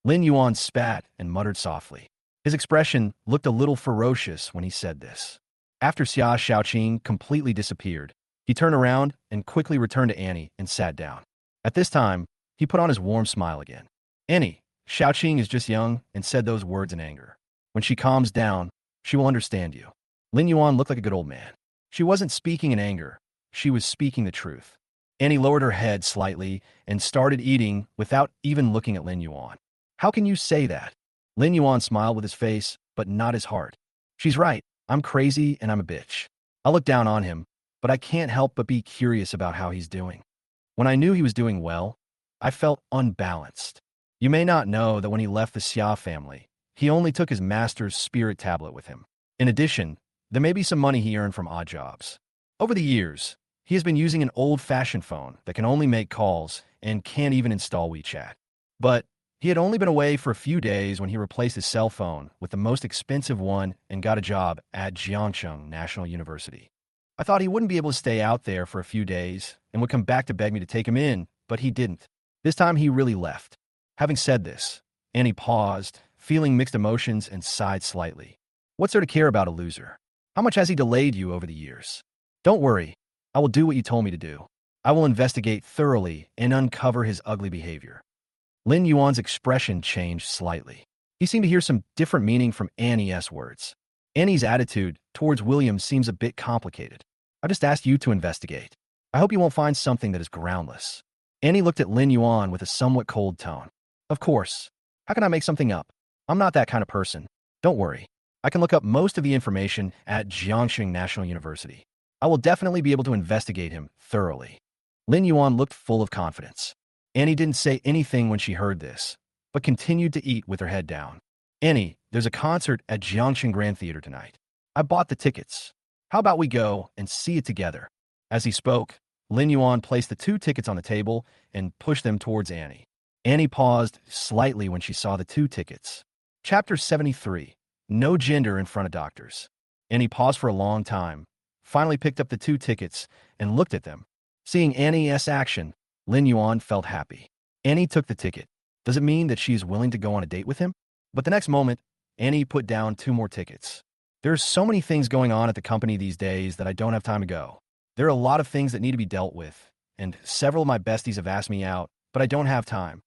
Lin Yuan spat and muttered softly. His expression looked a little ferocious when he said this. After Xia Xiaoqing completely disappeared, he turned around and quickly returned to Annie and sat down. At this time, he put on his warm smile again. Annie, Xiaoqing is just young and said those words in anger. When she calms down, she will understand you. Lin Yuan looked like a good old man. She wasn't speaking in anger. She was speaking the truth. Annie lowered her head slightly and started eating without even looking at Lin Yuan. How can you say that? Lin Yuan smiled with his face, but not his heart. She's right. I'm crazy and I'm a bitch. I look down on him, but I can't help but be curious about how he's doing. When I knew he was doing well, I felt unbalanced. You may not know that when he left the Xia family, he only took his master's spirit tablet with him. In addition, there may be some money he earned from odd jobs. Over the years, he has been using an old-fashioned phone that can only make calls and can't even install WeChat. But he had only been away for a few days when he replaced his cell phone with the most expensive one and got a job at Jiangcheng National University. I thought he wouldn't be able to stay out there for a few days and would come back to beg me to take him in, but he didn't. This time he really left. Having said this, Annie paused, feeling mixed emotions, and sighed slightly. What's there to care about a loser? How much has he delayed you over the years? Don't worry. I will do what you told me to do. I will investigate thoroughly and uncover his ugly behavior. Lin Yuan's expression changed slightly. He seemed to hear some different meaning from Annie's words. Annie's attitude towards William seems a bit complicated. I just asked you to investigate. I hope you won't find something that is groundless. Annie looked at Lin Yuan with a somewhat cold tone. Of course. How can I make something up? I'm not that kind of person. Don't worry. I can look up most of the information at Jiangxing National University. I will definitely be able to investigate him thoroughly. Lin Yuan looked full of confidence. Annie didn't say anything when she heard this, but continued to eat with her head down. Annie, there's a concert at Jiangxing Grand Theater tonight. I bought the tickets. How about we go and see it together? As he spoke, Lin Yuan placed the 2 tickets on the table and pushed them towards Annie. Annie paused slightly when she saw the 2 tickets. Chapter 73. No gender in front of doctors. Annie paused for a long time, finally picked up the 2 tickets and looked at them. Seeing Annie's action, Lin Yuan felt happy. Annie took the ticket. Does it mean that she is willing to go on a date with him? But the next moment, Annie put down 2 more tickets. There are so many things going on at the company these days that I don't have time to go. There are a lot of things that need to be dealt with, and several of my besties have asked me out, but I don't have time.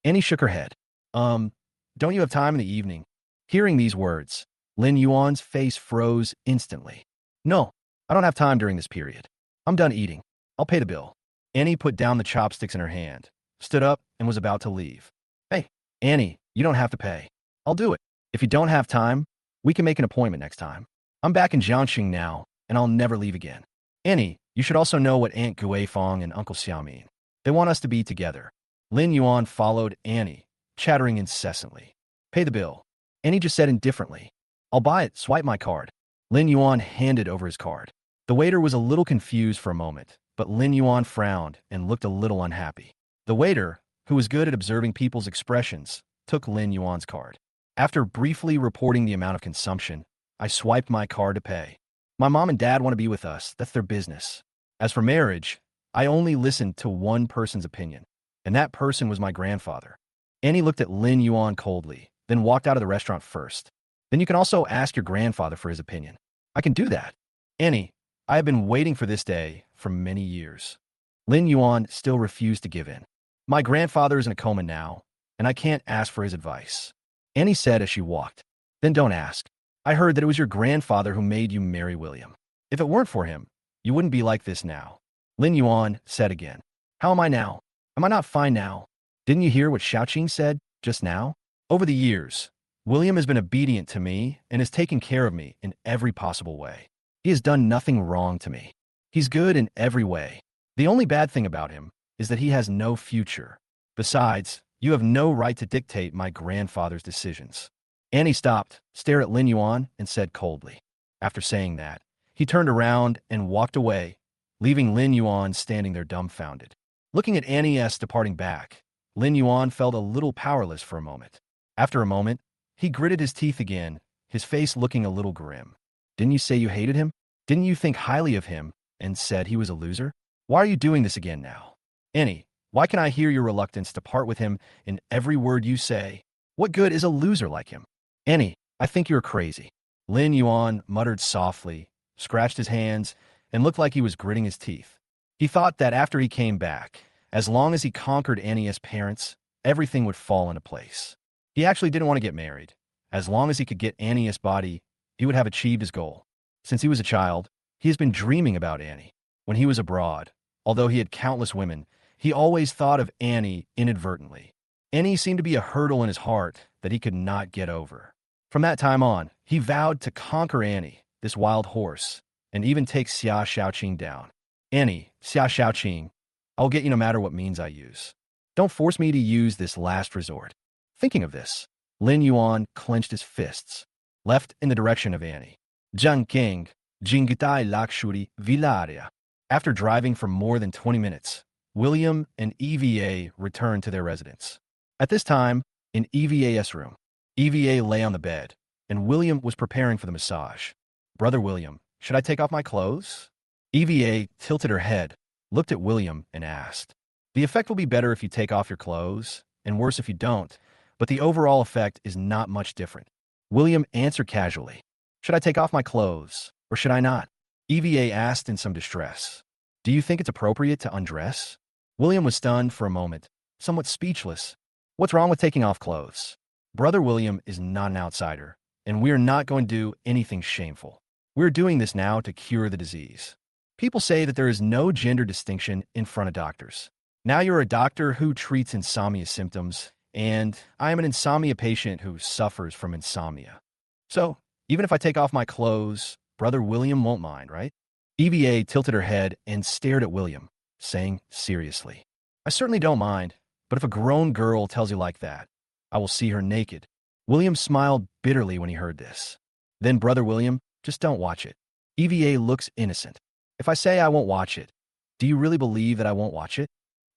Annie shook her head. Don't you have time in the evening? Hearing these words, Lin Yuan's face froze instantly. No, I don't have time during this period. I'm done eating. I'll pay the bill. Annie put down the chopsticks in her hand, stood up, and was about to leave. Hey, Annie, you don't have to pay. I'll do it. If you don't have time, we can make an appointment next time. I'm back in Jiangxing now, and I'll never leave again. Annie, you should also know what Aunt Guifeng and Uncle Xiao mean. They want us to be together. Lin Yuan followed Annie, chattering incessantly. Pay the bill. Annie just said indifferently. I'll buy it. Swipe my card. Lin Yuan handed over his card. The waiter was a little confused for a moment, but Lin Yuan frowned and looked a little unhappy. The waiter, who was good at observing people's expressions, took Lin Yuan's card. After briefly reporting the amount of consumption, I swiped my card to pay. My mom and dad want to be with us. That's their business. As for marriage, I only listened to one person's opinion, and that person was my grandfather. Annie looked at Lin Yuan coldly, then walked out of the restaurant first. Then you can also ask your grandfather for his opinion. I can do that. Annie, I have been waiting for this day for many years. Lin Yuan still refused to give in. My grandfather is in a coma now, and I can't ask for his advice. Annie said as she walked. Then don't ask. I heard that it was your grandfather who made you marry William. If it weren't for him, you wouldn't be like this now. Lin Yuan said again. How am I now? Am I not fine now? Didn't you hear what Xiaoqing said just now? Over the years, William has been obedient to me and has taken care of me in every possible way. He has done nothing wrong to me. He's good in every way. The only bad thing about him is that he has no future. Besides, you have no right to dictate my grandfather's decisions. Annie stopped, stared at Lin Yuan, and said coldly. After saying that, he turned around and walked away, leaving Lin Yuan standing there dumbfounded. Looking at Annie S. departing back, Lin Yuan felt a little powerless for a moment. After a moment, he gritted his teeth again, his face looking a little grim. Didn't you say you hated him? Didn't you think highly of him and said he was a loser? Why are you doing this again now? Annie, why can I hear your reluctance to part with him in every word you say? What good is a loser like him? Annie, I think you're crazy. Lin Yuan muttered softly, scratched his hands, and looked like he was gritting his teeth. He thought that after he came back, as long as he conquered Annie's parents, everything would fall into place. He actually didn't want to get married. As long as he could get Annie's body, he would have achieved his goal. Since he was a child, he has been dreaming about Annie. When he was abroad, although he had countless women, he always thought of Annie inadvertently. Annie seemed to be a hurdle in his heart that he could not get over. From that time on, he vowed to conquer Annie, this wild horse, and even take Xia Xiaoqing down. Annie, Xia Xiaoqing, I'll get you no matter what means I use. Don't force me to use this last resort. Thinking of this, Lin Yuan clenched his fists, left in the direction of Annie. Jiangking, Jingtai Lakshuri Villaria. After driving for more than 20 minutes, William and EVA returned to their residence. At this time, in EVA's room, EVA lay on the bed, and William was preparing for the massage. Brother William, should I take off my clothes? EVA tilted her head, looked at William, and asked. The effect will be better if you take off your clothes, and worse if you don't, but the overall effect is not much different. William answered casually. Should I take off my clothes, or should I not? EVA asked in some distress. Do you think it's appropriate to undress? William was stunned for a moment, somewhat speechless. What's wrong with taking off clothes? Brother William is not an outsider, and we are not going to do anything shameful. We're doing this now to cure the disease. People say that there is no gender distinction in front of doctors. Now you're a doctor who treats insomnia symptoms, and I am an insomnia patient who suffers from insomnia. So, even if I take off my clothes, Brother William won't mind, right? EVA tilted her head and stared at William, saying seriously, I certainly don't mind, but if a grown girl tells you like that, I will see her naked. William smiled bitterly when he heard this. Then, Brother William, just don't watch it. EVA looks innocent. If I say I won't watch it, do you really believe that I won't watch it?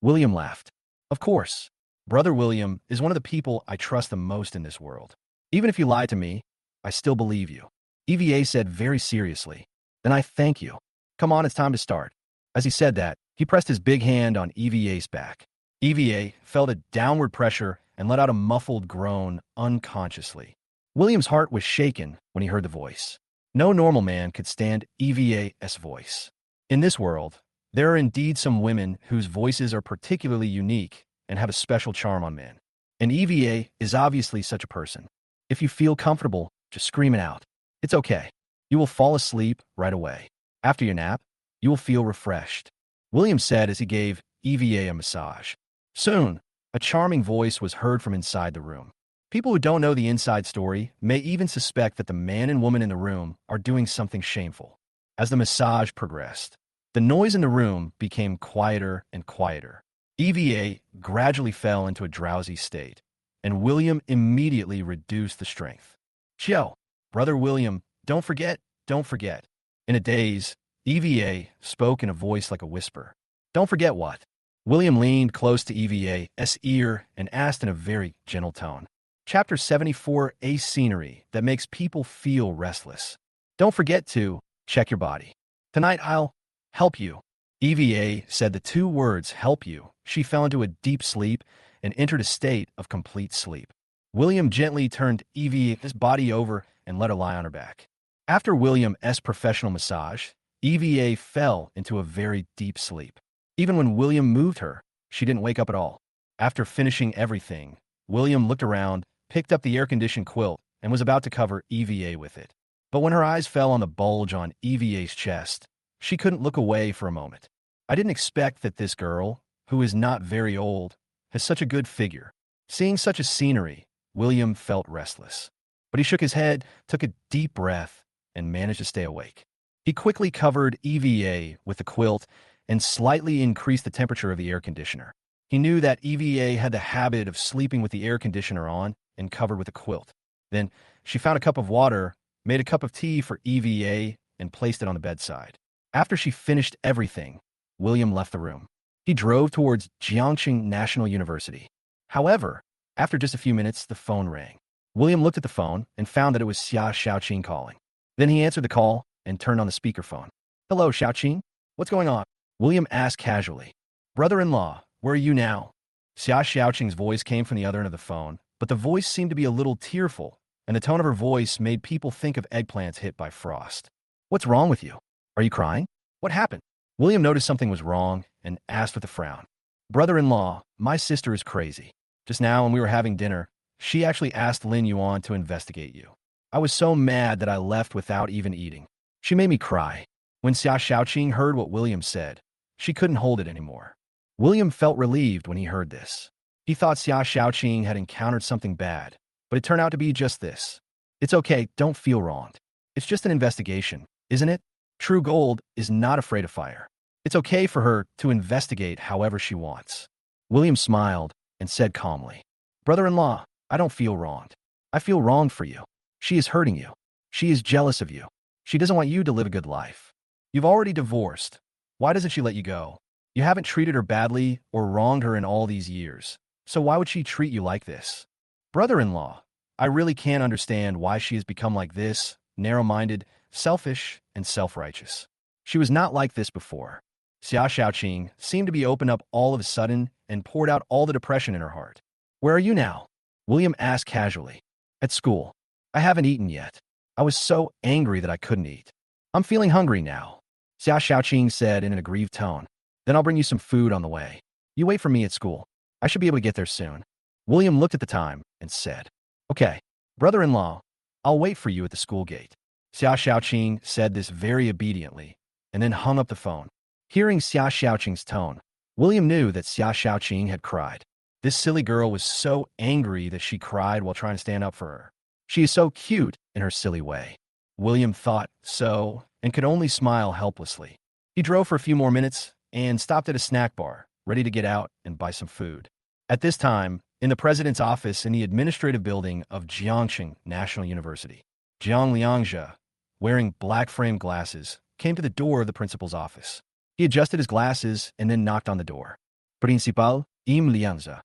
William laughed. Of course. Brother William is one of the people I trust the most in this world. Even if you lie to me, I still believe you. EVA said very seriously. Then I thank you. Come on, it's time to start. As he said that, he pressed his big hand on EVA's back. EVA felt a downward pressure and let out a muffled groan unconsciously. William's heart was shaken when he heard the voice. No normal man could stand EVA's voice. In this world, there are indeed some women whose voices are particularly unique and have a special charm on men. And EVA is obviously such a person. If you feel comfortable, just scream it out. It's okay. You will fall asleep right away. After your nap, You will feel refreshed," William said as he gave EVA a massage. Soon, a charming voice was heard from inside the room. People who don't know the inside story may even suspect that the man and woman in the room are doing something shameful. As the massage progressed, the noise in the room became quieter and quieter. EVA gradually fell into a drowsy state, and William immediately reduced the strength. "Joe, brother William, don't forget, don't forget." In a daze, EVA spoke in a voice like a whisper. "Don't forget what?" William leaned close to EVA's ear and asked in a very gentle tone. Chapter 74, A Scenery That Makes People Feel Restless. "Don't forget to check your body. Tonight I'll help you." EVA said the two words, "help you." She fell into a deep sleep and entered a state of complete sleep. William gently turned EVA's body over and let her lie on her back. After William's professional massage, EVA fell into a very deep sleep. Even when William moved her, she didn't wake up at all. After finishing everything, William looked around, picked up the air-conditioned quilt, and was about to cover EVA with it. But when her eyes fell on the bulge on EVA's chest, she couldn't look away for a moment. "I didn't expect that this girl, who is not very old, has such a good figure." Seeing such a scenery, William felt restless. But he shook his head, took a deep breath, and managed to stay awake. He quickly covered EVA with the quilt and slightly increased the temperature of the air conditioner. He knew that EVA had the habit of sleeping with the air conditioner on and covered with a quilt. Then she found a cup of water, made a cup of tea for EVA, and placed it on the bedside. After she finished everything, William left the room. He drove towards Jiangxing National University. However, after just a few minutes, the phone rang. William looked at the phone and found that it was Xia Xiaoqing calling. Then he answered the call and turned on the speakerphone. "Hello, Xiaoqing. What's going on?" William asked casually. "Brother-in-law, where are you now?" Xia Xiaoqing's voice came from the other end of the phone, but the voice seemed to be a little tearful, and the tone of her voice made people think of eggplants hit by frost. "What's wrong with you? Are you crying? What happened?" William noticed something was wrong and asked with a frown. "Brother-in-law, my sister is crazy. Just now when we were having dinner, she actually asked Lin Yuan to investigate you. I was so mad that I left without even eating. She made me cry." When Xia Xiaoqing heard what William said, she couldn't hold it anymore. William felt relieved when he heard this. He thought Xia Xiaoqing had encountered something bad, but it turned out to be just this. "It's okay, don't feel wronged. It's just an investigation, isn't it? True gold is not afraid of fire. It's okay for her to investigate however she wants." William smiled and said calmly, "Brother-in-law, I don't feel wronged. I feel wronged for you. She is hurting you. She is jealous of you. She doesn't want you to live a good life. You've already divorced. Why doesn't she let you go? You haven't treated her badly or wronged her in all these years. So why would she treat you like this? Brother-in-law, I really can't understand why she has become like this, narrow-minded, selfish, and self-righteous. She was not like this before." Xia Xiaoqing seemed to be opened up all of a sudden and poured out all the depression in her heart. "Where are you now?" William asked casually. "At school. I haven't eaten yet. I was so angry that I couldn't eat. I'm feeling hungry now," Xia Xiaoqing said in an aggrieved tone. "Then I'll bring you some food on the way. You wait for me at school. I should be able to get there soon." William looked at the time and said, "Okay, brother-in-law, I'll wait for you at the school gate." Xia Xiaoqing said this very obediently and then hung up the phone. Hearing Xia Xiaoqing's tone, William knew that Xia Xiaoqing had cried. This silly girl was so angry that she cried while trying to stand up for her. She is so cute in her silly way. William thought so and could only smile helplessly. He drove for a few more minutes and stopped at a snack bar, ready to get out and buy some food. At this time, in the president's office in the administrative building of Jiangxing National University, Jiang Liangzhe, wearing black-framed glasses, came to the door of the principal's office. He adjusted his glasses and then knocked on the door. "Principal, Liangzhe."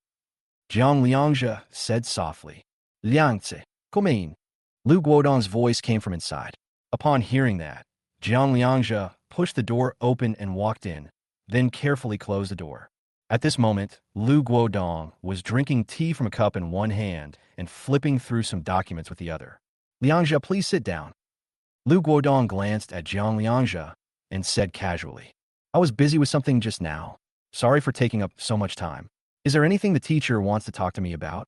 Jiang Liangzhe said softly. "Liangzhe, come in." Lu Guodong's voice came from inside. Upon hearing that, Jiang Liangzhe pushed the door open and walked in, then carefully closed the door. At this moment, Lu Guodong was drinking tea from a cup in one hand and flipping through some documents with the other. "Liangzhe, please sit down." Lu Guodong glanced at Jiang Liangzhe and said casually, "I was busy with something just now. Sorry for taking up so much time. Is there anything the teacher wants to talk to me about?"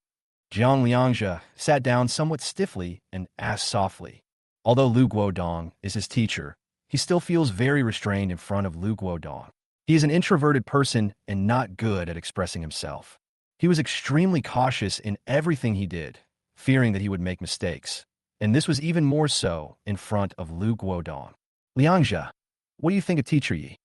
Jiang Liangzhe sat down somewhat stiffly and asked softly. Although Lu Guodong is his teacher, he still feels very restrained in front of Lu Guodong. He is an introverted person and not good at expressing himself. He was extremely cautious in everything he did, fearing that he would make mistakes. And this was even more so in front of Lu Guodong. Liangzhe, what do you think of Teacher Yi?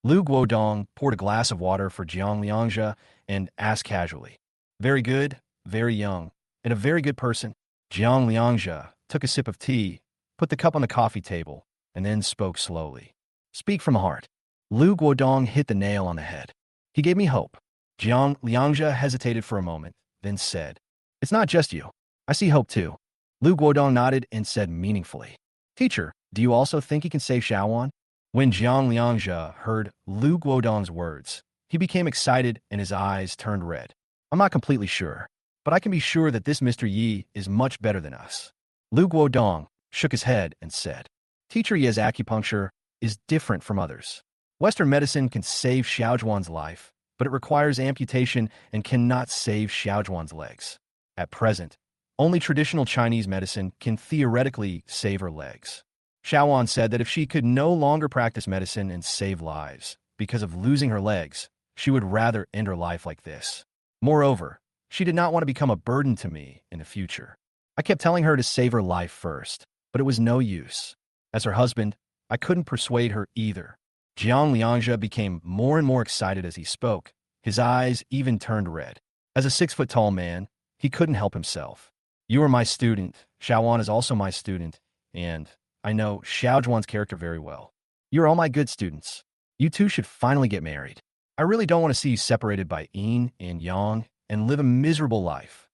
Lu Guodong poured a glass of water for Jiang Liangzhe and asked casually. Very good, very young, and a very good person. Jiang Liangzhe took a sip of tea, put the cup on the coffee table, and then spoke slowly. Speak from the heart. Lu Guodong hit the nail on the head. He gave me hope. Jiang Liangzhe hesitated for a moment, then said, It's not just you. I see hope too. Lu Guodong nodded and said meaningfully, Teacher, do you also think he can save Xiaowan? When Jiang Liangzhe heard Lu Guodong's words, he became excited and his eyes turned red. I'm not completely sure, but I can be sure that this Mr. Yi is much better than us. Lu Guodong shook his head and said, Teacher Yi's acupuncture is different from others. Western medicine can save Xiaojuan's life, but it requires amputation and cannot save Xiaojuan's legs. At present, only traditional Chinese medicine can theoretically save her legs. Xiaowan said that if she could no longer practice medicine and save lives because of losing her legs, she would rather end her life like this. Moreover, she did not want to become a burden to me in the future. I kept telling her to save her life first, but it was no use. As her husband, I couldn't persuade her either. Jiang Liangzhe became more and more excited as he spoke. His eyes even turned red. As a 6-foot-tall man, he couldn't help himself. You are my student. Xiaowan is also my student, and I know Xiaojuan's character very well. You're all my good students. You two should finally get married. I really don't want to see you separated by yin and yang and live a miserable life.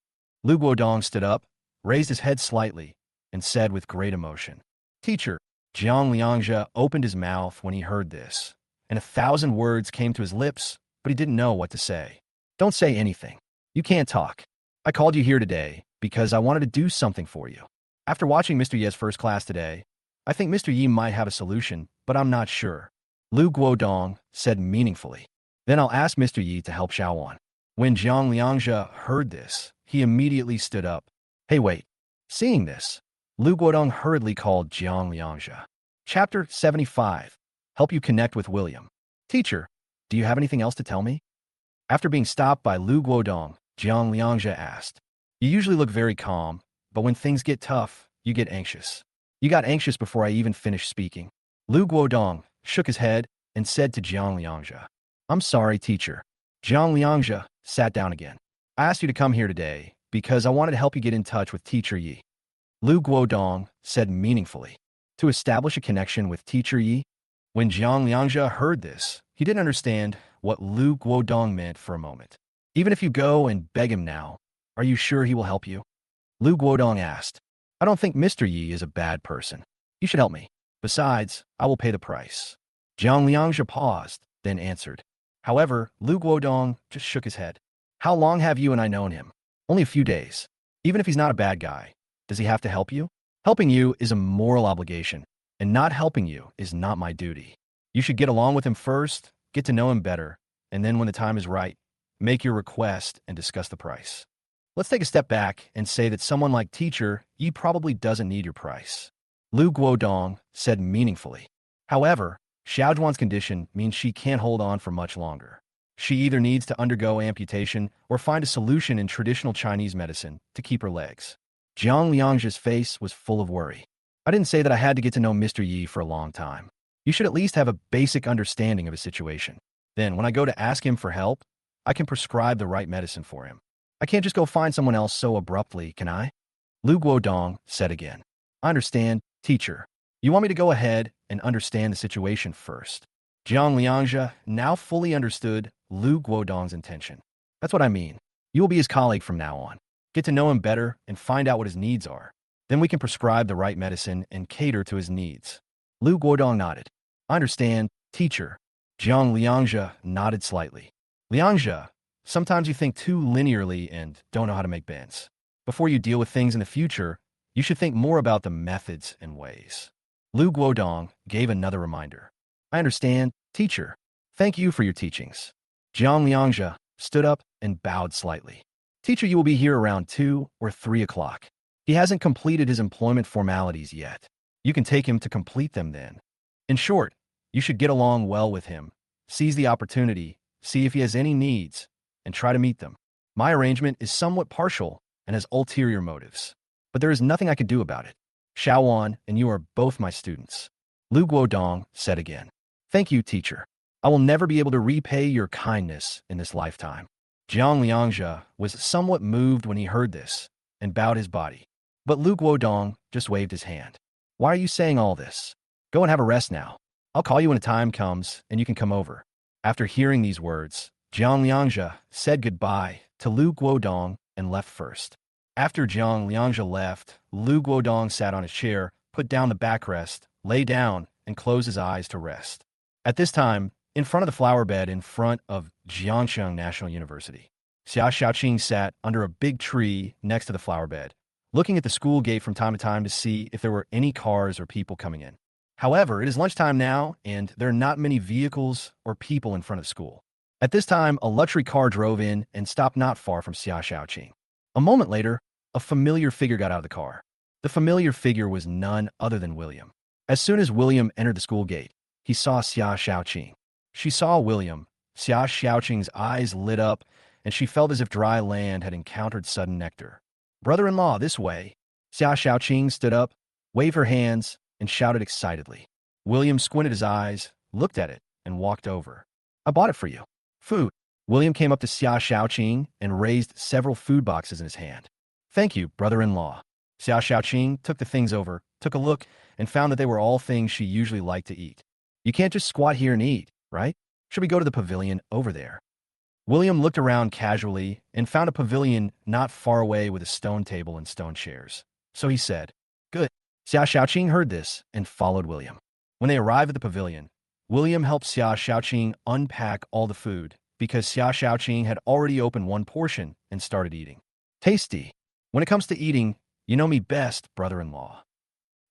Lu Guodong stood up, raised his head slightly, and said with great emotion, Teacher, Jiang Liangzhe opened his mouth when he heard this, and 1,000 words came to his lips, but he didn't know what to say. Don't say anything. You can't talk. I called you here today because I wanted to do something for you. After watching Mr. Ye's first class today, I think Mr. Yi might have a solution, but I'm not sure. Lu Guodong said meaningfully. Then I'll ask Mr. Yi to help Xiaowan. When Jiang Liangzhe heard this, he immediately stood up. Hey, wait. Seeing this, Lu Guodong hurriedly called Jiang Liangzhe. Chapter 75. Help you connect with William. Teacher, do you have anything else to tell me? After being stopped by Lu Guodong, Jiang Liangzhe asked, You usually look very calm, but when things get tough, you get anxious. You got anxious before I even finished speaking. Lu Guodong shook his head and said to Jiang Liangzhe, I'm sorry, teacher. Jiang Liangzhe sat down again. I asked you to come here today because I wanted to help you get in touch with Teacher Yi. Lu Guodong said meaningfully, To establish a connection with Teacher Yi? When Jiang Liangzhe heard this, he didn't understand what Lu Guodong meant for a moment. Even if you go and beg him now, are you sure he will help you? Lu Guodong asked. I don't think Mr. Yi is a bad person. You should help me. Besides, I will pay the price. Jiang Liangzhe paused, then answered. However, Lu Guodong just shook his head. How long have you and I known him? Only a few days. Even if he's not a bad guy, does he have to help you? Helping you is a moral obligation, and not helping you is not my duty. You should get along with him first, get to know him better, and then when the time is right, make your request and discuss the price. Let's take a step back and say that someone like Teacher Yi probably doesn't need your price. Lu Guodong said meaningfully. However, Xiaojuan's condition means she can't hold on for much longer. She either needs to undergo amputation or find a solution in traditional Chinese medicine to keep her legs. Jiang Liangzhe's face was full of worry. I didn't say that I had to get to know Mr. Yi for a long time. You should at least have a basic understanding of his situation. Then, when I go to ask him for help, I can prescribe the right medicine for him. I can't just go find someone else so abruptly, can I? Lu Guodong said again. I understand, teacher. You want me to go ahead and understand the situation first. Jiang Liangzhe now fully understood Lu Guodong's intention. That's what I mean. You will be his colleague from now on. Get to know him better and find out what his needs are. Then we can prescribe the right medicine and cater to his needs. Lu Guodong nodded. I understand, teacher. Jiang Liangzhe nodded slightly. Liangzhe, sometimes you think too linearly and don't know how to make bends. Before you deal with things in the future, you should think more about the methods and ways. Lu Guodong gave another reminder. I understand, teacher. Thank you for your teachings. Jiang Liangzhe stood up and bowed slightly. Teacher, you will be here around 2 or 3 o'clock. He hasn't completed his employment formalities yet. You can take him to complete them then. In short, you should get along well with him, seize the opportunity, see if he has any needs, and try to meet them. My arrangement is somewhat partial and has ulterior motives, but there is nothing I can do about it. Xiaowan and you are both my students. Lu Guodong said again. Thank you, teacher. I will never be able to repay your kindness in this lifetime. Jiang Liangzhe was somewhat moved when he heard this and bowed his body. But Lu Guodong just waved his hand. Why are you saying all this? Go and have a rest now. I'll call you when a time comes and you can come over. After hearing these words, Jiang Liangzhe said goodbye to Lu Guodong and left first. After Jiang Liangzhe left, Lu Guodong sat on his chair, put down the backrest, lay down, and closed his eyes to rest. At this time, in front of the flower bed in front of Jiangsheng National University, Xia Xiaoqing sat under a big tree next to the flower bed, looking at the school gate from time to time to see if there were any cars or people coming in. However, it is lunchtime now, and there are not many vehicles or people in front of school. At this time, a luxury car drove in and stopped not far from Xia Xiaoqing. A moment later, a familiar figure got out of the car. The familiar figure was none other than William. As soon as William entered the school gate, he saw Xia Xiaoqing. She saw William. Xia Xiaoqing's eyes lit up, and she felt as if dry land had encountered sudden nectar. Brother-in-law, this way. Xia Xiaoqing stood up, waved her hands, and shouted excitedly. William squinted his eyes, looked at it, and walked over. I bought it for you. Food. William came up to Xia Xiaoqing and raised several food boxes in his hand. Thank you, brother-in-law. Xia Xiaoqing took the things over, took a look, and found that they were all things she usually liked to eat. You can't just squat here and eat, right? Should we go to the pavilion over there? William looked around casually and found a pavilion not far away with a stone table and stone chairs. So he said, Good. Xia Xiaoqing heard this and followed William. When they arrived at the pavilion, William helped Xia Xiaoqing unpack all the food because Xia Xiaoqing had already opened one portion and started eating. Tasty. When it comes to eating, you know me best, brother-in-law.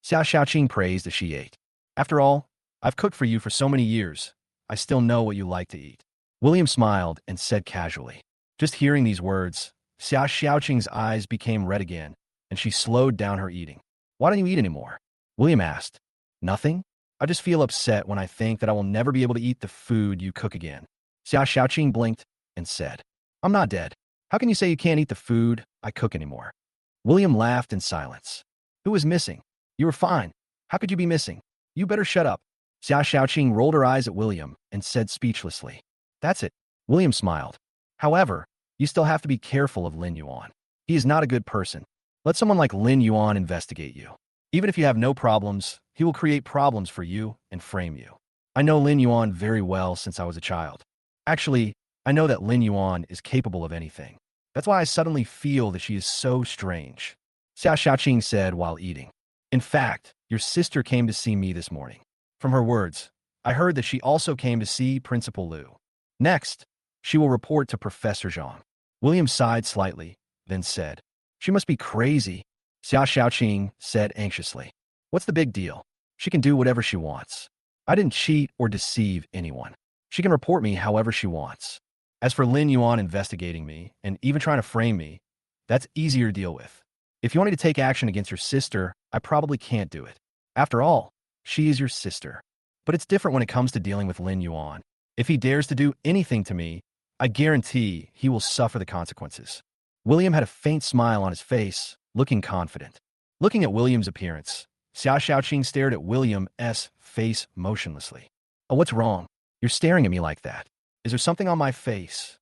Xia Xiaoqing praised as she ate. After all, I've cooked for you for so many years. I still know what you like to eat. William smiled and said casually. Just hearing these words, Xia Xiaoqing's eyes became red again, and she slowed down her eating. Why don't you eat anymore? William asked. Nothing? I just feel upset when I think that I will never be able to eat the food you cook again. Xia Xiaoqing blinked and said, I'm not dead. How can you say you can't eat the food I cook anymore? William laughed in silence. Who was missing? You were fine. How could you be missing? You better shut up. Xia Xiaoqing rolled her eyes at William and said speechlessly. That's it. William smiled. However, you still have to be careful of Lin Yuan. He is not a good person. Let someone like Lin Yuan investigate you. Even if you have no problems, he will create problems for you and frame you. I know Lin Yuan very well since I was a child. Actually, I know that Lin Yuan is capable of anything. That's why I suddenly feel that she is so strange. Xia Xiaoqing said while eating. In fact, your sister came to see me this morning. From her words, I heard that she also came to see Principal Liu. Next, she will report to Professor Zhang. William sighed slightly, then said, She must be crazy. Xia Xiaoqing said anxiously. What's the big deal? She can do whatever she wants. I didn't cheat or deceive anyone. She can report me however she wants. As for Lin Yuan investigating me and even trying to frame me, that's easier to deal with. If you want me to take action against your sister, I probably can't do it. After all, she is your sister. But it's different when it comes to dealing with Lin Yuan. If he dares to do anything to me, I guarantee he will suffer the consequences. William had a faint smile on his face, looking confident. Looking at William's appearance, Xia Xiaoqing stared at William's face motionlessly. Oh, what's wrong? You're staring at me like that. Is there something on my face?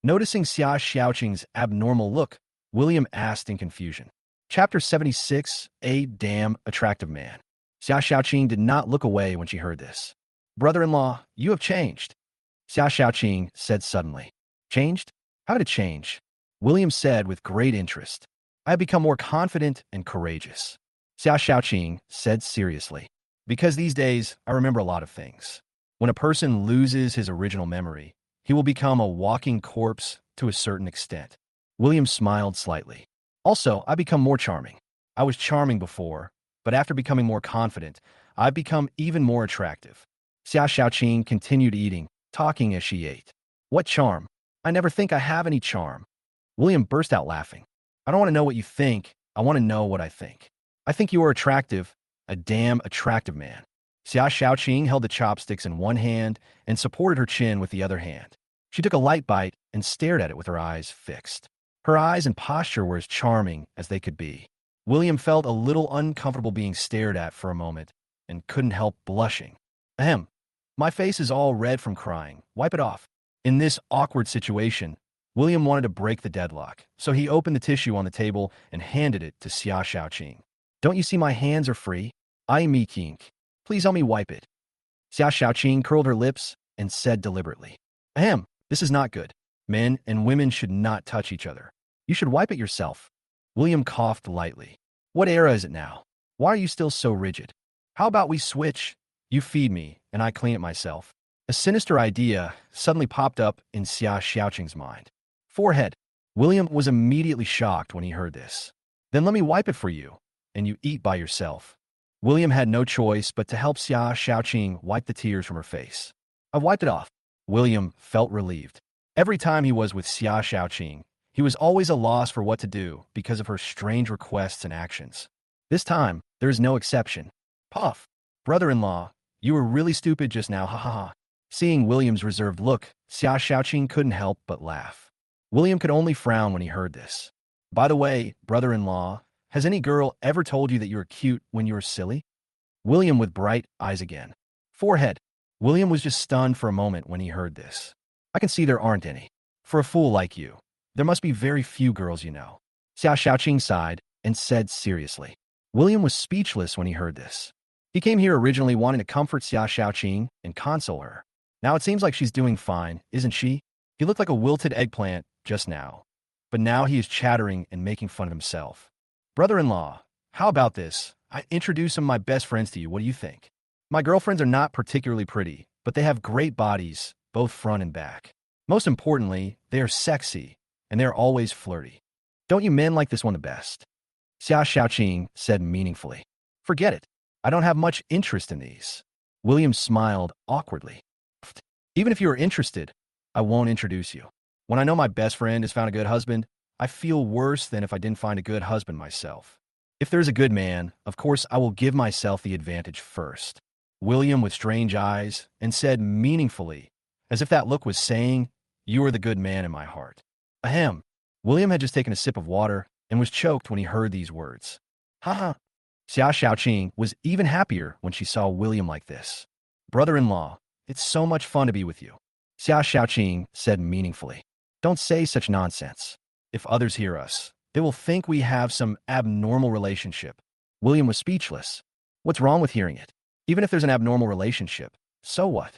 Noticing Xia Xiaoqing's abnormal look, William asked in confusion. Chapter 76, A Damn Attractive Man. Xia Xiaoqing did not look away when she heard this. Brother-in-law, you have changed. Xia Xiaoqing said suddenly. Changed? How did it change? William said with great interest. I have become more confident and courageous. Xia Xiaoqing said seriously. Because these days, I remember a lot of things. When a person loses his original memory, he will become a walking corpse to a certain extent. William smiled slightly. Also, I become more charming. I was charming before, but after becoming more confident, I've become even more attractive. Xia Xiaoqing continued eating, talking as she ate. What charm? I never think I have any charm. William burst out laughing. I don't want to know what you think. I want to know what I think. I think you are attractive, a damn attractive man. Xia Xiaoqing held the chopsticks in one hand and supported her chin with the other hand. She took a light bite and stared at it with her eyes fixed. Her eyes and posture were as charming as they could be. William felt a little uncomfortable being stared at for a moment and couldn't help blushing. Ahem. My face is all red from crying. Wipe it off. In this awkward situation, William wanted to break the deadlock, so he opened the tissue on the table and handed it to Xia Xiaoqing. Don't you see my hands are free? I me kink. Please help me wipe it. Xia Xiaoqing curled her lips and said deliberately. Ahem, this is not good. Men and women should not touch each other. You should wipe it yourself. William coughed lightly. What era is it now? Why are you still so rigid? How about we switch? You feed me, and I clean it myself. A sinister idea suddenly popped up in Xia Xiaoqing's mind. Forehead. William was immediately shocked when he heard this. Then let me wipe it for you, and you eat by yourself. William had no choice but to help Xia Xiaoqing wipe the tears from her face. I've wiped it off. William felt relieved. Every time he was with Xia Xiaoqing, he was always a loss for what to do because of her strange requests and actions. This time, there is no exception. Puff. Brother-in-law, you were really stupid just now, ha ha ha. Seeing William's reserved look, Xia Xiaoqing couldn't help but laugh. William could only frown when he heard this. By the way, brother-in-law, has any girl ever told you that you were cute when you were silly? William with bright eyes again. Forehead. William was just stunned for a moment when he heard this. I can see there aren't any. For a fool like you, there must be very few girls you know. Xia Xiaoqing sighed and said seriously. William was speechless when he heard this. He came here originally wanting to comfort Xia Xiaoqing and console her. Now it seems like she's doing fine, isn't she? He looked like a wilted eggplant just now. But now he is chattering and making fun of himself. Brother-in-law, how about this? I introduce some of my best friends to you. What do you think? My girlfriends are not particularly pretty, but they have great bodies, both front and back. Most importantly, they are sexy, and they are always flirty. Don't you men like this one the best? Xia Xiaoqing said meaningfully. Forget it. I don't have much interest in these. William smiled awkwardly. Even if you are interested, I won't introduce you. When I know my best friend has found a good husband, I feel worse than if I didn't find a good husband myself. If there's a good man, of course I will give myself the advantage first. William with strange eyes and said meaningfully, as if that look was saying, you are the good man in my heart. Ahem. William had just taken a sip of water and was choked when he heard these words. Haha. Xia Xiaoqing was even happier when she saw William like this. Brother-in-law, it's so much fun to be with you. Xia Xiaoqing said meaningfully. Don't say such nonsense. If others hear us, they will think we have some abnormal relationship. William was speechless. What's wrong with hearing it? Even if there's an abnormal relationship, so what?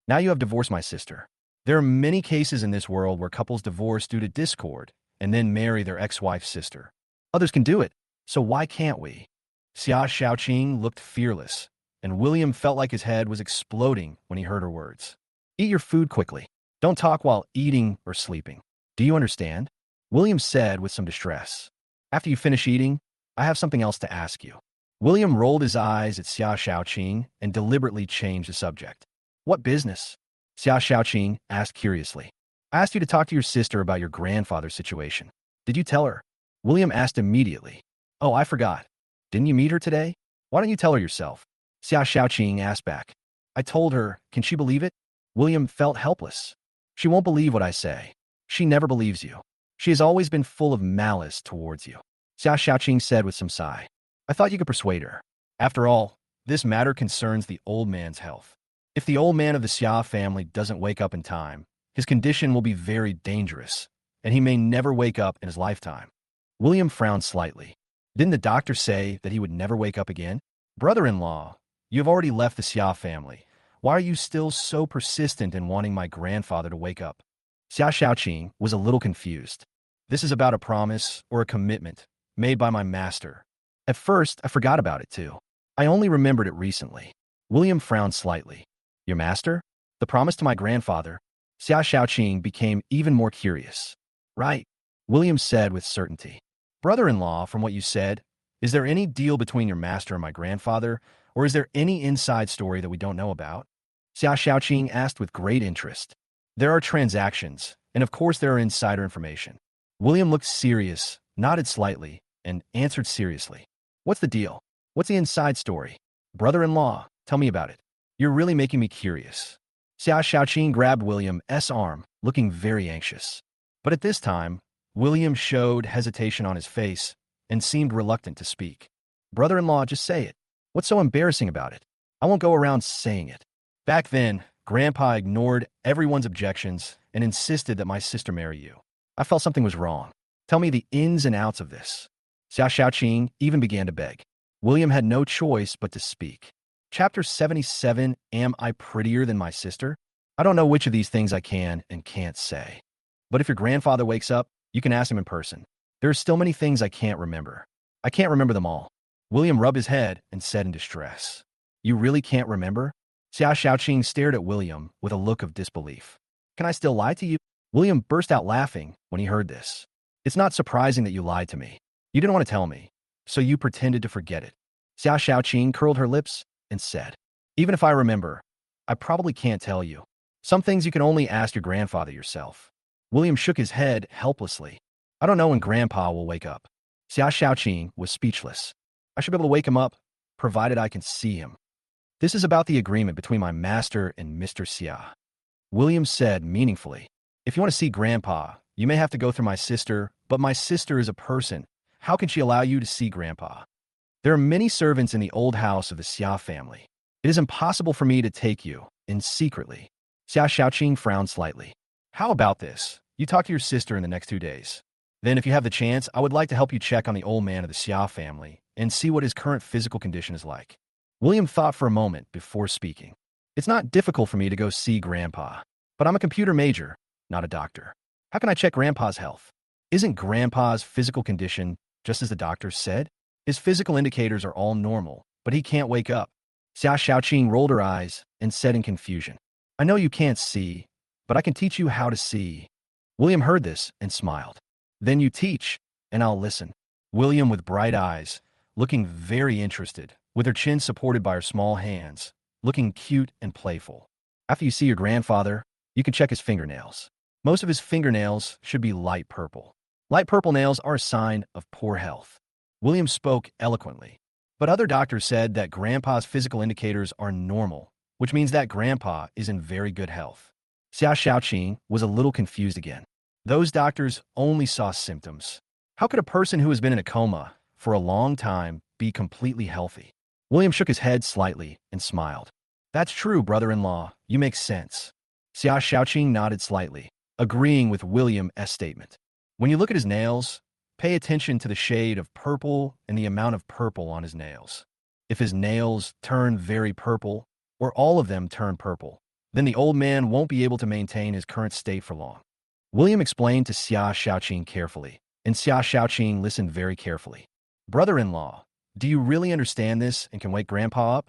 Now you have divorced my sister. There are many cases in this world where couples divorce due to discord and then marry their ex-wife's sister. Others can do it, so why can't we? Xia Xiaoqing looked fearless, and William felt like his head was exploding when he heard her words. Eat your food quickly. Don't talk while eating or sleeping. Do you understand? William said with some distress. After you finish eating, I have something else to ask you. William rolled his eyes at Xia Xiaoqing and deliberately changed the subject. What business? Xia Xiaoqing asked curiously. I asked you to talk to your sister about your grandfather's situation. Did you tell her? William asked immediately. Oh, I forgot. Didn't you meet her today? Why don't you tell her yourself? Xia Xiaoqing asked back. I told her. Can she believe it? William felt helpless. She won't believe what I say. She never believes you. She has always been full of malice towards you. Xia Xiaoqing said with some sigh. I thought you could persuade her. After all, this matter concerns the old man's health. If the old man of the Xia family doesn't wake up in time, his condition will be very dangerous, and he may never wake up in his lifetime. William frowned slightly. Didn't the doctor say that he would never wake up again? Brother-in-law, you have already left the Xia family. Why are you still so persistent in wanting my grandfather to wake up? Xia Xiaoqing was a little confused. This is about a promise or a commitment made by my master. At first, I forgot about it too. I only remembered it recently. William frowned slightly. Your master? The promise to my grandfather? Xia Xiaoqing became even more curious. Right, William said with certainty. Brother-in-law, from what you said, is there any deal between your master and my grandfather, or is there any inside story that we don't know about? Xia Xiaoqing asked with great interest. There are transactions, and of course there are insider information. William looked serious, nodded slightly, and answered seriously. What's the deal? What's the inside story? Brother-in-law, Tell me about it. You're really making me curious. Xia Xiaoqing grabbed William's arm, looking very anxious. But at this time, William showed hesitation on his face and seemed reluctant to speak. Brother-in-law, just say it. What's so embarrassing about it? I won't go around saying it. Back then, Grandpa ignored everyone's objections and insisted that my sister marry you. I felt something was wrong. Tell me the ins and outs of this. Xia Xiaoqing even began to beg. William had no choice but to speak. Chapter 77, Am I Prettier Than My Sister? I don't know which of these things I can and can't say. But if your grandfather wakes up, you can ask him in person. There are still many things I can't remember. I can't remember them all. William rubbed his head and said in distress. You really can't remember? Xia Xiaoqing stared at William with a look of disbelief. Can I still lie to you? William burst out laughing when he heard this. It's not surprising that you lied to me. You didn't want to tell me, so you pretended to forget it. Xia Xiaoqing curled her lips and said, Even if I remember, I probably can't tell you. Some things you can only ask your grandfather yourself. William shook his head helplessly. I don't know when Grandpa will wake up. Xia Xiaoqing was speechless. I should be able to wake him up, provided I can see him. This is about the agreement between my master and Mr. Xia. William said meaningfully. If you want to see Grandpa, you may have to go through my sister, but my sister is a person. How can she allow you to see Grandpa? There are many servants in the old house of the Xia family. It is impossible for me to take you in secretly. Xia Xiaoqing frowned slightly. How about this? You talk to your sister in the next 2 days. Then if you have the chance, I would like to help you check on the old man of the Xia family and see what his current physical condition is like. William thought for a moment before speaking. It's not difficult for me to go see Grandpa, but I'm a computer major, not a doctor. How can I check Grandpa's health? Isn't Grandpa's physical condition just as the doctor said? His physical indicators are all normal, but he can't wake up. Xia Xiaoqing rolled her eyes and said in confusion, I know you can't see, but I can teach you how to see. William heard this and smiled. Then you teach, and I'll listen. William, with bright eyes, looking very interested, with her chin supported by her small hands, looking cute and playful. After you see your grandfather, you can check his fingernails. Most of his fingernails should be light purple. Light purple nails are a sign of poor health. William spoke eloquently. But other doctors said that Grandpa's physical indicators are normal, which means that Grandpa is in very good health. Xia Xiaoqing was a little confused again. Those doctors only saw symptoms. How could a person who has been in a coma for a long time be completely healthy? William shook his head slightly and smiled. That's true, brother-in-law. You make sense. Xia Xiaoqing nodded slightly, agreeing with William's statement. When you look at his nails, pay attention to the shade of purple and the amount of purple on his nails. If his nails turn very purple, or all of them turn purple, then the old man won't be able to maintain his current state for long. William explained to Xia Xiaoqing carefully, and Xia Xiaoqing listened very carefully. Brother-in-law, do you really understand this and can wake Grandpa up?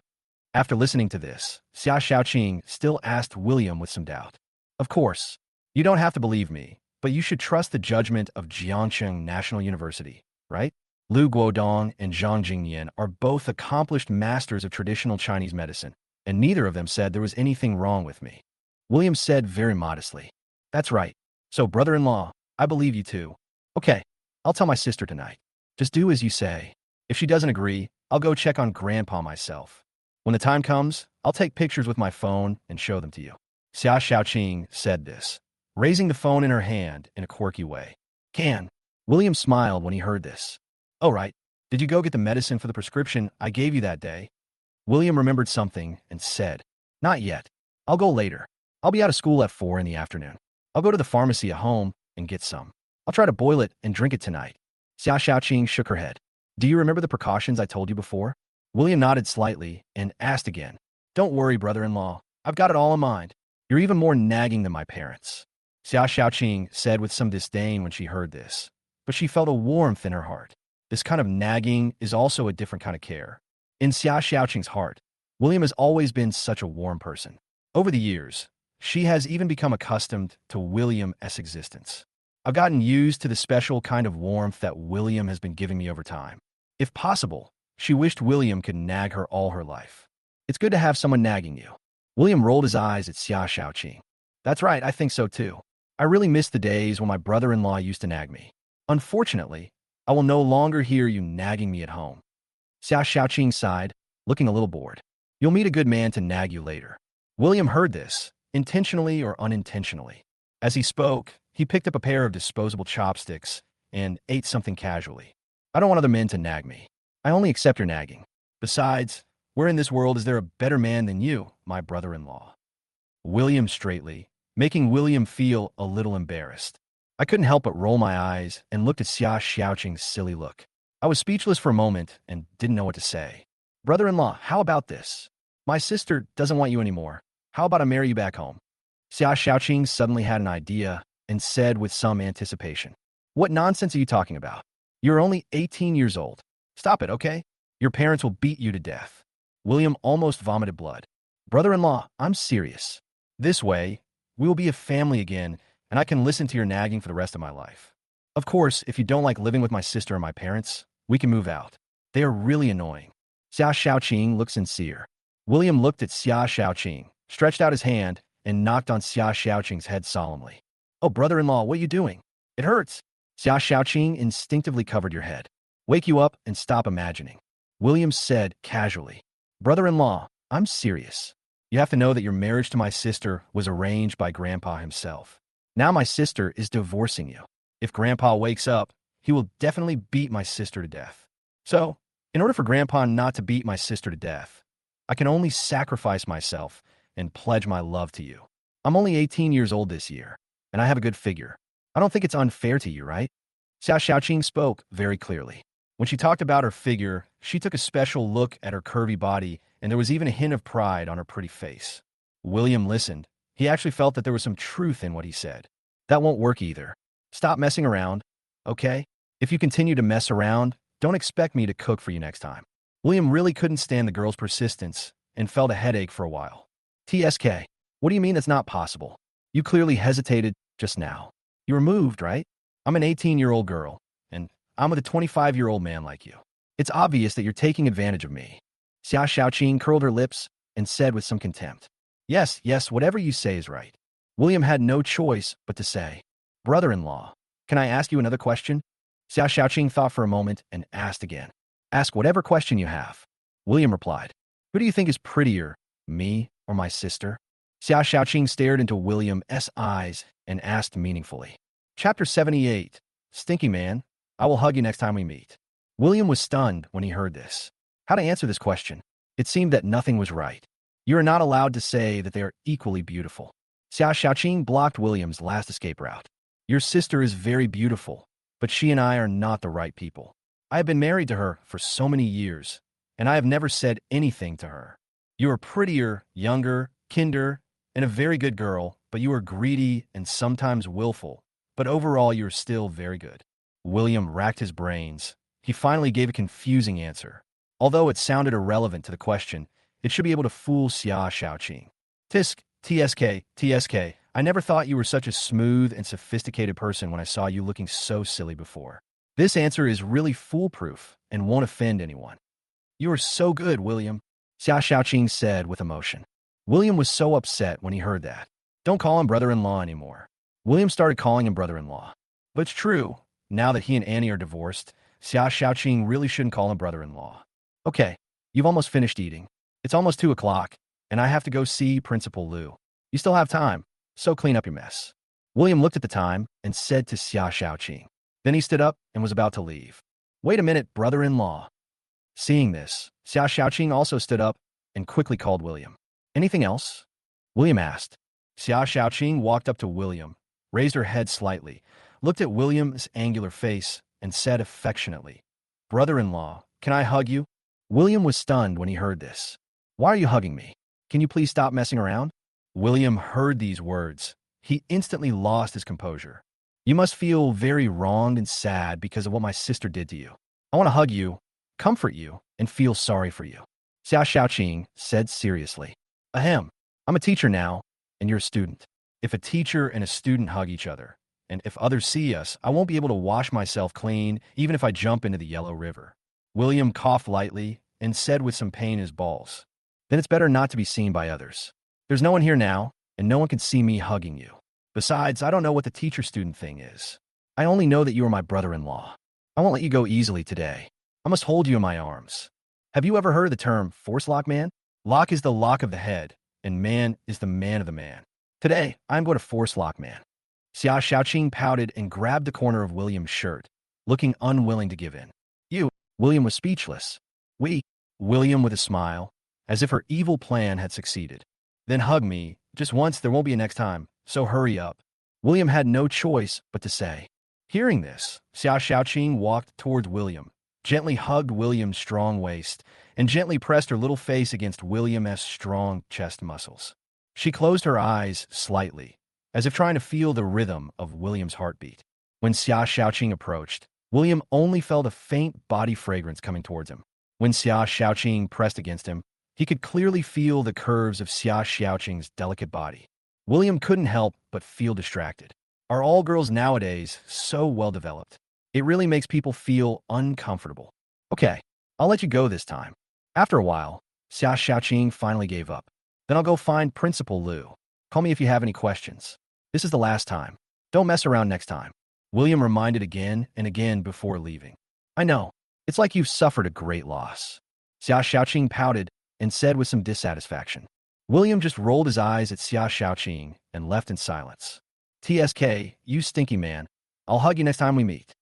After listening to this, Xia Xiaoqing still asked William with some doubt. Of course, you don't have to believe me, but you should trust the judgment of Jiangcheng National University, right? Lu Guodong and Zhang Jingyan are both accomplished masters of traditional Chinese medicine, and neither of them said there was anything wrong with me. William said very modestly. That's right. So, brother-in-law, I believe you too. Okay, I'll tell my sister tonight. Just do as you say. If she doesn't agree, I'll go check on Grandpa myself. When the time comes, I'll take pictures with my phone and show them to you. Xia Xiaoqing said this, raising the phone in her hand in a quirky way. Can. William smiled when he heard this. Oh, right. Did you go get the medicine for the prescription I gave you that day? William remembered something and said, Not yet. I'll go later. I'll be out of school at 4 in the afternoon. I'll go to the pharmacy at home and get some. I'll try to boil it and drink it tonight. Xia Xiaoqing shook her head. Do you remember the precautions I told you before? William nodded slightly and asked again. Don't worry, brother-in-law. I've got it all in mind. You're even more nagging than my parents. Xia Xiaoqing said with some disdain when she heard this, but she felt a warmth in her heart. This kind of nagging is also a different kind of care. In Xia Xiaoqing's heart, William has always been such a warm person. Over the years, she has even become accustomed to William's existence. I've gotten used to the special kind of warmth that William has been giving me over time. If possible, she wished William could nag her all her life. It's good to have someone nagging you. William rolled his eyes at Xia Xiaoqing. That's right, I think so too. I really miss the days when my brother-in-law used to nag me. Unfortunately, I will no longer hear you nagging me at home. Xia Xiaoqing sighed, looking a little bored. You'll meet a good man to nag you later. William heard this, intentionally or unintentionally. As he spoke, he picked up a pair of disposable chopsticks and ate something casually. I don't want other men to nag me. I only accept your nagging. Besides, where in this world is there a better man than you, my brother-in-law? William straightly, making William feel a little embarrassed. I couldn't help but roll my eyes and looked at Xia Xiaoqing's silly look. I was speechless for a moment and didn't know what to say. Brother-in-law, how about this? My sister doesn't want you anymore. How about I marry you back home? Xia Xiaoqing suddenly had an idea and said with some anticipation, What nonsense are you talking about? You're only 18 years old. Stop it, okay? Your parents will beat you to death. William almost vomited blood. Brother-in-law, I'm serious. This way, we will be a family again, and I can listen to your nagging for the rest of my life. Of course, if you don't like living with my sister and my parents, we can move out. They are really annoying. Xia Xiaoqing looked sincere. William looked at Xia Xiaoqing, stretched out his hand, and knocked on Xia Xiaoqing's head solemnly. Oh, brother-in-law, what are you doing? It hurts. Xia Xiaoqing instinctively covered your head. Wake you up and stop imagining. William said casually. Brother-in-law, I'm serious. You have to know that your marriage to my sister was arranged by Grandpa himself. Now my sister is divorcing you. If Grandpa wakes up, he will definitely beat my sister to death. So, in order for Grandpa not to beat my sister to death, I can only sacrifice myself and pledge my love to you. I'm only 18 years old this year, and I have a good figure. I don't think it's unfair to you, right? Xia Xiaoqing spoke very clearly. When she talked about her figure, she took a special look at her curvy body, and there was even a hint of pride on her pretty face. William listened. He actually felt that there was some truth in what he said. That won't work either. Stop messing around, okay? If you continue to mess around, don't expect me to cook for you next time. William really couldn't stand the girl's persistence and felt a headache for a while. TSK, what do you mean that's not possible? You clearly hesitated just now. You were moved, right? I'm an 18-year-old girl, and I'm with a 25-year-old man like you. It's obvious that you're taking advantage of me. Xia Xiaoqing curled her lips and said with some contempt. Yes, whatever you say is right. William had no choice but to say, Brother-in-law, can I ask you another question? Xia Xiaoqing thought for a moment and asked again. Ask whatever question you have. William replied. Who do you think is prettier, me or my sister? Xia Xiaoqing stared into William's eyes and asked meaningfully. Chapter 78. Stinky Man, I will hug you next time we meet. William was stunned when he heard this. How to answer this question? It seemed that nothing was right. You are not allowed to say that they are equally beautiful. Xia Xiaoqing blocked William's last escape route. Your sister is very beautiful, but she and I are not the right people. I have been married to her for so many years, and I have never said anything to her. You are prettier, younger, kinder, and a very good girl, but you are greedy and sometimes willful. But overall, you are still very good. William racked his brains. He finally gave a confusing answer. Although it sounded irrelevant to the question, it should be able to fool Xia Xiaoqing. TSK, I never thought you were such a smooth and sophisticated person when I saw you looking so silly before. This answer is really foolproof and won't offend anyone. You are so good, William, Xia Xiaoqing said with emotion. William was so upset when he heard that. Don't call him brother-in-law anymore. William started calling him brother-in-law. But it's true, now that he and Annie are divorced, Xia Xiaoqing really shouldn't call him brother-in-law. Okay, you've almost finished eating. It's almost 2 o'clock, and I have to go see Principal Liu. You still have time, so clean up your mess. William looked at the time and said to Xia Xiaoqing. Then he stood up and was about to leave. Wait a minute, brother-in-law. Seeing this, Xia Xiaoqing also stood up and quickly called William. Anything else? William asked. Xia Xiaoqing walked up to William, raised her head slightly, looked at William's angular face, and said affectionately, Brother-in-law, can I hug you? William was stunned when he heard this. Why are you hugging me? Can you please stop messing around? William heard these words. He instantly lost his composure. You must feel very wronged and sad because of what my sister did to you. I want to hug you, comfort you, and feel sorry for you. Xia Xiaoqing said seriously. Ahem, I'm a teacher now, and you're a student. If a teacher and a student hug each other, and if others see us, I won't be able to wash myself clean even if I jump into the Yellow River. William coughed lightly and said with some pain in his balls, Then it's better not to be seen by others. There's no one here now, and no one can see me hugging you. Besides, I don't know what the teacher-student thing is. I only know that you are my brother-in-law. I won't let you go easily today. I must hold you in my arms. Have you ever heard of the term force lock man? Lock is the lock of the head, and man is the man of the man. Today, I'm going to force lock man. Xia Xiaoqing pouted and grabbed the corner of William's shirt, looking unwilling to give in. You, William was speechless. We, William with a smile, as if her evil plan had succeeded. Then hug me, just once, there won't be a next time, so hurry up. William had no choice but to say. Hearing this, Xia Xiaoqing walked towards William, gently hugged William's strong waist, and gently pressed her little face against William's strong chest muscles. She closed her eyes slightly, as if trying to feel the rhythm of William's heartbeat. When Xia Xiaoqing approached, William only felt a faint body fragrance coming towards him. When Xia Xiaoqing pressed against him, he could clearly feel the curves of Xia Xiaoqing's delicate body. William couldn't help but feel distracted. Are all girls nowadays so well developed? It really makes people feel uncomfortable. Okay, I'll let you go this time. After a while, Xia Xiaoqing finally gave up. Then I'll go find Principal Lu. Call me if you have any questions. This is the last time. Don't mess around next time. William reminded again and again before leaving. I know. It's like you've suffered a great loss. Xia Xiaoqing pouted and said with some dissatisfaction. William just rolled his eyes at Xia Xiaoqing and left in silence. TSK, you stinky man. I'll hug you next time we meet.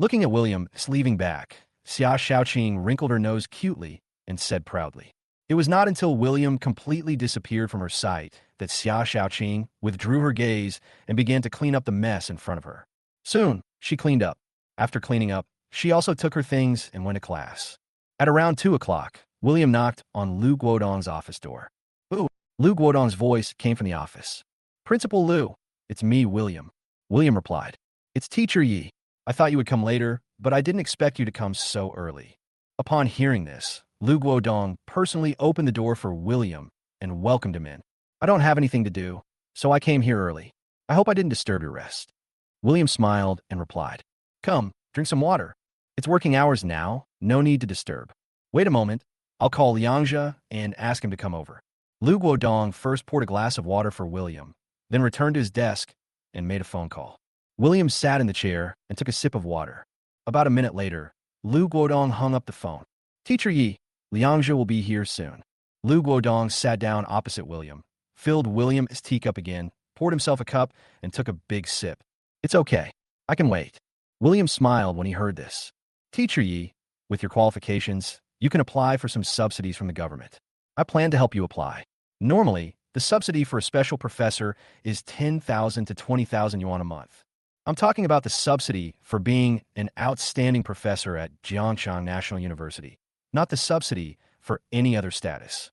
Looking at William, sleeving back, Xia Xiaoqing wrinkled her nose cutely and said proudly. It was not until William completely disappeared from her sight that Xia Xiaoqing withdrew her gaze and began to clean up the mess in front of her. Soon, she cleaned up. After cleaning up, she also took her things and went to class. At around 2 o'clock, William knocked on Lu Guodong's office door. Ooh, Lu Guodong's voice came from the office. Principal Lu, it's me, William. William replied. It's Teacher Yi. I thought you would come later, but I didn't expect you to come so early. Upon hearing this, Lu Guodong personally opened the door for William and welcomed him in. I don't have anything to do, so I came here early. I hope I didn't disturb your rest. William smiled and replied. Come, drink some water. It's working hours now, no need to disturb. Wait a moment, I'll call Liangzhe and ask him to come over. Lu Guodong first poured a glass of water for William, then returned to his desk and made a phone call. William sat in the chair and took a sip of water. About a minute later, Lu Guodong hung up the phone. Teacher Yi, Liangzhe will be here soon. Lu Guodong sat down opposite William, filled William's teacup again, poured himself a cup, and took a big sip. It's okay. I can wait. William smiled when he heard this. Teacher Yi, with your qualifications, you can apply for some subsidies from the government. I plan to help you apply. Normally, the subsidy for a special professor is 10,000 to 20,000 yuan a month. I'm talking about the subsidy for being an outstanding professor at Jiangshan National University, not the subsidy for any other status.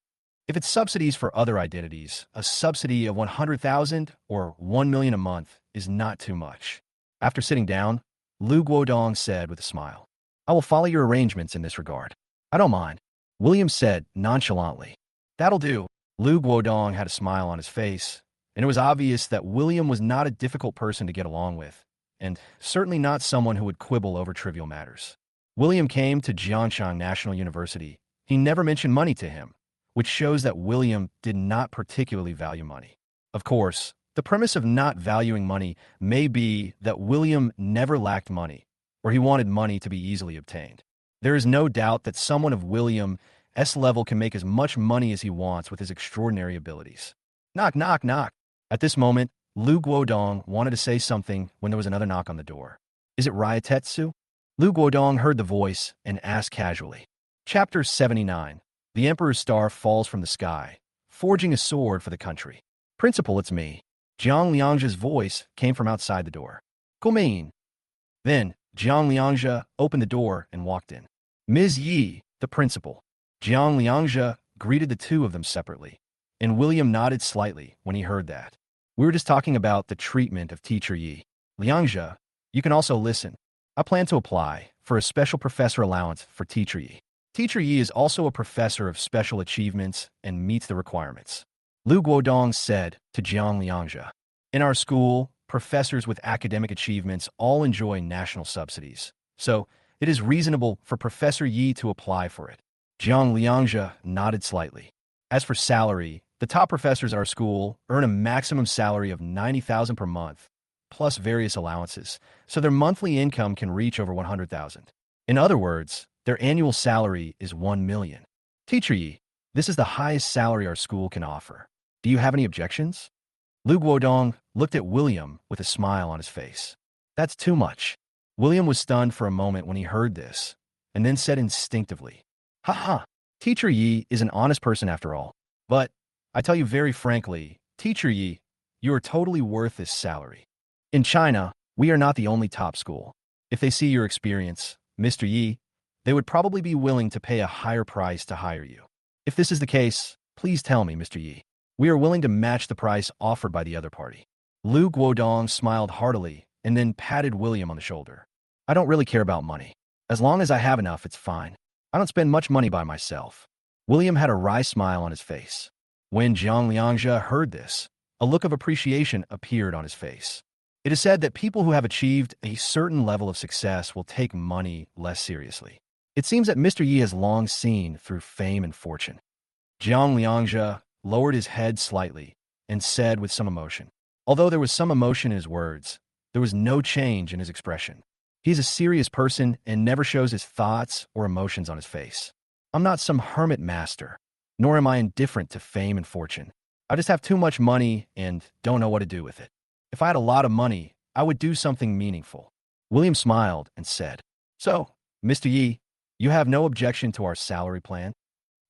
If it's subsidies for other identities, a subsidy of 100,000 or 1 million a month is not too much. After sitting down, Lu Guodong said with a smile, I will follow your arrangements in this regard. I don't mind. William said nonchalantly. That'll do. Lu Guodong had a smile on his face, and it was obvious that William was not a difficult person to get along with, and certainly not someone who would quibble over trivial matters. William came to Jiangshan National University. He never mentioned money to him, which shows that William did not particularly value money. Of course, the premise of not valuing money may be that William never lacked money, or he wanted money to be easily obtained. There is no doubt that someone of William's level can make as much money as he wants with his extraordinary abilities. Knock, knock, knock. At this moment, Lu Guodong wanted to say something when there was another knock on the door. Is it Ryatetsu? Lu Guodong heard the voice and asked casually. Chapter 79. The Emperor's Star Falls from the Sky, Forging a Sword for the Country. Principal, it's me. Jiang Liangzhe's voice came from outside the door. Come in. Then, Jiang Liangzhe opened the door and walked in. Ms. Yi, the principal. Jiang Liangzhe greeted the two of them separately, and William nodded slightly when he heard that. We were just talking about the treatment of Teacher Yi. Liangzhe, you can also listen. I plan to apply for a special professor allowance for Teacher Yi. Teacher Yi is also a professor of special achievements and meets the requirements. Lu Guodong said to Jiang Liangzhe. In our school, professors with academic achievements all enjoy national subsidies, so it is reasonable for Professor Yi to apply for it. Jiang Liangzhe nodded slightly. As for salary, the top professors at our school earn a maximum salary of 90,000 per month, plus various allowances, so their monthly income can reach over 100,000. In other words, their annual salary is 1 million. Teacher Yi, This is the highest salary our school can offer. Do you have any objections? Lu Guodong looked at William with a smile on his face. That's too much. William was stunned for a moment when he heard this, and then said instinctively, "Ha ha, Teacher Yi is an honest person after all. But, I tell you very frankly, Teacher Yi, you are totally worth this salary. In China, we are not the only top school. If they see your experience, Mr. Yi, they would probably be willing to pay a higher price to hire you. If this is the case, please tell me, Mr. Yi. We are willing to match the price offered by the other party." Lu Guodong smiled heartily and then patted William on the shoulder. "I don't really care about money. As long as I have enough, it's fine. I don't spend much money by myself." William had a wry smile on his face. When Jiang Liangzhe heard this, a look of appreciation appeared on his face. It is said that people who have achieved a certain level of success will take money less seriously. It seems that Mr. Yi has long seen through fame and fortune. Jiang Liangzhe lowered his head slightly and said with some emotion. Although there was some emotion in his words, there was no change in his expression. He's a serious person and never shows his thoughts or emotions on his face. "I'm not some hermit master, nor am I indifferent to fame and fortune. I just have too much money and don't know what to do with it. If I had a lot of money, I would do something meaningful." William smiled and said, "So, Mr. Yi, you have no objection to our salary plan?"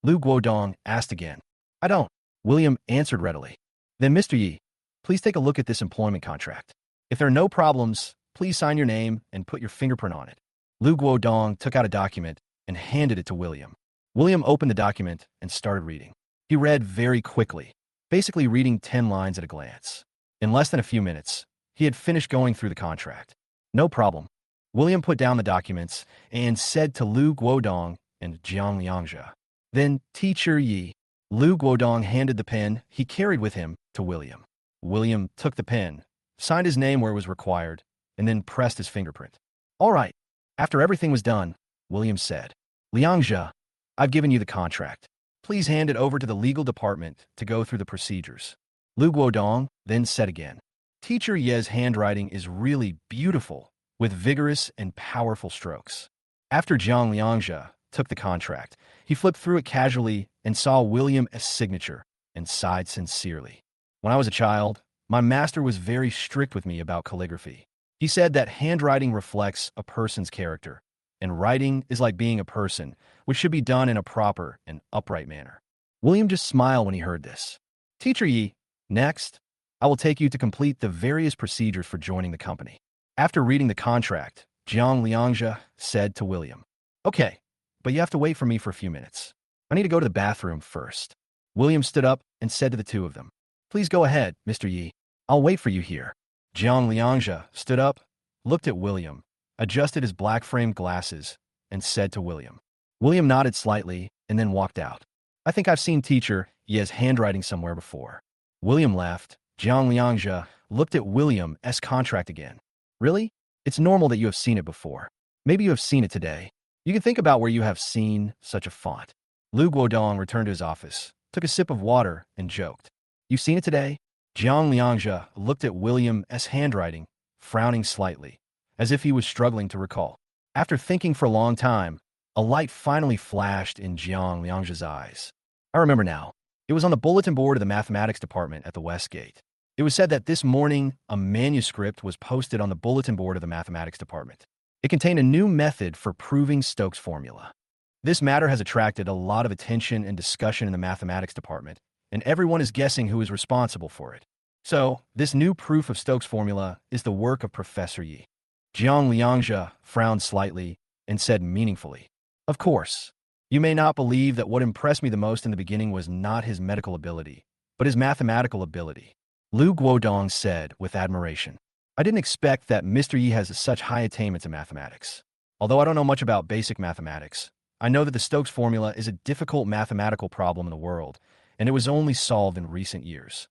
Lu Guodong asked again. "I don't," William answered readily. "Then, Mr. Yi, please take a look at this employment contract. If there are no problems, please sign your name and put your fingerprint on it." Lu Guodong took out a document and handed it to William. William opened the document and started reading. He read very quickly, basically reading 10 lines at a glance. In less than a few minutes, he had finished going through the contract. "No problem." William put down the documents and said to Lu Guodong and Jiang Liangzhe, "Then, Teacher Yi." Lu Guodong handed the pen he carried with him to William. William took the pen, signed his name where it was required, and then pressed his fingerprint. "All right." After everything was done, William said, "Liangzhe, I've given you the contract. Please hand it over to the legal department to go through the procedures." Lu Guodong then said again, "Teacher Ye's handwriting is really beautiful, with vigorous and powerful strokes." After Jiang Liangzhe took the contract, he flipped through it casually and saw William's signature and sighed sincerely. "When I was a child, my master was very strict with me about calligraphy. He said that handwriting reflects a person's character, and writing is like being a person, which should be done in a proper and upright manner." William just smiled when he heard this. "Teacher Yi, next, I will take you to complete the various procedures for joining the company." After reading the contract, Jiang Liangzhe said to William, "Okay, but you have to wait for me for a few minutes. I need to go to the bathroom first." William stood up and said to the two of them, "Please go ahead, Mr. Yi. I'll wait for you here." Jiang Liangzhe stood up, looked at William, adjusted his black-framed glasses, and said to William. William nodded slightly and then walked out. "I think I've seen Teacher Ye's handwriting somewhere before." William left. Jiang Liangzhe looked at William's contract again. "Really? It's normal that you have seen it before. Maybe you have seen it today. You can think about where you have seen such a font." Lu Guodong returned to his office, took a sip of water, and joked, "You've seen it today?" Jiang Liangzhe looked at William's handwriting, frowning slightly, as if he was struggling to recall. After thinking for a long time, a light finally flashed in Jiang Liangzhe's eyes. "I remember now. It was on the bulletin board of the mathematics department at the West Gate. It was said that this morning a manuscript was posted on the bulletin board of the mathematics department. It contained a new method for proving Stokes' formula. This matter has attracted a lot of attention and discussion in the mathematics department, and everyone is guessing who is responsible for it. So, this new proof of Stokes' formula is the work of Professor Yi." Jiang Liangzhe frowned slightly and said meaningfully, "Of course. You may not believe that what impressed me the most in the beginning was not his medical ability, but his mathematical ability." Lu Guodong said with admiration, "I didn't expect that Mr. Yi has such high attainments in mathematics. Although I don't know much about basic mathematics, I know that the Stokes formula is a difficult mathematical problem in the world, and it was only solved in recent years.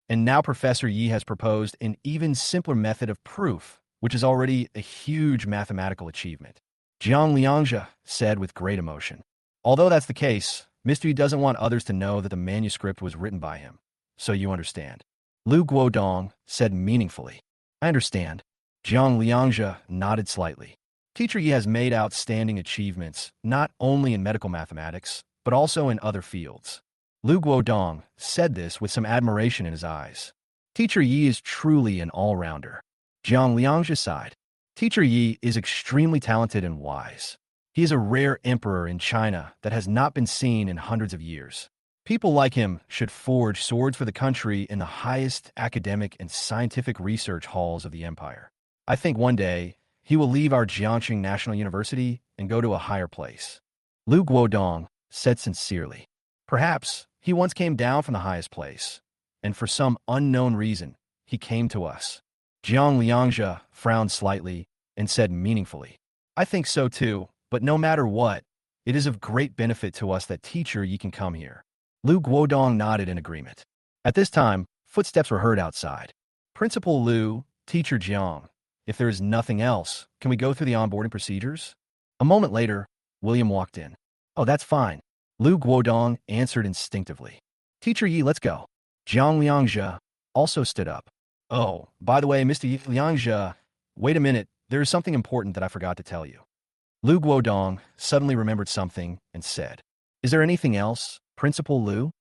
And now Professor Yi has proposed an even simpler method of proof, which is already a huge mathematical achievement." Jiang Liangzhe said with great emotion. "Although that's the case, Mr. Yi doesn't want others to know that the manuscript was written by him, so you understand." Lu Guodong said meaningfully, "I understand." Jiang Liangzhe nodded slightly. "Teacher Yi has made outstanding achievements, not only in medical mathematics, but also in other fields. Lu Guodong said this with some admiration in his eyes. Teacher Yi is truly an all-rounder. Jiang Liangzhi sighed. Teacher Yi is extremely talented and wise. He is a rare emperor in China that has not been seen in hundreds of years. People like him should forge swords for the country in the highest academic and scientific research halls of the empire. I think one day he will leave our Jiangxing National University and go to a higher place. Lu Guodong said sincerely. Perhaps he once came down from the highest place, and for some unknown reason, he came to us. Jiang Liangzhi frowned slightly and said meaningfully, I think so too, but no matter what, it is of great benefit to us that Teacher Yi can come here. Lu Guodong nodded in agreement. At this time, footsteps were heard outside. Principal Lu, Teacher Jiang, if there is nothing else, can we go through the onboarding procedures? A moment later, William walked in. Oh, that's fine. Lu Guodong answered instinctively. Teacher Yi, let's go. Jiang Liangzhi also stood up. Oh, by the way, Mr. Liangzhi, wait a minute, there is something important that I forgot to tell you. Lu Guodong suddenly remembered something and said, Is there anything else, Principal Lu?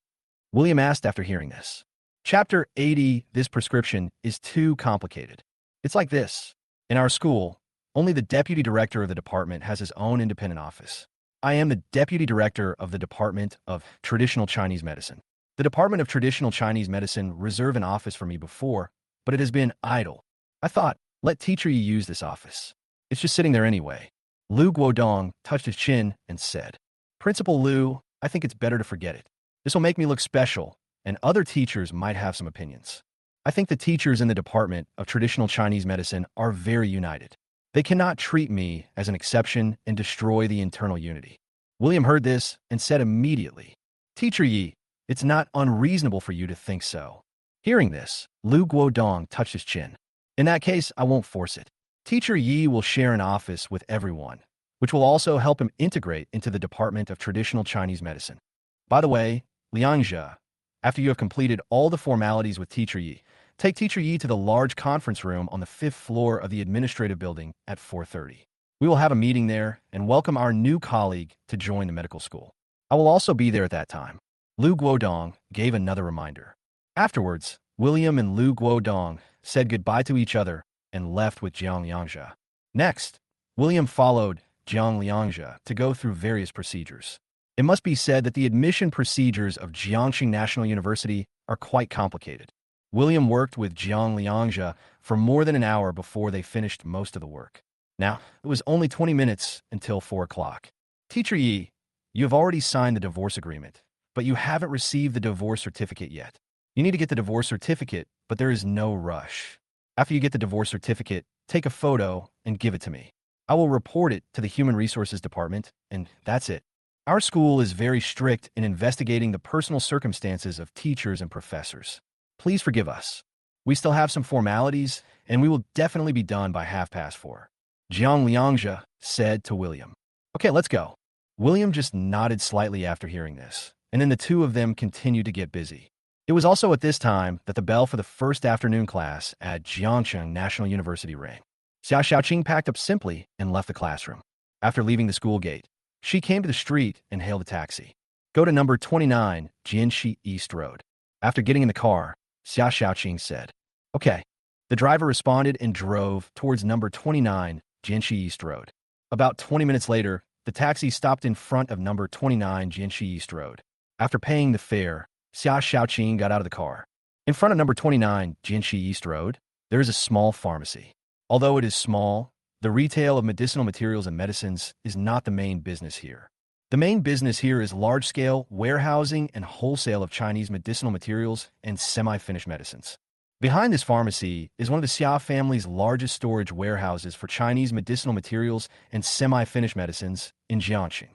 William asked after hearing this. Chapter 80, this prescription is too complicated. It's like this. In our school, only the deputy director of the department has his own independent office. I am the deputy director of the Department of Traditional Chinese Medicine. The Department of Traditional Chinese Medicine reserved an office for me before, but it has been idle. I thought, let Teacher Yi use this office. It's just sitting there anyway. Lu Guodong touched his chin and said, Principal Lu, I think it's better to forget it. This will make me look special, and other teachers might have some opinions. I think the teachers in the Department of Traditional Chinese Medicine are very united. They cannot treat me as an exception and destroy the internal unity. William heard this and said immediately, Teacher Yi, it's not unreasonable for you to think so. Hearing this, Lu Guodong touched his chin. In that case, I won't force it. Teacher Yi will share an office with everyone, which will also help him integrate into the Department of Traditional Chinese Medicine. By the way, Liangzhi, after you have completed all the formalities with Teacher Yi, take Teacher Yi to the large conference room on the 5th floor of the administrative building at 4:30. We will have a meeting there and welcome our new colleague to join the medical school. I will also be there at that time. Lu Guodong gave another reminder. Afterwards, William and Lu Guodong said goodbye to each other and left with Jiang Liangzhi. Next, William followed Jiang Liangzhi to go through various procedures. It must be said that the admission procedures of Jiangxing National University are quite complicated. William worked with Jiang Liangzhi for more than an hour before they finished most of the work. Now, it was only 20 minutes until 4 o'clock. Teacher Yi, you have already signed the divorce agreement, but you haven't received the divorce certificate yet. You need to get the divorce certificate, but there is no rush. After you get the divorce certificate, take a photo and give it to me. I will report it to the Human Resources Department, and that's it. Our school is very strict in investigating the personal circumstances of teachers and professors. Please forgive us. We still have some formalities, and we will definitely be done by 4:30. Jiang Liangzhi said to William. Okay, let's go. William just nodded slightly after hearing this, and then the two of them continued to get busy. It was also at this time that the bell for the first afternoon class at Jiangxing National University rang. Xia Xiaoqing packed up simply and left the classroom. After leaving the school gate, she came to the street and hailed a taxi. Go to number 29, Jianxi East Road. After getting in the car, Xia Xiaoqing said, Okay. The driver responded and drove towards number 29, Jianxi East Road. About 20 minutes later, the taxi stopped in front of number 29, Jianxi East Road. After paying the fare, Xia Xiaoqing got out of the car. In front of number 29, Jianxi East Road, there is a small pharmacy. Although it is small, the retail of medicinal materials and medicines is not the main business here. The main business here is large-scale warehousing and wholesale of Chinese medicinal materials and semi-finished medicines. Behind this pharmacy is one of the Xia family's largest storage warehouses for Chinese medicinal materials and semi-finished medicines in Jiangxing.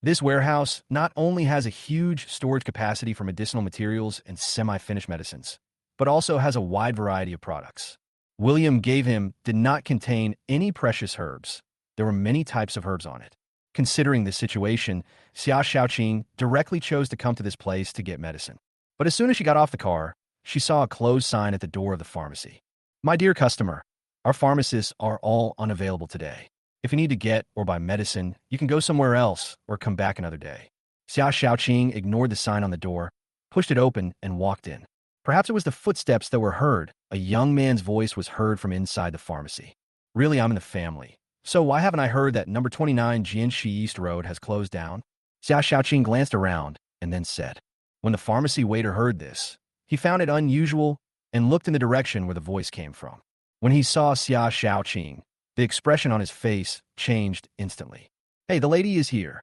This warehouse not only has a huge storage capacity for medicinal materials and semi-finished medicines, but also has a wide variety of products. William gave him did not contain any precious herbs. There were many types of herbs on it. Considering this situation, Xia Xiaoqing directly chose to come to this place to get medicine. But as soon as she got off the car, she saw a closed sign at the door of the pharmacy. My dear customer, our pharmacists are all unavailable today. If you need to get or buy medicine, you can go somewhere else or come back another day. Xia Xiaoqing ignored the sign on the door pushed it open, and walked in. Perhaps it was the footsteps that were heard. A young man's voice was heard from inside the pharmacy. Really, I'm in the family. So why haven't I heard that number 29 Jianxi East Road has closed down? Xia Xiaoqing glanced around and then said. When the pharmacy waiter heard this, he found it unusual and looked in the direction where the voice came from. When he saw Xia Xiaoqing, the expression on his face changed instantly. Hey, the lady is here.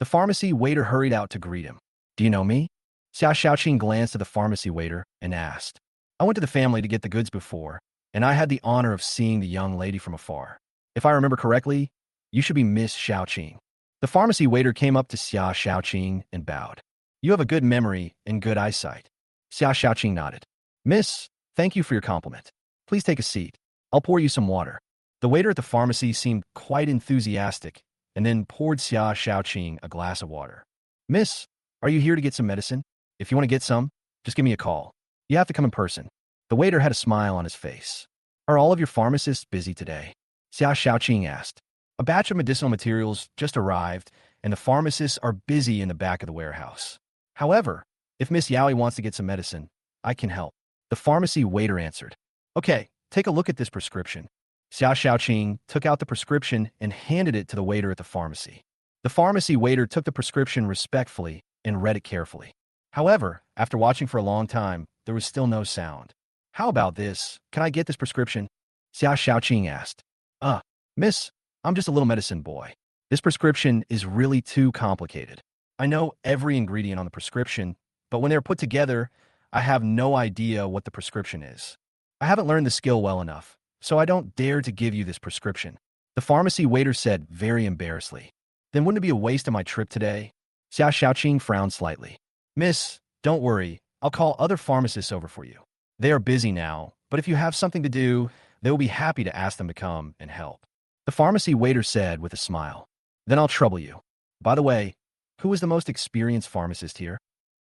The pharmacy waiter hurried out to greet him. Do you know me? Xia Xiaoqing glanced at the pharmacy waiter and asked. I went to the family to get the goods before, and I had the honor of seeing the young lady from afar. If I remember correctly, you should be Miss Xiaoqing. The pharmacy waiter came up to Xia Xiaoqing and bowed. You have a good memory and good eyesight. Xia Xiaoqing nodded. Miss, thank you for your compliment. Please take a seat. I'll pour you some water. The waiter at the pharmacy seemed quite enthusiastic and then poured Xia Xiaoqing a glass of water. Miss, are you here to get some medicine? If you want to get some, just give me a call. You have to come in person. The waiter had a smile on his face. Are all of your pharmacists busy today? Xia Xiaoqing asked. A batch of medicinal materials just arrived, and the pharmacists are busy in the back of the warehouse. However, if Miss Yaoi wants to get some medicine, I can help. The pharmacy waiter answered. Okay, take a look at this prescription. Xia Xiaoqing took out the prescription and handed it to the waiter at the pharmacy. The pharmacy waiter took the prescription respectfully and read it carefully. However, after watching for a long time, there was still no sound. How about this? Can I get this prescription? Xia Xiaoqing asked. Miss, I'm just a little medicine boy. This prescription is really too complicated. I know every ingredient on the prescription, but when they're put together, I have no idea what the prescription is. I haven't learned the skill well enough, so I don't dare to give you this prescription. The pharmacy waiter said very embarrassedly. Then wouldn't it be a waste of my trip today? Xia Xiaoqing frowned slightly. Miss, don't worry. I'll call other pharmacists over for you. They are busy now, but if you have something to do, they will be happy to ask them to come and help. The pharmacy waiter said with a smile. Then I'll trouble you. By the way, who is the most experienced pharmacist here?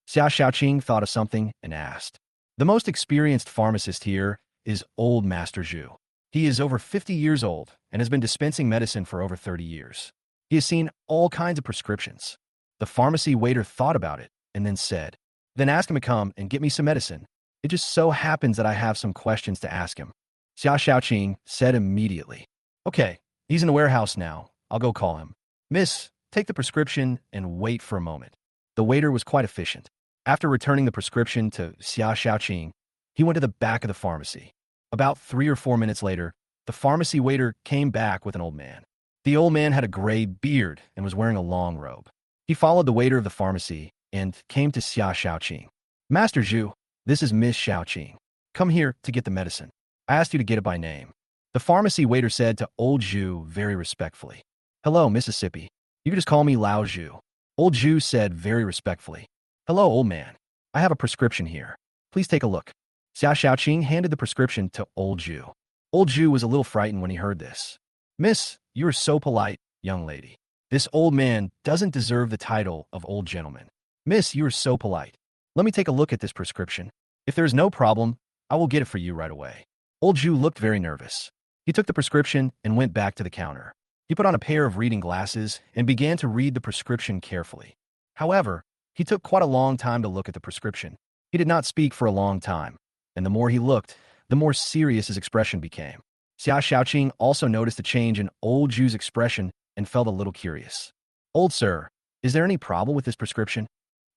Xia Xiaoqing thought of something and asked. The most experienced pharmacist here is old Master Zhu. He is over 50 years old and has been dispensing medicine for over 30 years. He has seen all kinds of prescriptions. The pharmacy waiter thought about it and then said, Then ask him to come and get me some medicine. It just so happens that I have some questions to ask him. Xia Xiaoqing said immediately. Okay, he's in the warehouse now. I'll go call him. Miss, take the prescription and wait for a moment. The waiter was quite efficient. After returning the prescription to Xia Xiaoqing, he went to the back of the pharmacy. About 3 or 4 minutes later, the pharmacy waiter came back with an old man. The old man had a gray beard and was wearing a long robe. He followed the waiter of the pharmacy and came to Xia Xiaoqing. Master Zhu, this is Miss Xiaoqing. Come here to get the medicine. I asked you to get it by name. The pharmacy waiter said to old Zhu very respectfully. Hello, Mississippi. You can just call me Lao Zhu. Old Zhu said very respectfully. Hello, old man. I have a prescription here. Please take a look. Xia Xiaoqing handed the prescription to old Zhu. Old Zhu was a little frightened when he heard this. Miss, you are so polite, young lady. This old man doesn't deserve the title of old gentleman. Miss, you are so polite. Let me take a look at this prescription. If there is no problem, I will get it for you right away. Old Zhu looked very nervous. He took the prescription and went back to the counter. He put on a pair of reading glasses and began to read the prescription carefully. However, he took quite a long time to look at the prescription. He did not speak for a long time, and the more he looked, the more serious his expression became. Xia Xiaoqing also noticed a change in old Zhu's expression and felt a little curious. Old sir, is there any problem with this prescription?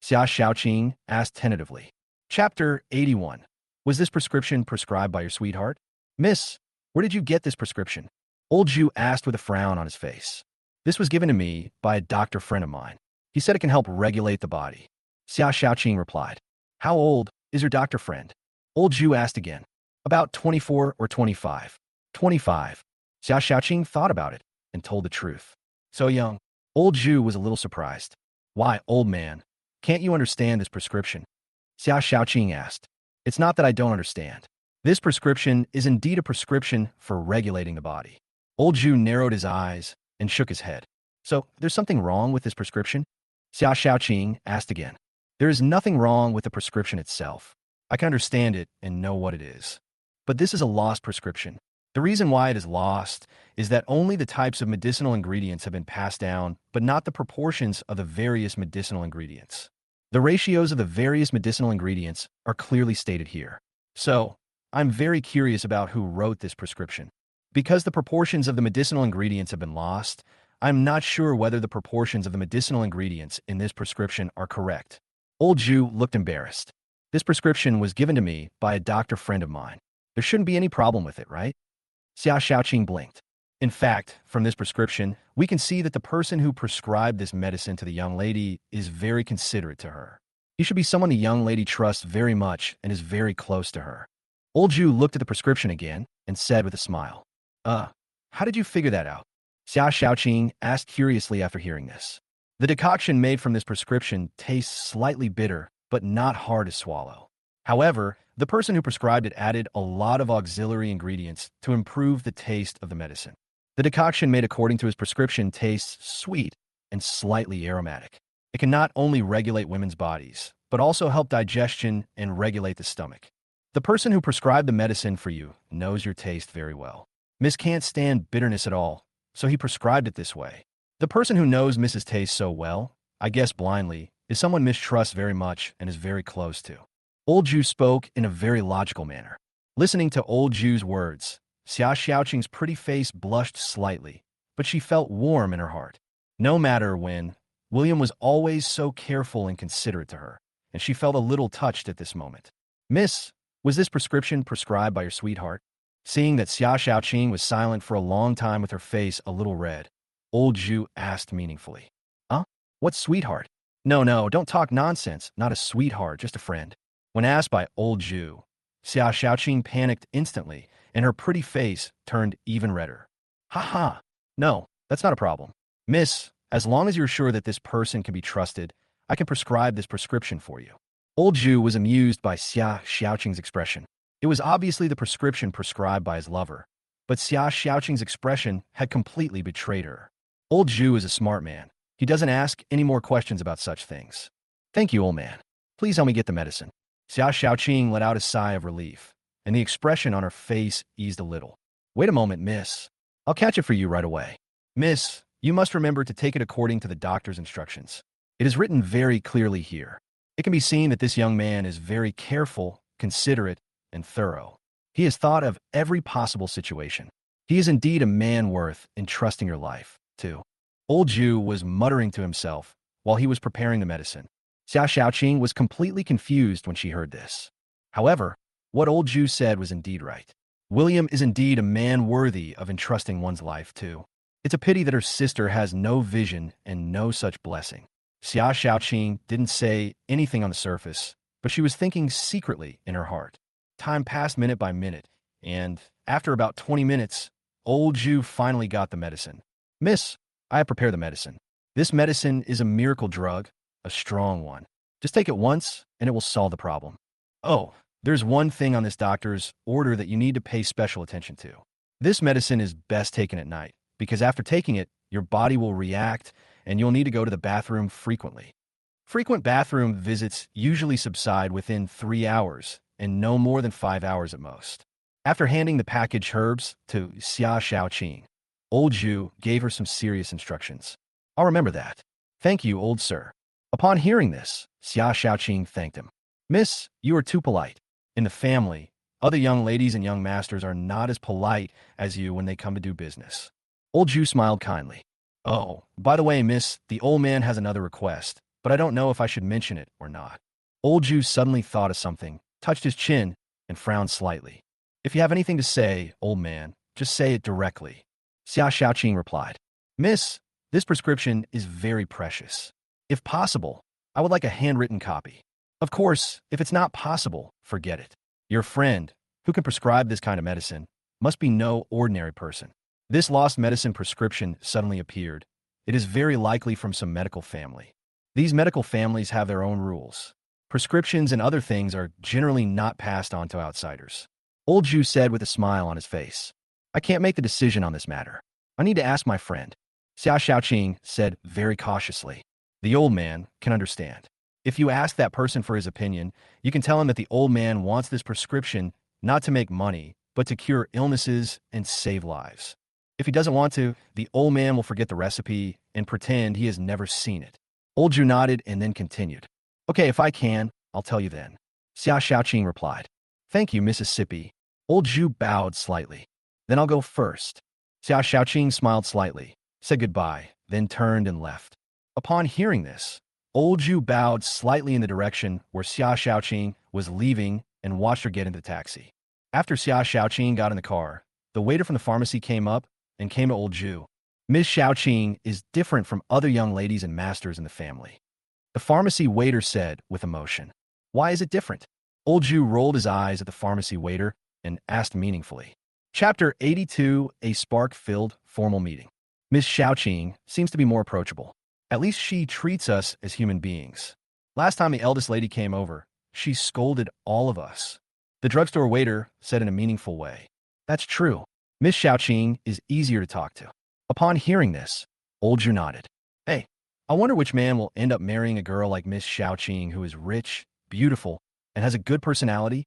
Xia Xiaoqing asked tentatively. Chapter 81. Was this prescription prescribed by your sweetheart? Miss, where did you get this prescription? Old Zhu asked with a frown on his face. This was given to me by a doctor friend of mine. He said it can help regulate the body. Xia Xiaoqing replied. How old is your doctor friend? Old Zhu asked again. About 24 or 25. 25. Xia Xiaoqing thought about it and told the truth. So young. Old Zhu was a little surprised. Why, old man? Can't you understand this prescription? Xia Xiaoqing asked. It's not that I don't understand. This prescription is indeed a prescription for regulating the body. Old Zhu narrowed his eyes and shook his head. So, there's something wrong with this prescription? Xia Xiaoqing asked again. There is nothing wrong with the prescription itself. I can understand it and know what it is. But this is a lost prescription. The reason why it is lost is that only the types of medicinal ingredients have been passed down, but not the proportions of the various medicinal ingredients. The ratios of the various medicinal ingredients are clearly stated here. So, I'm very curious about who wrote this prescription. Because the proportions of the medicinal ingredients have been lost, I'm not sure whether the proportions of the medicinal ingredients in this prescription are correct. Old Jew looked embarrassed. This prescription was given to me by a doctor friend of mine. There shouldn't be any problem with it, right? Xia Xiaoqing blinked. In fact, from this prescription, we can see that the person who prescribed this medicine to the young lady is very considerate to her. He should be someone the young lady trusts very much and is very close to her. Old Jew looked at the prescription again and said with a smile, how did you figure that out? Xia Xiaoqing asked curiously after hearing this. The decoction made from this prescription tastes slightly bitter, but not hard to swallow. However, the person who prescribed it added a lot of auxiliary ingredients to improve the taste of the medicine. The decoction made according to his prescription tastes sweet and slightly aromatic. It can not only regulate women's bodies, but also help digestion and regulate the stomach. The person who prescribed the medicine for you knows your taste very well. Miss can't stand bitterness at all, so he prescribed it this way. The person who knows Mrs. taste so well, I guess blindly, is someone Miss trusts very much and is very close to. Old Jew spoke in a very logical manner. Listening to Old Jew's words, Xia Xiaoqing's pretty face blushed slightly, but she felt warm in her heart. No matter when, William was always so careful and considerate to her, and she felt a little touched at this moment. Miss, was this prescription prescribed by your sweetheart? Seeing that Xia Xiaoqing was silent for a long time with her face a little red, Old Jew asked meaningfully. Huh? What sweetheart? No, don't talk nonsense. Not a sweetheart, just a friend. When asked by Old Jew, Xia Xiaoqing panicked instantly, and her pretty face turned even redder. Ha! No, that's not a problem. Miss, as long as you're sure that this person can be trusted, I can prescribe this prescription for you. Old Jew was amused by Xia Xiaoqing's expression. It was obviously the prescription prescribed by his lover, but Xia Xiaoqing's expression had completely betrayed her. Old Jew is a smart man. He doesn't ask any more questions about such things. Thank you, old man. Please help me get the medicine. Xia Xiaoqing let out a sigh of relief, and the expression on her face eased a little. Wait a moment, miss. I'll catch it for you right away. Miss, you must remember to take it according to the doctor's instructions. It is written very clearly here. It can be seen that this young man is very careful, considerate, and thorough. He has thought of every possible situation. He is indeed a man worth entrusting your life to. Old Jew was muttering to himself while he was preparing the medicine. Xia Xiaoqing was completely confused when she heard this. However, what Old Jew said was indeed right. William is indeed a man worthy of entrusting one's life to. It's a pity that her sister has no vision and no such blessing. Xia Xiaoqing didn't say anything on the surface, but she was thinking secretly in her heart. Time passed minute by minute, and after about 20 minutes, Old Jew finally got the medicine. Miss, I have prepared the medicine. This medicine is a miracle drug, a strong one. Just take it once, and it will solve the problem. Oh, there's one thing on this doctor's order that you need to pay special attention to. This medicine is best taken at night, because after taking it, your body will react, and you'll need to go to the bathroom frequently. Frequent bathroom visits usually subside within 3 hours, and no more than 5 hours at most. After handing the packaged herbs to Xia Xiaoqing, Old Jew gave her some serious instructions. I'll remember that. Thank you, old sir. Upon hearing this, Xia Xiaoqing thanked him. Miss, you are too polite. In the family, other young ladies and young masters are not as polite as you when they come to do business. Old Jew smiled kindly. Oh, by the way, miss, the old man has another request, but I don't know if I should mention it or not. Old Jew suddenly thought of something, touched his chin, and frowned slightly. If you have anything to say, old man, just say it directly. Xia Xiaoqing replied. Miss, this prescription is very precious. If possible, I would like a handwritten copy. Of course, if it's not possible, forget it. Your friend, who can prescribe this kind of medicine, must be no ordinary person. This lost medicine prescription suddenly appeared. It is very likely from some medical family. These medical families have their own rules. Prescriptions and other things are generally not passed on to outsiders. Old Jew said with a smile on his face. I can't make the decision on this matter. I need to ask my friend. Xia Xiaoqing said very cautiously. The old man can understand. If you ask that person for his opinion, you can tell him that the old man wants this prescription not to make money, but to cure illnesses and save lives. If he doesn't want to, the old man will forget the recipe and pretend he has never seen it. Old Jew nodded and then continued. Okay, if I can, I'll tell you then. Xia Xiaoqing replied. Thank you, Mississippi. Old Zhu bowed slightly. Then I'll go first. Xia Xiaoqing smiled slightly, said goodbye, then turned and left. Upon hearing this, Old Zhu bowed slightly in the direction where Xia Xiaoqing was leaving and watched her get into the taxi. After Xia Xiaoqing got in the car, the waiter from the pharmacy came up and came to Old Zhu. Ms. Xiaoqing is different from other young ladies and masters in the family. The pharmacy waiter said with emotion. Why is it different? Old Zhu rolled his eyes at the pharmacy waiter and asked meaningfully. Chapter 82, A Spark-Filled Formal Meeting. Ms. Xiaoqing seems to be more approachable. At least she treats us as human beings. Last time the eldest lady came over, she scolded all of us. The drugstore waiter said in a meaningful way. That's true. Ms. Xiaoqing is easier to talk to. Upon hearing this, Old Zhu nodded. Hey, I wonder which man will end up marrying a girl like Miss Xiaoqing who is rich, beautiful, and has a good personality?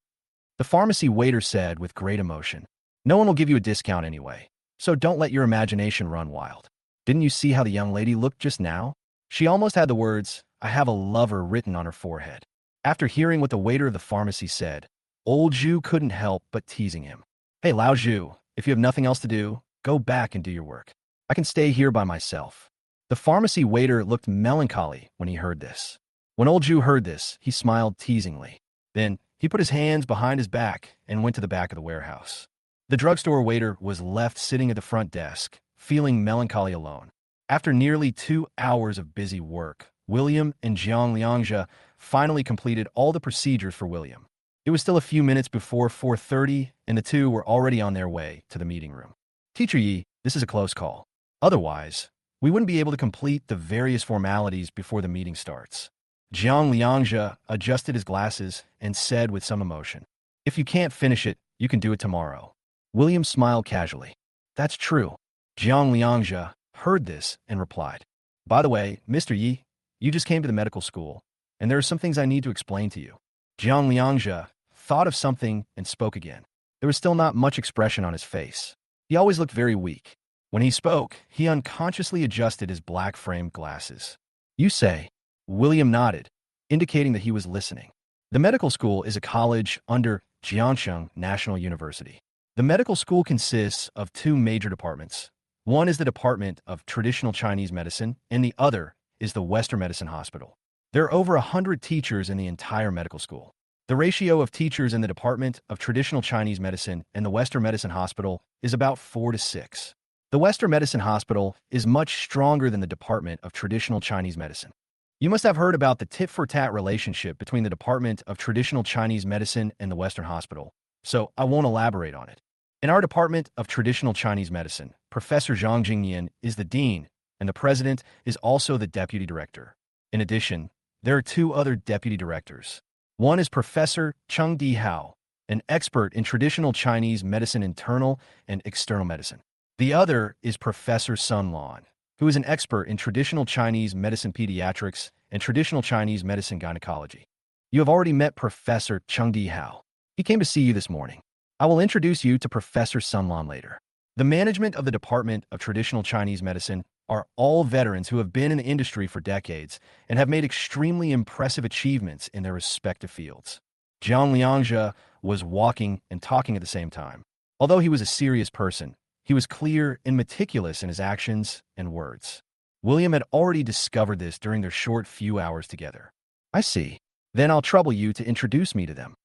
The pharmacy waiter said with great emotion. No one will give you a discount anyway, so don't let your imagination run wild. Didn't you see how the young lady looked just now? She almost had the words, I have a lover written on her forehead. After hearing what the waiter of the pharmacy said, Old Zhu couldn't help but teasing him. Hey, Lao Zhu, if you have nothing else to do, go back and do your work. I can stay here by myself. The pharmacy waiter looked melancholy when he heard this. When Old Zhu heard this, he smiled teasingly. Then he put his hands behind his back and went to the back of the warehouse. The drugstore waiter was left sitting at the front desk, feeling melancholy alone. After nearly 2 hours of busy work, William and Jiang Liangzhe finally completed all the procedures for William. It was still a few minutes before 4:30, and the two were already on their way to the meeting room. Teacher Yi, this is a close call. Otherwise, we wouldn't be able to complete the various formalities before the meeting starts. Jiang Liangzhe adjusted his glasses and said with some emotion, If you can't finish it, you can do it tomorrow. William smiled casually. That's true. Jiang Liangzhe heard this and replied, By the way, Mr. Yi, you just came to the medical school, and there are some things I need to explain to you. Jiang Liangzhe thought of something and spoke again. There was still not much expression on his face. He always looked very weak. When he spoke, he unconsciously adjusted his black-framed glasses. You say, William nodded, indicating that he was listening. The medical school is a college under Jiangsheng National University. The medical school consists of 2 major departments. One is the Department of Traditional Chinese Medicine, and the other is the Western Medicine Hospital. There are over 100 teachers in the entire medical school. The ratio of teachers in the Department of Traditional Chinese Medicine and the Western Medicine Hospital is about 4 to 6. The Western Medicine Hospital is much stronger than the Department of Traditional Chinese Medicine. You must have heard about the tit-for-tat relationship between the Department of Traditional Chinese Medicine and the Western Hospital, so I won't elaborate on it. In our Department of Traditional Chinese Medicine, Professor Zhang Jingyan is the dean, and the president is also the deputy director. In addition, there are 2 other deputy directors. One is Professor Cheng Dihao, an expert in traditional Chinese medicine internal and external medicine. The other is Professor Sun Lan, who is an expert in traditional Chinese medicine pediatrics and traditional Chinese medicine gynecology. You have already met Professor Cheng Dihao. He came to see you this morning. I will introduce you to Professor Sun Lan later. The management of the Department of Traditional Chinese Medicine are all veterans who have been in the industry for decades and have made extremely impressive achievements in their respective fields. Jiang Liangzhe was walking and talking at the same time. Although he was a serious person, he was clear and meticulous in his actions and words. William had already discovered this during their short few hours together. I see. Then I'll trouble you to introduce me to them.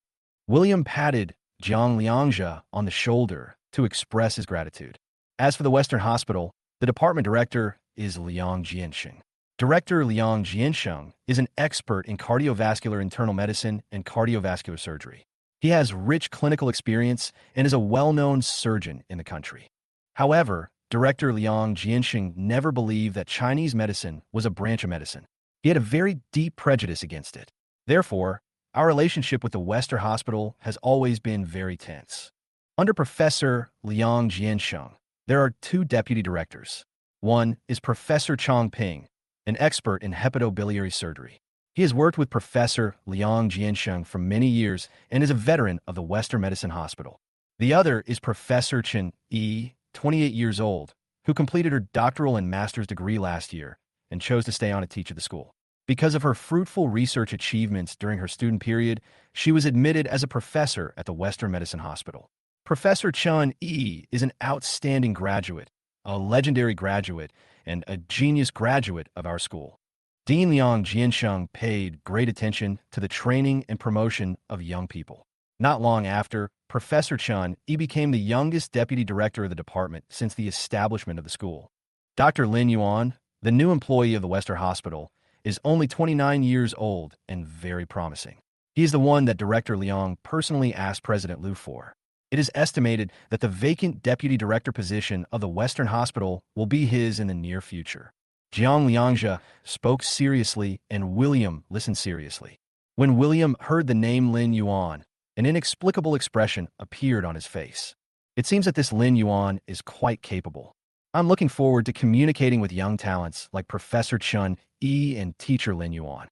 William patted Jiang Liangzhe on the shoulder to express his gratitude. As for the Western Hospital, the department director is Liang Jiansheng. Director Liang Jiansheng is an expert in cardiovascular internal medicine and cardiovascular surgery. He has rich clinical experience and is a well-known surgeon in the country. However, Director Liang Jiansheng never believed that Chinese medicine was a branch of medicine. He had a very deep prejudice against it. Therefore, our relationship with the Western Hospital has always been very tense. Under Professor Liang Jiansheng, there are 2 deputy directors. One is Professor Chang Ping, an expert in hepatobiliary surgery. He has worked with Professor Liang Jiansheng for many years and is a veteran of the Western Medicine Hospital. The other is Professor Chen Yi, 28 years old, who completed her doctoral and master's degree last year and chose to stay on to teach at the school. Because of her fruitful research achievements during her student period, she was admitted as a professor at the Western Medicine Hospital. Professor Chun Yi is an outstanding graduate, a legendary graduate, and a genius graduate of our school. Dean Liang Jiansheng paid great attention to the training and promotion of young people. Not long after, Professor Chun Yi became the youngest deputy director of the department since the establishment of the school. Dr. Lin Yuan, the new employee of the Western Hospital, is only 29 years old and very promising. He is the one that Director Liang personally asked President Liu for. It is estimated that the vacant deputy director position of the Western Hospital will be his in the near future. Jiang Liangzhe spoke seriously and William listened seriously. When William heard the name Lin Yuan, an inexplicable expression appeared on his face. It seems that this Lin Yuan is quite capable. I'm looking forward to communicating with young talents like Professor Chun Yi and teacher Lin Yuan.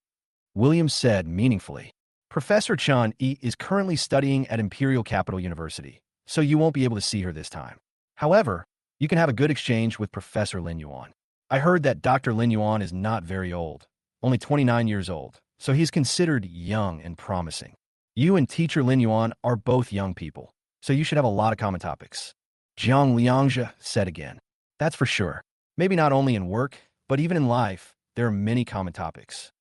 William said meaningfully. Professor Chun Yi is currently studying at Imperial Capital University, so you won't be able to see her this time. However, you can have a good exchange with Professor Lin Yuan. I heard that Dr. Lin Yuan is not very old, only 29 years old, so he's considered young and promising. You and teacher Lin Yuan are both young people, so you should have a lot of common topics. Jiang Liangzhe said again. That's for sure. Maybe not only in work, but even in life, there are many common topics.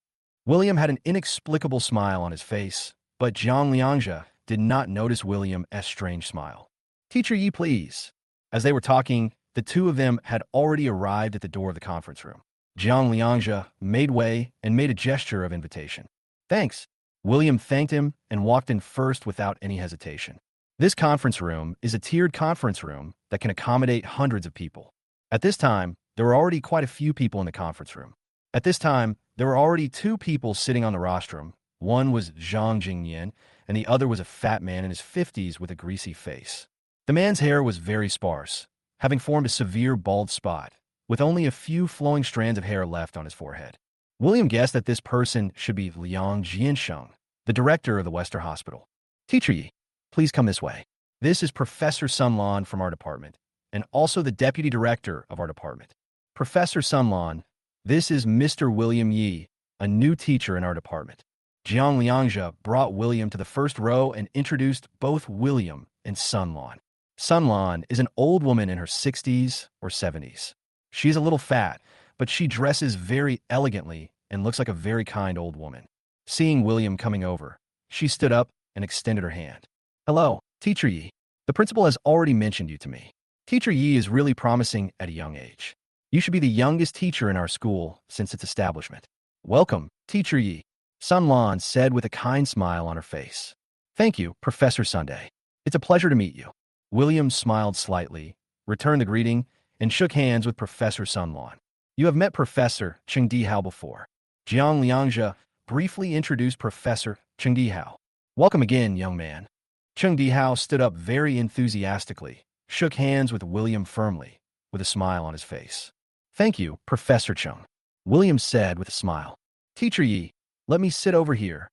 William had an inexplicable smile on his face, but Jiang Liangzhe did not notice William's strange smile. Teacher Yi, please. As they were talking, the two of them had already arrived at the door of the conference room. Jiang Liangzhe made way and made a gesture of invitation. Thanks. William thanked him and walked in first without any hesitation. This conference room is a tiered conference room that can accommodate hundreds of people. At this time, there were already quite a few people in the conference room. At this time, there were already two people sitting on the rostrum. One was Zhang Jingyan, and the other was a fat man in his 50s with a greasy face. The man's hair was very sparse, having formed a severe bald spot, with only a few flowing strands of hair left on his forehead. William guessed that this person should be Liang Jiansheng, the director of the Western Hospital. Teacher Yi, please come this way. This is Professor Sunlan from our department, and also the deputy director of our department. Professor Sunlan, this is Mr. William Yi, a new teacher in our department. Jiang Liangzhe brought William to the first row and introduced both William and Sunlan. Sunlan is an old woman in her 60s or 70s. She's a little fat, but she dresses very elegantly and looks like a very kind old woman. Seeing William coming over, she stood up and extended her hand. Hello, Teacher Yi. The principal has already mentioned you to me. Teacher Yi is really promising at a young age. You should be the youngest teacher in our school since its establishment. Welcome, Teacher Yi, Sunlan said with a kind smile on her face. Thank you, Professor Sunday. It's a pleasure to meet you. William smiled slightly, returned the greeting, and shook hands with Professor Sunlan. You have met Professor Cheng Dihao before. Jiang Liangzhe briefly introduced Professor Cheng Dihao. Welcome again, young man. Cheng Dihao stood up very enthusiastically, shook hands with William firmly, with a smile on his face. Thank you, Professor Cheng, William said with a smile. Teacher Yi, let me sit over here.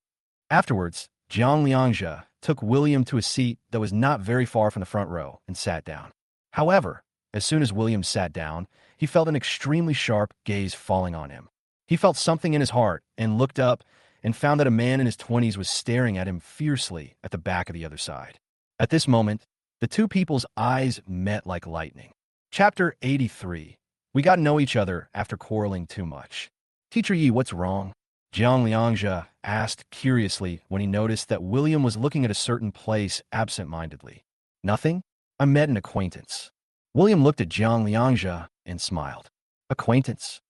Afterwards, Jiang Liangzhe took William to a seat that was not very far from the front row and sat down. However, as soon as William sat down, he felt an extremely sharp gaze falling on him. He felt something in his heart and looked up and found that a man in his 20s was staring at him fiercely at the back of the other side. At this moment, the two people's eyes met like lightning. Chapter 83. We got to know each other after quarreling too much. Teacher Yi, what's wrong? Jiang Liangzhe asked curiously when he noticed that William was looking at a certain place absent-mindedly. Nothing? I met an acquaintance. William looked at Jiang Liangzhe and smiled. Acquaintance?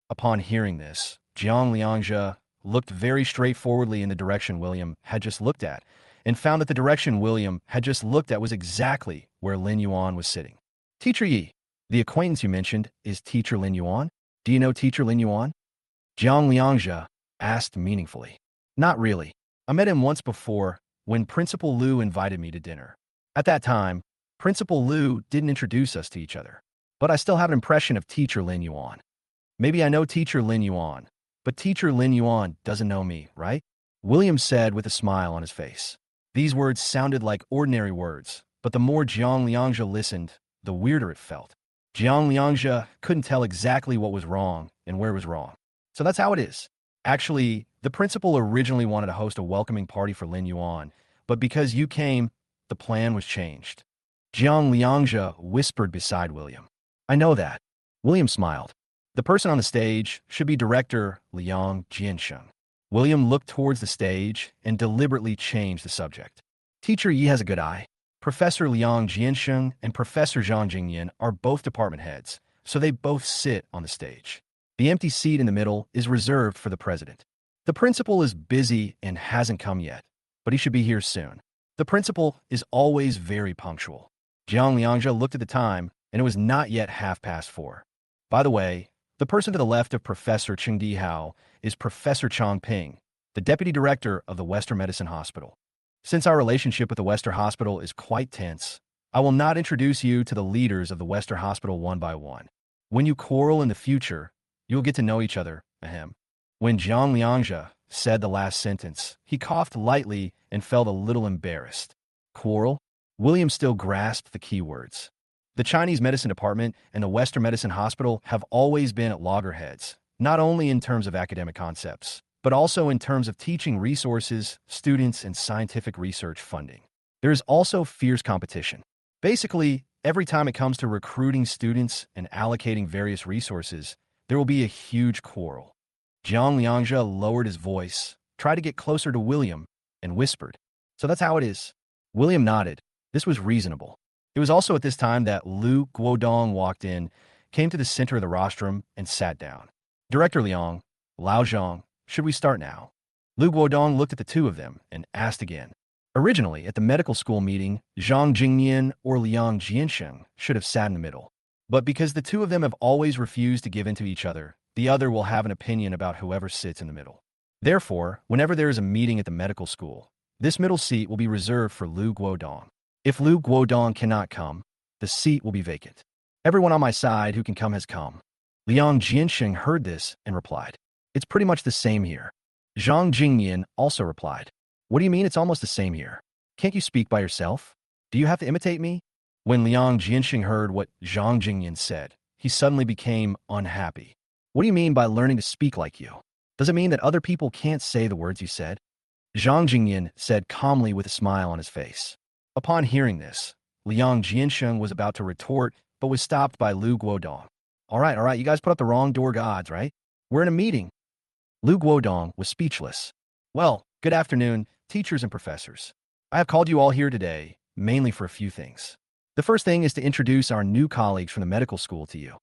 Upon hearing this, Jiang Liangzhe looked very straightforwardly in the direction William had just looked at, and found that the direction William had just looked at was exactly where Lin Yuan was sitting. Teacher Yi, the acquaintance you mentioned is Teacher Lin Yuan? Do you know Teacher Lin Yuan? Jiang Liangzhe asked meaningfully. Not really. I met him once before when Principal Liu invited me to dinner. At that time, Principal Liu didn't introduce us to each other, but I still have an impression of Teacher Lin Yuan. Maybe I know Teacher Lin Yuan, but Teacher Lin Yuan doesn't know me, right? William said with a smile on his face. These words sounded like ordinary words, but the more Jiang Liangzhe listened, the weirder it felt. Jiang Liangzhe couldn't tell exactly what was wrong and where was wrong. So that's how it is. Actually, the principal originally wanted to host a welcoming party for Lin Yuan, but because you came, the plan was changed. Jiang Liangzhe whispered beside William. I know that. William smiled. The person on the stage should be Director Liang Jiansheng. William looked towards the stage and deliberately changed the subject. Teacher Yi has a good eye. Professor Liang Jiansheng and Professor Zhang Jingyan are both department heads, so they both sit on the stage. The empty seat in the middle is reserved for the president. The principal is busy and hasn't come yet, but he should be here soon. The principal is always very punctual. Jiang Liangzhe looked at the time, and it was not yet 4:30. By the way, the person to the left of Professor Cheng Dihao is Professor Chang Ping, the deputy director of the Western Medicine Hospital. Since our relationship with the Western Hospital is quite tense, I will not introduce you to the leaders of the Western Hospital one by one. When you quarrel in the future, you'll get to know each other, ahem. When Jiang Liangzhe said the last sentence, he coughed lightly and felt a little embarrassed. Quarrel? William still grasped the key words. The Chinese medicine department and the Western Medicine Hospital have always been at loggerheads, not only in terms of academic concepts, but also in terms of teaching resources, students, and scientific research funding. There is also fierce competition. Basically, every time it comes to recruiting students and allocating various resources, there will be a huge quarrel. Jiang Liangzhe lowered his voice, tried to get closer to William, and whispered, So that's how it is. William nodded. This was reasonable. It was also at this time that Lu Guodong walked in, came to the center of the rostrum, and sat down. Director Liang, Lao Zhang, should we start now? Lu Guodong looked at the two of them and asked again. Originally, at the medical school meeting, Zhang Jingyan or Liang Jiansheng should have sat in the middle. But because the two of them have always refused to give in to each other, the other will have an opinion about whoever sits in the middle. Therefore, whenever there is a meeting at the medical school, this middle seat will be reserved for Lu Guodong. If Lu Guodong cannot come, the seat will be vacant. Everyone on my side who can come has come. Liang Jiansheng heard this and replied, It's pretty much the same here. Zhang Jingyan also replied, What do you mean it's almost the same here? Can't you speak by yourself? Do you have to imitate me? When Liang Jiansheng heard what Zhang Jingyan said, he suddenly became unhappy. What do you mean by learning to speak like you? Does it mean that other people can't say the words you said? Zhang Jingyan said calmly with a smile on his face. Upon hearing this, Liang Jiansheng was about to retort, but was stopped by Lu Guodong. All right, you guys put up the wrong door gods, right? We're in a meeting. Lu Guodong was speechless. Well, good afternoon, teachers and professors. I have called you all here today, mainly for a few things. The first thing is to introduce our new colleagues from the medical school to you.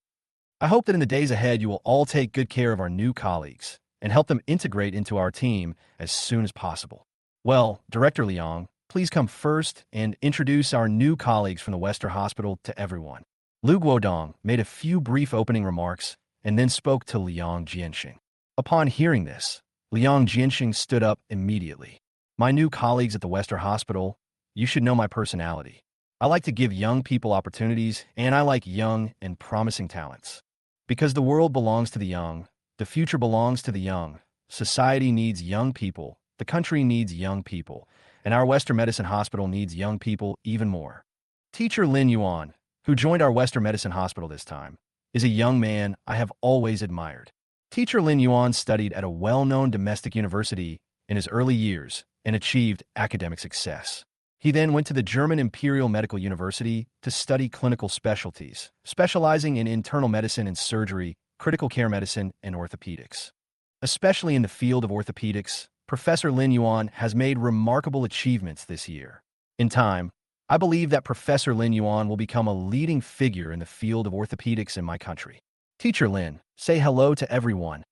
I hope that in the days ahead you will all take good care of our new colleagues and help them integrate into our team as soon as possible. Well, Director Liang, please come first and introduce our new colleagues from the Western Hospital to everyone. Lu Guodong made a few brief opening remarks and then spoke to Liang Jiansheng. Upon hearing this, Liang Jiansheng stood up immediately. My new colleagues at the Western Hospital, you should know my personality. I like to give young people opportunities, and I like young and promising talents. Because the world belongs to the young, the future belongs to the young, society needs young people, the country needs young people, and our Western Medicine Hospital needs young people even more. Teacher Lin Yuan, who joined our Western Medicine Hospital this time, is a young man I have always admired. Teacher Lin Yuan studied at a well-known domestic university in his early years and achieved academic success. He then went to the German Imperial Medical University to study clinical specialties, specializing in internal medicine and surgery, critical care medicine, and orthopedics. Especially in the field of orthopedics, Professor Lin Yuan has made remarkable achievements this year. In time, I believe that Professor Lin Yuan will become a leading figure in the field of orthopedics in my country. Teacher Lin, say hello to everyone.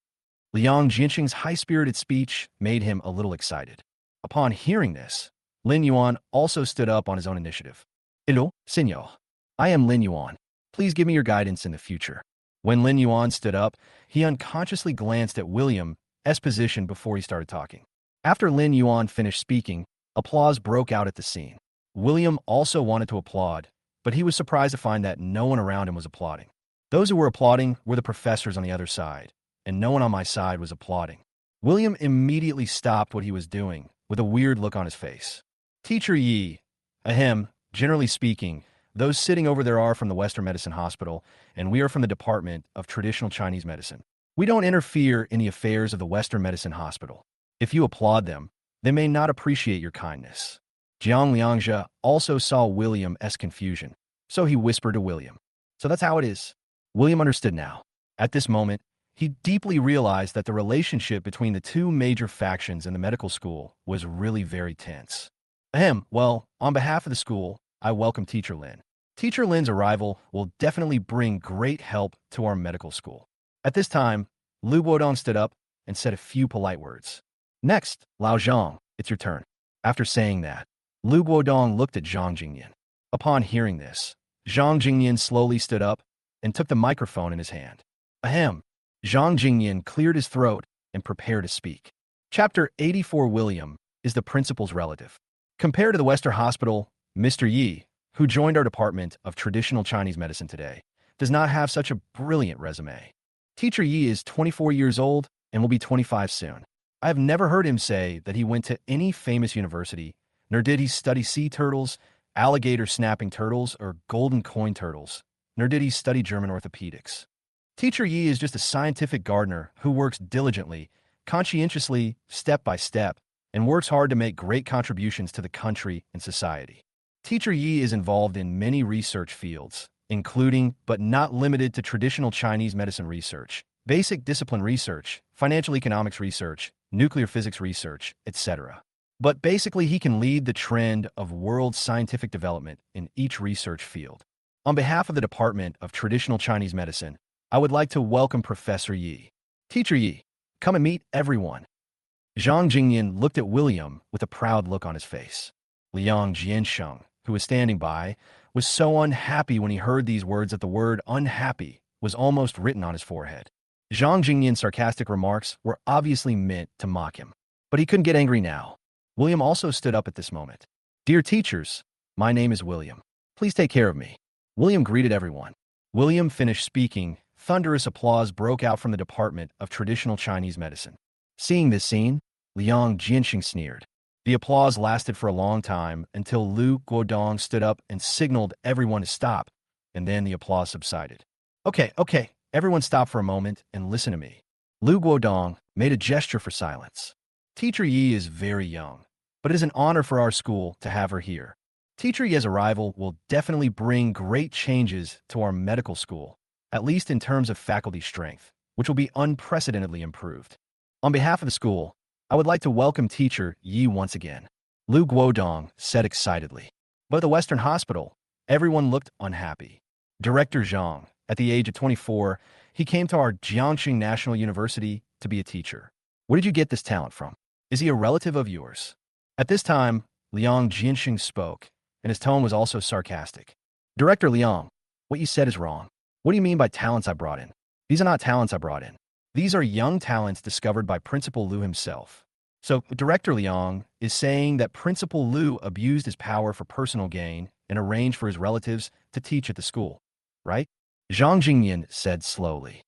Liang Jiansheng's high-spirited speech made him a little excited. Upon hearing this, Lin Yuan also stood up on his own initiative. Hello, senor. I am Lin Yuan. Please give me your guidance in the future. When Lin Yuan stood up, he unconsciously glanced at William's position before he started talking. After Lin Yuan finished speaking, applause broke out at the scene. William also wanted to applaud, but he was surprised to find that no one around him was applauding. Those who were applauding were the professors on the other side, and no one on my side was applauding. William immediately stopped what he was doing, with a weird look on his face. Teacher Yi, ahem, generally speaking, those sitting over there are from the Western Medicine Hospital, and we are from the Department of Traditional Chinese Medicine. We don't interfere in the affairs of the Western Medicine Hospital. If you applaud them, they may not appreciate your kindness. Jiang Liangzhe also saw William's confusion, so he whispered to William. So that's how it is. William understood now. At this moment, he deeply realized that the relationship between the two major factions in the medical school was really very tense. Well, on behalf of the school, I welcome Teacher Lin. Teacher Lin's arrival will definitely bring great help to our medical school. At this time, Lu Guodong stood up and said a few polite words. Next, Lao Zhang, it's your turn. After saying that, Lu Guodong looked at Zhang Jingyan. Upon hearing this, Zhang Jingyan slowly stood up and took the microphone in his hand. Zhang Jingyan cleared his throat and prepared to speak. Chapter 84. William is the principal's relative. Compared to the Western Hospital, Mr. Yi, who joined our department of traditional Chinese medicine today, does not have such a brilliant resume. Teacher Yi is 24 years old and will be 25 soon. I have never heard him say that he went to any famous university, nor did he study sea turtles, alligator snapping turtles, or golden coin turtles, nor did he study German orthopedics. Teacher Yi is just a scientific gardener who works diligently, conscientiously, step by step, and works hard to make great contributions to the country and society. Teacher Yi is involved in many research fields, including, but not limited to traditional Chinese medicine research, basic discipline research, financial economics research, nuclear physics research, etc. But basically, he can lead the trend of world scientific development in each research field. On behalf of the Department of Traditional Chinese Medicine, I would like to welcome Professor Yi. Teacher Yi, come and meet everyone. Zhang Jingyan looked at William with a proud look on his face. Liang Jiansheng, who was standing by, was so unhappy when he heard these words that the word unhappy was almost written on his forehead. Zhang Jingyan's sarcastic remarks were obviously meant to mock him, but he couldn't get angry now. William also stood up at this moment. Dear teachers, my name is William. Please take care of me. William greeted everyone. William finished speaking. Thunderous applause broke out from the Department of Traditional Chinese Medicine. Seeing this scene, Liang Jianxing sneered. The applause lasted for a long time until Lu Guodong stood up and signaled everyone to stop, and then the applause subsided. Okay, everyone stop for a moment and listen to me. Lu Guodong made a gesture for silence. Teacher Yi is very young, but it is an honor for our school to have her here. Teacher Yi's arrival will definitely bring great changes to our medical school, at least in terms of faculty strength, which will be unprecedentedly improved. On behalf of the school, I would like to welcome Teacher Yi once again, Lu Guodong said excitedly. But at the Western Hospital, everyone looked unhappy. Director Zhang, at the age of 24, he came to our Jiangxing National University to be a teacher. Where did you get this talent from? Is he a relative of yours? At this time, Liang Jianxing spoke, and his tone was also sarcastic. Director Liang, what you said is wrong. What do you mean by talents I brought in? These are not talents I brought in. These are young talents discovered by Principal Lu himself. So, Director Liang is saying that Principal Lu abused his power for personal gain and arranged for his relatives to teach at the school, right? Zhang Jingyan said slowly.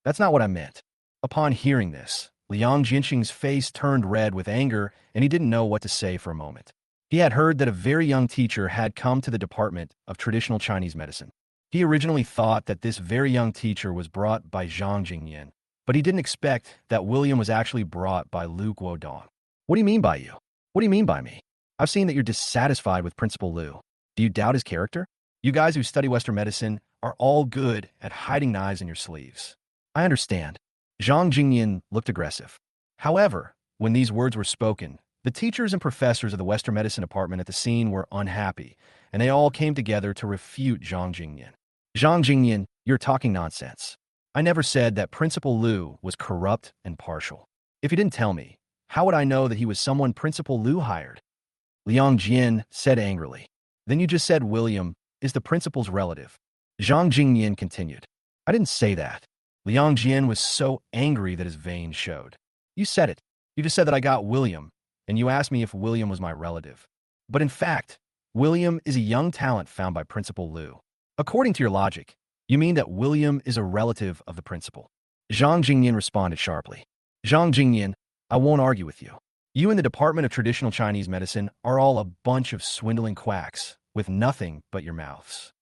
That's not what I meant. Upon hearing this, Liang Jianxing's face turned red with anger, and he didn't know what to say for a moment. He had heard that a very young teacher had come to the Department of Traditional Chinese Medicine. He originally thought that this very young teacher was brought by Zhang Jingyan, but he didn't expect that William was actually brought by Lu Guodong. What do you mean by you? What do you mean by me? I've seen that you're dissatisfied with Principal Lu. Do you doubt his character? You guys who study Western medicine are all good at hiding knives in your sleeves. I understand. Zhang Jingyan looked aggressive. However, when these words were spoken, the teachers and professors of the Western medicine department at the scene were unhappy, and they all came together to refute Zhang Jingyan. Zhang Jingyan, you're talking nonsense. I never said that Principal Lu was corrupt and partial. If you didn't tell me, how would I know that he was someone Principal Lu hired? Liang Jian said angrily. Then you just said William is the principal's relative. Zhang Jingyan continued. I didn't say that. Liang Jian was so angry that his veins showed. You said it. You just said that I got William, and you asked me if William was my relative. But in fact, William is a young talent found by Principal Lu. According to your logic, you mean that William is a relative of the principal. Zhang Jingyan responded sharply. Zhang Jingyan, I won't argue with you. You in the Department of Traditional Chinese Medicine are all a bunch of swindling quacks with nothing but your mouths.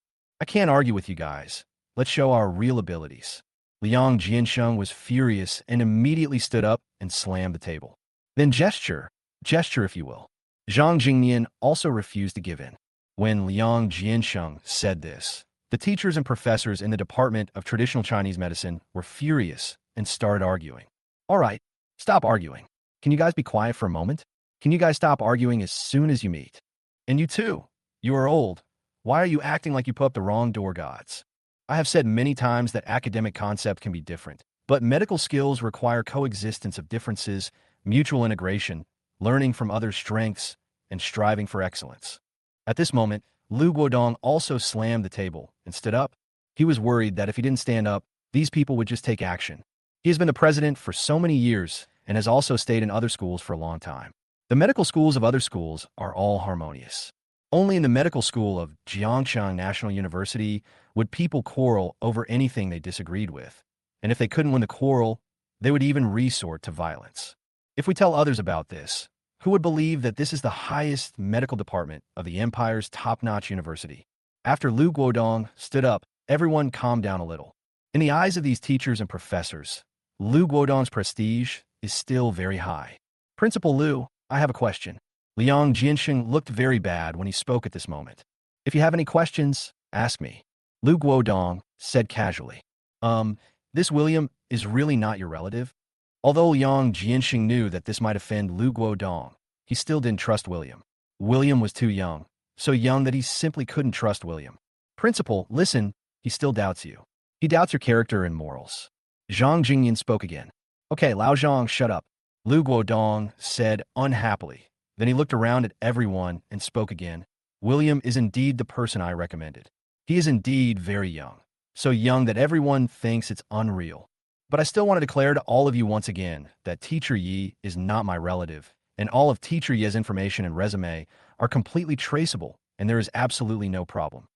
I can't argue with you guys. Let's show our real abilities. Liang Jiansheng was furious and immediately stood up and slammed the table. Then gesture if you will. Zhang Jingnian also refused to give in. When Liang Jiansheng said this, the teachers and professors in the Department of Traditional Chinese Medicine were furious and started arguing. All right, stop arguing. Can you guys be quiet for a moment? Can you guys stop arguing as soon as you meet? And you too. You are old. Why are you acting like you put up the wrong door gods? I have said many times that academic concept can be different, but medical skills require coexistence of differences, mutual integration, learning from others' strengths, and striving for excellence. At this moment, Lu Guodong also slammed the table and stood up. He was worried that if he didn't stand up, these people would just take action. He has been the president for so many years and has also stayed in other schools for a long time. The medical schools of other schools are all harmonious. Only in the medical school of Jiangshan National University would people quarrel over anything they disagreed with. And if they couldn't win the quarrel, they would even resort to violence. If we tell others about this, who would believe that this is the highest medical department of the empire's top-notch university? After Lu Guodong stood up, everyone calmed down a little. In the eyes of these teachers and professors, Lu Guodong's prestige is still very high. Principal Lu, I have a question. Liang Jiansheng looked very bad when he spoke at this moment. If you have any questions, ask me. Lu Guodong said casually. This William is really not your relative? Although Liang Jianxing knew that this might offend Lu Guodong, he still didn't trust William. William was too young, so young that he simply couldn't trust William. Principal, listen, he still doubts you. He doubts your character and morals. Zhang Jingyan spoke again. Okay, Lao Zhang, shut up. Lu Guodong said unhappily. Then he looked around at everyone and spoke again. William is indeed the person I recommended. He is indeed very young, so young that everyone thinks it's unreal. But I still want to declare to all of you once again that Teacher Yi is not my relative, and all of Teacher Yi's information and resume are completely traceable, and there is absolutely no problem.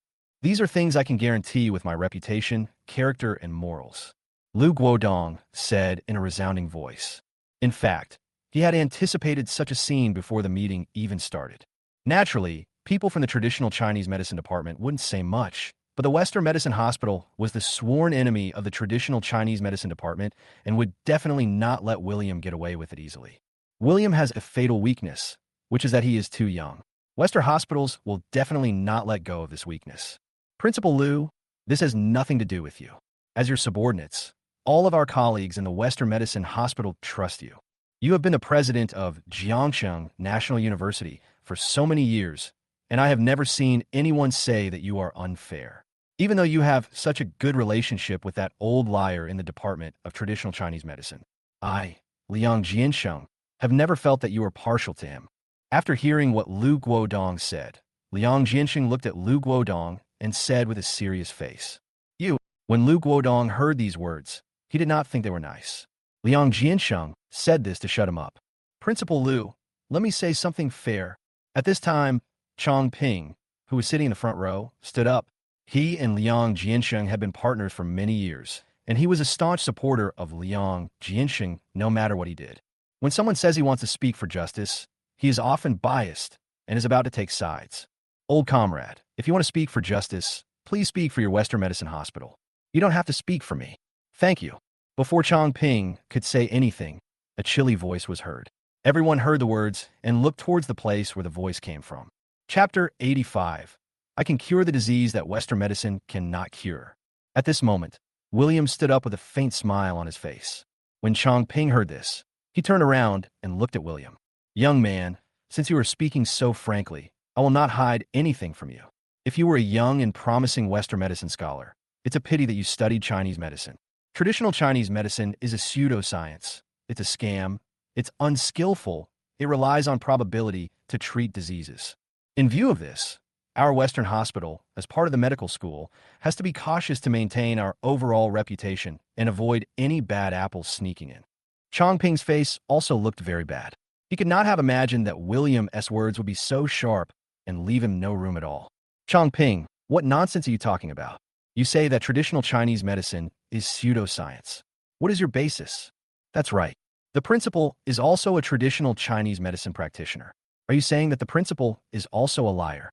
These are things I can guarantee with my reputation, character, and morals. Lu Guodong said in a resounding voice. In fact, he had anticipated such a scene before the meeting even started. Naturally, people from the traditional Chinese medicine department wouldn't say much, but the Western Medicine Hospital was the sworn enemy of the traditional Chinese medicine department and would definitely not let William get away with it easily. William has a fatal weakness, which is that he is too young. Western hospitals will definitely not let go of this weakness. Principal Lu, this has nothing to do with you. As your subordinates, all of our colleagues in the Western Medicine Hospital trust you. You have been the president of Jiangshan National University for so many years, and I have never seen anyone say that you are unfair. Even though you have such a good relationship with that old liar in the Department of Traditional Chinese Medicine, I, Liang Jiansheng, have never felt that you are partial to him. After hearing what Lu Guodong said, Liang Jiansheng looked at Lu Guodong and said with a serious face, "You." When Lu Guodong heard these words, he did not think they were nice. Liang Jiansheng said this to shut him up. Principal Lu, let me say something fair. At this time, Chong Ping, who was sitting in the front row, stood up. He and Liang Jiansheng had been partners for many years, and he was a staunch supporter of Liang Jiansheng no matter what he did. When someone says he wants to speak for justice, he is often biased and is about to take sides. Old comrade, if you want to speak for justice, please speak for your Western Medicine Hospital. You don't have to speak for me. Thank you. Before Chong Ping could say anything, a chilly voice was heard. Everyone heard the words and looked towards the place where the voice came from. Chapter 85. I can cure the disease that Western medicine cannot cure. At this moment, William stood up with a faint smile on his face. When Chong Ping heard this, he turned around and looked at William. Young man, since you are speaking so frankly, I will not hide anything from you. If you were a young and promising Western medicine scholar, it's a pity that you studied Chinese medicine. Traditional Chinese medicine is a pseudoscience. It's a scam. It's unskillful. It relies on probability to treat diseases. In view of this, our Western hospital, as part of the medical school, has to be cautious to maintain our overall reputation and avoid any bad apples sneaking in. Chongping's face also looked very bad. He could not have imagined that William's words would be so sharp and leave him no room at all. Chongping, what nonsense are you talking about? You say that traditional Chinese medicine is pseudoscience. What is your basis? That's right. The principal is also a traditional Chinese medicine practitioner. Are you saying that the principal is also a liar?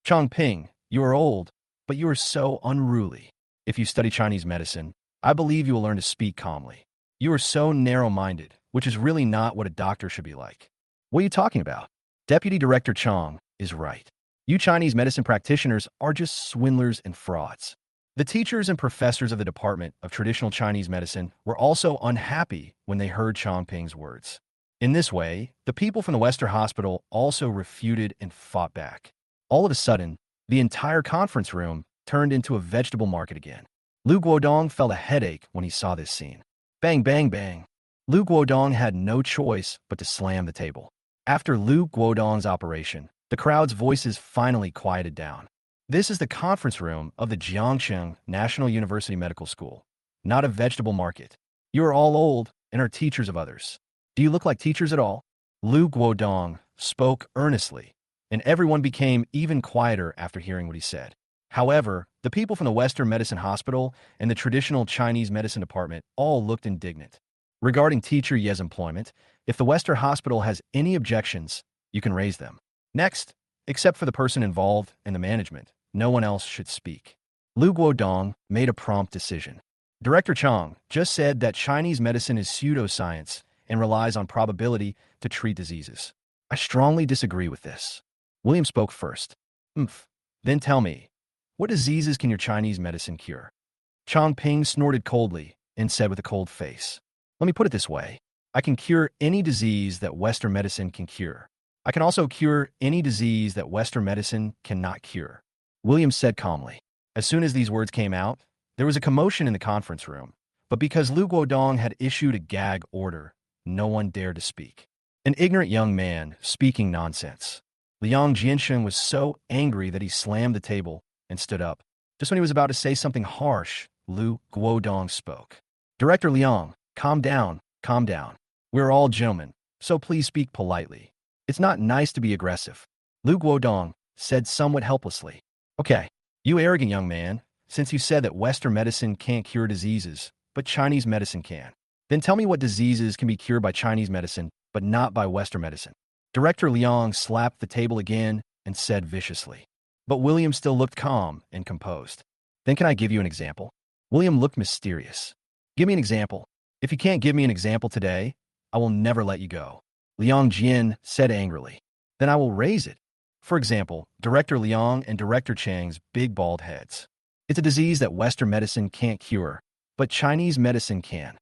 Chongping, you are old, but you are so unruly. If you study Chinese medicine, I believe you will learn to speak calmly. You are so narrow-minded, which is really not what a doctor should be like. What are you talking about? Deputy Director Chong is right. You Chinese medicine practitioners are just swindlers and frauds. The teachers and professors of the Department of Traditional Chinese Medicine were also unhappy when they heard Chongping's words. In this way, the people from the Western Hospital also refuted and fought back. All of a sudden, the entire conference room turned into a vegetable market again. Lu Guodong felt a headache when he saw this scene. Bang, bang, bang. Lu Guodong had no choice but to slam the table. After Lu Guodong's operation, the crowd's voices finally quieted down. This is the conference room of the Jiangsheng National University Medical School, not a vegetable market. You are all old and are teachers of others. Do you look like teachers at all? Lu Guodong spoke earnestly, and everyone became even quieter after hearing what he said. However, the people from the Western Medicine Hospital and the traditional Chinese medicine department all looked indignant. Regarding teacher Ye's employment, if the Western Hospital has any objections, you can raise them. Next, except for the person involved and the management, no one else should speak. Lu Guodong made a prompt decision. Director Chong just said that Chinese medicine is pseudoscience and relies on probability to treat diseases. I strongly disagree with this. William spoke first. Then tell me, what diseases can your Chinese medicine cure? Chongping snorted coldly and said with a cold face, let me put it this way. I can cure any disease that Western medicine can cure. I can also cure any disease that Western medicine cannot cure. William said calmly. As soon as these words came out, there was a commotion in the conference room, but because Lu Guodong had issued a gag order, no one dared to speak. An ignorant young man speaking nonsense. Liang Jiansheng was so angry that he slammed the table and stood up. Just when he was about to say something harsh, Lu Guodong spoke. Director Liang, calm down, calm down. We're all gentlemen, so please speak politely. It's not nice to be aggressive. Lu Guodong said somewhat helplessly. Okay, you arrogant young man, since you said that Western medicine can't cure diseases, but Chinese medicine can, then tell me what diseases can be cured by Chinese medicine, but not by Western medicine. Director Liang slapped the table again and said viciously. But William still looked calm and composed. Then can I give you an example? William looked mysterious. Give me an example. If you can't give me an example today, I will never let you go. Liang Jian said angrily. Then I will raise it. For example, Director Liang and Director Chang's big bald heads. It's a disease that Western medicine can't cure, but Chinese medicine can.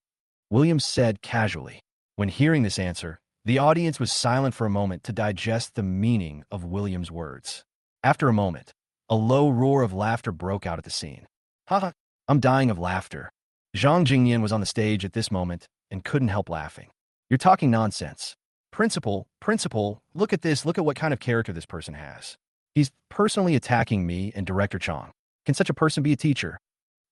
William said casually. When hearing this answer, the audience was silent for a moment to digest the meaning of William's words. After a moment, a low roar of laughter broke out at the scene. Haha, I'm dying of laughter. Zhang Jingyan was on the stage at this moment and couldn't help laughing. You're talking nonsense. Principal, look at this, look at what kind of character this person has. He's personally attacking me and Director Chong. Can such a person be a teacher?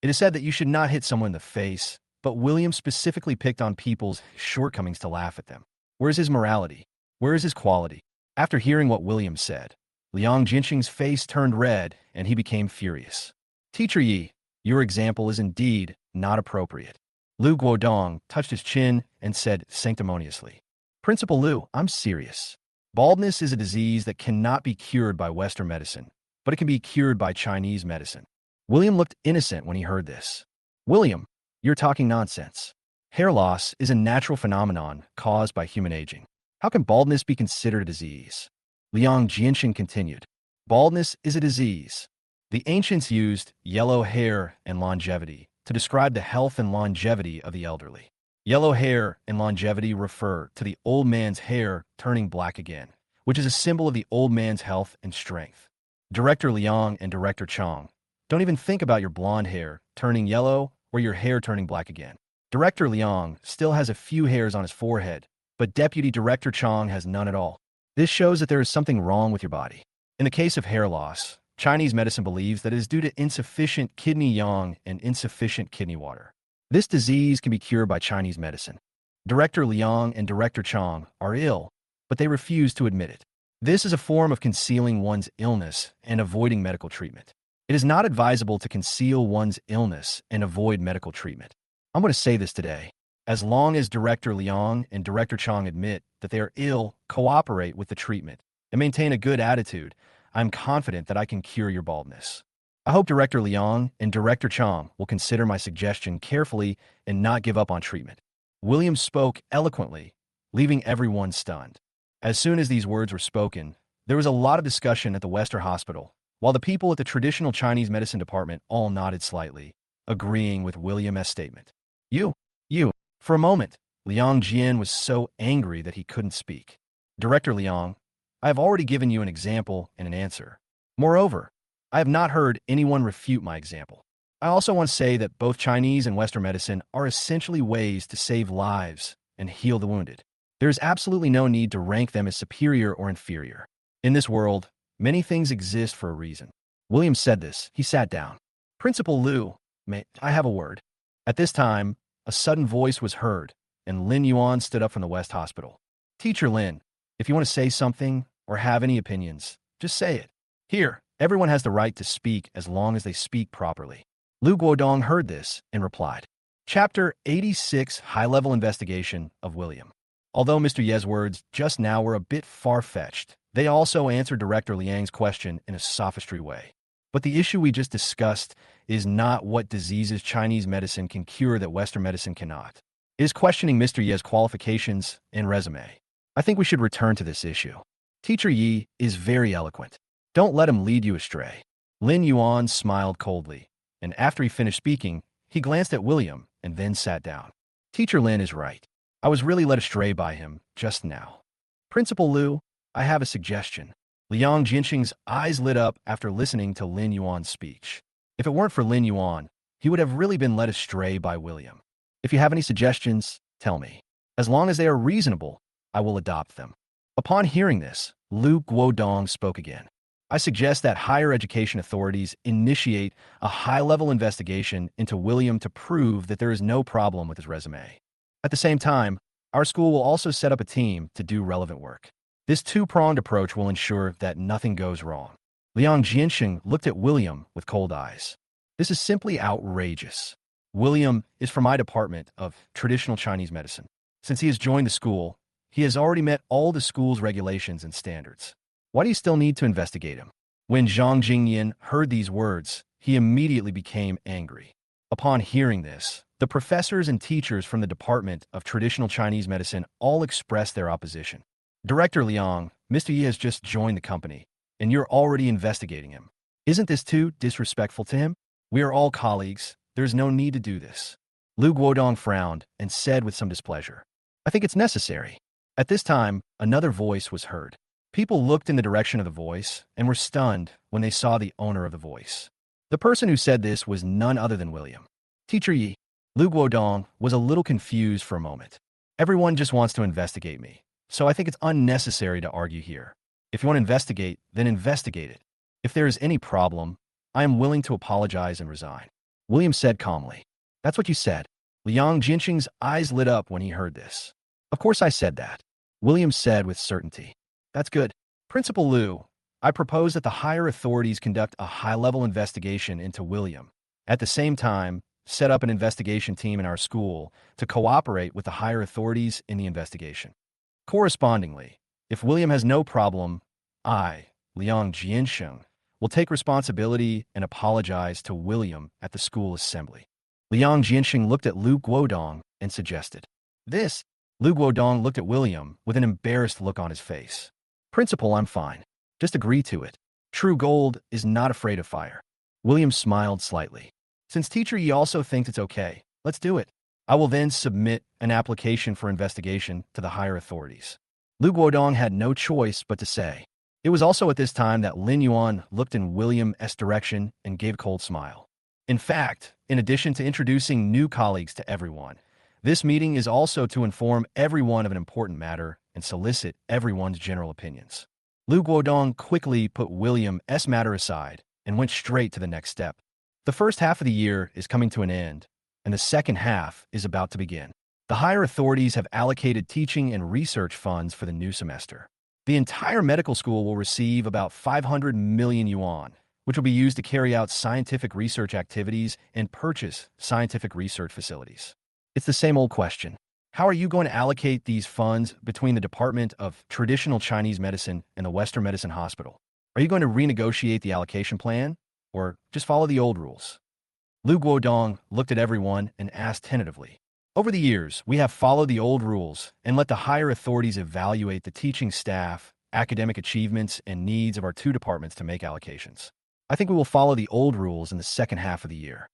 It is said that you should not hit someone in the face, but William specifically picked on people's shortcomings to laugh at them. Where is his morality? Where is his quality? After hearing what William said, Liang Jinxing's face turned red and he became furious. Teacher Yi, your example is indeed not appropriate. Lu Guodong touched his chin and said sanctimoniously. Principal Lu, I'm serious. Baldness is a disease that cannot be cured by Western medicine, but it can be cured by Chinese medicine. William looked innocent when he heard this. William, you're talking nonsense. Hair loss is a natural phenomenon caused by human aging. How can baldness be considered a disease? Liang Jianxing continued. Baldness is a disease. The ancients used yellow hair and longevity to describe the health and longevity of the elderly. Yellow hair and longevity refer to the old man's hair turning black again, which is a symbol of the old man's health and strength. Director Liang and Director Chong, don't even think about your blonde hair turning yellow or your hair turning black again. Director Liang still has a few hairs on his forehead, but Deputy Director Chong has none at all. This shows that there is something wrong with your body. In the case of hair loss, Chinese medicine believes that it is due to insufficient kidney yang and insufficient kidney water. This disease can be cured by Chinese medicine. Director Liang and Director Chong are ill, but they refuse to admit it. This is a form of concealing one's illness and avoiding medical treatment. It is not advisable to conceal one's illness and avoid medical treatment. I'm going to say this today. As long as Director Liang and Director Chong admit that they are ill, cooperate with the treatment, and maintain a good attitude, I'm confident that I can cure your baldness. I hope Director Liang and Director Chong will consider my suggestion carefully and not give up on treatment. William spoke eloquently, leaving everyone stunned. As soon as these words were spoken, there was a lot of discussion at the Western Hospital, while the people at the traditional Chinese medicine department all nodded slightly, agreeing with William's statement. You. For a moment, Liang Jian was so angry that he couldn't speak. Director Liang, I have already given you an example and an answer. Moreover, I have not heard anyone refute my example. I also want to say that both Chinese and Western medicine are essentially ways to save lives and heal the wounded. There is absolutely no need to rank them as superior or inferior. In this world, many things exist for a reason. William said this. He sat down. Principal Liu, may I have a word? At this time, a sudden voice was heard, and Lin Yuan stood up from the West Hospital. Teacher Lin, if you want to say something or have any opinions, just say it. Here, everyone has the right to speak as long as they speak properly. Lu Guodong heard this and replied. Chapter 86 High-Level Investigation of William. Although Mr. Ye's words just now were a bit far-fetched, they also answered Director Liang's question in a sophistry way. But the issue we just discussed is not what diseases Chinese medicine can cure that Western medicine cannot. It is questioning Mr. Ye's qualifications and resume. I think we should return to this issue. Teacher Yi is very eloquent. Don't let him lead you astray. Lin Yuan smiled coldly, and after he finished speaking, he glanced at William and then sat down. Teacher Lin is right. I was really led astray by him just now. Principal Liu, I have a suggestion. Liang Jinxing's eyes lit up after listening to Lin Yuan's speech. If it weren't for Lin Yuan, he would have really been led astray by William. If you have any suggestions, tell me. As long as they are reasonable, I will adopt them. Upon hearing this, Lu Guodong spoke again. I suggest that higher education authorities initiate a high-level investigation into William to prove that there is no problem with his resume. At the same time, our school will also set up a team to do relevant work. This two-pronged approach will ensure that nothing goes wrong. Liang Jianxing looked at William with cold eyes. This is simply outrageous. William is from my department of traditional Chinese medicine. Since he has joined the school, he has already met all the school's regulations and standards. Why do you still need to investigate him? When Zhang Jingyan heard these words, he immediately became angry. Upon hearing this, the professors and teachers from the Department of Traditional Chinese Medicine all expressed their opposition. Director Liang, Mr. Yi has just joined the company, and you're already investigating him. Isn't this too disrespectful to him? We are all colleagues. There's no need to do this. Lu Guodong frowned and said with some displeasure, I think it's necessary. At this time, another voice was heard. People looked in the direction of the voice and were stunned when they saw the owner of the voice. The person who said this was none other than William. Teacher Yi, Lu Guodong was a little confused for a moment. Everyone just wants to investigate me, so I think it's unnecessary to argue here. If you want to investigate, then investigate it. If there is any problem, I am willing to apologize and resign. William said calmly. That's what you said. Liang Jinxing's eyes lit up when he heard this. Of course I said that. William said with certainty. That's good. Principal Liu, I propose that the higher authorities conduct a high-level investigation into William. At the same time, set up an investigation team in our school to cooperate with the higher authorities in the investigation. Correspondingly, if William has no problem, I, Liang Jiansheng, will take responsibility and apologize to William at the school assembly. Liang Jiansheng looked at Lu Guodong and suggested. This, Lu Guodong looked at William with an embarrassed look on his face. Principal, I'm fine. Just agree to it. True gold is not afraid of fire. William smiled slightly. Since Teacher Yi also thinks it's okay, let's do it. I will then submit an application for investigation to the higher authorities. Lu Guodong had no choice but to say. It was also at this time that Lin Yuan looked in William's direction and gave a cold smile. In fact, in addition to introducing new colleagues to everyone, this meeting is also to inform everyone of an important matter and solicit everyone's general opinions. Lu Guodong quickly put William's matter aside and went straight to the next step. The first half of the year is coming to an end, and the second half is about to begin. The higher authorities have allocated teaching and research funds for the new semester. The entire medical school will receive about 500 million yuan, which will be used to carry out scientific research activities and purchase scientific research facilities. It's the same old question. How are you going to allocate these funds between the Department of Traditional Chinese Medicine and the Western Medicine Hospital? Are you going to renegotiate the allocation plan? or just follow the old rules? Lu Guodong looked at everyone and asked tentatively. Over the years, we have followed the old rules and let the higher authorities evaluate the teaching staff, academic achievements, and needs of our two departments to make allocations. I think we will follow the old rules in the second half of the year.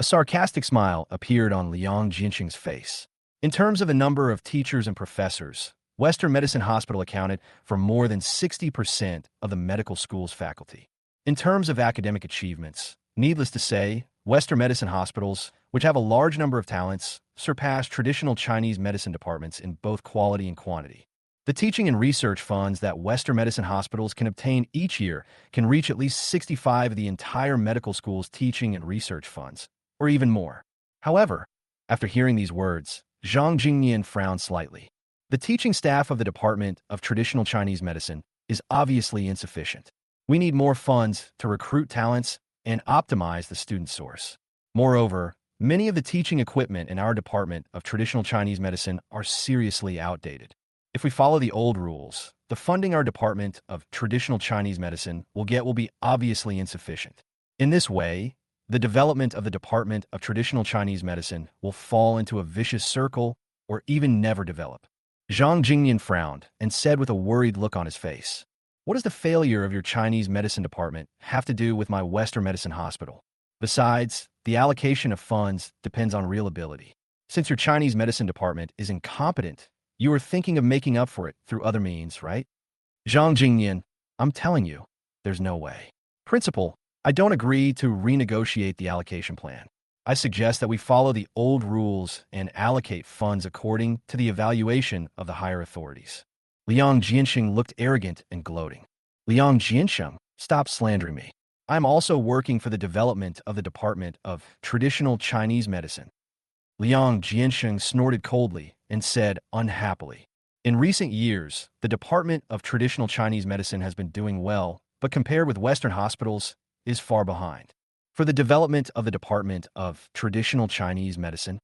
A sarcastic smile appeared on Liang Jinxing's face. In terms of the number of teachers and professors, Western Medicine Hospital accounted for more than 60% of the medical school's faculty. In terms of academic achievements, needless to say, Western medicine hospitals, which have a large number of talents, surpass traditional Chinese medicine departments in both quality and quantity. The teaching and research funds that Western medicine hospitals can obtain each year can reach at least 65 of the entire medical school's teaching and research funds, or even more. However, after hearing these words, Zhang Jingnian frowned slightly. The teaching staff of the Department of Traditional Chinese Medicine is obviously insufficient. We need more funds to recruit talents and optimize the student source. Moreover, many of the teaching equipment in our Department of Traditional Chinese Medicine are seriously outdated. If we follow the old rules, the funding our Department of Traditional Chinese Medicine will get will be obviously insufficient. In this way, the development of the Department of Traditional Chinese Medicine will fall into a vicious circle or even never develop. Zhang Jingnian frowned and said with a worried look on his face, "What does the failure of your Chinese medicine department have to do with my Western medicine hospital? Besides, the allocation of funds depends on real ability. Since your Chinese medicine department is incompetent, you are thinking of making up for it through other means, right?" Zhang Jingnian, I'm telling you, there's no way. Principal, I don't agree to renegotiate the allocation plan. I suggest that we follow the old rules and allocate funds according to the evaluation of the higher authorities. Liang Jianxing looked arrogant and gloating. Liang Jiansheng, stop slandering me. I'm also working for the development of the Department of Traditional Chinese Medicine. Liang Jiansheng snorted coldly and said unhappily, in recent years, the Department of Traditional Chinese Medicine has been doing well, but compared with Western hospitals, is far behind. For the development of the Department of Traditional Chinese Medicine,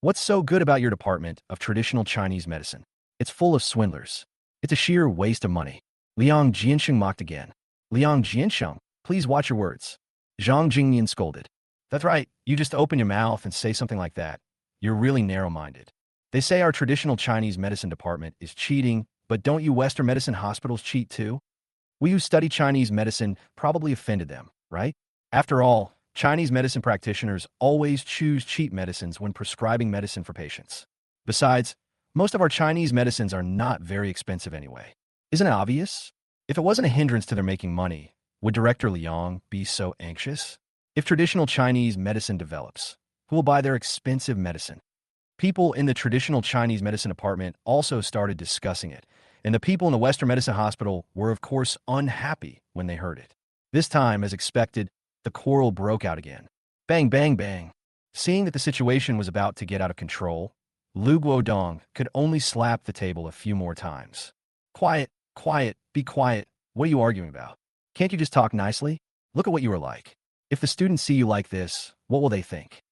what's so good about your Department of Traditional Chinese Medicine? It's full of swindlers. It's a sheer waste of money. Liang Jiansheng mocked again. Liang Jiansheng, please watch your words. Zhang Jingnian scolded. That's right, you just open your mouth and say something like that. You're really narrow-minded. They say our traditional Chinese medicine department is cheating, but don't you Western medicine hospitals cheat too? We who study Chinese medicine probably offended them, right? After all, Chinese medicine practitioners always choose cheap medicines when prescribing medicine for patients. Besides, most of our Chinese medicines are not very expensive anyway. Isn't it obvious? If it wasn't a hindrance to their making money, would Director Liang be so anxious? If traditional Chinese medicine develops, who will buy their expensive medicine? People in the traditional Chinese medicine department also started discussing it, and the people in the Western Medicine Hospital were of course unhappy when they heard it. This time, as expected, the quarrel broke out again. Bang, bang, bang. Seeing that the situation was about to get out of control, Lu Guodong could only slap the table a few more times. Quiet, quiet, be quiet. What are you arguing about? Can't you just talk nicely? Look at what you are like. If the students see you like this, what will they think?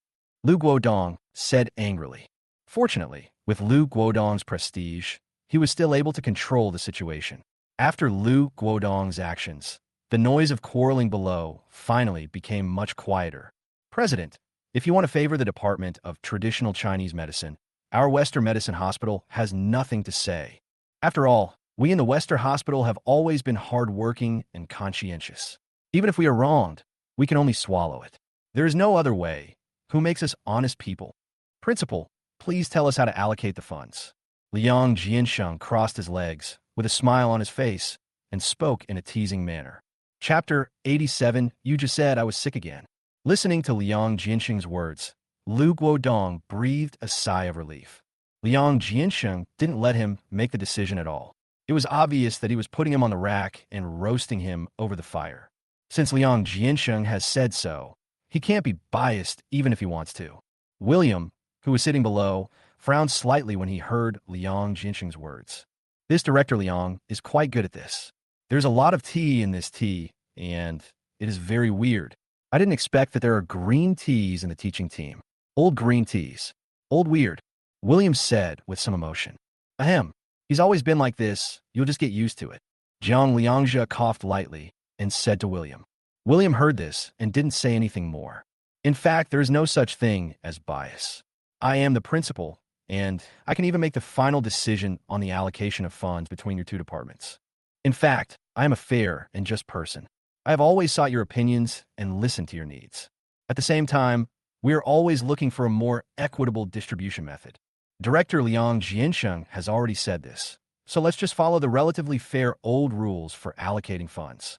Lu Guodong said angrily. Fortunately, with Lu Guodong's prestige, he was still able to control the situation. After Lu Guodong's actions, the noise of quarreling below finally became much quieter. President, if you want to favor the Department of Traditional Chinese Medicine, our Western Medicine Hospital has nothing to say. After all, we in the Western Hospital have always been hardworking and conscientious. Even if we are wronged, we can only swallow it. There is no other way. Who makes us honest people? Principal, please tell us how to allocate the funds. Liang Jiansheng crossed his legs with a smile on his face and spoke in a teasing manner. Chapter 87, you just said I was sick again. Listening to Liang Jiansheng's words, Lu Guodong breathed a sigh of relief. Liang Jiansheng didn't let him make the decision at all. It was obvious that he was putting him on the rack and roasting him over the fire. Since Liang Jiansheng has said so, he can't be biased even if he wants to. William, who was sitting below, frowned slightly when he heard Liang Jinsheng's words. This Director Liang is quite good at this. There's a lot of tea in this tea, and it is very weird. I didn't expect that there are green teas in the teaching team. Old green teas. Old weird. William said with some emotion. Ahem. He's always been like this. You'll just get used to it. Jiang Liangzhe coughed lightly and said to William. William heard this and didn't say anything more. In fact, there is no such thing as bias. I am the principal, and I can even make the final decision on the allocation of funds between your two departments. In fact, I am a fair and just person. I have always sought your opinions and listened to your needs. At the same time, we are always looking for a more equitable distribution method. Director Liang Jiansheng has already said this, so let's just follow the relatively fair old rules for allocating funds.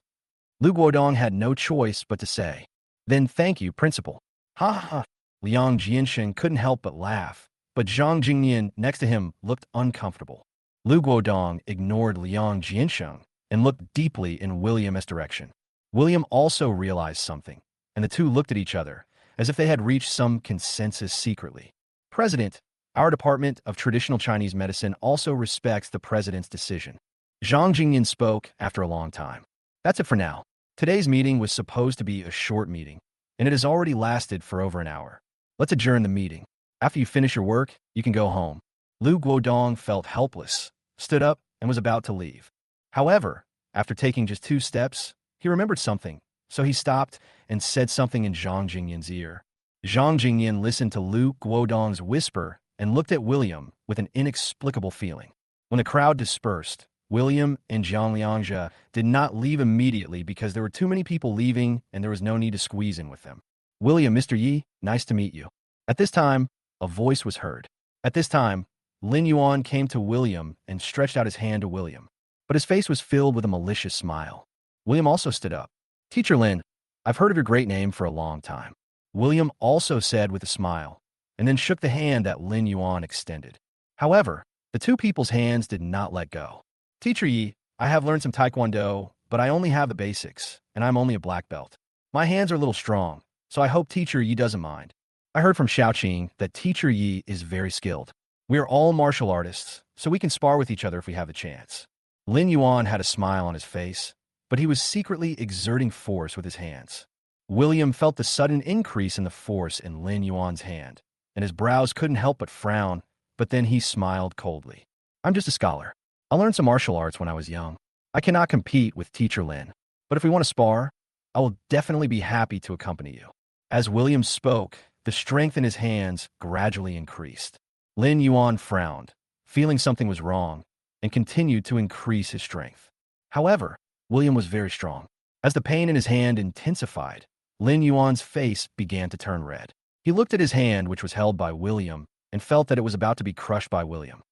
Lu Guodong had no choice but to say, "Then thank you, principal." Ha ha ha. Liang Jiansheng couldn't help but laugh, but Zhang Jingyan next to him looked uncomfortable. Lu Guodong ignored Liang Jiansheng and looked deeply in William's direction. William also realized something, and the two looked at each other, as if they had reached some consensus secretly. President, our Department of Traditional Chinese Medicine also respects the president's decision. Zhang Jingyan spoke after a long time. That's it for now. Today's meeting was supposed to be a short meeting, and it has already lasted for over an hour. Let's adjourn the meeting. After you finish your work, you can go home. Lu Guodong felt helpless, stood up, and was about to leave. However, after taking just 2 steps, he remembered something, so he stopped and said something in Zhang Jingyan's ear. Zhang Jingyan listened to Lu Guodong's whisper and looked at William with an inexplicable feeling. When the crowd dispersed, William and Jiang Liangzhe did not leave immediately because there were too many people leaving and there was no need to squeeze in with them. "William, Mr. Yi, nice to meet you." At this time, a voice was heard. At this time, Lin Yuan came to William and stretched out his hand to William, but his face was filled with a malicious smile. William also stood up. "Teacher Lin, I've heard of your great name for a long time." William also said with a smile, and then shook the hand that Lin Yuan extended. However, the two people's hands did not let go. "Teacher Yi, I have learned some Taekwondo, but I only have the basics, and I'm only a black belt. My hands are a little strong, so I hope Teacher Yi doesn't mind. I heard from Xiaoqing that Teacher Yi is very skilled. We are all martial artists, so we can spar with each other if we have the chance." Lin Yuan had a smile on his face, but he was secretly exerting force with his hands. William felt the sudden increase in the force in Lin Yuan's hand, and his brows couldn't help but frown, but then he smiled coldly. "I'm just a scholar. I learned some martial arts when I was young. I cannot compete with Teacher Lin, but if we want to spar, I will definitely be happy to accompany you." As William spoke, the strength in his hands gradually increased. Lin Yuan frowned, feeling something was wrong, and continued to increase his strength. However, William was very strong. As the pain in his hand intensified, Lin Yuan's face began to turn red. He looked at his hand, which was held by William, and felt that it was about to be crushed by William.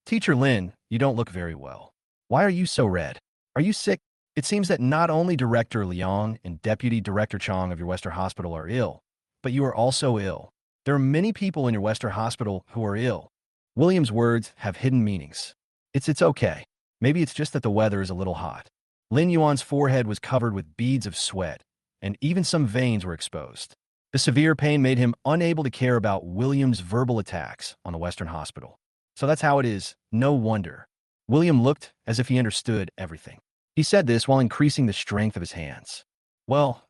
Teacher Lin, you don't look very well. Why are you so red? Are you sick?" It seems that not only Director Liang and Deputy Director Chong of your Western Hospital are ill, but you are also ill. There are many people in your Western Hospital who are ill. William's words have hidden meanings. It's okay. Maybe it's just that the weather is a little hot. Lin Yuan's forehead was covered with beads of sweat, and even some veins were exposed. The severe pain made him unable to care about William's verbal attacks on the Western Hospital. So that's how it is. No wonder. William looked as if he understood everything. He said this while increasing the strength of his hands. Well,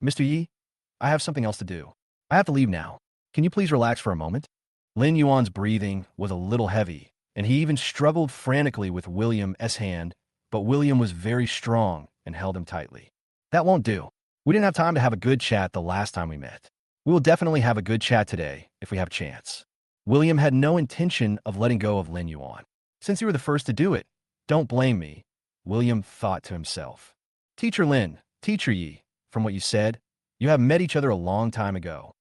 Mr. Yi, I have something else to do. I have to leave now. Can you please relax for a moment?" Lin Yuan's breathing was a little heavy, and he even struggled frantically with William's hand, but William was very strong and held him tightly. "That won't do. We didn't have time to have a good chat the last time we met. We will definitely have a good chat today if we have a chance." William had no intention of letting go of Lin Yuan. Since you were the first to do it, don't blame me, William thought to himself. "Teacher Lin, Teacher Yi, from what you said, you have met each other a long time ago.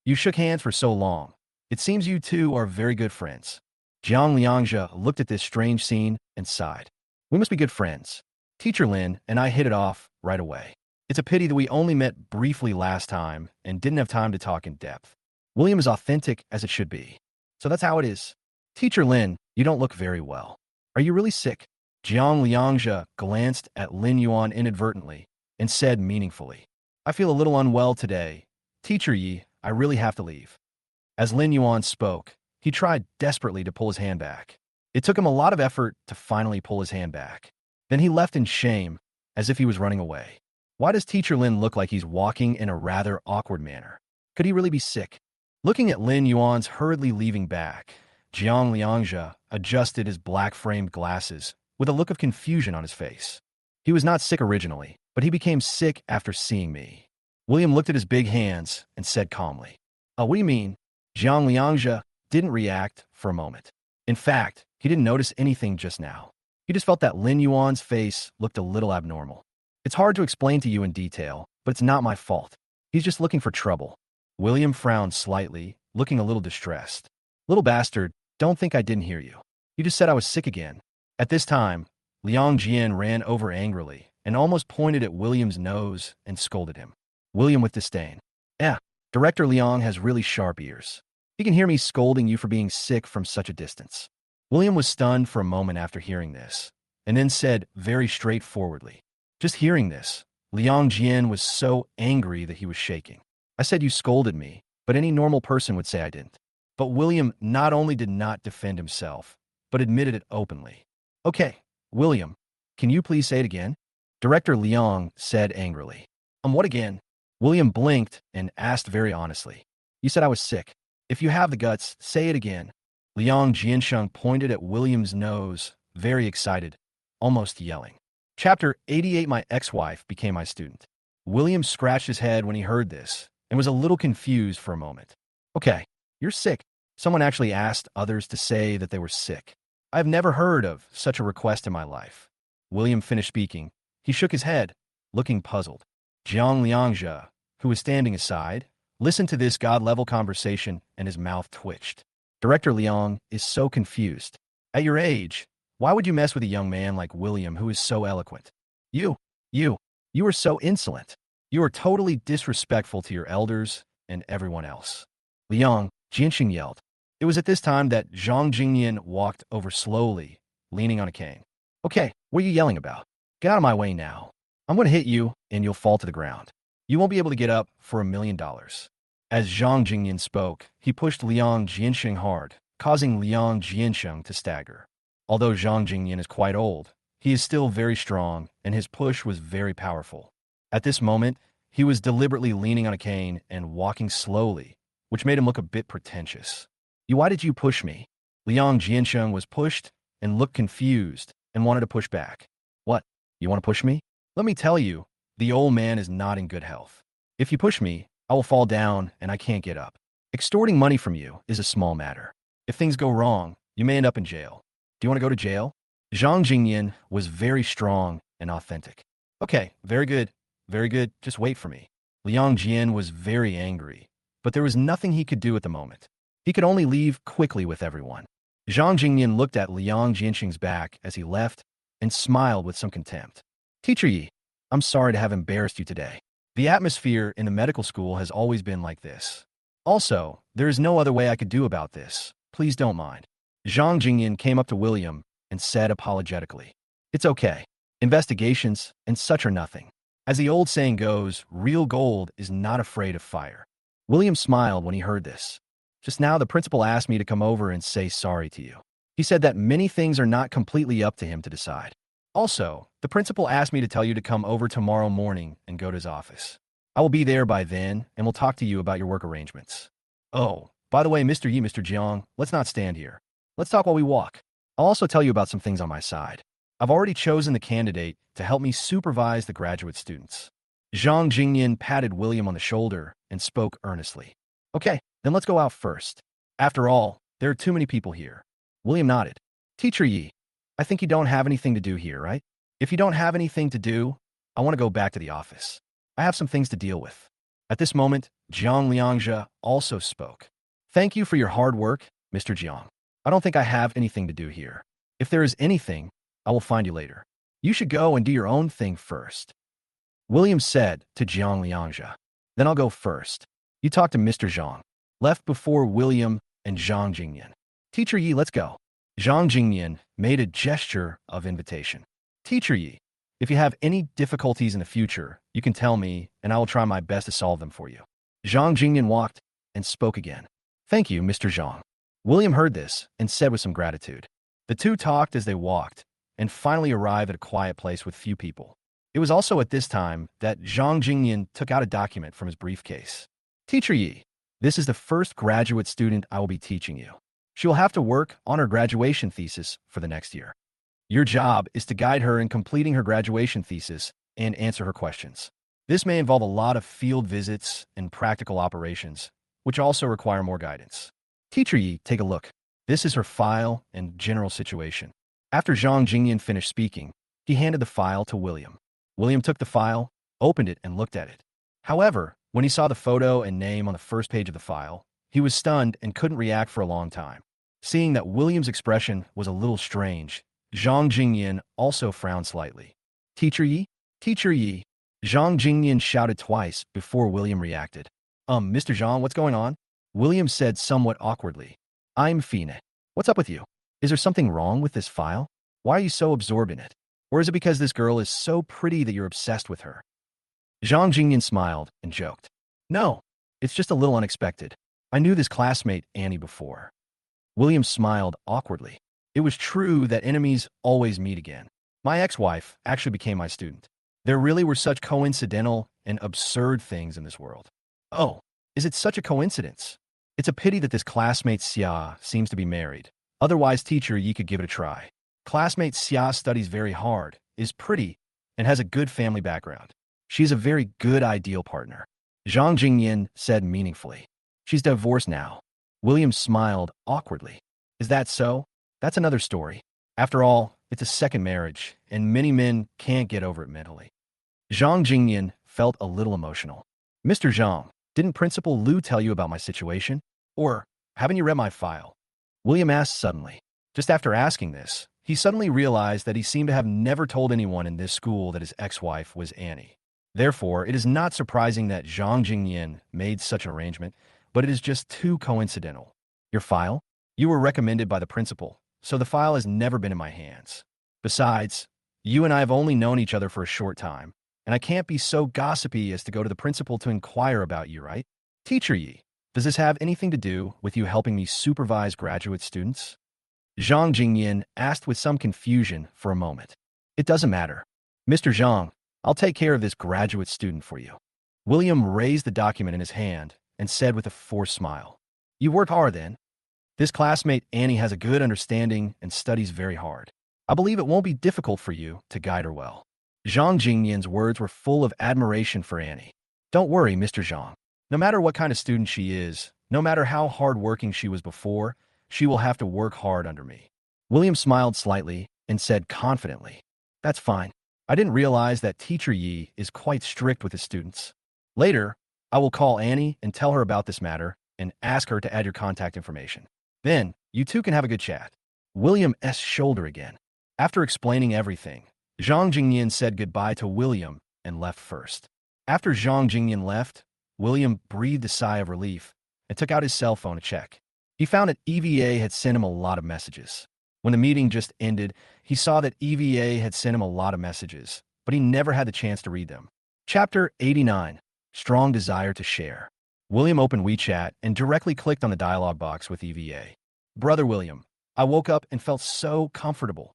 You shook hands for so long. It seems you two are very good friends." Jiang Liangzhe looked at this strange scene and sighed. "We must be good friends. Teacher Lin and I hit it off right away. It's a pity that we only met briefly last time and didn't have time to talk in depth. William is authentic as it should be. So that's how it is. Teacher Lin, you don't look very well. Are you really sick?" Jiang Liangzhe glanced at Lin Yuan inadvertently and said meaningfully, "I feel a little unwell today. Teacher Yi, I really have to leave." As Lin Yuan spoke, he tried desperately to pull his hand back. It took him a lot of effort to finally pull his hand back. Then he left in shame, as if he was running away. Why does Teacher Lin look like he's walking in a rather awkward manner? Could he really be sick? Looking at Lin Yuan's hurriedly leaving back, Jiang Liangzhe adjusted his black-framed glasses with a look of confusion on his face. He was not sick originally. but he became sick after seeing me. William looked at his big hands and said calmly, "Oh, what do you mean?" Jiang Liangzhe didn't react for a moment. In fact, he didn't notice anything just now. He just felt that Lin Yuan's face looked a little abnormal. "It's hard to explain to you in detail, but it's not my fault. He's just looking for trouble." William frowned slightly, looking a little distressed. "Little bastard, don't think I didn't hear you. You just said I was sick again." At this time, Liang Jian ran over angrily and almost pointed at William's nose and scolded him. William with disdain. Director Liang has really sharp ears. He can hear me scolding you for being sick from such a distance." William was stunned for a moment after hearing this, and then said very straightforwardly. Just hearing this, Liang Jian was so angry that he was shaking. "I said you scolded me, but any normal person would say I didn't." But William not only did not defend himself, but admitted it openly. "Okay, William, can you please say it again?" Director Liang said angrily. What again?" William blinked and asked very honestly. "You said I was sick. If you have the guts, say it again." Liang Jiansheng pointed at William's nose, very excited, almost yelling. Chapter 88. My ex-wife became my student. William scratched his head when he heard this and was a little confused for a moment. "Okay, you're sick." Someone actually asked others to say that they were sick. "I've never heard of such a request in my life." William finished speaking. He shook his head, looking puzzled. Jiang Liangzhe, who was standing aside, listened to this god-level conversation and his mouth twitched. Director Liang is so confused. At your age, why would you mess with a young man like William who is so eloquent? You are so insolent. You are totally disrespectful to your elders and everyone else." Liang Jianxing yelled. It was at this time that Zhang Jingyan walked over slowly, leaning on a cane. "Okay, what are you yelling about? Get out of my way now. I'm going to hit you, and you'll fall to the ground. You won't be able to get up for $1,000,000. As Zhang Jingyan spoke, he pushed Liang Jiansheng hard, causing Liang Jiansheng to stagger. Although Zhang Jingyan is quite old, he is still very strong, and his push was very powerful. At this moment, he was deliberately leaning on a cane and walking slowly, which made him look a bit pretentious. Why did you push me?" Liang Jiansheng was pushed and looked confused and wanted to push back. "What? You want to push me? Let me tell you, the old man is not in good health. If you push me, I will fall down and I can't get up. Extorting money from you is a small matter. If things go wrong, you may end up in jail. Do you want to go to jail?" Zhang Jingyan was very strong and authentic. "Okay, very good, just wait for me." Liang Jian was very angry, but there was nothing he could do at the moment. He could only leave quickly with everyone. Zhang Jingyan looked at Liang Jianxing's back as he left and smiled with some contempt. "Teacher Yi, I'm sorry to have embarrassed you today. The atmosphere in the medical school has always been like this. Also, there is no other way I could do about this. Please don't mind." Zhang Jingyan came up to William and said apologetically, "It's okay. Investigations and such are nothing. As the old saying goes, real gold is not afraid of fire." William smiled when he heard this. "Just now the principal asked me to come over and say sorry to you. He said that many things are not completely up to him to decide. Also, the principal asked me to tell you to come over tomorrow morning and go to his office. I will be there by then, and will talk to you about your work arrangements. Oh, by the way, Mr. Yi, Mr. Jiang, let's not stand here. Let's talk while we walk. I'll also tell you about some things on my side. I've already chosen the candidate to help me supervise the graduate students." Zhang Jingyan patted William on the shoulder and spoke earnestly. "Okay, then let's go out first. After all, there are too many people here." William nodded. "Teacher Yi, I think you don't have anything to do here, right? If you don't have anything to do, I want to go back to the office. I have some things to deal with." At this moment, Jiang Liangzhe also spoke. "Thank you for your hard work, Mr. Jiang. I don't think I have anything to do here. If there is anything, I will find you later. You should go and do your own thing first." William said to Jiang Liangzhe. "Then I'll go first. You talk to Mr. Zhang." Left before William and Zhang Jingyan. "Teacher Yi, let's go." Zhang Jingyan made a gesture of invitation. "Teacher Yi, if you have any difficulties in the future, you can tell me, and I will try my best to solve them for you." Zhang Jingyan walked and spoke again. "Thank you, Mr. Zhang." William heard this and said with some gratitude. The two talked as they walked, and finally arrived at a quiet place with few people. It was also at this time that Zhang Jingyan took out a document from his briefcase. "Teacher Yi, this is the first graduate student I will be teaching you. She will have to work on her graduation thesis for the next year. Your job is to guide her in completing her graduation thesis and answer her questions. This may involve a lot of field visits and practical operations, which also require more guidance. Teacher Yi, take a look. This is her file and general situation. After Zhang Jingyan finished speaking, he handed the file to William. William took the file, opened it, and looked at it. However, when he saw the photo and name on the first page of the file, he was stunned and couldn't react for a long time. Seeing that William's expression was a little strange, Zhang Jingyan also frowned slightly. Teacher Yi? Teacher Yi! Zhang Jingyan shouted twice before William reacted. Mr. Zhang, what's going on? William said somewhat awkwardly. I'm Fina. What's up with you? Is there something wrong with this file? Why are you so absorbed in it? Or is it because this girl is so pretty that you're obsessed with her? Zhang Jingyan smiled and joked. No, it's just a little unexpected. I knew this classmate, Annie, before. William smiled awkwardly. It was true that enemies always meet again. My ex-wife actually became my student. There really were such coincidental and absurd things in this world. Oh, is it such a coincidence? It's a pity that this classmate Xia seems to be married. Otherwise, teacher Yi could give it a try. Classmate Xia studies very hard, is pretty, and has a good family background. She's a very good ideal partner. Zhang Jingyan said meaningfully. She's divorced now. William smiled awkwardly. Is that so? That's another story. After all, it's a second marriage, and many men can't get over it mentally. Zhang Jingyan felt a little emotional. Mr. Zhang, didn't Principal Lu tell you about my situation? Or, haven't you read my file? William asked suddenly. Just after asking this, he suddenly realized that he seemed to have never told anyone in this school that his ex-wife was Annie. Therefore, it is not surprising that Zhang Jingyan made such an arrangement, but it is just too coincidental. Your file? You were recommended by the principal, so the file has never been in my hands. Besides, you and I have only known each other for a short time, and I can't be so gossipy as to go to the principal to inquire about you, right? Teacher Yi, does this have anything to do with you helping me supervise graduate students? Zhang Jingyan asked with some confusion for a moment. It doesn't matter. Mr. Zhang, I'll take care of this graduate student for you. William raised the document in his hand and said with a forced smile. You worked hard then. This classmate Annie has a good understanding and studies very hard. I believe it won't be difficult for you to guide her well. Zhang Jingyan's words were full of admiration for Annie. Don't worry, Mr. Zhang. No matter what kind of student she is, no matter how hard-working she was before, she will have to work hard under me. William smiled slightly and said confidently, That's fine. I didn't realize that Teacher Yi is quite strict with his students. Later, I will call Annie and tell her about this matter and ask her to add your contact information. Then, you two can have a good chat. William's shoulder again. After explaining everything, Zhang Jingyan said goodbye to William and left first. After Zhang Jingyan left, William breathed a sigh of relief and took out his cell phone to check. He found that EVA had sent him a lot of messages. When the meeting just ended, he saw that EVA had sent him a lot of messages, but he never had the chance to read them. Chapter 89, Strong Desire to Share. William opened WeChat and directly clicked on the dialog box with EVA. Brother William, I woke up and felt so comfortable.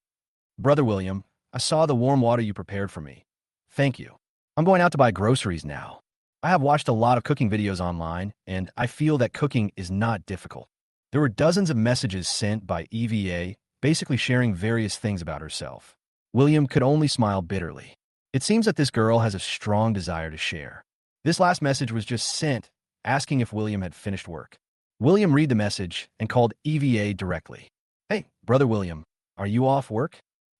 Brother William, I saw the warm water you prepared for me. Thank you. I'm going out to buy groceries now. I have watched a lot of cooking videos online, and I feel that cooking is not difficult. There were dozens of messages sent by EVA, basically sharing various things about herself. William could only smile bitterly. It seems that this girl has a strong desire to share. This last message was just sent, asking if William had finished work. William read the message and called EVA directly. Hey, Brother William, are you off work?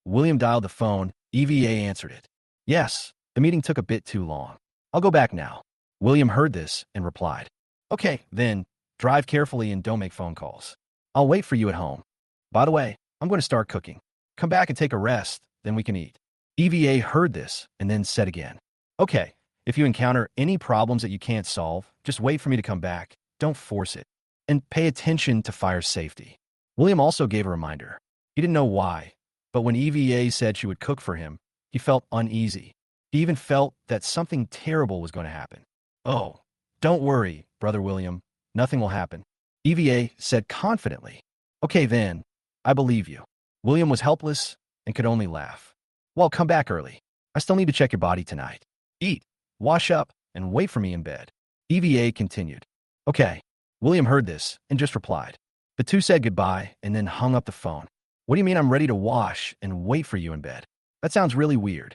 William dialed the phone. EVA answered it. Yes, the meeting took a bit too long. I'll go back now. William heard this and replied. Okay, then, drive carefully and don't make phone calls. I'll wait for you at home. By the way, I'm going to start cooking. Come back and take a rest, then we can eat. EVA heard this and then said again. Okay, if you encounter any problems that you can't solve, just wait for me to come back. Don't force it. And pay attention to fire safety. William also gave a reminder. He didn't know why, but when EVA said she would cook for him, he felt uneasy. He even felt that something terrible was going to happen. Oh, don't worry, Brother William. Nothing will happen. EVA said confidently. Okay then, I believe you. William was helpless and could only laugh. Well, come back early. I still need to check your body tonight. Eat, wash up, and wait for me in bed. EVA continued. Okay. William heard this and just replied. The two said goodbye and then hung up the phone. What do you mean I'm ready to wash and wait for you in bed? That sounds really weird.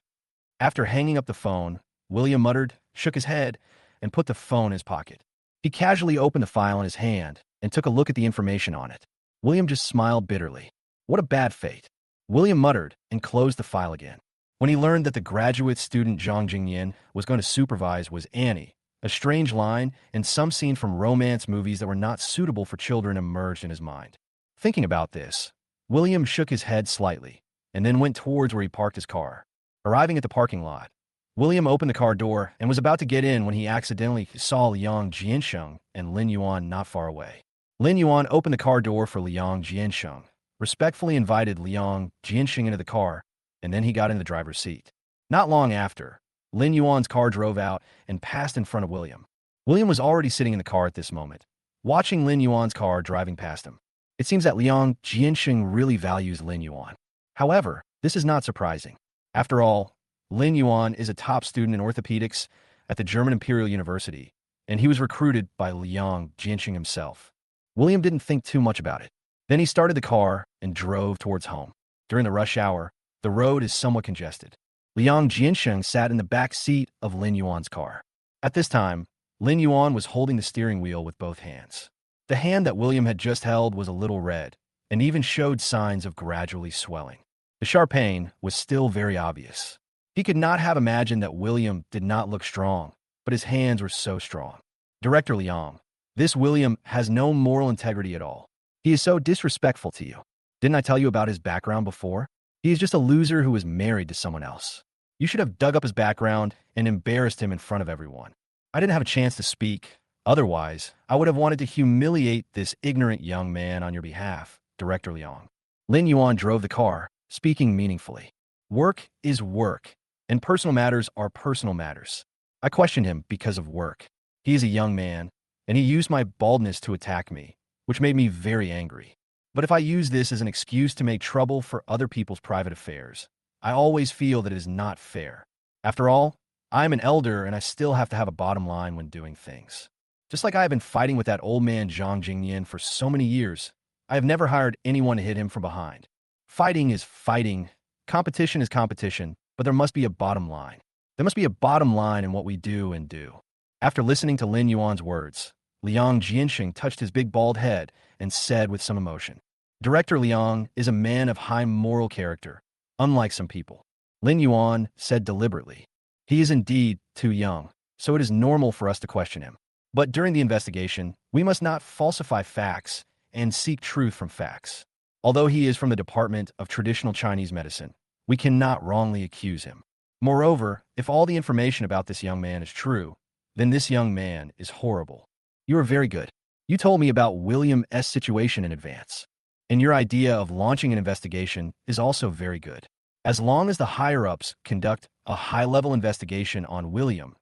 After hanging up the phone, William muttered, shook his head, and put the phone in his pocket. He casually opened the file in his hand and took a look at the information on it. William just smiled bitterly. What a bad fate. William muttered and closed the file again. When he learned that the graduate student Zhang Jingyan was going to supervise was Annie, a strange line and some scene from romance movies that were not suitable for children emerged in his mind. Thinking about this, William shook his head slightly and then went towards where he parked his car. Arriving at the parking lot, William opened the car door and was about to get in when he accidentally saw Liang Jiansheng and Lin Yuan not far away. Lin Yuan opened the car door for Liang Jiansheng, respectfully invited Liang Jiansheng into the car, and then he got in the driver's seat. Not long after, Lin Yuan's car drove out and passed in front of William. William was already sitting in the car at this moment, watching Lin Yuan's car driving past him. It seems that Liang Jiansheng really values Lin Yuan. However, this is not surprising. After all, Lin Yuan is a top student in orthopedics at the German Imperial University, and he was recruited by Liang Jiansheng himself. William didn't think too much about it. Then he started the car and drove towards home. During the rush hour, the road is somewhat congested. Liang Jiansheng sat in the back seat of Lin Yuan's car. At this time, Lin Yuan was holding the steering wheel with both hands. The hand that William had just held was a little red, and even showed signs of gradually swelling. The sharp pain was still very obvious. He could not have imagined that William did not look strong, but his hands were so strong. Director Liang, this William has no moral integrity at all. He is so disrespectful to you. Didn't I tell you about his background before? He is just a loser who is married to someone else. You should have dug up his background and embarrassed him in front of everyone. I didn't have a chance to speak. Otherwise, I would have wanted to humiliate this ignorant young man on your behalf, Director Liang. Lin Yuan drove the car, speaking meaningfully. Work is work, and personal matters are personal matters. I questioned him because of work. He is a young man, and he used my baldness to attack me, which made me very angry. But if I use this as an excuse to make trouble for other people's private affairs, I always feel that it is not fair. After all, I am an elder and I still have to have a bottom line when doing things. Just like I have been fighting with that old man Zhang Jingyan for so many years, I have never hired anyone to hit him from behind. Fighting is fighting, competition is competition, but there must be a bottom line. There must be a bottom line in what we do and do. After listening to Lin Yuan's words, Liang Jiansheng touched his big bald head and said with some emotion, Director Liang is a man of high moral character, unlike some people. Lin Yuan said deliberately, he is indeed too young, so it is normal for us to question him. But during the investigation, we must not falsify facts and seek truth from facts. Although he is from the Department of Traditional Chinese Medicine, we cannot wrongly accuse him. Moreover, if all the information about this young man is true, then this young man is horrible. You are very good. You told me about William S. situation in advance. And your idea of launching an investigation is also very good. As long as the higher-ups conduct a high-level investigation on William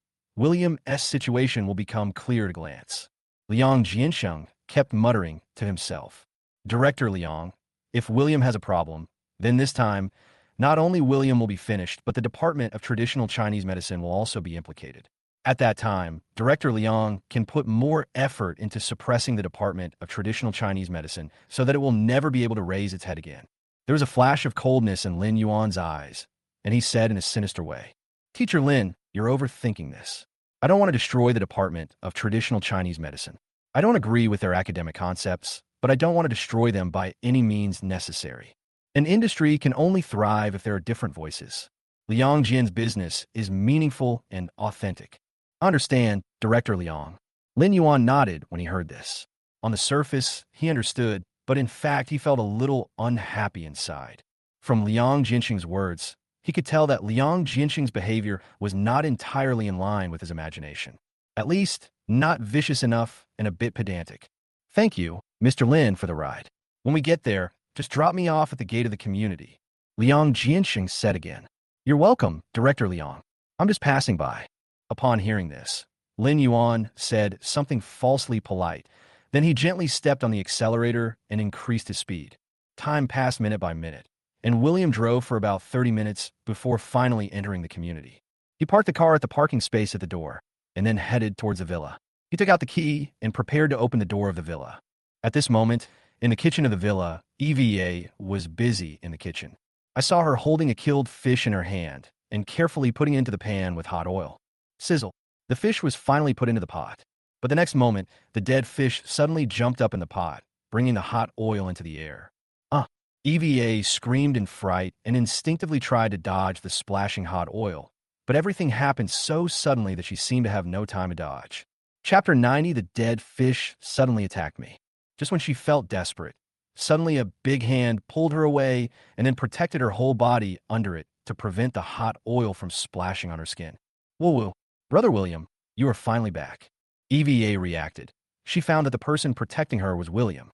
S. situation will become clear at a glance. Liang Jiansheng kept muttering to himself. Director Liang, if William has a problem, then this time, not only William will be finished, but the Department of Traditional Chinese Medicine will also be implicated. At that time, Director Liang can put more effort into suppressing the Department of Traditional Chinese Medicine so that it will never be able to raise its head again. There was a flash of coldness in Lin Yuan's eyes, and he said in a sinister way, Teacher Lin, you're overthinking this. I don't want to destroy the Department of Traditional Chinese Medicine. I don't agree with their academic concepts, but I don't want to destroy them by any means necessary. An industry can only thrive if there are different voices. Liang Jian's business is meaningful and authentic. Understand, Director Liang. Lin Yuan nodded when he heard this. On the surface, he understood, but in fact, he felt a little unhappy inside. From Liang Jiansheng's words, he could tell that Liang Jiansheng's behavior was not entirely in line with his imagination. At least, not vicious enough and a bit pedantic. Thank you, Mr. Lin, for the ride. When we get there, just drop me off at the gate of the community. Liang Jiansheng said again. You're welcome, Director Liang. I'm just passing by. Upon hearing this, Lin Yuan said something falsely polite. Then he gently stepped on the accelerator and increased his speed. Time passed minute by minute, and William drove for about 30 minutes before finally entering the community. He parked the car at the parking space at the door, and then headed towards the villa. He took out the key and prepared to open the door of the villa. At this moment, in the kitchen of the villa, EVA was busy in the kitchen. I saw her holding a killed fish in her hand and carefully putting it into the pan with hot oil. Sizzle. The fish was finally put into the pot. But the next moment, the dead fish suddenly jumped up in the pot, bringing the hot oil into the air. Ah! EVA screamed in fright and instinctively tried to dodge the splashing hot oil, but everything happened so suddenly that she seemed to have no time to dodge. Chapter 90. The dead fish suddenly attacked me. Just when she felt desperate, suddenly a big hand pulled her away and then protected her whole body under it to prevent the hot oil from splashing on her skin. Woo woo. Brother William, you are finally back. EVA reacted. She found that the person protecting her was William.